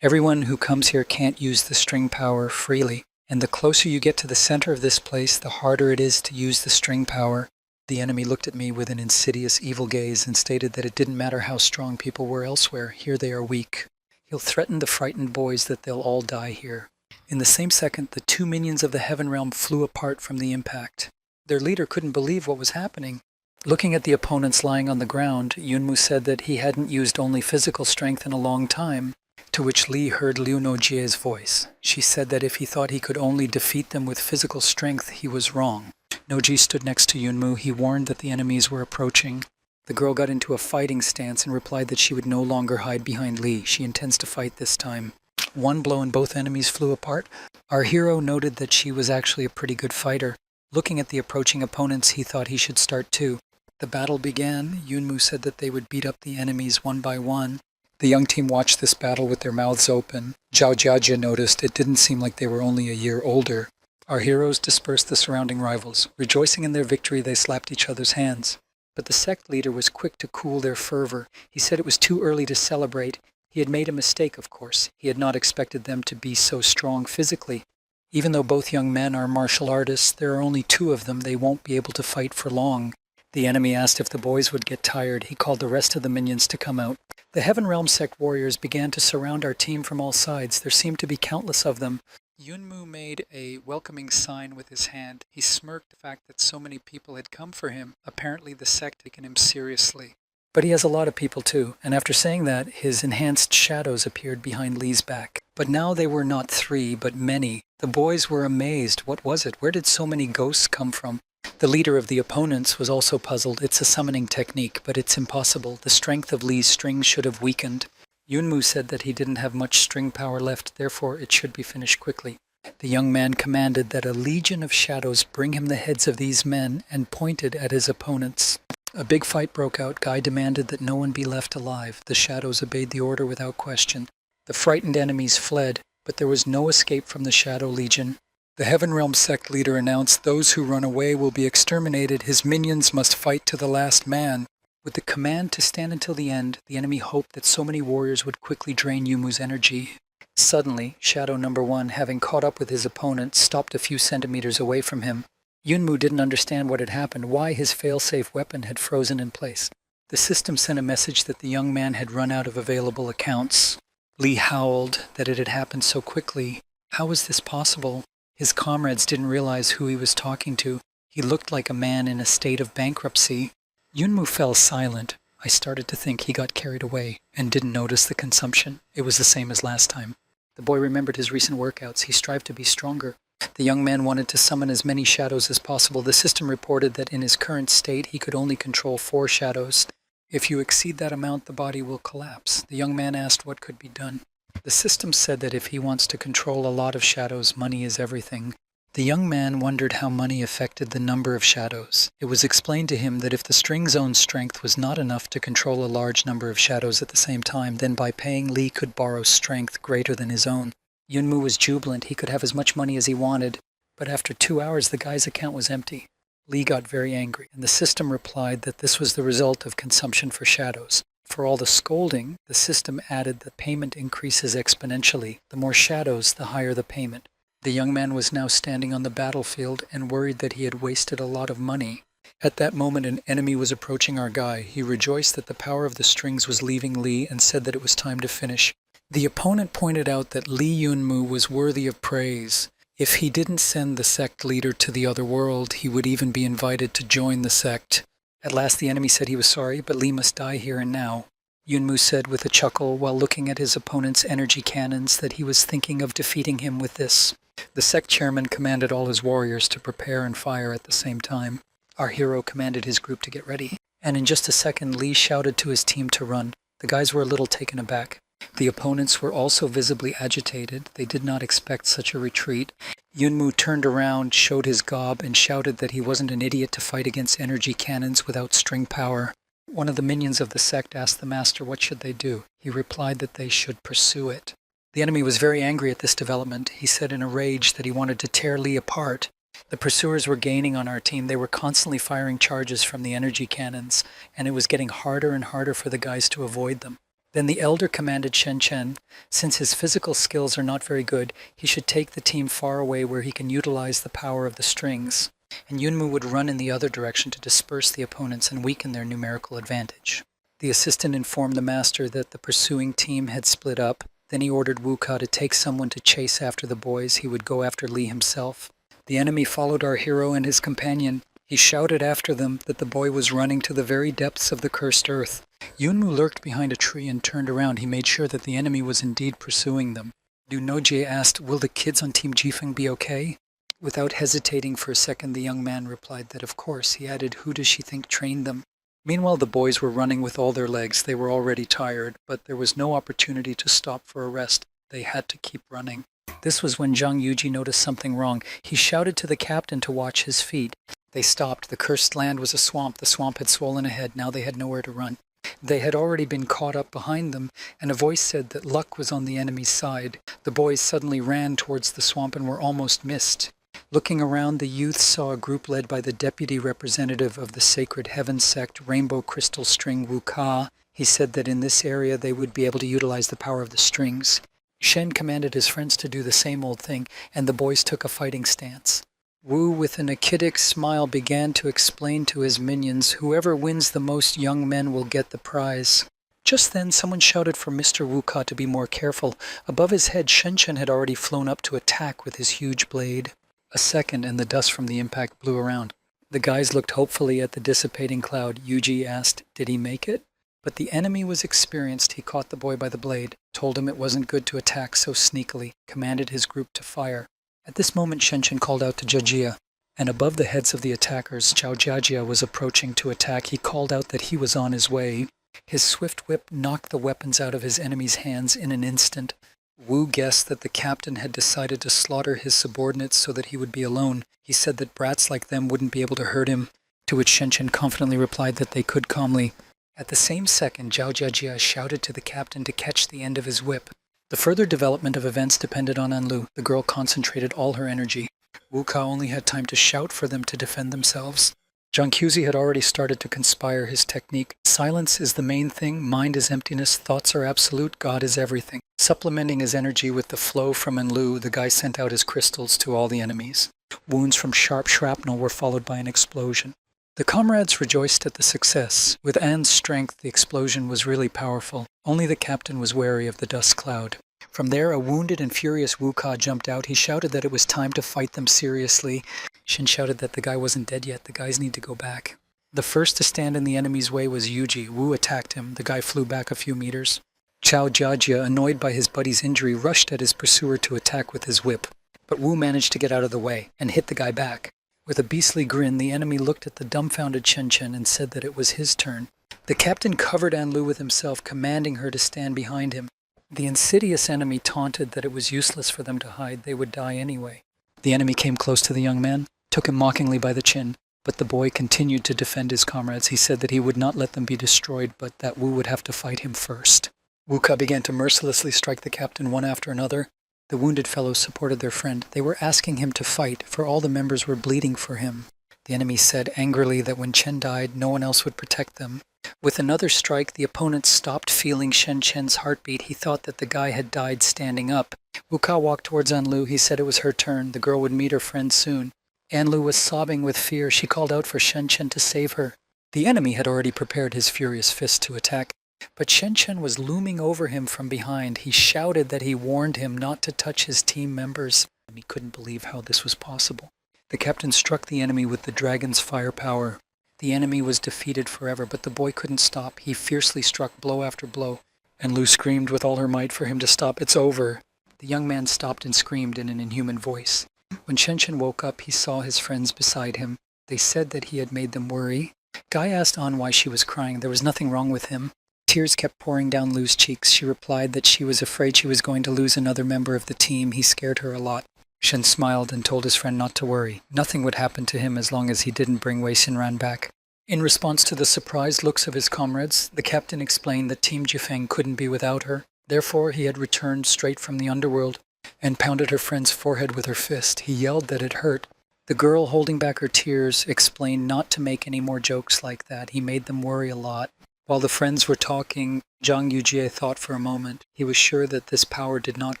Everyone who comes here can't use the string power freely, and the closer you get to the center of this place, the harder it is to use the string power. The enemy looked at me with an insidious, evil gaze and stated that it didn't matter how strong people were elsewhere. Here they are weak. He'll threaten the frightened boys that they'll all die here. In the same second, the two minions of the Heaven Realm flew apart from the impact. Their leader couldn't believe what was happening. Looking at the opponents lying on the ground, Yunmu said that he hadn't used only physical strength in a long time, to which Li heard Liu Nojie's voice. She said that if he thought he could only defeat them with physical strength, he was wrong. Nojie stood next to Yunmu. He warned that the enemies were approaching. The girl got into a fighting stance and replied that she would no longer hide behind Li. She intends to fight this time. One blow and both enemies flew apart. Our hero noted that she was actually a pretty good fighter. Looking at the approaching opponents, he thought he should start too. The battle began. Yunmu said that they would beat up the enemies one by one. The young team watched this battle with their mouths open. Zhao Jiajia noticed it didn't seem like they were only a year older. Our heroes dispersed the surrounding rivals. Rejoicing in their victory, they slapped each other's hands. But the sect leader was quick to cool their fervor. He said it was too early to celebrate. He had made a mistake, of course. He had not expected them to be so strong physically. Even though both young men are martial artists, there are only two of them. They won't be able to fight for long. The enemy asked if the boys would get tired. He called the rest of the minions to come out. The Heaven Realm sect warriors began to surround our team from all sides. There seemed to be countless of them. Yunmu made a welcoming sign with his hand. He smirked the fact that so many people had come for him. Apparently the sect had taken him seriously. But he has a lot of people too, and after saying that, his enhanced shadows appeared behind Li's back. But now they were not three, but many. The boys were amazed. What was it? Where did so many ghosts come from? The leader of the opponents was also puzzled. It's a summoning technique, but it's impossible. The strength of Li's strings should have weakened. Yunmu said that he didn't have much string power left, therefore it should be finished quickly. The young man commanded that a legion of shadows bring him the heads of these men and pointed at his opponents. A big fight broke out. Guy demanded that no one be left alive. The shadows obeyed the order without question. The frightened enemies fled, but there was no escape from the Shadow Legion. The Heaven Realm sect leader announced those who run away will be exterminated. His minions must fight to the last man. With the command to stand until the end, the enemy hoped that so many warriors would quickly drain Yumu's energy. Suddenly, Shadow Number 1, having caught up with his opponent, stopped a few centimeters away from him. Yunmu didn't understand what had happened, why his fail-safe weapon had frozen in place. The system sent a message that the young man had run out of available accounts. Li howled that it had happened so quickly. How was this possible? His comrades didn't realize who he was talking to. He looked like a man in a state of bankruptcy. Yunmu fell silent. I started to think he got carried away and didn't notice the consumption. It was the same as last time. The boy remembered his recent workouts. He strived to be stronger. The young man wanted to summon as many shadows as possible. The system reported that in his current state he could only control 4 shadows. If you exceed that amount, the body will collapse. The young man asked what could be done. The system said that if he wants to control a lot of shadows, money is everything. The young man wondered how money affected the number of shadows. It was explained to him that if the string's own strength was not enough to control a large number of shadows at the same time, then by paying, Lee could borrow strength greater than his own. Yunmu was jubilant. He could have as much money as he wanted. But after 2 hours, the guy's account was empty. Lee got very angry, and the system replied that this was the result of consumption for shadows. For all the scolding, the system added that payment increases exponentially. The more shadows, the higher the payment. The young man was now standing on the battlefield and worried that he had wasted a lot of money. At that moment, an enemy was approaching our guy. He rejoiced that the power of the strings was leaving Lee and said that it was time to finish. The opponent pointed out that Lee Yunmu was worthy of praise. If he didn't send the sect leader to the other world, he would even be invited to join the sect. At last the enemy said he was sorry, but Lee must die here and now. Yunmu said with a chuckle while looking at his opponent's energy cannons that he was thinking of defeating him with this. The sect chairman commanded all his warriors to prepare and fire at the same time. Our hero commanded his group to get ready. And in just a second, Lee shouted to his team to run. The guys were a little taken aback. The opponents were also visibly agitated. They did not expect such a retreat. Yunmu turned around, showed his gob, and shouted that he wasn't an idiot to fight against energy cannons without string power. One of the minions of the sect asked the master what should they do. He replied that they should pursue it. The enemy was very angry at this development. He said in a rage that he wanted to tear Lee apart. The pursuers were gaining on our team. They were constantly firing charges from the energy cannons, and it was getting harder and harder for the guys to avoid them. Then the elder commanded Shen Chen, since his physical skills are not very good, he should take the team far away where he can utilize the power of the strings. And Yunmu would run in the other direction to disperse the opponents and weaken their numerical advantage. The assistant informed the master that the pursuing team had split up. Then he ordered Wu Ka to take someone to chase after the boys. He would go after Lee himself. The enemy followed our hero and his companion. He shouted after them that the boy was running to the very depths of the cursed earth. Yunmu lurked behind a tree and turned around. He made sure that the enemy was indeed pursuing them. Du Nojie asked, "Will the kids on Team Jifeng be okay?" Without hesitating for a second, the young man replied that of course. He added, "Who does she think trained them?" Meanwhile, the boys were running with all their legs. They were already tired, but there was no opportunity to stop for a rest. They had to keep running. This was when Zhang Yuji noticed something wrong. He shouted to the captain to watch his feet. They stopped. The cursed land was a swamp. The swamp had swollen ahead. Now they had nowhere to run. They had already been caught up behind them, and a voice said that luck was on the enemy's side. The boys suddenly ran towards the swamp and were almost missed. Looking around, the youth saw a group led by the deputy representative of the Sacred Heaven sect, Rainbow Crystal String Wu Ka. He said that in this area they would be able to utilize the power of the strings. Shen commanded his friends to do the same old thing, and the boys took a fighting stance. Wu, with an acidic smile, began to explain to his minions, "Whoever wins the most young men will get the prize." Just then, someone shouted for Mr. Wu Ka to be more careful. Above his head, Shen Chen had already flown up to attack with his huge blade. A second, and the dust from the impact blew around. The guys looked hopefully at the dissipating cloud. Yuji asked, "Did he make it?" But the enemy was experienced. He caught the boy by the blade, told him it wasn't good to attack so sneakily, commanded his group to fire. At this moment, Shen Chen called out to Jajia, and above the heads of the attackers, Zhao Jiajia was approaching to attack. He called out that he was on his way. His swift whip knocked the weapons out of his enemy's hands in an instant. Wu guessed that the captain had decided to slaughter his subordinates so that he would be alone. He said that brats like them wouldn't be able to hurt him, to which Shen Chen confidently replied that they could calmly. At the same second, Zhao Jiajia shouted to the captain to catch the end of his whip. The further development of events depended on Anlu. The girl concentrated all her energy. Wu Ka only had time to shout for them to defend themselves. Zhang Qiuzi had already started to conspire his technique. Silence is the main thing, mind is emptiness, thoughts are absolute, God is everything. Supplementing his energy with the flow from Enlu, the guy sent out his crystals to all the enemies. Wounds from sharp shrapnel were followed by an explosion. The comrades rejoiced at the success. With Anne's strength, the explosion was really powerful. Only the captain was wary of the dust cloud. From there, a wounded and furious Wu Ka jumped out. He shouted that it was time to fight them seriously. Shin shouted that the guy wasn't dead yet. The guys need to go back. The first to stand in the enemy's way was Yuji. Wu attacked him. The guy flew back a few meters. Zhao Jiajia, annoyed by his buddy's injury, rushed at his pursuer to attack with his whip. But Wu managed to get out of the way and hit the guy back. With a beastly grin, the enemy looked at the dumbfounded Chen Chen and said that it was his turn. The captain covered Anlu with himself, commanding her to stand behind him. The insidious enemy taunted that it was useless for them to hide, they would die anyway. The enemy came close to the young man, took him mockingly by the chin, but the boy continued to defend his comrades. He said that he would not let them be destroyed, but that Wu would have to fight him first. Wu Ka began to mercilessly strike the captain one after another. The wounded fellows supported their friend. They were asking him to fight, for all the members were bleeding for him. The enemy said angrily that when Chen died, no one else would protect them. With another strike, the opponent stopped feeling Shen Chen's heartbeat. He thought that the guy had died standing up. Wu Ka walked towards Anlu. He said it was her turn. The girl would meet her friend soon. Anlu was sobbing with fear. She called out for Shen Chen to save her. The enemy had already prepared his furious fist to attack, but Shen Chen was looming over him from behind. He shouted that he warned him not to touch his team members. He couldn't believe how this was possible. The captain struck the enemy with the dragon's firepower. The enemy was defeated forever, but the boy couldn't stop. He fiercely struck blow after blow, and Lu screamed with all her might for him to stop. "It's over." The young man stopped and screamed in an inhuman voice. When Shen Chen woke up, he saw his friends beside him. They said that he had made them worry. Guy asked An why she was crying. There was nothing wrong with him. Tears kept pouring down Lu's cheeks. She replied that she was afraid she was going to lose another member of the team. He scared her a lot. Shen smiled and told his friend not to worry. Nothing would happen to him as long as he didn't bring Wei Xinran back. In response to the surprised looks of his comrades, the captain explained that Team Jifeng couldn't be without her. Therefore, he had returned straight from the underworld and pounded her friend's forehead with her fist. He yelled that it hurt. The girl, holding back her tears, explained not to make any more jokes like that. He made them worry a lot. While the friends were talking, Zhang Yujie thought for a moment. He was sure that this power did not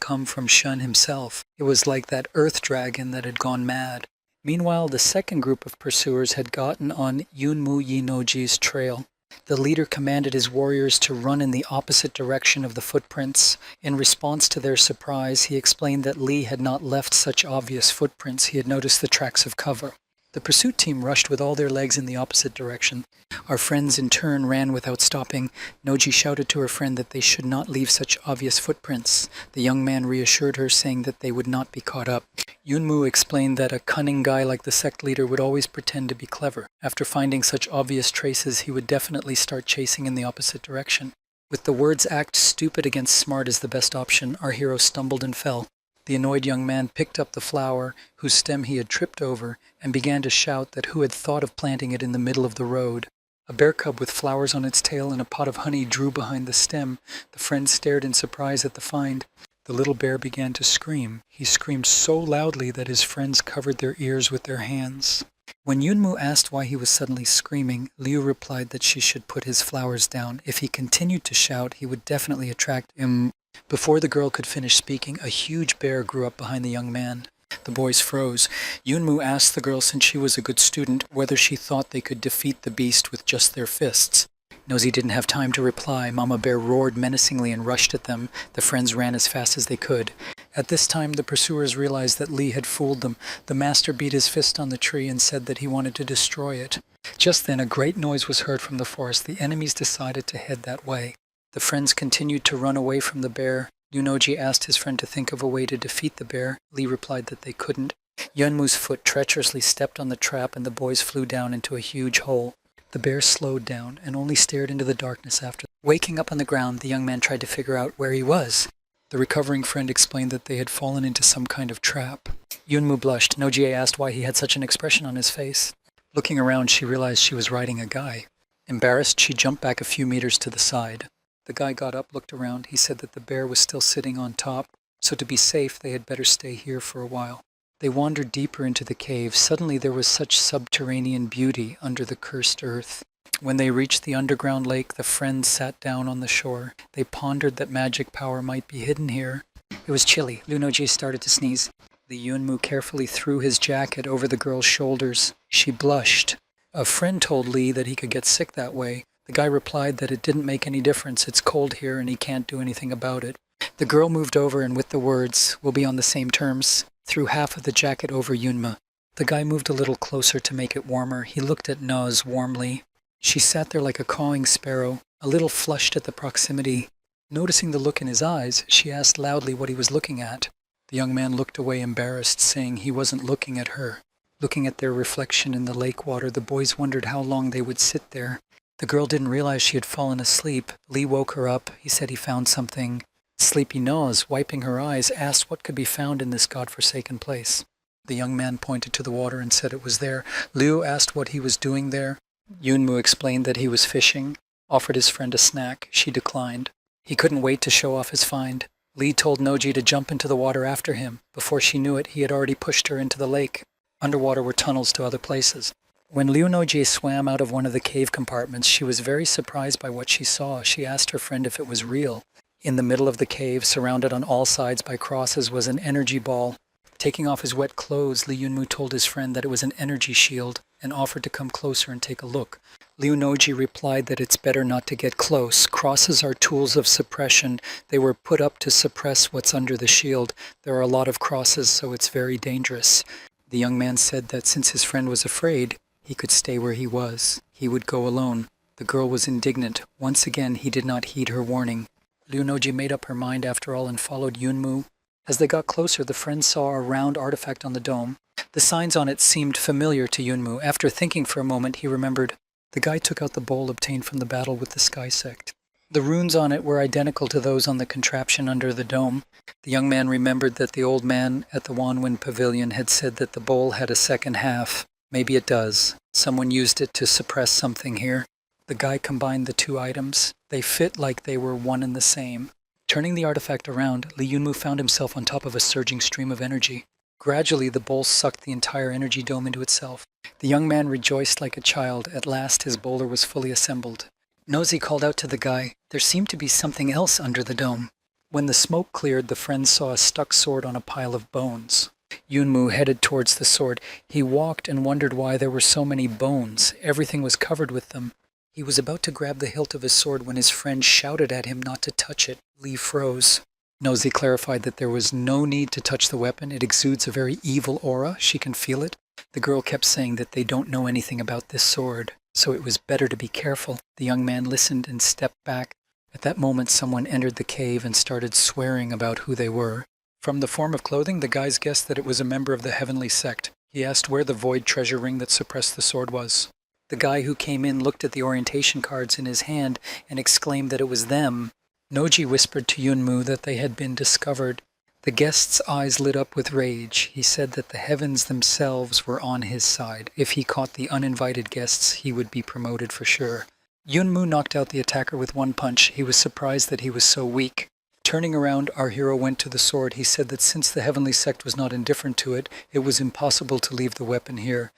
come from Shun himself. It was like that earth dragon that had gone mad. Meanwhile, the second group of pursuers had gotten on Yunmu Yinoji's trail. The leader commanded his warriors to run in the opposite direction of the footprints. In response to their surprise, he explained that Li had not left such obvious footprints. He had noticed the tracks of cover. The pursuit team rushed with all their legs in the opposite direction. Our friends in turn ran without stopping. Noji shouted to her friend that they should not leave such obvious footprints. The young man reassured her, saying that they would not be caught up. Yunmu explained that a cunning guy like the sect leader would always pretend to be clever. After finding such obvious traces, he would definitely start chasing in the opposite direction. With the words "act stupid against smart" as the best option, our hero stumbled and fell. The annoyed young man picked up the flower, whose stem he had tripped over, and began to shout that who had thought of planting it in the middle of the road. A bear cub with flowers on its tail and a pot of honey drew behind the stem. The friend stared in surprise at the find. The little bear began to scream. He screamed so loudly that his friends covered their ears with their hands. When Yunmu asked why he was suddenly screaming, Liu replied that she should put his flowers down. If he continued to shout, he would definitely attract him. Before the girl could finish speaking, a huge bear grew up behind the young man. The boys froze. Yunmu asked the girl, since she was a good student, whether she thought they could defeat the beast with just their fists. Nosy didn't have time to reply. Mama Bear roared menacingly and rushed at them. The friends ran as fast as they could. At this time, the pursuers realized that Li had fooled them. The master beat his fist on the tree and said that he wanted to destroy it. Just then, a great noise was heard from the forest. The enemies decided to head that way. The friends continued to run away from the bear. Yunoji asked his friend to think of a way to defeat the bear. Li replied that they couldn't. Yunmu's foot treacherously stepped on the trap and the boys flew down into a huge hole. The bear slowed down and only stared into the darkness after. Waking up on the ground, the young man tried to figure out where he was. The recovering friend explained that they had fallen into some kind of trap. Yunmu blushed. Nojie asked why he had such an expression on his face. Looking around, she realized she was riding a guy. Embarrassed, she jumped back a few meters to the side. The guy got up, looked around. He said that the bear was still sitting on top, so to be safe, they had better stay here for a while. They wandered deeper into the cave. Suddenly there was such subterranean beauty under the cursed earth. When they reached the underground lake, the friends sat down on the shore. They pondered that magic power might be hidden here. It was chilly. Lunoji started to sneeze. The Yunmu carefully threw his jacket over the girl's shoulders. She blushed. A friend told Li that he could get sick that way. The guy replied that it didn't make any difference. It's cold here and he can't do anything about it. The girl moved over and with the words, "We'll be on the same terms," threw half of the jacket over Yunma. The guy moved a little closer to make it warmer. He looked at Noz warmly. She sat there like a cawing sparrow, a little flushed at the proximity. Noticing the look in his eyes, she asked loudly what he was looking at. The young man looked away embarrassed, saying he wasn't looking at her. Looking at their reflection in the lake water, the boys wondered how long they would sit there. The girl didn't realize she had fallen asleep. Lee woke her up. He said he found something. Sleepy Nose, wiping her eyes, asked what could be found in this godforsaken place. The young man pointed to the water and said it was there. Liu asked what he was doing there. Yunmu explained that he was fishing, offered his friend a snack. She declined. He couldn't wait to show off his find. Lee told Noji to jump into the water after him. Before she knew it, he had already pushed her into the lake. Underwater were tunnels to other places. When Liu Noji swam out of one of the cave compartments, she was very surprised by what she saw. She asked her friend if it was real. In the middle of the cave, surrounded on all sides by crosses, was an energy ball. Taking off his wet clothes, Li Yunmu told his friend that it was an energy shield and offered to come closer and take a look. Liu Noji replied that it's better not to get close. Crosses are tools of suppression. They were put up to suppress what's under the shield. There are a lot of crosses, so it's very dangerous. The young man said that since his friend was afraid, he could stay where he was. He would go alone. The girl was indignant. Once again, he did not heed her warning. Liu Noji made up her mind after all and followed Yunmu. As they got closer, the friend saw a round artifact on the dome. The signs on it seemed familiar to Yunmu. After thinking for a moment, he remembered. The guy took out the bowl obtained from the battle with the Sky Sect. The runes on it were identical to those on the contraption under the dome. The young man remembered that the old man at the Wanwen Pavilion had said that the bowl had a second half. Maybe it does. Someone used it to suppress something here. The guy combined the two items. They fit like they were one and the same. Turning the artifact around, Li Yunmu found himself on top of a surging stream of energy. Gradually, the bowl sucked the entire energy dome into itself. The young man rejoiced like a child. At last, his bowler was fully assembled. Nosy called out to the guy. There seemed to be something else under the dome. When the smoke cleared, the friend saw a stuck sword on a pile of bones. Yunmu headed towards the sword. He walked and wondered why there were so many bones. Everything was covered with them. He was about to grab the hilt of his sword when his friend shouted at him not to touch it. Lee froze. Nosy clarified that there was no need to touch the weapon. It exudes a very evil aura. She can feel it. The girl kept saying that they don't know anything about this sword, so it was better to be careful. The young man listened and stepped back. At that moment, someone entered the cave and started swearing about who they were. From the form of clothing, the guys guessed that it was a member of the Heavenly Sect. He asked where the void treasure ring that suppressed the sword was. The guy who came in looked at the orientation cards in his hand and exclaimed that it was them. Noji whispered to Yunmu that they had been discovered. The guest's eyes lit up with rage. He said that the heavens themselves were on his side. If he caught the uninvited guests, he would be promoted for sure. Yunmu knocked out the attacker with one punch. He was surprised that he was so weak. Turning around, our hero went to the sword. He said that since the Heavenly Sect was not indifferent to it, it was impossible to leave the weapon here.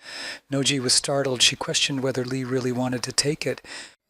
Noji was startled. She questioned whether Lee really wanted to take it.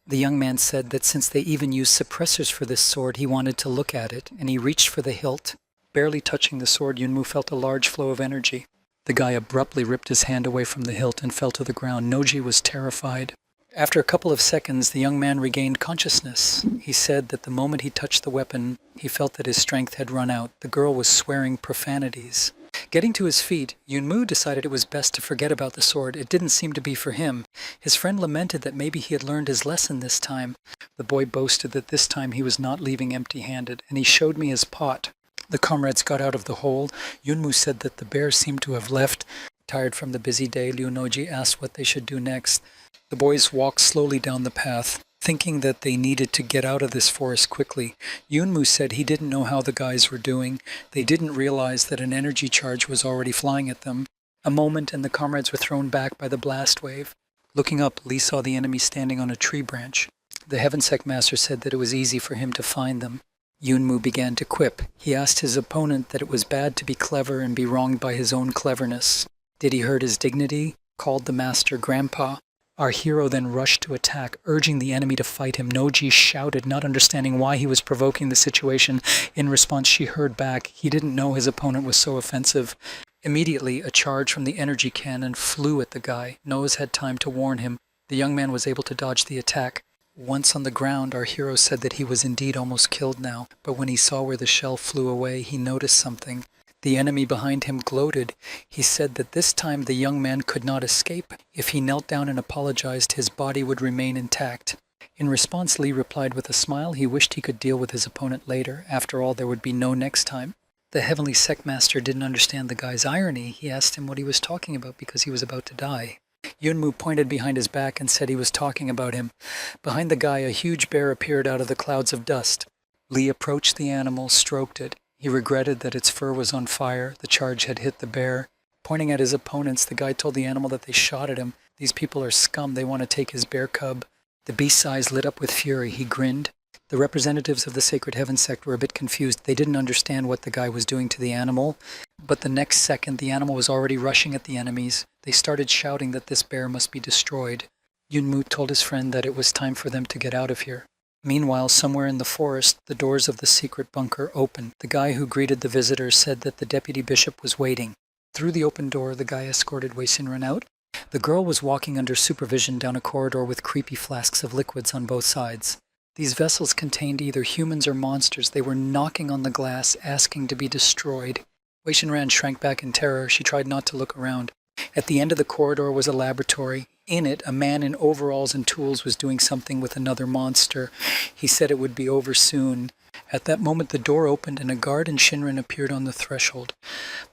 The young man said that since they even used suppressors for this sword, he wanted to look at it, and he reached for the hilt. Barely touching the sword, Yunmu felt a large flow of energy. The guy abruptly ripped his hand away from the hilt and fell to the ground. Noji was terrified. After a couple of seconds, the young man regained consciousness. He said that the moment he touched the weapon, he felt that his strength had run out. The girl was swearing profanities. Getting to his feet, Yunmu decided it was best to forget about the sword. It didn't seem to be for him. His friend lamented that maybe he had learned his lesson this time. The boy boasted that this time he was not leaving empty-handed, and he showed me his pot. The comrades got out of the hole. Yunmu said that the bear seemed to have left. Tired from the busy day, Liu Noji asked what they should do next. The boys walked slowly down the path, thinking that they needed to get out of this forest quickly. Yunmu said he didn't know how the guys were doing. They didn't realize that an energy charge was already flying at them. A moment and the comrades were thrown back by the blast wave. Looking up, Lee saw the enemy standing on a tree branch. The Heaven Sect Master said that it was easy for him to find them. Yunmu began to quip. He asked his opponent that it was bad to be clever and be wronged by his own cleverness. Did he hurt his dignity? Called the master Grandpa. Our hero then rushed to attack, urging the enemy to fight him. Noji shouted, not understanding why he was provoking the situation. In response, she heard back. He didn't know his opponent was so offensive. Immediately, a charge from the energy cannon flew at the guy. Nose had time to warn him. The young man was able to dodge the attack. Once on the ground, our hero said that he was indeed almost killed now, but when he saw where the shell flew away, he noticed something. The enemy behind him gloated. He said that this time the young man could not escape. If he knelt down and apologized, his body would remain intact. In response, Lee replied with a smile. He wished he could deal with his opponent later. After all, there would be no next time. The Heavenly Sect Master didn't understand the guy's irony. He asked him what he was talking about because he was about to die. Yunmu pointed behind his back and said he was talking about him. Behind the guy, a huge bear appeared out of the clouds of dust. Lee approached the animal, stroked it. He regretted that its fur was on fire. The charge had hit the bear. Pointing at his opponents, the guy told the animal that they shot at him. These people are scum. They want to take his bear cub. The beast's eyes lit up with fury. He grinned. The representatives of the Sacred Heaven sect were a bit confused. They didn't understand what the guy was doing to the animal, but the next second the animal was already rushing at the enemies. They started shouting that this bear must be destroyed. Yunmu told his friend that it was time for them to get out of here. Meanwhile, somewhere in the forest, the doors of the secret bunker opened. The guy who greeted the visitors said that the deputy bishop was waiting. Through the open door, the guy escorted Wei Xinren out. The girl was walking under supervision down a corridor with creepy flasks of liquids on both sides. These vessels contained either humans or monsters. They were knocking on the glass, asking to be destroyed. Wei Xinren shrank back in terror. She tried not to look around. At the end of the corridor was a laboratory. In it, a man in overalls and tools was doing something with another monster. He said it would be over soon. At that moment, the door opened and a guard and Xinren appeared on the threshold.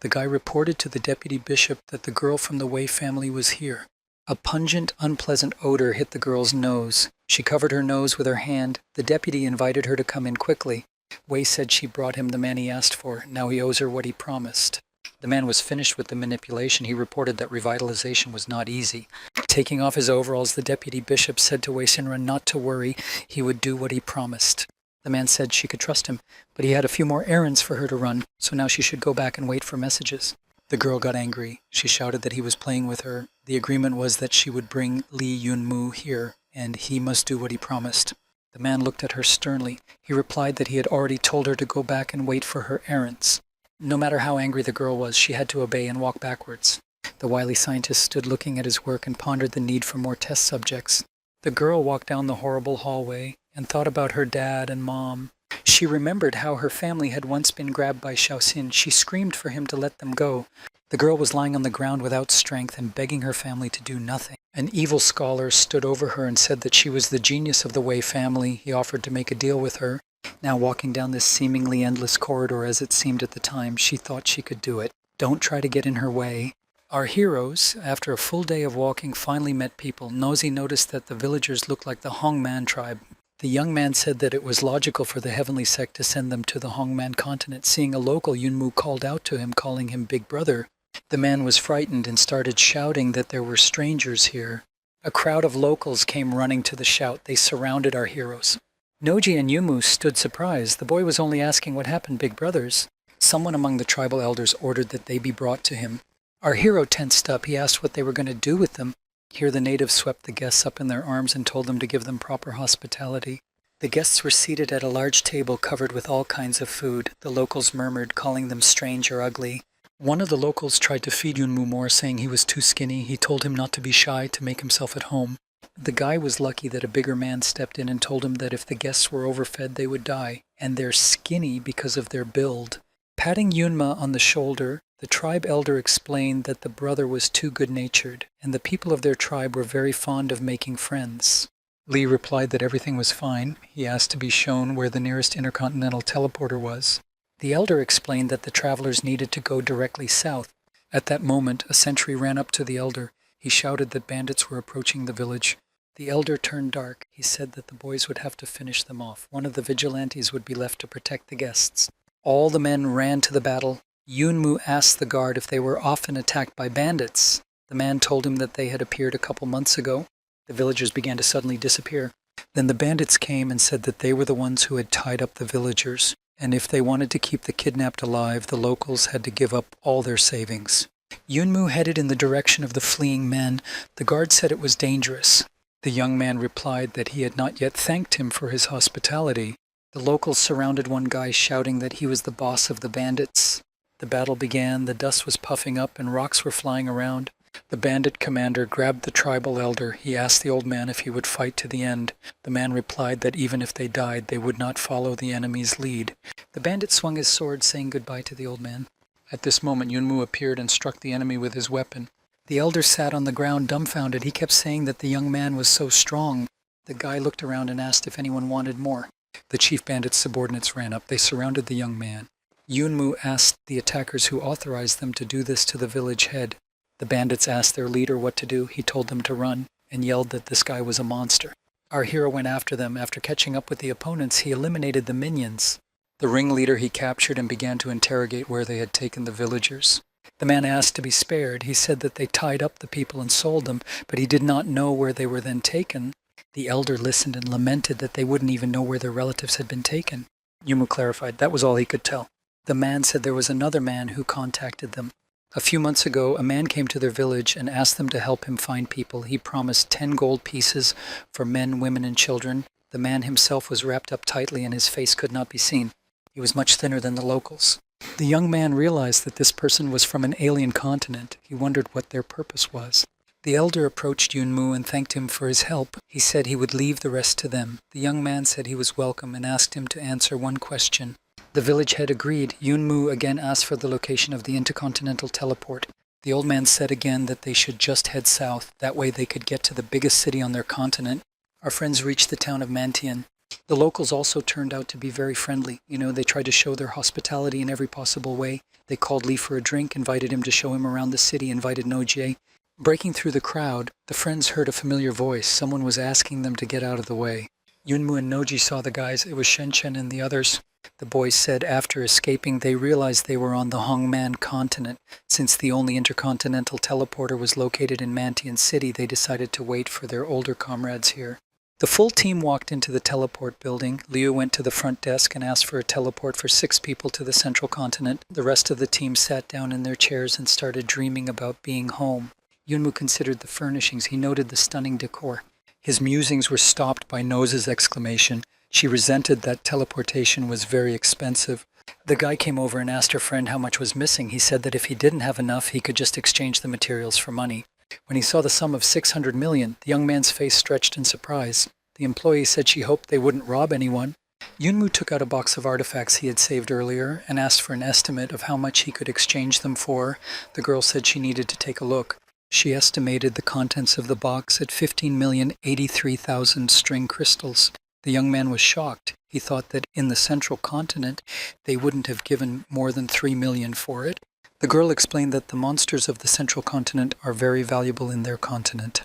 The guy reported to the deputy bishop that the girl from the Wei family was here. A pungent, unpleasant odor hit the girl's nose. She covered her nose with her hand. The deputy invited her to come in quickly. Wei said she brought him the man he asked for. Now he owes her what he promised. The man was finished with the manipulation. He reported that revitalization was not easy. Taking off his overalls, the deputy bishop said to Wei Xinren not to worry. He would do what he promised. The man said she could trust him, but he had a few more errands for her to run, so now she should go back and wait for messages. The girl got angry. She shouted that he was playing with her. The agreement was that she would bring Li Yunmu here, and he must do what he promised. The man looked at her sternly. He replied that he had already told her to go back and wait for her errands. No matter how angry the girl was, she had to obey and walk backwards. The wily scientist stood looking at his work and pondered the need for more test subjects. The girl walked down the horrible hallway and thought about her dad and mom. She remembered how her family had once been grabbed by Shaoxin. She screamed for him to let them go. The girl was lying on the ground without strength and begging her family to do nothing. An evil scholar stood over her and said that she was the genius of the Wei family. He offered to make a deal with her. Now walking down this seemingly endless corridor as it seemed at the time, she thought she could do it. Don't try to get in her way. Our heroes, after a full day of walking, finally met people. Nosy noticed that the villagers looked like the Hongman tribe. The young man said that it was logical for the heavenly sect to send them to the Hongman continent. Seeing a local, Yunmu called out to him, calling him Big Brother. The man was frightened and started shouting that there were strangers here. A crowd of locals came running to the shout. They surrounded our heroes. Noji and Yumu stood surprised. The boy was only asking what happened, Big Brothers. Someone among the tribal elders ordered that they be brought to him. Our hero tensed up. He asked what they were going to do with them. Here the natives swept the guests up in their arms and told them to give them proper hospitality. The guests were seated at a large table covered with all kinds of food. The locals murmured, calling them strange or ugly. One of the locals tried to feed Yunmu more, saying he was too skinny. He told him not to be shy, to make himself at home. The guy was lucky that a bigger man stepped in and told him that if the guests were overfed, they would die, and they're skinny because of their build. Patting Yunma on the shoulder, the tribe elder explained that the brother was too good-natured, and the people of their tribe were very fond of making friends. Li replied that everything was fine. He asked to be shown where the nearest intercontinental teleporter was. The elder explained that the travelers needed to go directly south. At that moment, a sentry ran up to the elder. He shouted that bandits were approaching the village. The elder turned dark. He said that the boys would have to finish them off. One of the vigilantes would be left to protect the guests. All the men ran to the battle. Yunmu asked the guard if they were often attacked by bandits. The man told him that they had appeared a couple months ago. The villagers began to suddenly disappear. Then the bandits came and said that they were the ones who had tied up the villagers, and if they wanted to keep the kidnapped alive, the locals had to give up all their savings. Yunmu headed in the direction of the fleeing men. The guard said it was dangerous. The young man replied that he had not yet thanked him for his hospitality. The locals surrounded one guy, shouting that he was the boss of the bandits. The battle began. The dust was puffing up and rocks were flying around. The bandit commander grabbed the tribal elder. He asked the old man if he would fight to the end. The man replied that even if they died, they would not follow the enemy's lead. The bandit swung his sword, saying goodbye to the old man. At this moment, Yunmu appeared and struck the enemy with his weapon. The elder sat on the ground dumbfounded. He kept saying that the young man was so strong. The guy looked around and asked if anyone wanted more. The chief bandit's subordinates ran up. They surrounded the young man. Yunmu asked the attackers who authorized them to do this to the village head. The The bandits asked their leader what to do. He told them to run and yelled that this guy was a monster. Our hero went after them. After catching up with the opponents, he eliminated the minions. The ringleader he captured and began to interrogate where they had taken the villagers. The man asked to be spared. He said that they tied up the people and sold them, but he did not know where they were then taken. The elder listened and lamented that they wouldn't even know where their relatives had been taken. Yumu clarified that was all he could tell. The man said there was another man who contacted them. A few months ago, a man came to their village and asked them to help him find people. He promised 10 gold pieces for men, women, and children. The man himself was wrapped up tightly and his face could not be seen. He was much thinner than the locals. The young man realized that this person was from an alien continent. He wondered what their purpose was. The elder approached Yunmu and thanked him for his help. He said he would leave the rest to them. The young man said he was welcome and asked him to answer one question. The village head agreed. Yunmu again asked for the location of the intercontinental teleport. The old man said again that they should just head south. That way they could get to the biggest city on their continent. Our friends reached the town of Mantian. The locals also turned out to be very friendly. They tried to show their hospitality in every possible way. They called Lee for a drink, invited him to show him around the city, invited Nojie. Breaking through the crowd, the friends heard a familiar voice. Someone was asking them to get out of the way. Yunmu and Noji saw the guys. It was Shen and the others. The boys said after escaping, they realized they were on the Hongman continent. Since the only intercontinental teleporter was located in Mantian City, they decided to wait for their older comrades here. The full team walked into the teleport building. Liu went to the front desk and asked for a teleport for 6 people to the central continent. The rest of the team sat down in their chairs and started dreaming about being home. Yunmu considered the furnishings. He noted the stunning decor. His musings were stopped by Nose's exclamation. She resented that teleportation was very expensive. The guy came over and asked her friend how much was missing. He said that if he didn't have enough, he could just exchange the materials for money. When he saw the sum of 600 million, the young man's face stretched in surprise. The employee said she hoped they wouldn't rob anyone. Yunmu took out a box of artifacts he had saved earlier and asked for an estimate of how much he could exchange them for. The girl said she needed to take a look. She estimated the contents of the box at 15,083,000 string crystals. The young man was shocked. He thought that in the central continent, they wouldn't have given more than 3 million for it. The girl explained that the monsters of the central continent are very valuable in their continent.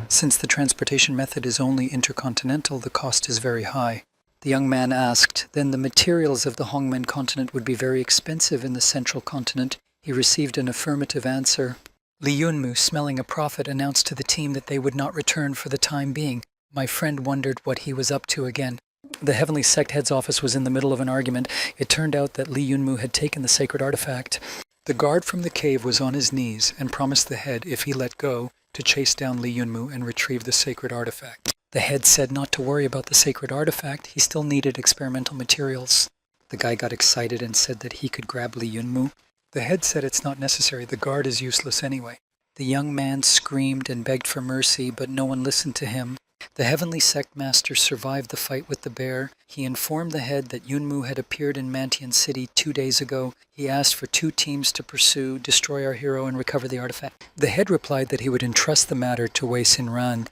Since the transportation method is only intercontinental, the cost is very high. The young man asked, then the materials of the Hongmen continent would be very expensive in the central continent. He received an affirmative answer. Li Yunmu, smelling a profit, announced to the team that they would not return for the time being. My friend wondered what he was up to again. The Heavenly Sect head's office was in the middle of an argument. It turned out that Li Yunmu had taken the sacred artifact. The guard from the cave was on his knees and promised the head, if he let go, to chase down Li Yunmu and retrieve the sacred artifact. The head said not to worry about the sacred artifact. He still needed experimental materials. The guy got excited and said that he could grab Li Yunmu. The head said it's not necessary. The guard is useless anyway. The young man screamed and begged for mercy, but no one listened to him. The Heavenly Sect Master survived the fight with the bear. He informed the head that Yunmu had appeared in Mantian City 2 days ago. He asked for 2 teams to pursue, destroy our hero, and recover the artifact. The head replied that he would entrust the matter to Wei Sinran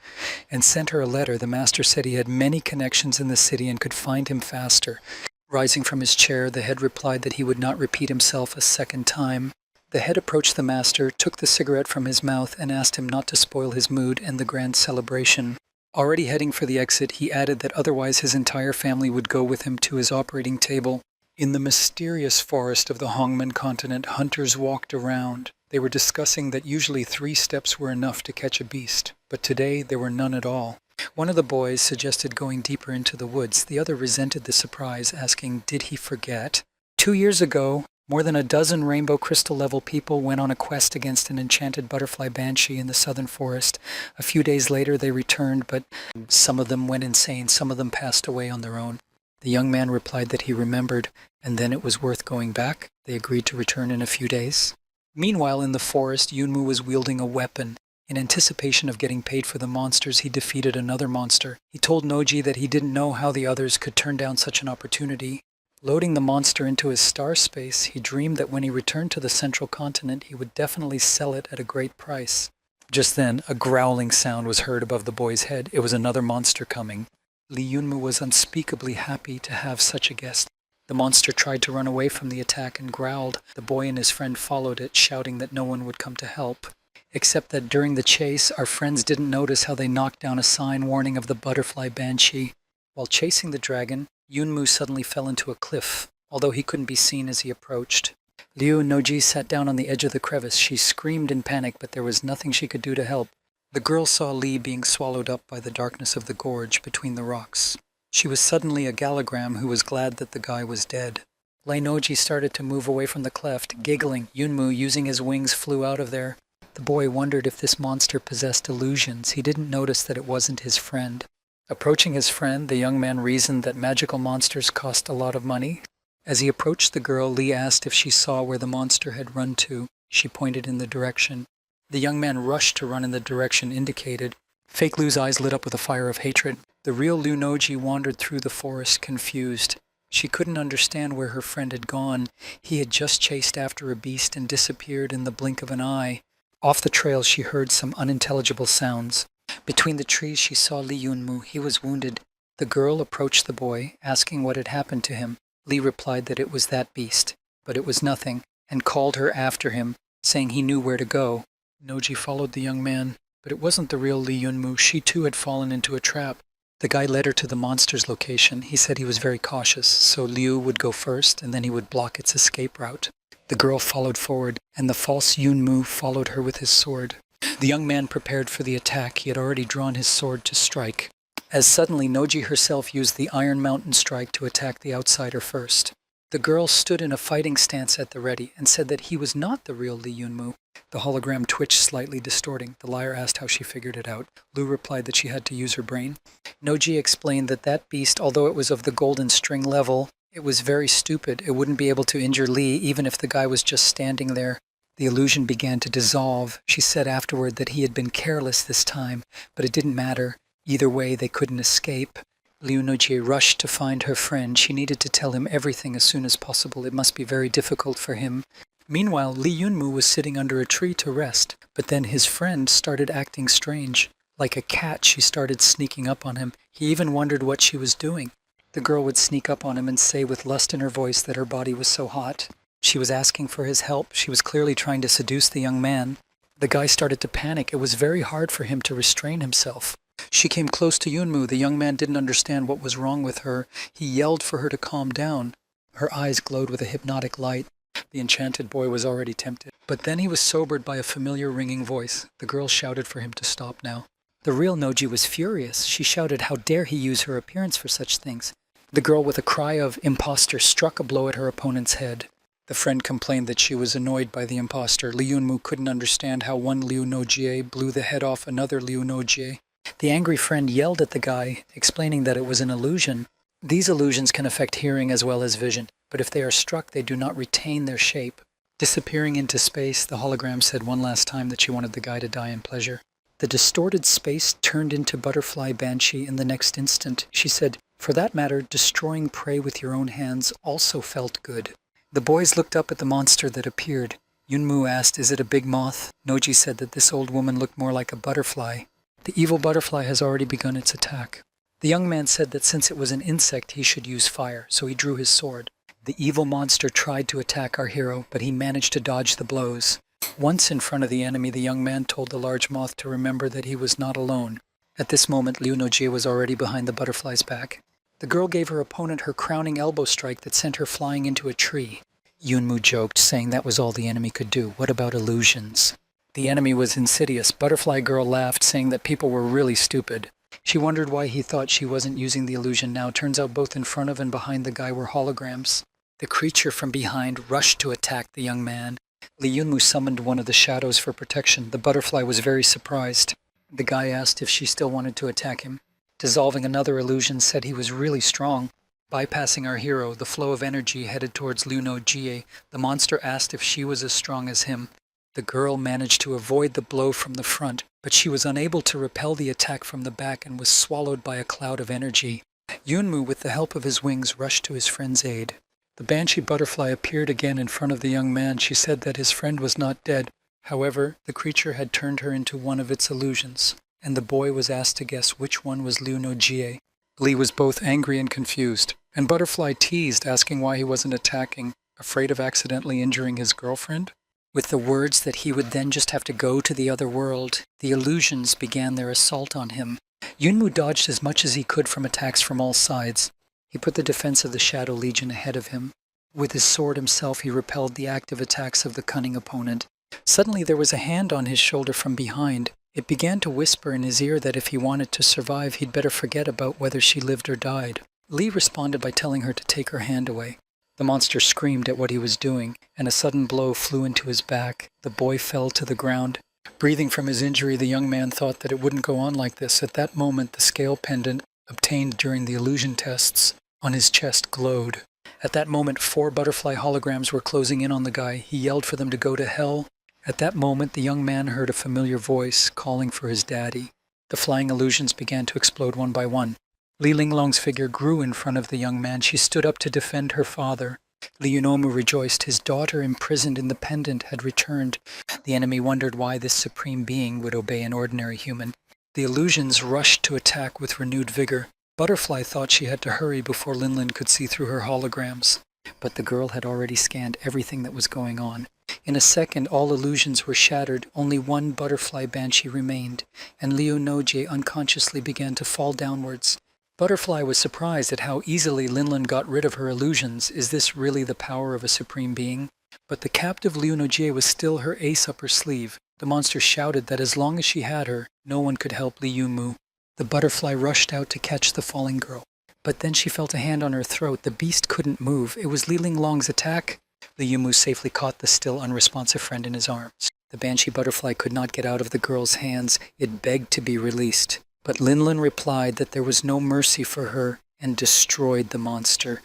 and sent her a letter. The master said he had many connections in the city and could find him faster. Rising from his chair, the head replied that he would not repeat himself a second time. The head approached the master, took the cigarette from his mouth, and asked him not to spoil his mood and the grand celebration. Already heading for the exit, he added that otherwise his entire family would go with him to his operating table. In the mysterious forest of the Hongmen continent, hunters walked around. They were discussing that usually 3 steps were enough to catch a beast, but today there were none at all. One of the boys suggested going deeper into the woods. The other resented the surprise, asking, did he forget? 2 years ago, more than a dozen rainbow crystal level people went on a quest against an enchanted butterfly banshee in the southern forest. A few days later they returned, but some of them went insane, some of them passed away on their own. The young man replied that he remembered, and then it was worth going back. They agreed to return in a few days. Meanwhile, in the forest, Yunmu was wielding a weapon. In anticipation of getting paid for the monsters, he defeated another monster. He told Noji that he didn't know how the others could turn down such an opportunity. Loading the monster into his star space, he dreamed that when he returned to the central continent, he would definitely sell it at a great price. Just then, a growling sound was heard above the boy's head. It was another monster coming. Li Yunmu was unspeakably happy to have such a guest. The monster tried to run away from the attack and growled. The boy and his friend followed it, shouting that no one would come to help. except that during the chase, our friends didn't notice how they knocked down a sign warning of the butterfly banshee. While chasing the dragon, Yunmu suddenly fell into a cliff, although he couldn't be seen as he approached. Liu Noji sat down on the edge of the crevice. She screamed in panic, but there was nothing she could do to help. The girl saw Li being swallowed up by the darkness of the gorge between the rocks. She was suddenly a gallogram who was glad that the guy was dead. Lei Noji started to move away from the cleft, giggling. Yunmu, using his wings, flew out of there. The boy wondered if this monster possessed illusions. He didn't notice that it wasn't his friend. Approaching his friend, the young man reasoned that magical monsters cost a lot of money. As he approached the girl, Li asked if she saw where the monster had run to. She pointed in the direction. The young man rushed to run in the direction indicated. Fake Liu's eyes lit up with a fire of hatred. The real Liu Noji wandered through the forest, confused. She couldn't understand where her friend had gone. He had just chased after a beast and disappeared in the blink of an eye. Off the trail, she heard some unintelligible sounds. Between the trees, she saw Li Yunmu. He was wounded. The girl approached the boy, asking what had happened to him. Li replied that it was that beast, but it was nothing, and called her after him, saying he knew where to go. Noji followed the young man, but it wasn't the real Li Yunmu. She too had fallen into a trap. The guy led her to the monster's location. He said he was very cautious, so Liu would go first, and then he would block its escape route. The girl followed forward, and the false Yunmu followed her with his sword. The young man prepared for the attack. He had already drawn his sword to strike. As suddenly, Noji herself used the Iron Mountain strike to attack the outsider first. The girl stood in a fighting stance at the ready and said that he was not the real Li Yunmu. The hologram twitched slightly, distorting. The liar asked how she figured it out. Liu replied that she had to use her brain. Noji explained that that beast, although it was of the golden string level, it was very stupid. It wouldn't be able to injure Li even if the guy was just standing there. The illusion began to dissolve. She said afterward that he had been careless this time, but it didn't matter. Either way, they couldn't escape. Liu Noji rushed to find her friend. She needed to tell him everything as soon as possible. It must be very difficult for him. Meanwhile, Li Yunmu was sitting under a tree to rest, but then his friend started acting strange. Like a cat, she started sneaking up on him. He even wondered what she was doing. The girl would sneak up on him and say with lust in her voice that her body was so hot. She was asking for his help. She was clearly trying to seduce the young man. The guy started to panic. It was very hard for him to restrain himself. She came close to Yunmu. The young man didn't understand what was wrong with her. He yelled for her to calm down. Her eyes glowed with a hypnotic light. The enchanted boy was already tempted. But then he was sobered by a familiar ringing voice. The girl shouted for him to stop now. The real Noji was furious. She shouted how dare he use her appearance for such things. The girl, with a cry of imposter, struck a blow at her opponent's head. The friend complained that she was annoyed by the imposter. Li Yunmu couldn't understand how one Liu Nojie blew the head off another Liu Nojie. The angry friend yelled at the guy, explaining that it was an illusion. These illusions can affect hearing as well as vision, but if they are struck, they do not retain their shape. Disappearing into space, the hologram said one last time that she wanted the guy to die in pleasure. The distorted space turned into Butterfly Banshee in the next instant. She said, "For that matter, destroying prey with your own hands also felt good." The boys looked up at the monster that appeared. Yunmu asked, "Is it a big moth?" Noji said that this old woman looked more like a butterfly. The evil butterfly has already begun its attack. The young man said that since it was an insect, he should use fire, so he drew his sword. The evil monster tried to attack our hero, but he managed to dodge the blows. Once in front of the enemy, the young man told the large moth to remember that he was not alone. At this moment, Liu Nojie was already behind the butterfly's back. The girl gave her opponent her crowning elbow strike that sent her flying into a tree. Yunmu joked, saying that was all the enemy could do. What about illusions? The enemy was insidious. Butterfly Girl laughed, saying that people were really stupid. She wondered why he thought she wasn't using the illusion now. Turns out both in front of and behind the guy were holograms. The creature from behind rushed to attack the young man. Li Yunmu summoned one of the shadows for protection. The butterfly was very surprised. The guy asked if she still wanted to attack him. Dissolving another illusion said he was really strong. Bypassing our hero, the flow of energy headed towards Liu Nojie. The monster asked if she was as strong as him. The girl managed to avoid the blow from the front, but she was unable to repel the attack from the back and was swallowed by a cloud of energy. Yunmu, with the help of his wings, rushed to his friend's aid. The banshee butterfly appeared again in front of the young man. She said that his friend was not dead. However, the creature had turned her into one of its illusions, and the boy was asked to guess which one was Liu Nojie. Li was both angry and confused, and Butterfly teased, asking why he wasn't attacking, afraid of accidentally injuring his girlfriend. With the words that he would then just have to go to the other world, the illusions began their assault on him. Yunmu dodged as much as he could from attacks from all sides. He put the defense of the Shadow Legion ahead of him. With his sword himself, he repelled the active attacks of the cunning opponent. Suddenly there was a hand on his shoulder from behind. It began to whisper in his ear that if he wanted to survive, he'd better forget about whether she lived or died. Lee responded by telling her to take her hand away. The monster screamed at what he was doing, and a sudden blow flew into his back. The boy fell to the ground. Breathing from his injury, the young man thought that it wouldn't go on like this. At that moment, the scale pendant, obtained during the illusion tests, on his chest glowed. At that moment, 4 butterfly holograms were closing in on the guy. He yelled for them to go to hell. At that moment, the young man heard a familiar voice calling for his daddy. The flying illusions began to explode one by one. Li Linglong's figure grew in front of the young man. She stood up to defend her father. Li Yunomu rejoiced. His daughter, imprisoned in the pendant, had returned. The enemy wondered why this supreme being would obey an ordinary human. The illusions rushed to attack with renewed vigor. Butterfly thought she had to hurry before Linlin could see through her holograms. But the girl had already scanned everything that was going on. In a second, all illusions were shattered. Only one butterfly banshee remained, and Liu Noji unconsciously began to fall downwards. Butterfly was surprised at how easily Linlin got rid of her illusions. Is this really the power of a supreme being? But the captive Liu Nojie was still her ace up her sleeve. The monster shouted that as long as she had her, no one could help Li Yumu. The butterfly rushed out to catch the falling girl. But then she felt a hand on her throat. The beast couldn't move. It was Li Linglong's attack. Li Yumu safely caught the still unresponsive friend in his arms. The banshee butterfly could not get out of the girl's hands. It begged to be released. But Linlin replied that there was no mercy for her and destroyed the monster.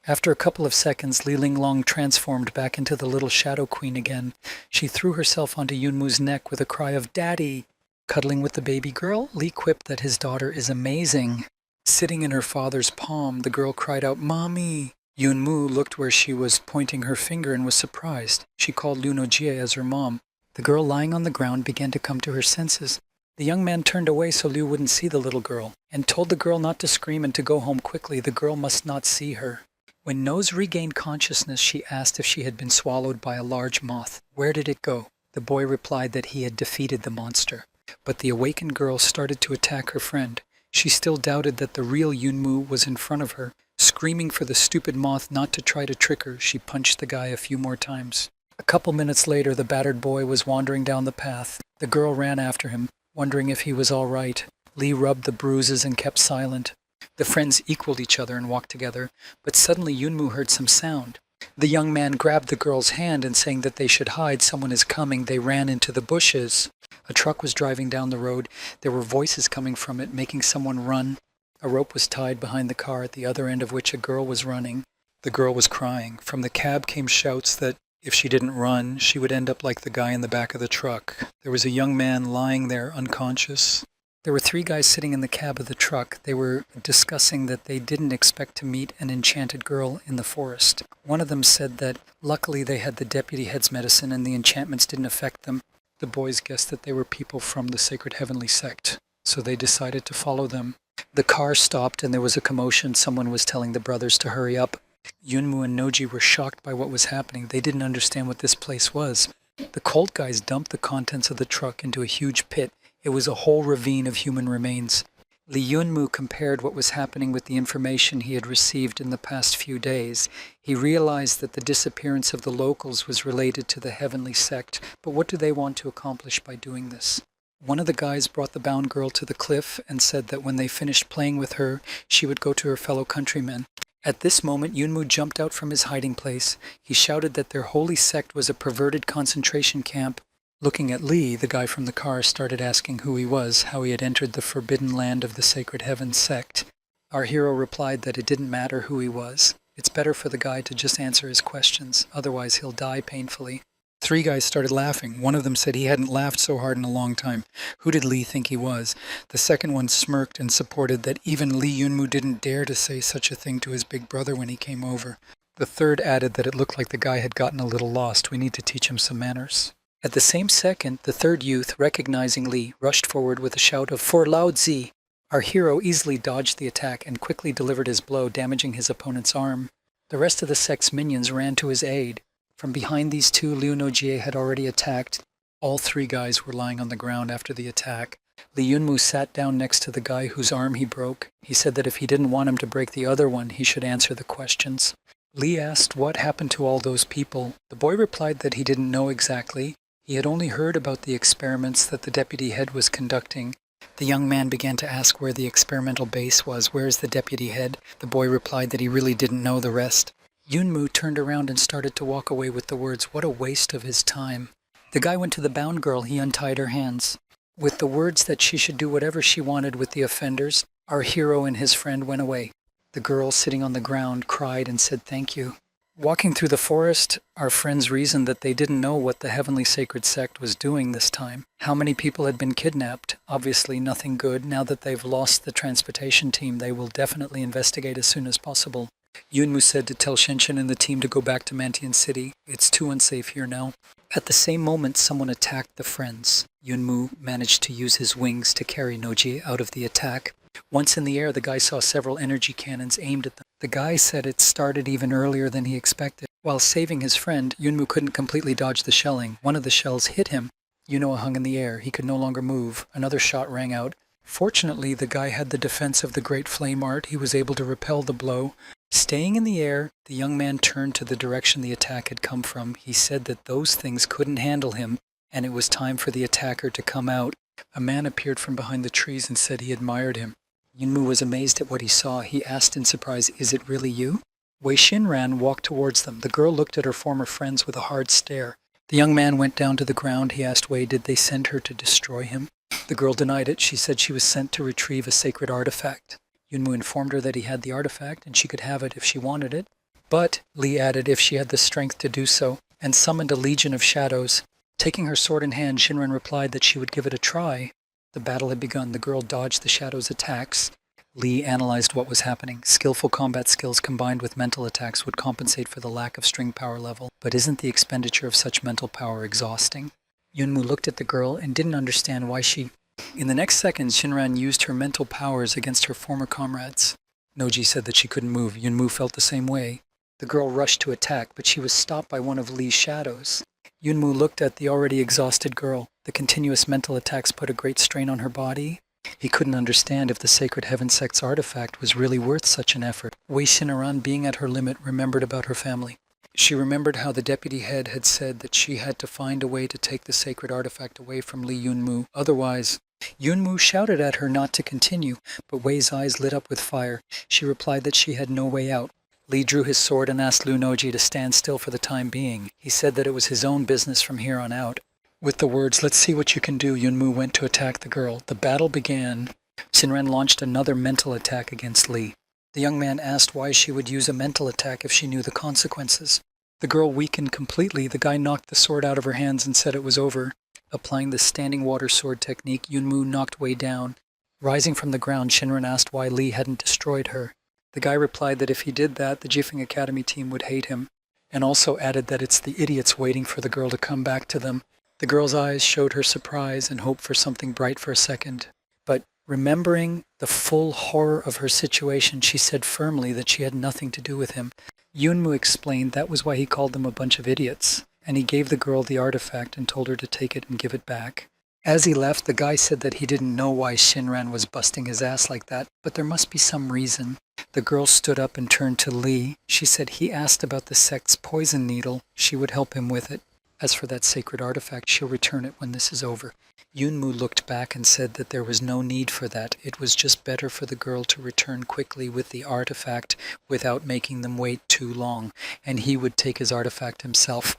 After a couple of seconds, Li Linglong transformed back into the little shadow queen again. She threw herself onto Yunmu's neck with a cry of "Daddy!" Cuddling with the baby girl, Li quipped that his daughter is amazing. Sitting in her father's palm, the girl cried out, "Mommy!" Yunmu looked where she was pointing her finger and was surprised. She called Liu Nojie as her mom. The girl lying on the ground began to come to her senses. The young man turned away so Liu wouldn't see the little girl, and told the girl not to scream and to go home quickly. The girl must not see her. When Nose regained consciousness, she asked if she had been swallowed by a large moth. Where did it go? The boy replied that he had defeated the monster. But the awakened girl started to attack her friend. She still doubted that the real Yunmu was in front of her. Screaming for the stupid moth not to try to trick her, she punched the guy a few more times. A couple minutes later, the battered boy was wandering down the path. The girl ran after him, wondering if he was all right. Li rubbed the bruises and kept silent. The friends equaled each other and walked together, but suddenly Yunmu heard some sound. The young man grabbed the girl's hand and saying that they should hide, "Someone is coming," they ran into the bushes. A truck was driving down the road. There were voices coming from it, making someone run. A rope was tied behind the car, at the other end of which a girl was running. The girl was crying. From the cab came shouts that if she didn't run, she would end up like the guy in the back of the truck. There was a young man lying there unconscious. There were 3 guys sitting in the cab of the truck. They were discussing that they didn't expect to meet an enchanted girl in the forest. One of them said that luckily they had the deputy head's medicine and the enchantments didn't affect them. The boys guessed that they were people from the Sacred Heavenly Sect, so they decided to follow them. The car stopped and there was a commotion. Someone was telling the brothers to hurry up. Yunmu and Noji were shocked by what was happening. They didn't understand what this place was. The cult guys dumped the contents of the truck into a huge pit. It was a whole ravine of human remains. Li Yunmu compared what was happening with the information he had received in the past few days. He realized that the disappearance of the locals was related to the Heavenly Sect, but what do they want to accomplish by doing this? One of the guys brought the bound girl to the cliff and said that when they finished playing with her, she would go to her fellow countrymen. At this moment, Yunmu jumped out from his hiding place. He shouted that their holy sect was a perverted concentration camp. Looking at Li, the guy from the car started asking who he was, how he had entered the forbidden land of the Sacred Heaven sect. Our hero replied that it didn't matter who he was. It's better for the guy to just answer his questions, otherwise he'll die painfully. 3 guys started laughing. One of them said he hadn't laughed so hard in a long time. Who did Li think he was? The second one smirked and supported that even Li Yunmu didn't dare to say such a thing to his big brother when he came over. The third added that it looked like the guy had gotten a little lost. We need to teach him some manners. At the same second, the third youth, recognizing Li, rushed forward with a shout of "For Lao Zi!" Our hero easily dodged the attack and quickly delivered his blow, damaging his opponent's arm. The rest of the sect's minions ran to his aid. From behind these two, Liu Nojie had already attacked. All three guys were lying on the ground after the attack. Li Yunmu sat down next to the guy whose arm he broke. He said that if he didn't want him to break the other one, he should answer the questions. Li asked what happened to all those people. The boy replied that he didn't know exactly. He had only heard about the experiments that the deputy head was conducting. The young man began to ask where the experimental base was. Where's the deputy head? The boy replied that he really didn't know the rest. Yunmu turned around and started to walk away with the words, "What a waste of his time." The guy went to the bound girl. He untied her hands. With the words that she should do whatever she wanted with the offenders, our hero and his friend went away. The girl, sitting on the ground, cried and said thank you. Walking through the forest, our friends reasoned that they didn't know what the Heavenly Sacred Sect was doing this time. How many people had been kidnapped? Obviously nothing good. Now that they've lost the transportation team, they will definitely investigate as soon as possible. Yunmu said to tell Shenshin and the team to go back to Mantian City. It's too unsafe here now. At the same moment, someone attacked the friends. Yunmu managed to use his wings to carry Noji out of the attack. Once in the air, the guy saw several energy cannons aimed at them. The guy said it started even earlier than he expected. While saving his friend, Yunmu couldn't completely dodge the shelling. One of the shells hit him. Yunoa hung in the air. He could no longer move. Another shot rang out. Fortunately, the guy had the defense of the Great Flame Art. He was able to repel the blow. Staying in the air, the young man turned to the direction the attack had come from. He said that those things couldn't handle him, and it was time for the attacker to come out. A man appeared from behind the trees and said he admired him. Yunmu was amazed at what he saw. He asked in surprise, "Is it really you?" Wei Shinran walked towards them. The girl looked at her former friends with a hard stare. The young man went down to the ground. He asked Wei, did they send her to destroy him? The girl denied it. She said she was sent to retrieve a sacred artifact. Yunmu informed her that he had the artifact and she could have it if she wanted it. But, Li added, if she had the strength to do so, and summoned a legion of shadows. Taking her sword in hand, Shinran replied that she would give it a try. The battle had begun. The girl dodged the shadows' attacks. Li analyzed what was happening. Skillful combat skills combined with mental attacks would compensate for the lack of string power level. But isn't the expenditure of such mental power exhausting? Yunmu looked at the girl and didn't understand why she... In the next seconds, Shinran used her mental powers against her former comrades. Noji said that she couldn't move. Yunmu felt the same way. The girl rushed to attack, but she was stopped by one of Li's shadows. Yunmu looked at the already exhausted girl. The continuous mental attacks put a great strain on her body. He couldn't understand if the Sacred Heaven Sect's artifact was really worth such an effort. Wei Shinran, being at her limit, remembered about her family. She remembered how the deputy head had said that she had to find a way to take the sacred artifact away from Li Yunmu. Otherwise, Yunmu shouted at her not to continue, but Wei's eyes lit up with fire. She replied that she had no way out. Li drew his sword and asked Liu Noji to stand still for the time being. He said that it was his own business from here on out. With the words, "Let's see what you can do," Yunmu went to attack the girl. The battle began. Shinran launched another mental attack against Li. The young man asked why she would use a mental attack if she knew the consequences. The girl weakened completely. The guy knocked the sword out of her hands and said it was over. Applying the standing water sword technique, Yunmu knocked Wei down. Rising from the ground, Shinran asked why Li hadn't destroyed her. The guy replied that if he did that, the Jifeng Academy team would hate him, and also added that it's the idiots waiting for the girl to come back to them. The girl's eyes showed her surprise and hope for something bright for a second. But remembering the full horror of her situation, she said firmly that she had nothing to do with him. Yunmu explained that was why he called them a bunch of idiots, and he gave the girl the artifact and told her to take it and give it back. As he left, the guy said that he didn't know why Shinran was busting his ass like that, but there must be some reason. The girl stood up and turned to Li. She said he asked about the sect's poison needle. She would help him with it. As for that sacred artifact, she'll return it when this is over. Yunmu looked back and said that there was no need for that. It was just better for the girl to return quickly with the artifact without making them wait too long, and he would take his artifact himself.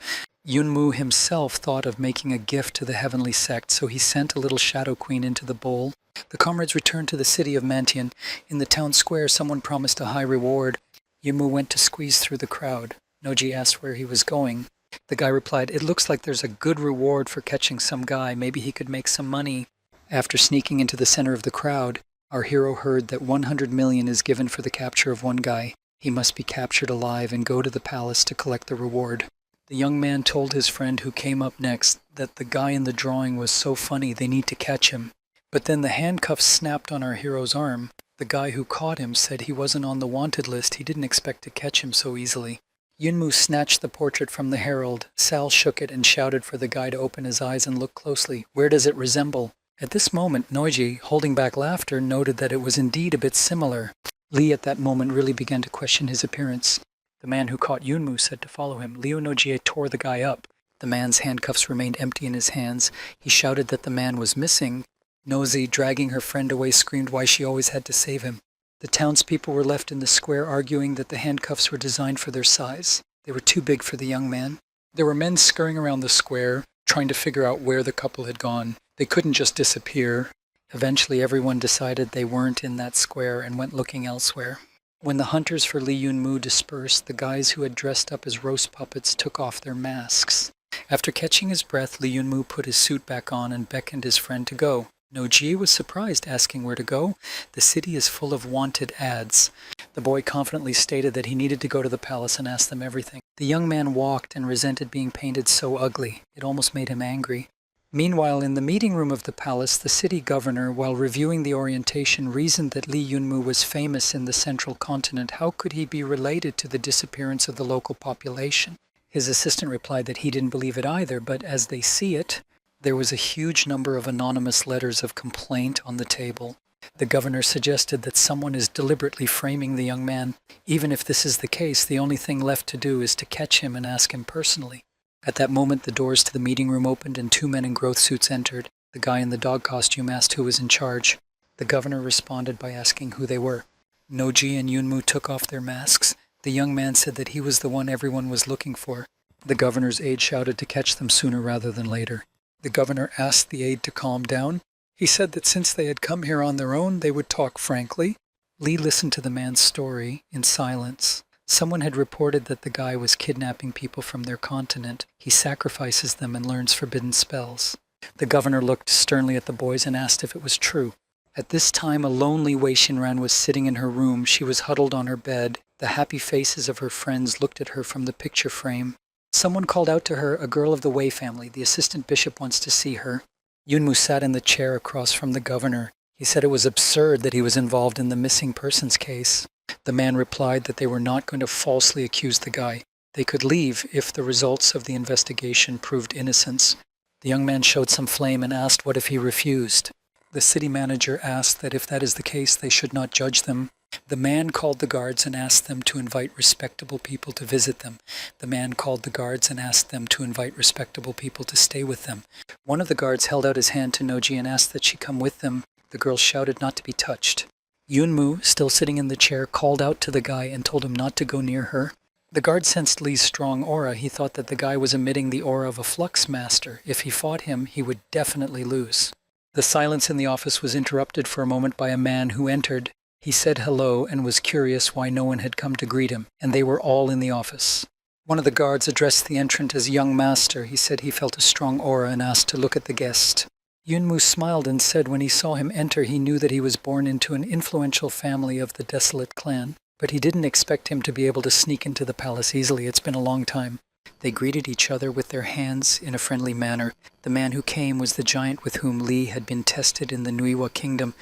Yunmu himself thought of making a gift to the heavenly sect, so he sent a little shadow queen into the bowl. The comrades returned to the city of Mantian. In the town square, someone promised a high reward. Yunmu went to squeeze through the crowd. Noji asked where he was going. The guy replied, "It looks like there's a good reward for catching some guy. Maybe he could make some money." After sneaking into the center of the crowd, our hero heard that 100 million is given for the capture of one guy. He must be captured alive and go to the palace to collect the reward. The young man told his friend who came up next that the guy in the drawing was so funny they need to catch him. But then the handcuffs snapped on our hero's arm. The guy who caught him said he wasn't on the wanted list. He didn't expect to catch him so easily. Yunmu snatched the portrait from the herald. Sal shook it and shouted for the guy to open his eyes and look closely. Where does it resemble? At this moment, Noiji, holding back laughter, noted that it was indeed a bit similar. Lee at that moment really began to question his appearance. The man who caught Yunmu said to follow him. Liu Nojie tore the guy up. The man's handcuffs remained empty in his hands. He shouted that the man was missing. Nozi, dragging her friend away, screamed why she always had to save him. The townspeople were left in the square arguing that the handcuffs were designed for their size. They were too big for the young man. There were men scurrying around the square, trying to figure out where the couple had gone. They couldn't just disappear. Eventually everyone decided they weren't in that square and went looking elsewhere. When the hunters for Li Yunmu dispersed, the guys who had dressed up as roast puppets took off their masks. After catching his breath, Li Yunmu put his suit back on and beckoned his friend to go. Noji was surprised, asking where to go. The city is full of wanted ads. The boy confidently stated that he needed to go to the palace and ask them everything. The young man walked and resented being painted so ugly. It almost made him angry. Meanwhile, in the meeting room of the palace, the city governor, while reviewing the orientation, reasoned that Li Yunmu was famous in the central continent. How could he be related to the disappearance of the local population? His assistant replied that he didn't believe it either, but as they see it, there was a huge number of anonymous letters of complaint on the table. The governor suggested that someone is deliberately framing the young man. Even if this is the case, the only thing left to do is to catch him and ask him personally. At that moment, the doors to the meeting room opened and 2 men in growth suits entered. The guy in the dog costume asked who was in charge. The governor responded by asking who they were. Noji and Yunmu took off their masks. The young man said that he was the one everyone was looking for. The governor's aide shouted to catch them sooner rather than later. The governor asked the aide to calm down. He said that since they had come here on their own, they would talk frankly. Lee listened to the man's story in silence. Someone had reported that the guy was kidnapping people from their continent. He sacrifices them and learns forbidden spells. The governor looked sternly at the boys and asked if it was true. At this time, a lonely Wei Xinran was sitting in her room. She was huddled on her bed. The happy faces of her friends looked at her from the picture frame. Someone called out to her, a girl of the Wei family. The assistant bishop wants to see her. Yunmu sat in the chair across from the governor. He said it was absurd that he was involved in the missing persons case. The man replied that they were not going to falsely accuse the guy. They could leave if the results of the investigation proved innocence. The young man showed some flame and asked what if he refused. The city manager asked that if that is the case, they should not judge them. The man called the guards and asked them to invite respectable people to visit them. The man called the guards and asked them to invite respectable people to stay with them. One of the guards held out his hand to Noji and asked that she come with them. The girl shouted not to be touched. Yunmu, still sitting in the chair, called out to the guy and told him not to go near her. The guard sensed Lee's strong aura. He thought that the guy was emitting the aura of a flux master. If he fought him, he would definitely lose. The silence in the office was interrupted for a moment by a man who entered. He said hello and was curious why no one had come to greet him, and they were all in the office. One of the guards addressed the entrant as young master. He said he felt a strong aura and asked to look at the guest. Yunmu smiled and said when he saw him enter, he knew that he was born into an influential family of the Desolate clan, but he didn't expect him to be able to sneak into the palace easily. It's been a long time. They greeted each other with their hands in a friendly manner. The man who came was the giant with whom Li had been tested in the Nuiwa kingdom.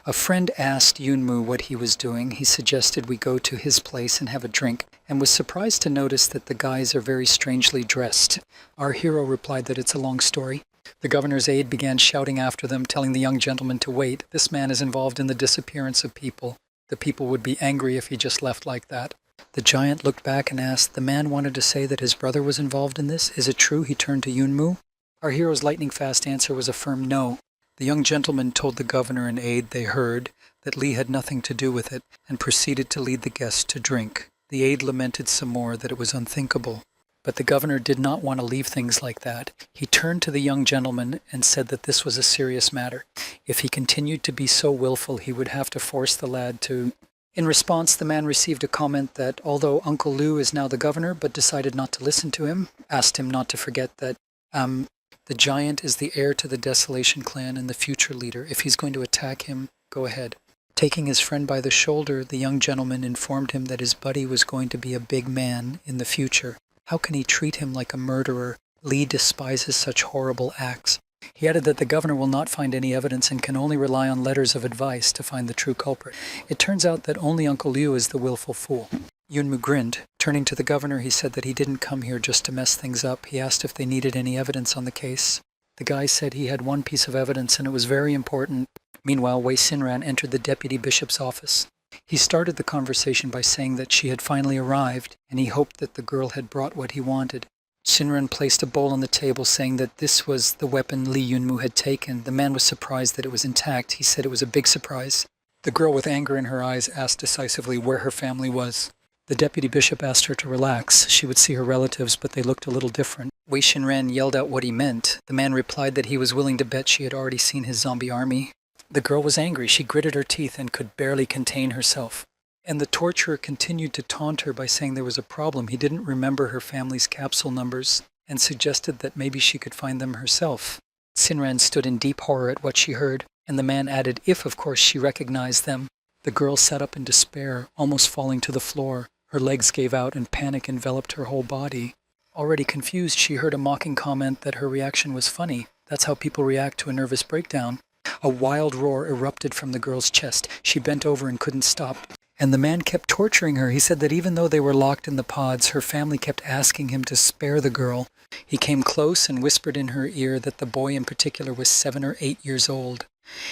A friend asked Yunmu what he was doing. He suggested we go to his place and have a drink, and was surprised to notice that the guys are very strangely dressed. Our hero replied that it's a long story. The governor's aide began shouting after them, telling the young gentleman to wait. This man is involved in the disappearance of people. The people would be angry if he just left like that. The giant looked back and asked, the man wanted to say that his brother was involved in this? Is it true? He turned to Yunmu. Our hero's lightning-fast answer was a firm no. The young gentleman told the governor and aide they heard that Li had nothing to do with it, and proceeded to lead the guests to drink. The aide lamented some more that it was unthinkable. But the governor did not want to leave things like that. He turned to the young gentleman and said that this was a serious matter. If he continued to be so willful, he would have to force the lad to... In response, the man received a comment that although Uncle Liu is now the governor, but decided not to listen to him, asked him not to forget that the giant is the heir to the Desolation clan and the future leader. If he's going to attack him, go ahead. Taking his friend by the shoulder, the young gentleman informed him that his buddy was going to be a big man in the future. How can he treat him like a murderer? Li despises such horrible acts. He added that the governor will not find any evidence and can only rely on letters of advice to find the true culprit. It turns out that only Uncle Liu is the willful fool. Yunmu grinned. Turning to the governor, he said that he didn't come here just to mess things up. He asked if they needed any evidence on the case. The guy said he had one piece of evidence and it was very important. Meanwhile, Wei Xinran entered the deputy bishop's office. He started the conversation by saying that she had finally arrived and he hoped that the girl had brought what he wanted. Xinran placed a bowl on the table saying that this was the weapon Li Yunmu had taken. The man was surprised that it was intact. He said it was a big surprise. The girl with anger in her eyes asked decisively where her family was. The deputy bishop asked her to relax. She would see her relatives, but they looked a little different. Wei Xinran yelled out what he meant. The man replied that he was willing to bet she had already seen his zombie army. The girl was angry. She gritted her teeth and could barely contain herself. And the torturer continued to taunt her by saying there was a problem. He didn't remember her family's capsule numbers and suggested that maybe she could find them herself. Xinran stood in deep horror at what she heard, and the man added if, of course, she recognized them. The girl sat up in despair, almost falling to the floor. Her legs gave out and panic enveloped her whole body. Already confused, she heard a mocking comment that her reaction was funny. That's how people react to a nervous breakdown. A wild roar erupted from the girl's chest. She bent over and couldn't stop. And the man kept torturing her. He said that even though they were locked in the pods, her family kept asking him to spare the girl. He came close and whispered in her ear that the boy in particular was 7 or 8 years old.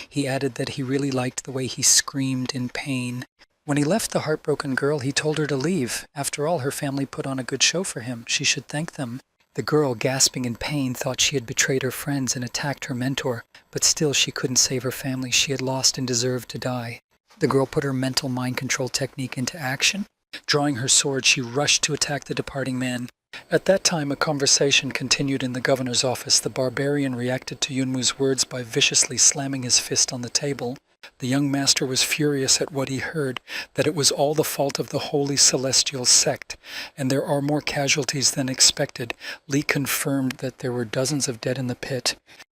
He added that he really liked the way he screamed in pain. When he left the heartbroken girl, he told her to leave. After all, her family put on a good show for him. She should thank them. The girl, gasping in pain, thought she had betrayed her friends and attacked her mentor, but still she couldn't save her family. She had lost and deserved to die. The girl put her mental mind control technique into action. Drawing her sword, she rushed to attack the departing man. At that time, a conversation continued in the governor's office. The barbarian reacted to Yunmu's words by viciously slamming his fist on the table. The young master was furious at what he heard, that it was all the fault of the holy celestial sect, and there are more casualties than expected. Li confirmed that there were dozens of dead in the pit.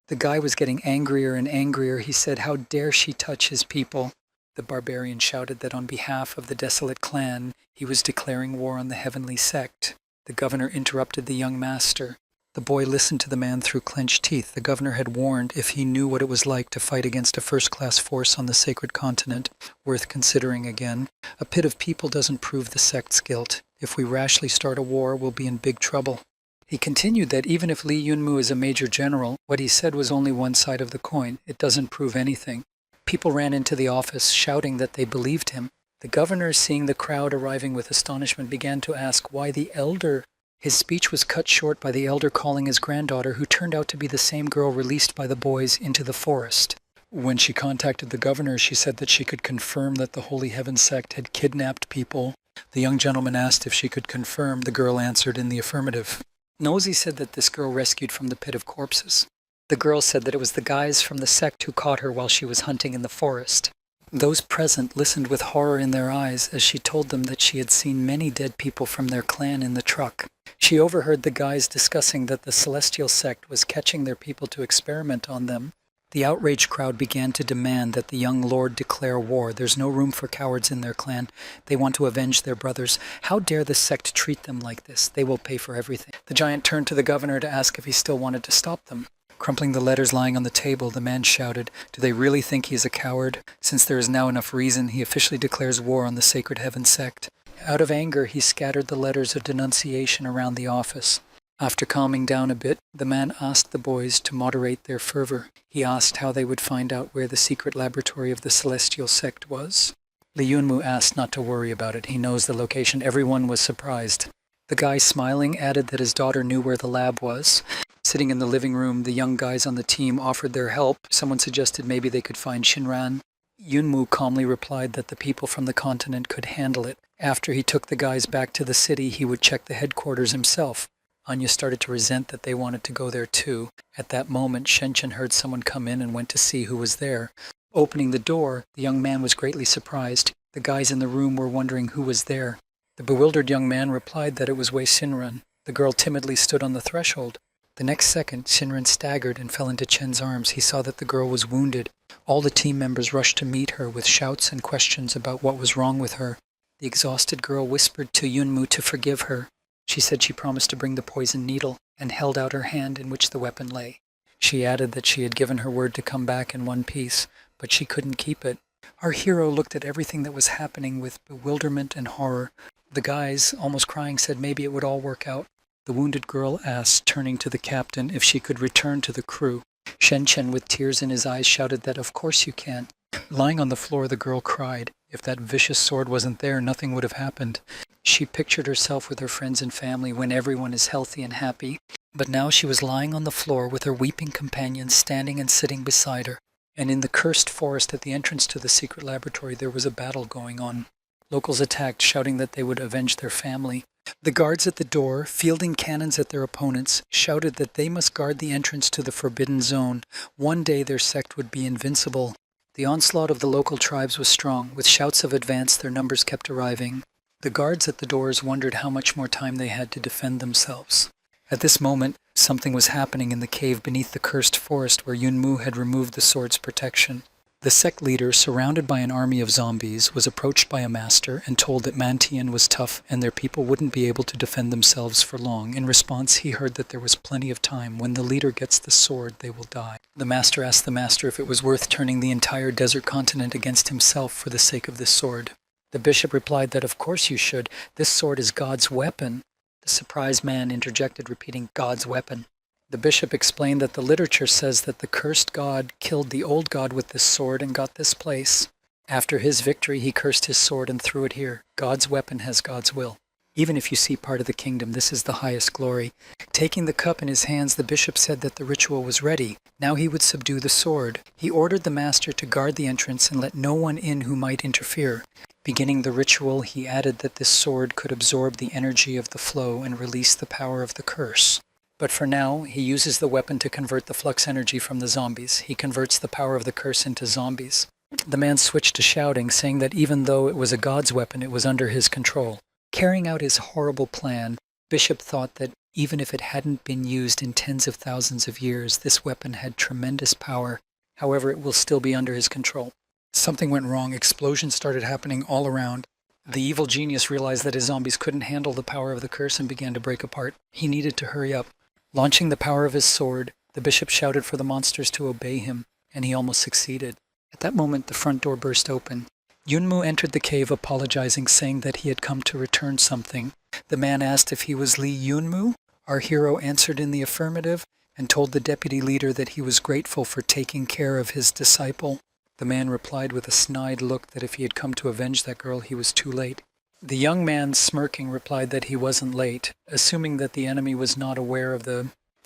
The guy was getting angrier and angrier. He said, "How dare she touch his people?" The barbarian shouted that on behalf of the desolate clan, he was declaring war on the heavenly sect. The governor interrupted the young master. The boy listened to the man through clenched teeth. The governor had warned if he knew what it was like to fight against a first-class force on the sacred continent, worth considering again. A pit of people doesn't prove the sect's guilt. If we rashly start a war, we'll be in big trouble. He continued that even if Li Yunmu is a major general, what he said was only one side of the coin. It doesn't prove anything. People ran into the office, shouting that they believed him. The governor, seeing the crowd arriving with astonishment, began to ask why the elder. His speech was cut short by the elder calling his granddaughter, who turned out to be the same girl released by the boys, into the forest. When she contacted the governor, she said that she could confirm that the Holy Heaven sect had kidnapped people. The young gentleman asked if she could confirm. The girl answered in the affirmative. Nosy said that this girl rescued from the pit of corpses. The girl said that it was the guys from the sect who caught her while she was hunting in the forest. Those present listened with horror in their eyes as she told them that she had seen many dead people from their clan in the truck. She overheard the guys discussing that the celestial sect was catching their people to experiment on them. The outraged crowd began to demand that the young lord declare war. There's no room for cowards in their clan. They want to avenge their brothers. How dare the sect treat them like this? They will pay for everything. The giant turned to the governor to ask if he still wanted to stop them. Crumpling the letters lying on the table, the man shouted, "Do they really think he is a coward? Since there is now enough reason, he officially declares war on the Sacred Heaven sect." Out of anger, he scattered the letters of denunciation around the office. After calming down a bit, the man asked the boys to moderate their fervor. He asked how they would find out where the secret laboratory of the celestial sect was. Li Yunmu asked not to worry about it. He knows the location. Everyone was surprised. The guy, smiling, added that his daughter knew where the lab was. Sitting in the living room, the young guys on the team offered their help. Someone suggested maybe they could find Xinran. Yunmu calmly replied that the people from the continent could handle it. After he took the guys back to the city, he would check the headquarters himself. Anya started to resent that they wanted to go there too. At that moment, Shenchen heard someone come in and went to see who was there. Opening the door, the young man was greatly surprised. The guys in the room were wondering who was there. The bewildered young man replied that it was Wei Xinran. The girl timidly stood on the threshold. The next second, Xinran staggered and fell into Chen's arms. He saw that the girl was wounded. All the team members rushed to meet her with shouts and questions about what was wrong with her. The exhausted girl whispered to Yunmu to forgive her. She said she promised to bring the poison needle and held out her hand in which the weapon lay. She added that she had given her word to come back in one piece, but she couldn't keep it. Our hero looked at everything that was happening with bewilderment and horror. The guys, almost crying, said maybe it would all work out. The wounded girl asked, turning to the captain, if she could return to the crew. Shen Chen, with tears in his eyes, shouted that of course you can. Lying on the floor, the girl cried. If that vicious sword wasn't there, nothing would have happened. She pictured herself with her friends and family when everyone is healthy and happy. But now she was lying on the floor with her weeping companions standing and sitting beside her. And in the cursed forest at the entrance to the secret laboratory, there was a battle going on. Locals attacked, shouting that they would avenge their family. The guards at the door, fielding cannons at their opponents, shouted that they must guard the entrance to the forbidden zone. One day their sect would be invincible. The onslaught of the local tribes was strong. With shouts of advance, their numbers kept arriving. The guards at the doors wondered how much more time they had to defend themselves. At this moment, something was happening in the cave beneath the cursed forest where Yunmu had removed the sword's protection. The sect leader, surrounded by an army of zombies, was approached by a master and told that Mantian was tough and their people wouldn't be able to defend themselves for long. In response, he heard that there was plenty of time. When the leader gets the sword, they will die. The master asked the master if it was worth turning the entire desert continent against himself for the sake of this sword. The bishop replied that of course you should. This sword is God's weapon. The surprised man interjected, repeating, God's weapon. The bishop explained that the literature says that the cursed god killed the old god with this sword and got this place. After his victory, he cursed his sword and threw it here. God's weapon has God's will. Even if you see part of the kingdom, this is the highest glory. Taking the cup in his hands, the bishop said that the ritual was ready. Now he would subdue the sword. He ordered the master to guard the entrance and let no one in who might interfere. Beginning the ritual, he added that this sword could absorb the energy of the flow and release the power of the curse. But for now, he uses the weapon to convert the flux energy from the zombies. He converts the power of the curse into zombies. The man switched to shouting, saying that even though it was a god's weapon, it was under his control. Carrying out his horrible plan, Bishop thought that even if it hadn't been used in tens of thousands of years, this weapon had tremendous power. However, it will still be under his control. Something went wrong. Explosions started happening all around. The evil genius realized that his zombies couldn't handle the power of the curse and began to break apart. He needed to hurry up. Launching the power of his sword, the bishop shouted for the monsters to obey him, and he almost succeeded. At that moment, the front door burst open. Yunmu entered the cave apologizing, saying that he had come to return something. The man asked if he was Li Yunmu. Our hero answered in the affirmative and told the deputy leader that he was grateful for taking care of his disciple. The man replied with a snide look that if he had come to avenge that girl, he was too late. The young man, smirking, replied that he wasn't late, assuming that the enemy was not aware of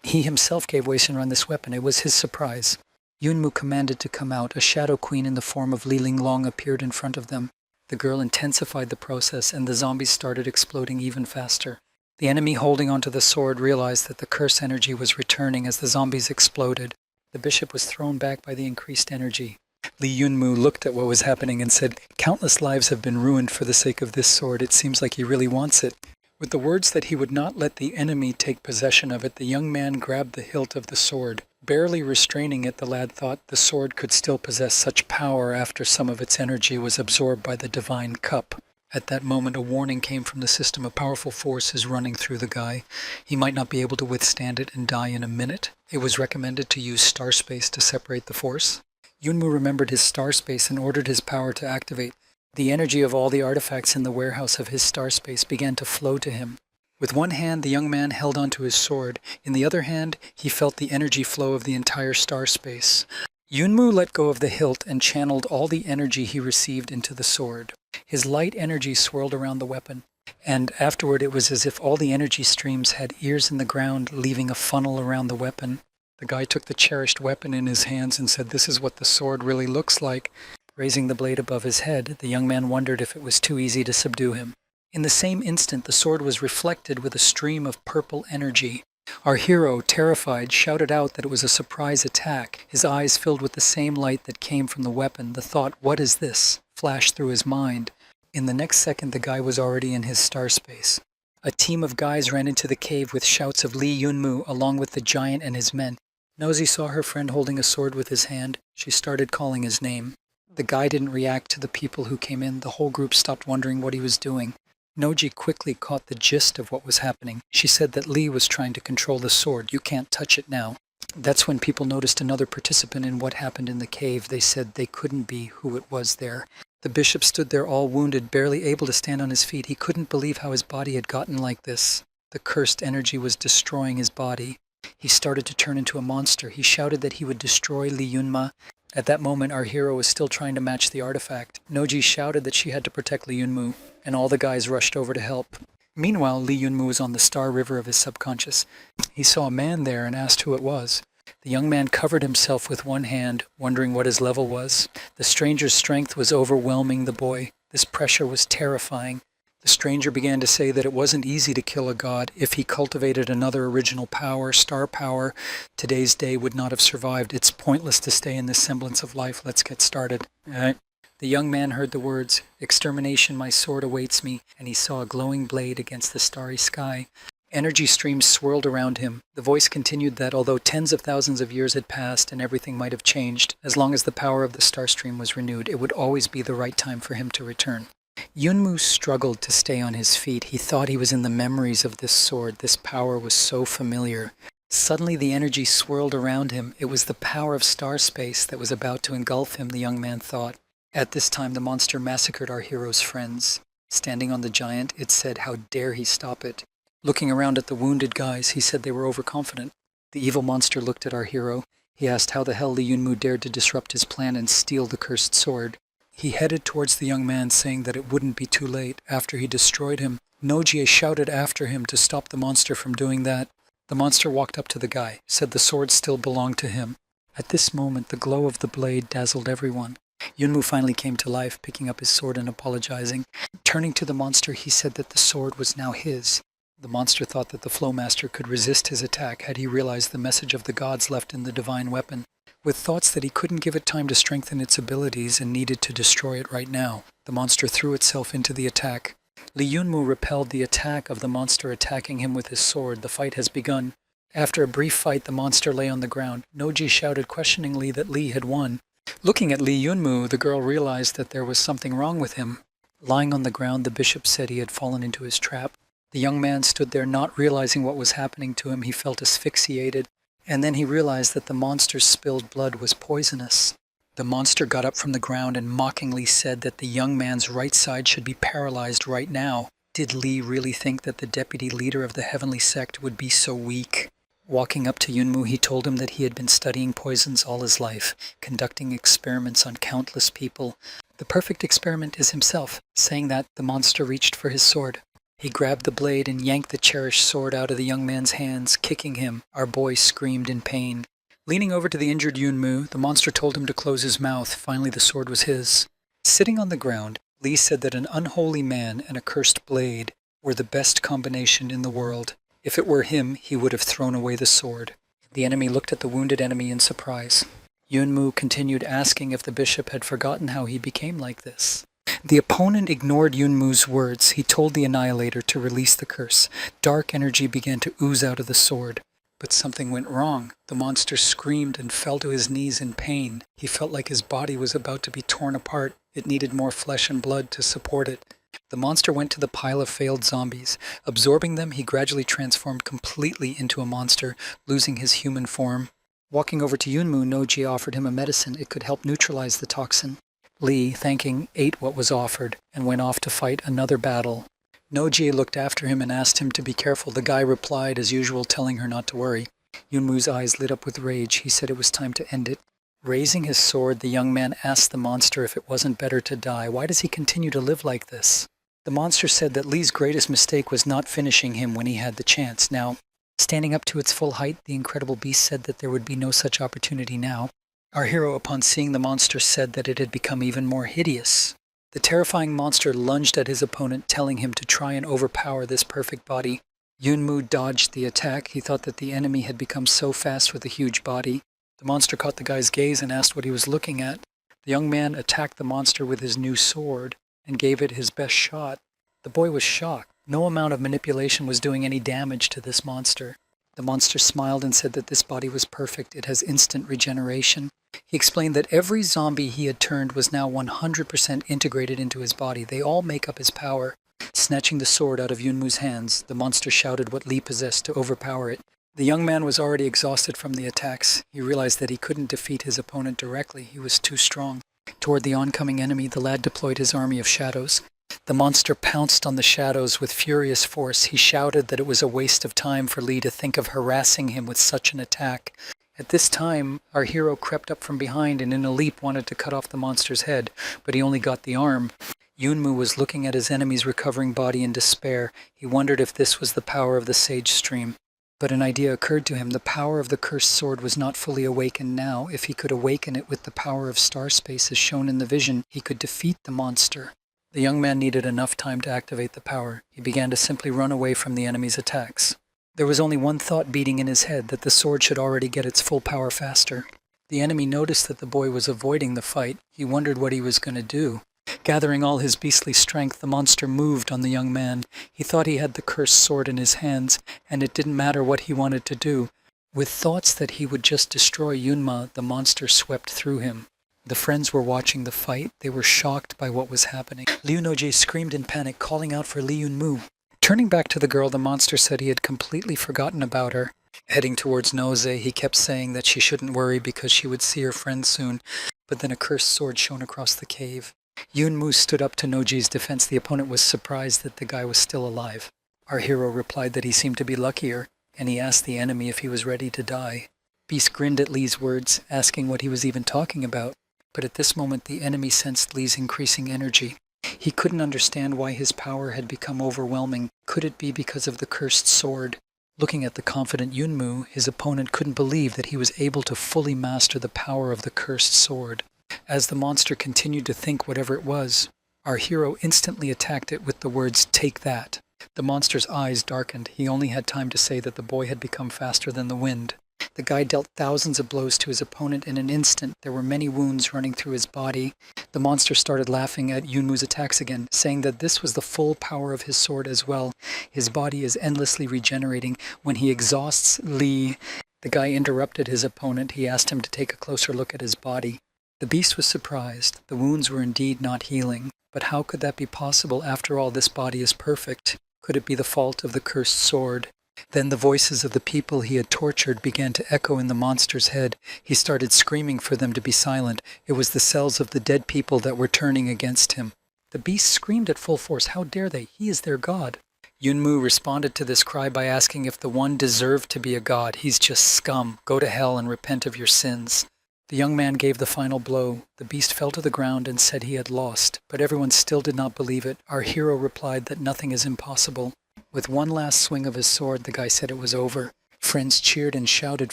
He himself gave way on this weapon. It was his surprise. Yunmu commanded to come out. A shadow queen in the form of Li Linglong appeared in front of them. The girl intensified the process, and the zombies started exploding even faster. The enemy holding onto the sword realized that the curse energy was returning as the zombies exploded. The bishop was thrown back by the increased energy. Li Yunmu looked at what was happening and said, "Countless lives have been ruined for the sake of this sword. It seems like he really wants it." With the words that he would not let the enemy take possession of it, the young man grabbed the hilt of the sword. Barely restraining it, the lad thought the sword could still possess such power after some of its energy was absorbed by the divine cup. At that moment, a warning came from the system. A powerful force is running through the guy. He might not be able to withstand it and die in a minute. It was recommended to use star space to separate the force. Yunmu remembered his star space and ordered his power to activate. The energy of all the artifacts in the warehouse of his star space began to flow to him. With one hand, the young man held onto his sword. In the other hand, he felt the energy flow of the entire star space. Yunmu let go of the hilt and channeled all the energy he received into the sword. His light energy swirled around the weapon, and afterward it was as if all the energy streams had ears in the ground, leaving a funnel around the weapon. The guy took the cherished weapon in his hands and said, "This is what the sword really looks like." Raising the blade above his head, the young man wondered if it was too easy to subdue him. In the same instant, the sword was reflected with a stream of purple energy. Our hero, terrified, shouted out that it was a surprise attack. His eyes filled with the same light that came from the weapon. The thought, "What is this?" flashed through his mind. In the next second, the guy was already in his star space. A team of guys ran into the cave with shouts of Li Yunmu along with the giant and his men. Nosy saw her friend holding a sword with his hand. She started calling his name. The guy didn't react to the people who came in. The whole group stopped wondering what he was doing. Noji quickly caught the gist of what was happening. She said that Li was trying to control the sword. "You can't touch it now." That's when people noticed another participant in what happened in the cave. They said they couldn't be who it was there. The bishop stood there all wounded, barely able to stand on his feet. He couldn't believe how his body had gotten like this. The cursed energy was destroying his body. He started to turn into a monster. He shouted that he would destroy Li Yunma. At that moment, our hero was still trying to match the artifact. Noji shouted that she had to protect Li Yunmu, and all the guys rushed over to help. Meanwhile, Li Yunmu was on the star river of his subconscious. He saw a man there and asked who it was. The young man covered himself with one hand, wondering what his level was. The stranger's strength was overwhelming the boy. This pressure was terrifying. The stranger began to say that it wasn't easy to kill a god. If he cultivated another original power, star power, today's day would not have survived. It's pointless to stay in this semblance of life. Let's get started. The young man heard the words, "Extermination, my sword awaits me," and he saw a glowing blade against the starry sky. Energy streams swirled around him. The voice continued that although tens of thousands of years had passed and everything might have changed, as long as the power of the star stream was renewed, it would always be the right time for him to return. Yunmu struggled to stay on his feet. He thought he was in the memories of this sword. This power was so familiar. Suddenly the energy swirled around him. It was the power of star space that was about to engulf him, the young man thought. At this time the monster massacred our hero's friends. Standing on the giant, it said, "How dare he stop it?" Looking around at the wounded guys, he said they were overconfident. The evil monster looked at our hero. He asked how the hell Li Yunmu dared to disrupt his plan and steal the cursed sword. He headed towards the young man, saying that it wouldn't be too late. After he destroyed him, Nojie shouted after him to stop the monster from doing that. The monster walked up to the guy, said the sword still belonged to him. At this moment, the glow of the blade dazzled everyone. Yunmu finally came to life, picking up his sword and apologizing. Turning to the monster, he said that the sword was now his. The monster thought that the Flowmaster could resist his attack had he realized the message of the gods left in the divine weapon. With thoughts that he couldn't give it time to strengthen its abilities and needed to destroy it right now, the monster threw itself into the attack. Li Yunmu repelled the attack of the monster attacking him with his sword. The fight has begun. After a brief fight, the monster lay on the ground. Noji shouted questioningly that Li had won. Looking at Li Yunmu, the girl realized that there was something wrong with him. Lying on the ground, the bishop said he had fallen into his trap. The young man stood there not realizing what was happening to him. He felt asphyxiated, and then he realized that the monster's spilled blood was poisonous. The monster got up from the ground and mockingly said that the young man's right side should be paralyzed right now. Did Li really think that the deputy leader of the heavenly sect would be so weak? Walking up to Yunmu, he told him that he had been studying poisons all his life, conducting experiments on countless people. The perfect experiment is himself. Saying that, the monster reached for his sword. He grabbed the blade and yanked the cherished sword out of the young man's hands, kicking him. Our boy screamed in pain. Leaning over to the injured Yunmu, the monster told him to close his mouth. Finally, the sword was his. Sitting on the ground, Li said that an unholy man and a cursed blade were the best combination in the world. If it were him, he would have thrown away the sword. The enemy looked at the wounded enemy in surprise. Yunmu continued asking if the bishop had forgotten how he became like this. The opponent ignored Yunmu's words. He told the Annihilator to release the curse. Dark energy began to ooze out of the sword. But something went wrong. The monster screamed and fell to his knees in pain. He felt like his body was about to be torn apart. It needed more flesh and blood to support it. The monster went to the pile of failed zombies. Absorbing them, he gradually transformed completely into a monster, losing his human form. Walking over to Yunmu, Noji offered him a medicine. It could help neutralize the toxin. Li, thanking, ate what was offered and went off to fight another battle. Noji looked after him and asked him to be careful. The guy replied, as usual, telling her not to worry. Yunmu's eyes lit up with rage. He said it was time to end it. Raising his sword, the young man asked the monster if it wasn't better to die. Why does he continue to live like this? The monster said that Li's greatest mistake was not finishing him when he had the chance. Now, standing up to its full height, the incredible beast said that there would be no such opportunity now. Our hero, upon seeing the monster, said that it had become even more hideous. The terrifying monster lunged at his opponent, telling him to try and overpower this perfect body. Yunmu dodged the attack. He thought that the enemy had become so fast with a huge body. The monster caught the guy's gaze and asked what he was looking at. The young man attacked the monster with his new sword and gave it his best shot. The boy was shocked. No amount of manipulation was doing any damage to this monster. The monster smiled and said that this body was perfect. It has instant regeneration. He explained that every zombie he had turned was now 100% integrated into his body. They all make up his power. Snatching the sword out of Yunmu's hands, the monster shouted what Li possessed to overpower it. The young man was already exhausted from the attacks. He realized that he couldn't defeat his opponent directly. He was too strong. Toward the oncoming enemy, the lad deployed his army of shadows. The monster pounced on the shadows with furious force. He shouted that it was a waste of time for Lee to think of harassing him with such an attack. At this time, our hero crept up from behind and in a leap wanted to cut off the monster's head, but he only got the arm. Yunmu was looking at his enemy's recovering body in despair. He wondered if this was the power of the sage stream. But an idea occurred to him. The power of the cursed sword was not fully awakened now. If he could awaken it with the power of star space as shown in the vision, he could defeat the monster. The young man needed enough time to activate the power. He began to simply run away from the enemy's attacks. There was only one thought beating in his head, that the sword should already get its full power faster. The enemy noticed that the boy was avoiding the fight. He wondered what he was going to do. Gathering all his beastly strength, the monster moved on the young man. He thought he had the cursed sword in his hands, and it didn't matter what he wanted to do. With thoughts that he would just destroy Yunma, the monster swept through him. The friends were watching the fight. They were shocked by what was happening. Liu Noji screamed in panic, calling out for Li Yunmu. Turning back to the girl, the monster said he had completely forgotten about her. Heading towards Noze, he kept saying that she shouldn't worry because she would see her friend soon, but then a cursed sword shone across the cave. Yunmu stood up to Noji's defense. The opponent was surprised that the guy was still alive. Our hero replied that he seemed to be luckier, and he asked the enemy if he was ready to die. Beast grinned at Li's words, asking what he was even talking about. But at this moment the enemy sensed Li's increasing energy. He couldn't understand why his power had become overwhelming. Could it be because of the cursed sword? Looking at the confident Yunmu, his opponent couldn't believe that he was able to fully master the power of the cursed sword. As the monster continued to think whatever it was, our hero instantly attacked it with the words, "Take that." The monster's eyes darkened. He only had time to say that the boy had become faster than the wind. The guy dealt thousands of blows to his opponent in an instant. There were many wounds running through his body. The monster started laughing at Yunmu's attacks again, saying that this was the full power of his sword as well. His body is endlessly regenerating. When he exhausts Li, the guy interrupted his opponent. He asked him to take a closer look at his body. The beast was surprised. The wounds were indeed not healing. But how could that be possible? After all, this body is perfect. Could it be the fault of the cursed sword? Then the voices of the people he had tortured began to echo in the monster's head. He started screaming for them to be silent. It was the cells of the dead people that were turning against him. The beast screamed at full force. How dare they? He is their god. Yunmu responded to this cry by asking if the one deserved to be a god. He's just scum. Go to hell and repent of your sins. The young man gave the final blow. The beast fell to the ground and said he had lost, but everyone still did not believe it. Our hero replied that nothing is impossible. With one last swing of his sword, the guy said it was over. Friends cheered and shouted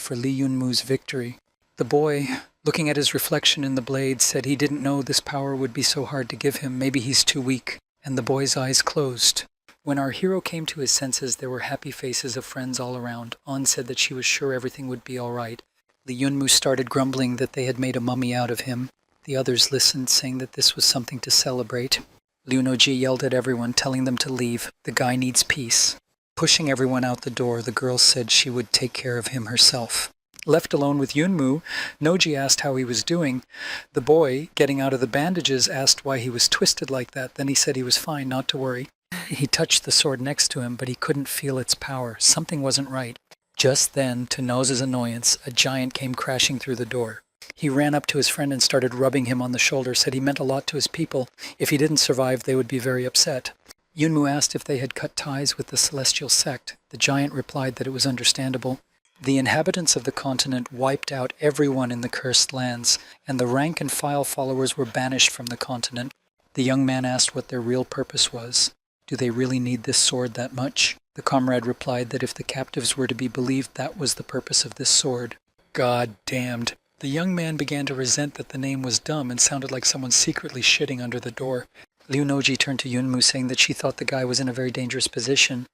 for Li Yunmu's victory. The boy, looking at his reflection in the blade, said he didn't know this power would be so hard to give him. Maybe he's too weak. And the boy's eyes closed. When our hero came to his senses, there were happy faces of friends all around. An said that she was sure everything would be all right. Li Yunmu started grumbling that they had made a mummy out of him. The others listened, saying that this was something to celebrate. Liu Noji yelled at everyone, telling them to leave. The guy needs peace. Pushing everyone out the door, the girl said she would take care of him herself. Left alone with Yunmu, Noji asked how he was doing. The boy, getting out of the bandages, asked why he was twisted like that. Then he said he was fine, not to worry. He touched the sword next to him, but he couldn't feel its power. Something wasn't right. Just then, to Noze's annoyance, a giant came crashing through the door. He ran up to his friend and started rubbing him on the shoulder, said he meant a lot to his people. If he didn't survive, they would be very upset. Yunmu asked if they had cut ties with the celestial sect. The giant replied that it was understandable. The inhabitants of the continent wiped out everyone in the cursed lands, and the rank and file followers were banished from the continent. The young man asked what their real purpose was. Do they really need this sword that much? The comrade replied that if the captives were to be believed, that was the purpose of this sword. God damned. The young man began to resent that the name was dumb and sounded like someone secretly shitting under the door. Liu Noji turned to Yunmu, saying that she thought the guy was in a very dangerous position.